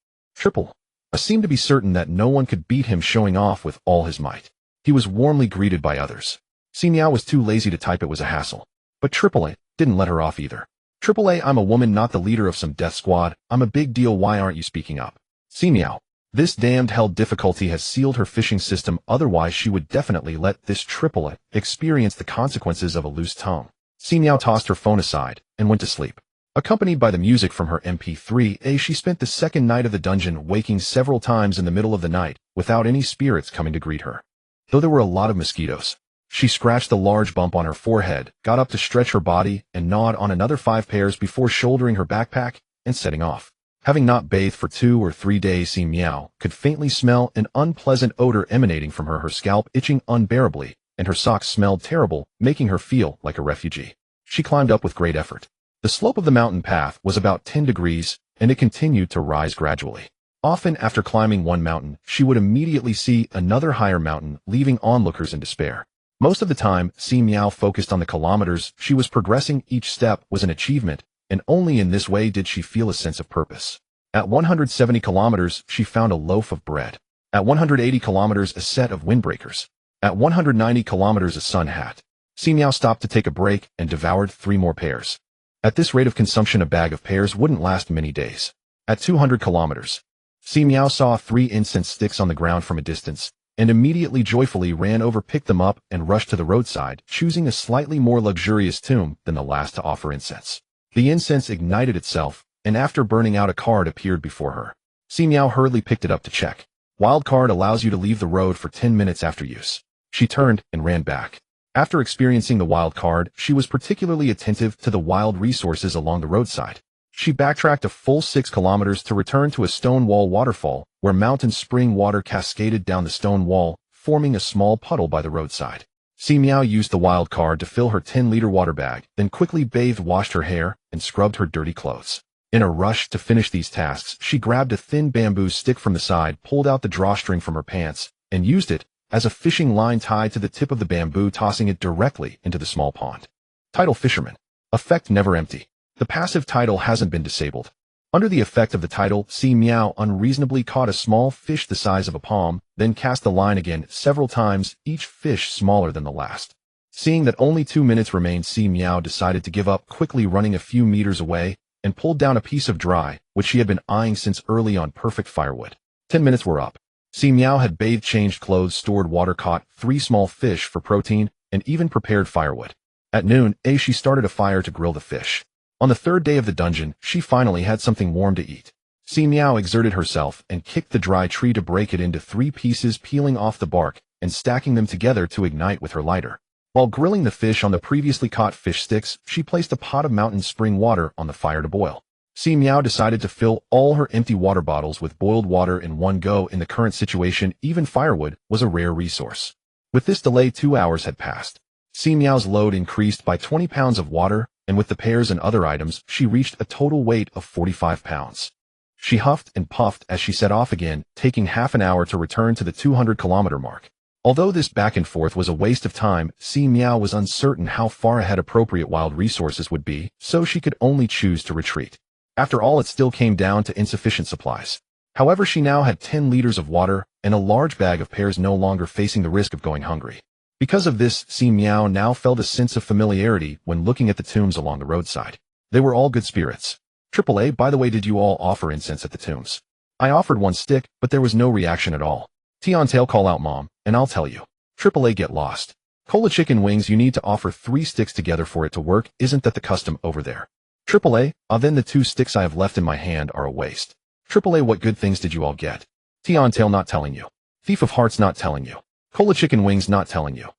I seemed to be certain that no one could beat him, showing off with all his might. He was warmly greeted by others. Si Miao was too lazy to type, it was a hassle. But AAA didn't let her off either. AAA, I'm a woman, not the leader of some death squad. I'm a big deal, why aren't you speaking up? Si Miao. This damned hell difficulty has sealed her fishing system, otherwise she would definitely let this AAA experience the consequences of a loose tongue. Si Miao tossed her phone aside and went to sleep. Accompanied by the music from her MP3, she spent the second night of the dungeon, waking several times in the middle of the night without any spirits coming to greet her. Though there were a lot of mosquitoes. She scratched the large bump on her forehead, got up to stretch her body, and gnawed on another 5 pears before shouldering her backpack and setting off. Having not bathed for 2 or 3 days, Si Miao could faintly smell an unpleasant odor emanating from her scalp itching unbearably, and her socks smelled terrible, making her feel like a refugee. She climbed up with great effort. The slope of the mountain path was about 10 degrees, and it continued to rise gradually. Often after climbing one mountain, she would immediately see another higher mountain, leaving onlookers in despair. Most of the time, Si Miao focused on the kilometers she was progressing. Each step was an achievement, and only in this way did she feel a sense of purpose. At 170 kilometers, she found a loaf of bread. At 180 kilometers, a set of windbreakers. At 190 kilometers, a sun hat. Si Miao stopped to take a break and devoured 3 more pears. At this rate of consumption, a bag of pears wouldn't last many days. At 200 kilometers, Si Miao saw 3 incense sticks on the ground from a distance, and immediately joyfully ran over, picked them up, and rushed to the roadside, choosing a slightly more luxurious tomb than the last to offer incense. The incense ignited itself, and after burning out, a card appeared before her. Si Miao hurriedly picked it up to check. Wild card allows you to leave the road for 10 minutes after use. She turned and ran back. After experiencing the wild card, she was particularly attentive to the wild resources along the roadside. She backtracked a full 6 kilometers to return to a stone wall waterfall, where mountain spring water cascaded down the stone wall, forming a small puddle by the roadside. Si Miao used the wild card to fill her 10-liter water bag, then quickly bathed, washed her hair, and scrubbed her dirty clothes. In a rush to finish these tasks, she grabbed a thin bamboo stick from the side, pulled out the drawstring from her pants, and used it as a fishing line tied to the tip of the bamboo, tossing it directly into the small pond. Title: Fisherman. Effect: never empty. The passive title hasn't been disabled. Under the effect of the title, Si Miao unreasonably caught a small fish the size of a palm, then cast the line again several times, each fish smaller than the last. Seeing that only 2 minutes remained, Si Miao decided to give up, quickly running a few meters away, and pulled down a piece of dry, which she had been eyeing since early on, perfect firewood. 10 minutes were up. Si Miao had bathed, changed clothes, stored water, caught 3 small fish for protein, and even prepared firewood. At noon, she started a fire to grill the fish. On the 3rd day of the dungeon, she finally had something warm to eat. Si Miao exerted herself and kicked the dry tree to break it into 3 pieces, peeling off the bark and stacking them together to ignite with her lighter. While grilling the fish on the previously caught fish sticks, she placed a pot of mountain spring water on the fire to boil. Si Miao decided to fill all her empty water bottles with boiled water in one go. In the current situation, even firewood was a rare resource. With this delay, 2 hours had passed. Si Miao's load increased by 20 pounds of water, and with the pears and other items, she reached a total weight of 45 pounds. She huffed and puffed as she set off again, taking half an hour to return to the 200-kilometer mark. Although this back and forth was a waste of time, Si Miao was uncertain how far ahead appropriate wild resources would be, so she could only choose to retreat. After all, it still came down to insufficient supplies. However, she now had 10 liters of water and a large bag of pears, no longer facing the risk of going hungry. Because of this, Si Miao now felt a sense of familiarity when looking at the tombs along the roadside. They were all good spirits. AAA, by the way, did you all offer incense at the tombs? I offered 1 stick, but there was no reaction at all. Tail, call out Mom, and I'll tell you. AAA, get lost. Cola chicken wings, you need to offer 3 sticks together for it to work, isn't that the custom over there? AAA, then the 2 sticks I have left in my hand are a waste. AAA, what good things did you all get? Tail, not telling you. Thief of Hearts, not telling you. Cola chicken wings, not telling you.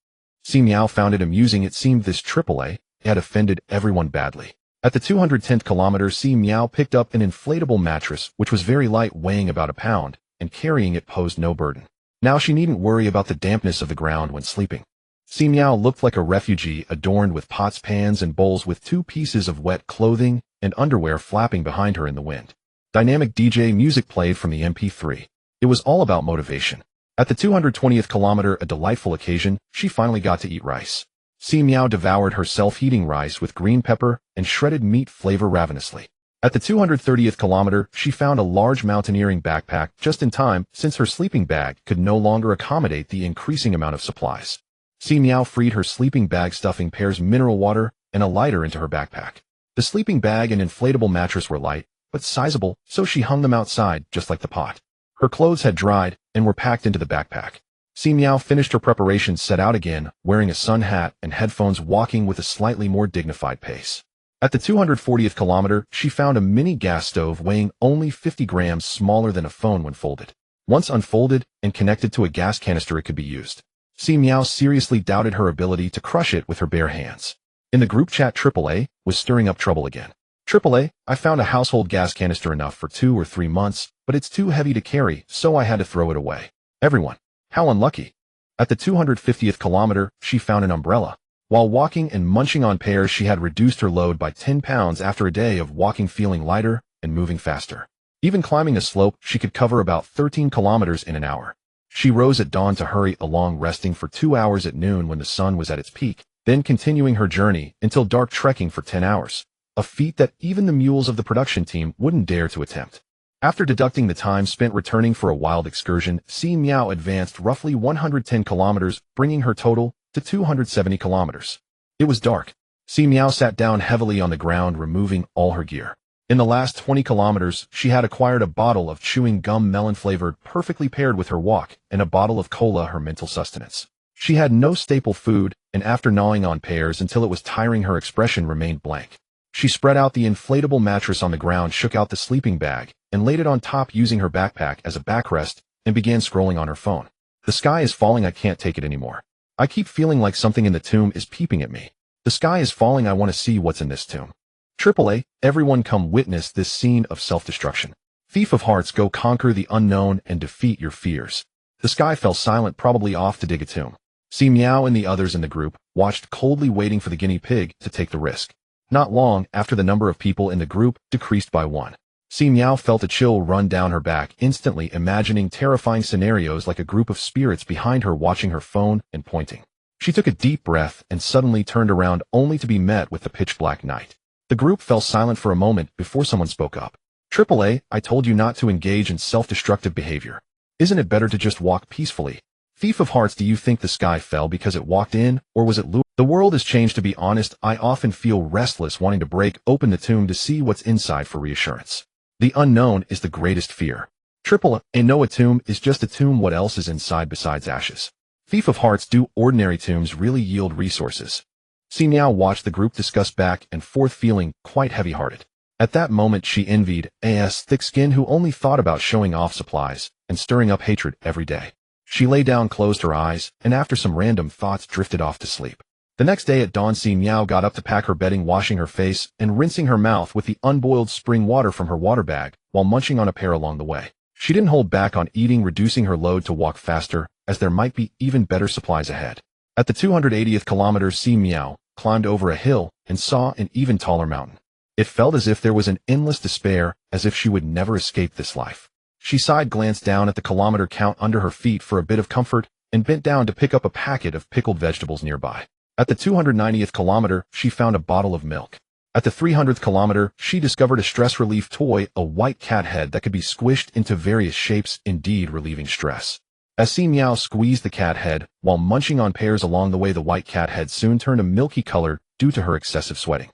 Si Miao found it amusing. It seemed this AAA had offended everyone badly. At the 210th kilometer, Si Miao picked up an inflatable mattress, which was very light, weighing about a pound, and carrying it posed no burden. Now she needn't worry about the dampness of the ground when sleeping. Si Miao looked like a refugee, adorned with pots, pans, and bowls, with 2 pieces of wet clothing and underwear flapping behind her in the wind. Dynamic DJ music played from the MP3. It was all about motivation. At the 220th kilometer, a delightful occasion, she finally got to eat rice. Si Miao devoured her self-heating rice with green pepper and shredded meat flavor ravenously. At the 230th kilometer, she found a large mountaineering backpack just in time, since her sleeping bag could no longer accommodate the increasing amount of supplies. Si Miao freed her sleeping bag, stuffing pears, mineral water, and a lighter into her backpack. The sleeping bag and inflatable mattress were light, but sizable, so she hung them outside, just like the pot. Her clothes had dried and were packed into the backpack. Si Miao finished her preparations, set out again, wearing a sun hat and headphones, walking with a slightly more dignified pace. At the 240th kilometer, she found a mini gas stove weighing only 50 grams, smaller than a phone when folded. Once unfolded and connected to a gas canister, it could be used. Si Miao seriously doubted her ability to crush it with her bare hands. In the group chat, AAA was stirring up trouble again. AAA, I found a household gas canister enough for 2 or 3 months, but it's too heavy to carry, so I had to throw it away. Everyone. How unlucky. At the 250th kilometer, she found an umbrella. While walking and munching on pears, she had reduced her load by 10 pounds after a day of walking, feeling lighter and moving faster. Even climbing a slope, she could cover about 13 kilometers in an hour. She rose at dawn to hurry along, resting for 2 hours at noon when the sun was at its peak, then continuing her journey until dark, trekking for 10 hours. A feat that even the mules of the production team wouldn't dare to attempt. After deducting the time spent returning for a wild excursion, Si Miao advanced roughly 110 kilometers, bringing her total to 270 kilometers. It was dark. Si Miao sat down heavily on the ground, removing all her gear. In the last 20 kilometers, she had acquired a bottle of chewing gum, melon-flavored, perfectly paired with her walk, and a bottle of cola, her mental sustenance. She had no staple food, and after gnawing on pears until it was tiring, her expression remained blank. She spread out the inflatable mattress on the ground, shook out the sleeping bag, and laid it on top, using her backpack as a backrest, and began scrolling on her phone. The sky is falling. I can't take it anymore. I keep feeling like something in the tomb is peeping at me. The sky is falling. I want to see what's in this tomb. AAA, everyone come witness this scene of self-destruction. Thief of Hearts, go conquer the unknown and defeat your fears. The sky fell silent, probably off to dig a tomb. Si Miao and the others in the group watched coldly, waiting for the guinea pig to take the risk. Not long after, the number of people in the group decreased by one. Si Miao felt a chill run down her back, instantly imagining terrifying scenarios like a group of spirits behind her watching her phone and pointing. She took a deep breath and suddenly turned around, only to be met with the pitch-black night. The group fell silent for a moment before someone spoke up. "AAA, I told you not to engage in self-destructive behavior. Isn't it better to just walk peacefully? Thief of hearts, do you think the sky fell because it walked in, or was it lured? The world has changed, to be honest. I often feel restless, wanting to break open the tomb to see what's inside for reassurance. The unknown is the greatest fear. AAA, no, a tomb is just a tomb. What else is inside besides ashes? Thief of hearts, do ordinary tombs really yield resources?" Si Miao watched the group discuss back and forth, feeling quite heavy-hearted. At that moment, she envied A.S. thick skin, who only thought about showing off supplies and stirring up hatred every day. She lay down, closed her eyes, and after some random thoughts, drifted off to sleep. The next day at dawn, Si Miao got up to pack her bedding, washing her face and rinsing her mouth with the unboiled spring water from her water bag while munching on a pear along the way. She didn't hold back on eating, reducing her load to walk faster, as there might be even better supplies ahead. At the 280th kilometer, Si Miao climbed over a hill and saw an even taller mountain. It felt as if there was an endless despair, as if she would never escape this life. She sighed, glanced down at the kilometer count under her feet for a bit of comfort, and bent down to pick up a packet of pickled vegetables nearby. At the 290th kilometer, she found a bottle of milk. At the 300th kilometer, she discovered a stress relief toy, a white cat head that could be squished into various shapes, indeed relieving stress. As Si Miao squeezed the cat head while munching on pears along the way, the white cat head soon turned a milky color due to her excessive sweating.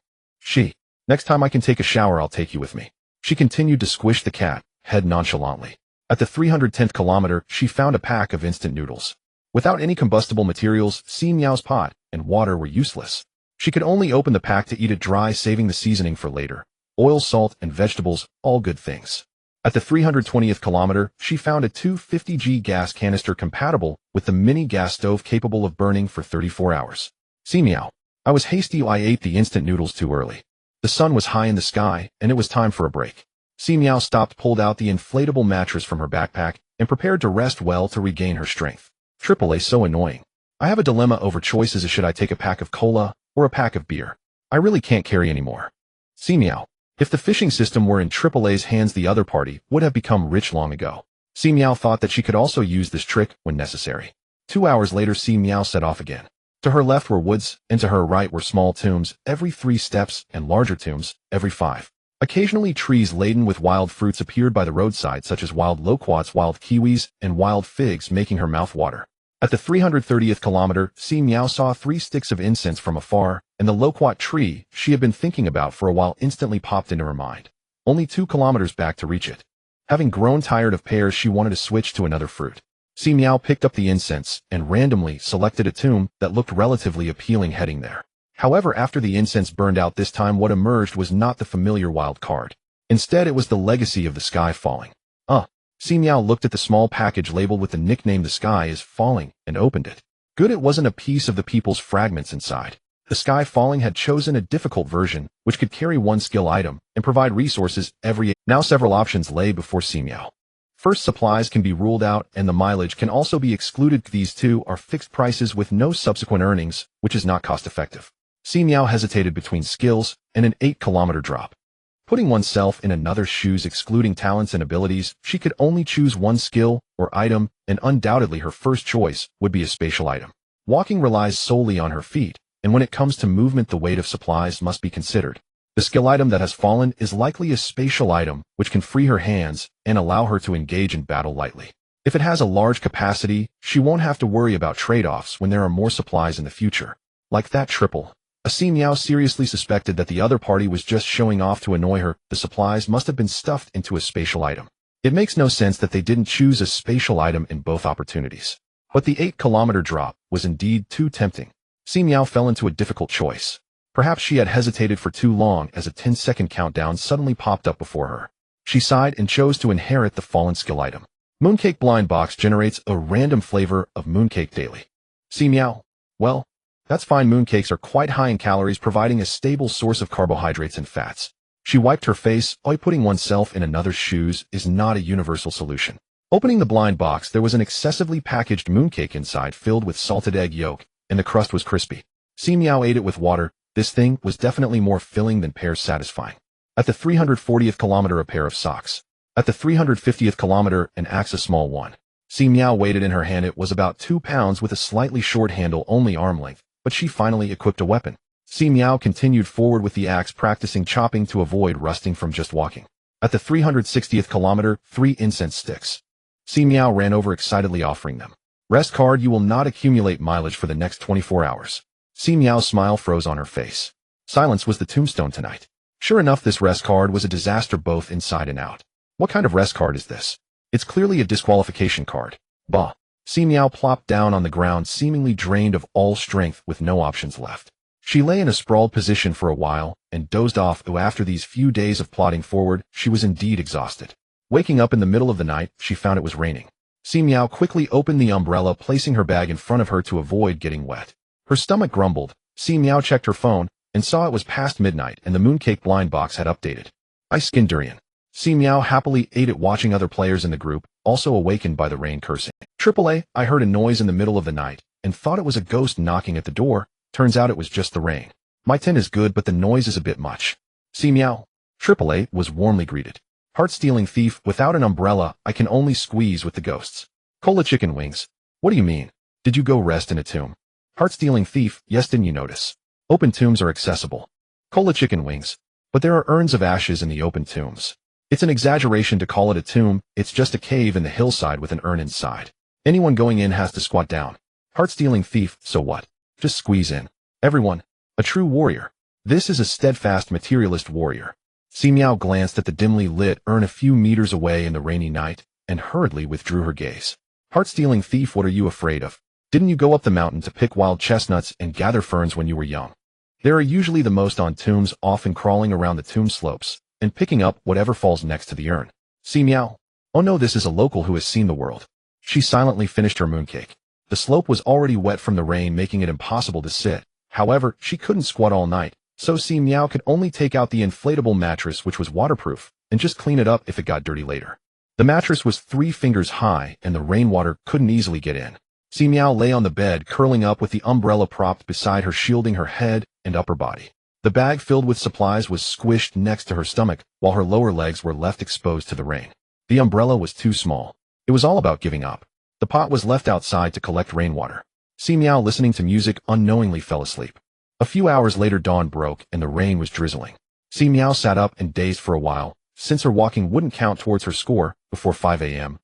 Next time I can take a shower, I'll take you with me." She continued to squish the cat head nonchalantly. At the 310th kilometer, she found a pack of instant noodles. Without any combustible materials, Si Miao's pot and water were useless. She could only open the pack to eat it dry, saving the seasoning for later. Oil, salt, and vegetables, all good things. At the 320th kilometer, she found a 250G gas canister compatible with the mini gas stove, capable of burning for 34 hours. "Si Miao, I was hasty. I ate the instant noodles too early. The sun was high in the sky, and it was time for a break." Si Miao stopped, pulled out the inflatable mattress from her backpack, and prepared to rest well to regain her strength. "AAA, so annoying. I have a dilemma over choices. Should I take a pack of cola or a pack of beer? I really can't carry anymore." "Si Miao, if the fishing system were in AAA's hands, the other party would have become rich long ago." Si Miao thought that she could also use this trick when necessary. 2 hours later, Si Miao set off again. To her left were woods, and to her right were small tombs every 3 steps, and larger tombs every 5. Occasionally, trees laden with wild fruits appeared by the roadside, such as wild loquats, wild kiwis, and wild figs, making her mouth water. At the 330th kilometer, Si Miao saw 3 sticks of incense from afar, and the loquat tree she had been thinking about for a while instantly popped into her mind. Only 2 kilometers back to reach it. Having grown tired of pears, she wanted to switch to another fruit. Si Miao picked up the incense and randomly selected a tomb that looked relatively appealing, heading there. However, after the incense burned out this time, what emerged was not the familiar wild card. Instead, it was the legacy of the sky falling. Si Miao looked at the small package labeled with the nickname "The Sky is Falling" and opened it. Good, it wasn't a piece of the people's fragments inside. The Sky Falling had chosen a difficult version, which could carry 1 skill item and provide resources every 8. Now several options lay before Si Miao. First, supplies can be ruled out, and the mileage can also be excluded. These two are fixed prices with no subsequent earnings, which is not cost-effective. Si Miao hesitated between skills and an 8-kilometer drop. Putting oneself in another's shoes, excluding talents and abilities, she could only choose 1 skill or item, and undoubtedly her first choice would be a spatial item. Walking relies solely on her feet, and when it comes to movement, the weight of supplies must be considered. The skill item that has fallen is likely a spatial item, which can free her hands and allow her to engage in battle lightly. If it has a large capacity, she won't have to worry about trade-offs when there are more supplies in the future. Like that triple. Si Miao seriously suspected that the other party was just showing off to annoy her. The supplies must have been stuffed into a spatial item. It makes no sense that they didn't choose a spatial item in both opportunities. But the 8-kilometer drop was indeed too tempting. Si Miao fell into a difficult choice. Perhaps she had hesitated for too long, as a 10-second countdown suddenly popped up before her. She sighed and chose to inherit the fallen skill item. Mooncake blind box generates a random flavor of mooncake daily. Si Miao, well, that's fine. Mooncakes are quite high in calories, providing a stable source of carbohydrates and fats. She wiped her face. Putting oneself in another's shoes is not a universal solution. Opening the blind box, there was an excessively packaged mooncake inside filled with salted egg yolk, and the crust was crispy. Si Miao ate it with water. This thing was definitely more filling than pears satisfying. At the 340th kilometer, a pair of socks. At the 350th kilometer, an axe, a small one. Si Miao weighed it in her hand. It was about 2 pounds with a slightly short handle, only arm length, but she finally equipped a weapon. Si Miao continued forward with the axe, practicing chopping to avoid rusting from just walking. At the 360th kilometer, 3 incense sticks. Si Miao ran over excitedly, offering them. Rest card, you will not accumulate mileage for the next 24 hours. Si Miao's smile froze on her face. Silence was the tombstone tonight. Sure enough, this rest card was a disaster both inside and out. What kind of rest card is this? It's clearly a disqualification card. Bah. Si Miao plopped down on the ground, seemingly drained of all strength with no options left. She lay in a sprawled position for a while and dozed off, though after these few days of plodding forward, she was indeed exhausted. Waking up in the middle of the night, she found it was raining. Si Miao quickly opened the umbrella, placing her bag in front of her to avoid getting wet. Her stomach grumbled. Si Miao checked her phone and saw it was past midnight and the mooncake blind box had updated. Ice-skinned durian. Si Miao happily ate it, watching other players in the group, also awakened by the rain, cursing. AAA, I heard a noise in the middle of the night and thought it was a ghost knocking at the door. Turns out it was just the rain. My 10 is good, but the noise is a bit much. Si Miao. AAA was warmly greeted. Heart-stealing thief, without an umbrella, I can only squeeze with the ghosts. Cola chicken wings. What do you mean? Did you go rest in a tomb? Heart-stealing thief, yes, didn't you notice? Open tombs are accessible. Cola chicken wings. But there are urns of ashes in the open tombs. It's an exaggeration to call it a tomb, it's just a cave in the hillside with an urn inside. Anyone going in has to squat down. Heart-stealing thief, so what? Just squeeze in. Everyone. A true warrior. This is a steadfast materialist warrior. Si Miao glanced at the dimly lit urn a few meters away in the rainy night, and hurriedly withdrew her gaze. Heart-stealing thief, what are you afraid of? Didn't you go up the mountain to pick wild chestnuts and gather ferns when you were young? There are usually the most on tombs, often crawling around the tomb slopes, and picking up whatever falls next to the urn. Si Miao. Oh no, this is a local who has seen the world. She silently finished her mooncake. The slope was already wet from the rain, making it impossible to sit. However, she couldn't squat all night, so Si Miao could only take out the inflatable mattress, which was waterproof, and just clean it up if it got dirty later. The mattress was 3 fingers high, and the rainwater couldn't easily get in. Si Miao lay on the bed, curling up with the umbrella propped beside her, shielding her head and upper body. The bag filled with supplies was squished next to her stomach, while her lower legs were left exposed to the rain. The umbrella was too small. It was all about giving up. The pot was left outside to collect rainwater. Si Miao, listening to music, unknowingly fell asleep. A few hours later, dawn broke and the rain was drizzling. Si Miao sat up and dazed for a while, since her walking wouldn't count towards her score before 5 a.m.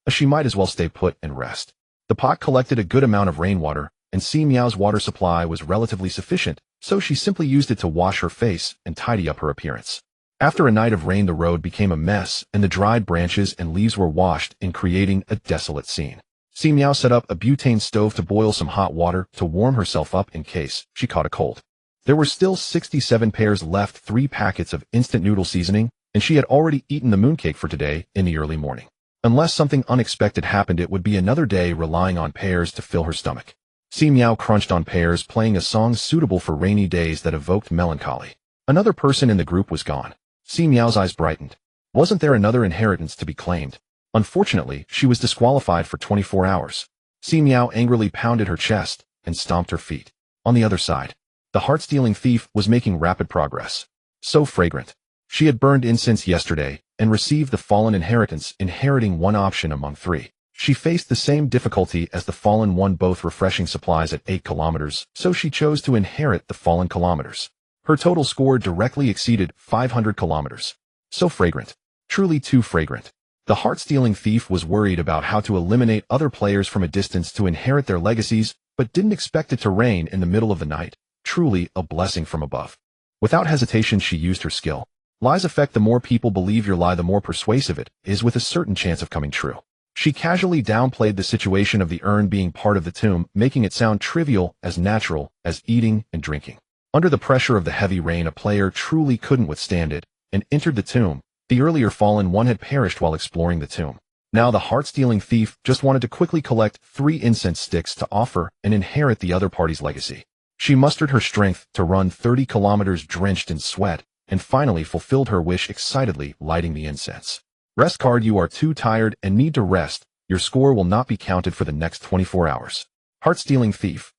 She might as well stay put and rest. The pot collected a good amount of rainwater, and Si Miao's water supply was relatively sufficient, so she simply used it to wash her face and tidy up her appearance. After a night of rain, the road became a mess, and the dried branches and leaves were washed in, creating a desolate scene. Si Miao set up a butane stove to boil some hot water to warm herself up in case she caught a cold. There were still 67 pears left, 3 packets of instant noodle seasoning, and she had already eaten the mooncake for today in the early morning. Unless something unexpected happened, it would be another day relying on pears to fill her stomach. Si Miao crunched on pears, playing a song suitable for rainy days that evoked melancholy. Another person in the group was gone. Si Miao's eyes brightened. Wasn't there another inheritance to be claimed? Unfortunately, she was disqualified for 24 hours. Si Miao angrily pounded her chest and stomped her feet. On the other side, the heart-stealing thief was making rapid progress. So fragrant. She had burned incense yesterday and received the fallen inheritance, inheriting 1 option among 3. She faced the same difficulty as the fallen one, both refreshing supplies at 8 kilometers, so she chose to inherit the fallen kilometers. Her total score directly exceeded 500 kilometers. So fragrant. Truly too fragrant. The heart-stealing thief was worried about how to eliminate other players from a distance to inherit their legacies, but didn't expect it to rain in the middle of the night. Truly a blessing from above. Without hesitation, she used her skill. Lies affect. The more people believe your lie, the more persuasive it is, with a certain chance of coming true. She casually downplayed the situation of the urn being part of the tomb, making it sound trivial, as natural as eating and drinking. Under the pressure of the heavy rain, a player truly couldn't withstand it, and entered the tomb. The earlier fallen one had perished while exploring the tomb. Now the heart-stealing thief just wanted to quickly collect 3 incense sticks to offer and inherit the other party's legacy. She mustered her strength to run 30 kilometers drenched in sweat, and finally fulfilled her wish, excitedly lighting the incense. Rest card: you are too tired and need to rest. Your score will not be counted for the next 24 hours. Heart-stealing thief.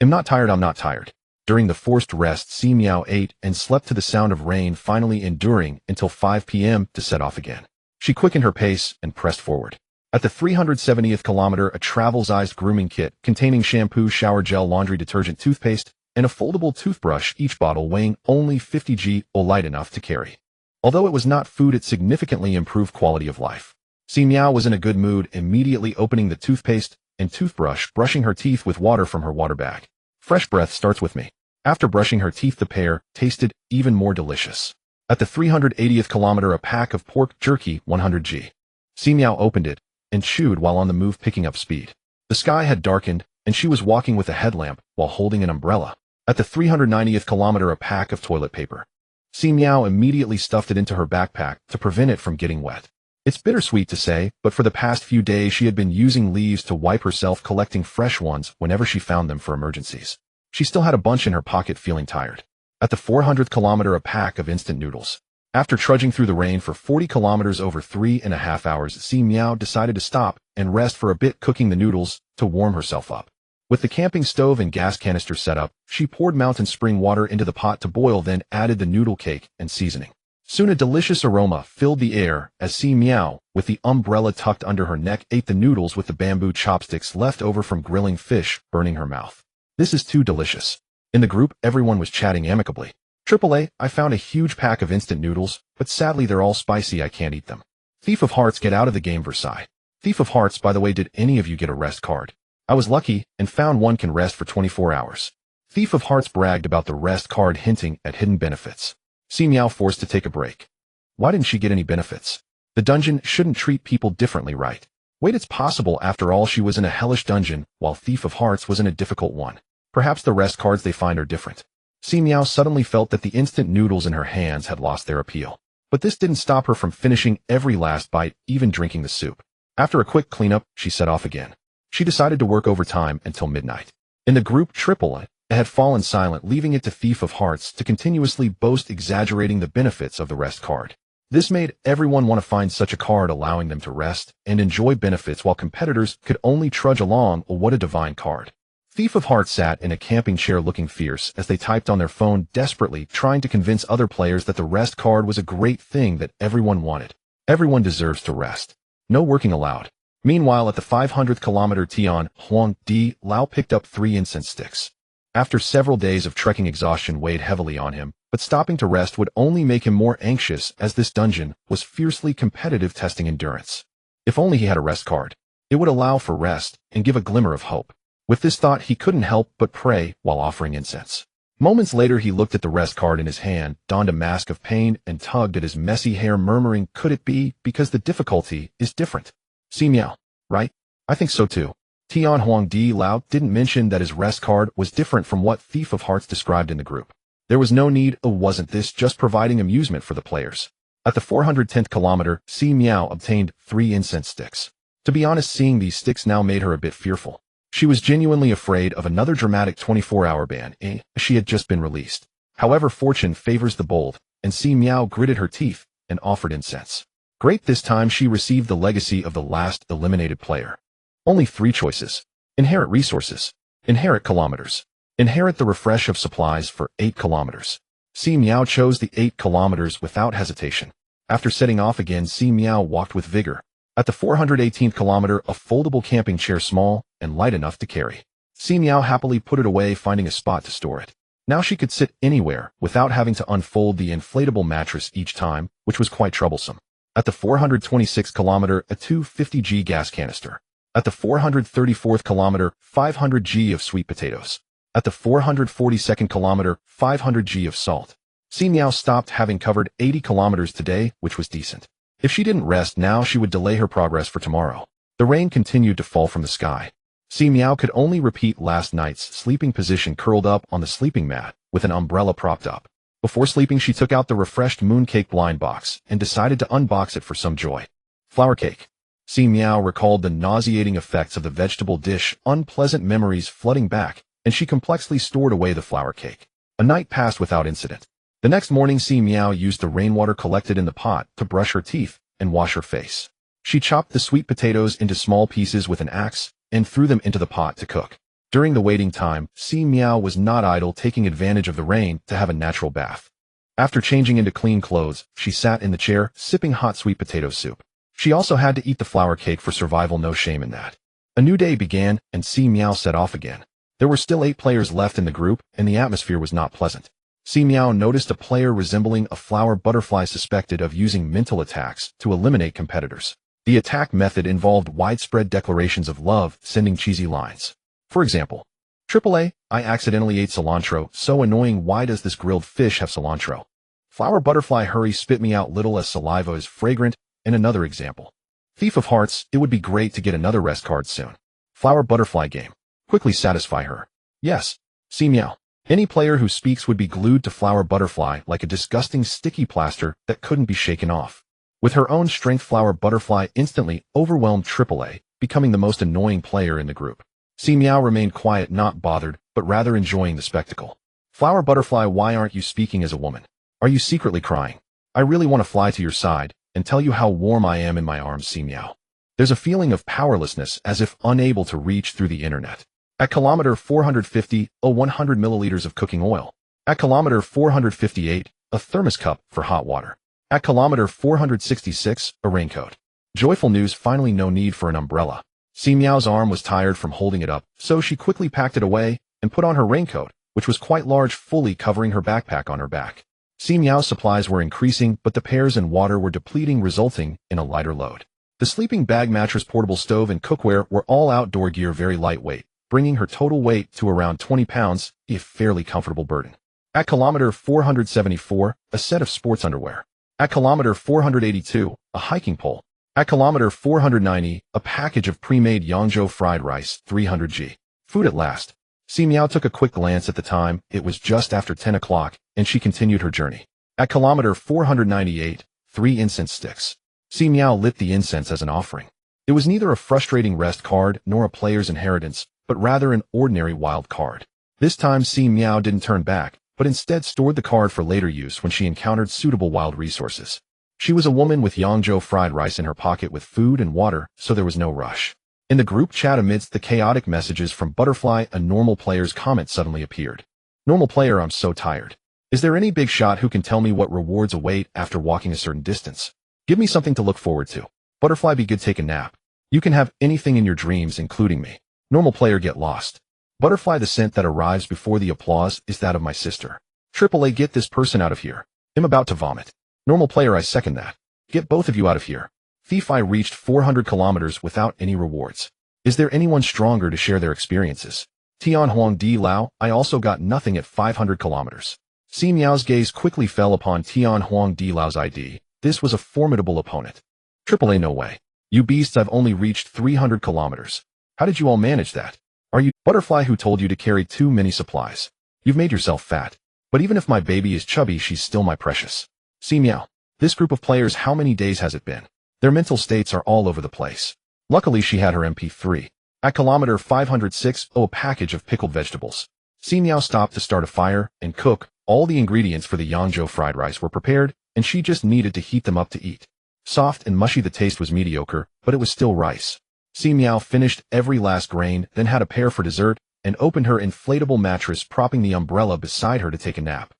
I'm not tired, I'm not tired. During the forced rest, Si Miao ate and slept to the sound of rain, finally enduring until 5 p.m. to set off again. She quickened her pace and pressed forward. At the 370th kilometer, a travel-sized grooming kit containing shampoo, shower gel, laundry detergent, toothpaste, and a foldable toothbrush, each bottle weighing only 50 g, or light enough to carry. Although it was not food, it significantly improved quality of life. Si Miao was in a good mood, immediately opening the toothpaste and toothbrush, brushing her teeth with water from her water bag. Fresh breath starts with me. After brushing her teeth, the pair tasted even more delicious. At the 380th kilometer, a pack of pork jerky, 100 g. Si Miao opened it and chewed while on the move, picking up speed. The sky had darkened, and she was walking with a headlamp while holding an umbrella. At the 390th kilometer, a pack of toilet paper. Si Miao immediately stuffed it into her backpack to prevent it from getting wet. It's bittersweet to say, but for the past few days she had been using leaves to wipe herself, collecting fresh ones whenever she found them for emergencies. She still had a bunch in her pocket, feeling tired. At the 400th kilometer, a pack of instant noodles. After trudging through the rain for 40 kilometers over 3.5 hours, Si Miao decided to stop and rest for a bit, cooking the noodles to warm herself up. With the camping stove and gas canister set up, she poured mountain spring water into the pot to boil, then added the noodle cake and seasoning. Soon a delicious aroma filled the air as Si Miao, with the umbrella tucked under her neck, ate the noodles with the bamboo chopsticks left over from grilling fish, burning her mouth. This is too delicious. In the group, everyone was chatting amicably. AAA, I found a huge pack of instant noodles, but sadly they're all spicy, I can't eat them. Thief of Hearts, get out of the game, Versailles. Thief of Hearts, by the way, did any of you get a rest card? I was lucky and found one can rest for 24 hours. Thief of Hearts bragged about the rest card, hinting at hidden benefits. Si Miao forced to take a break. Why didn't she get any benefits? The dungeon shouldn't treat people differently, right? Wait, it's possible. After all, she was in a hellish dungeon, while Thief of Hearts was in a difficult one. Perhaps the rest cards they find are different. Si Miao suddenly felt that the instant noodles in her hands had lost their appeal. But this didn't stop her from finishing every last bite, even drinking the soup. After a quick cleanup, she set off again. She decided to work overtime until midnight. In the group, AAA had fallen silent, leaving it to Thief of Hearts to continuously boast, exaggerating the benefits of the rest card. This made everyone want to find such a card, allowing them to rest and enjoy benefits while competitors could only trudge along. Oh, what a divine card. Thief of Hearts sat in a camping chair looking fierce as they typed on their phone, desperately trying to convince other players that the rest card was a great thing that everyone wanted. Everyone deserves to rest. No working allowed. Meanwhile, at the 500th kilometer, Tian Huang Di Lao picked up 3 incense sticks. After several days of trekking, exhaustion weighed heavily on him, but stopping to rest would only make him more anxious, as this dungeon was fiercely competitive, testing endurance. If only he had a rest card. It would allow for rest and give a glimmer of hope. With this thought, he couldn't help but pray while offering incense. Moments later, he looked at the rest card in his hand, donned a mask of pain, and tugged at his messy hair, murmuring, could it be because the difficulty is different? Si Miao, right? I think so too. Tian Huang Di Lao didn't mention that his rest card was different from what Thief of Hearts described in the group. There was no need, wasn't this just providing amusement for the players? At the 410th kilometer, Si Miao obtained 3 incense sticks. To be honest, seeing these sticks now made her a bit fearful. She was genuinely afraid of another dramatic 24-hour ban, she had just been released. However, fortune favors the bold, and Si Miao gritted her teeth and offered incense. Great, this time she received the legacy of the last eliminated player. Only 3 choices. Inherit resources. Inherit kilometers. Inherit the refresh of supplies for 8 kilometers. Si Miao chose the 8 kilometers without hesitation. After setting off again, Si Miao walked with vigor. At the 418th kilometer, a foldable camping chair, small and light enough to carry. Si Miao happily put it away, finding a spot to store it. Now she could sit anywhere without having to unfold the inflatable mattress each time, which was quite troublesome. At the 426th kilometer, a 250 g gas canister. At the 434th kilometer, 500 g of sweet potatoes. At the 442nd kilometer, 500 g of salt. Si Miao stopped, having covered 80 kilometers today, which was decent. If she didn't rest now, she would delay her progress for tomorrow. The rain continued to fall from the sky. Si Miao could only repeat last night's sleeping position, curled up on the sleeping mat with an umbrella propped up. Before sleeping, she took out the refreshed mooncake blind box and decided to unbox it for some joy. Flour cake. Si Miao recalled the nauseating effects of the vegetable dish, unpleasant memories flooding back, and she complexly stored away the flour cake. A night passed without incident. The next morning, Si Miao used the rainwater collected in the pot to brush her teeth and wash her face. She chopped the sweet potatoes into small pieces with an axe and threw them into the pot to cook. During the waiting time, Si Miao was not idle, taking advantage of the rain to have a natural bath. After changing into clean clothes, she sat in the chair, sipping hot sweet potato soup. She also had to eat the flour cake for survival, no shame in that. A new day began, and Si Miao set off again. There were still 8 players left in the group, and the atmosphere was not pleasant. Si Miao noticed a player resembling a flower butterfly suspected of using mental attacks to eliminate competitors. The attack method involved widespread declarations of love, sending cheesy lines. For example, AAA, I accidentally ate cilantro, so annoying, why does this grilled fish have cilantro? Flower butterfly, hurry, spit me out little as saliva is fragrant, and another example. Thief of hearts, it would be great to get another rest card soon. Flower butterfly game. Quickly satisfy her. Yes, Si Miao. Any player who speaks would be glued to flower butterfly like a disgusting sticky plaster that couldn't be shaken off. With her own strength, flower butterfly instantly overwhelmed AAA, becoming the most annoying player in the group. Si Miao remained quiet, not bothered, but rather enjoying the spectacle. Flower butterfly, why aren't you speaking as a woman? Are you secretly crying? I really want to fly to your side and tell you how warm I am in my arms, Si Miao. There's a feeling of powerlessness, as if unable to reach through the internet. At kilometer 450, 100 milliliters of cooking oil. At kilometer 458, a thermos cup for hot water. At kilometer 466, a raincoat. Joyful news, finally no need for an umbrella. Si Miao's arm was tired from holding it up, so she quickly packed it away and put on her raincoat, which was quite large, fully covering her backpack on her back. Si Miao's supplies were increasing, but the pears and water were depleting, resulting in a lighter load. The sleeping bag, mattress, portable stove, and cookware were all outdoor gear, very lightweight, bringing her total weight to around 20 pounds, a fairly comfortable burden. At kilometer 474, a set of sports underwear. At kilometer 482, a hiking pole. At kilometer 490, a package of pre-made Yangzhou fried rice, 300g. Food at last. Si Miao took a quick glance at the time. It was just after 10 o'clock, and she continued her journey. At kilometer 498, 3 incense sticks. Si Miao lit the incense as an offering. It was neither a frustrating rest card nor a player's inheritance, but rather an ordinary wild card. This time Si Miao didn't turn back, but instead stored the card for later use when she encountered suitable wild resources. She was a woman with Yangzhou fried rice in her pocket with food and water, so there was no rush. In the group chat, amidst the chaotic messages from Butterfly, a normal player's comment suddenly appeared. Normal player, I'm so tired. Is there any big shot who can tell me what rewards await after walking a certain distance? Give me something to look forward to. Butterfly, be good, take a nap. You can have anything in your dreams, including me. Normal player, get lost. Butterfly, the scent that arrives before the applause is that of my sister. AAA, get this person out of here. I'm about to vomit. Normal player, I second that. Get both of you out of here. Thief, I reached 400 kilometers without any rewards. Is there anyone stronger to share their experiences? Tian Huang Di Lao, I also got nothing at 500 kilometers. Si Miao's gaze quickly fell upon Tian Huang Di Lao's ID. This was a formidable opponent. AAA, no way. You beasts, I've only reached 300 kilometers. How did you all manage that? Are you Butterfly? Who told you to carry too many supplies? You've made yourself fat. But even if my baby is chubby, she's still my precious. Si Miao. This group of players, how many days has it been? Their mental states are all over the place. Luckily she had her MP3. At kilometer 506, a package of pickled vegetables. Si Miao stopped to start a fire and cook. All the ingredients for the Yangzhou fried rice were prepared, and she just needed to heat them up to eat. Soft and mushy, the taste was mediocre, but it was still rice. Si Miao finished every last grain, then had a pear for dessert, and opened her inflatable mattress, propping the umbrella beside her to take a nap.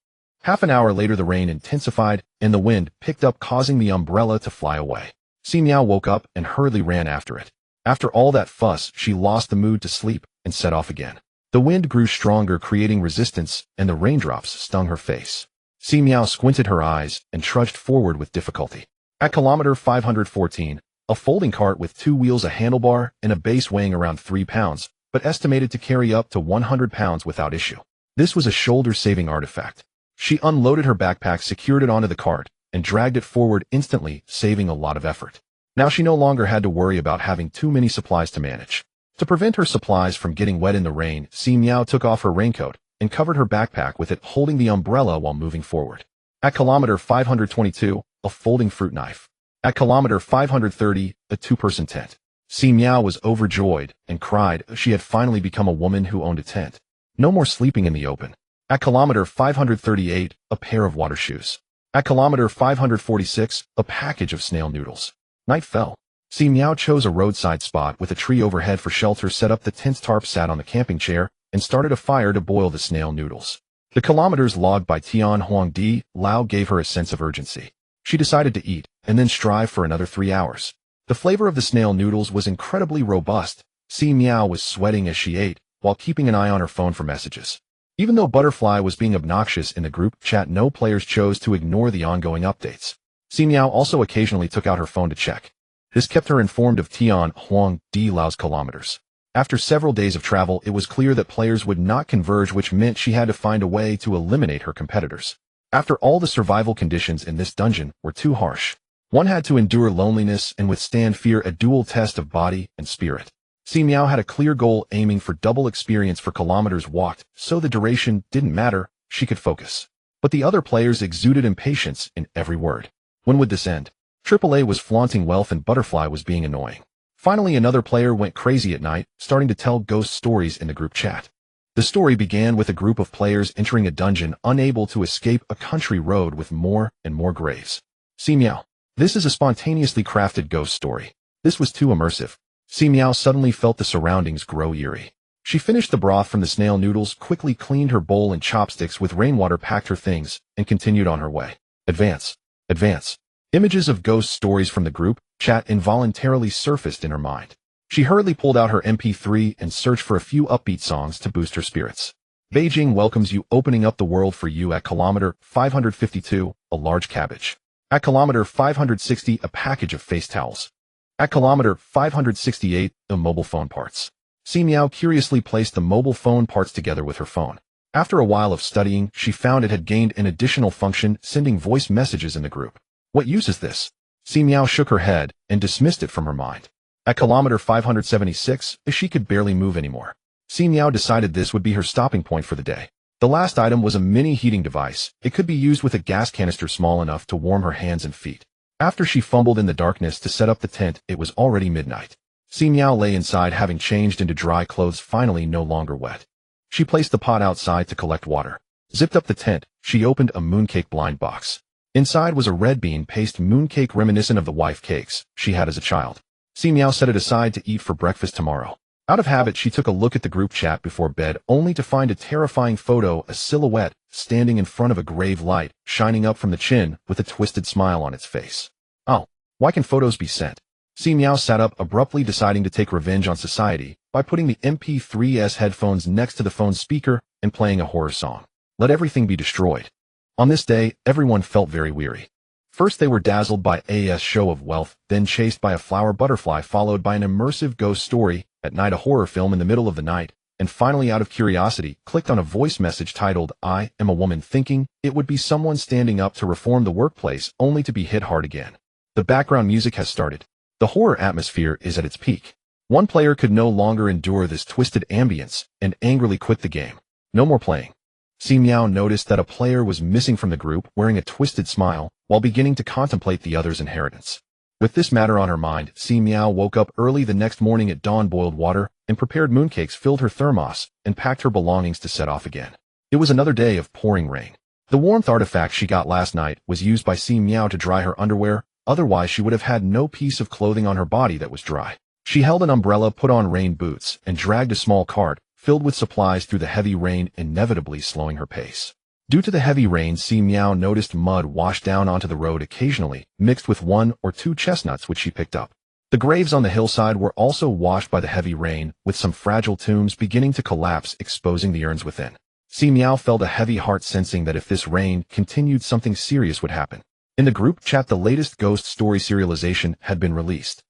Half an hour later the rain intensified, and the wind picked up, causing the umbrella to fly away. Si Miao woke up and hurriedly ran after it. After all that fuss, she lost the mood to sleep and set off again. The wind grew stronger, creating resistance, and the raindrops stung her face. Si Miao squinted her eyes and trudged forward with difficulty. At kilometer 514, a folding cart with 2 wheels, a handlebar, and a base weighing around 3 pounds, but estimated to carry up to 100 pounds without issue. This was a shoulder-saving artifact. She unloaded her backpack, secured it onto the cart, and dragged it forward instantly, saving a lot of effort. Now she no longer had to worry about having too many supplies to manage. To prevent her supplies from getting wet in the rain, Si Miao took off her raincoat and covered her backpack with it, holding the umbrella while moving forward. At kilometer 522, a folding fruit knife. At kilometer 530, a 2-person tent. Si Miao was overjoyed and cried. She had finally become a woman who owned a tent. No more sleeping in the open. At kilometer 538, a pair of water shoes. At kilometer 546, a package of snail noodles. Night fell. Si Miao chose a roadside spot with a tree overhead for shelter, set up the tent tarp, sat on the camping chair, and started a fire to boil the snail noodles. The kilometers logged by Tian Huangdi Lao gave her a sense of urgency. She decided to eat, and then strive for another 3 hours. The flavor of the snail noodles was incredibly robust. Si Miao was sweating as she ate, while keeping an eye on her phone for messages. Even though Butterfly was being obnoxious in the group chat, no players chose to ignore the ongoing updates. Si Miao also occasionally took out her phone to check. This kept her informed of Tian Huangdi Lao's kilometers. After several days of travel, it was clear that players would not converge, which meant she had to find a way to eliminate her competitors. After all, the survival conditions in this dungeon were too harsh. One had to endure loneliness and withstand fear, a dual test of body and spirit. Si Miao had a clear goal, aiming for double experience for kilometers walked, so the duration didn't matter, she could focus. But the other players exuded impatience in every word. When would this end? AAA was flaunting wealth and Butterfly was being annoying. Finally, another player went crazy at night, starting to tell ghost stories in the group chat. The story began with a group of players entering a dungeon, unable to escape a country road with more and more graves. Si Miao. This is a spontaneously crafted ghost story. This was too immersive. Si Miao suddenly felt the surroundings grow eerie. She finished the broth from the snail noodles, quickly cleaned her bowl and chopsticks with rainwater, packed her things, and continued on her way. Advance. Advance. Images of ghost stories from the group chat involuntarily surfaced in her mind. She hurriedly pulled out her MP3 and searched for a few upbeat songs to boost her spirits. Beijing welcomes you, opening up the world for you. At kilometer 552, a large cabbage. At kilometer 560, a package of face towels. At kilometer 568, the mobile phone parts. Si Miao curiously placed the mobile phone parts together with her phone. After a while of studying, she found it had gained an additional function, sending voice messages in the group. What use is this? Si Miao shook her head and dismissed it from her mind. At kilometer 576, she could barely move anymore. Si Miao decided this would be her stopping point for the day. The last item was a mini heating device. It could be used with a gas canister small enough to warm her hands and feet. After she fumbled in the darkness to set up the tent, it was already midnight. Si Miao lay inside, having changed into dry clothes, finally no longer wet. She placed the pot outside to collect water. Zipped up the tent, she opened a mooncake blind box. Inside was a red bean paste mooncake reminiscent of the wife cakes she had as a child. Si Miao set it aside to eat for breakfast tomorrow. Out of habit, she took a look at the group chat before bed, only to find a terrifying photo, a silhouette standing in front of a grave, light shining up from the chin with a twisted smile on its face. Oh, why can photos be sent? Si Miao sat up, abruptly deciding to take revenge on society by putting the MP3's headphones next to the phone speaker and playing a horror song. Let everything be destroyed. On this day, everyone felt very weary. First, they were dazzled by a show of wealth, then chased by a flower butterfly, followed by an immersive ghost story, at night a horror film in the middle of the night, and finally, out of curiosity, clicked on a voice message titled, "I am a woman," thinking it would be someone standing up to reform the workplace, only to be hit hard again. The background music has started. The horror atmosphere is at its peak. One player could no longer endure this twisted ambience and angrily quit the game. No more playing. Si Miao noticed that a player was missing from the group, wearing a twisted smile, while beginning to contemplate the other's inheritance. With this matter on her mind, Si Miao woke up early the next morning at dawn, boiled water, and prepared mooncakes, filled her thermos, and packed her belongings to set off again. It was another day of pouring rain. The warmth artifact she got last night was used by Si Miao to dry her underwear, otherwise she would have had no piece of clothing on her body that was dry. She held an umbrella, put on rain boots, and dragged a small cart filled with supplies through the heavy rain, inevitably slowing her pace. Due to the heavy rain, Si Miao noticed mud wash down onto the road occasionally, mixed with 1 or 2 chestnuts which she picked up. The graves on the hillside were also washed by the heavy rain, with some fragile tombs beginning to collapse, exposing the urns within. Si Miao felt a heavy heart, sensing that if this rain continued, something serious would happen. In the group chat, the latest ghost story serialization had been released.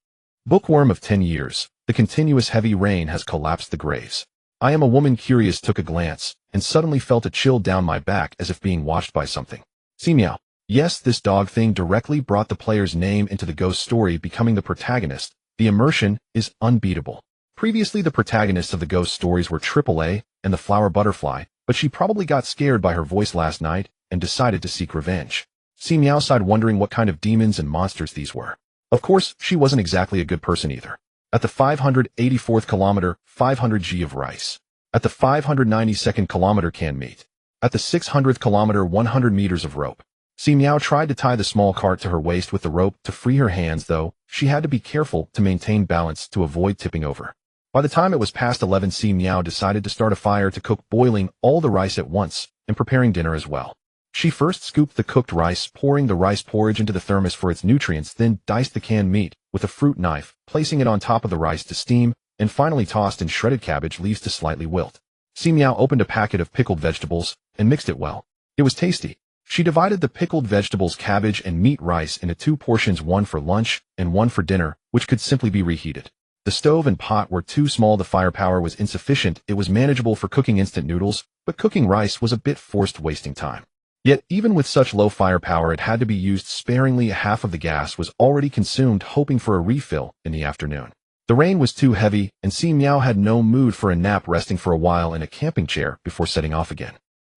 Bookworm of 10 years. The continuous heavy rain has collapsed the graves. I am a woman, curious, took a glance, and suddenly felt a chill down my back as if being watched by something. Si Miao. Yes, this dog thing directly brought the player's name into the ghost story, becoming the protagonist. The immersion is unbeatable. Previously, the protagonists of the ghost stories were AAA and the flower butterfly, but she probably got scared by her voice last night and decided to seek revenge. Si Miao sighed, wondering what kind of demons and monsters these were. Of course, she wasn't exactly a good person either. At the 584th kilometer, 500 g of rice. At the 592nd kilometer, canned meat. At the 600th kilometer, 100 meters of rope. Si Miao tried to tie the small cart to her waist with the rope to free her hands, though she had to be careful to maintain balance to avoid tipping over. By the time it was past 11, Si Miao decided to start a fire to cook, boiling all the rice at once and preparing dinner as well. She first scooped the cooked rice, pouring the rice porridge into the thermos for its nutrients, then diced the canned meat with a fruit knife, placing it on top of the rice to steam, and finally tossed in shredded cabbage leaves to slightly wilt. Si Miao opened a packet of pickled vegetables and mixed it well. It was tasty. She divided the pickled vegetables, cabbage, and meat rice into 2 portions, one for lunch and one for dinner, which could simply be reheated. The stove and pot were too small, the firepower was insufficient. It was manageable for cooking instant noodles, but cooking rice was a bit forced, wasting time. Yet, even with such low firepower, it had to be used sparingly. Half of the gas was already consumed, hoping for a refill in the afternoon. The rain was too heavy, and Si Miao had no mood for a nap, resting for a while in a camping chair before setting off again.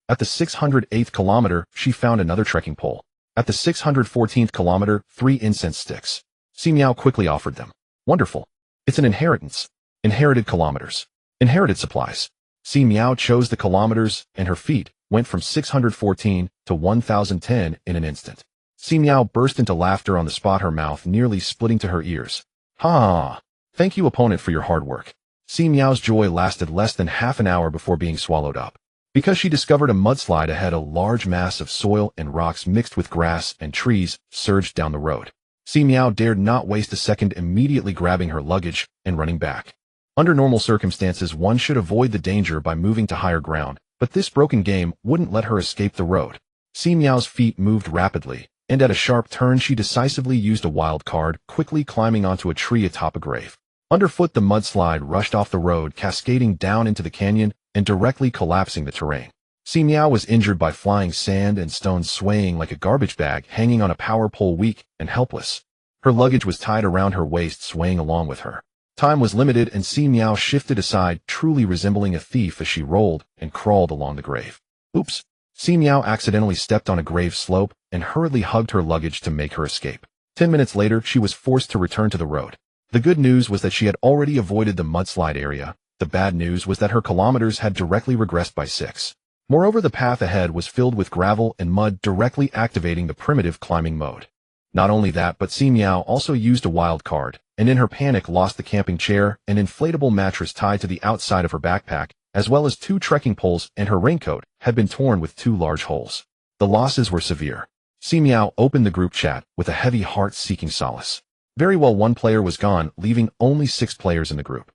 At the 608th kilometer, she found another trekking pole. At the 614th kilometer, 3 incense sticks. Si Miao quickly offered them. Wonderful. It's an inheritance. Inherited kilometers. Inherited supplies. Si Miao chose the kilometers, and her feet went from 614 to 1010 in an instant. Si Miao burst into laughter on the spot, her mouth nearly splitting to her ears. Ha! Thank you, opponent, for your hard work. Si Miao's joy lasted less than half an hour before being swallowed up. Because she discovered a mudslide ahead, a large mass of soil and rocks mixed with grass and trees surged down the road. Si Miao dared not waste a second, immediately grabbing her luggage and running back. Under normal circumstances, one should avoid the danger by moving to higher ground, but this broken game wouldn't let her escape the road. Si Miao's feet moved rapidly, and at a sharp turn she decisively used a wild card, quickly climbing onto a tree atop a grave. Underfoot, the mudslide rushed off the road, cascading down into the canyon and directly collapsing the terrain. Si Miao was injured by flying sand and stones, swaying like a garbage bag hanging on a power pole, weak and helpless. Her luggage was tied around her waist, swaying along with her. Time was limited, and Si Miao shifted aside, truly resembling a thief as she rolled and crawled along the grave. Oops! Si Miao accidentally stepped on a grave slope and hurriedly hugged her luggage to make her escape. 10 minutes later, she was forced to return to the road. The good news was that she had already avoided the mudslide area. The bad news was that her kilometers had directly regressed by 6. Moreover, the path ahead was filled with gravel and mud, directly activating the primitive climbing mode. Not only that, but Si Miao also used a wild card, and in her panic lost the camping chair, an inflatable mattress tied to the outside of her backpack, as well as 2 trekking poles, and her raincoat had been torn with 2 large holes. The losses were severe. Si Miao opened the group chat with a heavy heart, seeking solace. Very well, 1 player was gone, leaving only 6 players in the group.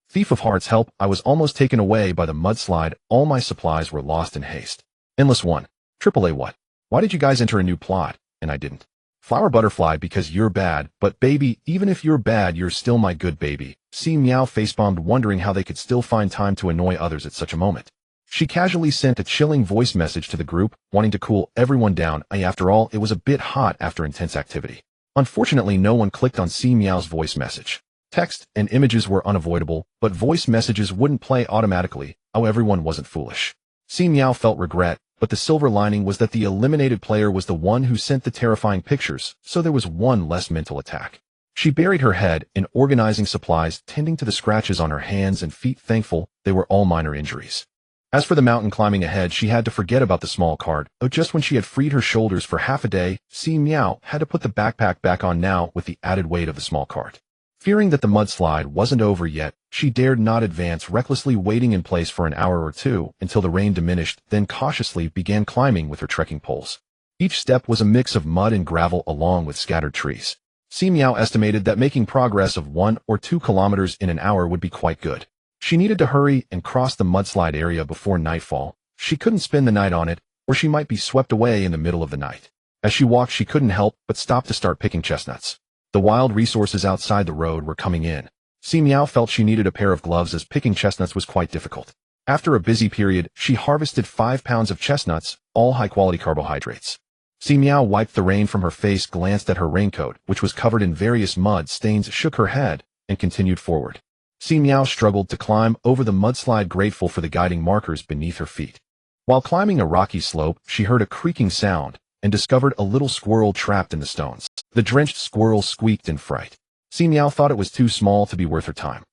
Thief of Hearts, help! I was almost taken away by the mudslide. All my supplies were lost in haste. Endless One. AAA, what? Why did you guys enter a new plot, and I didn't? Flower Butterfly, because you're bad, but baby, even if you're bad, you're still my good baby. Si Miao facepalmed, wondering how they could still find time to annoy others at such a moment. She casually sent a chilling voice message to the group, wanting to cool everyone down. After all, it was a bit hot after intense activity. Unfortunately, no one clicked on Si Miao's voice message. Text and images were unavoidable, but voice messages wouldn't play automatically. Oh, everyone wasn't foolish. Si Miao felt regret, but the silver lining was that the eliminated player was the one who sent the terrifying pictures, so there was one less mental attack. She buried her head in organizing supplies, tending to the scratches on her hands and feet, thankful they were all minor injuries. As for the mountain climbing ahead, she had to forget about the small cart. Just when she had freed her shoulders for half a day, Si Miao had to put the backpack back on now with the added weight of the small cart. Fearing that the mudslide wasn't over yet, she dared not advance, recklessly waiting in place for an hour or 2 until the rain diminished, then cautiously began climbing with her trekking poles. Each step was a mix of mud and gravel along with scattered trees. Si Miao estimated that making progress of 1 or 2 kilometers in an hour would be quite good. She needed to hurry and cross the mudslide area before nightfall. She couldn't spend the night on it, or she might be swept away in the middle of the night. As she walked, she couldn't help but stop to start picking chestnuts. The wild resources outside the road were coming in. Si Miao felt she needed a pair of gloves, as picking chestnuts was quite difficult. After a busy period, she harvested 5 pounds of chestnuts, all high-quality carbohydrates. Si Miao wiped the rain from her face, glanced at her raincoat, which was covered in various mud stains, shook her head, and continued forward. Si Miao struggled to climb over the mudslide, grateful for the guiding markers beneath her feet. While climbing a rocky slope, she heard a creaking sound and discovered a little squirrel trapped in the stones. The drenched squirrel squeaked in fright. Si Miao thought it was too small to be worth her time.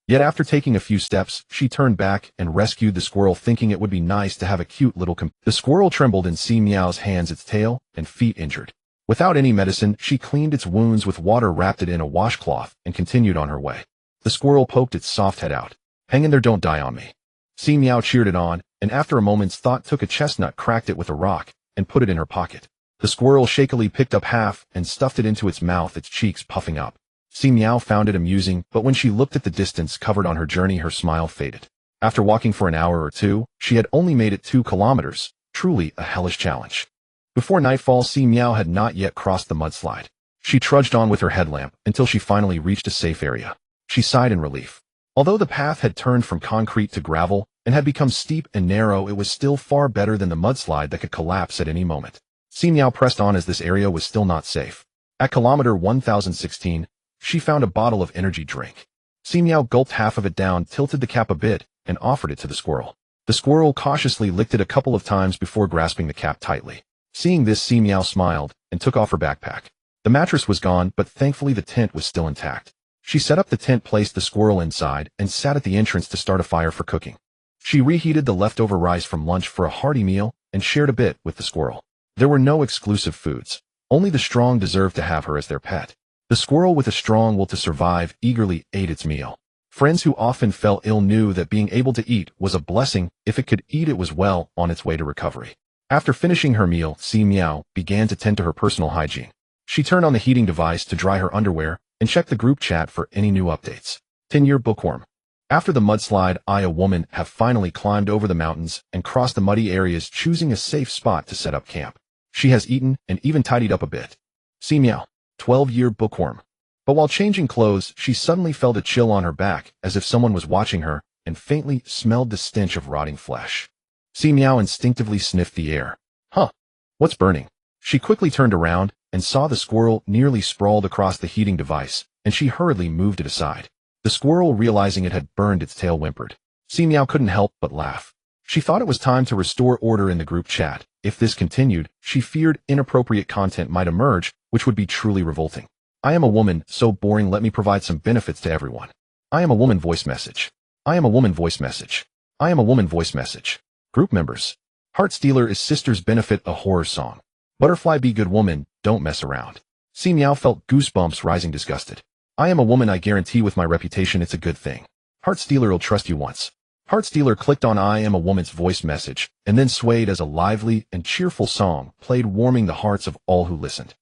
Yet after taking a few steps, she turned back and rescued the squirrel, thinking it would be nice to have a cute little The squirrel trembled in Si Miao's hands, its tail and feet injured. Without any medicine, she cleaned its wounds with water, wrapped it in a washcloth, and continued on her way. The squirrel poked its soft head out. "Hang in there, don't die on me." Si Miao cheered it on, and after a moment's thought took a chestnut, cracked it with a rock, and put it in her pocket. The squirrel shakily picked up half and stuffed it into its mouth, its cheeks puffing up. Si Miao found it amusing, but when she looked at the distance covered on her journey, her smile faded. After walking for an hour or two, she had only made it 2 kilometers, truly a hellish challenge. Before nightfall, Si Miao had not yet crossed the mudslide. She trudged on with her headlamp until she finally reached a safe area. She sighed in relief. Although the path had turned from concrete to gravel and had become steep and narrow, it was still far better than the mudslide that could collapse at any moment. Si Miao pressed on as this area was still not safe. At kilometer 1016, she found a bottle of energy drink. Si Miao gulped half of it down, tilted the cap a bit, and offered it to the squirrel. The squirrel cautiously licked it a couple of times before grasping the cap tightly. Seeing this, Si Miao smiled and took off her backpack. The mattress was gone, but thankfully the tent was still intact. She set up the tent, placed the squirrel inside, and sat at the entrance to start a fire for cooking. She reheated the leftover rice from lunch for a hearty meal and shared a bit with the squirrel. There were no exclusive foods. Only the strong deserved to have her as their pet. The squirrel, with a strong will to survive, eagerly ate its meal. Friends who often fell ill knew that being able to eat was a blessing. If it could eat, it was well on its way to recovery. After finishing her meal, Si Miao began to tend to her personal hygiene. She turned on the heating device to dry her underwear and checked the group chat for any new updates. 10-year bookworm. After the mudslide, a woman have finally climbed over the mountains and crossed the muddy areas, choosing a safe spot to set up camp. She has eaten and even tidied up a bit. Si Miao. 12-year bookworm. But while changing clothes, she suddenly felt a chill on her back, as if someone was watching her, and faintly smelled the stench of rotting flesh. Si Miao instinctively sniffed the air. Huh. What's burning? She quickly turned around and saw the squirrel nearly sprawled across the heating device, and she hurriedly moved it aside. The squirrel, realizing it had burned its tail, whimpered. Si Miao couldn't help but laugh. She thought it was time to restore order in the group chat. If this continued, she feared inappropriate content might emerge, which would be truly revolting. I am a woman, so boring, let me provide some benefits to everyone. I am a woman, voice message. I am a woman, voice message. I am a woman, voice message. Group members. Heart Stealer is Sisters Benefit, a horror song. Butterfly, be good woman, don't mess around. Si Miao felt goosebumps rising, disgusted. I am a woman, I guarantee with my reputation it's a good thing. Heart Stealer will trust you once. Heart Stealer clicked on I am a woman's voice message, and then swayed as a lively and cheerful song played, warming the hearts of all who listened.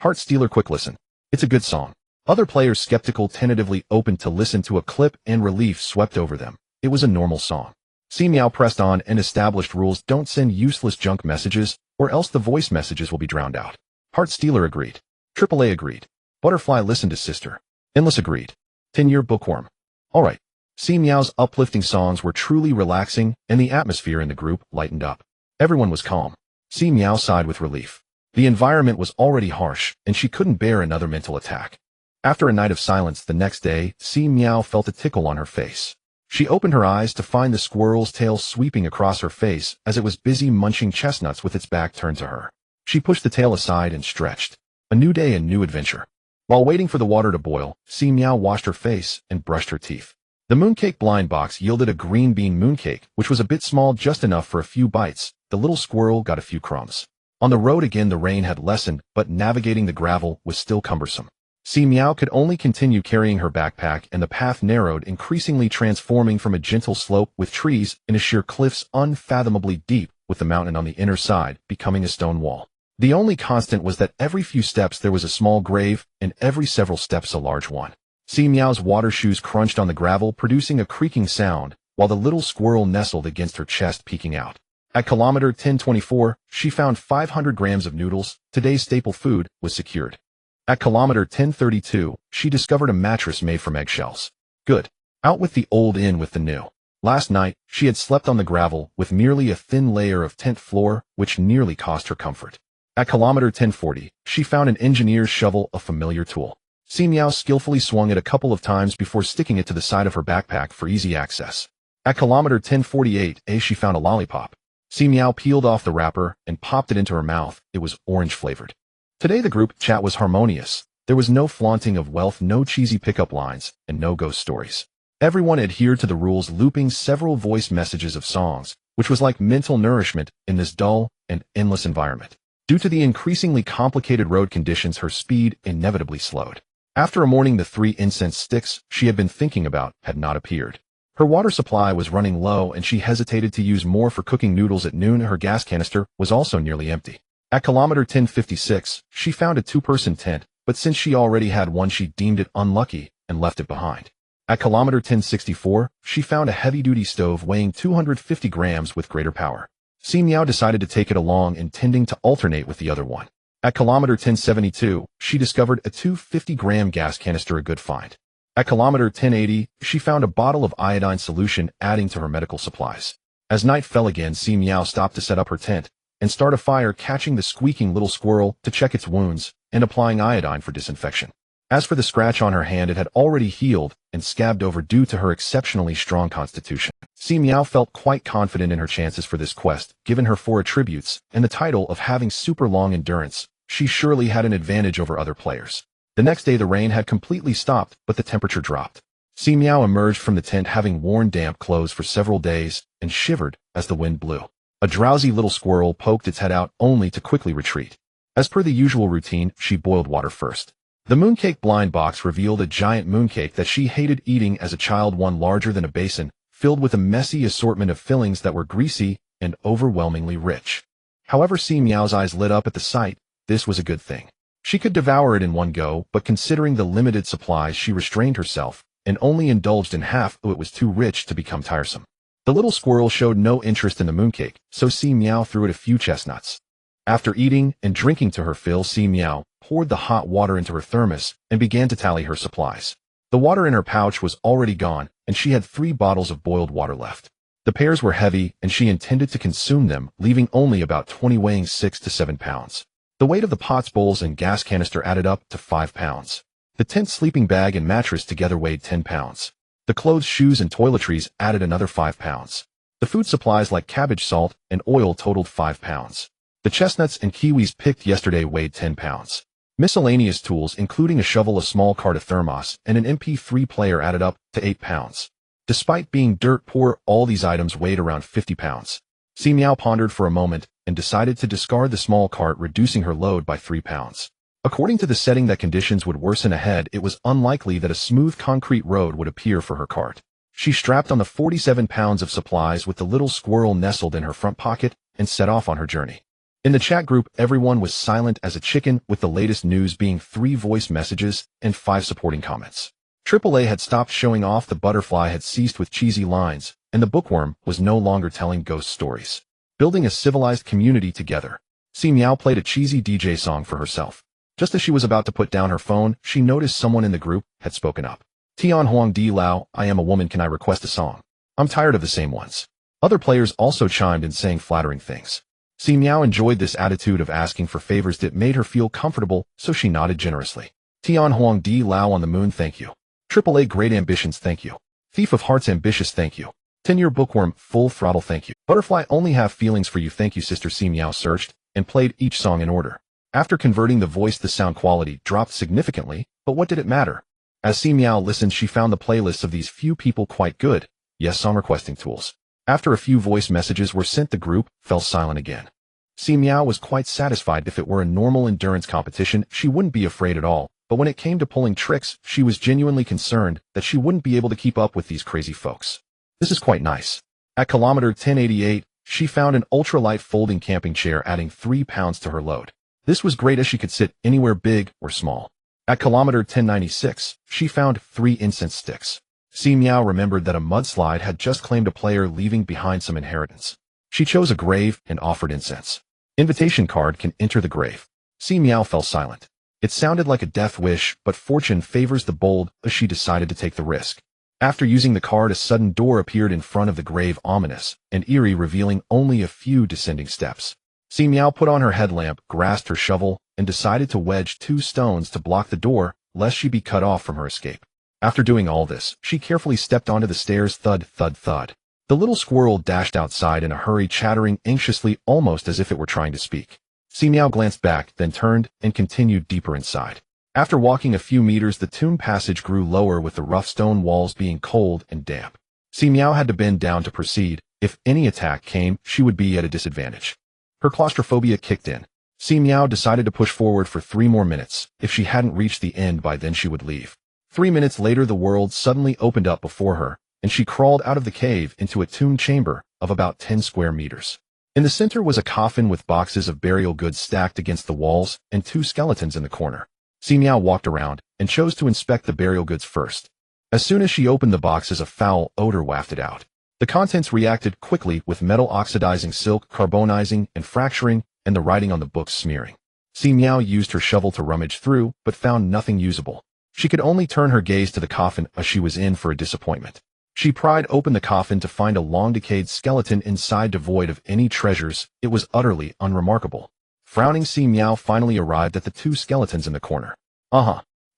Heart Stealer, quick listen. It's a good song. Other players, skeptical, tentatively opened to listen to a clip, and relief swept over them. It was a normal song. Si Miao pressed on and established rules: don't send useless junk messages, or else the voice messages will be drowned out. Heart Stealer agreed. AAA agreed. Butterfly listened to Sister. Endless agreed. 10-year bookworm. Alright. Si Miao's uplifting songs were truly relaxing, and the atmosphere in the group lightened up. Everyone was calm. Si Miao sighed with relief. The environment was already harsh, and she couldn't bear another mental attack. After a night of silence the next day, Si Miao felt a tickle on her face. She opened her eyes to find the squirrel's tail sweeping across her face as it was busy munching chestnuts with its back turned to her. She pushed the tail aside and stretched. A new day and new adventure. While waiting for the water to boil, Si Miao washed her face and brushed her teeth. The mooncake blind box yielded a green bean mooncake, which was a bit small, just enough for a few bites. The little squirrel got a few crumbs. On the road again, the rain had lessened, but navigating the gravel was still cumbersome. Si Miao could only continue carrying her backpack, and the path narrowed, increasingly transforming from a gentle slope with trees into sheer cliffs unfathomably deep, with the mountain on the inner side becoming a stone wall. The only constant was that every few steps there was a small grave, and every several steps a large one. Si Miao's water shoes crunched on the gravel, producing a creaking sound, while the little squirrel nestled against her chest, peeking out. At kilometer 1024, she found 500 grams of noodles. Today's staple food was secured. At kilometer 1032, she discovered a mattress made from eggshells. Good. Out with the old, in with the new. Last night, she had slept on the gravel with merely a thin layer of tent floor, which nearly cost her comfort. At kilometer 1040, she found an engineer's shovel, a familiar tool. Si Miao skillfully swung it a couple of times before sticking it to the side of her backpack for easy access. At kilometer 1048, she found a lollipop. Si Miao peeled off the wrapper and popped it into her mouth. It was orange-flavored. Today the group chat was harmonious. There was no flaunting of wealth, no cheesy pickup lines, and no ghost stories. Everyone adhered to the rules, looping several voice messages of songs, which was like mental nourishment in this dull and endless environment. Due to the increasingly complicated road conditions, her speed inevitably slowed. After a morning, the 3 incense sticks she had been thinking about had not appeared. Her water supply was running low and she hesitated to use more for cooking noodles at noon. Her gas canister was also nearly empty. At kilometer 1056, she found a 2-person tent, but since she already had one, she deemed it unlucky and left it behind. At kilometer 1064, she found a heavy-duty stove weighing 250 grams with greater power. Si Miao decided to take it along, intending to alternate with the other one. At kilometer 1072, she discovered a 250-gram gas canister, a good find. At kilometer 1080, she found a bottle of iodine solution, adding to her medical supplies. As night fell again, Si Miao stopped to set up her tent and start a fire, catching the squeaking little squirrel to check its wounds and applying iodine for disinfection. As for the scratch on her hand, it had already healed and scabbed over due to her exceptionally strong constitution. Si Miao felt quite confident in her chances for this quest, given her 4 attributes and the title of having super long endurance. She surely had an advantage over other players. The next day the rain had completely stopped, but the temperature dropped. Si Miao emerged from the tent having worn damp clothes for several days and shivered as the wind blew. A drowsy little squirrel poked its head out, only to quickly retreat. As per the usual routine, she boiled water first. The mooncake blind box revealed a giant mooncake that she hated eating as a child, one larger than a basin, filled with a messy assortment of fillings that were greasy and overwhelmingly rich. However, Si Miao's eyes lit up at the sight. This was a good thing. She could devour it in one go, but considering the limited supplies, she restrained herself and only indulged in half. It was too rich to become tiresome. The little squirrel showed no interest in the mooncake, so Si Miao threw it a few chestnuts. After eating and drinking to her fill, Si Miao poured the hot water into her thermos and began to tally her supplies. The water in her pouch was already gone, and she had 3 bottles of boiled water left. The pears were heavy, and she intended to consume them, leaving only about 20, weighing 6 to 7 pounds. The weight of the pots, bowls, and gas canister added up to 5 pounds. The tent, sleeping bag, and mattress together weighed 10 pounds. The clothes, shoes, and toiletries added another 5 pounds. The food supplies like cabbage, salt, and oil totaled 5 pounds. The chestnuts and kiwis picked yesterday weighed 10 pounds. Miscellaneous tools, including a shovel, a small cart, a thermos, and an MP3 player added up to 8 pounds. Despite being dirt poor, all these items weighed around 50 pounds. Si Miao pondered for a moment and decided to discard the small cart, reducing her load by 3 pounds. According to the setting that conditions would worsen ahead, it was unlikely that a smooth concrete road would appear for her cart. She strapped on the 47 pounds of supplies with the little squirrel nestled in her front pocket and set off on her journey. In the chat group, everyone was silent as a chicken, with the latest news being 3 voice messages and 5 supporting comments. AAA had stopped showing off, the butterfly had ceased with cheesy lines, and the bookworm was no longer telling ghost stories. Building a civilized community together. Si Miao played a cheesy DJ song for herself. Just as she was about to put down her phone, she noticed someone in the group had spoken up. Tian Huang Di Lao, I am a woman, can I request a song? I'm tired of the same ones. Other players also chimed in, saying flattering things. Si Miao enjoyed this attitude of asking for favors that made her feel comfortable, so she nodded generously. Tian Huang Di Lao on the moon, thank you. AAA Great Ambitions, thank you. Thief of Hearts Ambitious, thank you. 10-year Bookworm Full Throttle, thank you. Butterfly Only Have Feelings for You, thank you. Sister Si Miao searched and played each song in order. After converting the voice, the sound quality dropped significantly, but what did it matter? As Si Miao listened, she found the playlists of these few people quite good. Yes, song requesting tools. After a few voice messages were sent, the group fell silent again. Si Miao was quite satisfied. If it were a normal endurance competition, she wouldn't be afraid at all, but when it came to pulling tricks, she was genuinely concerned that she wouldn't be able to keep up with these crazy folks. This is quite nice. At kilometer 1088, she found an ultralight folding camping chair, adding 3 pounds to her load. This was great as she could sit anywhere, big or small. At kilometer 1096, she found 3 incense sticks. Si Miao remembered that a mudslide had just claimed a player, leaving behind some inheritance. She chose a grave and offered incense. Invitation card, can enter the grave. Si Miao fell silent. It sounded like a death wish, but fortune favors the bold, as she decided to take the risk. After using the card, a sudden door appeared in front of the grave, ominous and eerie, revealing only a few descending steps. Si Miao put on her headlamp, grasped her shovel, and decided to wedge 2 stones to block the door, lest she be cut off from her escape. After doing all this, she carefully stepped onto the stairs. Thud, thud, thud. The little squirrel dashed outside in a hurry, chattering anxiously, almost as if it were trying to speak. Si Miao glanced back, then turned and continued deeper inside. After walking a few meters, the tomb passage grew lower with the rough stone walls being cold and damp. Si Miao had to bend down to proceed. If any attack came, she would be at a disadvantage. Her claustrophobia kicked in. Si Miao decided to push forward for 3 more minutes. If she hadn't reached the end by then, she would leave. 3 minutes later, the world suddenly opened up before her, and she crawled out of the cave into a tomb chamber of about 10 square meters. In the center was a coffin with boxes of burial goods stacked against the walls and 2 skeletons in the corner. Si Miao walked around and chose to inspect the burial goods first. As soon as she opened the boxes, a foul odor wafted out. The contents reacted quickly with metal oxidizing, silk carbonizing and fracturing, and the writing on the books smearing. Si Miao used her shovel to rummage through, but found nothing usable. She could only turn her gaze to the coffin as she was in for a disappointment. She pried open the coffin to find a long-decayed skeleton inside devoid of any treasures. It was utterly unremarkable. Frowning, Si Miao finally arrived at the 2 skeletons in the corner.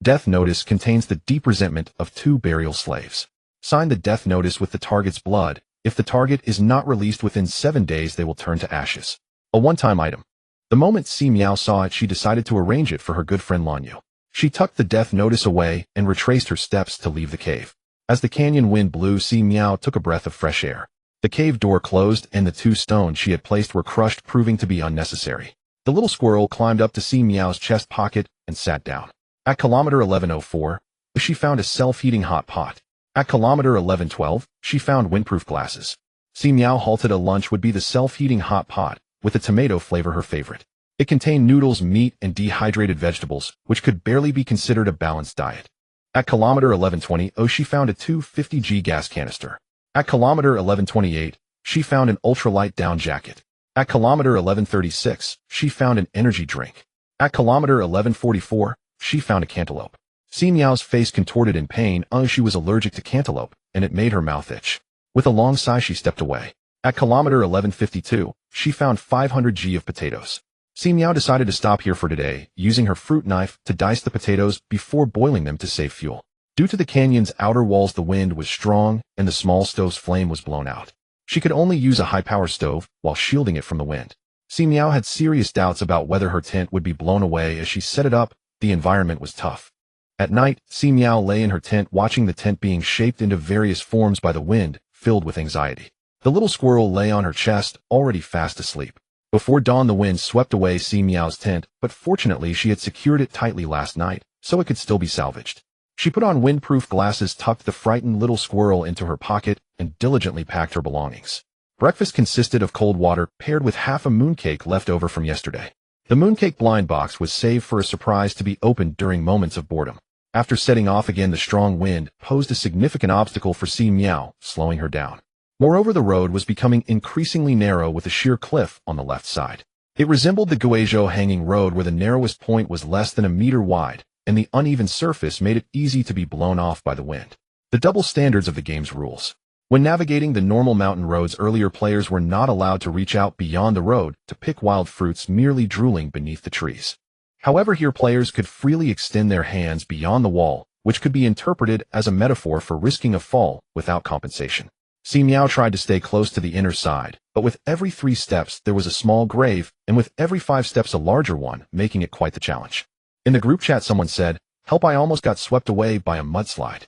Death notice contains the deep resentment of 2 burial slaves. Sign the death notice with the target's blood. If the target is not released within 7 days, they will turn to ashes. A one-time item. The moment Si Miao saw it, she decided to arrange it for her good friend Lanyu. She tucked the death notice away and retraced her steps to leave the cave. As the canyon wind blew, Si Miao took a breath of fresh air. The cave door closed and the 2 stones she had placed were crushed, proving to be unnecessary. The little squirrel climbed up to Si Miao's chest pocket and sat down. At kilometer 1104, she found a self-heating hot pot. At kilometer 1112, she found windproof glasses. Si Miao halted. A lunch would be the self-heating hot pot, with a tomato flavor her favorite. It contained noodles, meat, and dehydrated vegetables, which could barely be considered a balanced diet. At kilometer 1120, she found a 250G gas canister. At kilometer 1128, she found an ultralight down jacket. At kilometer 1136, she found an energy drink. At kilometer 1144, she found a cantaloupe. Si Miao's face contorted in pain. She was allergic to cantaloupe, and it made her mouth itch. With a long sigh, she stepped away. At kilometer 1152, she found 500G of potatoes. Si Miao decided to stop here for today, using her fruit knife to dice the potatoes before boiling them to save fuel. Due to the canyon's outer walls, the wind was strong, and the small stove's flame was blown out. She could only use a high-power stove while shielding it from the wind. Si Miao had serious doubts about whether her tent would be blown away as she set it up. The environment was tough. At night, Si Miao lay in her tent, watching the tent being shaped into various forms by the wind, filled with anxiety. The little squirrel lay on her chest, already fast asleep. Before dawn, the wind swept away Si Miao's tent, but fortunately she had secured it tightly last night, so it could still be salvaged. She put on windproof glasses, tucked the frightened little squirrel into her pocket, and diligently packed her belongings. Breakfast consisted of cold water paired with half a mooncake left over from yesterday. The mooncake blind box was saved for a surprise to be opened during moments of boredom. After setting off again, the strong wind posed a significant obstacle for Si Miao, slowing her down. Moreover, the road was becoming increasingly narrow with a sheer cliff on the left side. It resembled the Guizhou hanging road, where the narrowest point was less than a meter wide, and the uneven surface made it easy to be blown off by the wind. The double standards of the game's rules. When navigating the normal mountain roads, earlier players were not allowed to reach out beyond the road to pick wild fruits, merely drooling beneath the trees. However, here players could freely extend their hands beyond the wall, which could be interpreted as a metaphor for risking a fall without compensation. Si Miao tried to stay close to the inner side, but with every 3 steps there was a small grave, and with every 5 steps a larger one, making it quite the challenge. In the group chat, someone said, "Help, I almost got swept away by a mudslide."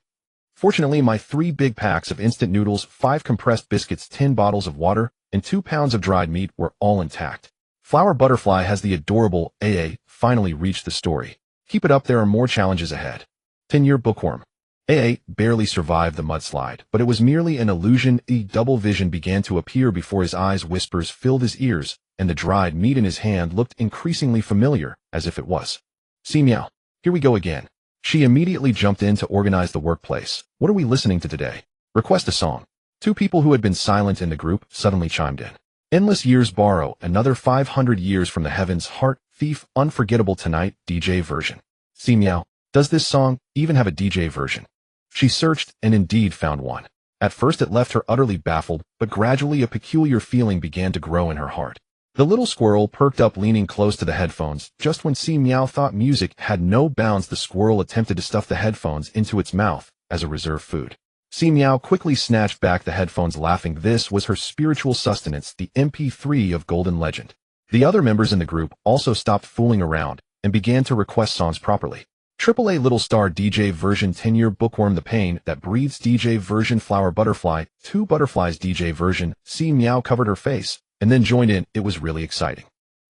Fortunately, my 3 big packs of instant noodles, 5 compressed biscuits, 10 bottles of water, and 2 pounds of dried meat were all intact. Flower Butterfly has the adorable AA finally reached the story. Keep it up, there are more challenges ahead. 10-year bookworm. AA barely survived the mudslide, but it was merely an illusion. Double vision began to appear before his eyes, whispers filled his ears, and the dried meat in his hand looked increasingly familiar, as if it was. Si Miao, here we go again. She immediately jumped in to organize the workplace. What are we listening to today? Request a song. 2 people who had been silent in the group suddenly chimed in. Endless Years Borrow, another 500 years from the heavens, Heart Thief, Unforgettable Tonight, DJ version. Si Miao, does this song even have a DJ version? She searched and indeed found one. At first it left her utterly baffled, but gradually a peculiar feeling began to grow in her heart. The little squirrel perked up, leaning close to the headphones. Just when Si Miao thought music had no bounds, the squirrel attempted to stuff the headphones into its mouth as a reserve food. Si Miao quickly snatched back the headphones, laughing. This was her spiritual sustenance, the MP3 of Golden Legend. The other members in the group also stopped fooling around and began to request songs properly. AAA Little Star DJ version 10-year bookworm the pain that breathes DJ version flower butterfly 2 butterflies DJ version Si Miao covered her face and then joined in. It was really exciting.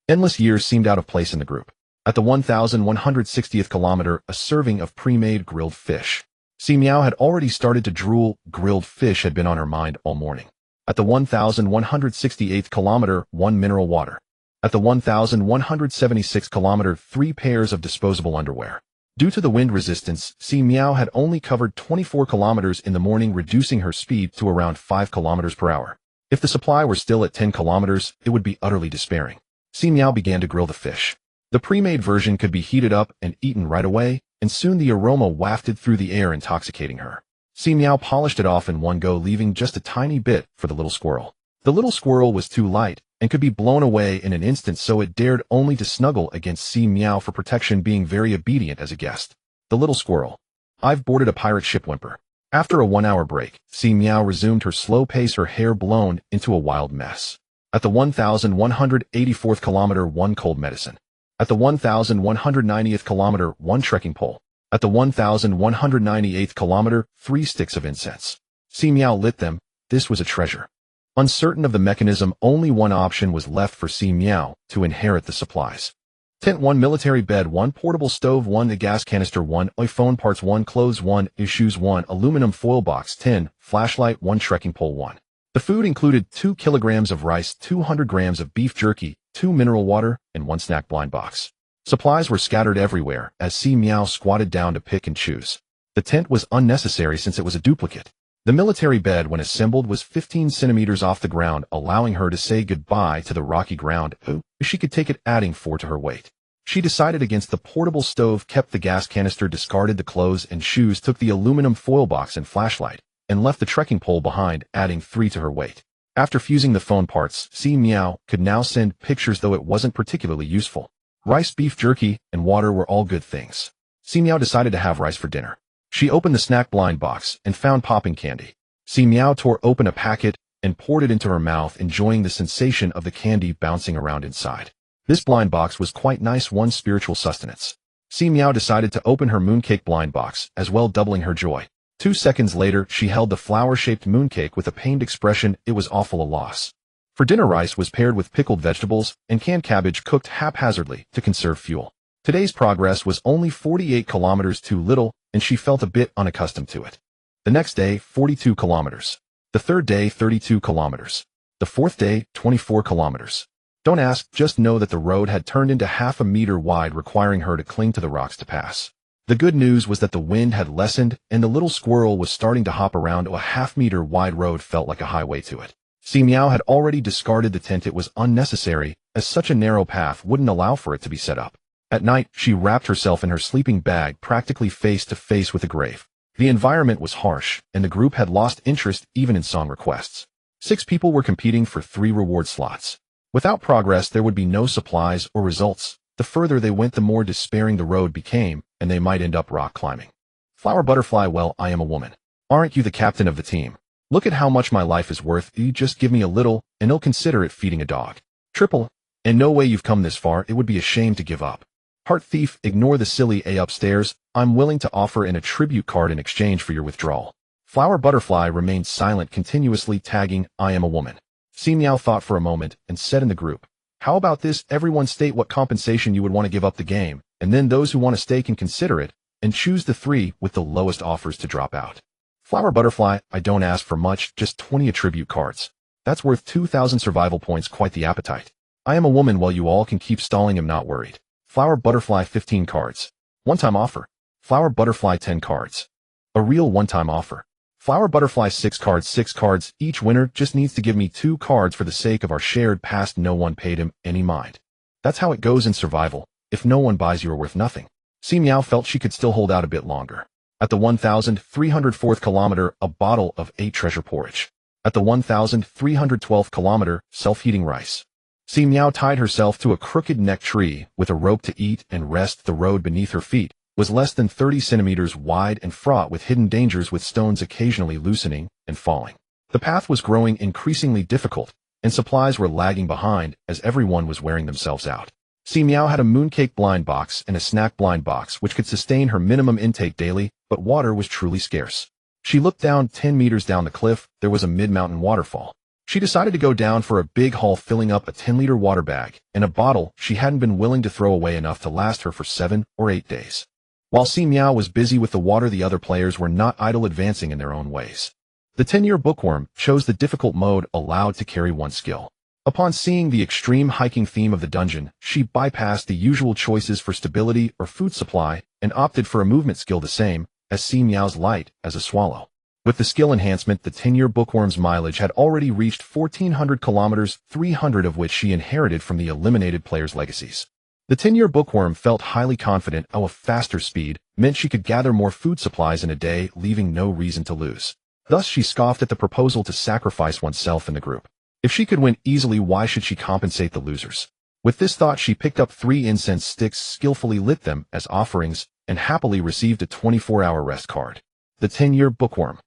Endless years seemed out of place in the group. At the 1160th kilometer, a serving of pre-made grilled fish. Si Miao had already started to drool. Grilled fish had been on her mind all morning. At the 1168th kilometer, 1 mineral water. At the 1176th kilometer, 3 pairs of disposable underwear. Due to the wind resistance, Si Miao had only covered 24 kilometers in the morning, reducing her speed to around 5 kilometers per hour. If the supply were still at 10 kilometers, it would be utterly despairing. Si Miao began to grill the fish. The pre-made version could be heated up and eaten right away, and soon the aroma wafted through the air, intoxicating her. Si Miao polished it off in one go, leaving just a tiny bit for the little squirrel. The little squirrel was too light and could be blown away in an instant, so it dared only to snuggle against Si Miao for protection, being very obedient as a guest. The little squirrel. I've boarded a pirate ship, whimper. After a 1-hour break, Si Miao resumed her slow pace, her hair blown into a wild mess. At the 1184th kilometer, 1 cold medicine. At the 1190th kilometer, 1 trekking pole. At the 1198th kilometer, 3 sticks of incense. Si Miao lit them. This was a treasure. Uncertain of the mechanism, only one option was left for Si Miao: to inherit the supplies. Tent 1 military bed 1 portable stove 1 gas canister 1 iPhone parts 1 clothes 1 shoes 1 aluminum foil box 10 flashlight 1 trekking pole 1. The food included 2 kilograms of rice, 200 grams of beef jerky, 2 mineral water, and 1 snack blind box. Supplies were scattered everywhere as Si Miao squatted down to pick and choose. The tent was unnecessary since it was a duplicate. The military bed, when assembled, was 15 centimeters off the ground, allowing her to say goodbye to the rocky ground. She could take it, adding 4 to her weight. She decided against the portable stove, kept the gas canister, discarded the clothes and shoes, took the aluminum foil box and flashlight, and left the trekking pole behind, adding 3 to her weight. After fusing the phone parts, Si Miao could now send pictures, though it wasn't particularly useful. Rice, beef jerky, and water were all good things. Si Miao decided to have rice for dinner. She opened the snack blind box and found popping candy. Si Miao tore open a packet and poured it into her mouth, enjoying the sensation of the candy bouncing around inside. This blind box was quite nice, one spiritual sustenance. Si Miao decided to open her mooncake blind box as well, doubling her joy. 2 seconds later, she held the flower-shaped mooncake with a pained expression. It was awful a loss. For dinner, rice was paired with pickled vegetables and canned cabbage cooked haphazardly to conserve fuel. Today's progress was only 48 kilometers, too little, and she felt a bit unaccustomed to it. The next day, 42 kilometers. The third day, 32 kilometers. The fourth day, 24 kilometers. Don't ask, just know that the road had turned into half a meter wide, requiring her to cling to the rocks to pass. The good news was that the wind had lessened and the little squirrel was starting to hop around. A half-meter wide road felt like a highway to it. Si Miao had already discarded the tent. It was unnecessary, as such a narrow path wouldn't allow for it to be set up. At night, she wrapped herself in her sleeping bag, practically face to face with the grave. The environment was harsh, and the group had lost interest even in song requests. 6 people were competing for 3 reward slots. Without progress, there would be no supplies or results. The further they went, the more despairing the road became, and they might end up rock climbing. Flower butterfly, well, I am a woman. Aren't you the captain of the team? Look at how much my life is worth. You just give me a little, and I'll consider it feeding a dog. Triple, and no way you've come this far. It would be a shame to give up. Heart thief, ignore the silly A upstairs. I'm willing to offer an attribute card in exchange for your withdrawal. Flower butterfly remained silent, continuously tagging, I am a woman. Si Miao thought for a moment and said in the group, how about this? Everyone state what compensation you would want to give up the game, and then those who want to stay can consider it, and choose the 3 with the lowest offers to drop out. Flower butterfly, I don't ask for much, just 20 attribute cards. That's worth 2,000 survival points, quite the appetite. I am a woman, while you all can keep stalling, am not worried. Flower butterfly, 15 cards. One-time offer. Flower butterfly, 10 cards. A real one-time offer. Flower butterfly, 6 cards. Each winner just needs to give me 2 cards for the sake of our shared past. No one paid him any mind. That's how it goes in survival. If no one buys, you are worth nothing. Si Miao felt she could still hold out a bit longer. At the 1,304th kilometer, a bottle of 8 treasure porridge. At the 1,312th kilometer, self-heating rice. Si Miao tied herself to a crooked neck tree with a rope to eat and rest. The road beneath her feet was less than 30 centimeters wide and fraught with hidden dangers, with stones occasionally loosening and falling. The path was growing increasingly difficult, and supplies were lagging behind as everyone was wearing themselves out. Si Miao had a mooncake blind box and a snack blind box which could sustain her minimum intake daily, but water was truly scarce. She looked down 10 meters down the cliff. There was a mid-mountain waterfall. She decided to go down for a big haul, filling up a 10-liter water bag and a bottle she hadn't been willing to throw away enough to last her for 7 or 8 days. While Si Miao was busy with the water, the other players were not idle, advancing in their own ways. The 10-year bookworm chose the difficult mode, allowed to carry one skill. Upon seeing the extreme hiking theme of the dungeon, she bypassed the usual choices for stability or food supply and opted for a movement skill the same as Si Miao's, light as a swallow. With the skill enhancement, the 10-year bookworm's mileage had already reached 1,400 kilometers, 300 of which she inherited from the eliminated players' legacies. The 10-year bookworm felt highly confident. A faster speed meant she could gather more food supplies in a day, leaving no reason to lose. Thus, she scoffed at the proposal to sacrifice oneself in the group. If she could win easily, why should she compensate the losers? With this thought, she picked up 3 incense sticks, skillfully lit them as offerings, and happily received a 24-hour rest card. The 10-year bookworm.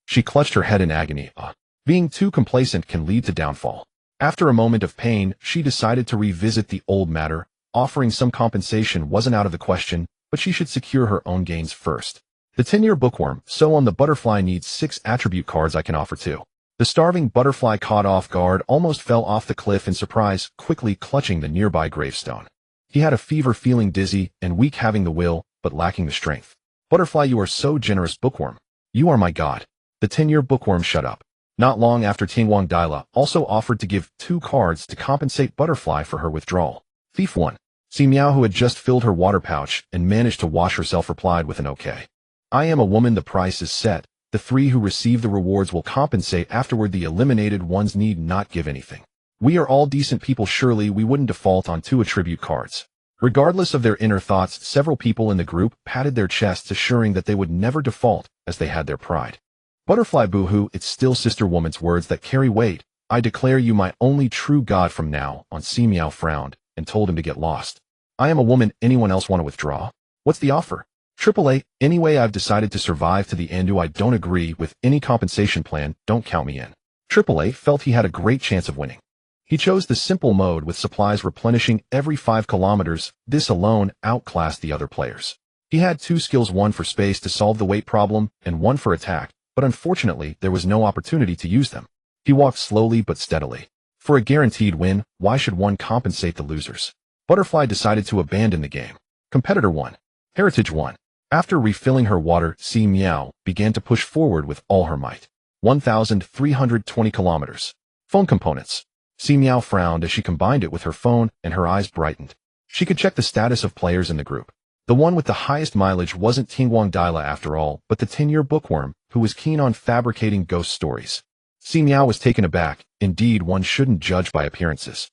She clutched her head in agony. Being too complacent can lead to downfall. After a moment of pain, she decided to revisit the old matter. Offering some compensation wasn't out of the question, but she should secure her own gains first. The 10-year bookworm. So on, the butterfly needs 6 attribute cards I can offer too. The starving butterfly, caught off guard, almost fell off the cliff in surprise, quickly clutching the nearby gravestone. He had a fever, feeling dizzy and weak, having the will, but lacking the strength. Butterfly, you are so generous, bookworm. You are my god. The 10-year bookworm shut up. Not long after, Tingwang Daila also offered to give 2 cards to compensate Butterfly for her withdrawal. Thief 1. Si Miao, who had just filled her water pouch and managed to wash herself, replied with an okay. I am a woman, the price is set. The 3 who receive the rewards will compensate afterward. The eliminated ones need not give anything. We are all decent people, surely we wouldn't default on 2 attribute cards. Regardless of their inner thoughts, several people in the group patted their chests, assuring that they would never default, as they had their pride. Butterfly, boo-hoo, it's still Sister Woman's words that carry weight. I declare you my only true god from now on. Si Miao frowned and told him to get lost. I am a woman. Anyone else want to withdraw? What's the offer? AAA, anyway, I've decided to survive to the end. I don't agree with any compensation plan. Don't count me in. AAA felt he had a great chance of winning. He chose the simple mode, with supplies replenishing every 5 kilometers. This alone outclassed the other players. He had 2 skills, one for space to solve the weight problem and one for attack, but unfortunately there was no opportunity to use them. He walked slowly but steadily. For a guaranteed win, why should one compensate the losers? Butterfly decided to abandon the game. Competitor 1. Heritage 1. After refilling her water, Si Miao began to push forward with all her might. 1,320 kilometers. Phone components. Si Miao frowned as she combined it with her phone, and her eyes brightened. She could check the status of players in the group. The one with the highest mileage wasn't Tingwang Daila after all, but the 10-year bookworm, who was keen on fabricating ghost stories. Si Miao was taken aback. Indeed, one shouldn't judge by appearances.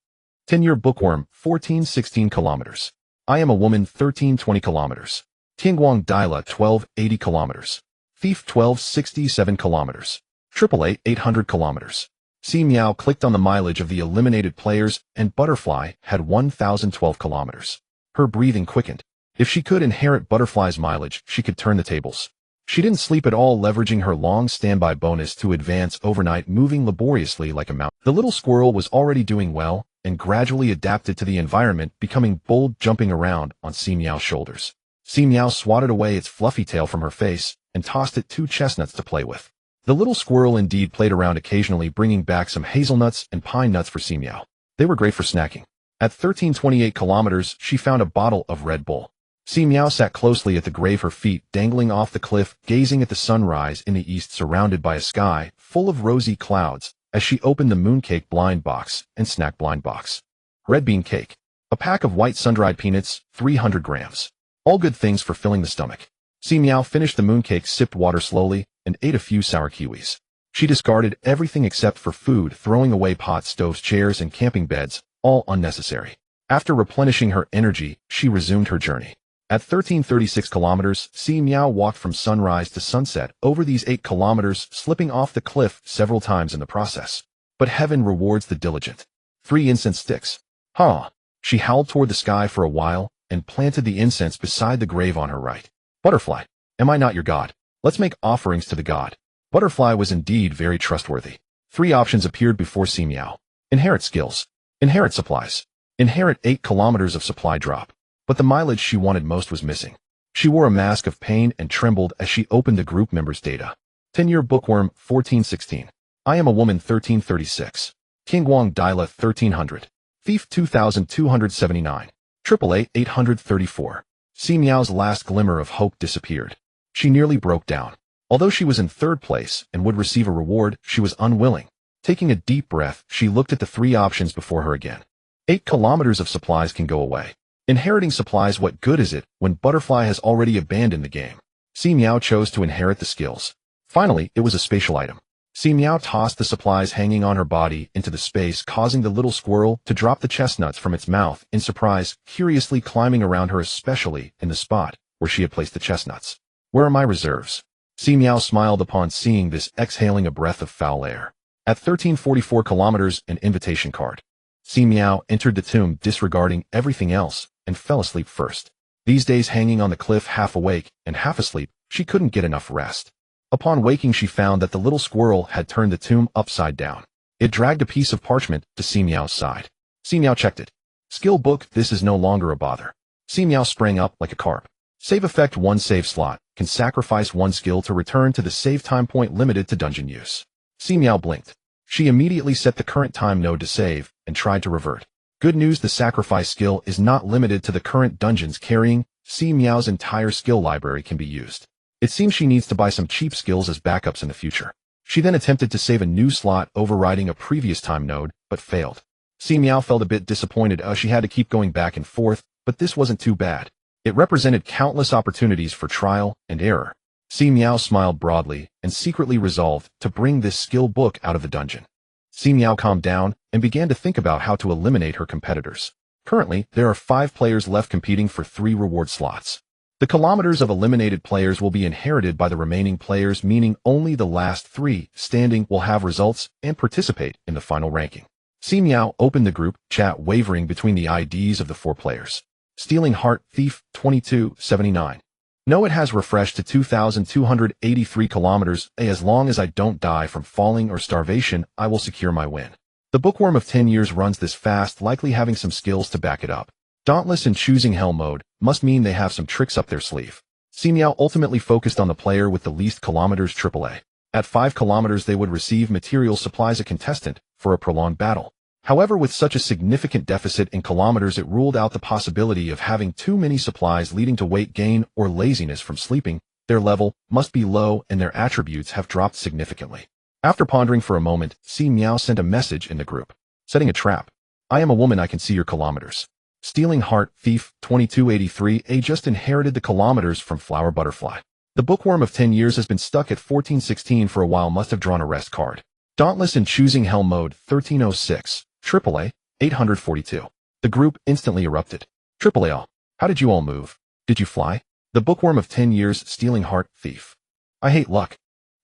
10-year bookworm, 1416 kilometers. I am a woman, 1320 kilometers. Tingwang Daila, 1280 kilometers. Thief, 1267 kilometers. AAA, 800 kilometers. Si Miao clicked on the mileage of the eliminated players, and Butterfly had 1012 kilometers. Her breathing quickened. If she could inherit Butterfly's mileage, she could turn the tables. She didn't sleep at all, leveraging her long standby bonus to advance overnight, moving laboriously like a mouse. The little squirrel was already doing well and gradually adapted to the environment, becoming bold, jumping around on Si Miao's shoulders. Si Miao swatted away its fluffy tail from her face and tossed it 2 chestnuts to play with. The little squirrel indeed played around, occasionally bringing back some hazelnuts and pine nuts for Si Miao. They were great for snacking. At 1328 kilometers, she found a bottle of Red Bull. Si Miao sat closely at the grave, her feet dangling off the cliff, gazing at the sunrise in the east, surrounded by a sky full of rosy clouds, as she opened the mooncake blind box and snack blind box. Red bean cake. A pack of white sun-dried peanuts, 300 grams. All good things for filling the stomach. Si Miao finished the mooncake, sipped water slowly, and ate a few sour kiwis. She discarded everything except for food, throwing away pots, stoves, chairs, and camping beds, all unnecessary. After replenishing her energy, she resumed her journey. At 1336 kilometers, Si Miao walked from sunrise to sunset over these 8 kilometers, slipping off the cliff several times in the process. But heaven rewards the diligent. 3 incense sticks. Huh. She howled toward the sky for a while and planted the incense beside the grave on her right. Butterfly, am I not your god? Let's make offerings to the god. Butterfly was indeed very trustworthy. 3 options appeared before Si Miao. Inherit skills. Inherit supplies. Inherit 8 kilometers of supply drop. But the mileage she wanted most was missing. She wore a mask of pain and trembled as she opened the group members' data. 10-year bookworm 1416. I am a woman 1336. King Wong Dila 1300. Thief 2279. AAA 834. Si Miao's last glimmer of hope disappeared. She nearly broke down. Although she was in third place and would receive a reward, she was unwilling. Taking a deep breath, she looked at the 3 options before her again. 8 kilometers of supplies can go away. Inheriting supplies, what good is it when Butterfly has already abandoned the game? Si Miao chose to inherit the skills. Finally, it was a spatial item. Si Miao tossed the supplies hanging on her body into the space, causing the little squirrel to drop the chestnuts from its mouth in surprise, curiously climbing around her, especially in the spot where she had placed the chestnuts. Where are my reserves? Si Miao smiled upon seeing this, exhaling a breath of foul air. At 1344 kilometers, an invitation card. Si Miao entered the tomb disregarding everything else and fell asleep first. These days, hanging on the cliff half awake and half asleep, she couldn't get enough rest. Upon waking, she found that the little squirrel had turned the tomb upside down. It dragged a piece of parchment to Si Miao's side. Si Miao checked it. Skill book, this is no longer a bother. Si Miao sprang up like a carp. Save effect, 1 save slot. Can sacrifice 1 skill to return to the save time point limited to dungeon use. Si Miao blinked. She immediately set the current time node to save and tried to revert. Good news, the sacrifice skill is not limited to the current dungeons carrying. Si Miao's entire skill library can be used. It seems she needs to buy some cheap skills as backups in the future. She then attempted to save a new slot, overriding a previous time node, but failed. Si Miao felt a bit disappointed as she had to keep going back and forth, but this wasn't too bad. It represented countless opportunities for trial and error. Si Miao smiled broadly and secretly resolved to bring this skill book out of the dungeon. Si Miao calmed down and began to think about how to eliminate her competitors. Currently, there are 5 players left competing for 3 reward slots. The kilometers of eliminated players will be inherited by the remaining players, meaning only the last 3 standing will have results and participate in the final ranking. Si Miao opened the group chat, wavering between the IDs of the 4 players. Stealing Heart Thief 2279. No, it has refreshed to 2,283 kilometers. As long as I don't die from falling or starvation, I will secure my win. The bookworm of 10 years runs this fast, likely having some skills to back it up. Dauntless and choosing hell mode must mean they have some tricks up their sleeve. Si Miao ultimately focused on the player with the least kilometers, AAA. At 5 kilometers, they would receive material supplies, a contestant for a prolonged battle. However, with such a significant deficit in kilometers, it ruled out the possibility of having too many supplies, leading to weight gain or laziness from sleeping. Their level must be low and their attributes have dropped significantly. After pondering for a moment, Si Miao sent a message in the group. Setting a trap. I am a woman, I can see your kilometers. Stealing Heart Thief 2283. A just inherited the kilometers from Flower Butterfly. The bookworm of 10 years has been stuck at 1416 for a while, must have drawn a rest card. Dauntless and choosing hell mode 1306. AAA 842. The group instantly erupted. AAA, how did you all move? Did you fly? The bookworm of 10 years. Stealing Heart Thief. I hate luck.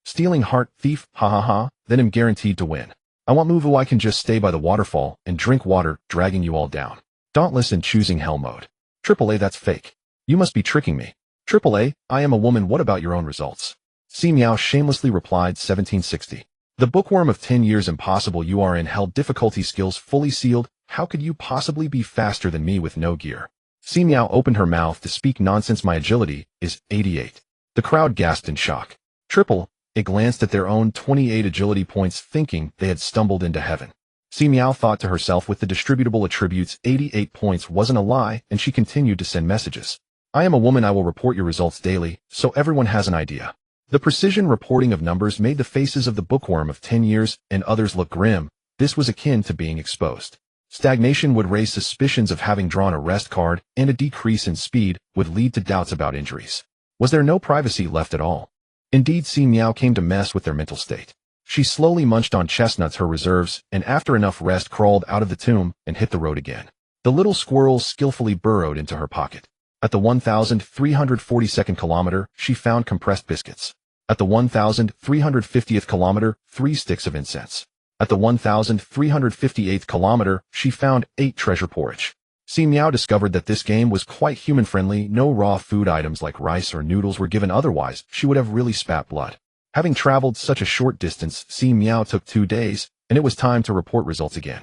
Stealing Heart Thief, ha ha ha, then I'm guaranteed to win. I want move, I can just stay by the waterfall and drink water, dragging you all down. Dauntless and choosing hell mode. AAA, that's fake. You must be tricking me. AAA, I am a woman, what about your own results? Si Miao shamelessly replied 1760. The bookworm of 10 years, impossible, you are in hell, difficulty skills fully sealed, how could you possibly be faster than me with no gear? Si Miao opened her mouth to speak nonsense, my agility is 88. The crowd gasped in shock. It glanced at their own 28 agility points, thinking they had stumbled into heaven. Si Miao thought to herself, with the distributable attributes, 88 points wasn't a lie, and she continued to send messages. I am a woman, I will report your results daily, so everyone has an idea. The precision reporting of numbers made the faces of the bookworm of 10 years and others look grim. This was akin to being exposed. Stagnation would raise suspicions of having drawn a rest card, and a decrease in speed would lead to doubts about injuries. Was there no privacy left at all? Indeed, Si Miao came to mess with their mental state. She slowly munched on chestnuts, her reserves, and after enough rest crawled out of the tomb and hit the road again. The little squirrel skillfully burrowed into her pocket. At the 1,342nd kilometer, she found compressed biscuits. At the 1,350th kilometer, 3 sticks of incense. At the 1,358th kilometer, she found 8 treasure porridge. Si Miao discovered that this game was quite human-friendly. No raw food items like rice or noodles were given, otherwise she would have really spat blood. Having traveled such a short distance, Si Miao took 2 days, and it was time to report results again.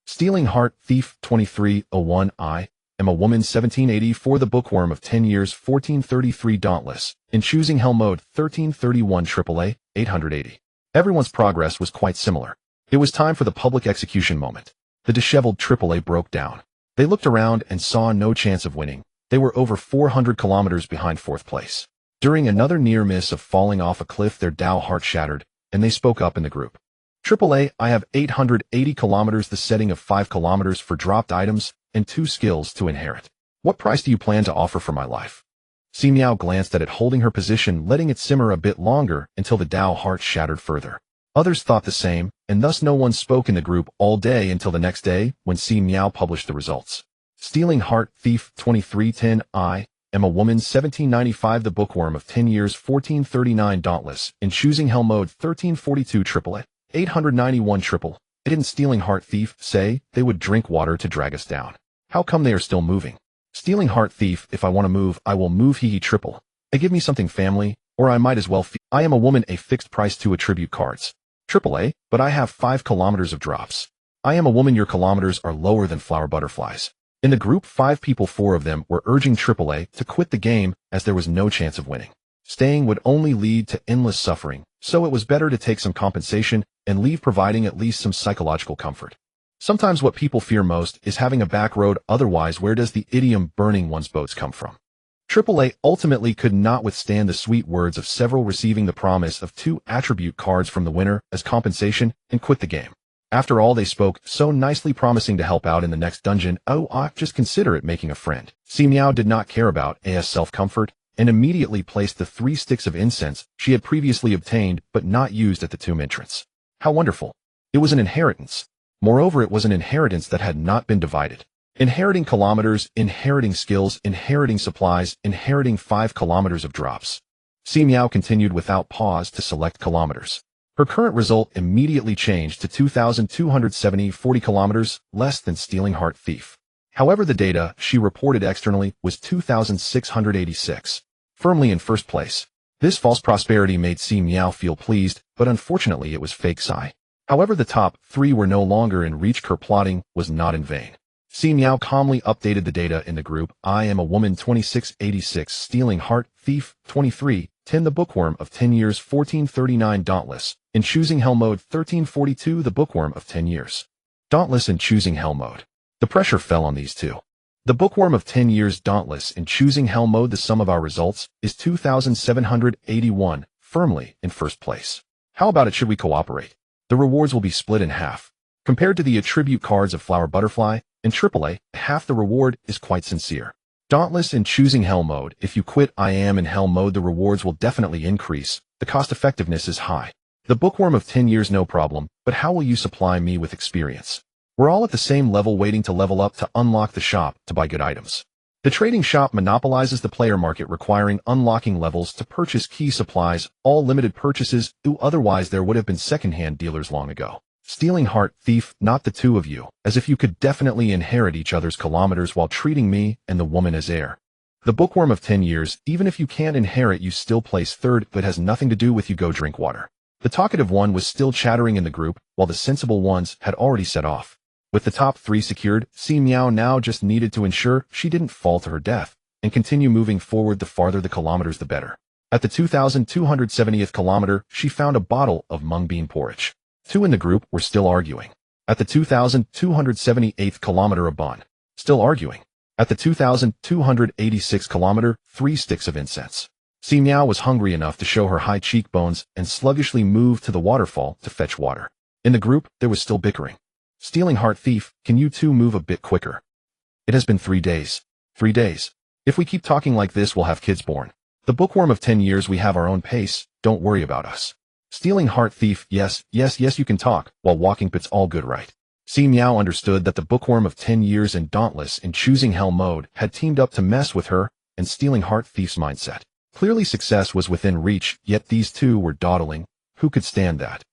Stealing Heart Thief 2301. I am a woman 1784. The Bookworm of 10 Years 1433. Dauntless. In Choosing Hell Mode 1331. AAA 880. Everyone's progress was quite similar. It was time for the public execution moment. The disheveled AAA broke down. They looked around and saw no chance of winning. They were over 400 kilometers behind fourth place. During another near miss of falling off a cliff, their Tao heart shattered, and they spoke up in the group. AAA, I have 880 kilometers, the setting of 5 kilometers for dropped items, and 2 skills to inherit. What price do you plan to offer for my life? Si Miao glanced at it, holding her position, letting it simmer a bit longer until the Tao heart shattered further. Others thought the same, and thus no one spoke in the group all day until the next day when Si Miao published the results. Stealing Heart Thief 2310. I am a woman 1795. The Bookworm of 10 Years 1439. Dauntless. In Choosing Hell Mode 1342. AAA 891. It didn't Stealing Heart Thief say they would drink water to drag us down. How come they are still moving? Stealing Heart Thief, if I want to move, I will move. Hee triple. They give me something family, or I might as well I am a woman, a fixed price, 2 attribute cards. AAA, but I have 5 kilometers of drops. I am a woman, your kilometers are lower than flower butterflies. In the group, 5 people, 4 of them were urging AAA to quit the game as there was no chance of winning. Staying would only lead to endless suffering, so it was better to take some compensation and leave, providing at least some psychological comfort. Sometimes what people fear most is having a back road, otherwise where does the idiom burning one's boats come from? AAA ultimately could not withstand the sweet words of several, receiving the promise of 2 attribute cards from the winner as compensation, and quit the game. After all, they spoke so nicely, promising to help out in the next dungeon. Oh, just consider it making a friend. Si Miao did not care about AS self-comfort, and immediately placed the 3 sticks of incense she had previously obtained but not used at the tomb entrance. How wonderful. It was an inheritance. Moreover, it was an inheritance that had not been divided. Inheriting kilometers, inheriting skills, inheriting supplies, inheriting 5 kilometers of drops. Si Miao continued without pause to select kilometers. Her current result immediately changed to 2,270, 40 kilometers, less than Stealing Heart Thief. However, the data she reported externally was 2,686, firmly in first place. This false prosperity made Si Miao feel pleased, but unfortunately it was fake Si. However, the top 3 were no longer in reach. Her plotting was not in vain. Si Miao calmly updated the data in the group. I am a woman 2686. Stealing Heart Thief 2310. The Bookworm of 10 Years 1439. Dauntless. In Choosing Hell Mode 1342. The Bookworm of 10 Years. Dauntless in Choosing Hell Mode. The pressure fell on these two. The Bookworm of 10 Years. Dauntless in Choosing Hell Mode. The sum of our results is 2,781, firmly in first place. How about it? Should we cooperate? The rewards will be split in half. Compared to the attribute cards of Flower Butterfly and AAA, half the reward is quite sincere. Dauntless in Choosing Hell Mode. If you quit I am in Hell Mode, the rewards will definitely increase. The cost effectiveness is high. The Bookworm of 10 Years. No problem, but how will you supply me with experience? We're all at the same level, waiting to level up to unlock the shop to buy good items. The trading shop monopolizes the player market, requiring unlocking levels to purchase key supplies, all limited purchases. Otherwise there would have been second-hand dealers long ago. Stealing Heart Thief, not the 2 of you, as if you could definitely inherit each other's kilometers while treating me and the woman as heir. The Bookworm of 10 Years. Even if you can't inherit, you still place third, but has nothing to do with you. Go drink water. The talkative one was still chattering in the group, while the sensible ones had already set off. With the top 3 secured, Si Miao now just needed to ensure she didn't fall to her death, and continue moving forward. The farther the kilometers, the better. At the 2,270th kilometer, she found a bottle of mung bean porridge. 2 in the group were still arguing. At the 2,278th kilometer, a bun. Still arguing. At the 2,286 kilometer, 3 sticks of incense. Si Miao was hungry enough to show her high cheekbones and sluggishly moved to the waterfall to fetch water. In the group, there was still bickering. Stealing Heart Thief, can you 2 move a bit quicker? It has been 3 days. 3 days. If we keep talking like this, we'll have kids born. The Bookworm of 10 Years. We have our own pace, don't worry about us. Stealing Heart Thief. Yes, you can talk while walking, but it's all good, right? Si Miao understood that the Bookworm of 10 Years and Dauntless in Choosing Hell Mode had teamed up to mess with her and Stealing Heart Thief's mindset. Clearly success was within reach, yet these 2 were dawdling. Who could stand that?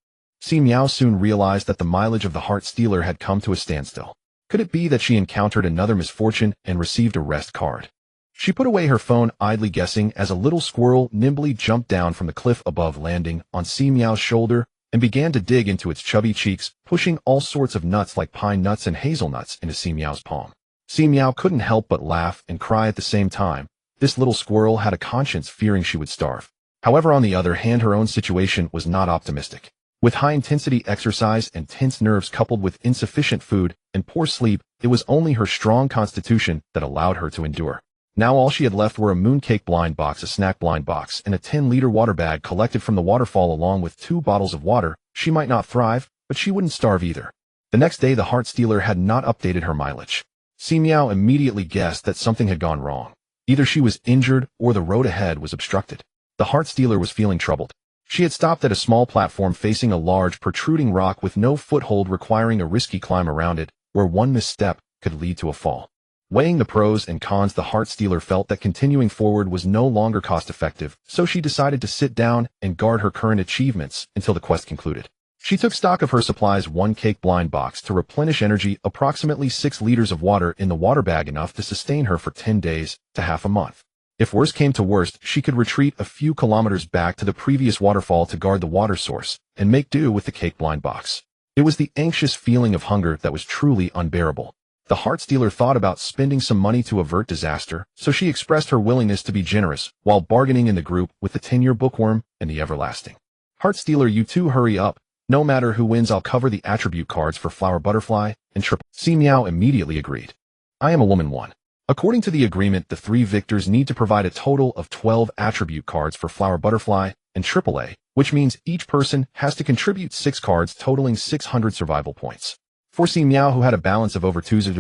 Si Miao soon realized that the mileage of the Heart Stealer had come to a standstill. Could it be that she encountered another misfortune and received a rest card? She put away her phone, idly guessing, as a little squirrel nimbly jumped down from the cliff above, landing on Si Miao's shoulder and began to dig into its chubby cheeks, pushing all sorts of nuts like pine nuts and hazelnuts into Si Miao's palm. Si Miao couldn't help but laugh and cry at the same time. This little squirrel had a conscience, fearing she would starve. However, on the other hand, her own situation was not optimistic. With high-intensity exercise and tense nerves coupled with insufficient food and poor sleep, it was only her strong constitution that allowed her to endure. Now all she had left were a mooncake blind box, a snack blind box, and a 10-liter water bag collected from the waterfall along with 2 bottles of water. She might not thrive, but she wouldn't starve either. The next day, the heart stealer had not updated her mileage. Si Miao immediately guessed that something had gone wrong. Either she was injured or the road ahead was obstructed. The heart stealer was feeling troubled. She had stopped at a small platform facing a large, protruding rock with no foothold, requiring a risky climb around it, where one misstep could lead to a fall. Weighing the pros and cons, the heart stealer felt that continuing forward was no longer cost-effective, so she decided to sit down and guard her current achievements until the quest concluded. She took stock of her supplies: 1 cake blind box to replenish energy, approximately 6 liters of water in the water bag, enough to sustain her for 10 days to half a month. If worst came to worst, she could retreat a few kilometers back to the previous waterfall to guard the water source and make do with the cake blind box. It was the anxious feeling of hunger that was truly unbearable. The heart stealer thought about spending some money to avert disaster, so she expressed her willingness to be generous while bargaining in the group with the 10-year bookworm and the everlasting. Heart stealer, you two hurry up. No matter who wins, I'll cover the attribute cards for flower butterfly and triple. Si Miao immediately agreed. I am a woman 1. According to the agreement, the 3 victors need to provide a total of 12 attribute cards for flower butterfly and AAA, which means each person has to contribute 6 cards totaling 600 survival points. For Si Miao, who had a balance of over 2,000,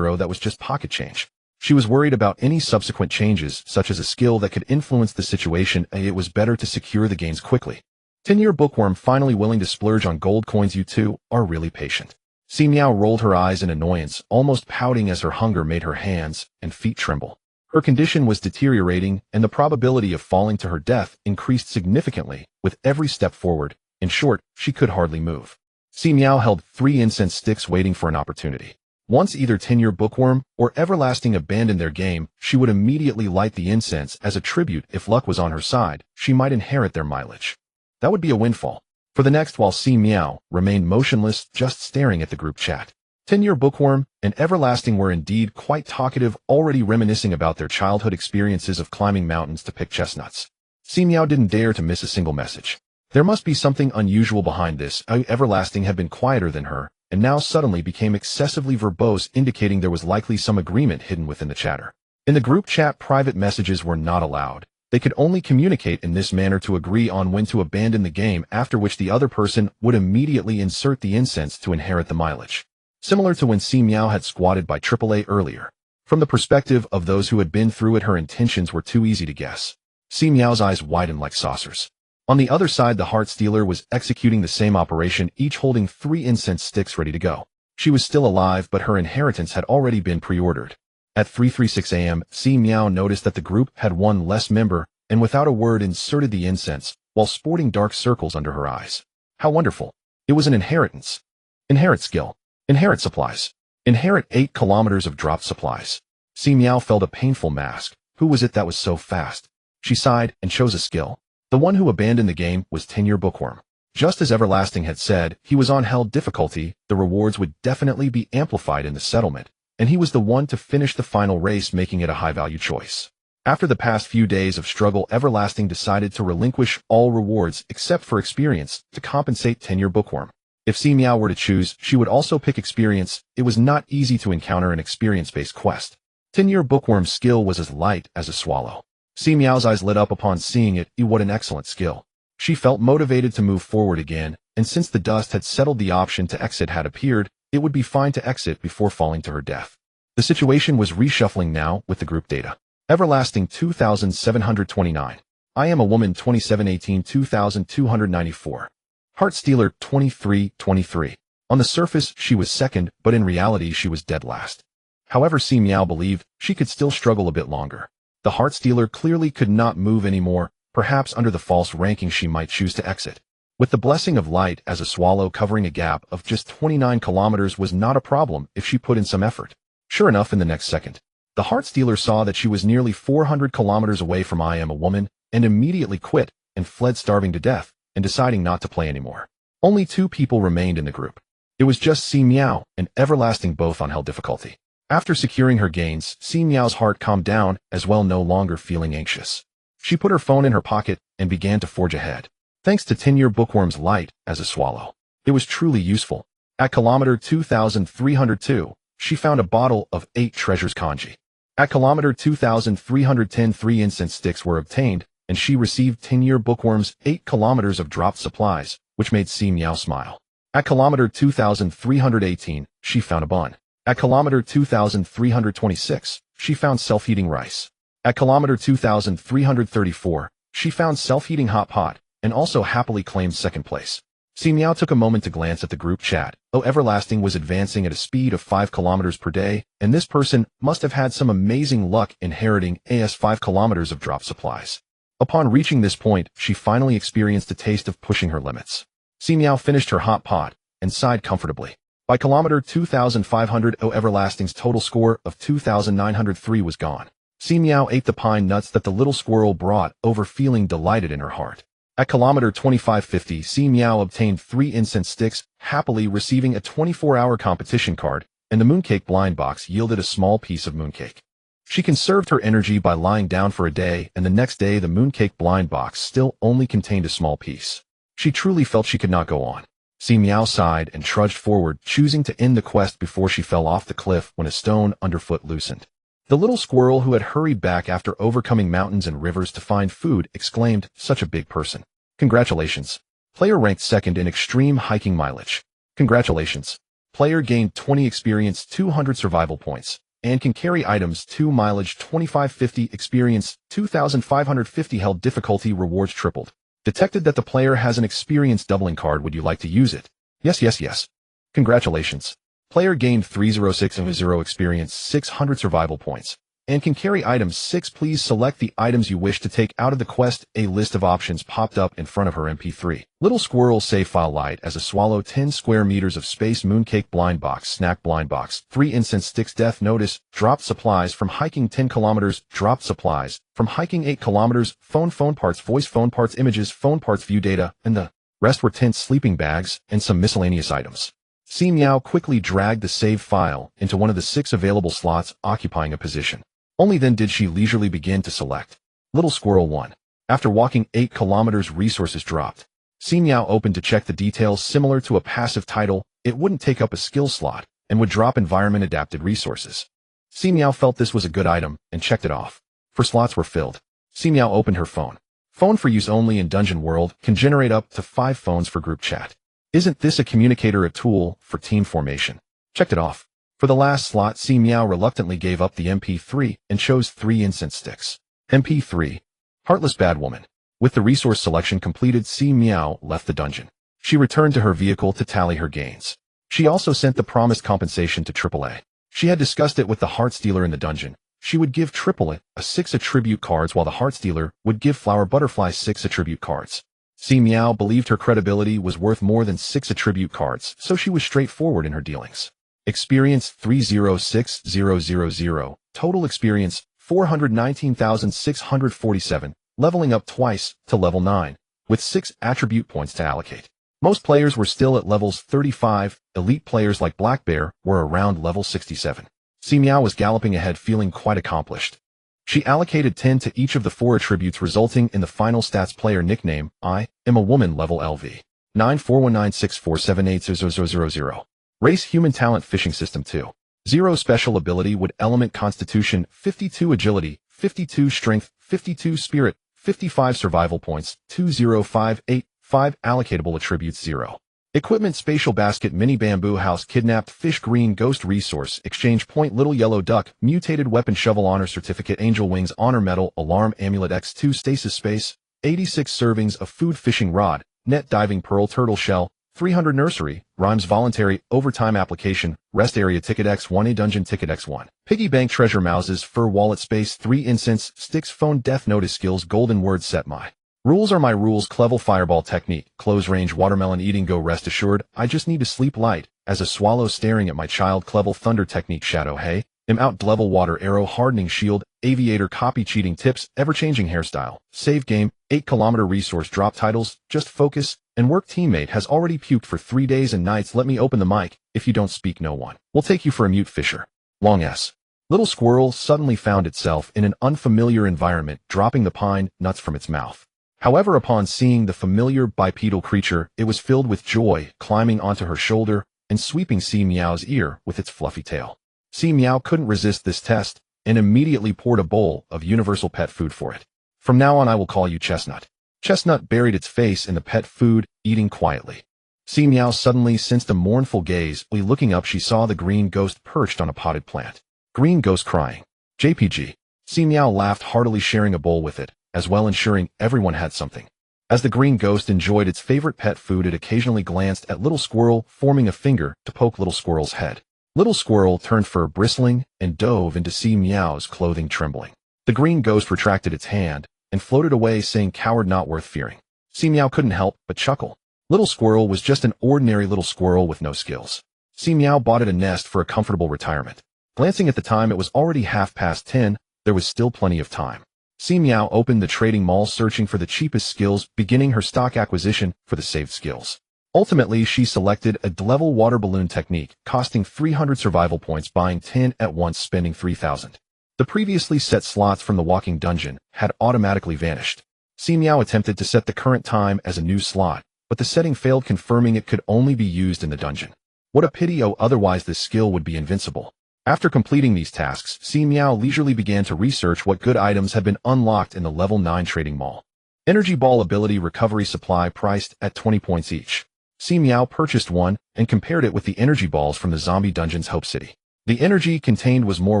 that was just pocket change. She was worried about any subsequent changes, such as a skill that could influence the situation. It was better to secure the gains quickly. 10-year bookworm, finally willing to splurge on gold coins. You two are really patient. Si Miao rolled her eyes in annoyance, almost pouting as her hunger made her hands and feet tremble. Her condition was deteriorating, and the probability of falling to her death increased significantly with every step forward. In short, she could hardly move. Si Miao held 3 incense sticks, waiting for an opportunity. Once either 10-year bookworm or everlasting abandoned their game, she would immediately light the incense as a tribute. If luck was on her side, she might inherit their mileage. That would be a windfall. For the next, while Si Miao remained motionless, just staring at the group chat, 10-year bookworm and everlasting were indeed quite talkative, already reminiscing about their childhood experiences of climbing mountains to pick chestnuts. Si Miao didn't dare to miss a single message. There must be something unusual behind this. Everlasting had been quieter than her, and now suddenly became excessively verbose, indicating there was likely some agreement hidden within the chatter. In the group chat, private messages were not allowed. They could only communicate in this manner to agree on when to abandon the game, after which the other person would immediately insert the incense to inherit the mileage. Similar to when Si Miao had squatted by AAA earlier. From the perspective of those who had been through it, her intentions were too easy to guess. Si Miao's eyes widened like saucers. On the other side, the heart stealer was executing the same operation, each holding 3 incense sticks ready to go. She was still alive, but her inheritance had already been pre-ordered. At 3:36 a.m., Si Miao noticed that the group had one less member, and without a word inserted the incense, while sporting dark circles under her eyes. How wonderful. It was an inheritance. Inherit skill. Inherit supplies. Inherit 8 kilometers of dropped supplies. Si Miao felt a painful mask. Who was it that was so fast? She sighed and chose a skill. The one who abandoned the game was 10-year bookworm. Just as Everlasting had said, he was on hell difficulty. The rewards would definitely be amplified in the settlement, and he was the one to finish the final race, making it a high-value choice. After the past few days of struggle, Everlasting decided to relinquish all rewards except for experience to compensate 10-year bookworm. If Si Miao were to choose, she would also pick experience. It was not easy to encounter an experience-based quest. 10-year bookworm's skill was as light as a swallow. Si Miao's eyes lit up upon seeing it. What an excellent skill. She felt motivated to move forward again, and since the dust had settled, the option to exit had appeared. It would be fine to exit before falling to her death. The situation was reshuffling now with the group data. Everlasting 2729. I am a woman 2718 2294. Heart stealer 2323. On the surface, she was second, but in reality she was dead last. However, Si Miao believed she could still struggle a bit longer. The heart stealer clearly could not move anymore. Perhaps under the false ranking she might choose to exit. With the blessing of light as a swallow, covering a gap of just 29 kilometers was not a problem if she put in some effort. Sure enough, in the next second, the heart stealer saw that she was nearly 400 kilometers away from I am a woman, and immediately quit and fled, starving to death and deciding not to play anymore. Only 2 people remained in the group. It was just Si Miao and Everlasting, both on hell difficulty. After securing her gains, Si Miao's heart calmed down, as well, no longer feeling anxious. She put her phone in her pocket and began to forge ahead. Thanks to 10-year bookworm's light as a swallow, it was truly useful. At kilometer 2302, she found a bottle of 8 treasures kanji. At kilometer 2310, 3 incense sticks were obtained, and she received 10-year bookworm's 8 kilometers of dropped supplies, which made Si Miao smile. At kilometer 2318, she found a bun. At kilometer 2326, she found self-heating rice. At kilometer 2334, she found self-heating hot pot, and also happily claimed second place. Si Miao took a moment to glance at the group chat. Oh, Everlasting was advancing at a speed of 5 kilometers per day, and this person must have had some amazing luck inheriting 5 kilometers of drop supplies. Upon reaching this point, she finally experienced a taste of pushing her limits. Si Miao finished her hot pot and sighed comfortably. By kilometer 2500, Oh, Everlasting's total score of 2,903 was gone. Si Miao ate the pine nuts that the little squirrel brought over, feeling delighted in her heart. At kilometer 2550, Si Miao obtained 3 incense sticks, happily receiving a 24-hour competition card, and the mooncake blind box yielded a small piece of mooncake. She conserved her energy by lying down for a day, and the next day the mooncake blind box still only contained a small piece. She truly felt she could not go on. Si Miao sighed and trudged forward, choosing to end the quest before she fell off the cliff when a stone underfoot loosened. The little squirrel, who had hurried back after overcoming mountains and rivers to find food, exclaimed, "Such a big person. Congratulations. Player ranked 2nd in extreme hiking mileage. Congratulations. Player gained 20 experience, 200 survival points, and can carry items 2 mileage, 2550 experience, 2550 held difficulty, rewards tripled. Detected that the player has an experience doubling card. Would you like to use it? Yes, yes, yes. Congratulations. Player gained 306 experience, 600 survival points, and can carry items 6. Please select the items you wish to take out of the quest. A list of options popped up in front of her MP3. Little squirrel save file light as a swallow, 10 square meters of space, mooncake blind box, snack blind box, 3 incense sticks, death notice, dropped supplies from hiking 10 kilometers, dropped supplies from hiking 8 kilometers, phone parts, voice phone parts, images, phone parts, view data, and the rest were tent, sleeping bags, and some miscellaneous items. Si Miao quickly dragged the save file into one of the 6 available slots, occupying a position. Only then did she leisurely begin to select. Little Squirrel 1. After walking 8 kilometers, resources dropped. Si Miao opened to check the details. Similar to a passive title, it wouldn't take up a skill slot and would drop environment adapted resources. Si Miao felt this was a good item and checked it off. 4 slots were filled. Si Miao opened her phone. Phone for use only in Dungeon World, can generate up to 5 phones for group chat. Isn't this a communicator, a tool for team formation? Checked it off. For the last slot, Si Miao reluctantly gave up the MP3 and chose 3 incense sticks. MP3. Heartless Bad Woman. With the resource selection completed, Si Miao left the dungeon. She returned to her vehicle to tally her gains. She also sent the promised compensation to AAA. She had discussed it with the Heart Stealer in the dungeon. She would give AAA 6 attribute cards, while the Heart Stealer would give Flower Butterfly 6 attribute cards. Si Miao believed her credibility was worth more than 6 attribute cards, so she was straightforward in her dealings. Experience 306,000. Total experience 419,647. Leveling up twice to level 9, with 6 attribute points to allocate. Most players were still at levels 35. Elite players like Black Bear were around level 67. Si Miao was galloping ahead, feeling quite accomplished. She allocated 10 to each of the 4 attributes, resulting in the final stats. Player nickname: I am a woman, level LV 94196478000. Race: human, talent fishing system 2. 0 special ability wood element constitution 52 agility 52 strength 52 spirit 55 survival points 20585 allocatable attributes 0. Equipment: spatial basket, mini bamboo house, kidnapped fish, green ghost resource, exchange point, little yellow duck, mutated weapon, shovel, honor certificate, angel wings, honor medal, alarm amulet, X2 stasis space, 86 servings of food, fishing rod, net, diving pearl, turtle shell, 300 nursery, rhymes, voluntary, overtime application, rest area ticket X1, a dungeon ticket X1, piggy bank, treasure, mouses, fur wallet space, 3 incense sticks, phone, death notice, skills, golden word set. My rules are my rules. Clevel fireball technique, close range, watermelon eating, go, rest assured, I just need to sleep light, as a swallow staring at my child. Clevel thunder technique, shadow, hey, am out, level water arrow, hardening shield, aviator, copy, cheating tips, ever-changing hairstyle, save game, 8-kilometer resource drop titles, just focus, and work teammate has already puked for 3 days and nights. Let me open the mic. If you don't speak, no one will take you for a mute fisher. Long S. Little squirrel suddenly found itself in an unfamiliar environment, dropping the pine nuts from its mouth. However, upon seeing the familiar bipedal creature, it was filled with joy, climbing onto her shoulder and sweeping Si Miao's ear with its fluffy tail. Si Miao couldn't resist this test and immediately poured a bowl of universal pet food for it. From now on, I will call you Chestnut. Chestnut buried its face in the pet food, eating quietly. Si Miao suddenly sensed a mournful gaze. Looking up, she saw the green ghost perched on a potted plant. Green ghost crying. JPG. Si Miao laughed heartily, sharing a bowl with it, as well ensuring everyone had something. As the green ghost enjoyed its favorite pet food, it occasionally glanced at Little Squirrel, forming a finger to poke Little Squirrel's head. Little Squirrel turned fur bristling and dove into Si Miao's clothing, trembling. The green ghost retracted its hand and floated away, saying, "Coward not worth fearing." Si Miao couldn't help but chuckle. Little Squirrel was just an ordinary little squirrel with no skills. Si Miao bought it a nest for a comfortable retirement. Glancing at the time, it was already 10:30. There was still plenty of time. Si Miao opened the trading mall, searching for the cheapest skills, beginning her stock acquisition for the saved skills. Ultimately, she selected a level water balloon technique, costing 300 survival points, buying 10 at once, spending 3,000. The previously set slots from the walking dungeon had automatically vanished. Si Miao attempted to set the current time as a new slot, but the setting failed, confirming it could only be used in the dungeon. What a pity, otherwise this skill would be invincible. After completing these tasks, Si Miao leisurely began to research what good items had been unlocked in the level 9 trading mall. Energy ball ability recovery supply priced at 20 points each. Si Miao purchased one and compared it with the energy balls from the zombie dungeon's Hope City. The energy contained was more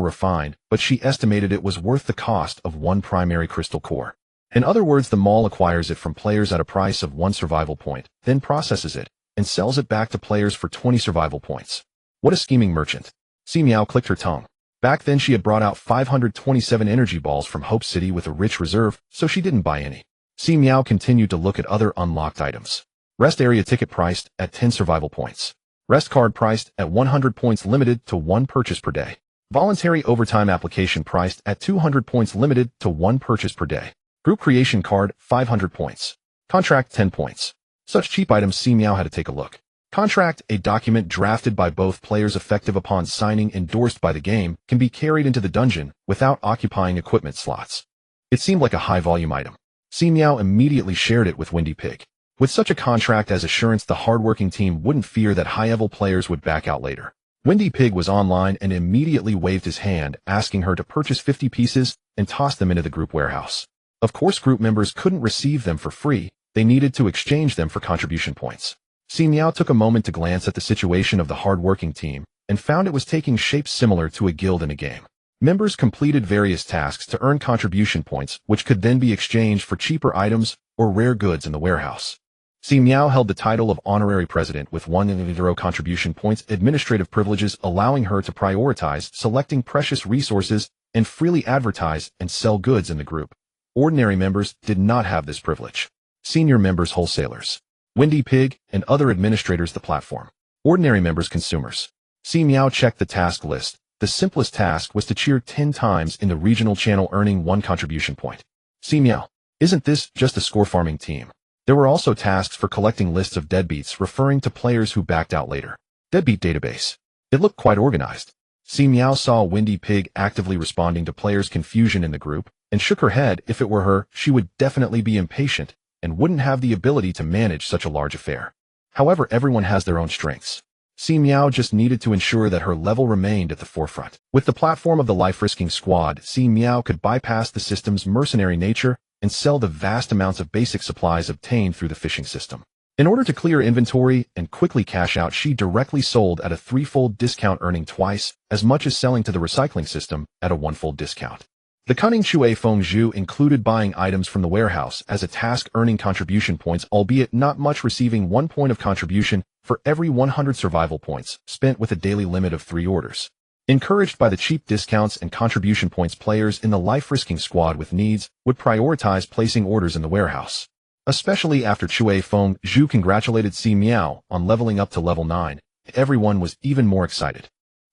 refined, but she estimated it was worth the cost of one primary crystal core. In other words, the mall acquires it from players at a price of 1 survival point, then processes it and sells it back to players for 20 survival points. What a scheming merchant. Si Miao clicked her tongue. Back then she had brought out 527 energy balls from Hope City with a rich reserve, so she didn't buy any. Si Miao continued to look at other unlocked items. Rest area ticket priced at 10 survival points. Rest card priced at 100 points, limited to 1 purchase per day. Voluntary overtime application priced at 200 points, limited to 1 purchase per day. Group creation card, 500 points. Contract, 10 points. Such cheap items, Si Miao had to take a look. Contract, a document drafted by both players effective upon signing, endorsed by the game, can be carried into the dungeon without occupying equipment slots. It seemed like a high-volume item. Si Miao immediately shared it with Windy Pig. With such a contract as assurance, the hardworking team wouldn't fear that high-level players would back out later. Windy Pig was online and immediately waved his hand, asking her to purchase 50 pieces and toss them into the group warehouse. Of course, group members couldn't receive them for free. They needed to exchange them for contribution points. Si Miao took a moment to glance at the situation of the hard-working team and found it was taking shape similar to a guild in a game. Members completed various tasks to earn contribution points, which could then be exchanged for cheaper items or rare goods in the warehouse. Si Miao held the title of honorary president with 100 contribution points, administrative privileges allowing her to prioritize selecting precious resources and freely advertise and sell goods in the group. Ordinary members did not have this privilege. Senior members, wholesalers. Windy Pig, and other administrators, the platform. Ordinary members, consumers. Si Miao checked the task list. The simplest task was to cheer 10 times in the regional channel, earning 1 contribution point. Si Miao, isn't this just a score farming team? There were also tasks for collecting lists of deadbeats, referring to players who backed out later. Deadbeat database. It looked quite organized. Si Miao saw Windy Pig actively responding to players' confusion in the group and shook her head. If it were her, she would definitely be impatient and wouldn't have the ability to manage such a large affair. However, everyone has their own strengths. Si Miao just needed to ensure that her level remained at the forefront. With the platform of the life-risking squad, Si Miao could bypass the system's mercenary nature and sell the vast amounts of basic supplies obtained through the fishing system. In order to clear inventory and quickly cash out, she directly sold at a 3-fold discount, earning twice as much as selling to the recycling system at a 1-fold discount. The cunning Shui Feng Zhu included buying items from the warehouse as a task, earning contribution points, albeit not much, receiving 1 point of contribution for every 100 survival points spent, with a daily limit of 3 orders. Encouraged by the cheap discounts and contribution points, players in the life-risking squad with needs would prioritize placing orders in the warehouse. Especially after Shui Feng Zhu congratulated Si Miao on leveling up to level 9, everyone was even more excited.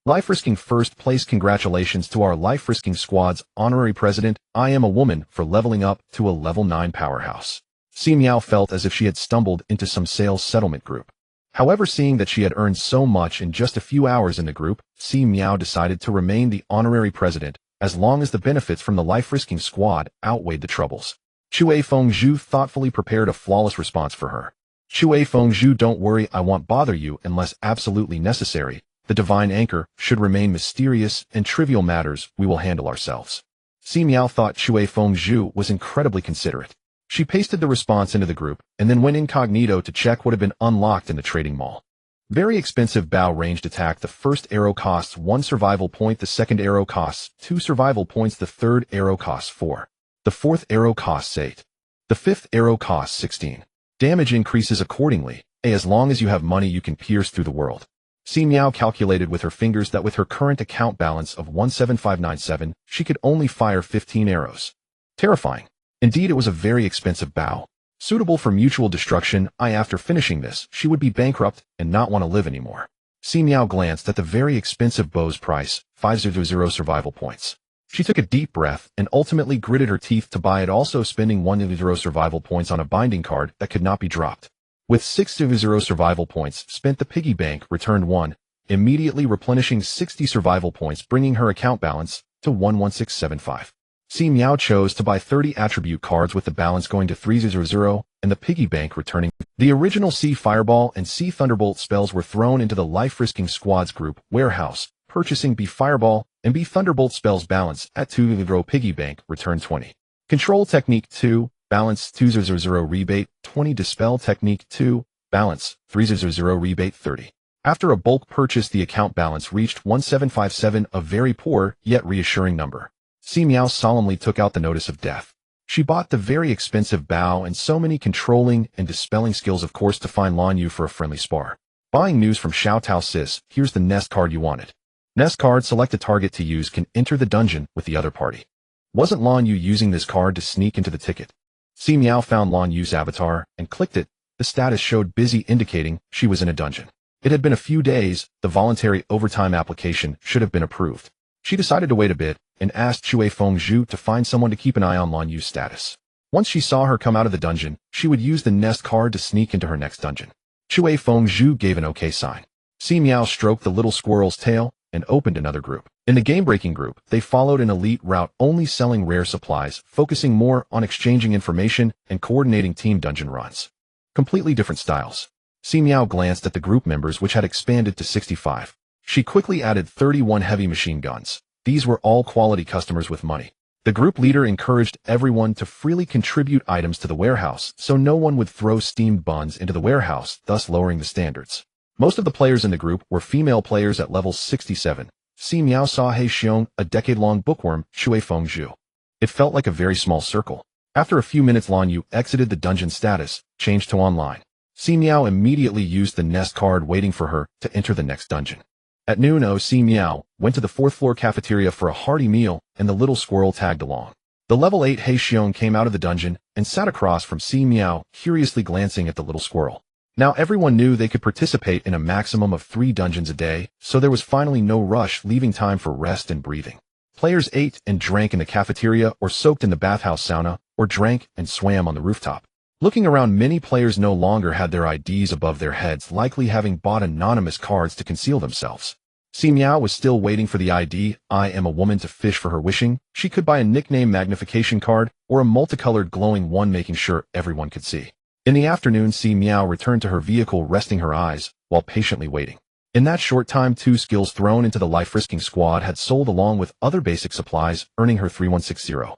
Life-risking first place. Congratulations to our life-risking squad's honorary president. I am a woman for leveling up to a level 9 powerhouse. Si Miao felt as if she had stumbled into some sales settlement group. However, seeing that she had earned so much in just a few hours in the group, Si Miao decided to remain the honorary president as long as the benefits from the life-risking squad outweighed the troubles. Chui Fengzhu thoughtfully prepared a flawless response for her. Chui Fengzhu, don't worry, I won't bother you unless absolutely necessary. The divine anchor should remain mysterious, and trivial matters we will handle ourselves. Si Miao thought Chui Fengzhu was incredibly considerate. She pasted the response into the group and then went incognito to check what had been unlocked in the trading mall. Very expensive bow ranged attack. The first arrow costs 1 survival point, the second arrow costs 2 survival points, the third arrow costs 4. The fourth arrow costs 8. The fifth arrow costs 16. Damage increases accordingly. As long as you have money, you can pierce through the world. Si Miao calculated with her fingers that with her current account balance of 17597, she could only fire 15 arrows. Terrifying. Indeed, it was a very expensive bow. Suitable for mutual destruction. After finishing this, she would be bankrupt and not want to live anymore. Si Miao glanced at the very expensive bow's price, 500 survival points. She took a deep breath and ultimately gritted her teeth to buy it, also spending 100 survival points on a binding card that could not be dropped. With 600 survival points spent, the piggy bank returned 1, immediately replenishing 60 survival points, bringing her account balance to 11675. Si Miao chose to buy 30 attribute cards with the balance going to 300 and the piggy bank returning. The original Si Fireball and Si Thunderbolt spells were thrown into the life-risking squad's group warehouse, purchasing B Fireball and B Thunderbolt spells balance at 200 piggy bank return 20. Control Technique 2, balance 200 rebate 20. Dispel Technique 2, balance 300 rebate 30. After a bulk purchase, the account balance reached 1757, a very poor yet reassuring number. Si Miao solemnly took out the notice of death. She bought the very expensive bow and so many controlling and dispelling skills, of course, to find Lan Yu for a friendly spar. Buying news from Xiao Tao Sis, here's the nest card you wanted. Nest card, select a target to use, can enter the dungeon with the other party. Wasn't Lan Yu using this card to sneak into the ticket? Si Miao found Lan Yu's avatar and clicked it. The status showed busy, indicating she was in a dungeon. It had been a few days. The voluntary overtime application should have been approved. She decided to wait a bit and asked Chui Fengzhu to find someone to keep an eye on Lan Yu's status. Once she saw her come out of the dungeon, she would use the nest card to sneak into her next dungeon. Chui Fengzhu gave an okay sign. Si Miao stroked the little squirrel's tail and opened another group. In the game-breaking group, they followed an elite route, only selling rare supplies, focusing more on exchanging information and coordinating team dungeon runs. Completely different styles. Si Miao glanced at the group members, which had expanded to 65. She quickly added 31 heavy machine guns. These were all quality customers with money. The group leader encouraged everyone to freely contribute items to the warehouse, so no one would throw steamed buns into the warehouse, thus lowering the standards. Most of the players in the group were female players at level 67. Si Miao saw He Xiong, a decade-long bookworm, Chui Fengzhu. It felt like a very small circle. After a few minutes, Lan Yu exited the dungeon status, changed to online. Si Miao immediately used the nest card, waiting for her to enter the next dungeon. At noon, Si Miao went to the 4th floor cafeteria for a hearty meal, and the little squirrel tagged along. The level 8 He Xiong came out of the dungeon and sat across from Si Miao, curiously glancing at the little squirrel. Now everyone knew they could participate in a maximum of 3 dungeons a day, so there was finally no rush, leaving time for rest and breathing. Players ate and drank in the cafeteria, or soaked in the bathhouse sauna, or drank and swam on the rooftop. Looking around, many players no longer had their IDs above their heads, likely having bought anonymous cards to conceal themselves. Si Miao was still waiting for the ID, I am a woman, to fish for her wishing. She could buy a nickname magnification card or a multicolored glowing one, making sure everyone could see. In the afternoon, Si Miao returned to her vehicle, resting her eyes while patiently waiting. In that short time, 2 skills thrown into the life-risking squad had sold along with other basic supplies, earning her 3160.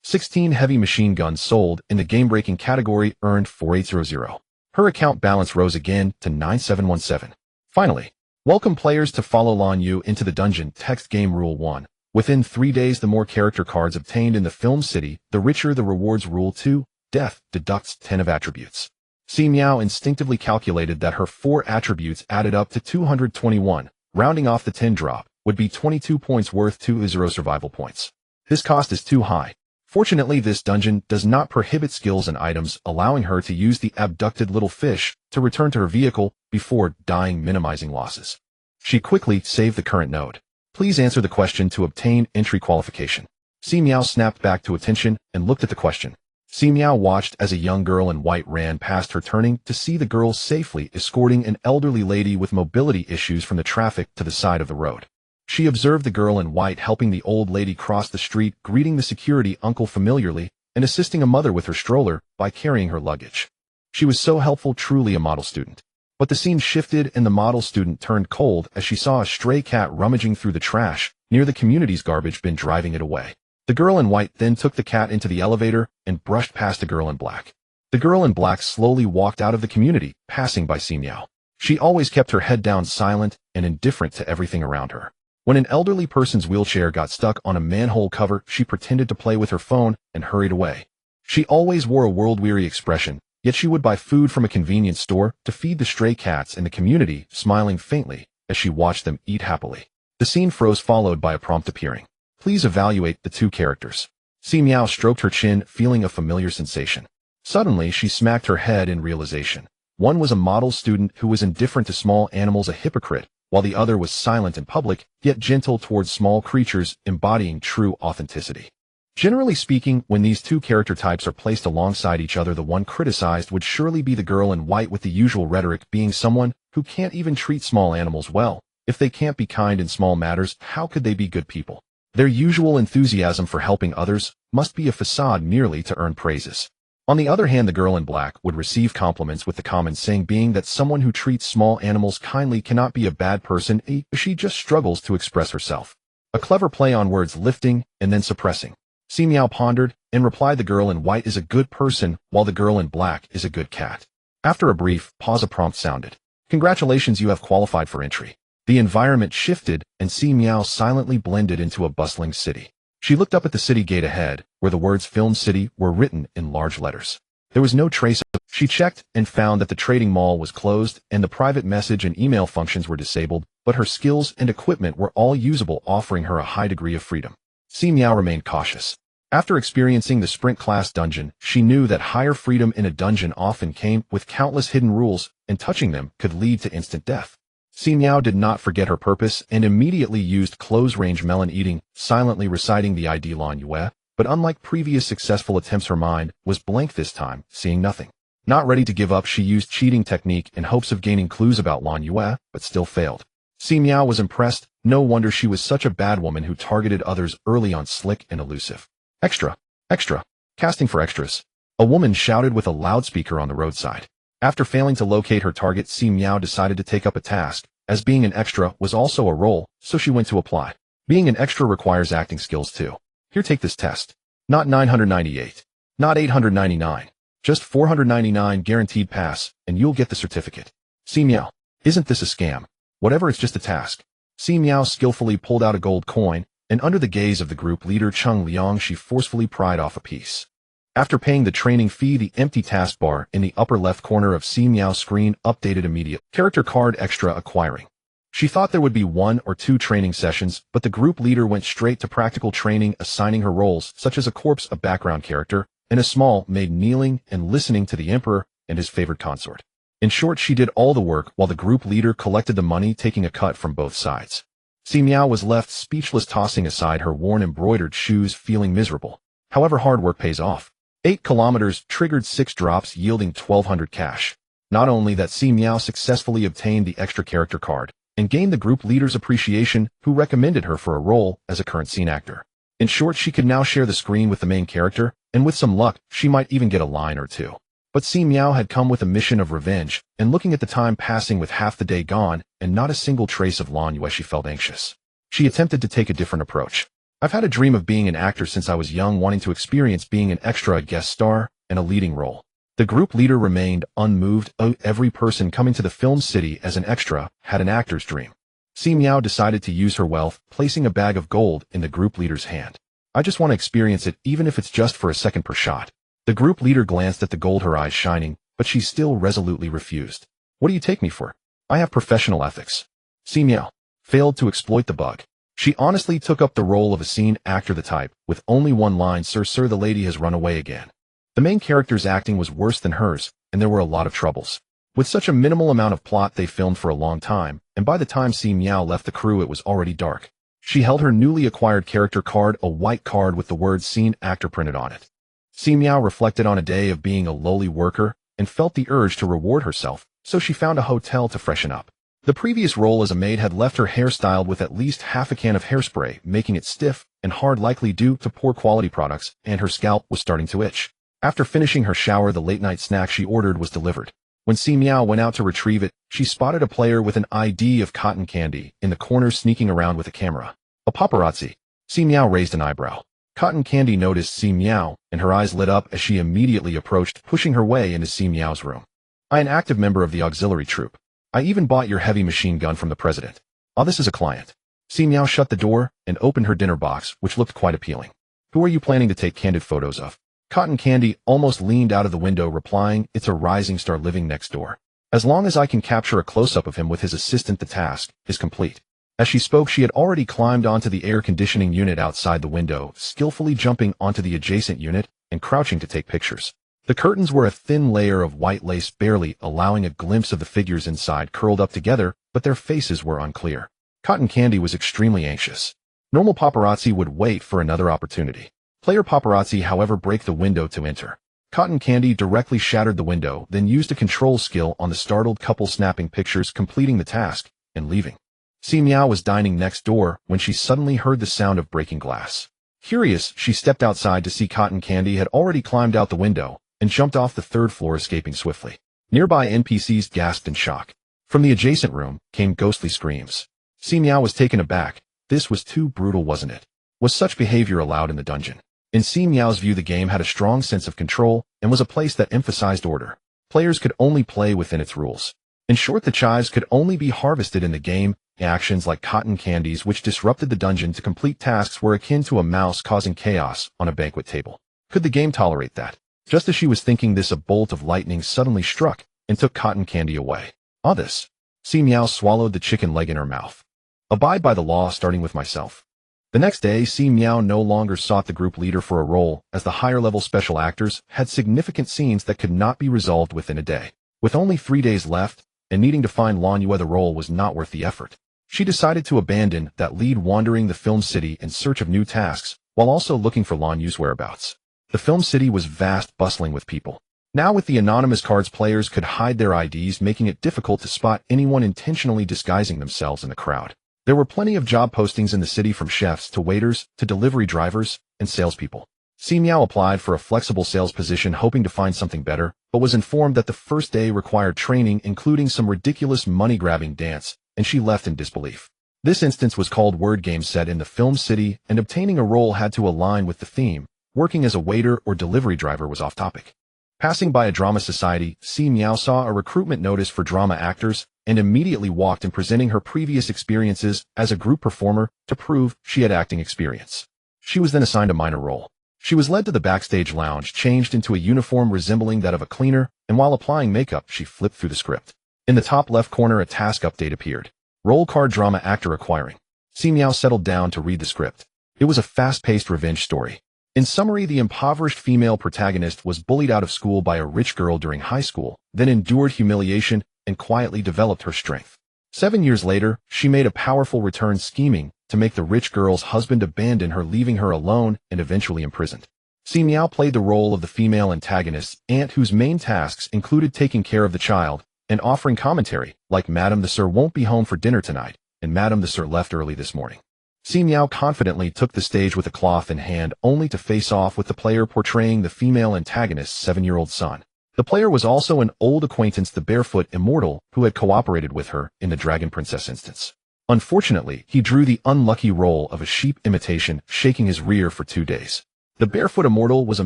16 heavy machine guns sold in the game-breaking category earned 4800. Her account balance rose again to 9717. Finally, welcome players to follow Lan Yu into the dungeon. Text Game Rule 1. Within 3 days, the more character cards obtained in the film city, the richer the rewards. Rule 2. Death deducts 10 of attributes. Si Miao instinctively calculated that her 4 attributes added up to 221. Rounding off the 10 drop would be 22 points worth 20 survival points. This cost is too high. Fortunately, this dungeon does not prohibit skills and items, allowing her to use the abducted little fish to return to her vehicle before dying, minimizing losses. She quickly saved the current node. Please answer the question to obtain entry qualification. Si Miao snapped back to attention and looked at the question. Si Miao watched as a young girl in white ran past her, turning to see the girl safely escorting an elderly lady with mobility issues from the traffic to the side of the road. She observed the girl in white helping the old lady cross the street, greeting the security uncle familiarly, and assisting a mother with her stroller by carrying her luggage. She was so helpful, truly a model student. But the scene shifted and the model student turned cold as she saw a stray cat rummaging through the trash near the community's garbage bin, driving it away. The girl in white then took the cat into the elevator and brushed past the girl in black. The girl in black slowly walked out of the community, passing by Si Miao. She always kept her head down, silent and indifferent to everything around her. When an elderly person's wheelchair got stuck on a manhole cover, she pretended to play with her phone and hurried away. She always wore a world-weary expression, yet she would buy food from a convenience store to feed the stray cats in the community, smiling faintly as she watched them eat happily. The scene froze, followed by a prompt appearing. Please evaluate the two characters. Si Miao stroked her chin, feeling a familiar sensation. Suddenly, she smacked her head in realization. One was a model student who was indifferent to small animals, a hypocrite, while the other was silent in public, yet gentle towards small creatures, embodying true authenticity. Generally speaking, when these two character types are placed alongside each other, the one criticized would surely be the girl in white, with the usual rhetoric being someone who can't even treat small animals well. If they can't be kind in small matters, how could they be good people? Their usual enthusiasm for helping others must be a facade merely to earn praises. On the other hand, the girl in black would receive compliments, with the common saying being that someone who treats small animals kindly cannot be a bad person. She just struggles to express herself. A clever play on words, lifting and then suppressing. Si Miao pondered and replied, the girl in white is a good person, while the girl in black is a good cat. After a brief pause, a prompt sounded. Congratulations, you have qualified for entry. The environment shifted and Si Miao silently blended into a bustling city. She looked up at the city gate ahead, where the words Film City were written in large letters. There was no trace of. She checked and found that the trading mall was closed and the private message and email functions were disabled, but her skills and equipment were all usable, offering her a high degree of freedom. Si Miao remained cautious. After experiencing the Sprint class dungeon, she knew that higher freedom in a dungeon often came with countless hidden rules, and touching them could lead to instant death. Si Miao did not forget her purpose and immediately used close-range melon eating, silently reciting the ID Lan Yue, but unlike previous successful attempts, her mind was blank this time, seeing nothing. Not ready to give up, she used cheating technique in hopes of gaining clues about Lan Yue, but still failed. Si Miao was impressed. No wonder she was such a bad woman who targeted others early on, slick and elusive. Extra! Extra! Casting for extras. A woman shouted with a loudspeaker on the roadside. After failing to locate her target, Si Miao decided to take up a task, as being an extra was also a role, so she went to apply. Being an extra requires acting skills too. Here, take this test. Not 998. Not 899. Just 499, guaranteed pass, and you'll get the certificate. Si Miao. Isn't this a scam? Whatever, it's just a task. Si Miao skillfully pulled out a gold coin, and under the gaze of the group leader Cheng Liang, she forcefully pried off a piece. After paying the training fee, the empty taskbar in the upper left corner of Si Miao's screen updated immediately. Character card extra acquiring. She thought there would be 1 or 2 training sessions, but the group leader went straight to practical training, assigning her roles such as a corpse, a background character, and a small maid kneeling and listening to the emperor and his favored consort. In short, she did all the work while the group leader collected the money, taking a cut from both sides. Si Miao was left speechless, tossing aside her worn embroidered shoes, feeling miserable. However, hard work pays off. 8 kilometers triggered 6 drops, yielding 1,200 cash. Not only that, Si Miao successfully obtained the extra character card and gained the group leader's appreciation, who recommended her for a role as a current scene actor. In short, she could now share the screen with the main character, and with some luck, she might even get a line or 2. But Si Miao had come with a mission of revenge, and looking at the time passing with half the day gone and not a single trace of Lan Yue, she felt anxious. She attempted to take a different approach. I've had a dream of being an actor since I was young, wanting to experience being an extra, a guest star, and a leading role. The group leader remained unmoved. Every person coming to the film city as an extra had an actor's dream. Si Miao decided to use her wealth, placing a bag of gold in the group leader's hand. I just want to experience it, even if it's just for a second per shot. The group leader glanced at the gold, her eyes shining, but she still resolutely refused. What do you take me for? I have professional ethics. Si Miao failed to exploit the bug. She honestly took up the role of a scene actor, the type with only one line, sir, the lady has run away again. The main character's acting was worse than hers, and there were a lot of troubles. With such a minimal amount of plot, they filmed for a long time, and by the time Si Miao left the crew it was already dark. She held her newly acquired character card, a white card with the words "Scene Actor" printed on it. Si Miao reflected on a day of being a lowly worker and felt the urge to reward herself, so she found a hotel to freshen up. The previous role as a maid had left her hair styled with at least half a can of hairspray, making it stiff and hard, likely due to poor quality products, and her scalp was starting to itch. After finishing her shower, the late-night snack she ordered was delivered. When Si Miao went out to retrieve it, she spotted a player with an ID of cotton candy in the corner sneaking around with a camera. A paparazzi. Si Miao raised an eyebrow. Cotton Candy noticed Si Miao, and her eyes lit up as she immediately approached, pushing her way into Si Miao's room. "I'm an active member of the auxiliary troop. I even bought your heavy machine gun from the president. Oh, this is a client." Si Miao shut the door and opened her dinner box, which looked quite appealing. "Who are you planning to take candid photos of?" Cotton Candy almost leaned out of the window, replying, "It's a rising star living next door. As long as I can capture a close-up of him with his assistant, the task is complete." As she spoke, she had already climbed onto the air conditioning unit outside the window, skillfully jumping onto the adjacent unit and crouching to take pictures. The curtains were a thin layer of white lace, barely allowing a glimpse of the figures inside, curled up together, but their faces were unclear. Cotton Candy was extremely anxious. Normal paparazzi would wait for another opportunity. Player paparazzi, however, break the window to enter. Cotton Candy directly shattered the window, then used a control skill on the startled couple, snapping pictures, completing the task, and leaving. Si Miao was dining next door when she suddenly heard the sound of breaking glass. Curious, she stepped outside to see Cotton Candy had already climbed out the window and jumped off the third floor, escaping swiftly. Nearby NPCs gasped in shock. From the adjacent room came ghostly screams. Si Miao was taken aback. This was too brutal, wasn't it? Was such behavior allowed in the dungeon? In Si Miao's view, the game had a strong sense of control and was a place that emphasized order. Players could only play within its rules. In short, the chives could only be harvested in the game. Actions like Cotton Candy's, which disrupted the dungeon to complete tasks, were akin to a mouse causing chaos on a banquet table. Could the game tolerate that? Just as she was thinking this, a bolt of lightning suddenly struck and took Cotton Candy away. "Ah, this." Si Miao swallowed the chicken leg in her mouth. "Abide by the law, starting with myself." The next day, Si Miao no longer sought the group leader for a role, as the higher-level special actors had significant scenes that could not be resolved within a day. With only 3 days left, and needing to find Lan Yue, the role was not worth the effort. She decided to abandon that lead, wandering the film city in search of new tasks, while also looking for Lan Yue's whereabouts. The film city was vast, bustling with people. Now with the anonymous cards, players could hide their IDs, making it difficult to spot anyone intentionally disguising themselves in the crowd. There were plenty of job postings in the city, from chefs to waiters to delivery drivers and salespeople. Si Miao applied for a flexible sales position, hoping to find something better, but was informed that the first day required training, including some ridiculous money-grabbing dance, and she left in disbelief. This instance was called Word Game, set in the film city, and obtaining a role had to align with the theme. Working as a waiter or delivery driver was off topic. Passing by a drama society, Si Miao saw a recruitment notice for drama actors and immediately walked in, presenting her previous experiences as a group performer to prove she had acting experience. She was then assigned a minor role. She was led to the backstage lounge, changed into a uniform resembling that of a cleaner, and while applying makeup, she flipped through the script. In the top left corner, a task update appeared. Role card: drama actor acquiring. Si Miao settled down to read the script. It was a fast-paced revenge story. In summary, the impoverished female protagonist was bullied out of school by a rich girl during high school, then endured humiliation and quietly developed her strength. 7 years later, she made a powerful return, scheming to make the rich girl's husband abandon her, leaving her alone and eventually imprisoned. Si Miao played the role of the female antagonist's aunt, whose main tasks included taking care of the child and offering commentary, like "Madam, the sir won't be home for dinner tonight," and "Madam, the sir left early this morning." Si Miao confidently took the stage with a cloth in hand, only to face off with the player portraying the female antagonist's 7-year-old son. The player was also an old acquaintance, the barefoot immortal, who had cooperated with her in the Dragon Princess instance. Unfortunately, he drew the unlucky role of a sheep imitation, shaking his rear for 2 days. The barefoot immortal was a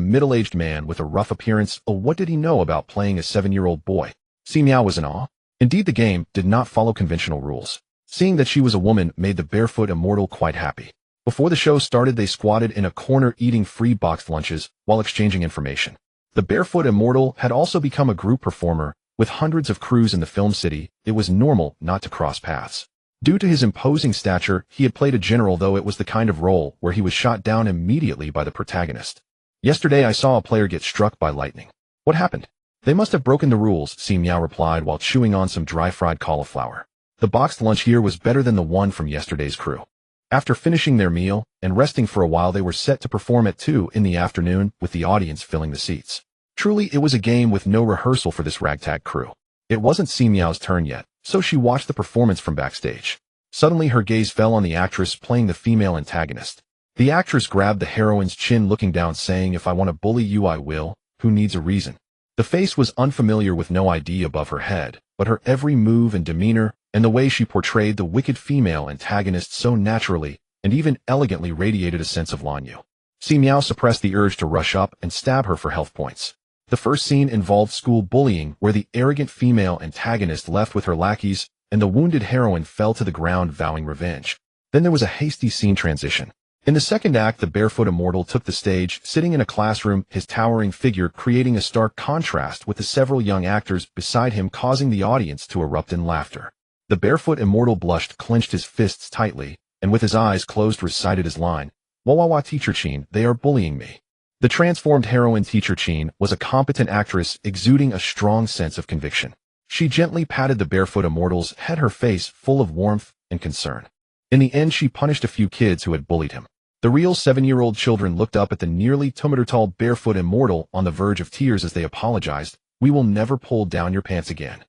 middle-aged man with a rough appearance. Oh, what did he know about playing a 7-year-old boy? Si Miao was in awe. Indeed, the game did not follow conventional rules. Seeing that she was a woman made the barefoot immortal quite happy. Before the show started, they squatted in a corner eating free boxed lunches while exchanging information. The barefoot immortal had also become a group performer. With hundreds of crews in the film city, it was normal not to cross paths. Due to his imposing stature, he had played a general, though it was the kind of role where he was shot down immediately by the protagonist. "Yesterday I saw a player get struck by lightning." "What happened?" They must have broken the rules, Si Miao replied while chewing on some dry-fried cauliflower. The boxed lunch here was better than the one from yesterday's crew. After finishing their meal and resting for a while, they were set to perform at 2 in the afternoon, with the audience filling the seats. Truly, it was a game with no rehearsal for this ragtag crew. It wasn't Si Miao's turn yet, so she watched the performance from backstage. Suddenly, her gaze fell on the actress playing the female antagonist. The actress grabbed the heroine's chin, looking down, saying, "If I want to bully you, I will. Who needs a reason?" The face was unfamiliar with no ID above her head, but her every move and demeanor, and the way she portrayed the wicked female antagonist so naturally and even elegantly, radiated a sense of longing. Si Miao suppressed the urge to rush up and stab her for health points. The first scene involved school bullying, where the arrogant female antagonist left with her lackeys, and the wounded heroine fell to the ground vowing revenge. Then there was a hasty scene transition. In the second act, the barefoot immortal took the stage, sitting in a classroom, his towering figure creating a stark contrast with the several young actors beside him, causing the audience to erupt in laughter. The barefoot immortal blushed, clenched his fists tightly, and with his eyes closed recited his line, "Wawawa Teacher Chin, they are bullying me." The transformed heroine Teacher Chin was a competent actress exuding a strong sense of conviction. She gently patted the barefoot immortal's head, her face full of warmth and concern. In the end, she punished a few kids who had bullied him. The real 7-year-old children looked up at the nearly 2-meter-tall barefoot immortal on the verge of tears as they apologized. "We will never pull down your pants again."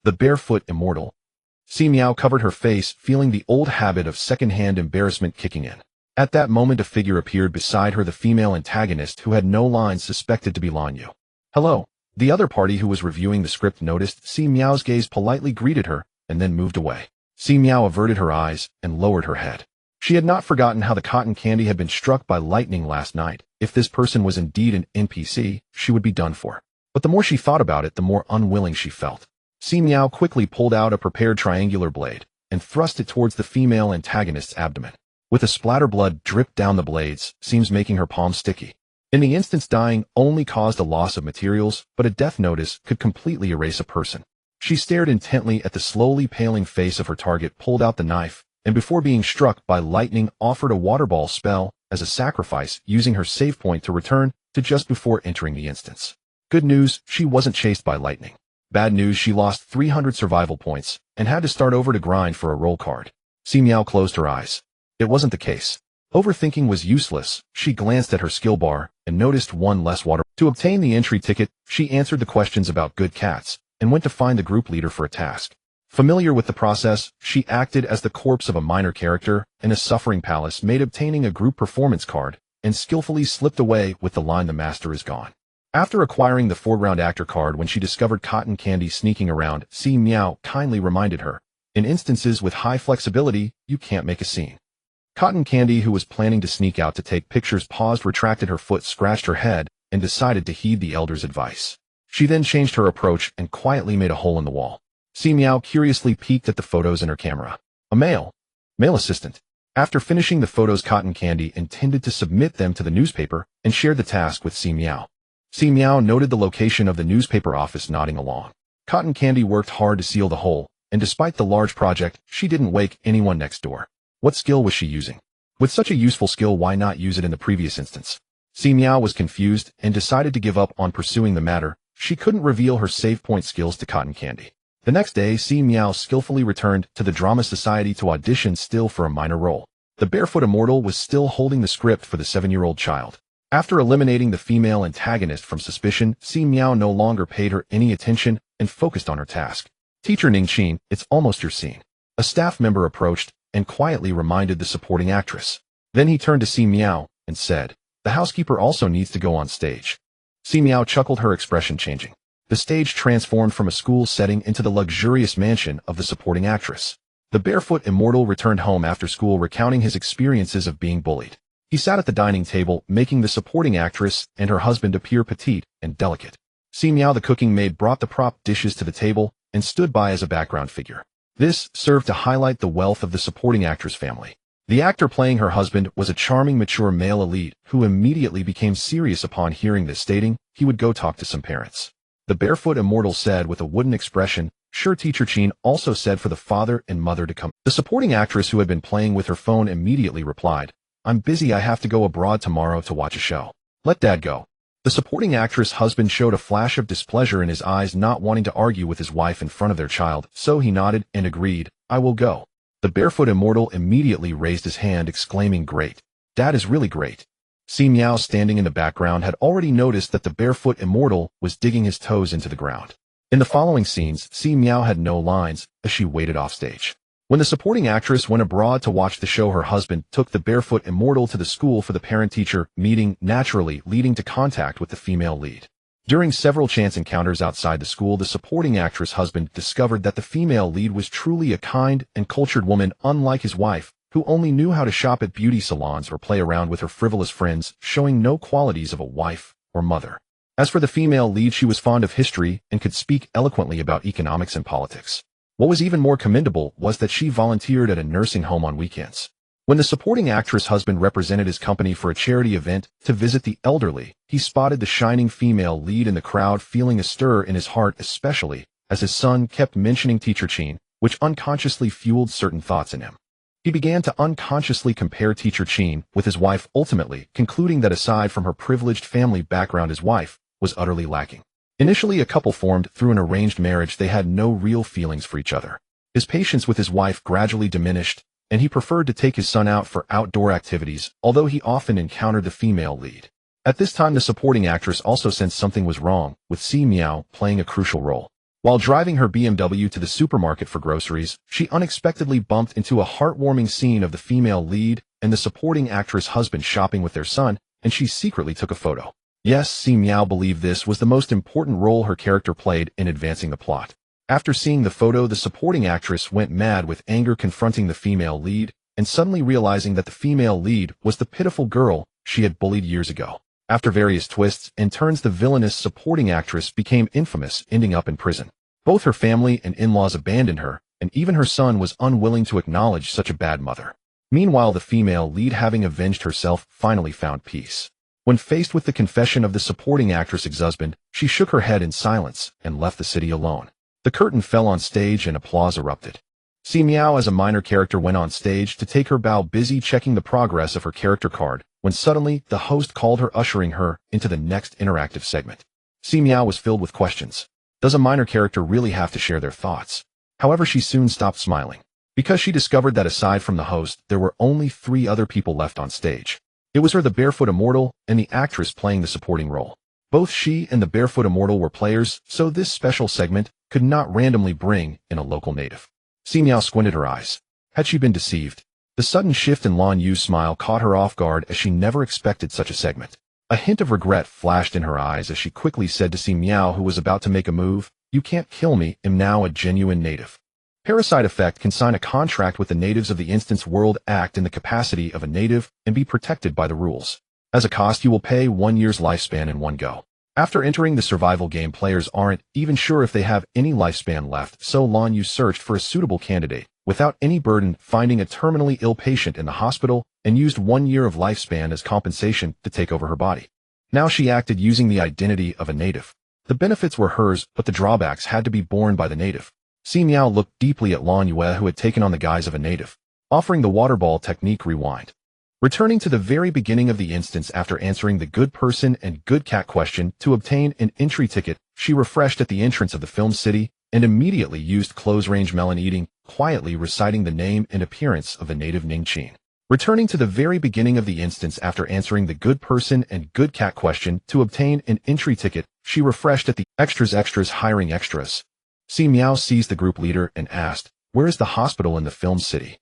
The barefoot immortal. Si Miao covered her face, feeling the old habit of second-hand embarrassment kicking in. At that moment, a figure appeared beside her, the female antagonist who had no lines, suspected to be Lan Yu. "Hello." The other party, who was reviewing the script, noticed Si Miao's gaze, politely greeted her, and then moved away. Si Miao averted her eyes and lowered her head. She had not forgotten how the cotton candy had been struck by lightning last night. If this person was indeed an NPC, she would be done for. But the more she thought about it, the more unwilling she felt. Si Miao quickly pulled out a prepared triangular blade and thrust it towards the female antagonist's abdomen. With a splatter, blood dripped down the blades, seams making her palms sticky. In the instance, dying only caused a loss of materials, but a death notice could completely erase a person. She stared intently at the slowly paling face of her target, pulled out the knife, and before being struck by lightning, offered a waterball spell as a sacrifice, using her save point to return to just before entering the instance. Good news, she wasn't chased by lightning. Bad news, she lost 300 survival points and had to start over to grind for a roll card. Si Miao closed her eyes. It wasn't the case. Overthinking was useless. She glanced at her skill bar and noticed one less water. To obtain the entry ticket, she answered the questions about good cats and went to find the group leader for a task. Familiar with the process, she acted as the corpse of a minor character in a suffering palace, made obtaining a group performance card, and skillfully slipped away with the line, "The master is gone." After acquiring the foreground actor card, when she discovered cotton candy sneaking around, Si Miao kindly reminded her, "In instances with high flexibility, you can't make a scene." Cotton Candy, who was planning to sneak out to take pictures, paused, retracted her foot, scratched her head, and decided to heed the elder's advice. She then changed her approach and quietly made a hole in the wall. Si Miao curiously peeked at the photos in her camera. A male assistant. After finishing the photos, Cotton Candy intended to submit them to the newspaper and shared the task with Si Miao. Si Miao noted the location of the newspaper office, nodding along. Cotton Candy worked hard to seal the hole, and despite the large project, she didn't wake anyone next door. What skill was she using? With such a useful skill, why not use it in the previous instance? Si Miao was confused and decided to give up on pursuing the matter. She couldn't reveal her save point skills to Cotton Candy. The next day, Si Miao skillfully returned to the Drama Society to audition, still for a minor role. The barefoot immortal was still holding the script for the 7-year-old child. After eliminating the female antagonist from suspicion, Si Miao no longer paid her any attention and focused on her task. "Teacher Ning Qin, it's almost your scene." A staff member approached and quietly reminded the supporting actress. Then he turned to Si Miao and said, "The housekeeper also needs to go on stage." Si Miao chuckled, her expression changing. The stage transformed from a school setting into the luxurious mansion of the supporting actress. The barefoot immortal returned home after school, recounting his experiences of being bullied. He sat at the dining table, making the supporting actress and her husband appear petite and delicate. Si Miao, the cooking maid, brought the prop dishes to the table and stood by as a background figure. This served to highlight the wealth of the supporting actress family. The actor playing her husband was a charming, mature male elite who immediately became serious upon hearing this, stating he would go talk to some parents. The barefoot immortal said with a wooden expression, "Sure, Teacher Chin," also said for the father and mother to come. The supporting actress, who had been playing with her phone, immediately replied, "I'm busy, I have to go abroad tomorrow to watch a show." "Let Dad go." The supporting actress' husband showed a flash of displeasure in his eyes, not wanting to argue with his wife in front of their child, so he nodded and agreed, "I will go." The barefoot immortal immediately raised his hand, exclaiming, "Great. Dad is really great." Si Miao, standing in the background, had already noticed that the barefoot immortal was digging his toes into the ground. In the following scenes, Si Miao had no lines as she waited offstage. When the supporting actress went abroad to watch the show, her husband took the barefoot immortal to the school for the parent-teacher meeting, naturally leading to contact with the female lead. During several chance encounters outside the school, the supporting actress' husband discovered that the female lead was truly a kind and cultured woman, unlike his wife, who only knew how to shop at beauty salons or play around with her frivolous friends, showing no qualities of a wife or mother. As for the female lead, she was fond of history and could speak eloquently about economics and politics. What was even more commendable was that she volunteered at a nursing home on weekends. When the supporting actress' husband represented his company for a charity event to visit the elderly, he spotted the shining female lead in the crowd, feeling a stir in his heart, especially as his son kept mentioning Teacher Chin, which unconsciously fueled certain thoughts in him. He began to unconsciously compare Teacher Chin with his wife, ultimately concluding that aside from her privileged family background, his wife was utterly lacking. Initially a couple formed through an arranged marriage, they had no real feelings for each other. His patience with his wife gradually diminished, and he preferred to take his son out for outdoor activities, although he often encountered the female lead. At this time, the supporting actress also sensed something was wrong, with Si Miao playing a crucial role. While driving her BMW to the supermarket for groceries, she unexpectedly bumped into a heartwarming scene of the female lead and the supporting actress' husband shopping with their son, and she secretly took a photo. Yes, Si Miao believed this was the most important role her character played in advancing the plot. After seeing the photo, the supporting actress went mad with anger, confronting the female lead, and suddenly realizing that the female lead was the pitiful girl she had bullied years ago. After various twists and turns, the villainous supporting actress became infamous, ending up in prison. Both her family and in-laws abandoned her, and even her son was unwilling to acknowledge such a bad mother. Meanwhile, the female lead, having avenged herself, finally found peace. When faced with the confession of the supporting actress' ex-husband, she shook her head in silence and left the city alone. The curtain fell on stage and applause erupted. Si Miao, as a minor character, went on stage to take her bow, busy checking the progress of her character card, when suddenly the host called her, ushering her into the next interactive segment. Si Miao was filled with questions. Does a minor character really have to share their thoughts? However, she soon stopped smiling, because she discovered that aside from the host, there were only 3 other people left on stage. It was her, the barefoot immortal, and the actress playing the supporting role. Both she and the barefoot immortal were players, so this special segment could not randomly bring in a local native. Si Miao squinted her eyes. Had she been deceived? The sudden shift in Lan Yu's smile caught her off guard, as she never expected such a segment. A hint of regret flashed in her eyes as she quickly said to Si Miao, who was about to make a move, "You can't kill me, I'm now a genuine native." Parasite Effect can sign a contract with the natives of the Instance World, act in the capacity of a native, and be protected by the rules. As a cost, you will pay 1 year's lifespan in one go. After entering the survival game, players aren't even sure if they have any lifespan left, so Lan Yu searched for a suitable candidate, without any burden, finding a terminally ill patient in the hospital, and used 1 year of lifespan as compensation to take over her body. Now she acted using the identity of a native. The benefits were hers, but the drawbacks had to be borne by the native. Si Miao looked deeply at Lan Yue, who had taken on the guise of a native, offering the water ball technique. Rewind. Returning to the very beginning of the instance after answering the good person and good cat question to obtain an entry ticket, she refreshed at the entrance of the film city and immediately used close-range melon eating, quietly reciting the name and appearance of the native Ning Qin. Returning to the very beginning of the instance after answering the good person and good cat question to obtain an entry ticket, she refreshed at the extras hiring extras. Si Miao seized the group leader and asked, "Where is the hospital in the film city?"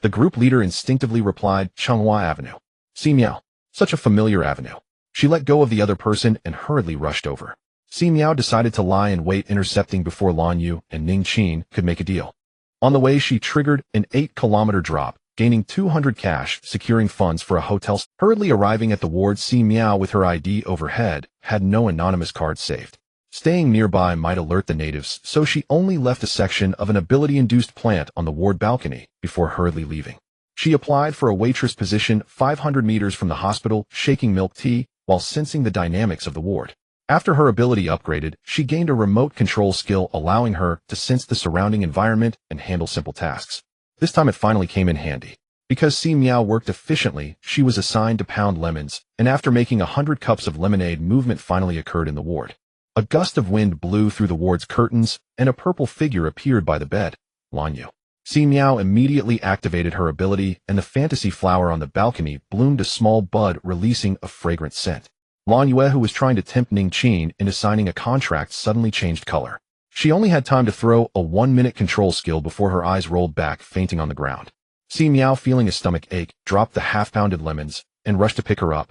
The group leader instinctively replied, "Changhua Avenue." Si Miao, such a familiar avenue. She let go of the other person and hurriedly rushed over. Si Miao decided to lie in wait, intercepting before Lan Yu and Ning Qin could make a deal. On the way, she triggered an 8-kilometer drop, gaining 200 cash, securing funds for a hotel. Hurriedly arriving at the ward, Si Miao, with her ID overhead, had no anonymous card saved. Staying nearby might alert the natives, so she only left a section of an ability-induced plant on the ward balcony before hurriedly leaving. She applied for a waitress position 500 meters from the hospital, shaking milk tea while sensing the dynamics of the ward. After her ability upgraded, she gained a remote control skill, allowing her to sense the surrounding environment and handle simple tasks. This time it finally came in handy. Because Si Miao worked efficiently, she was assigned to pound lemons, and after making 100 cups of lemonade, movement finally occurred in the ward. A gust of wind blew through the ward's curtains, and a purple figure appeared by the bed, Lan Yu. Si Miao immediately activated her ability, and the fantasy flower on the balcony bloomed a small bud, releasing a fragrant scent. Lan Yue, who was trying to tempt Ning Qin into signing a contract, suddenly changed color. She only had time to throw a 1-minute control skill before her eyes rolled back, fainting on the ground. Si Miao, feeling a stomach ache, dropped the half-pounded lemons and rushed to pick her up.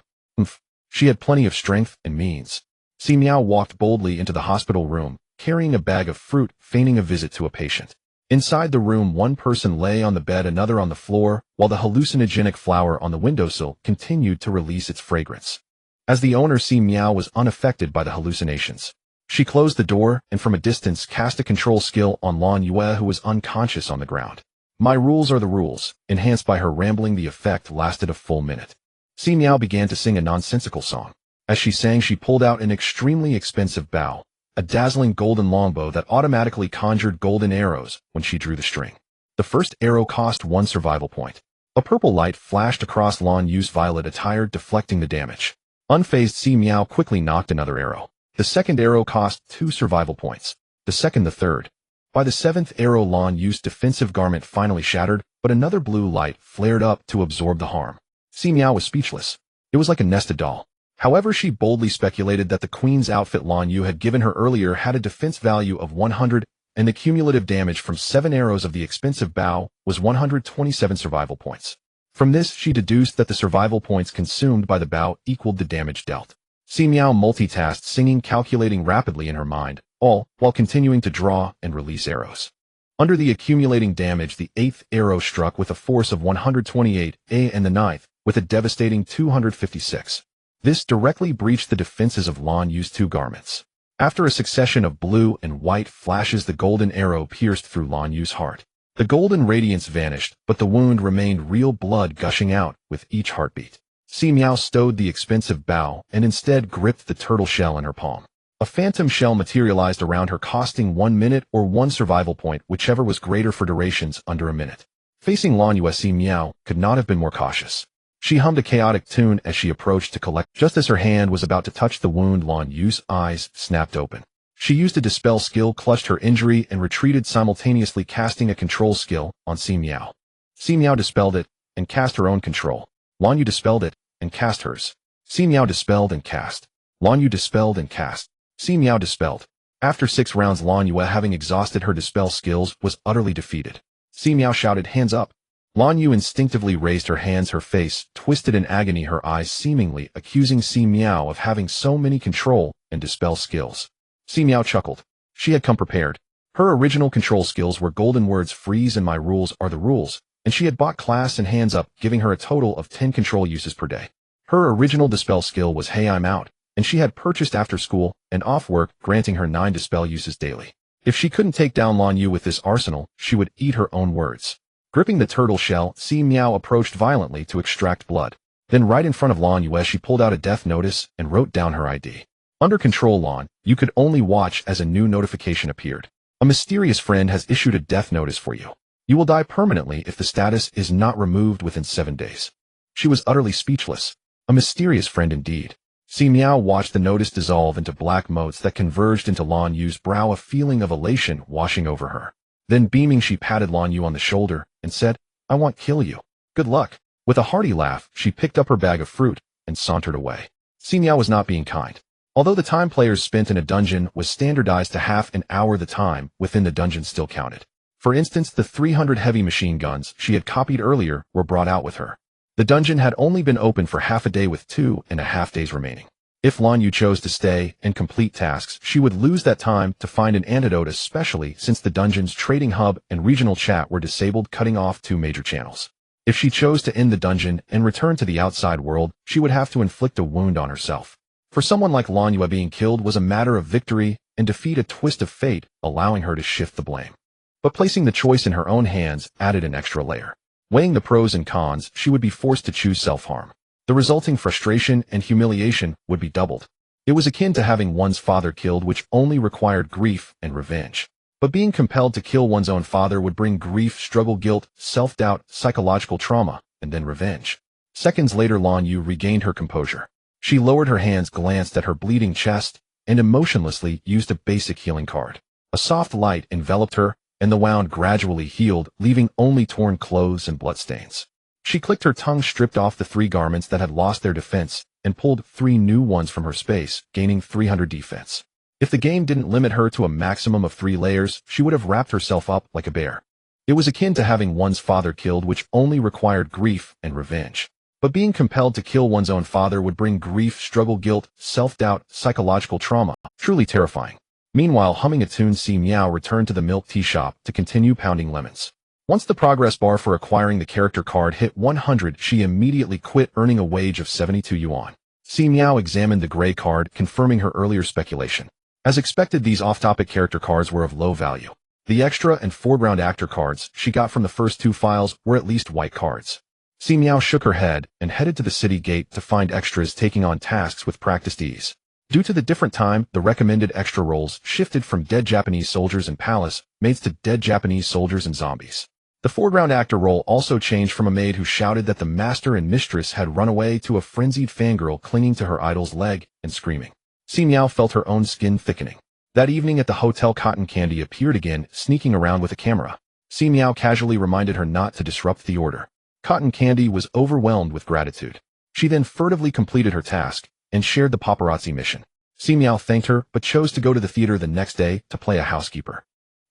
She had plenty of strength and means. Si Miao walked boldly into the hospital room, carrying a bag of fruit, feigning a visit to a patient. Inside the room, one person lay on the bed, another on the floor, while the hallucinogenic flower on the windowsill continued to release its fragrance. As the owner, Si Miao was unaffected by the hallucinations. She closed the door and from a distance cast a control skill on Lan Yue, who was unconscious on the ground. My rules are the rules. Enhanced by her rambling, the effect lasted a full minute. Si Miao began to sing a nonsensical song. As she sang, she pulled out an extremely expensive bow, a dazzling golden longbow that automatically conjured golden arrows when she drew the string. The first arrow cost 1 survival point. A purple light flashed across Lan Yu's violet attire, deflecting the damage. Unfazed, Si Miao quickly knocked another arrow. The second arrow cost 2 survival points. The second, the third. By the 7th arrow, Lan Yu's defensive garment finally shattered, but another blue light flared up to absorb the harm. Si Miao was speechless. It was like a nested doll. However, she boldly speculated that the queen's outfit Lan Yu had given her earlier had a defense value of 100, and the cumulative damage from 7 arrows of the expensive bow was 127 survival points. From this, she deduced that the survival points consumed by the bow equaled the damage dealt. Si Miao multitasked, singing, calculating rapidly in her mind, all while continuing to draw and release arrows. Under the accumulating damage, the 8th arrow struck with a force of 128, and the 9th with a devastating 256. This directly breached the defenses of Lan Yu's 2 garments. After a succession of blue and white flashes, the golden arrow pierced through Lan Yu's heart. The golden radiance vanished, but the wound remained, real blood gushing out with each heartbeat. Si Miao stowed the expensive bow and instead gripped the turtle shell in her palm. A phantom shell materialized around her, costing 1 minute or 1 survival point, whichever was greater for durations under a minute. Facing Lan Yu, Si Miao could not have been more cautious. She hummed a chaotic tune as she approached to collect. Just as her hand was about to touch the wound, Lan Yu's eyes snapped open. She used a dispel skill, clutched her injury, and retreated, simultaneously casting a control skill on Si Miao. Si Miao dispelled it and cast her own control. Lan Yu dispelled it and cast hers. Si Miao dispelled and cast. Lan Yu dispelled and cast. Si Miao dispelled. After 6 rounds, Lan Yu, having exhausted her dispel skills, was utterly defeated. Si Miao shouted, "Hands up!" Lan Yu instinctively raised her hands, her face twisted in agony, her eyes seemingly accusing Si Miao of having so many control and dispel skills. Si Miao chuckled. She had come prepared. Her original control skills were golden words, freeze, and my rules are the rules, and she had bought class and hands up, giving her a total of 10 control uses per day. Her original dispel skill was hey, I'm out, and she had purchased after school and off work, granting her 9 dispel uses daily. If she couldn't take down Lan Yu with this arsenal, she would eat her own words. Gripping the turtle shell, Si Miao approached violently to extract blood. Then right in front of Lan Yu, she pulled out a death notice and wrote down her ID. Under control, Lan, you could only watch as a new notification appeared. A mysterious friend has issued a death notice for you. You will die permanently if the status is not removed within 7 days. She was utterly speechless. A mysterious friend indeed. Si Miao watched the notice dissolve into black motes that converged into Lan Yu's brow, a feeling of elation washing over her. Then beaming, she patted Lan Yu on the shoulder and said, I won't kill you. Good luck. With a hearty laugh, she picked up her bag of fruit and sauntered away. Si Miao was not being kind. Although the time players spent in a dungeon was standardized to half an hour, the time within the dungeon still counted. For instance, the 300 heavy machine guns she had copied earlier were brought out with her. The dungeon had only been open for half a day with 2.5 days remaining. If Lan Yu chose to stay and complete tasks, she would lose that time to find an antidote, especially since the dungeon's trading hub and regional chat were disabled, cutting off 2 major channels. If she chose to end the dungeon and return to the outside world, she would have to inflict a wound on herself. For someone like Lan Yu, being killed was a matter of victory and defeat, a twist of fate, allowing her to shift the blame. But placing the choice in her own hands added an extra layer. Weighing the pros and cons, she would be forced to choose self-harm. The resulting frustration and humiliation would be doubled. It was akin to having one's father killed, which only required grief and revenge. But being compelled to kill one's own father would bring grief, struggle, guilt, self-doubt, psychological trauma, and then revenge. Seconds later, Lan Yu regained her composure. She lowered her hands, glanced at her bleeding chest, and emotionlessly used a basic healing card. A soft light enveloped her, and the wound gradually healed, leaving only torn clothes and bloodstains. She clicked her tongue, stripped off the 3 garments that had lost their defense, and pulled 3 new ones from her space, gaining 300 defense. If the game didn't limit her to a maximum of 3 layers, she would have wrapped herself up like a bear. It was akin to having one's father killed, which only required grief and revenge. But being compelled to kill one's own father would bring grief, struggle, guilt, self-doubt, psychological trauma. Truly terrifying. Meanwhile, humming a tune, Si Miao returned to the milk tea shop to continue pounding lemons. Once the progress bar for acquiring the character card hit 100, she immediately quit, earning a wage of 72 yuan. Si Miao examined the gray card, confirming her earlier speculation. As expected, these off-topic character cards were of low value. The extra and foreground actor cards she got from the first 2 files were at least white cards. Si Miao shook her head and headed to the city gate to find extras taking on tasks with practiced ease. Due to the different time, the recommended extra roles shifted from dead Japanese soldiers and palace maids to dead Japanese soldiers and zombies. The foreground actor role also changed from a maid who shouted that the master and mistress had run away to a frenzied fangirl clinging to her idol's leg and screaming. Si Miao felt her own skin thickening. That evening at the hotel, Cotton Candy appeared again, sneaking around with a camera. Si Miao casually reminded her not to disrupt the order. Cotton Candy was overwhelmed with gratitude. She then furtively completed her task and shared the paparazzi mission. Si Miao thanked her, but chose to go to the theater the next day to play a housekeeper.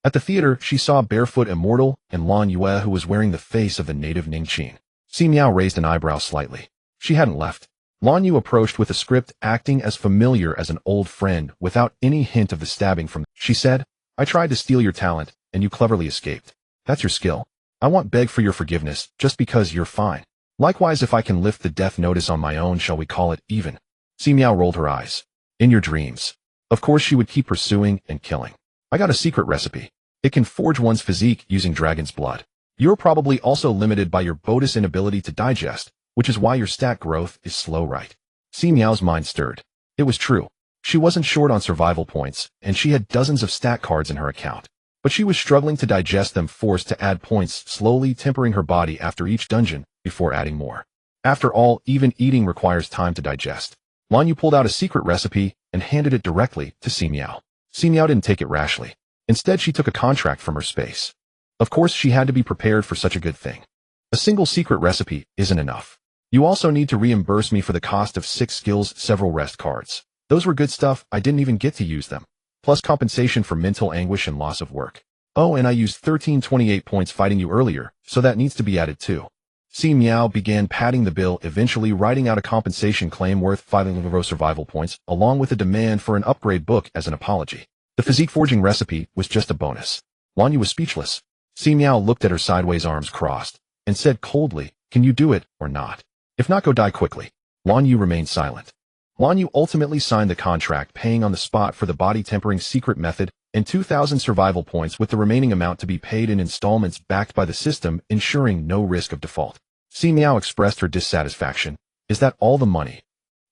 At the theater, she saw Barefoot Immortal and Lan Yue, who was wearing the face of the native Ningqin. Si Miao raised an eyebrow slightly. She hadn't left. Lan Yu approached with a script, acting as familiar as an old friend without any hint of the stabbing from. She said, "I tried to steal your talent, and you cleverly escaped. That's your skill. I won't beg for your forgiveness just because you're fine. Likewise, if I can lift the death notice on my own, shall we call it even?" Si Miao rolled her eyes. "In your dreams." Of course she would keep pursuing and killing. "I got a secret recipe. It can forge one's physique using dragon's blood. You're probably also limited by your bonus inability to digest, which is why your stat growth is slow, right?" Si Miao's mind stirred. It was true. She wasn't short on survival points, and she had dozens of stat cards in her account. But she was struggling to digest them, forced to add points, slowly tempering her body after each dungeon before adding more. After all, even eating requires time to digest. Lan Yu pulled out a secret recipe and handed it directly to Si Miao. Si Miao didn't take it rashly. Instead, she took a contract from her space. Of course, she had to be prepared for such a good thing. A single secret recipe isn't enough. You also need to reimburse me for the cost of 6 skills, several rest cards. Those were good stuff, I didn't even get to use them. Plus compensation for mental anguish and loss of work. Oh, and I used 1328 points fighting you earlier, so that needs to be added too. Si Miao began padding the bill, eventually writing out a compensation claim worth 500 survival points, along with a demand for an upgrade book as an apology. The physique forging recipe was just a bonus. Lan Yu was speechless. Si Miao looked at her sideways, arms crossed, and said coldly, "Can you do it or not? If not, go die quickly." Lan Yu remained silent. Lan Yu ultimately signed the contract, paying on the spot for the body tempering secret method and 2,000 survival points, with the remaining amount to be paid in installments backed by the system, ensuring no risk of default. Si Miao expressed her dissatisfaction. "Is that all the money?"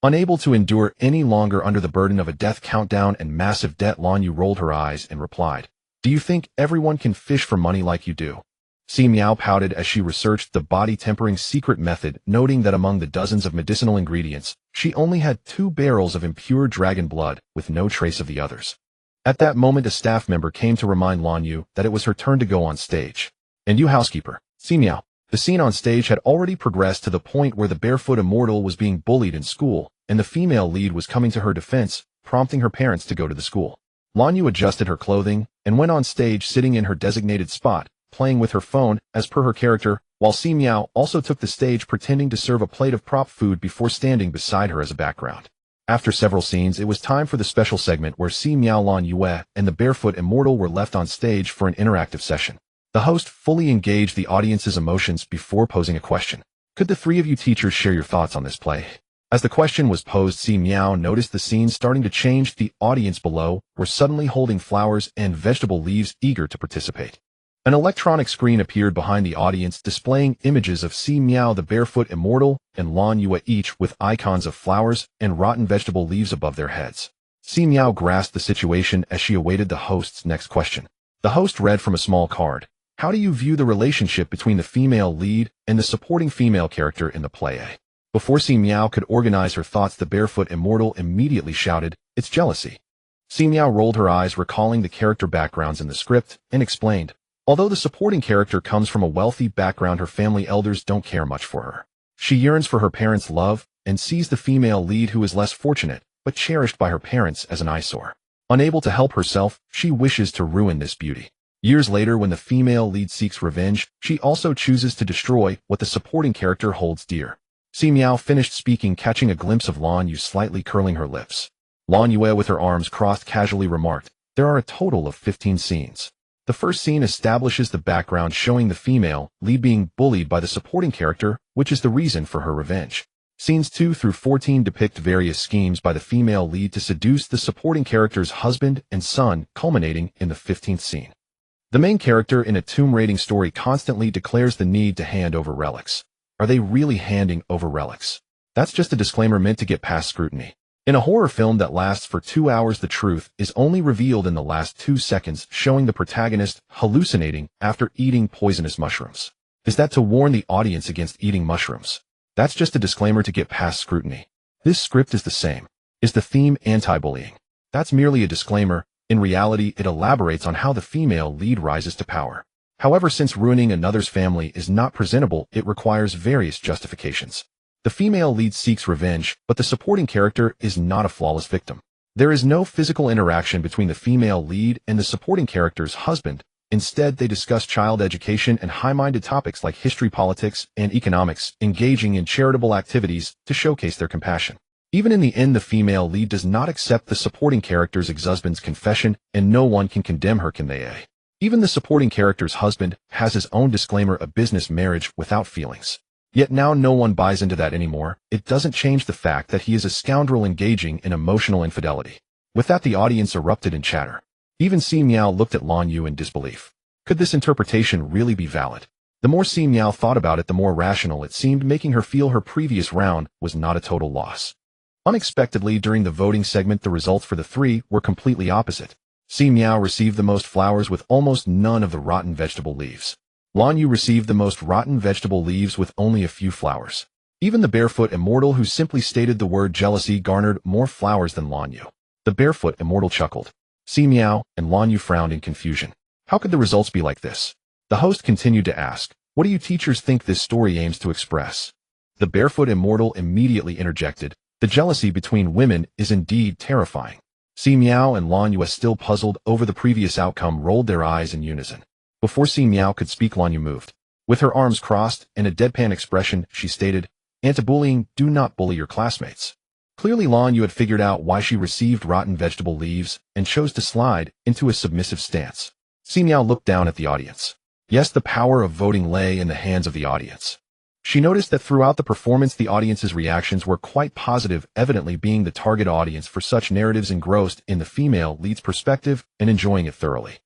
Unable to endure any longer under the burden of a death countdown and massive debt, Lan Yu rolled her eyes and replied, "Do you think everyone can fish for money like you do?" Si Miao pouted as she researched the body tempering secret method, noting that among the dozens of medicinal ingredients, she only had 2 barrels of impure dragon blood with no trace of the others. At that moment, a staff member came to remind Lan Yu that it was her turn to go on stage. "And you, housekeeper." Si Miao. The scene on stage had already progressed to the point where the Barefoot Immortal was being bullied in school, and the female lead was coming to her defense, prompting her parents to go to the school. Lan Yu adjusted her clothing and went on stage, sitting in her designated spot, playing with her phone as per her character, while Si Miao also took the stage, pretending to serve a plate of prop food before standing beside her as a background. After several scenes, it was time for the special segment where Si Miao, Lan Yue, and the Barefoot Immortal were left on stage for an interactive session. The host fully engaged the audience's emotions before posing a question. "Could the 3 of you teachers share your thoughts on this play?" As the question was posed, Si Miao noticed the scene starting to change. The audience below were suddenly holding flowers and vegetable leaves, eager to participate. An electronic screen appeared behind the audience, displaying images of Si Miao, the Barefoot Immortal, and Lan Yue, each with icons of flowers and rotten vegetable leaves above their heads. Si Miao grasped the situation as she awaited the host's next question. The host read from a small card, How do you view the relationship between the female lead and the supporting female character in the play? Before Si Miao could organize her thoughts, the barefoot immortal immediately shouted, "It's jealousy." Si Miao rolled her eyes, recalling the character backgrounds in the script, and explained, although the supporting character comes from a wealthy background, her family elders don't care much for her. She yearns for her parents' love and sees the female lead, who is less fortunate but cherished by her parents, as an eyesore. Unable to help herself, she wishes to ruin this beauty. Years later, when the female lead seeks revenge, she also chooses to destroy what the supporting character holds dear. Si Miao finished speaking, catching a glimpse of Lan Yu slightly curling her lips. Lan Yue, with her arms crossed, casually remarked, "There are a total of 15 scenes. The first scene establishes the background, showing the female lead being bullied by the supporting character, which is the reason for her revenge. Scenes 2 through 14 depict various schemes by the female lead to seduce the supporting character's husband and son, culminating in the 15th scene. The main character in a tomb raiding story constantly declares the need to hand over relics. Are they really handing over relics? That's just a disclaimer meant to get past scrutiny. In a horror film that lasts for 2 hours, the truth is only revealed in the last 2 seconds, showing the protagonist hallucinating after eating poisonous mushrooms. Is that to warn the audience against eating mushrooms? That's just a disclaimer to get past scrutiny. This script is the same. Is the theme anti-bullying? That's merely a disclaimer. In reality, it elaborates on how the female lead rises to power. However, since ruining another's family is not presentable, it requires various justifications. The female lead seeks revenge, but the supporting character is not a flawless victim. There is no physical interaction between the female lead and the supporting character's husband. Instead, they discuss child education and high-minded topics like history, politics, and economics, engaging in charitable activities to showcase their compassion. Even in the end, the female lead does not accept the supporting character's ex-husband's confession, and no one can condemn her, can they? Even the supporting character's husband has his own disclaimer, a business marriage without feelings. Yet now no one buys into that anymore. It doesn't change the fact that he is a scoundrel engaging in emotional infidelity. With that, the audience erupted in chatter. Even Si Miao looked at Lan Yu in disbelief. Could this interpretation really be valid? The more Si Miao thought about it, the more rational it seemed, making her feel her previous round was not a total loss. Unexpectedly, during the voting segment, the results for the three were completely opposite. Si Miao received the most flowers with almost none of the rotten vegetable leaves. Lan Yu received the most rotten vegetable leaves with only a few flowers. Even the barefoot immortal, who simply stated the word jealousy, garnered more flowers than Lan Yu. The barefoot immortal chuckled. Si Miao and Lan Yu frowned in confusion. How could the results be like this? The host continued to ask, "What do you teachers think this story aims to express?" The barefoot immortal immediately interjected, "The jealousy between women is indeed terrifying." Si Miao and Lan Yu, still puzzled over the previous outcome, rolled their eyes in unison. Before Si Miao could speak, Lan Yu moved. With her arms crossed and a deadpan expression, she stated, "Anti-bullying, do not bully your classmates." Clearly, Lan Yu had figured out why she received rotten vegetable leaves and chose to slide into a submissive stance. Si Miao looked down at the audience. Yes, the power of voting lay in the hands of the audience. She noticed that throughout the performance, the audience's reactions were quite positive, evidently being the target audience for such narratives, engrossed in the female lead's perspective and enjoying it thoroughly.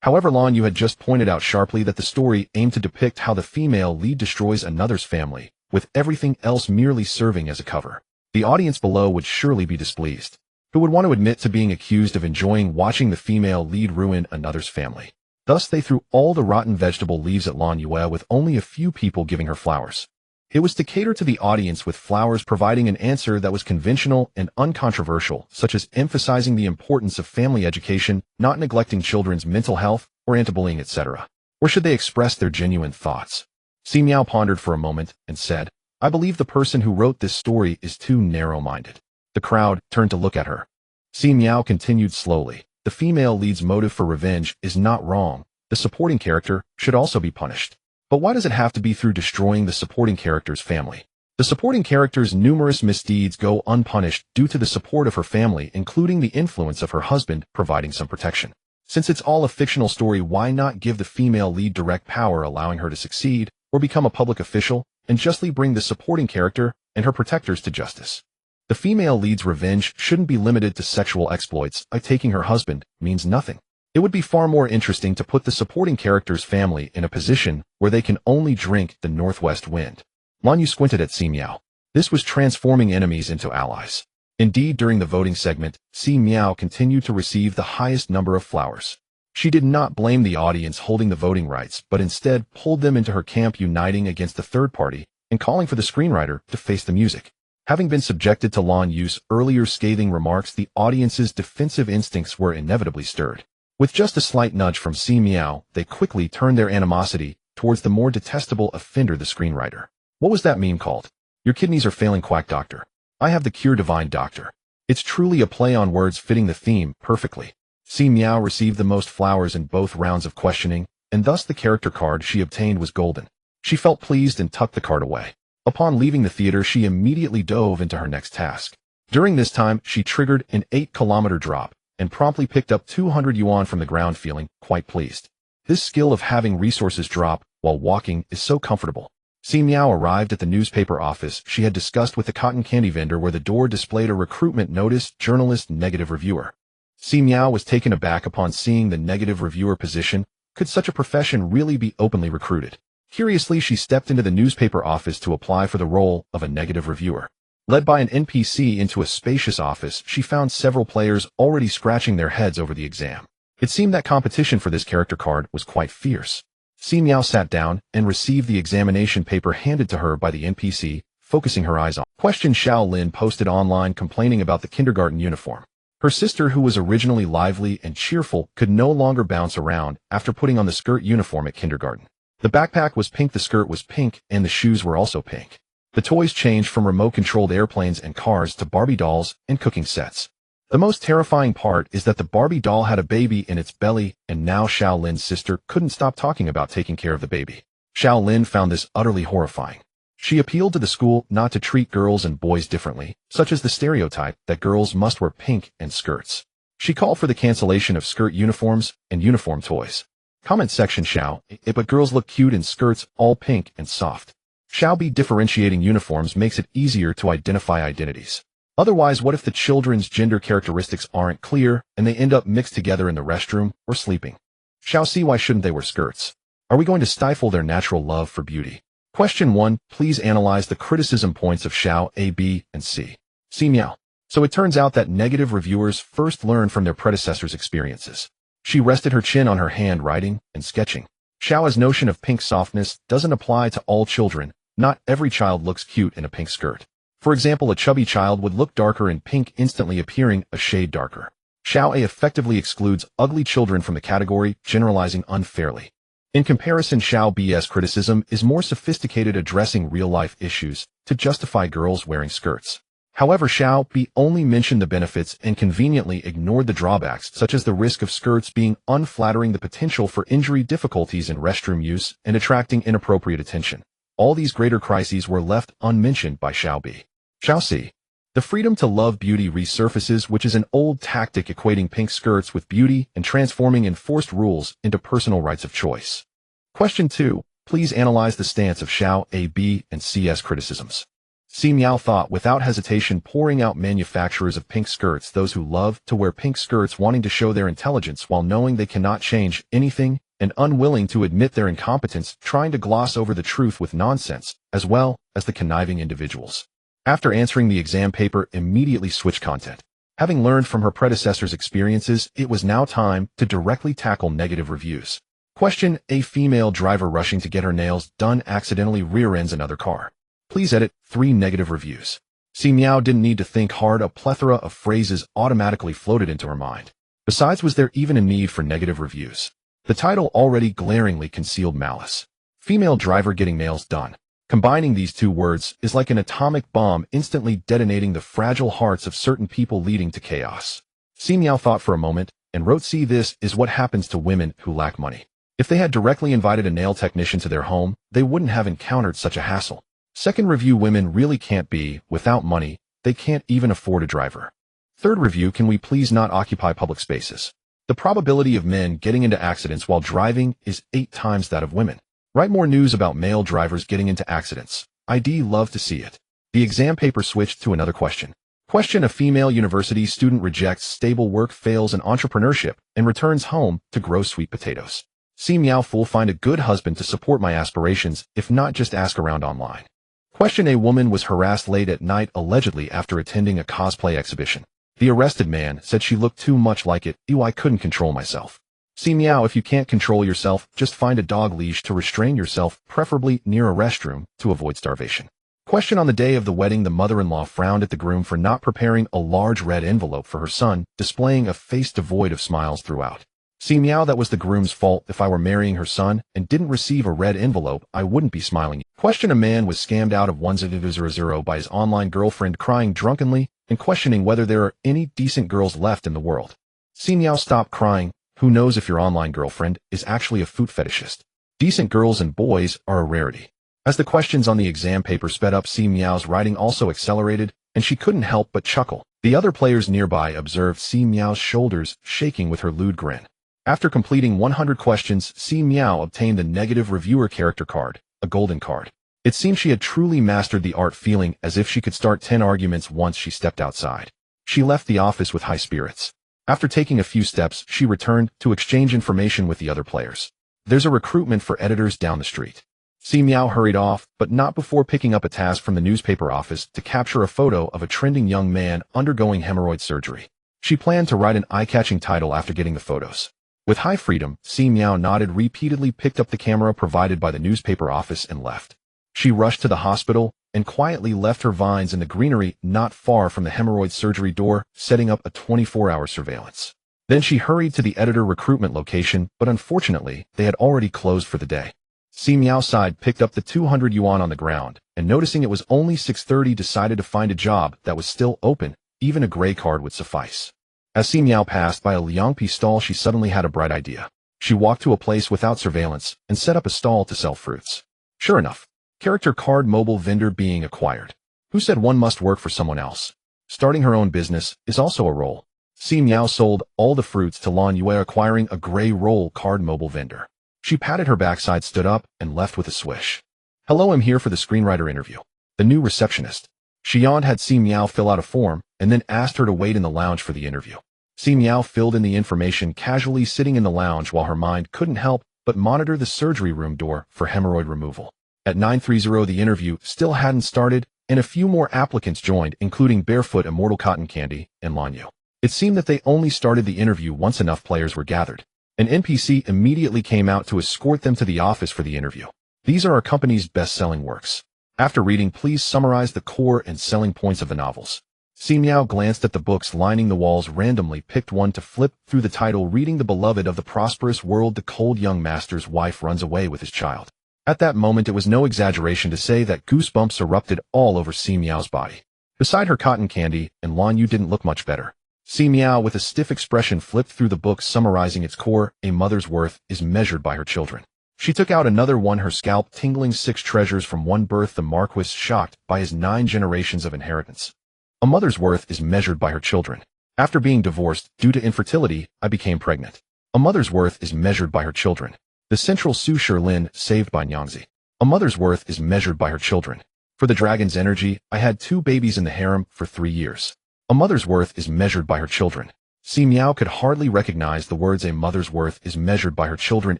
However, Lan Yu had just pointed out sharply that the story aimed to depict how the female lead destroys another's family, with everything else merely serving as a cover. The audience below would surely be displeased. Who would want to admit to being accused of enjoying watching the female lead ruin another's family? Thus, they threw all the rotten vegetable leaves at Lan Yue, with only a few people giving her flowers. It was to cater to the audience, with flowers providing an answer that was conventional and uncontroversial, such as emphasizing the importance of family education, not neglecting children's mental health, or anti-bullying, etc. Or should they express their genuine thoughts? Si Miao pondered for a moment and said, "I believe the person who wrote this story is too narrow-minded." The crowd turned to look at her. Si Miao continued slowly. The female lead's motive for revenge is not wrong. The supporting character should also be punished. But why does it have to be through destroying the supporting character's family? The supporting character's numerous misdeeds go unpunished due to the support of her family, including the influence of her husband providing some protection. Since it's all a fictional story, why not give the female lead direct power, allowing her to succeed or become a public official, and justly bring the supporting character and her protectors to justice? The female lead's revenge shouldn't be limited to sexual exploits. Taking her husband means nothing. It would be far more interesting to put the supporting character's family in a position where they can only drink the northwest wind. Lan Yu squinted at Si Miao. This was transforming enemies into allies. Indeed, during the voting segment, Si Miao continued to receive the highest number of flowers. She did not blame the audience holding the voting rights, but instead pulled them into her camp, uniting against the third party and calling for the screenwriter to face the music. Having been subjected to Lan Yu's earlier scathing remarks, the audience's defensive instincts were inevitably stirred. With just a slight nudge from Si Miao, they quickly turned their animosity towards the more detestable offender, the screenwriter. What was that meme called? Your kidneys are failing, quack doctor. I have the cure, divine doctor. It's truly a play on words fitting the theme perfectly. Si Miao received the most flowers in both rounds of questioning, and thus the character card she obtained was golden. She felt pleased and tucked the card away. Upon leaving the theater, she immediately dove into her next task. During this time, she triggered an 8-kilometer drop and promptly picked up 200 yuan from the ground, feeling quite pleased. This skill of having resources drop while walking is so comfortable. Si Miao arrived at the newspaper office she had discussed with the cotton candy vendor, where the door displayed a recruitment notice: journalist, negative reviewer. Si Miao was taken aback upon seeing the negative reviewer position. Could such a profession really be openly recruited? Curiously, she stepped into the newspaper office to apply for the role of a negative reviewer. Led by an NPC into a spacious office, she found several players already scratching their heads over the exam. It seemed that competition for this character card was quite fierce. Si Miao sat down and received the examination paper handed to her by the NPC, focusing her eyes on question. Xiao Lin posted online complaining about the kindergarten uniform. Her sister, who was originally lively and cheerful, could no longer bounce around after putting on the skirt uniform at kindergarten. The backpack was pink, the skirt was pink, and the shoes were also pink. The toys changed from remote-controlled airplanes and cars to Barbie dolls and cooking sets. The most terrifying part is that the Barbie doll had a baby in its belly, and now Xiao Lin's sister couldn't stop talking about taking care of the baby. Xiao Lin found this utterly horrifying. She appealed to the school not to treat girls and boys differently, such as the stereotype that girls must wear pink and skirts. She called for the cancellation of skirt uniforms and uniform toys. Comment section: Xiao, but girls look cute in skirts, all pink and soft. Xiao B, differentiating uniforms makes it easier to identify identities. Otherwise, what if the children's gender characteristics aren't clear and they end up mixed together in the restroom or sleeping? Xiao C, why shouldn't they wear skirts? Are we going to stifle their natural love for beauty? Question 1. Please analyze the criticism points of Xiao A, B, and C. Si Miao. So it turns out that negative reviewers first learn from their predecessors' experiences. She rested her chin on her hand, writing and sketching. Xiao's notion of pink softness doesn't apply to all children. Not every child looks cute in a pink skirt. For example, a chubby child would look darker in pink, instantly appearing a shade darker. Xiao A effectively excludes ugly children from the category, generalizing unfairly. In comparison, Xiao B's criticism is more sophisticated, addressing real-life issues to justify girls wearing skirts. However, Xiao B only mentioned the benefits and conveniently ignored the drawbacks, such as the risk of skirts being unflattering, the potential for injury, difficulties in restroom use, and attracting inappropriate attention. All these greater crises were left unmentioned by Xiao B. Xiao C. The freedom to love beauty resurfaces, which is an old tactic equating pink skirts with beauty and transforming enforced rules into personal rights of choice. Question 2. Please analyze the stance of Xiao A, B, and C's criticisms. Si Miao thought without hesitation, pouring out manufacturers of pink skirts, those who love to wear pink skirts, wanting to show their intelligence while knowing they cannot change anything, and unwilling to admit their incompetence, trying to gloss over the truth with nonsense, as well as the conniving individuals. After answering the exam paper, immediately switch content. Having learned from her predecessor's experiences, it was now time to directly tackle negative reviews. Question: A female driver rushing to get her nails done accidentally rear-ends another car. Please edit 3 negative reviews. Si Miao didn't need to think hard. A plethora of phrases automatically floated into her mind. Besides, was there even a need for negative reviews? The title already glaringly concealed malice. Female driver getting nails done. Combining these 2 words is like an atomic bomb, instantly detonating the fragile hearts of certain people, leading to chaos. Si Miao thought for a moment and wrote, "See, this is what happens to women who lack money." If they had directly invited a nail technician to their home, they wouldn't have encountered such a hassle. Second review: women really can't be without money. They can't even afford a driver. Third review: can we please not occupy public spaces? The probability of men getting into accidents while driving is 8 times that of women. Write more news about male drivers getting into accidents. I'd love to see it. The exam paper switched to another question. Question: a female university student rejects stable work, fails in entrepreneurship, and returns home to grow sweet potatoes. Si Miao: fool, find a good husband to support my aspirations, if not just ask around online. Question: a woman was harassed late at night, allegedly after attending a cosplay exhibition. The arrested man said she looked too much like it. Ew, I couldn't control myself. Si Miao, if you can't control yourself, just find a dog leash to restrain yourself, preferably near a restroom, to avoid starvation. Question: on the day of the wedding, the mother-in-law frowned at the groom for not preparing a large red envelope for her son, displaying a face devoid of smiles throughout. Si Miao, that was the groom's fault. If I were marrying her son and didn't receive a red envelope, I wouldn't be smiling. Question: a man was scammed out of 1000 by his online girlfriend, crying drunkenly and questioning whether there are any decent girls left in the world. Si Miao, stop crying. Who knows if your online girlfriend is actually a food fetishist? Decent girls and boys are a rarity. As the questions on the exam paper sped up, Si Miao's writing also accelerated, and she couldn't help but chuckle. The other players nearby observed Si Miao's shoulders shaking with her lewd grin. After completing 100 questions, Si Miao obtained the negative reviewer character card, a golden card. It seemed she had truly mastered the art, feeling as if she could start 10 arguments once she stepped outside. She left the office with high spirits. After taking a few steps, she returned to exchange information with the other players. There's a recruitment for editors down the street. Si Miao hurried off, but not before picking up a task from the newspaper office to capture a photo of a trending young man undergoing hemorrhoid surgery. She planned to write an eye-catching title after getting the photos. With high freedom, Si Miao nodded repeatedly, picked up the camera provided by the newspaper office, and left. She rushed to the hospital and quietly left her vines in the greenery not far from the hemorrhoid surgery door, setting up a 24-hour surveillance. Then she hurried to the editor recruitment location, but unfortunately, they had already closed for the day. Si Miao sighed, picked up the 200 yuan on the ground, and noticing it was only 6:30, decided to find a job that was still open. Even a gray card would suffice. As Si Miao passed by a Liangpi stall, she suddenly had a bright idea. She walked to a place without surveillance and set up a stall to sell fruits. Sure enough, character card mobile vendor being acquired. Who said one must work for someone else? Starting her own business is also a role. Si Miao sold all the fruits to Lan Yue, acquiring a gray roll card mobile vendor. She patted her backside, stood up, and left with a swish. Hello, I'm here for the screenwriter interview. The new receptionist. She yawned, had Si Miao fill out a form, and then asked her to wait in the lounge for the interview. Si Miao filled in the information, casually sitting in the lounge while her mind couldn't help but monitor the surgery room door for hemorrhoid removal. At 9:30, the interview still hadn't started, and a few more applicants joined, including Barefoot, Immortal Cotton Candy, and Lanyu. It seemed that they only started the interview once enough players were gathered. An NPC immediately came out to escort them to the office for the interview. These are our company's best-selling works. After reading, please summarize the core and selling points of the novels. Si Miao glanced at the books lining the walls, randomly picked one to flip through the title, reading The Beloved of the Prosperous World. The cold young master's wife runs away with his child. At that moment, it was no exaggeration to say that goosebumps erupted all over Si Miao's body. Beside her, Cotton Candy and Lanyu didn't look much better. Si Miao, with a stiff expression, flipped through the book, summarizing its core. A mother's worth is measured by her children. She took out another one, her scalp tingling. 6 treasures from one birth. The Marquis, shocked by his 9 generations of inheritance. A mother's worth is measured by her children. After being divorced due to infertility, I became pregnant. A mother's worth is measured by her children. The Central Su Sherlin, saved by Nyangzi. A mother's worth is measured by her children. For the dragon's energy, I had 2 babies in the harem for 3 years. A mother's worth is measured by her children. Si Miao could hardly recognize the words "a mother's worth is measured by her children"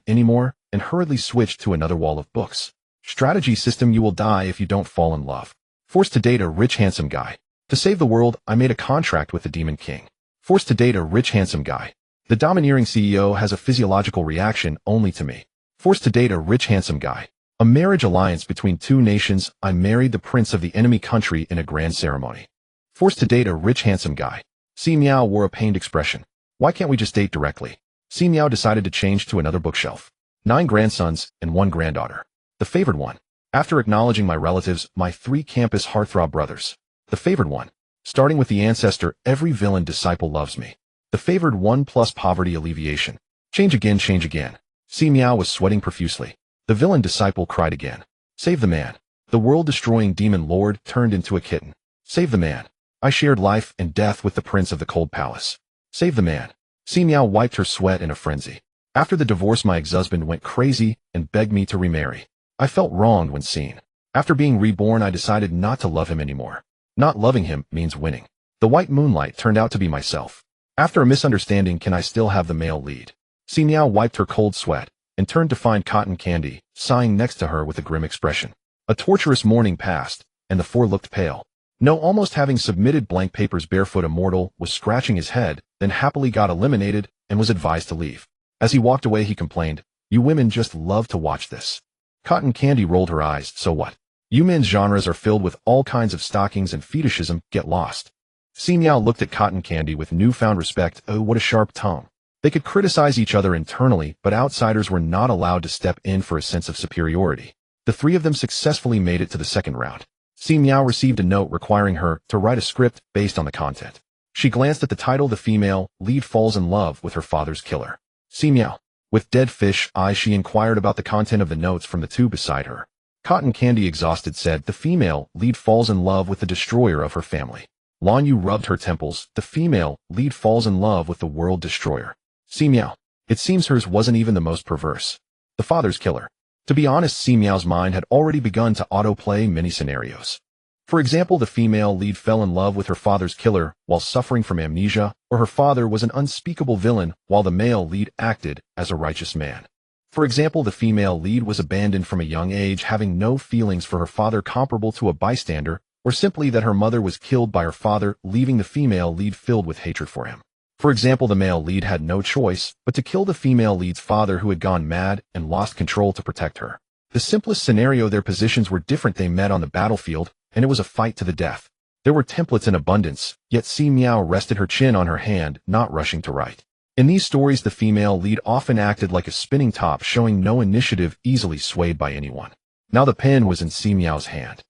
anymore, and hurriedly switched to another wall of books. Strategy system: you will die if you don't fall in love. Forced to date a rich handsome guy. To save the world, I made a contract with the Demon King. Forced to date a rich handsome guy. The domineering CEO has a physiological reaction only to me. Forced to date a rich handsome guy. A marriage alliance between 2 nations. I married the prince of the enemy country in a grand ceremony. Forced to date a rich handsome guy. Si Miao wore a pained expression. Why can't we just date directly? Si Miao decided to change to another bookshelf. 9 grandsons and 1 granddaughter. The favored one. After acknowledging my relatives, my 3 campus heartthrob brothers. The favored one. Starting with the ancestor, every villain disciple loves me. The favored one plus poverty alleviation. Change again, change again. Si Miao was sweating profusely. The villain disciple cried again. Save the man. The world-destroying demon lord turned into a kitten. Save the man. I shared life and death with the prince of the cold palace. Save the man. Si Miao wiped her sweat in a frenzy. After the divorce, my ex-husband went crazy and begged me to remarry. I felt wronged when seen. After being reborn, I decided not to love him anymore. Not loving him means winning. The white moonlight turned out to be myself. After a misunderstanding, can I still have the male lead? Si Miao wiped her cold sweat and turned to find Cotton Candy, sighing next to her with a grim expression. A torturous morning passed, and the 4 looked pale. No, almost having submitted blank papers. Barefoot Immortal was scratching his head, then happily got eliminated and was advised to leave. As he walked away, he complained, "You women just love to watch this." Cotton Candy rolled her eyes. "So what? You men's genres are filled with all kinds of stockings and fetishism. Get lost." Si Miao looked at Cotton Candy with newfound respect. Oh, what a sharp tongue. They could criticize each other internally, but outsiders were not allowed to step in for a sense of superiority. The three of them successfully made it to the second round. Si Miao received a note requiring her to write a script based on the content. She glanced at the title. The female lead falls in love with her father's killer. Si Miao. With dead fish eyes, she inquired about the content of the notes from the two beside her. Cotton Candy, exhausted, said, "The female lead falls in love with the destroyer of her family." Lan Yu rubbed her temples. "The female lead falls in love with the world destroyer." Si Miao. It seems hers wasn't even the most perverse. The father's killer. To be honest, Si Miao's mind had already begun to autoplay many scenarios. For example, the female lead fell in love with her father's killer while suffering from amnesia, or her father was an unspeakable villain while the male lead acted as a righteous man. For example, the female lead was abandoned from a young age, having no feelings for her father comparable to a bystander, or simply that her mother was killed by her father, leaving the female lead filled with hatred for him. For example, the male lead had no choice but to kill the female lead's father, who had gone mad and lost control, to protect her. The simplest scenario, their positions were different. They met on the battlefield, and it was a fight to the death. There were templates in abundance, yet Si Miao rested her chin on her hand, not rushing to write. In these stories, the female lead often acted like a spinning top, showing no initiative, easily swayed by anyone. Now the pen was in Si Miao's hand.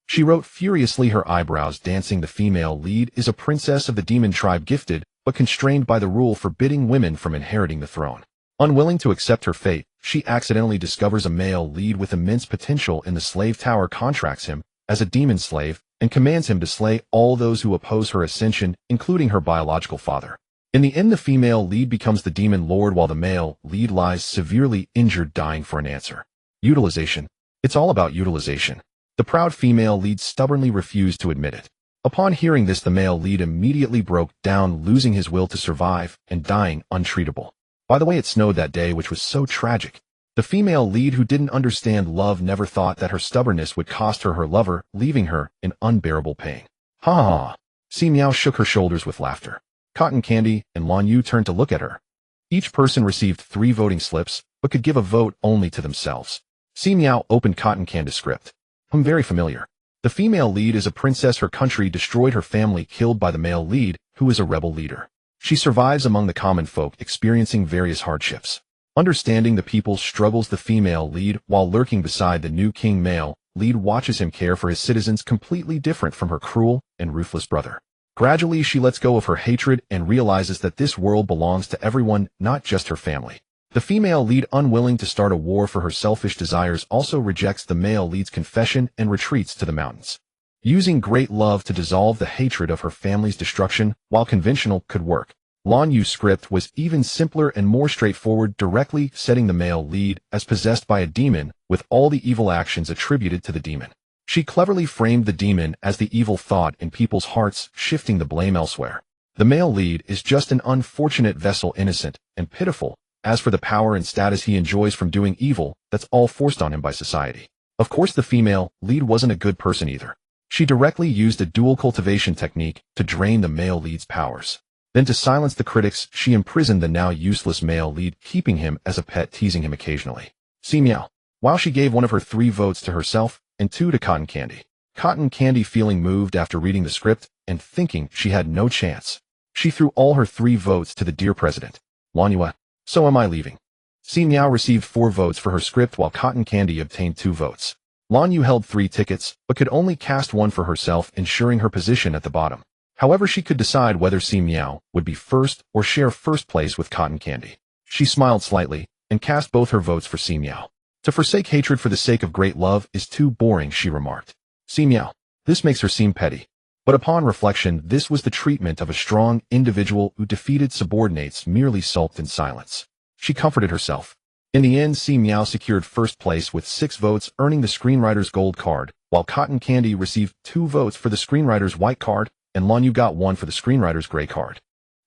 She wrote furiously, her eyebrows dancing. The female lead is a princess of the demon tribe, gifted, but constrained by the rule forbidding women from inheriting the throne. Unwilling to accept her fate, she accidentally discovers a male lead with immense potential in the slave tower, contracts him as a demon slave, and commands him to slay all those who oppose her ascension, including her biological father. In the end, the female lead becomes the demon lord while the male lead lies severely injured, dying for an answer. Utilization. It's all about utilization. The proud female lead stubbornly refused to admit it. Upon hearing this, the male lead immediately broke down, losing his will to survive and dying untreatable. By the way, it snowed that day, which was so tragic. The female lead, who didn't understand love, never thought that her stubbornness would cost her her lover, leaving her in unbearable pain. Ha ha! Si Miao shook her shoulders with laughter. Cotton Candy and Lan Yu turned to look at her. Each person received 3 voting slips, but could give a vote only to themselves. Si Miao opened Cotton Candy's script. Very familiar. The female lead is a princess. Her country destroyed, her family killed by the male lead, who is a rebel leader. She survives among the common folk, experiencing various hardships. Understanding the people's struggles, the female lead, while lurking beside the new king male lead, watches him care for his citizens, completely different from her cruel and ruthless brother. Gradually, she lets go of her hatred and realizes that this world belongs to everyone, not just her family. The female lead, unwilling to start a war for her selfish desires, also rejects the male lead's confession and retreats to the mountains. Using great love to dissolve the hatred of her family's destruction, while conventional could work, Lan Yu's script was even simpler and more straightforward, directly setting the male lead as possessed by a demon, with all the evil actions attributed to the demon. She cleverly framed the demon as the evil thought in people's hearts, shifting the blame elsewhere. The male lead is just an unfortunate vessel, innocent and pitiful. As for the power and status he enjoys from doing evil, that's all forced on him by society. Of course, the female lead wasn't a good person either. She directly used a dual cultivation technique to drain the male lead's powers. Then, to silence the critics, she imprisoned the now useless male lead, keeping him as a pet, teasing him occasionally. Si Miao. While she gave one of her 3 votes to herself and 2 to Cotton Candy. Cotton Candy, feeling moved after reading the script and thinking she had no chance, she threw all her 3 votes to the dear president. Lan Yu. So am I leaving. Si Miao received 4 votes for her script while Cotton Candy obtained 2 votes. Lan Yu held 3 tickets, but could only cast 1 for herself, ensuring her position at the bottom. However, she could decide whether Si Miao would be first or share first place with Cotton Candy. She smiled slightly and cast both her votes for Si Miao. To forsake hatred for the sake of great love is too boring, she remarked. Si Miao. This makes her seem petty. But upon reflection, this was the treatment of a strong individual who defeated subordinates, merely sulked in silence. She comforted herself. In the end, Si Miao secured first place with 6 votes, earning the screenwriter's gold card, while Cotton Candy received 2 votes for the screenwriter's white card, and Lan Yu got 1 for the screenwriter's gray card.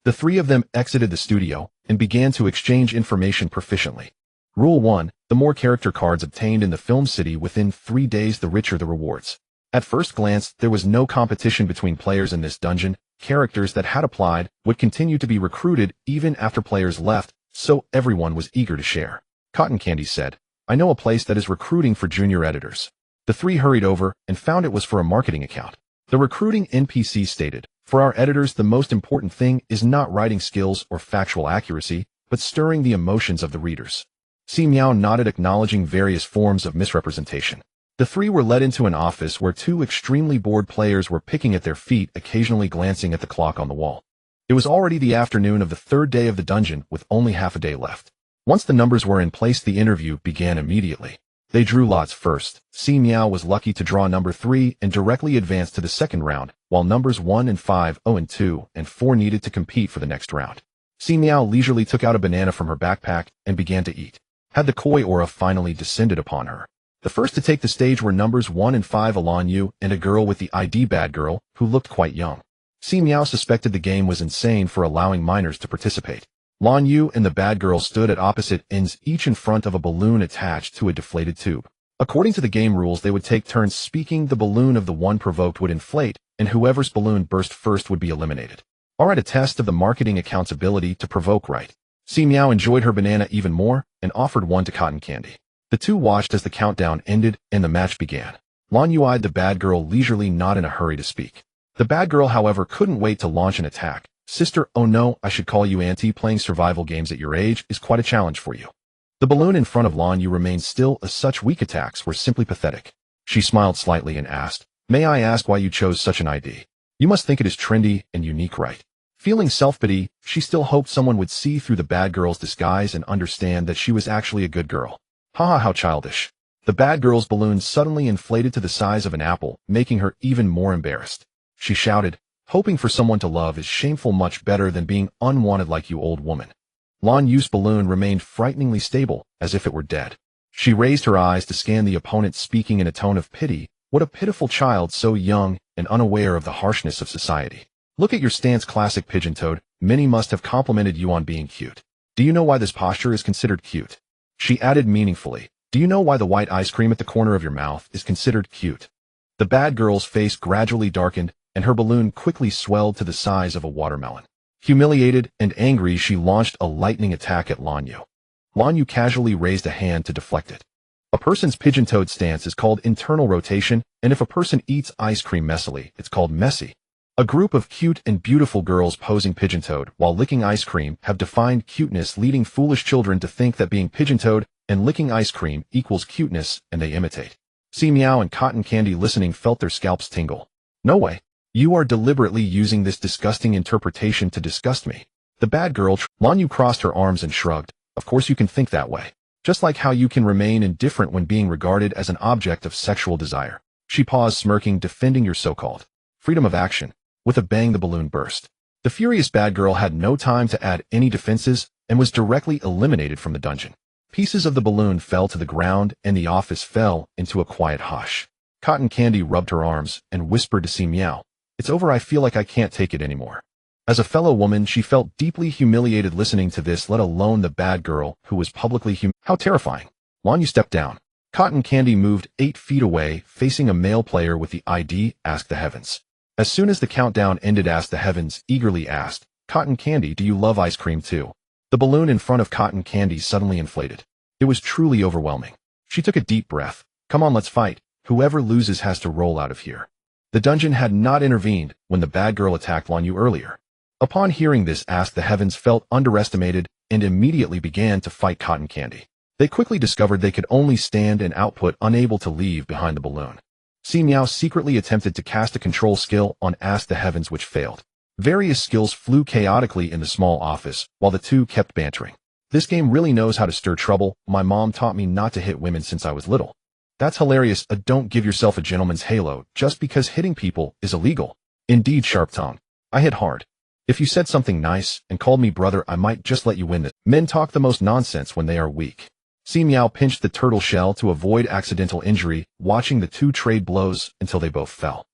The 3 of them exited the studio and began to exchange information proficiently. Rule 1. The more character cards obtained in the film city within 3 days, the richer the rewards. At first glance, there was no competition between players in this dungeon. Characters that had applied would continue to be recruited even after players left, so everyone was eager to share. Cotton Candy said, I know a place that is recruiting for junior editors. The three hurried over and found it was for a marketing account. The recruiting NPC stated, for our editors, the most important thing is not writing skills or factual accuracy, but stirring the emotions of the readers. Si Miao nodded, acknowledging various forms of misrepresentation. The three were led into an office where two extremely bored players were picking at their feet, occasionally glancing at the clock on the wall. It was already the afternoon of the third day of the dungeon, with only half a day left. Once the numbers were in place, the interview began immediately. They drew lots first. Si Miao was lucky to draw number 3 and directly advanced to the second round, while numbers 1 and 5, 0 and 2, and 4 needed to compete for the next round. Si Miao leisurely took out a banana from her backpack and began to eat. Had the koi aura finally descended upon her? The first to take the stage were numbers 1 and 5, Lan Yu, and a girl with the ID bad girl, who looked quite young. Si Miao suspected the game was insane for allowing minors to participate. Lan Yu and the bad girl stood at opposite ends, each in front of a balloon attached to a deflated tube. According to the game rules, they would take turns speaking. The balloon of the one provoked would inflate, and whoever's balloon burst first would be eliminated. Alright, a test of the marketing account's ability to provoke right. Si Miao enjoyed her banana even more and offered one to Cotton Candy. The two watched as the countdown ended and the match began. Lan Yu eyed the bad girl leisurely, not in a hurry to speak. The bad girl, however, couldn't wait to launch an attack. Sister, oh no, I should call you auntie. Playing survival games at your age is quite a challenge for you. The balloon in front of Lan Yu remained still, as such weak attacks were simply pathetic. She smiled slightly and asked, may I ask why you chose such an ID? You must think it is trendy and unique, right? Feeling self-pity, she still hoped someone would see through the bad girl's disguise and understand that she was actually a good girl. Haha, how childish. The bad girl's balloon suddenly inflated to the size of an apple, making her even more embarrassed. She shouted, hoping for someone to love is shameful, much better than being unwanted like you, old woman. Lan Yu's balloon remained frighteningly stable, as if it were dead. She raised her eyes to scan the opponent, speaking in a tone of pity. What a pitiful child, so young and unaware of the harshness of society. Look at your stance, classic pigeon toad. Many must have complimented you on being cute. Do you know why this posture is considered cute? She added meaningfully, do you know why the white ice cream at the corner of your mouth is considered cute? The bad girl's face gradually darkened, and her balloon quickly swelled to the size of a watermelon. Humiliated and angry, she launched a lightning attack at Lan Yu. Lan Yu casually raised a hand to deflect it. A person's pigeon-toed stance is called internal rotation, and if a person eats ice cream messily, it's called messy. A group of cute and beautiful girls posing pigeon-toed while licking ice cream have defined cuteness, leading foolish children to think that being pigeon-toed and licking ice cream equals cuteness, and they imitate. Si Miao and Cotton Candy, listening, felt their scalps tingle. No way. You are deliberately using this disgusting interpretation to disgust me. The bad girl, Lan Yu, crossed her arms and shrugged. Of course you can think that way. Just like how you can remain indifferent when being regarded as an object of sexual desire. She paused, smirking, defending your so-called freedom of action. With a bang, the balloon burst. The furious bad girl had no time to add any defenses and was directly eliminated from the dungeon. Pieces of the balloon fell to the ground and the office fell into a quiet hush. Cotton Candy rubbed her arms and whispered to Si Miao, it's over, I feel like I can't take it anymore. As a fellow woman, she felt deeply humiliated listening to this, let alone the bad girl who was publicly How terrifying. Lan Yu stepped down. Cotton Candy moved 8 feet away, facing a male player with the ID, Ask the Heavens. As soon as the countdown ended, Ask the Heavens eagerly asked, Cotton Candy, do you love ice cream too? The balloon in front of Cotton Candy suddenly inflated. It was truly overwhelming. She took a deep breath. Come on, let's fight. Whoever loses has to roll out of here. The dungeon had not intervened when the bad girl attacked Lan Yu earlier. Upon hearing this, Ask the Heavens felt underestimated and immediately began to fight Cotton Candy. They quickly discovered they could only stand and output, unable to leave behind the balloon. Si Miao secretly attempted to cast a control skill on Ask the Heavens, which failed. Various skills flew chaotically in the small office, while the two kept bantering. This game really knows how to stir trouble. My mom taught me not to hit women since I was little. That's hilarious. Don't give yourself a gentleman's halo just because hitting people is illegal. Indeed, sharp tongue. I hit hard. If you said something nice and called me brother, I might just let you win this. Men talk the most nonsense when they are weak. Si Miao pinched the turtle shell to avoid accidental injury, watching the two trade blows until they both fell.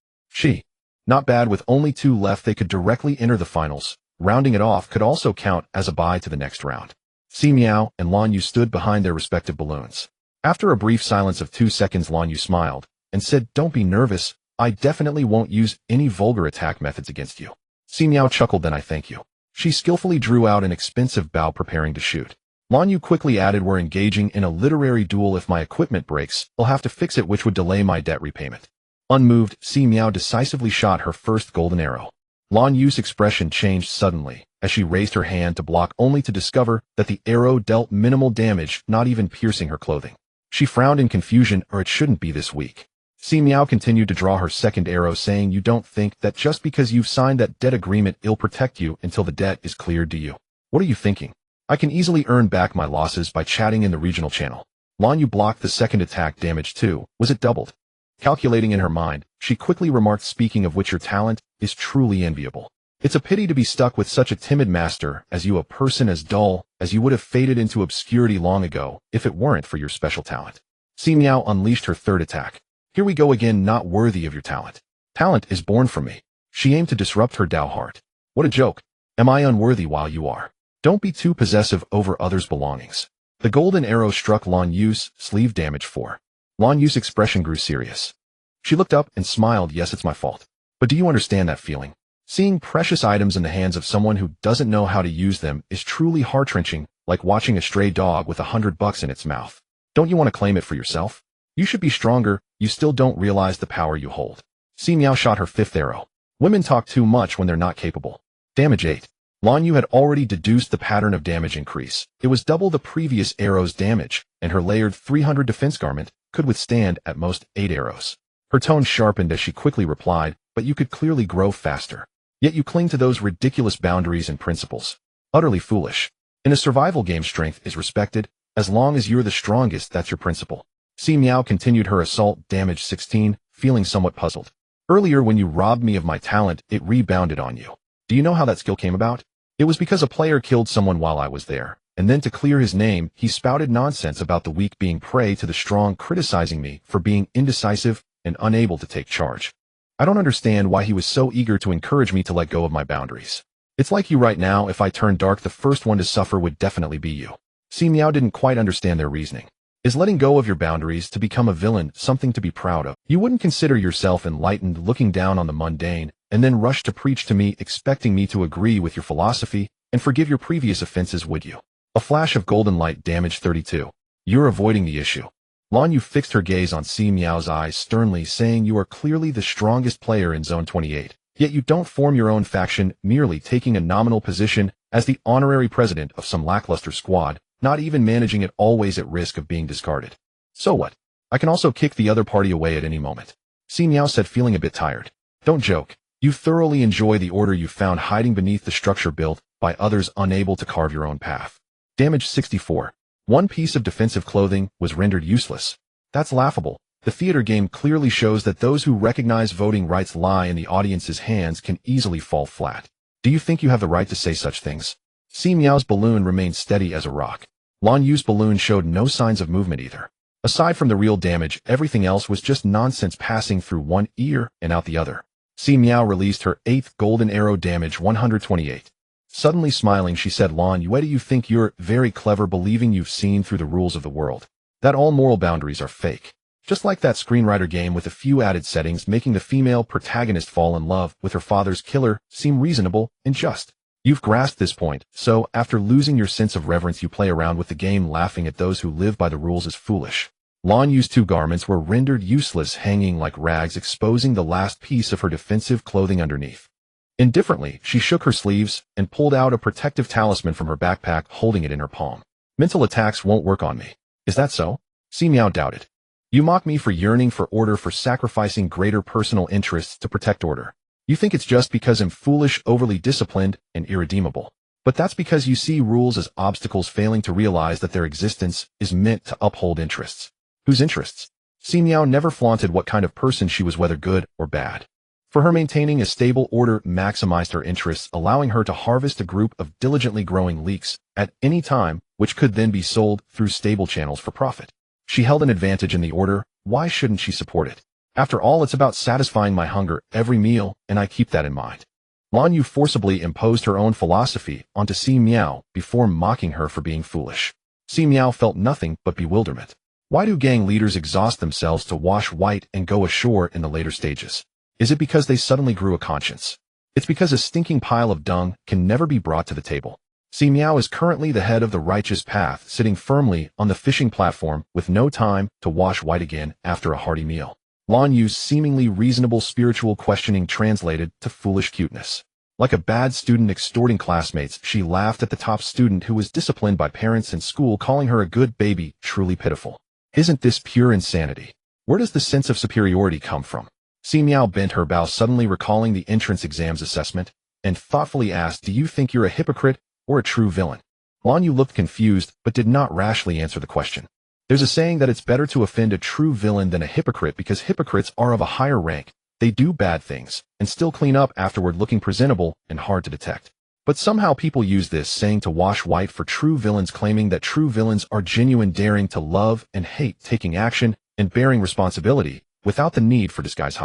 Not bad. With only 2 left, they could directly enter the finals. Rounding it off could also count as a bye to the next round. Si Miao and Lan Yu stood behind their respective balloons. After a brief silence of 2 seconds, Lan Yu smiled and said, don't be nervous. I definitely won't use any vulgar attack methods against you. Si Miao chuckled, then I thank you. She skillfully drew out an expensive bow preparing to shoot. Lan Yu quickly added, "We're engaging in a literary duel. If my equipment breaks, I'll have to fix it, which would delay my debt repayment." Unmoved, Si Miao decisively shot her first golden arrow. Lan Yu's expression changed suddenly, as she raised her hand to block only to discover that the arrow dealt minimal damage, not even piercing her clothing. She frowned in confusion, "Or it shouldn't be this weak." Si Miao continued to draw her second arrow, saying, "You don't think that just because you've signed that debt agreement it'll protect you until the debt is cleared, do you? What are you thinking? I can easily earn back my losses by chatting in the regional channel." Lan Yu blocked the second attack. Damage too, was it doubled? Calculating in her mind, she quickly remarked, "Speaking of which, your talent is truly enviable. It's a pity to be stuck with such a timid master as you, a person as dull as you would have faded into obscurity long ago if it weren't for your special talent." Si Miao unleashed her third attack. "Here we go again, not worthy of your talent. Talent is born from me." She aimed to disrupt her Dao heart. "What a joke. Am I unworthy while you are? Don't be too possessive over others' belongings." The golden arrow struck Lan Yu's sleeve. Damage 4. Lan Yu's expression grew serious. She looked up and smiled. "Yes, it's my fault. But do you understand that feeling? Seeing precious items in the hands of someone who doesn't know how to use them is truly heart-wrenching, like watching a stray dog with $100 in its mouth. Don't you want to claim it for yourself? You should be stronger. You still don't realize the power you hold." Si Miao shot her fifth arrow. Women talk too much when they're not capable. Damage 8. Lan Yu had already deduced the pattern of damage increase. It was double the previous arrow's damage, and her layered 300 defense garment could withstand at most 8 arrows. Her tone sharpened as she quickly replied, "But you could clearly grow faster. Yet you cling to those ridiculous boundaries and principles. Utterly foolish. In a survival game, strength is respected. As long as you're the strongest, that's your principle." Si Miao continued her assault. Damage 16, feeling somewhat puzzled. "Earlier when you robbed me of my talent, it rebounded on you. Do you know how that skill came about? It was because a player killed someone while I was there, and then to clear his name, he spouted nonsense about the weak being prey to the strong, criticizing me for being indecisive and unable to take charge. I don't understand why he was so eager to encourage me to let go of my boundaries. It's like you right now. If I turn dark, the first one to suffer would definitely be you." Si Miao didn't quite understand their reasoning. Is letting go of your boundaries to become a villain something to be proud of? You wouldn't consider yourself enlightened looking down on the mundane, and then rush to preach to me expecting me to agree with your philosophy and forgive your previous offenses, would you? A flash of golden light. Damage 32. "You're avoiding the issue." Lan Yu fixed her gaze on Si Miao's eyes sternly, saying, "You are clearly the strongest player in Zone 28, yet you don't form your own faction, merely taking a nominal position as the honorary president of some lackluster squad, not even managing it, always at risk of being discarded. So what? I can also kick the other party away at any moment." Si Miao said, feeling a bit tired. "Don't joke. You thoroughly enjoy the order you found hiding beneath the structure built by others unable to carve your own path." Damage 64. One piece of defensive clothing was rendered useless. That's laughable. The theater game clearly shows that those who recognize voting rights lie in the audience's hands can easily fall flat. Do you think you have the right to say such things? Si Miao's balloon remained steady as a rock. Lan Yu's balloon showed no signs of movement either. Aside from the real damage, everything else was just nonsense passing through one ear and out the other. Si Miao released her 8th golden arrow. Damage 128. Suddenly smiling, she said, "Lan Yu, why do you think you're very clever, believing you've seen through the rules of the world? That all moral boundaries are fake. Just like that screenwriter game with a few added settings, making the female protagonist fall in love with her father's killer seem reasonable and just. You've grasped this point, so after losing your sense of reverence you play around with the game, laughing at those who live by the rules is foolish." Lan Yu's 2 garments were rendered useless, hanging like rags, exposing the last piece of her defensive clothing underneath. Indifferently, she shook her sleeves and pulled out a protective talisman from her backpack, holding it in her palm. "Mental attacks won't work on me. Is that so?" Si Miao doubted. "You mock me for yearning for order, for sacrificing greater personal interests to protect order. You think it's just because I'm foolish, overly disciplined, and irredeemable. But that's because you see rules as obstacles, failing to realize that their existence is meant to uphold interests." Whose interests? Si Miao never flaunted what kind of person she was, whether good or bad. For her, maintaining a stable order maximized her interests, allowing her to harvest a group of diligently growing leaks at any time, which could then be sold through stable channels for profit. She held an advantage in the order. Why shouldn't she support it? After all, it's about satisfying my hunger every meal, and I keep that in mind. Lan Yu forcibly imposed her own philosophy onto Si Miao before mocking her for being foolish. Si Miao felt nothing but bewilderment. Why do gang leaders exhaust themselves to wash white and go ashore in the later stages? Is it because they suddenly grew a conscience? It's because a stinking pile of dung can never be brought to the table. Si Miao is currently the head of the righteous path, sitting firmly on the fishing platform with no time to wash white again after a hearty meal. Lan Yu's seemingly reasonable spiritual questioning translated to foolish cuteness. Like a bad student extorting classmates, she laughed at the top student who was disciplined by parents and school, calling her a good baby, truly pitiful. Isn't this pure insanity? Where does the sense of superiority come from? Si Miao bent her bow, suddenly recalling the entrance exams assessment, and thoughtfully asked, do you think you're a hypocrite or a true villain? Lan Yu looked confused, but did not rashly answer the question. There's a saying that it's better to offend a true villain than a hypocrite because hypocrites are of a higher rank. They do bad things, and still clean up afterward looking presentable and hard to detect. But somehow people use this saying to wash white for true villains, claiming that true villains are genuine, daring to love and hate, taking action, and bearing responsibility, without the need for disguise.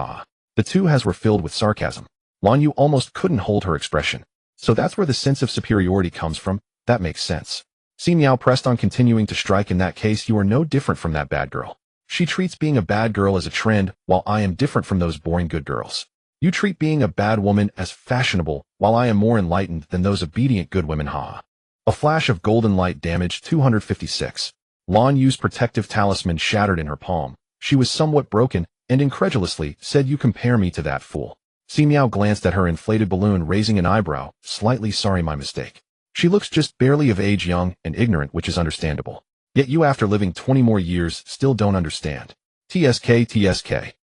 The two were filled with sarcasm. Lan Yu almost couldn't hold her expression. So that's where the sense of superiority comes from. That makes sense. Si Miao pressed on, continuing to strike. In that case, you are no different from that bad girl. She treats being a bad girl as a trend, while I am different from those boring good girls. You treat being a bad woman as fashionable, while I am more enlightened than those obedient good women. A flash of golden light damaged 256. Lan Yu's protective talisman shattered in her palm. She was somewhat broken, and incredulously said, you compare me to that fool. Si Miao glanced at her inflated balloon, raising an eyebrow. Slightly sorry, my mistake. She looks just barely of age, young and ignorant, which is understandable. Yet you, after living 20 more years, still don't understand. TSK.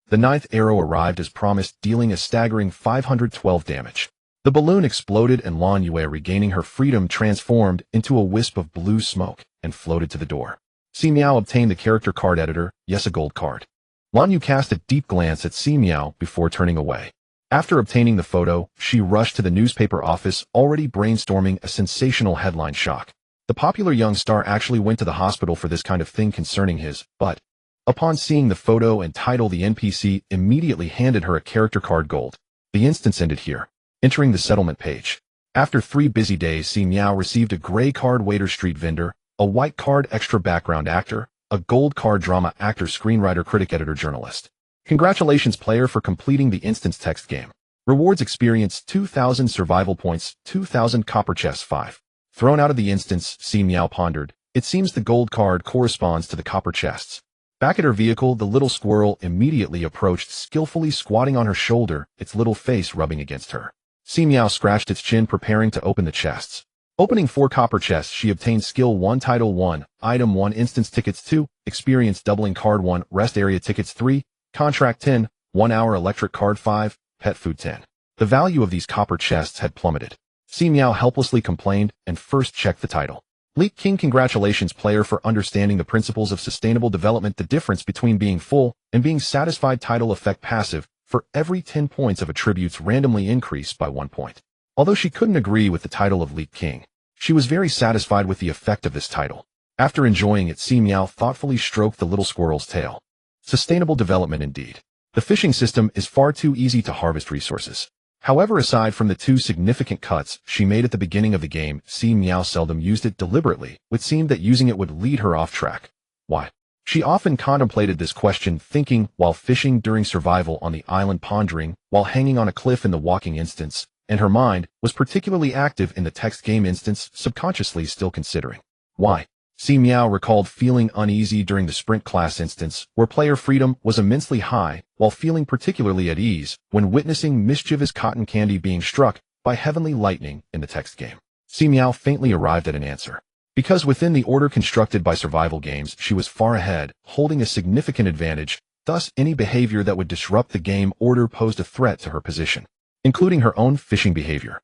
The 9th arrow arrived as promised, dealing a staggering 512 damage. The balloon exploded and Lan Yue, regaining her freedom, transformed into a wisp of blue smoke and floated to the door. Si Miao obtained the character card editor, yes, a gold card. Lan Yu cast a deep glance at Si Miao before turning away. After obtaining the photo, she rushed to the newspaper office, already brainstorming a sensational headline. Shock. The popular young star actually went to the hospital for this kind of thing concerning his butt. Upon seeing the photo and title, the NPC immediately handed her a character card gold. The instance ended here. Entering the settlement page. After 3 busy days, Si Miao received a gray card waiter street vendor, a white card extra background actor, a gold card drama actor, screenwriter, critic, editor, journalist. Congratulations, player, for completing the instance text game. Rewards: experience 2,000 survival points, 2,000 copper chests, 5. Thrown out of the instance, Si Miao pondered. It seems the gold card corresponds to the copper chests. Back at her vehicle, the little squirrel immediately approached, skillfully squatting on her shoulder, its little face rubbing against her. Si Miao scratched its chin, preparing to open the chests. Opening 4 copper chests, she obtained skill 1, title 1, item 1, instance tickets 2, experience doubling card 1, rest area tickets 3, contract 10, 1 hour electric card 5, pet food 10. The value of these copper chests had plummeted. Si Miao helplessly complained and first checked the title. Leak King. Congratulations, player, for understanding the principles of sustainable development. The difference between being full and being satisfied. Title effect passive. For every 10 points of attributes randomly increase by 1 point. Although she couldn't agree with the title of Leak King, she was very satisfied with the effect of this title. After enjoying it, Si Miao thoughtfully stroked the little squirrel's tail. Sustainable development indeed. The fishing system is far too easy to harvest resources. However, aside from the 2 significant cuts she made at the beginning of the game, Si Miao seldom used it deliberately. It seemed that using it would lead her off track. Why? She often contemplated this question, thinking while fishing, during survival on the island, pondering while hanging on a cliff in the walking instance, and her mind was particularly active in the text game instance, subconsciously still considering. Why? Si Miao recalled feeling uneasy during the sprint class instance, where player freedom was immensely high, while feeling particularly at ease when witnessing mischievous cotton candy being struck by heavenly lightning in the text game. Si Miao faintly arrived at an answer. Because within the order constructed by survival games, she was far ahead, holding a significant advantage, thus any behavior that would disrupt the game order posed a threat to her position, including her own fishing behavior.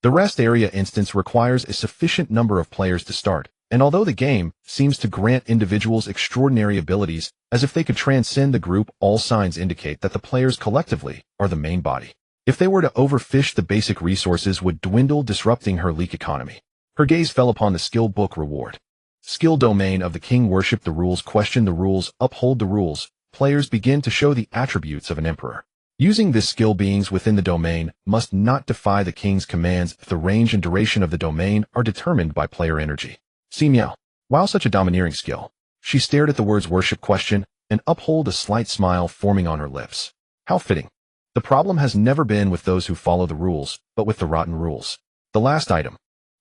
The rest area instance requires a sufficient number of players to start, and although the game seems to grant individuals extraordinary abilities, as if they could transcend the group, all signs indicate that the players collectively are the main body. If they were to overfish, the basic resources would dwindle, disrupting her leak economy. Her gaze fell upon the skill book reward. Skill domain of the king: worship the rules, question the rules, uphold the rules. Players begin to show the attributes of an emperor. Using this skill, beings within the domain must not defy the king's commands if the range and duration of the domain are determined by player energy. Si Miao. While such a domineering skill, she stared at the words worship, question, and uphold, a slight smile forming on her lips. How fitting. The problem has never been with those who follow the rules, but with the rotten rules. The last item.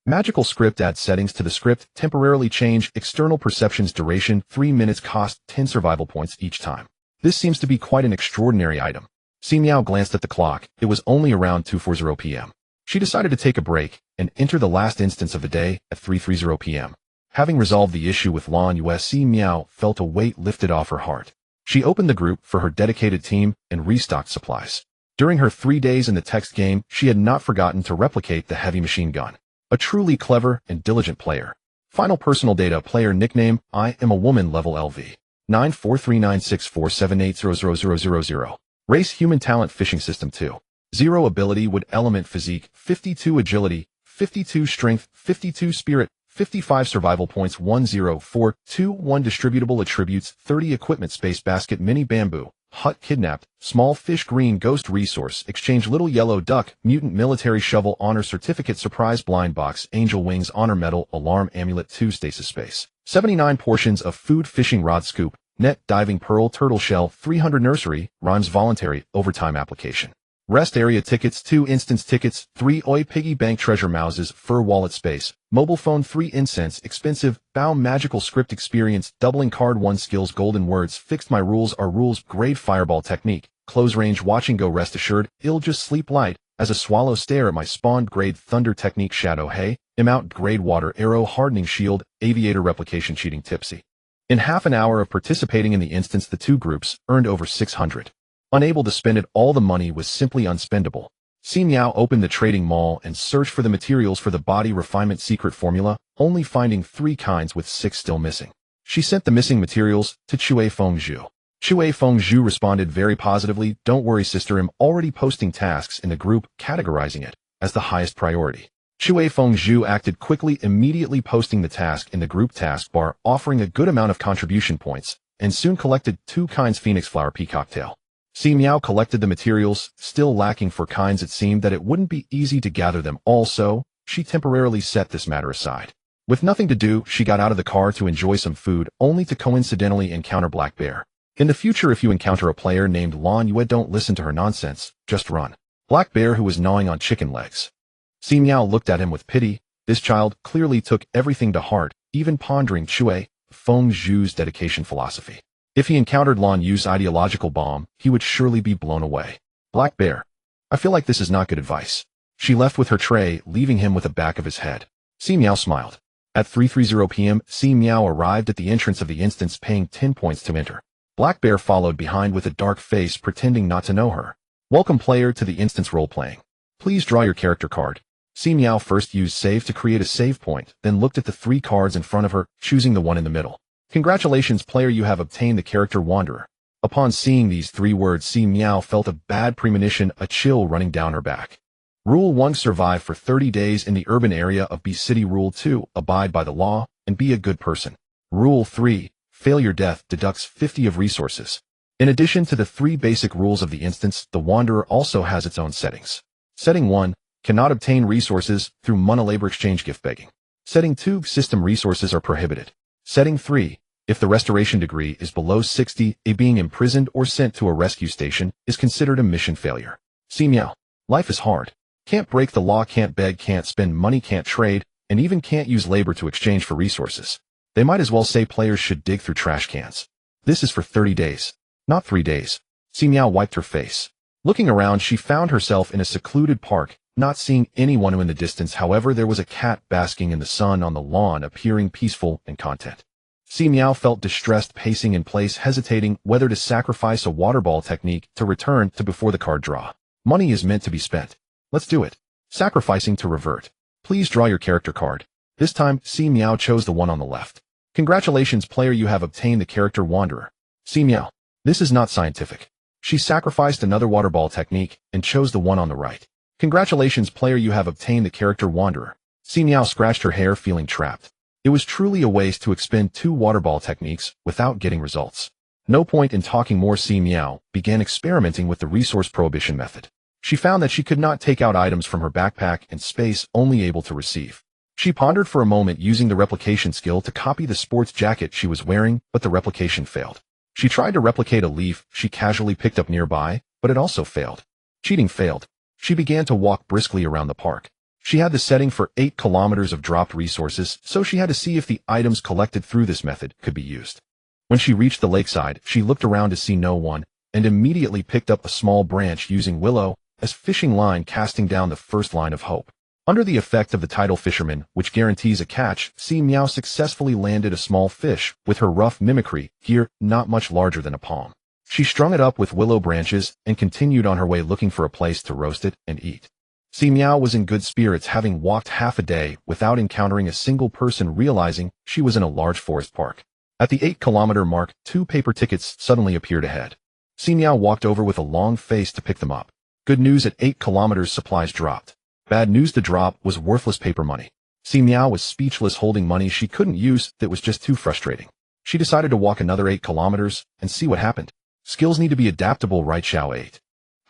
Magical script adds settings to the script, temporarily change external perceptions duration, 3 minutes cost 10 survival points each time. This seems to be quite an extraordinary item. Si Miao glanced at the clock. It was only around 2:40 p.m. She decided to take a break and enter the last instance of the day at 3:30 p.m. Having resolved the issue with Lan Yue, Si Miao felt a weight lifted off her heart. She opened the group for her dedicated team and restocked supplies. During her 3 days in the text game, she had not forgotten to replicate the heavy machine gun. A truly clever and diligent player. Final personal data player nickname, I am a woman level LV. 9439647800000. Race human talent fishing system 2. 0 ability wood element physique, 52 agility, 52 strength, 52 spirit, 55 survival points 10421 distributable attributes 30 equipment space basket mini bamboo, hut kidnapped, small fish green ghost resource exchange little yellow duck mutant military shovel honor certificate surprise blind box angel wings honor medal alarm amulet 2 stasis space 79 portions of food fishing rod scoop net diving pearl turtle shell 300 nursery rhymes voluntary overtime application. Rest area tickets 2 instance tickets 3 oi piggy bank treasure mouses fur wallet space mobile phone 3 incense expensive bow magical script experience doubling card 1 skills golden words fixed my rules are rules grade fireball technique close range watching go rest assured ill just sleep light as a swallow stare at my spawned grade thunder technique shadow hey amount grade water arrow hardening shield aviator replication cheating tipsy. In half an hour of participating in the instance the two groups earned over 600. Unable to spend it all, the money was simply unspendable. Si Miao opened the trading mall and searched for the materials for the body refinement secret formula, only finding 3 kinds with 6 still missing. She sent the missing materials to Chui Fengzhu. Chui Fengzhu responded very positively, don't worry sister, I'm already posting tasks in the group, categorizing it as the highest priority. Chui Fengzhu acted quickly, immediately posting the task in the group taskbar, offering a good amount of contribution points, and soon collected 2 kinds phoenix flower peacock tail. Si Miao collected the materials, still lacking 4 kinds. It seemed that it wouldn't be easy to gather them all, so she temporarily set this matter aside. With nothing to do, she got out of the car to enjoy some food, only to coincidentally encounter Black Bear. In the future, if you encounter a player named Lan Yue, don't listen to her nonsense, just run. Black Bear, who was gnawing on chicken legs. Si Miao looked at him with pity. This child clearly took everything to heart, even pondering Chui Fengzhu's dedication philosophy. If he encountered Lan Yu's ideological bomb, he would surely be blown away. Black Bear. I feel like this is not good advice. She left with her tray, leaving him with the back of his head. Si Miao smiled. At 3:30 p.m., Si Miao arrived at the entrance of the instance, paying 10 points to enter. Black Bear followed behind with a dark face, pretending not to know her. Welcome player to the instance role-playing. Please draw your character card. Si Miao first used save to create a save point, then looked at the 3 cards in front of her, choosing the one in the middle. Congratulations player, you have obtained the character Wanderer. Upon seeing these 3 words, Si Miao felt a bad premonition, a chill running down her back. Rule 1. Survive for 30 days in the urban area of B City. Rule 2. Abide by the law and be a good person. Rule 3. Failure death deducts 50 of resources. In addition to the 3 basic rules of the instance, the Wanderer also has its own settings. Setting 1. Cannot obtain resources through money labor exchange gift begging. Setting 2. System resources are prohibited. Setting 3. If the restoration degree is below 60, a being imprisoned or sent to a rescue station is considered a mission failure. Si Miao. Life is hard. Can't break the law, can't beg, can't spend money, can't trade, and even can't use labor to exchange for resources. They might as well say players should dig through trash cans. This is for 30 days. Not 3 days. Si Miao wiped her face. Looking around, she found herself in a secluded park, not seeing anyone in the distance. However, there was a cat basking in the sun on the lawn, appearing peaceful and content. Si Miao felt distressed, pacing in place, hesitating whether to sacrifice a water ball technique to return to before the card draw. Money is meant to be spent. Let's do it. Sacrificing to revert. Please draw your character card. This time, Si Miao chose the one on the left. Congratulations player, you have obtained the character Wanderer. Si Miao. This is not scientific. She sacrificed another water ball technique and chose the one on the right. Congratulations player, you have obtained the character Wanderer. Si Miao scratched her hair, feeling trapped. It was truly a waste to expend 2 water ball techniques without getting results. No point in talking more. Si Miao began experimenting with the resource prohibition method. She found that she could not take out items from her backpack and space, only able to receive. She pondered for a moment, using the replication skill to copy the sports jacket she was wearing, but the replication failed. She tried to replicate a leaf she casually picked up nearby, but it also failed. Cheating failed. She began to walk briskly around the park. She had the setting for 8 kilometers of dropped resources, so she had to see if the items collected through this method could be used. When she reached the lakeside, she looked around to see no one, and immediately picked up a small branch using willow as fishing line, casting down the first line of hope. Under the effect of the tidal fisherman, which guarantees a catch, Si Miao successfully landed a small fish with her rough mimicry gear not much larger than a palm. She strung it up with willow branches and continued on her way looking for a place to roast it and eat. Si Miao was in good spirits, having walked half a day without encountering a single person, realizing she was in a large forest park. At the 8-kilometer mark, 2 paper tickets suddenly appeared ahead. Si Miao walked over with a long face to pick them up. Good news, at 8 kilometers supplies dropped. Bad news, the drop was worthless paper money. Si Miao was speechless, holding money she couldn't use that was just too frustrating. She decided to walk another 8 kilometers and see what happened. Skills need to be adaptable, right? Xiao 8.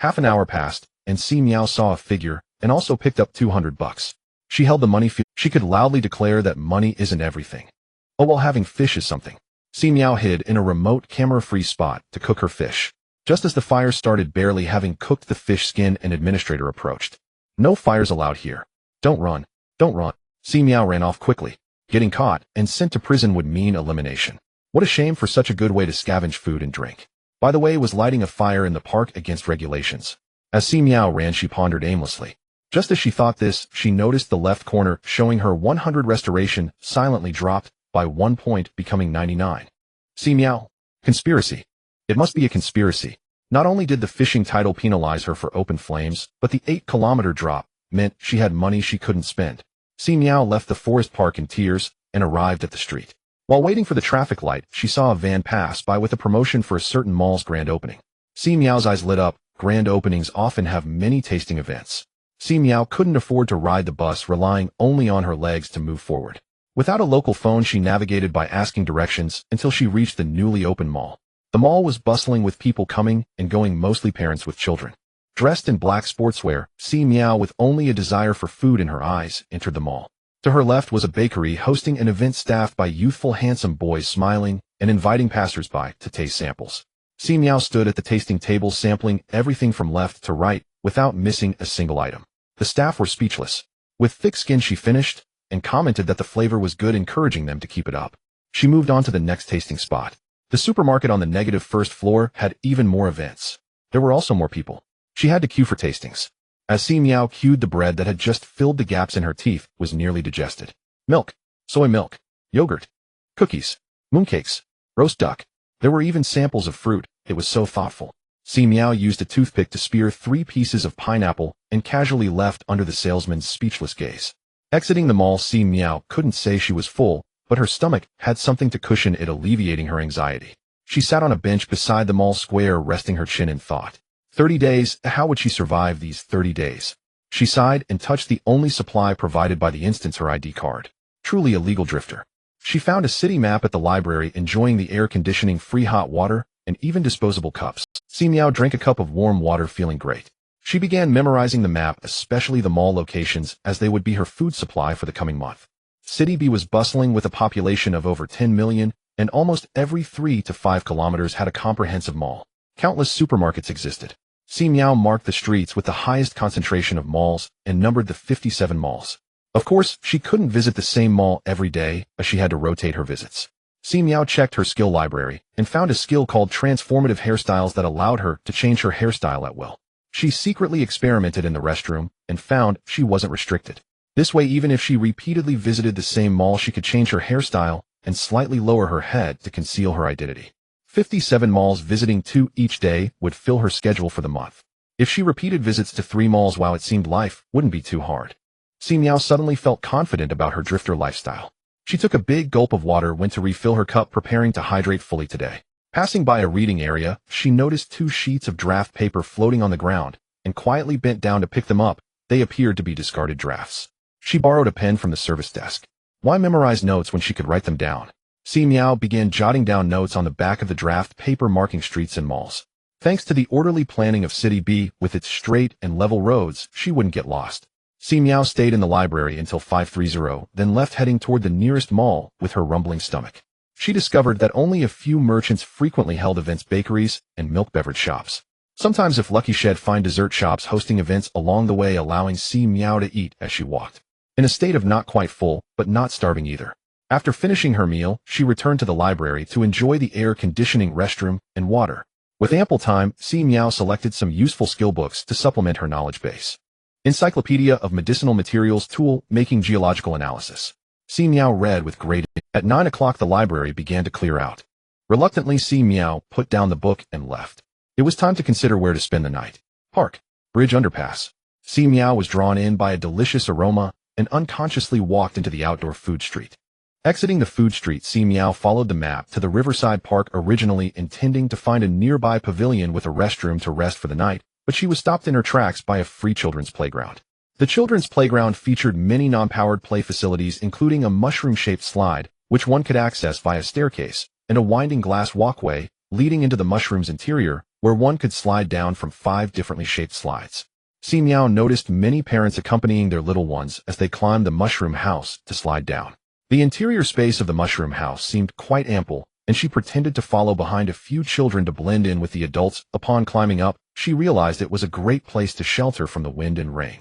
Half an hour passed, and Si Miao saw a figure and also picked up $200. She held the money. She could loudly declare that money isn't everything. Oh, well, having fish is something. Si Miao hid in a remote camera-free spot to cook her fish. Just as the fire started, barely having cooked the fish skin, an administrator approached. No fires allowed here. Don't run. Don't run. Si Miao ran off quickly. Getting caught and sent to prison would mean elimination. What a shame for such a good way to scavenge food and drink. By the way, it was lighting a fire in the park against regulations. As Si Miao ran, she pondered aimlessly. Just as she thought this, she noticed the left corner showing her 100 restoration silently dropped by 1 point, becoming 99. Si Miao. Conspiracy. It must be a conspiracy. Not only did the fishing title penalize her for open flames, but the 8-kilometer drop meant she had money she couldn't spend. Si Miao left the forest park in tears and arrived at the street. While waiting for the traffic light, she saw a van pass by with a promotion for a certain mall's grand opening. Si Miao's eyes lit up. Grand openings often have many tasting events. Si Miao couldn't afford to ride the bus, relying only on her legs to move forward. Without a local phone, she navigated by asking directions until she reached the newly opened mall. The mall was bustling with people coming and going, mostly parents with children. Dressed in black sportswear, Si Miao, with only a desire for food in her eyes, entered the mall. To her left was a bakery hosting an event staffed by youthful, handsome boys smiling and inviting passersby to taste samples. Si Miao stood at the tasting table, sampling everything from left to right without missing a single item. The staff were speechless. With thick skin, she finished and commented that the flavor was good, encouraging them to keep it up. She moved on to the next tasting spot. The supermarket on the negative first floor had even more events. There were also more people. She had to queue for tastings. As Si Miao queued, the bread that had just filled the gaps in her teeth was nearly digested. Milk, soy milk, yogurt, cookies, mooncakes, roast duck. There were even samples of fruit. It was so thoughtful. Si Miao used a toothpick to spear 3 pieces of pineapple and casually left under the salesman's speechless gaze. Exiting the mall, Si Miao couldn't say she was full, but her stomach had something to cushion it, alleviating her anxiety. She sat on a bench beside the mall square, resting her chin in thought. 30 days, how would she survive these 30 days? She sighed and touched the only supply provided by the instance, her ID card. Truly a legal drifter. She found a city map at the library, enjoying the air conditioning, free hot water, and even disposable cups. Si Miao drank a cup of warm water, feeling great. She began memorizing the map, especially the mall locations, as they would be her food supply for the coming month. City B was bustling with a population of over 10 million, and almost every 3 to 5 kilometers had a comprehensive mall. Countless supermarkets existed. Si Miao marked the streets with the highest concentration of malls and numbered the 57 malls. Of course, she couldn't visit the same mall every day, as she had to rotate her visits. Si Miao checked her skill library and found a skill called transformative hairstyles that allowed her to change her hairstyle at will. She secretly experimented in the restroom and found she wasn't restricted. This way, even if she repeatedly visited the same mall, she could change her hairstyle and slightly lower her head to conceal her identity. 57 malls, visiting 2 each day, would fill her schedule for the month. If she repeated visits to 3 malls, while it seemed life wouldn't be too hard. Si Miao suddenly felt confident about her drifter lifestyle. She took a big gulp of water, went to refill her cup, preparing to hydrate fully today. Passing by a reading area, she noticed 2 sheets of draft paper floating on the ground and quietly bent down to pick them up. They appeared to be discarded drafts. She borrowed a pen from the service desk. Why memorize notes when she could write them down? Si Miao began jotting down notes on the back of the draft paper, marking streets and malls. Thanks to the orderly planning of City B with its straight and level roads, she wouldn't get lost. Si Miao stayed in the library until 5:30, then left, heading toward the nearest mall with her rumbling stomach. She discovered that only a few merchants frequently held events, bakeries, and milk beverage shops. Sometimes if lucky she'd find dessert shops hosting events along the way, allowing Si Miao to eat as she walked. In a state of not quite full, but not starving either. After finishing her meal, she returned to the library to enjoy the air-conditioning restroom and water. With ample time, Si Miao selected some useful skill books to supplement her knowledge base. Encyclopedia of Medicinal Materials Tool Making Geological Analysis. Si Miao read with great interest. At 9 o'clock the library began to clear out. Reluctantly, Si Miao put down the book and left. It was time to consider where to spend the night. Park. Bridge underpass. Si Miao was drawn in by a delicious aroma and unconsciously walked into the outdoor food street. Exiting the food street, Si Miao followed the map to the Riverside Park, originally intending to find a nearby pavilion with a restroom to rest for the night, but she was stopped in her tracks by a free children's playground. The children's playground featured many non-powered play facilities, including a mushroom-shaped slide, which one could access via staircase, and a winding glass walkway leading into the mushroom's interior, where one could slide down from 5 differently shaped slides. Si Miao noticed many parents accompanying their little ones as they climbed the mushroom house to slide down. The interior space of the mushroom house seemed quite ample, and she pretended to follow behind a few children to blend in with the adults. Upon climbing up, she realized it was a great place to shelter from the wind and rain.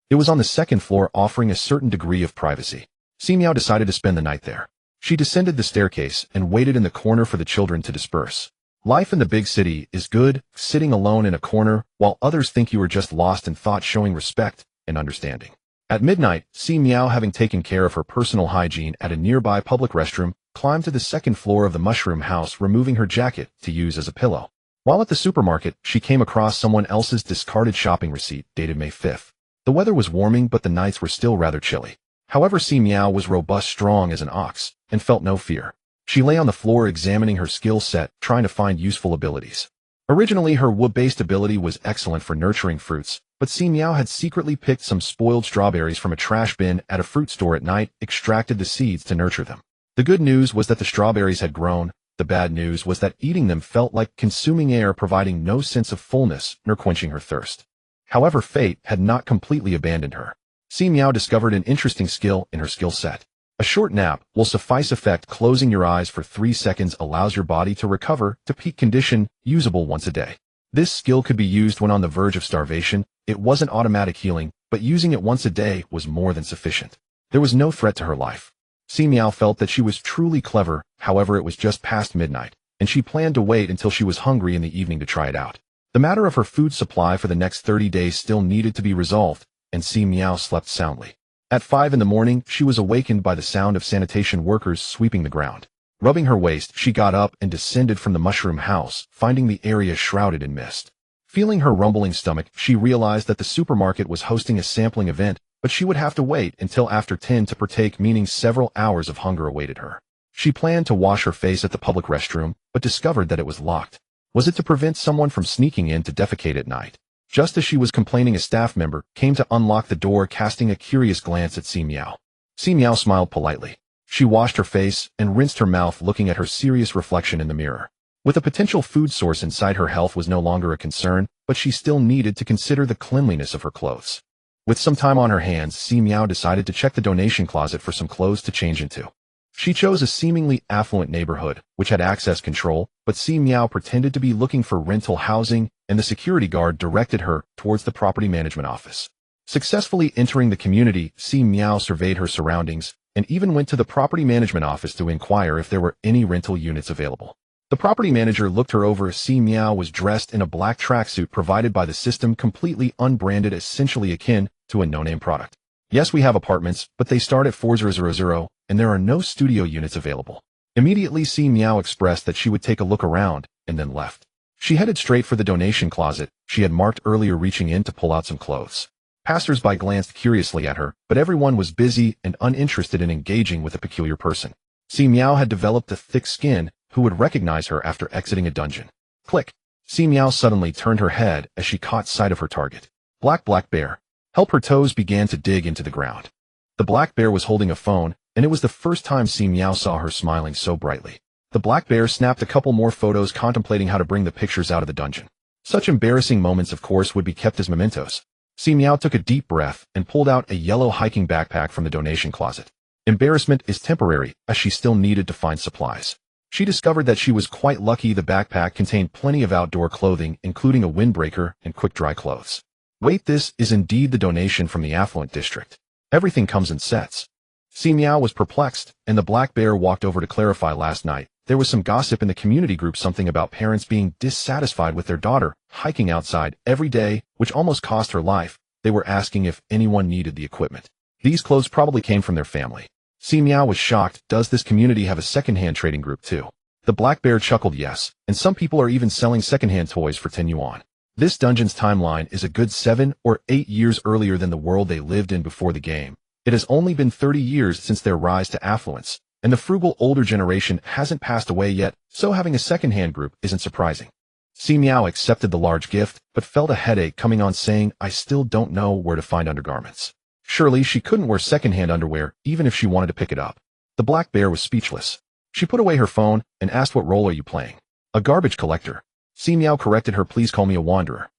It was on the second floor, offering a certain degree of privacy. Si Miao decided to spend the night there. She descended the staircase and waited in the corner for the children to disperse. Life in the big city is good, sitting alone in a corner, while others think you are just lost in thought, showing respect and understanding. At midnight, Si Miao, having taken care of her personal hygiene at a nearby public restroom, climbed to the second floor of the mushroom house, removing her jacket to use as a pillow. While at the supermarket, she came across someone else's discarded shopping receipt dated May 5th. The weather was warming, but the nights were still rather chilly. However, Si Miao was robust, strong as an ox, and felt no fear. She lay on the floor examining her skill set, trying to find useful abilities. Originally, her wood-based ability was excellent for nurturing fruits, but Si Miao had secretly picked some spoiled strawberries from a trash bin at a fruit store at night, extracted the seeds to nurture them. The good news was that the strawberries had grown. The bad news was that eating them felt like consuming air, providing no sense of fullness nor quenching her thirst. However, fate had not completely abandoned her. Si Miao discovered an interesting skill in her skill set. A short nap will suffice. Effect: closing your eyes for 3 seconds allows your body to recover to peak condition, usable once a day. This skill could be used when on the verge of starvation. It wasn't automatic healing, but using it once a day was more than sufficient. There was no threat to her life. Si Miao felt that she was truly clever. However, it was just past midnight, and she planned to wait until she was hungry in the evening to try it out. The matter of her food supply for the next 30 days still needed to be resolved, and Si Miao slept soundly. At 5 in the morning, she was awakened by the sound of sanitation workers sweeping the ground. Rubbing her waist, she got up and descended from the mushroom house, finding the area shrouded in mist. Feeling her rumbling stomach, she realized that the supermarket was hosting a sampling event, but she would have to wait until after 10 to partake, meaning several hours of hunger awaited her. She planned to wash her face at the public restroom, but discovered that it was locked. Was it to prevent someone from sneaking in to defecate at night? Just as she was complaining, a staff member came to unlock the door, casting a curious glance at Si Miao. Si Miao smiled politely. She washed her face and rinsed her mouth, looking at her serious reflection in the mirror. With a potential food source inside, her health was no longer a concern, but she still needed to consider the cleanliness of her clothes. With some time on her hands, Si Miao decided to check the donation closet for some clothes to change into. She chose a seemingly affluent neighborhood, which had access control, but Si Miao pretended to be looking for rental housing, and the security guard directed her towards the property management office. Successfully entering the community, Si Miao surveyed her surroundings, and even went to the property management office to inquire if there were any rental units available. The property manager looked her over. Si Miao was dressed in a black tracksuit provided by the system, completely unbranded, essentially akin to a no-name product. Yes, we have apartments, but they start at 4000, and there are no studio units available. Immediately, Si Miao expressed that she would take a look around, and then left. She headed straight for the donation closet she had marked earlier, reaching in to pull out some clothes. Passers-by glanced curiously at her, but everyone was busy and uninterested in engaging with a peculiar person. Si Miao had developed a thick skin, who would recognize her after exiting a dungeon. Click! Si Miao suddenly turned her head as she caught sight of her target. Black bear. Help! Her toes began to dig into the ground. The black bear was holding a phone, and it was the first time Si Miao saw her smiling so brightly. The black bear snapped a couple more photos, contemplating how to bring the pictures out of the dungeon. Such embarrassing moments, of course, would be kept as mementos. Si Miao took a deep breath and pulled out a yellow hiking backpack from the donation closet. Embarrassment is temporary, as she still needed to find supplies. She discovered that she was quite lucky. The backpack contained plenty of outdoor clothing, including a windbreaker and quick-dry clothes. Wait, this is indeed the donation from the affluent district. Everything comes in sets. Si Miao was perplexed, and the black bear walked over to clarify. Last night, there was some gossip in the community group, something about parents being dissatisfied with their daughter hiking outside every day, which almost cost her life. They were asking if anyone needed the equipment. These clothes probably came from their family. Si Miao was shocked. Does this community have a secondhand trading group too? The black bear chuckled. Yes, and some people are even selling secondhand toys for 10 yuan. This dungeon's timeline is a good 7 or 8 years earlier than the world they lived in before the game. It has only been 30 years since their rise to affluence, and the frugal older generation hasn't passed away yet, so having a secondhand group isn't surprising. Si Miao accepted the large gift, but felt a headache coming on, saying, I still don't know where to find undergarments. Surely she couldn't wear secondhand underwear, even if she wanted to pick it up. The black bear was speechless. She put away her phone and asked, what role are you playing? A garbage collector. Si Miao corrected her. Please call me a wanderer.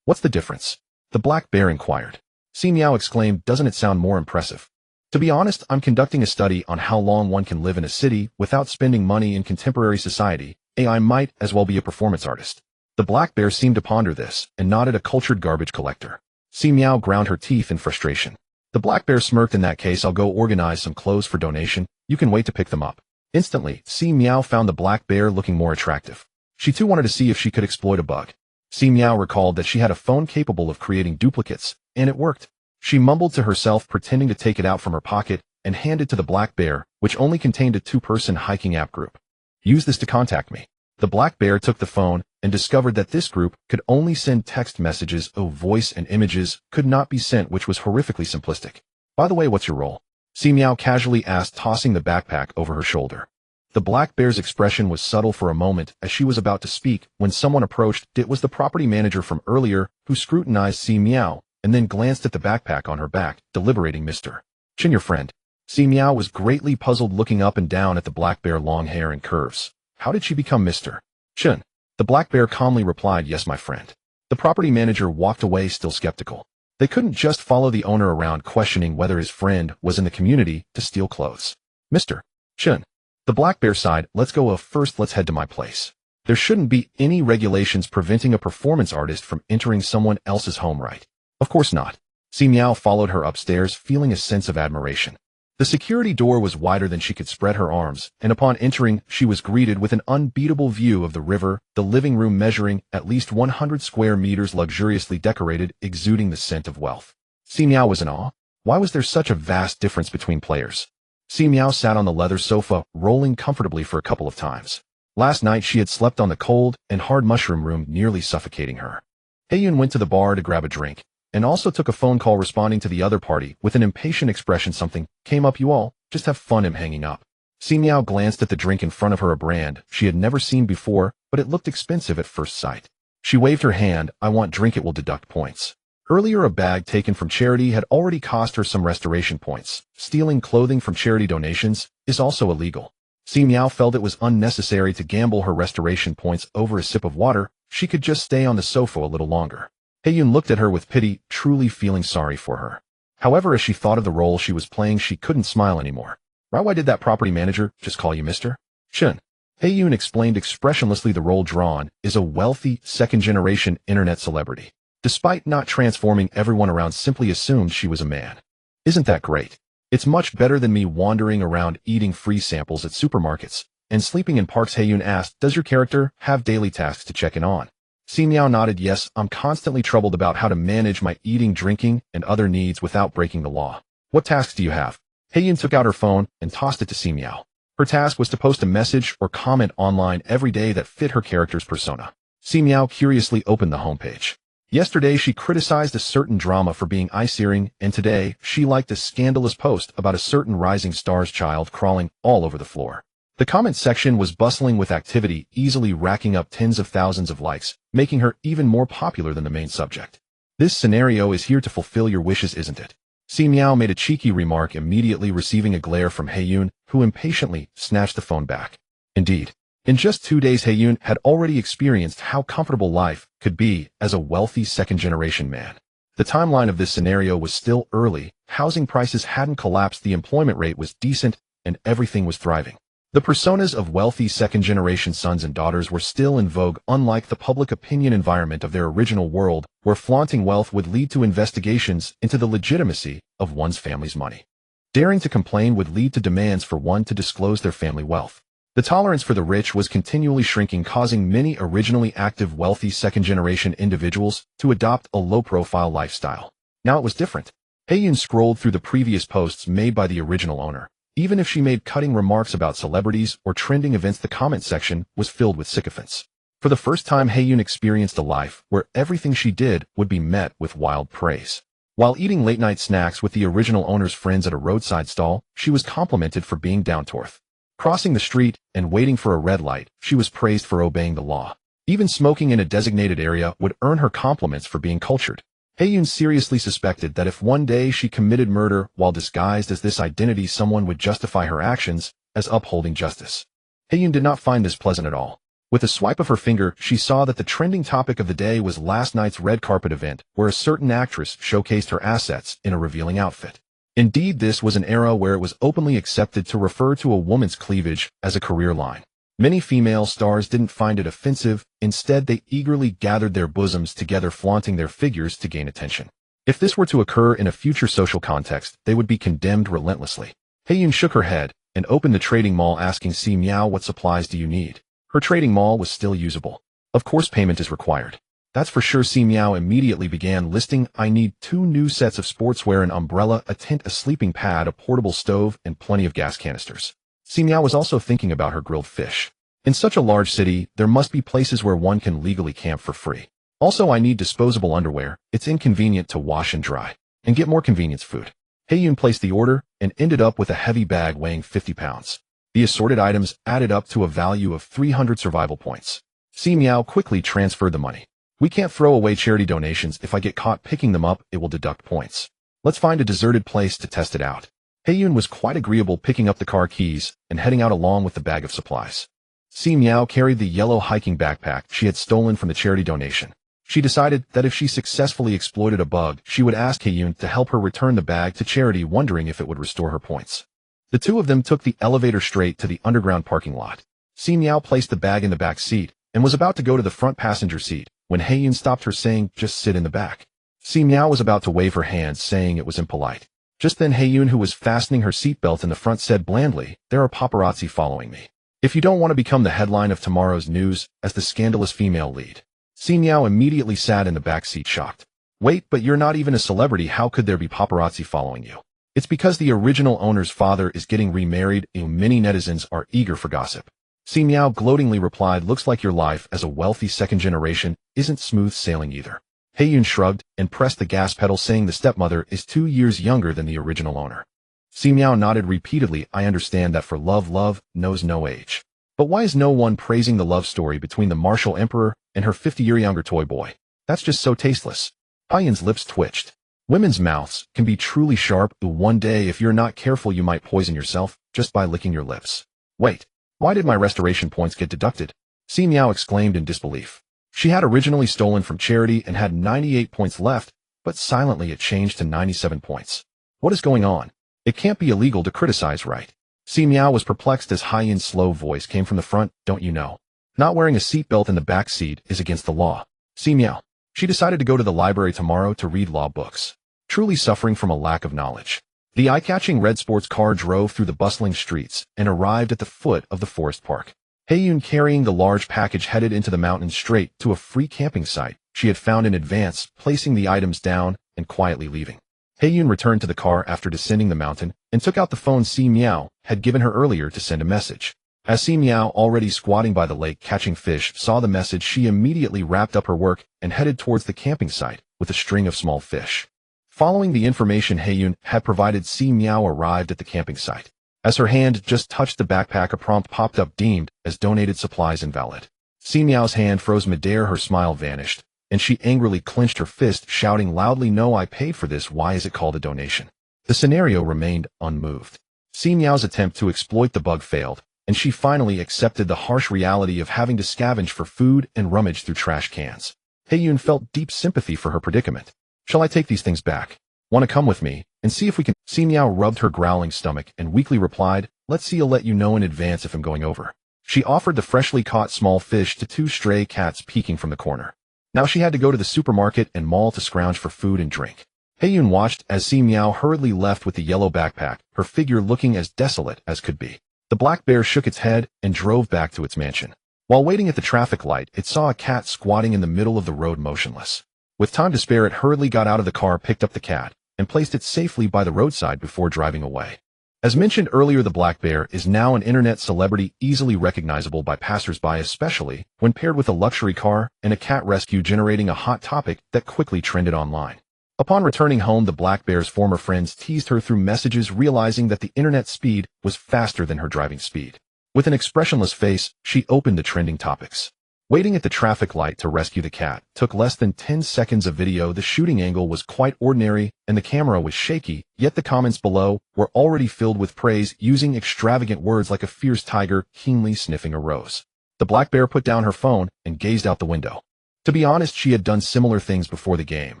What's the difference? The black bear inquired. Si Miao exclaimed, doesn't it sound more impressive? To be honest, I'm conducting a study on how long one can live in a city without spending money in contemporary society. I might as well be a performance artist. The black bear seemed to ponder this and nodded. A cultured garbage collector. Si Miao ground her teeth in frustration. The black bear smirked. In that case, I'll go organize some clothes for donation. You can wait to pick them up. Instantly, Si Miao found the black bear looking more attractive. She too wanted to see if she could exploit a bug. Si Miao recalled that she had a phone capable of creating duplicates, and it worked. She mumbled to herself, pretending to take it out from her pocket, and handed to the black bear, which only contained a 2-person hiking app group. Use this to contact me. The black bear took the phone and discovered that this group could only send text messages. Voice and images could not be sent, which was horrifically simplistic. By the way, what's your role? Si Miao casually asked, tossing the backpack over her shoulder. The black bear's expression was subtle for a moment as she was about to speak when someone approached. It was the property manager from earlier, who scrutinized Si Miao and then glanced at the backpack on her back, deliberating. Mr. Chen, your friend. Si Miao was greatly puzzled, looking up and down at the black bear, long hair and curves. How did she become Mr. Chen? The black bear calmly replied, yes, my friend. The property manager walked away, still skeptical. They couldn't just follow the owner around questioning whether his friend was in the community to steal clothes. Mr. Chen. The black bear sighed. Let's go. First, let's head to my place. There shouldn't be any regulations preventing a performance artist from entering someone else's home, right? Of course not. Si Miao followed her upstairs, feeling a sense of admiration. The security door was wider than she could spread her arms, and upon entering, she was greeted with an unbeatable view of the river, the living room measuring at least 100 square meters, luxuriously decorated, exuding the scent of wealth. Si Miao was in awe. Why was there such a vast difference between players? Si Miao sat on the leather sofa, rolling comfortably for a couple of times. Last night she had slept on the cold and hard mushroom room, nearly suffocating her. Heiyun went to the bar to grab a drink, and also took a phone call, responding to the other party with an impatient expression. Something came up. You all just have fun. Him hanging up. Si Miao glanced at the drink in front of her, a brand she had never seen before, but it looked expensive at first sight. She waved her hand. I want drink. It will deduct points. Earlier, a bag taken from charity had already cost her some restoration points. Stealing clothing from charity donations is also illegal. Si Miao felt it was unnecessary to gamble her restoration points over a sip of water. She could just stay on the sofa a little longer. Heiyun looked at her with pity, truly feeling sorry for her. However, as she thought of the role she was playing, she couldn't smile anymore. Why did that property manager just call you Mr. Chen? Heiyun explained expressionlessly. The role drawn is a wealthy, second-generation internet celebrity. Despite not transforming, everyone around simply assumed she was a man. Isn't that great? It's much better than me wandering around eating free samples at supermarkets and sleeping in parks. Heiyun asked, does your character have daily tasks to check in on? Si Miao nodded. Yes, I'm constantly troubled about how to manage my eating, drinking, and other needs without breaking the law. What tasks do you have? Heiyun took out her phone and tossed it to Si Miao. Her task was to post a message or comment online every day that fit her character's persona. Si Miao curiously opened the homepage. Yesterday, she criticized a certain drama for being eye-searing, and today, she liked a scandalous post about a certain rising star's child crawling all over the floor. The comment section was bustling with activity, easily racking up tens of thousands of likes, making her even more popular than the main subject. This scenario is here to fulfill your wishes, isn't it? Si Miao made a cheeky remark, immediately receiving a glare from Heiyun, who impatiently snatched the phone back. Indeed. In just 2 days, Heiyun had already experienced how comfortable life could be as a wealthy second-generation man. The timeline of this scenario was still early, housing prices hadn't collapsed, the employment rate was decent, and everything was thriving. The personas of wealthy second-generation sons and daughters were still in vogue, unlike the public opinion environment of their original world, where flaunting wealth would lead to investigations into the legitimacy of one's family's money. Daring to complain would lead to demands for one to disclose their family wealth. The tolerance for the rich was continually shrinking, causing many originally active wealthy second-generation individuals to adopt a low-profile lifestyle. Now it was different. Hae-yoon scrolled through the previous posts made by the original owner. Even if she made cutting remarks about celebrities or trending events, the comment section was filled with sycophants. For the first time, Hae-yoon experienced a life where everything she did would be met with wild praise. While eating late-night snacks with the original owner's friends at a roadside stall, she was complimented for being down-to-earth. Crossing the street and waiting for a red light, she was praised for obeying the law. Even smoking in a designated area would earn her compliments for being cultured. Hae-yoon seriously suspected that if one day she committed murder while disguised as this identity, someone would justify her actions as upholding justice. Hae-yoon did not find this pleasant at all. With a swipe of her finger, she saw that the trending topic of the day was last night's red carpet event, where a certain actress showcased her assets in a revealing outfit. Indeed, this was an era where it was openly accepted to refer to a woman's cleavage as a career line. Many female stars didn't find it offensive. Instead, they eagerly gathered their bosoms together, flaunting their figures to gain attention. If this were to occur in a future social context, they would be condemned relentlessly. Hae-yoon shook her head and opened the trading mall, asking Si Miao, "What supplies do you need?" Her trading mall was still usable. "Of course payment is required." "That's for sure." Si Miao immediately began listing. "I need 2 new sets of sportswear, an umbrella, a tent, a sleeping pad, a portable stove, and plenty of gas canisters." Si Miao was also thinking about her grilled fish. In such a large city, there must be places where one can legally camp for free. "Also, I need disposable underwear. It's inconvenient to wash and dry. And get more convenience food." Hae-yoon placed the order and ended up with a heavy bag weighing 50 pounds. The assorted items added up to a value of 300 survival points. Si Miao quickly transferred the money. "We can't throw away charity donations. If I get caught picking them up, it will deduct points. Let's find a deserted place to test it out." Hae-yoon was quite agreeable, picking up the car keys and heading out along with the bag of supplies. Si Miao carried the yellow hiking backpack she had stolen from the charity donation. She decided that if she successfully exploited a bug, she would ask Hae-yoon to help her return the bag to charity, wondering if it would restore her points. The two of them took the elevator straight to the underground parking lot. Si Miao placed the bag in the back seat and was about to go to the front passenger seat when Hae-yoon stopped her, saying, "Just sit in the back." Si Miao was about to wave her hands, saying it was impolite. Just then Hae-yoon, who was fastening her seatbelt in the front, said blandly, "There are paparazzi following me. If you don't want to become the headline of tomorrow's news as the scandalous female lead." Si Miao immediately sat in the back seat, shocked. "Wait, but you're not even a celebrity. How could there be paparazzi following you?" "It's because the original owner's father is getting remarried and many netizens are eager for gossip." Si Miao gloatingly replied, "Looks like your life as a wealthy second generation isn't smooth sailing either." Hae-yoon shrugged and pressed the gas pedal, saying the stepmother is 2 years younger than the original owner. Si Miao nodded repeatedly. "I understand that for love knows no age. But why is no one praising the love story between the martial emperor and her 50-year younger toy boy? That's just so tasteless." Hae-yoon's lips twitched. Women's mouths can be truly sharp. One day, if you're not careful, you might poison yourself just by licking your lips. "Wait, why did my restoration points get deducted?" Si Miao exclaimed in disbelief. She had originally stolen from charity and had 98 points left, but silently it changed to 97 points. What is going on? It can't be illegal to criticize, right? Si Miao was perplexed as Hae-yoon's slow voice came from the front. "Don't you know? Not wearing a seatbelt in the back seat is against the law." Si Miao. She decided to go to the library tomorrow to read law books. Truly suffering from a lack of knowledge. The eye-catching red sports car drove through the bustling streets and arrived at the foot of the forest park. Hae-yoon, carrying the large package, headed into the mountains straight to a free camping site she had found in advance, placing the items down and quietly leaving. Hae-yoon returned to the car after descending the mountain and took out the phone Si Miao had given her earlier to send a message. As Si Miao, already squatting by the lake catching fish, saw the message, she immediately wrapped up her work and headed towards the camping site with a string of small fish. Following the information Hae-yoon had provided, Si Miao arrived at the camping site. As her hand just touched the backpack, a prompt popped up, deemed as donated supplies invalid. Si Miao's hand froze midair, her smile vanished, and she angrily clenched her fist, shouting loudly, "No, I paid for this. Why is it called a donation?" The scenario remained unmoved. Si Miao's attempt to exploit the bug failed, and she finally accepted the harsh reality of having to scavenge for food and rummage through trash cans. Hae-yoon felt deep sympathy for her predicament. "Shall I take these things back? Want to come with me and see if we can?" Si Miao rubbed her growling stomach and weakly replied, Let's see, I'll let you know in advance if I'm going over. She offered the freshly caught small fish to two stray cats peeking from the corner. Now she had to go to the supermarket and mall to scrounge for food and drink. Heiyun watched as Si Miao hurriedly left with the yellow backpack, her figure looking as desolate as could be. The black bear shook its head and drove back to its mansion. While waiting at the traffic light, it saw a cat squatting in the middle of the road motionless. With time to spare, it hurriedly got out of the car, picked up the cat, and placed it safely by the roadside before driving away. As mentioned earlier, the black bear is now an internet celebrity, easily recognizable by passersby, especially when paired with a luxury car and a cat rescue, generating a hot topic that quickly trended online. Upon returning home, the black bear's former friends teased her through messages, realizing that the internet speed was faster than her driving speed. With an expressionless face, she opened the trending topics. Waiting at the traffic light to rescue the cat took less than 10 seconds of video. The shooting angle was quite ordinary and the camera was shaky, yet the comments below were already filled with praise, using extravagant words like a fierce tiger keenly sniffing a rose. The black bear put down her phone and gazed out the window. To be honest, she had done similar things before the game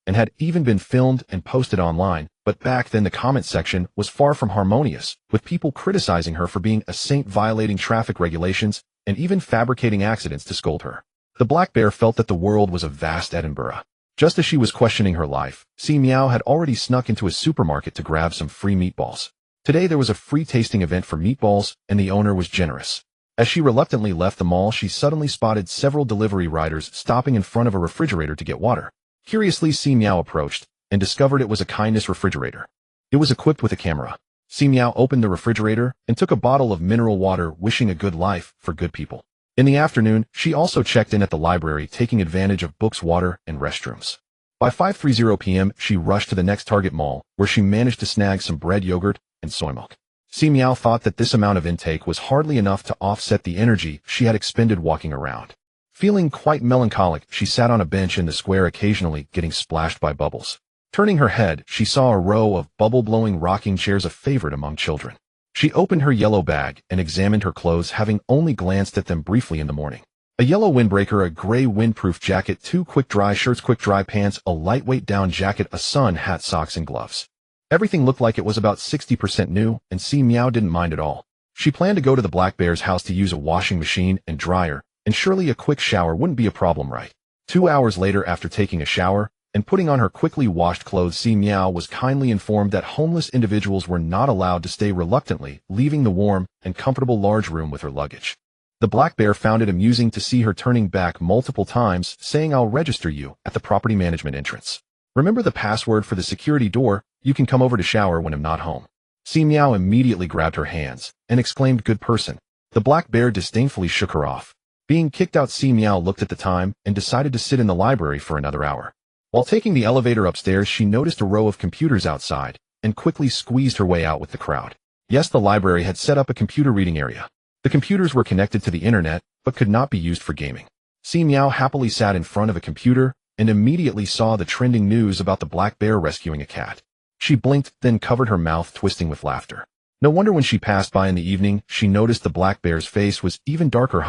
and had even been filmed and posted online, but back then the comment section was far from harmonious, with people criticizing her for being a saint, violating traffic regulations, and even fabricating accidents to scold her. The black bear felt that the world was a vast Edinburgh. Just as she was questioning her life, Si Miao had already snuck into a supermarket to grab some free meatballs. Today there was a free tasting event for meatballs, and the owner was generous. As she reluctantly left the mall, she suddenly spotted several delivery riders stopping in front of a refrigerator to get water. Curiously, Si Miao approached and discovered it was a kindness refrigerator. It was equipped with a camera. Si Miao opened the refrigerator and took a bottle of mineral water, wishing a good life for good people. In the afternoon, she also checked in at the library, taking advantage of books, water, and restrooms. By 5:30 p.m., she rushed to the next Target mall, where she managed to snag some bread, yogurt, and soy milk. Si Miao thought that this amount of intake was hardly enough to offset the energy she had expended walking around. Feeling quite melancholic, she sat on a bench in the square, occasionally getting splashed by bubbles. Turning her head, she saw a row of bubble-blowing rocking chairs, a favorite among children. She opened her yellow bag and examined her clothes, having only glanced at them briefly in the morning. A yellow windbreaker, a gray windproof jacket, two quick-dry shirts, quick-dry pants, a lightweight down jacket, a sun hat, socks, and gloves. Everything looked like it was about 60% new, and Si Miao didn't mind at all. She planned to go to the black bear's house to use a washing machine and dryer, and surely a quick shower wouldn't be a problem, right? 2 hours later, after taking a shower and putting on her quickly washed clothes, Si Miao was kindly informed that homeless individuals were not allowed to stay, reluctantly leaving the warm and comfortable large room with her luggage. The black bear found it amusing to see her turning back multiple times, saying, "I'll register you at the property management entrance. Remember the password for the security door? You can come over to shower when I'm not home." Si Miao immediately grabbed her hands and exclaimed, "Good person." The black bear disdainfully shook her off. Being kicked out, Si Miao looked at the time and decided to sit in the library for another hour. While taking the elevator upstairs, she noticed a row of computers outside and quickly squeezed her way out with the crowd. Yes, the library had set up a computer reading area. The computers were connected to the internet, but could not be used for gaming. Si Miao happily sat in front of a computer and immediately saw the trending news about the black bear rescuing a cat. She blinked, then covered her mouth, twisting with laughter. No wonder when she passed by in the evening, she noticed the black bear's face was even darker.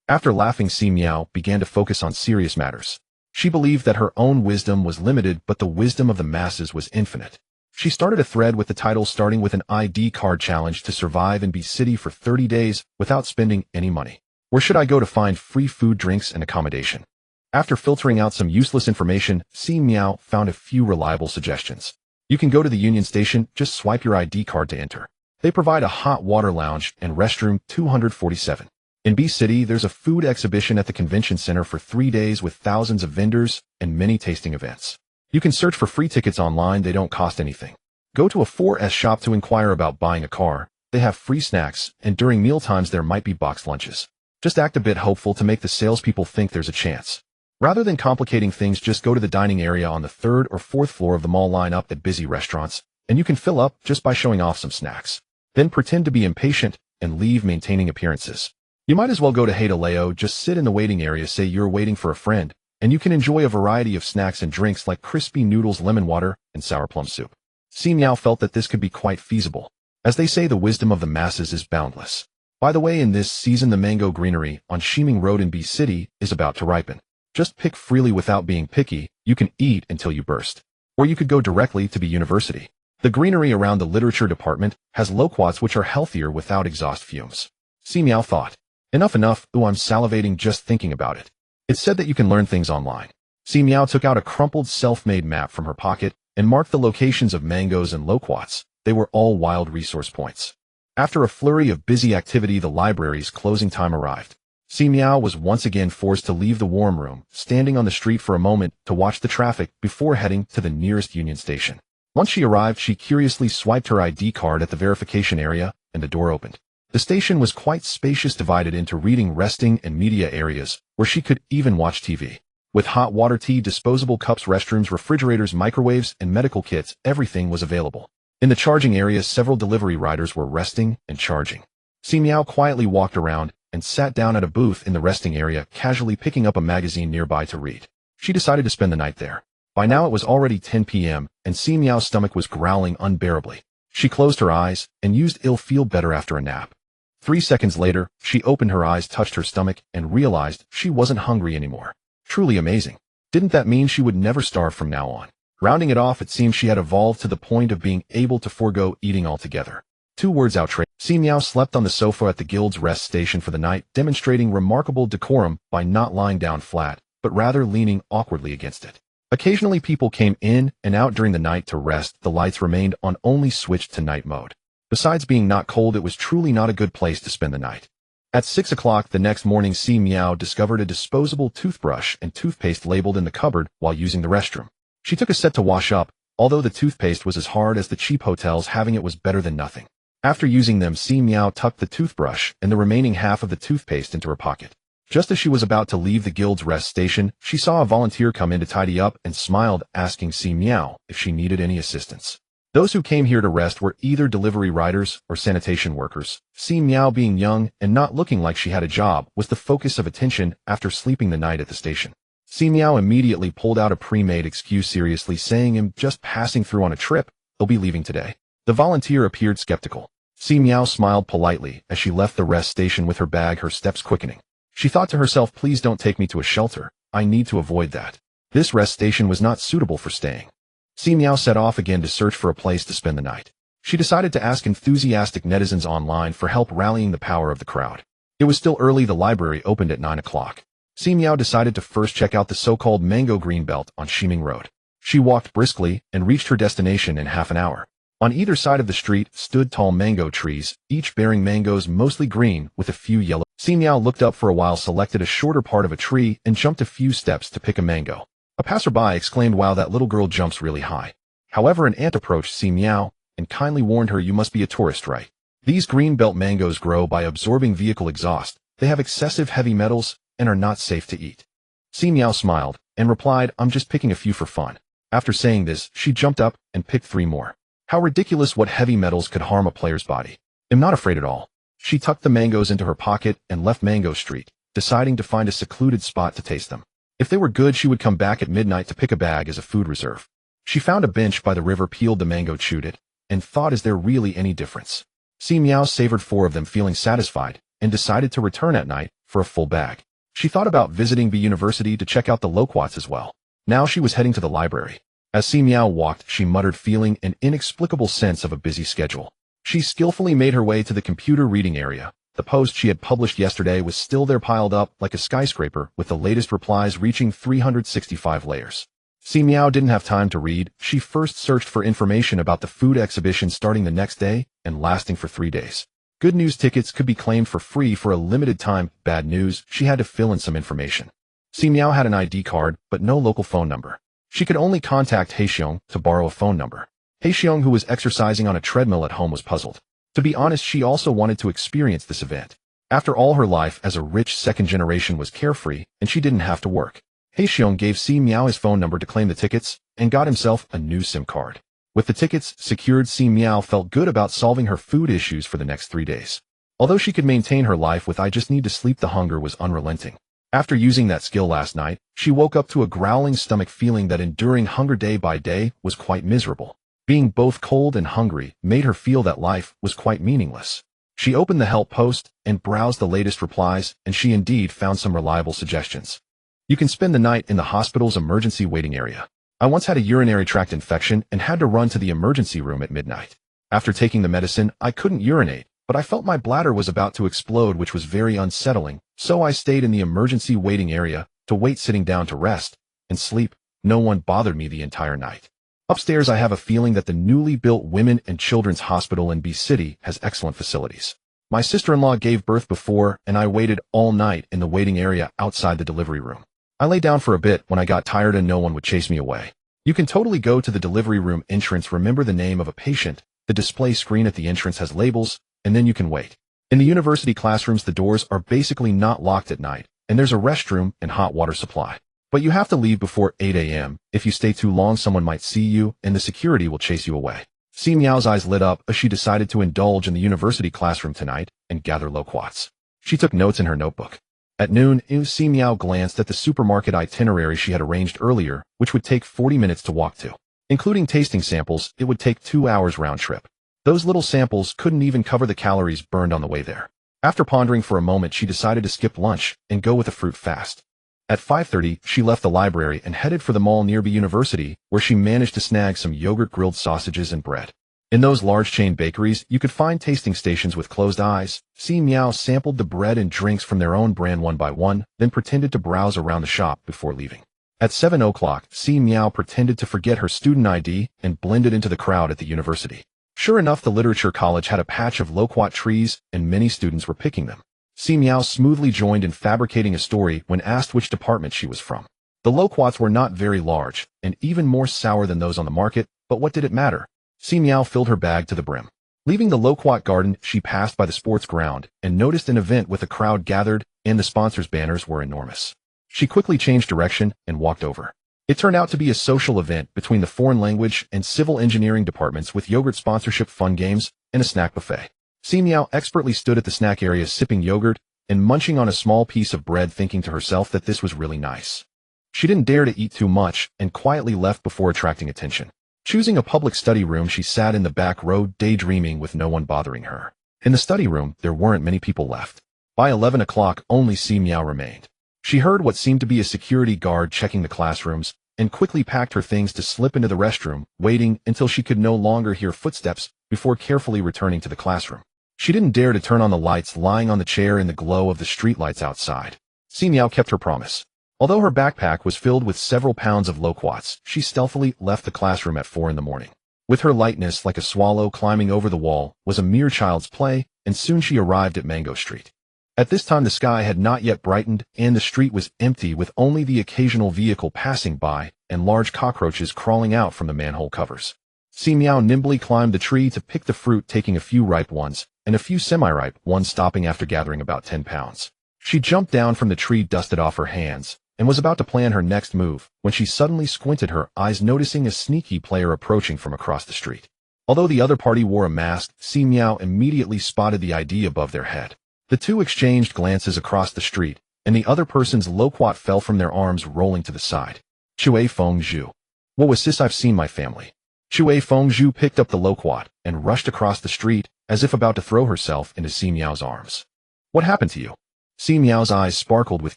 After laughing, Si Miao began to focus on serious matters. She believed that her own wisdom was limited, but the wisdom of the masses was infinite. She started a thread with the title starting with an ID card challenge to survive in B City for 30 days without spending any money. Where should I go to find free food, drinks, and accommodation? After filtering out some useless information, Si Miao found a few reliable suggestions. You can go to the Union Station, just swipe your ID card to enter. They provide a hot water lounge and restroom. 247. In B City, there's a food exhibition at the convention center for 3 days with thousands of vendors and many tasting events. You can search for free tickets online, they don't cost anything. Go to a 4S shop to inquire about buying a car. They have free snacks, and during mealtimes there might be boxed lunches. Just act a bit hopeful to make the salespeople think there's a chance. Rather than complicating things, just go to the dining area on the 3rd or 4th floor of the mall, line up at busy restaurants, and you can fill up just by showing off some snacks. Then pretend to be impatient and leave, maintaining appearances. You might as well go to Haidaleo, just sit in the waiting area, say you're waiting for a friend, and you can enjoy a variety of snacks and drinks like crispy noodles, lemon water, and sour plum soup. Si Miao felt that this could be quite feasible. As they say, the wisdom of the masses is boundless. By the way, in this season, the mango greenery on Shiming Road in B City is about to ripen. Just pick freely without being picky. You can eat until you burst. Or you could go directly to B University. The greenery around the literature department has loquats which are healthier without exhaust fumes. Si Miao thought. Enough. Ooh, I'm salivating just thinking about it. It said that you can learn things online. Si Miao took out a crumpled self-made map from her pocket and marked the locations of mangoes and loquats. They were all wild resource points. After a flurry of busy activity, the library's closing time arrived. Si Miao was once again forced to leave the warm room, standing on the street for a moment to watch the traffic before heading to the nearest Union station. Once she arrived, she curiously swiped her ID card at the verification area, and the door opened. The station was quite spacious, divided into reading, resting, and media areas, where she could even watch TV. With hot water, tea, disposable cups, restrooms, refrigerators, microwaves, and medical kits, everything was available. In the charging area, several delivery riders were resting and charging. Si Miao quietly walked around and sat down at a booth in the resting area, casually picking up a magazine nearby to read. She decided to spend the night there. By now it was already 10 p.m., and Si Miao's stomach was growling unbearably. She closed her eyes and used "I'll feel better after a nap." 3 seconds later, she opened her eyes, touched her stomach, and realized she wasn't hungry anymore. Truly amazing. Didn't that mean she would never starve from now on? Rounding it off, it seemed she had evolved to the point of being able to forego eating altogether. 2 words out. Si Miao slept on the sofa at the guild's rest station for the night, demonstrating remarkable decorum by not lying down flat, but rather leaning awkwardly against it. Occasionally people came in and out during the night to rest. The lights remained on, only switched to night mode. Besides being not cold, it was truly not a good place to spend the night. At 6 o'clock the next morning, Si Miao discovered a disposable toothbrush and toothpaste labeled in the cupboard while using the restroom. She took a set to wash up. Although the toothpaste was as hard as the cheap hotels, having it was better than nothing. After using them, Si Miao tucked the toothbrush and the remaining half of the toothpaste into her pocket. Just as she was about to leave the guild's rest station, she saw a volunteer come in to tidy up and smiled, asking Si Miao if she needed any assistance. Those who came here to rest were either delivery riders or sanitation workers. Si Miao, being young and not looking like she had a job, was the focus of attention after sleeping the night at the station. Si Miao immediately pulled out a pre-made excuse, seriously saying, "I'm just passing through on a trip. They'll be leaving today." The volunteer appeared skeptical. Si Miao smiled politely as she left the rest station with her bag, her steps quickening. She thought to herself, "Please don't take me to a shelter. I need to avoid that." This rest station was not suitable for staying. Si Miao set off again to search for a place to spend the night. She decided to ask enthusiastic netizens online for help rallying the power of the crowd. It was still early. The library opened at 9 o'clock. Si Miao decided to first check out the so-called Mango Greenbelt on Shiming Road. She walked briskly and reached her destination in half an hour. On either side of the street stood tall mango trees, each bearing mangoes, mostly green with a few yellow. Si Miao looked up for a while, selected a shorter part of a tree, and jumped a few steps to pick a mango. A passerby exclaimed, "Wow, that little girl jumps really high." However, an ant approached Si Miao and kindly warned her, "You must be a tourist, right? These greenbelt mangoes grow by absorbing vehicle exhaust. They have excessive heavy metals and are not safe to eat." Si Miao smiled and replied, "I'm just picking a few for fun." After saying this, she jumped up and picked 3 more. How ridiculous! What heavy metals could harm a player's body? "I'm not afraid at all." She tucked the mangoes into her pocket and left Mango Street, deciding to find a secluded spot to taste them. If they were good, she would come back at midnight to pick a bag as a food reserve. She found a bench by the river, peeled the mango, chewed it, and thought, is there really any difference? Si Miao savored 4 of them, feeling satisfied, and decided to return at night for a full bag. She thought about visiting the university to check out the loquats as well. Now she was heading to the library. As Si Miao walked, she muttered, feeling an inexplicable sense of a busy schedule. She skillfully made her way to the computer reading area. The post she had published yesterday was still there, piled up like a skyscraper, with the latest replies reaching 365 layers. Si Miao didn't have time to read. She first searched for information about the food exhibition starting the next day and lasting for 3 days. Good news: tickets could be claimed for free for a limited time. Bad news: she had to fill in some information. Si Miao had an ID card, but no local phone number. She could only contact Haixiong to borrow a phone number. Haixiong, who was exercising on a treadmill at home, was puzzled. To be honest, she also wanted to experience this event. After all, her life as a rich second generation was carefree, and she didn't have to work. Haixiong gave Si Miao his phone number to claim the tickets, and got himself a new SIM card. With the tickets secured, Si Miao felt good about solving her food issues for the next 3 days. Although she could maintain her life with "I just need to sleep," the hunger was unrelenting. After using that skill last night, she woke up to a growling stomach, feeling that enduring hunger day by day was quite miserable. Being both cold and hungry made her feel that life was quite meaningless. She opened the help post and browsed the latest replies, and she indeed found some reliable suggestions. You can spend the night in the hospital's emergency waiting area. I once had a urinary tract infection and had to run to the emergency room at midnight. After taking the medicine, I couldn't urinate, but I felt my bladder was about to explode, which was very unsettling, so I stayed in the emergency waiting area to wait, sitting down to rest and sleep. No one bothered me the entire night. Upstairs, I have a feeling that the newly built Women and Children's Hospital in B City has excellent facilities. My sister-in-law gave birth before, and I waited all night in the waiting area outside the delivery room. I lay down for a bit when I got tired and no one would chase me away. You can totally go to the delivery room entrance, remember the name of a patient, the display screen at the entrance has labels, and then you can wait. In the university classrooms, the doors are basically not locked at night, and there's a restroom and hot water supply. But you have to leave before 8 a.m. If you stay too long, someone might see you, and the security will chase you away. Si Miao's eyes lit up as she decided to indulge in the university classroom tonight and gather loquats. She took notes in her notebook. At noon, Si Miao glanced at the supermarket itinerary she had arranged earlier, which would take 40 minutes to walk to. Including tasting samples, it would take 2 hours round trip. Those little samples couldn't even cover the calories burned on the way there. After pondering for a moment, she decided to skip lunch and go with a fruit fast. At 5:30, she left the library and headed for the mall nearby university, where she managed to snag some yogurt, grilled sausages, and bread. In those large chain bakeries, you could find tasting stations with closed eyes. Si Miao sampled the bread and drinks from their own brand one by one, then pretended to browse around the shop before leaving. At 7 o'clock, Si Miao pretended to forget her student ID and blended into the crowd at the university. Sure enough, the literature college had a patch of loquat trees, and many students were picking them. Si Miao smoothly joined in fabricating a story when asked which department she was from. The loquats were not very large, and even more sour than those on the market, but what did it matter? Si Miao filled her bag to the brim. Leaving the loquat garden, she passed by the sports ground and noticed an event with a crowd gathered, and the sponsors' banners were enormous. She quickly changed direction and walked over. It turned out to be a social event between the foreign language and civil engineering departments with yogurt sponsorship, fun games, and a snack buffet. Si Miao expertly stood at the snack area sipping yogurt and munching on a small piece of bread, thinking to herself that this was really nice. She didn't dare to eat too much and quietly left before attracting attention. Choosing a public study room, she sat in the back row daydreaming with no one bothering her. In the study room, there weren't many people left. By 11 o'clock, only Si Miao remained. She heard what seemed to be a security guard checking the classrooms and quickly packed her things to slip into the restroom, waiting until she could no longer hear footsteps before carefully returning to the classroom. She didn't dare to turn on the lights lying on the chair in the glow of the streetlights outside. Si Miao kept her promise. Although her backpack was filled with several pounds of loquats, she stealthily left the classroom at 4 in the morning. With her lightness like a swallow climbing over the wall was a mere child's play, and soon she arrived at Mango Street. At this time, the sky had not yet brightened, and the street was empty with only the occasional vehicle passing by and large cockroaches crawling out from the manhole covers. Si Miao nimbly climbed the tree to pick the fruit, taking a few ripe ones and a few semi-ripe ones, stopping after gathering about 10 pounds. She jumped down from the tree, dusted off her hands, and was about to plan her next move when she suddenly squinted her eyes, noticing a sneaky player approaching from across the street. Although the other party wore a mask, Si Miao immediately spotted the ID above their head. The two exchanged glances across the street, and the other person's loquat fell from their arms, rolling to the side. Chui Fengzhu. What was this? I've seen my family. Chui Fengzhu picked up the loquat and rushed across the street, as if about to throw herself into Si Miao's arms. What happened to you? Si Miao's eyes sparkled with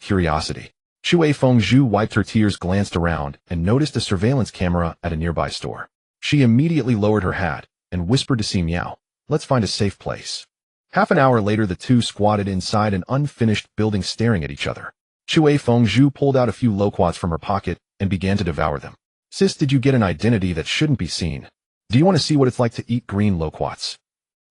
curiosity. Chui Fengzhu wiped her tears, glanced around, and noticed a surveillance camera at a nearby store. She immediately lowered her hat and whispered to Si Miao, "Let's find a safe place." Half an hour later, the two squatted inside an unfinished building, staring at each other. Chui Fengzhu pulled out a few loquats from her pocket and began to devour them. "Sis, did you get an identity that shouldn't be seen? Do you want to see what it's like to eat green loquats?"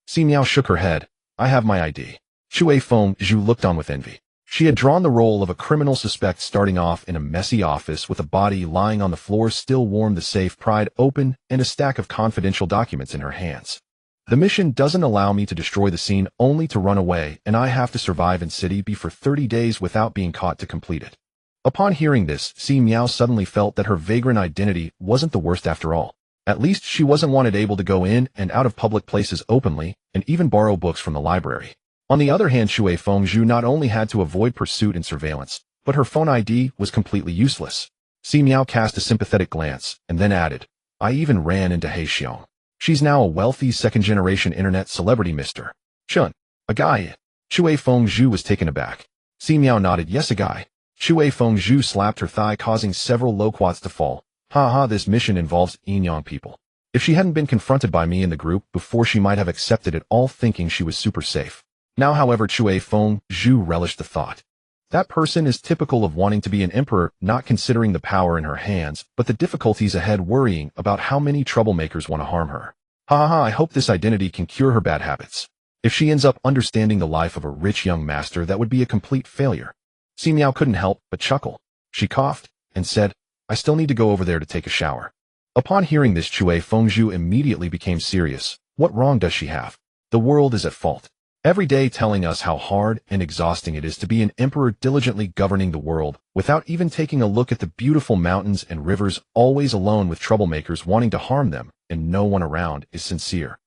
Si Miao shook her head. "I have my ID." Chui Fengzhu looked on with envy. She had drawn the role of a criminal suspect, starting off in a messy office with a body lying on the floor, still warm, the safe pried open, and a stack of confidential documents in her hands. "The mission doesn't allow me to destroy the scene, only to run away, and I have to survive in City B for 30 days without being caught to complete it." Upon hearing this, Si Miao suddenly felt that her vagrant identity wasn't the worst after all. At least she wasn't wanted, able to go in and out of public places openly, and even borrow books from the library. On the other hand, Chui Fengzhu not only had to avoid pursuit and surveillance, but her phone ID was completely useless. Si Miao cast a sympathetic glance, and then added, "I even ran into He Xiong. She's now a wealthy second-generation internet celebrity, Mr. Chun. A guy." Chui Fengzhu was taken aback. Si Miao nodded. "Yes, a guy." Chui Fengzhu slapped her thigh, causing several loquats to fall, Haha, this mission involves Enyang people. If she hadn't been confronted by me in the group before, she might have accepted it all thinking she was super safe. Now, however, Chui Feng Zhu relished the thought. That person is typical of wanting to be an emperor, not considering the power in her hands, but the difficulties ahead, worrying about how many troublemakers want to harm her. Haha, I hope this identity can cure her bad habits. If she ends up understanding the life of a rich young master, that would be a complete failure. Si Miao couldn't help but chuckle. She coughed and said, I still need to go over there to take a shower. Upon hearing this, Chui Fengzhu immediately became serious. What wrong does she have? The world is at fault. Every day telling us how hard and exhausting it is to be an emperor, diligently governing the world, without even taking a look at the beautiful mountains and rivers, always alone with troublemakers wanting to harm them, and no one around is sincere.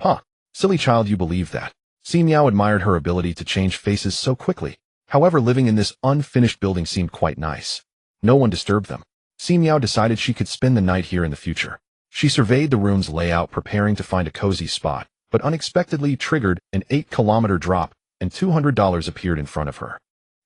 Huh. Silly child, you believe that. Si Miao admired her ability to change faces so quickly. However, living in this unfinished building seemed quite nice. No one disturbed them. Si Miao decided she could spend the night here in the future. She surveyed the room's layout, preparing to find a cozy spot, but unexpectedly triggered an 8-kilometer drop, and $200 appeared in front of her.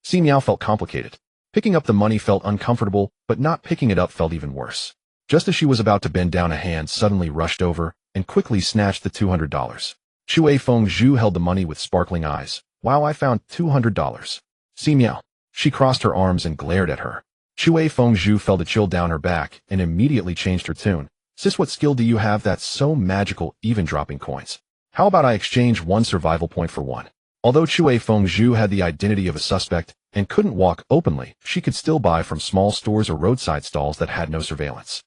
Si Miao felt complicated. Picking up the money felt uncomfortable, but not picking it up felt even worse. Just as she was about to bend down, a hand suddenly rushed over and quickly snatched the $200. Chui Fengzhu held the money with sparkling eyes. Wow, I found $200. Si Miao. She crossed her arms and glared at her. Chui Fengzhu felt a chill down her back and immediately changed her tune. Sis, what skill do you have that's so magical, even dropping coins? How about I exchange 1 survival point for 1? Although Chui Fengzhu had the identity of a suspect and couldn't walk openly, she could still buy from small stores or roadside stalls that had no surveillance.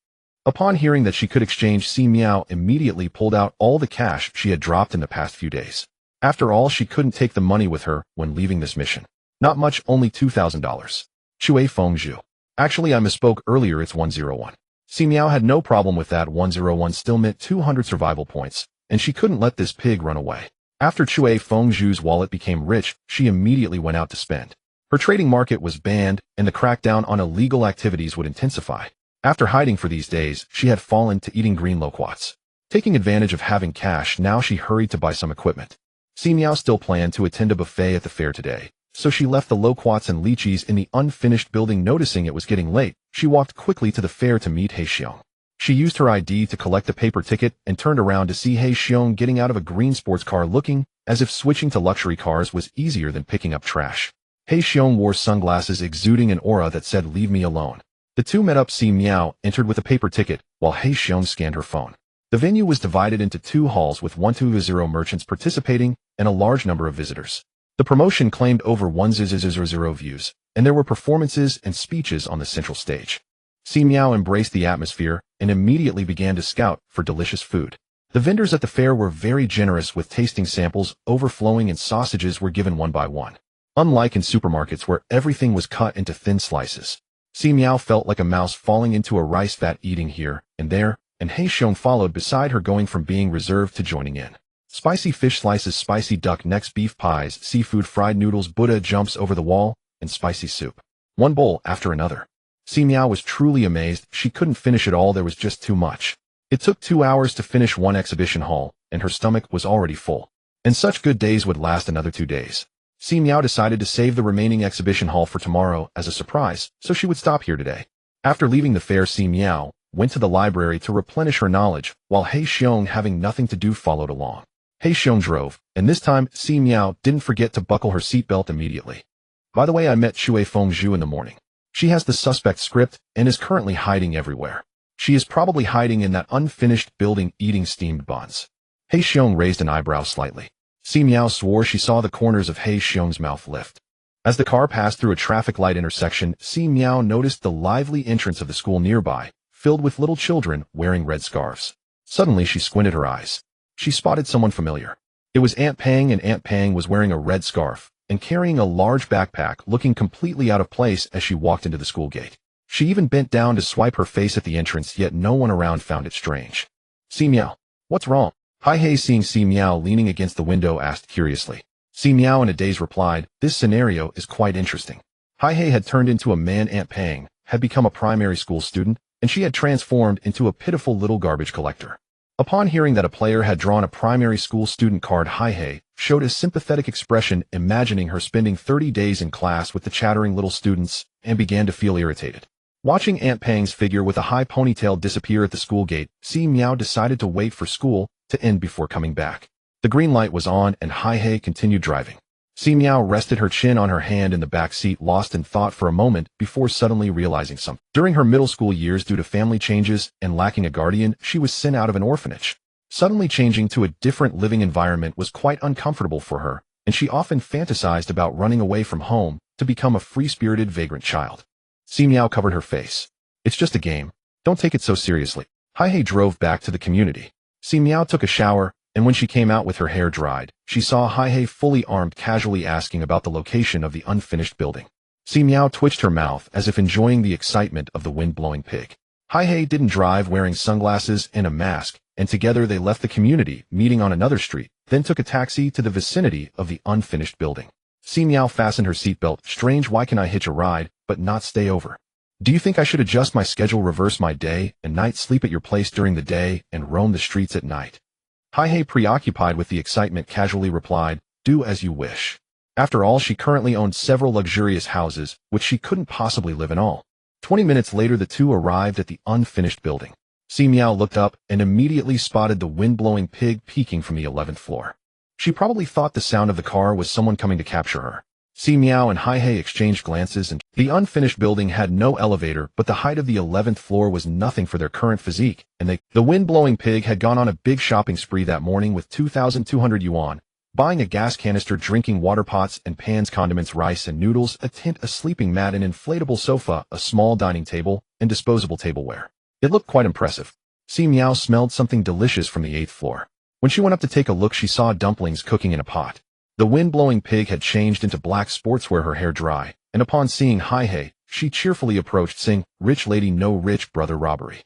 Upon hearing that she could exchange, Si Miao immediately pulled out all the cash she had dropped in the past few days. After all, she couldn't take the money with her when leaving this mission. Not much, only $2,000. Chui Fengzhu. Actually, I misspoke earlier, it's 101. Si Miao had no problem with that. 101 still meant 200 survival points, and she couldn't let this pig run away. After Chui Fengzhu's wallet became rich, she immediately went out to spend. Her trading market was banned, and the crackdown on illegal activities would intensify. After hiding for these days, she had fallen to eating green loquats. Taking advantage of having cash, now she hurried to buy some equipment. Si Miao still planned to attend a buffet at the fair today, so she left the loquats and lychees in the unfinished building. Noticing it was getting late, she walked quickly to the fair to meet He Xiong. She used her ID to collect a paper ticket and turned around to see He Xiong getting out of a green sports car, looking as if switching to luxury cars was easier than picking up trash. He Xiong wore sunglasses exuding an aura that said, "Leave me alone." The two met up. Si Miao entered with a paper ticket, while He Xiong scanned her phone. The venue was divided into 2 halls with 120 merchants participating and a large number of visitors. The promotion claimed over 100 views, and there were performances and speeches on the central stage. Si Miao embraced the atmosphere and immediately began to scout for delicious food. The vendors at the fair were very generous with tasting samples overflowing, and sausages were given one by one. Unlike in supermarkets where everything was cut into thin slices, Si Miao felt like a mouse falling into a rice vat, eating here and there, and He Xiong followed beside her, going from being reserved to joining in. Spicy fish slices, spicy duck necks, beef pies, seafood, fried noodles, Buddha jumps over the wall, and spicy soup. One bowl after another. Si Miao was truly amazed. She couldn't finish it all, there was just too much. It took 2 hours to finish one exhibition hall, and her stomach was already full. And such good days would last another 2 days. Si Miao decided to save the remaining exhibition hall for tomorrow as a surprise, so she would stop here today. After leaving the fair, Si Miao went to the library to replenish her knowledge, while He Xiong, having nothing to do, followed along. He Xiong drove, and this time Si Miao didn't forget to buckle her seatbelt immediately. By the way, I met Chui Fengzhu in the morning. She has the suspect script and is currently hiding everywhere. She is probably hiding in that unfinished building eating steamed buns. He Xiong raised an eyebrow slightly. Si Miao swore she saw the corners of He Xiong's mouth lift. As the car passed through a traffic light intersection, Si Miao noticed the lively entrance of the school nearby, filled with little children wearing red scarves. Suddenly she squinted her eyes. She spotted someone familiar. It was Aunt Pang, and Aunt Pang was wearing a red scarf and carrying a large backpack, looking completely out of place as she walked into the school gate. She even bent down to swipe her face at the entrance, yet no one around found it strange. Si Miao, what's wrong? Hai He, seeing Si Miao leaning against the window, asked curiously. Si Miao in a daze replied, "This scenario is quite interesting." Hai He had turned into a man. Aunt Pang had become a primary school student, and she had transformed into a pitiful little garbage collector. Upon hearing that a player had drawn a primary school student card, Hai He showed a sympathetic expression, imagining her spending 30 days in class with the chattering little students, and began to feel irritated. Watching Aunt Pang's figure with a high ponytail disappear at the school gate, Si Miao decided to wait for school to end before coming back. The green light was on and Hai continued driving. Si Miao rested her chin on her hand in the back seat, lost in thought for a moment before suddenly realizing something. During her middle school years, due to family changes and lacking a guardian, she was sent out of an orphanage. Suddenly changing to a different living environment was quite uncomfortable for her, and she often fantasized about running away from home to become a free-spirited vagrant child. Si Miao covered her face. It's just a game. Don't take it so seriously. Hai drove back to the community. Si Miao took a shower, and when she came out with her hair dried, she saw Hai fully armed casually asking about the location of the unfinished building. Si Miao twitched her mouth as if enjoying the excitement of the wind-blowing pig. Hai didn't drive, wearing sunglasses and a mask, and together they left the community, meeting on another street, then took a taxi to the vicinity of the unfinished building. Si Miao fastened her seatbelt. Strange, why can I hitch a ride, but not stay over? Do you think I should adjust my schedule, reverse my day and night, sleep at your place during the day and roam the streets at night? Hai, preoccupied with the excitement, casually replied, do as you wish. After all, she currently owned several luxurious houses, which she couldn't possibly live in all. 20 minutes later, the two arrived at the unfinished building. Si Miao looked up and immediately spotted the wind-blowing pig peeking from the 11th floor. She probably thought the sound of the car was someone coming to capture her. Si Miao and Hai exchanged glances, and the unfinished building had no elevator, but the height of the 11th floor was nothing for their current physique, and the wind-blowing pig had gone on a big shopping spree that morning with 2,200 yuan, buying a gas canister, drinking water pots and pans, condiments, rice and noodles, a tent, a sleeping mat, an inflatable sofa, a small dining table, and disposable tableware. It looked quite impressive. Si Miao smelled something delicious from the 8th floor. When she went up to take a look, she saw dumplings cooking in a pot. The wind-blowing pig had changed into black sportswear, her hair dry, and upon seeing Hai, she cheerfully approached, saying, "Rich lady, no rich brother robbery."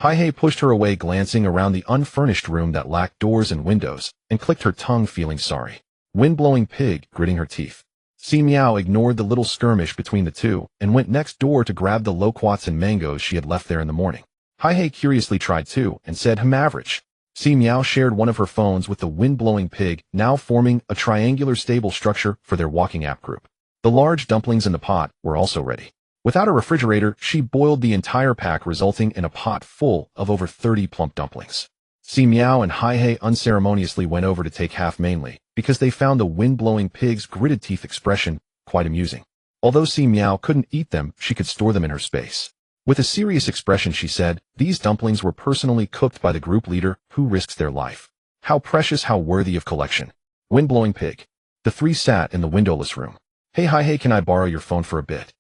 Hai pushed her away, glancing around the unfurnished room that lacked doors and windows, and clicked her tongue, feeling sorry. Wind-blowing pig, gritting her teeth. Si Miao ignored the little skirmish between the two, and went next door to grab the loquats and mangoes she had left there in the morning. Hai curiously tried too, and said, average. Si Miao shared one of her phones with the wind-blowing pig, now forming a triangular stable structure for their walking app group. The large dumplings in the pot were also ready. Without a refrigerator, she boiled the entire pack, resulting in a pot full of over 30 plump dumplings. Si Miao and Hai unceremoniously went over to take half, mainly because they found the wind-blowing pig's gritted teeth expression quite amusing. Although Si Miao couldn't eat them, she could store them in her space. With a serious expression, she said, these dumplings were personally cooked by the group leader, who risks their life. How precious, how worthy of collection. Wind-blowing pig. The three sat in the windowless room. Hey Hai, can I borrow your phone for a bit?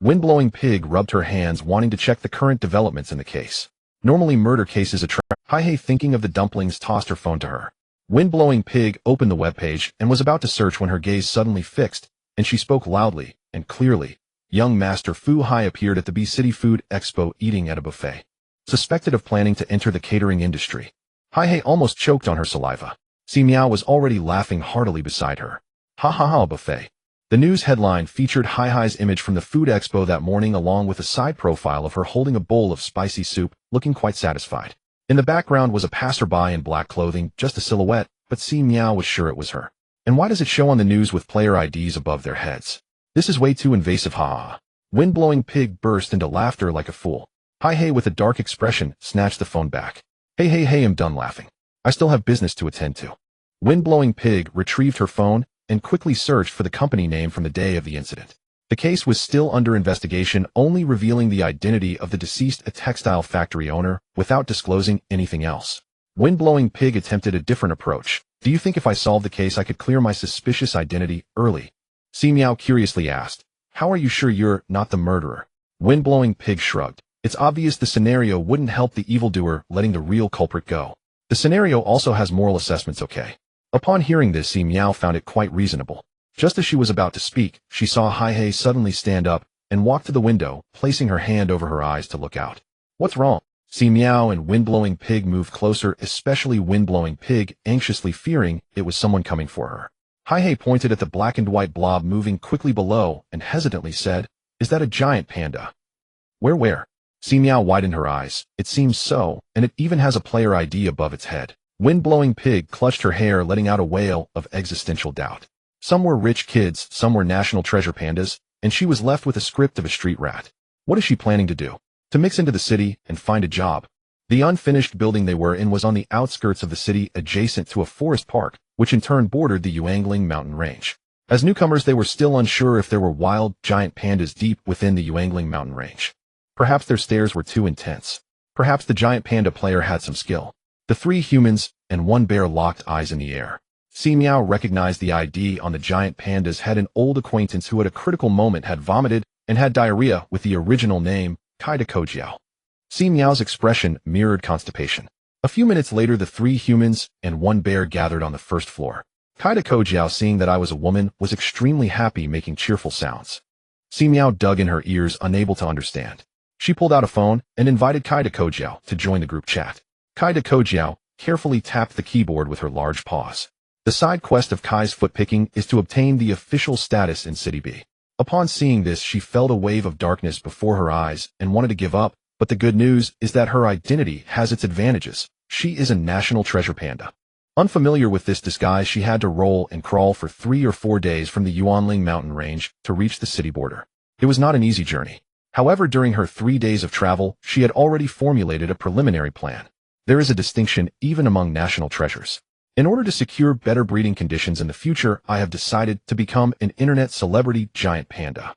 Wind-blowing pig rubbed her hands, wanting to check the current developments in the case. Normally murder cases attract. Hai, thinking of the dumplings, tossed her phone to her. Wind-blowing pig opened the webpage and was about to search when her gaze suddenly fixed, and she spoke loudly and clearly. Young Master Fu Hai appeared at the B City Food Expo eating at a buffet. Suspected of planning to enter the catering industry. Hai almost choked on her saliva. Si Miao was already laughing heartily beside her. Ha ha ha, buffet. The news headline featured Hai's image from the food expo that morning, along with a side profile of her holding a bowl of spicy soup, looking quite satisfied. In the background was a passerby in black clothing, just a silhouette, but Si Miao was sure it was her. And why does it show on the news with player IDs above their heads? This is way too invasive, ha ha. Wind-blowing pig burst into laughter like a fool. Hai, with a dark expression, snatched the phone back. Hey, I'm done laughing. I still have business to attend to. Wind-blowing pig retrieved her phone and quickly searched for the company name from the day of the incident. The case was still under investigation, only revealing the identity of the deceased, a textile factory owner, without disclosing anything else. Wind-blowing pig attempted a different approach. Do you think if I solved the case I could clear my suspicious identity early? Si Miao curiously asked. How are you sure you're not the murderer? Wind-blowing pig shrugged. It's obvious the scenario wouldn't help the evildoer letting the real culprit go. The scenario also has moral assessments, okay? Upon hearing this, Si Miao found it quite reasonable. Just as she was about to speak, she saw Hai suddenly stand up and walk to the window, placing her hand over her eyes to look out. What's wrong? Si Miao and Wind-blowing pig moved closer, especially Wind-blowing pig, anxiously fearing it was someone coming for her. Hai pointed at the black and white blob moving quickly below and hesitantly said, is that a giant panda? Where? Si Miao widened her eyes. It seems so, and it even has a player ID above its head. Wind-blowing pig clutched her hair, letting out a wail of existential doubt. Some were rich kids, some were national treasure pandas, and she was left with a script of a street rat. What is she planning to do? To mix into the city and find a job? The unfinished building they were in was on the outskirts of the city, adjacent to a forest park, which in turn bordered the Yuangling mountain range. As newcomers, they were still unsure if there were wild, giant pandas deep within the Yuangling mountain range. Perhaps their stares were too intense. Perhaps the giant panda player had some skill. The 3 humans and 1 bear locked eyes in the air. Si Miao recognized the ID on the giant pandas, had an old acquaintance who at a critical moment had vomited and had diarrhea with the original name, Kaida Kojiao. Si Miao's expression mirrored constipation. A few minutes later, the 3 humans and 1 bear gathered on the first floor. Kaida Kojiao, seeing that I was a woman, was extremely happy, making cheerful sounds. Si Miao dug in her ears, unable to understand. She pulled out a phone and invited Kaida Kojiao to join the group chat. Kaida Kojiao carefully tapped the keyboard with her large paws. The side quest of Kai's foot picking is to obtain the official status in City B. Upon seeing this, she felt a wave of darkness before her eyes and wanted to give up, but the good news is that her identity has its advantages. She is a national treasure panda. Unfamiliar with this disguise, she had to roll and crawl for 3 or 4 days from the Yuanling mountain range to reach the city border. It was not an easy journey. However, during her 3 days of travel, she had already formulated a preliminary plan. There is a distinction even among national treasures. In order to secure better breeding conditions in the future, I have decided to become an internet celebrity giant panda.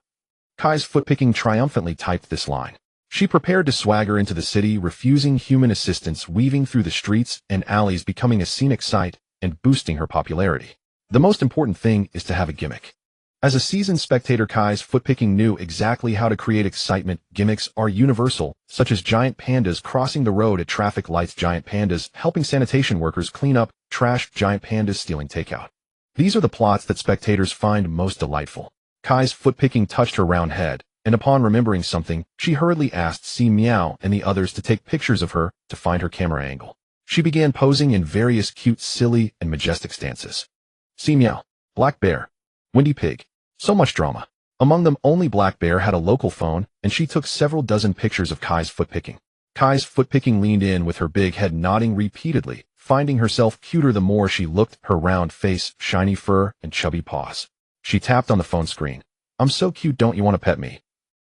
Kai's footpicking triumphantly typed this line. She prepared to swagger into the city, refusing human assistance, weaving through the streets and alleys, becoming a scenic sight and boosting her popularity. The most important thing is to have a gimmick. As a seasoned spectator, Kai's footpicking knew exactly how to create excitement. Gimmicks are universal, such as giant pandas crossing the road at traffic lights, giant pandas helping sanitation workers clean up trash, giant pandas stealing takeout. These are the plots that spectators find most delightful. Kai's footpicking touched her round head, and upon remembering something, she hurriedly asked Si Miao and the others to take pictures of her to find her camera angle. She began posing in various cute, silly, and majestic stances. Si Miao, Black Bear, Windy Pig. So much drama. Among them, only Black Bear had a local phone, and she took several dozen pictures of Kai's footpicking. Kai's footpicking leaned in with her big head, nodding repeatedly, finding herself cuter the more she looked, her round face, shiny fur, and chubby paws. She tapped on the phone screen. I'm so cute, don't you want to pet me?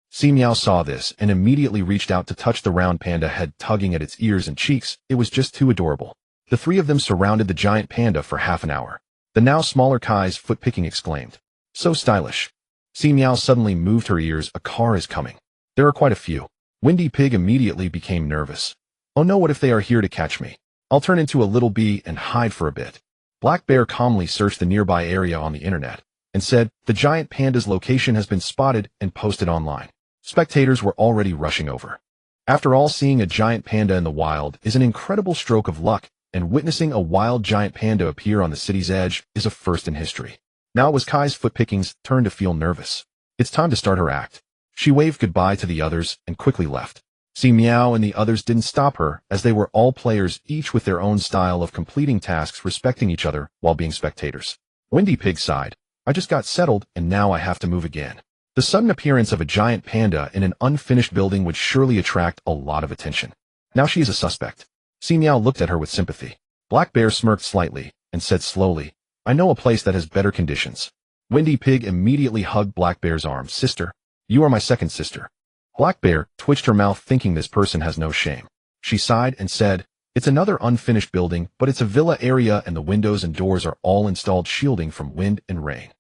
Si Miao saw this and immediately reached out to touch the round panda head, tugging at its ears and cheeks. It was just too adorable. The 3 of them surrounded the giant panda for half an hour. The now smaller Kai's footpicking exclaimed, "So stylish." Si Miao suddenly moved her ears. A car is coming. There are quite a few. Windy Pig immediately became nervous. Oh no, what if they are here to catch me? I'll turn into a little bee and hide for a bit. Black Bear calmly searched the nearby area on the internet and said, the giant panda's location has been spotted and posted online. Spectators were already rushing over. After all, seeing a giant panda in the wild is an incredible stroke of luck, and witnessing a wild giant panda appear on the city's edge is a first in history. Now it was Kai's footpicking's turn to feel nervous. It's time to start her act. She waved goodbye to the others and quickly left. Si Miao and the others didn't stop her, as they were all players, each with their own style of completing tasks, respecting each other while being spectators. Windy Pig sighed. I just got settled and now I have to move again. The sudden appearance of a giant panda in an unfinished building would surely attract a lot of attention. Now she is a suspect. Si Miao looked at her with sympathy. Black Bear smirked slightly and said slowly, I know a place that has better conditions. Windy Pig immediately hugged Black Bear's arm. Sister, you are my second sister. Black Bear twitched her mouth, thinking this person has no shame. She sighed and said, it's another unfinished building, but it's a villa area and the windows and doors are all installed, shielding from wind and rain.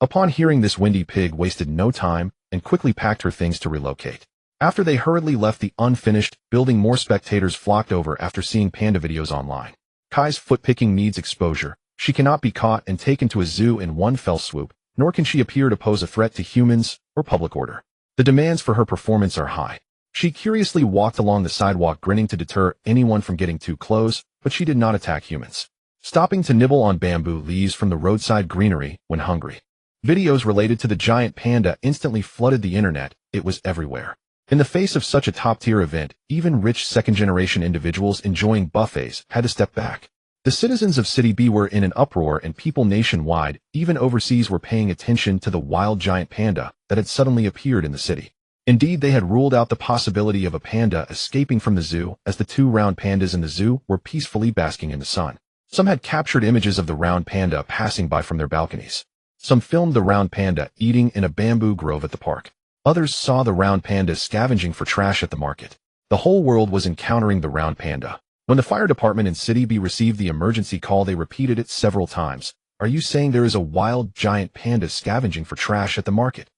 Upon hearing this, Windy Pig wasted no time and quickly packed her things to relocate. After they hurriedly left the unfinished building, more spectators flocked over after seeing panda videos online. Kai's footpicking needs exposure. She cannot be caught and taken to a zoo in one fell swoop, nor can she appear to pose a threat to humans or public order. The demands for her performance are high. She curiously walked along the sidewalk, grinning to deter anyone from getting too close, but she did not attack humans, stopping to nibble on bamboo leaves from the roadside greenery when hungry. Videos related to the giant panda instantly flooded the internet. It was everywhere. In the face of such a top-tier event, even rich second-generation individuals enjoying buffets had to step back. The citizens of City B were in an uproar, and people nationwide, even overseas, were paying attention to the wild giant panda that had suddenly appeared in the city. Indeed, they had ruled out the possibility of a panda escaping from the zoo, as the 2 round pandas in the zoo were peacefully basking in the sun. Some had captured images of the round panda passing by from their balconies. Some filmed the round panda eating in a bamboo grove at the park. Others saw the round panda scavenging for trash at the market. The whole world was encountering the round panda. When the fire department in City B received the emergency call, they repeated it several times. Are you saying there is a wild giant panda scavenging for trash at the market?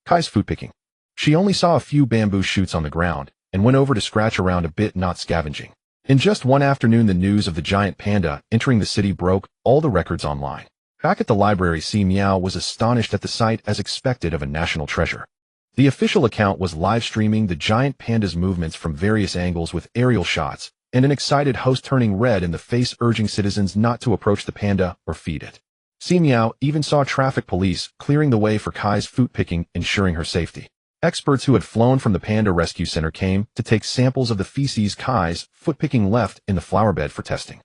Kai's food picking. She only saw a few bamboo shoots on the ground and went over to scratch around a bit, not scavenging. In just one afternoon, the news of the giant panda entering the city broke all the records online. Back at the library, Si Miao was astonished at the sight, as expected, of a national treasure. The official account was live streaming the giant panda's movements from various angles with aerial shots, and an excited host turning red in the face urging citizens not to approach the panda or feed it. Si Miao even saw traffic police clearing the way for Kai's food picking, ensuring her safety. Experts who had flown from the Panda Rescue Center came to take samples of the feces Kai's foot-picking left in the flower bed for testing.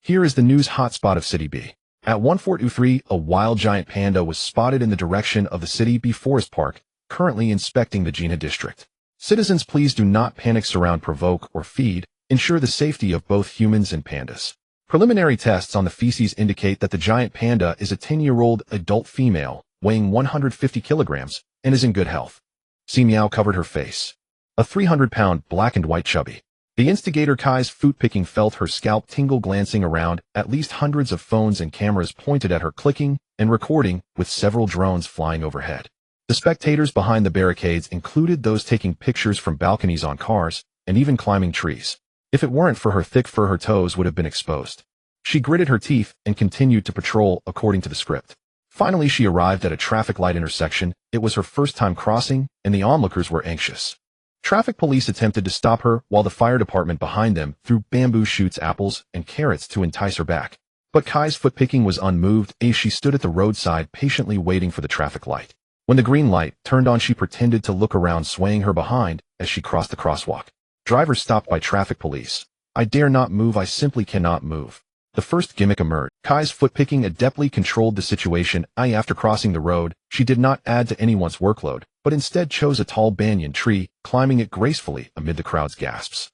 Here is the news hotspot of City B. At 1423, a wild giant panda was spotted in the direction of the City B Forest Park, currently inspecting the Jina district. Citizens, please do not panic, surround, provoke, or feed. Ensure the safety of both humans and pandas. Preliminary tests on the feces indicate that the giant panda is a 10-year-old adult female, weighing 150 kilograms, and is in good health. Si Miao covered her face. A 300-pound black and white chubby. The instigator Kai's food picking felt her scalp tingle, glancing around, at least hundreds of phones and cameras pointed at her, clicking and recording, with several drones flying overhead. The spectators behind the barricades included those taking pictures from balconies, on cars, and even climbing trees. If it weren't for her thick fur, her toes would have been exposed. She gritted her teeth and continued to patrol according to the script. Finally, she arrived at a traffic light intersection. It was her first time crossing, and the onlookers were anxious. Traffic police attempted to stop her, while the fire department behind them threw bamboo shoots, apples, and carrots to entice her back. But Kai's foot picking was unmoved as she stood at the roadside, patiently waiting for the traffic light. When the green light turned on, she pretended to look around, swaying her behind as she crossed the crosswalk. Driver stopped by traffic police. I dare not move. I simply cannot move. The first gimmick emerged. Kai's foot picking adeptly controlled the situation. After crossing the road, she did not add to anyone's workload, but instead chose a tall banyan tree, climbing it gracefully amid the crowd's gasps.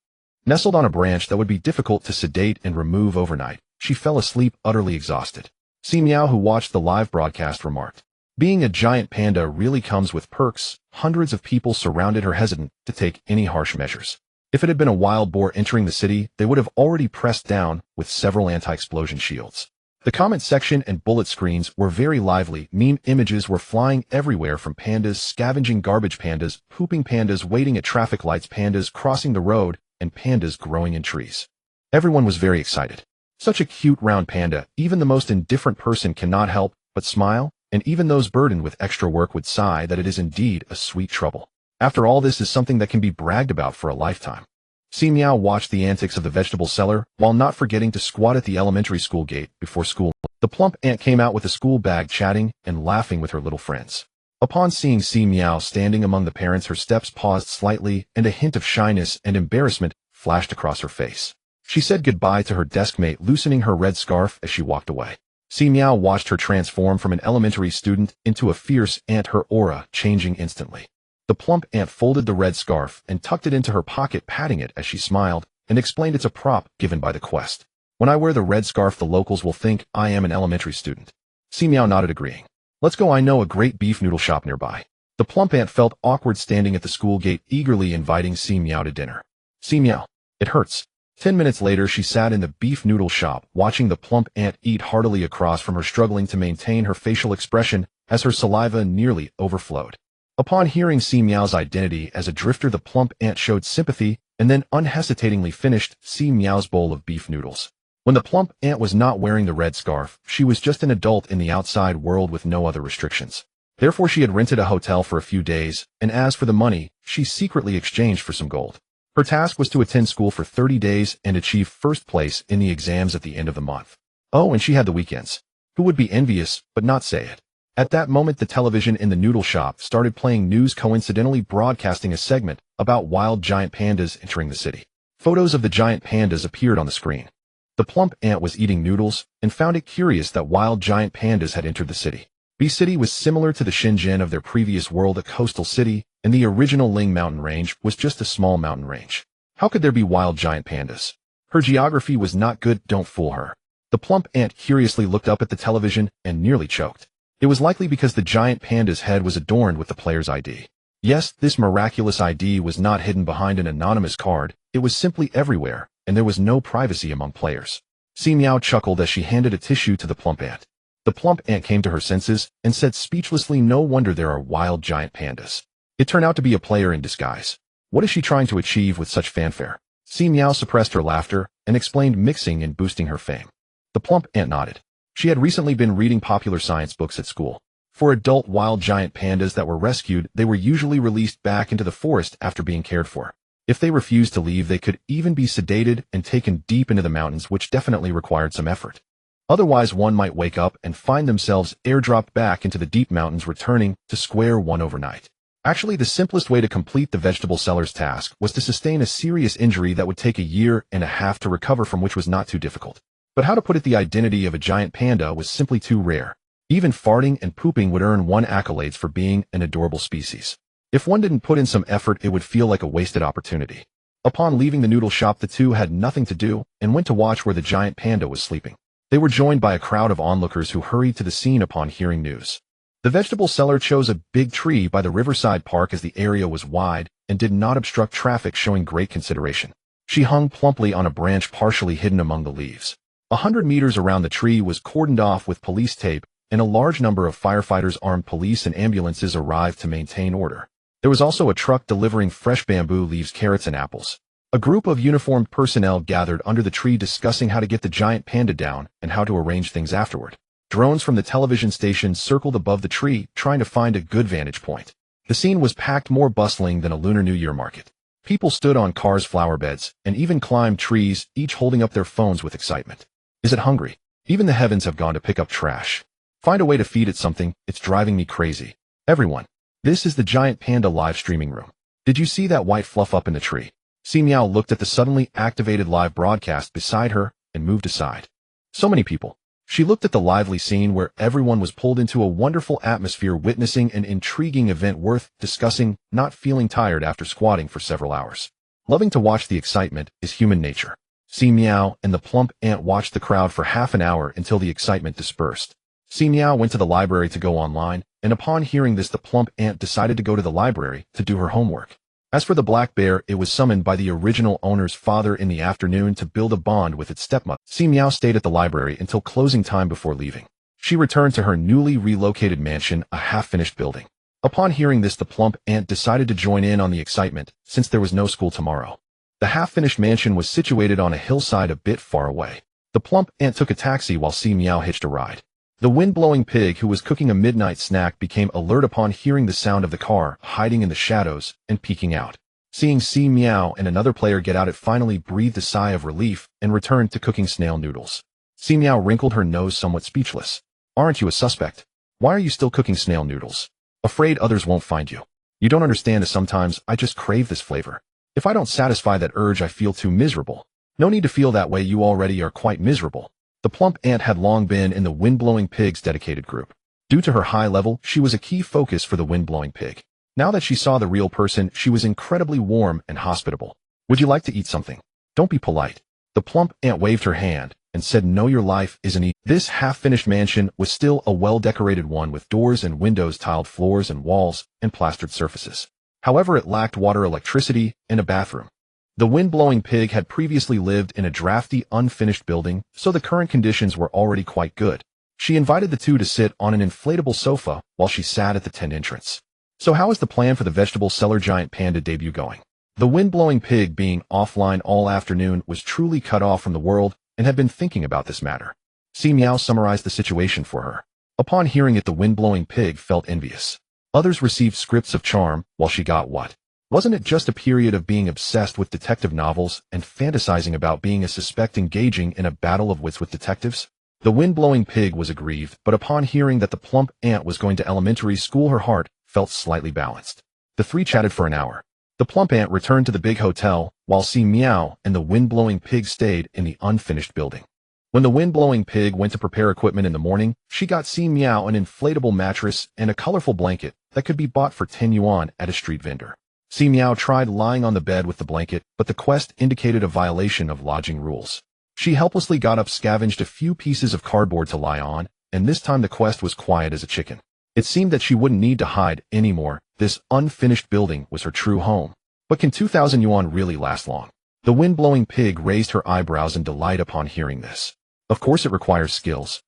Nestled on a branch that would be difficult to sedate and remove overnight, she fell asleep, utterly exhausted. Si Miao, who watched the live broadcast, remarked, "Being a giant panda really comes with perks." Hundreds of people surrounded her, hesitant to take any harsh measures. If it had been a wild boar entering the city, they would have already pressed down with several anti-explosion shields. The comment section and bullet screens were very lively. Meme images were flying everywhere, from pandas scavenging garbage, pandas pooping, pandas waiting at traffic lights, pandas crossing the road, and pandas growing in trees. Everyone was very excited. Such a cute round panda, even the most indifferent person cannot help but smile, and even those burdened with extra work would sigh that it is indeed a sweet trouble. After all, this is something that can be bragged about for a lifetime. Si Miao watched the antics of the vegetable seller while not forgetting to squat at the elementary school gate before school. The plump ant came out with a school bag, chatting and laughing with her little friends. Upon seeing Si Miao standing among the parents, her steps paused slightly, and a hint of shyness and embarrassment flashed across her face. She said goodbye to her deskmate, loosening her red scarf as she walked away. Si Miao watched her transform from an elementary student into a fierce ant, her aura changing instantly. The plump ant folded the red scarf and tucked it into her pocket, patting it as she smiled, and explained it's a prop given by the quest. When I wear the red scarf, the locals will think I am an elementary student. Si Miao nodded, agreeing. Let's go, I know a great beef noodle shop nearby. The plump ant felt awkward standing at the school gate, eagerly inviting Si Miao to dinner. Si Miao, it hurts. 10 minutes later, she sat in the beef noodle shop, watching the plump ant eat heartily across from her, struggling to maintain her facial expression as her saliva nearly overflowed. Upon hearing Si Miao's identity as a drifter, the plump ant showed sympathy and then unhesitatingly finished Si Miao's bowl of beef noodles. When the plump ant was not wearing the red scarf, she was just an adult in the outside world with no other restrictions. Therefore, she had rented a hotel for a few days, and as for the money, she secretly exchanged for some gold. Her task was to attend school for 30 days and achieve first place in the exams at the end of the month. Oh, and she had the weekends. Who would be envious but not say it? At that moment, the television in the noodle shop started playing news, coincidentally broadcasting a segment about wild giant pandas entering the city. Photos of the giant pandas appeared on the screen. The plump ant was eating noodles and found it curious that wild giant pandas had entered the city. B City was similar to the Shenzhen of their previous world, a coastal city, and the original Ling mountain range was just a small mountain range. How could there be wild giant pandas? Her geography was not good, don't fool her. The plump ant curiously looked up at the television and nearly choked. It was likely because the giant panda's head was adorned with the player's ID. Yes, this miraculous ID was not hidden behind an anonymous card, it was simply everywhere, and there was no privacy among players. Si Miao chuckled as she handed a tissue to the plump ant. The plump ant came to her senses and said speechlessly, "No wonder there are wild giant pandas." It turned out to be a player in disguise. What is she trying to achieve with such fanfare? Si Miao suppressed her laughter and explained, mixing and boosting her fame. The plump ant nodded. She had recently been reading popular science books at school. For adult wild giant pandas that were rescued, they were usually released back into the forest after being cared for. If they refused to leave, they could even be sedated and taken deep into the mountains, which definitely required some effort. Otherwise, one might wake up and find themselves airdropped back into the deep mountains, returning to square one overnight. Actually, the simplest way to complete the vegetable seller's task was to sustain a serious injury that would take a year and a half to recover from, which was not too difficult. But how to put it, the identity of a giant panda was simply too rare. Even farting and pooping would earn one accolades for being an adorable species. If one didn't put in some effort, it would feel like a wasted opportunity. Upon leaving the noodle shop, the two had nothing to do and went to watch where the giant panda was sleeping. They were joined by a crowd of onlookers who hurried to the scene upon hearing news. The vegetable seller chose a big tree by the riverside park as the area was wide and did not obstruct traffic, showing great consideration. She hung plumply on a branch partially hidden among the leaves. 100 meters around the tree was cordoned off with police tape, and a large number of firefighters, armed police, and ambulances arrived to maintain order. There was also a truck delivering fresh bamboo leaves, carrots, and apples. A group of uniformed personnel gathered under the tree discussing how to get the giant panda down and how to arrange things afterward. Drones from the television station circled above the tree, trying to find a good vantage point. The scene was packed, more bustling than a Lunar New Year market. People stood on cars' flower beds and even climbed trees, each holding up their phones with excitement. Is it hungry? Even the heavens have gone to pick up trash. Find a way to feed it something, it's driving me crazy. Everyone. This is the giant panda live streaming room. Did you see that white fluff up in the tree? Si Miao looked at the suddenly activated live broadcast beside her and moved aside. So many people. She looked at the lively scene where everyone was pulled into a wonderful atmosphere, witnessing an intriguing event worth discussing, not feeling tired after squatting for several hours. Loving to watch the excitement is human nature. Si Miao and the plump ant watched the crowd for half an hour until the excitement dispersed. Si Miao went to the library to go online, and upon hearing this, the plump ant decided to go to the library to do her homework. As for the black bear, it was summoned by the original owner's father in the afternoon to build a bond with its stepmother. Si Miao stayed at the library until closing time before leaving. She returned to her newly relocated mansion, a half-finished building. Upon hearing this, the plump ant decided to join in on the excitement, since there was no school tomorrow. The half-finished mansion was situated on a hillside a bit far away. The plump ant took a taxi while Si Miao hitched a ride. The wind-blowing pig, who was cooking a midnight snack, became alert upon hearing the sound of the car, hiding in the shadows and peeking out. Seeing Si Miao and another player get out, it finally breathed a sigh of relief and returned to cooking snail noodles. Si Miao wrinkled her nose, somewhat speechless. "Aren't you a suspect? Why are you still cooking snail noodles? Afraid others won't find you? You don't understand, sometimes I just crave this flavor. If I don't satisfy that urge, I feel too miserable." "No need to feel that way, you already are quite miserable." The plump ant had long been in the wind-blowing pig's dedicated group. Due to her high level, she was a key focus for the wind-blowing pig. Now that she saw the real person, she was incredibly warm and hospitable. "Would you like to eat something? Don't be polite." The plump ant waved her hand and said, "No, your life isn't easy." This half-finished mansion was still a well-decorated one with doors and windows, tiled floors and walls, and plastered surfaces. However, it lacked water, electricity, and a bathroom. The wind-blowing pig had previously lived in a drafty, unfinished building, so the current conditions were already quite good. She invited the two to sit on an inflatable sofa while she sat at the tent entrance. "So how is the plan for the vegetable seller giant panda debut going?" The wind-blowing pig, being offline all afternoon, was truly cut off from the world and had been thinking about this matter. Si Miao summarized the situation for her. Upon hearing it, the wind-blowing pig felt envious. Others received scripts of charm, while she got what? Wasn't it just a period of being obsessed with detective novels and fantasizing about being a suspect engaging in a battle of wits with detectives? The wind-blowing pig was aggrieved, but upon hearing that the plump ant was going to elementary school, her heart felt slightly balanced. The three chatted for an hour. The plump ant returned to the big hotel, while Si Miao and the wind-blowing pig stayed in the unfinished building. When the wind-blowing pig went to prepare equipment in the morning, she got Si Miao an inflatable mattress and a colorful blanket that could be bought for 10 yuan at a street vendor. Si Miao tried lying on the bed with the blanket, but the quest indicated a violation of lodging rules. She helplessly got up, scavenged a few pieces of cardboard to lie on, and this time the quest was quiet as a chicken. It seemed that she wouldn't need to hide anymore. This unfinished building was her true home. But can 2,000 yuan really last long? The wind-blowing pig raised her eyebrows in delight upon hearing this. Of course it requires skills.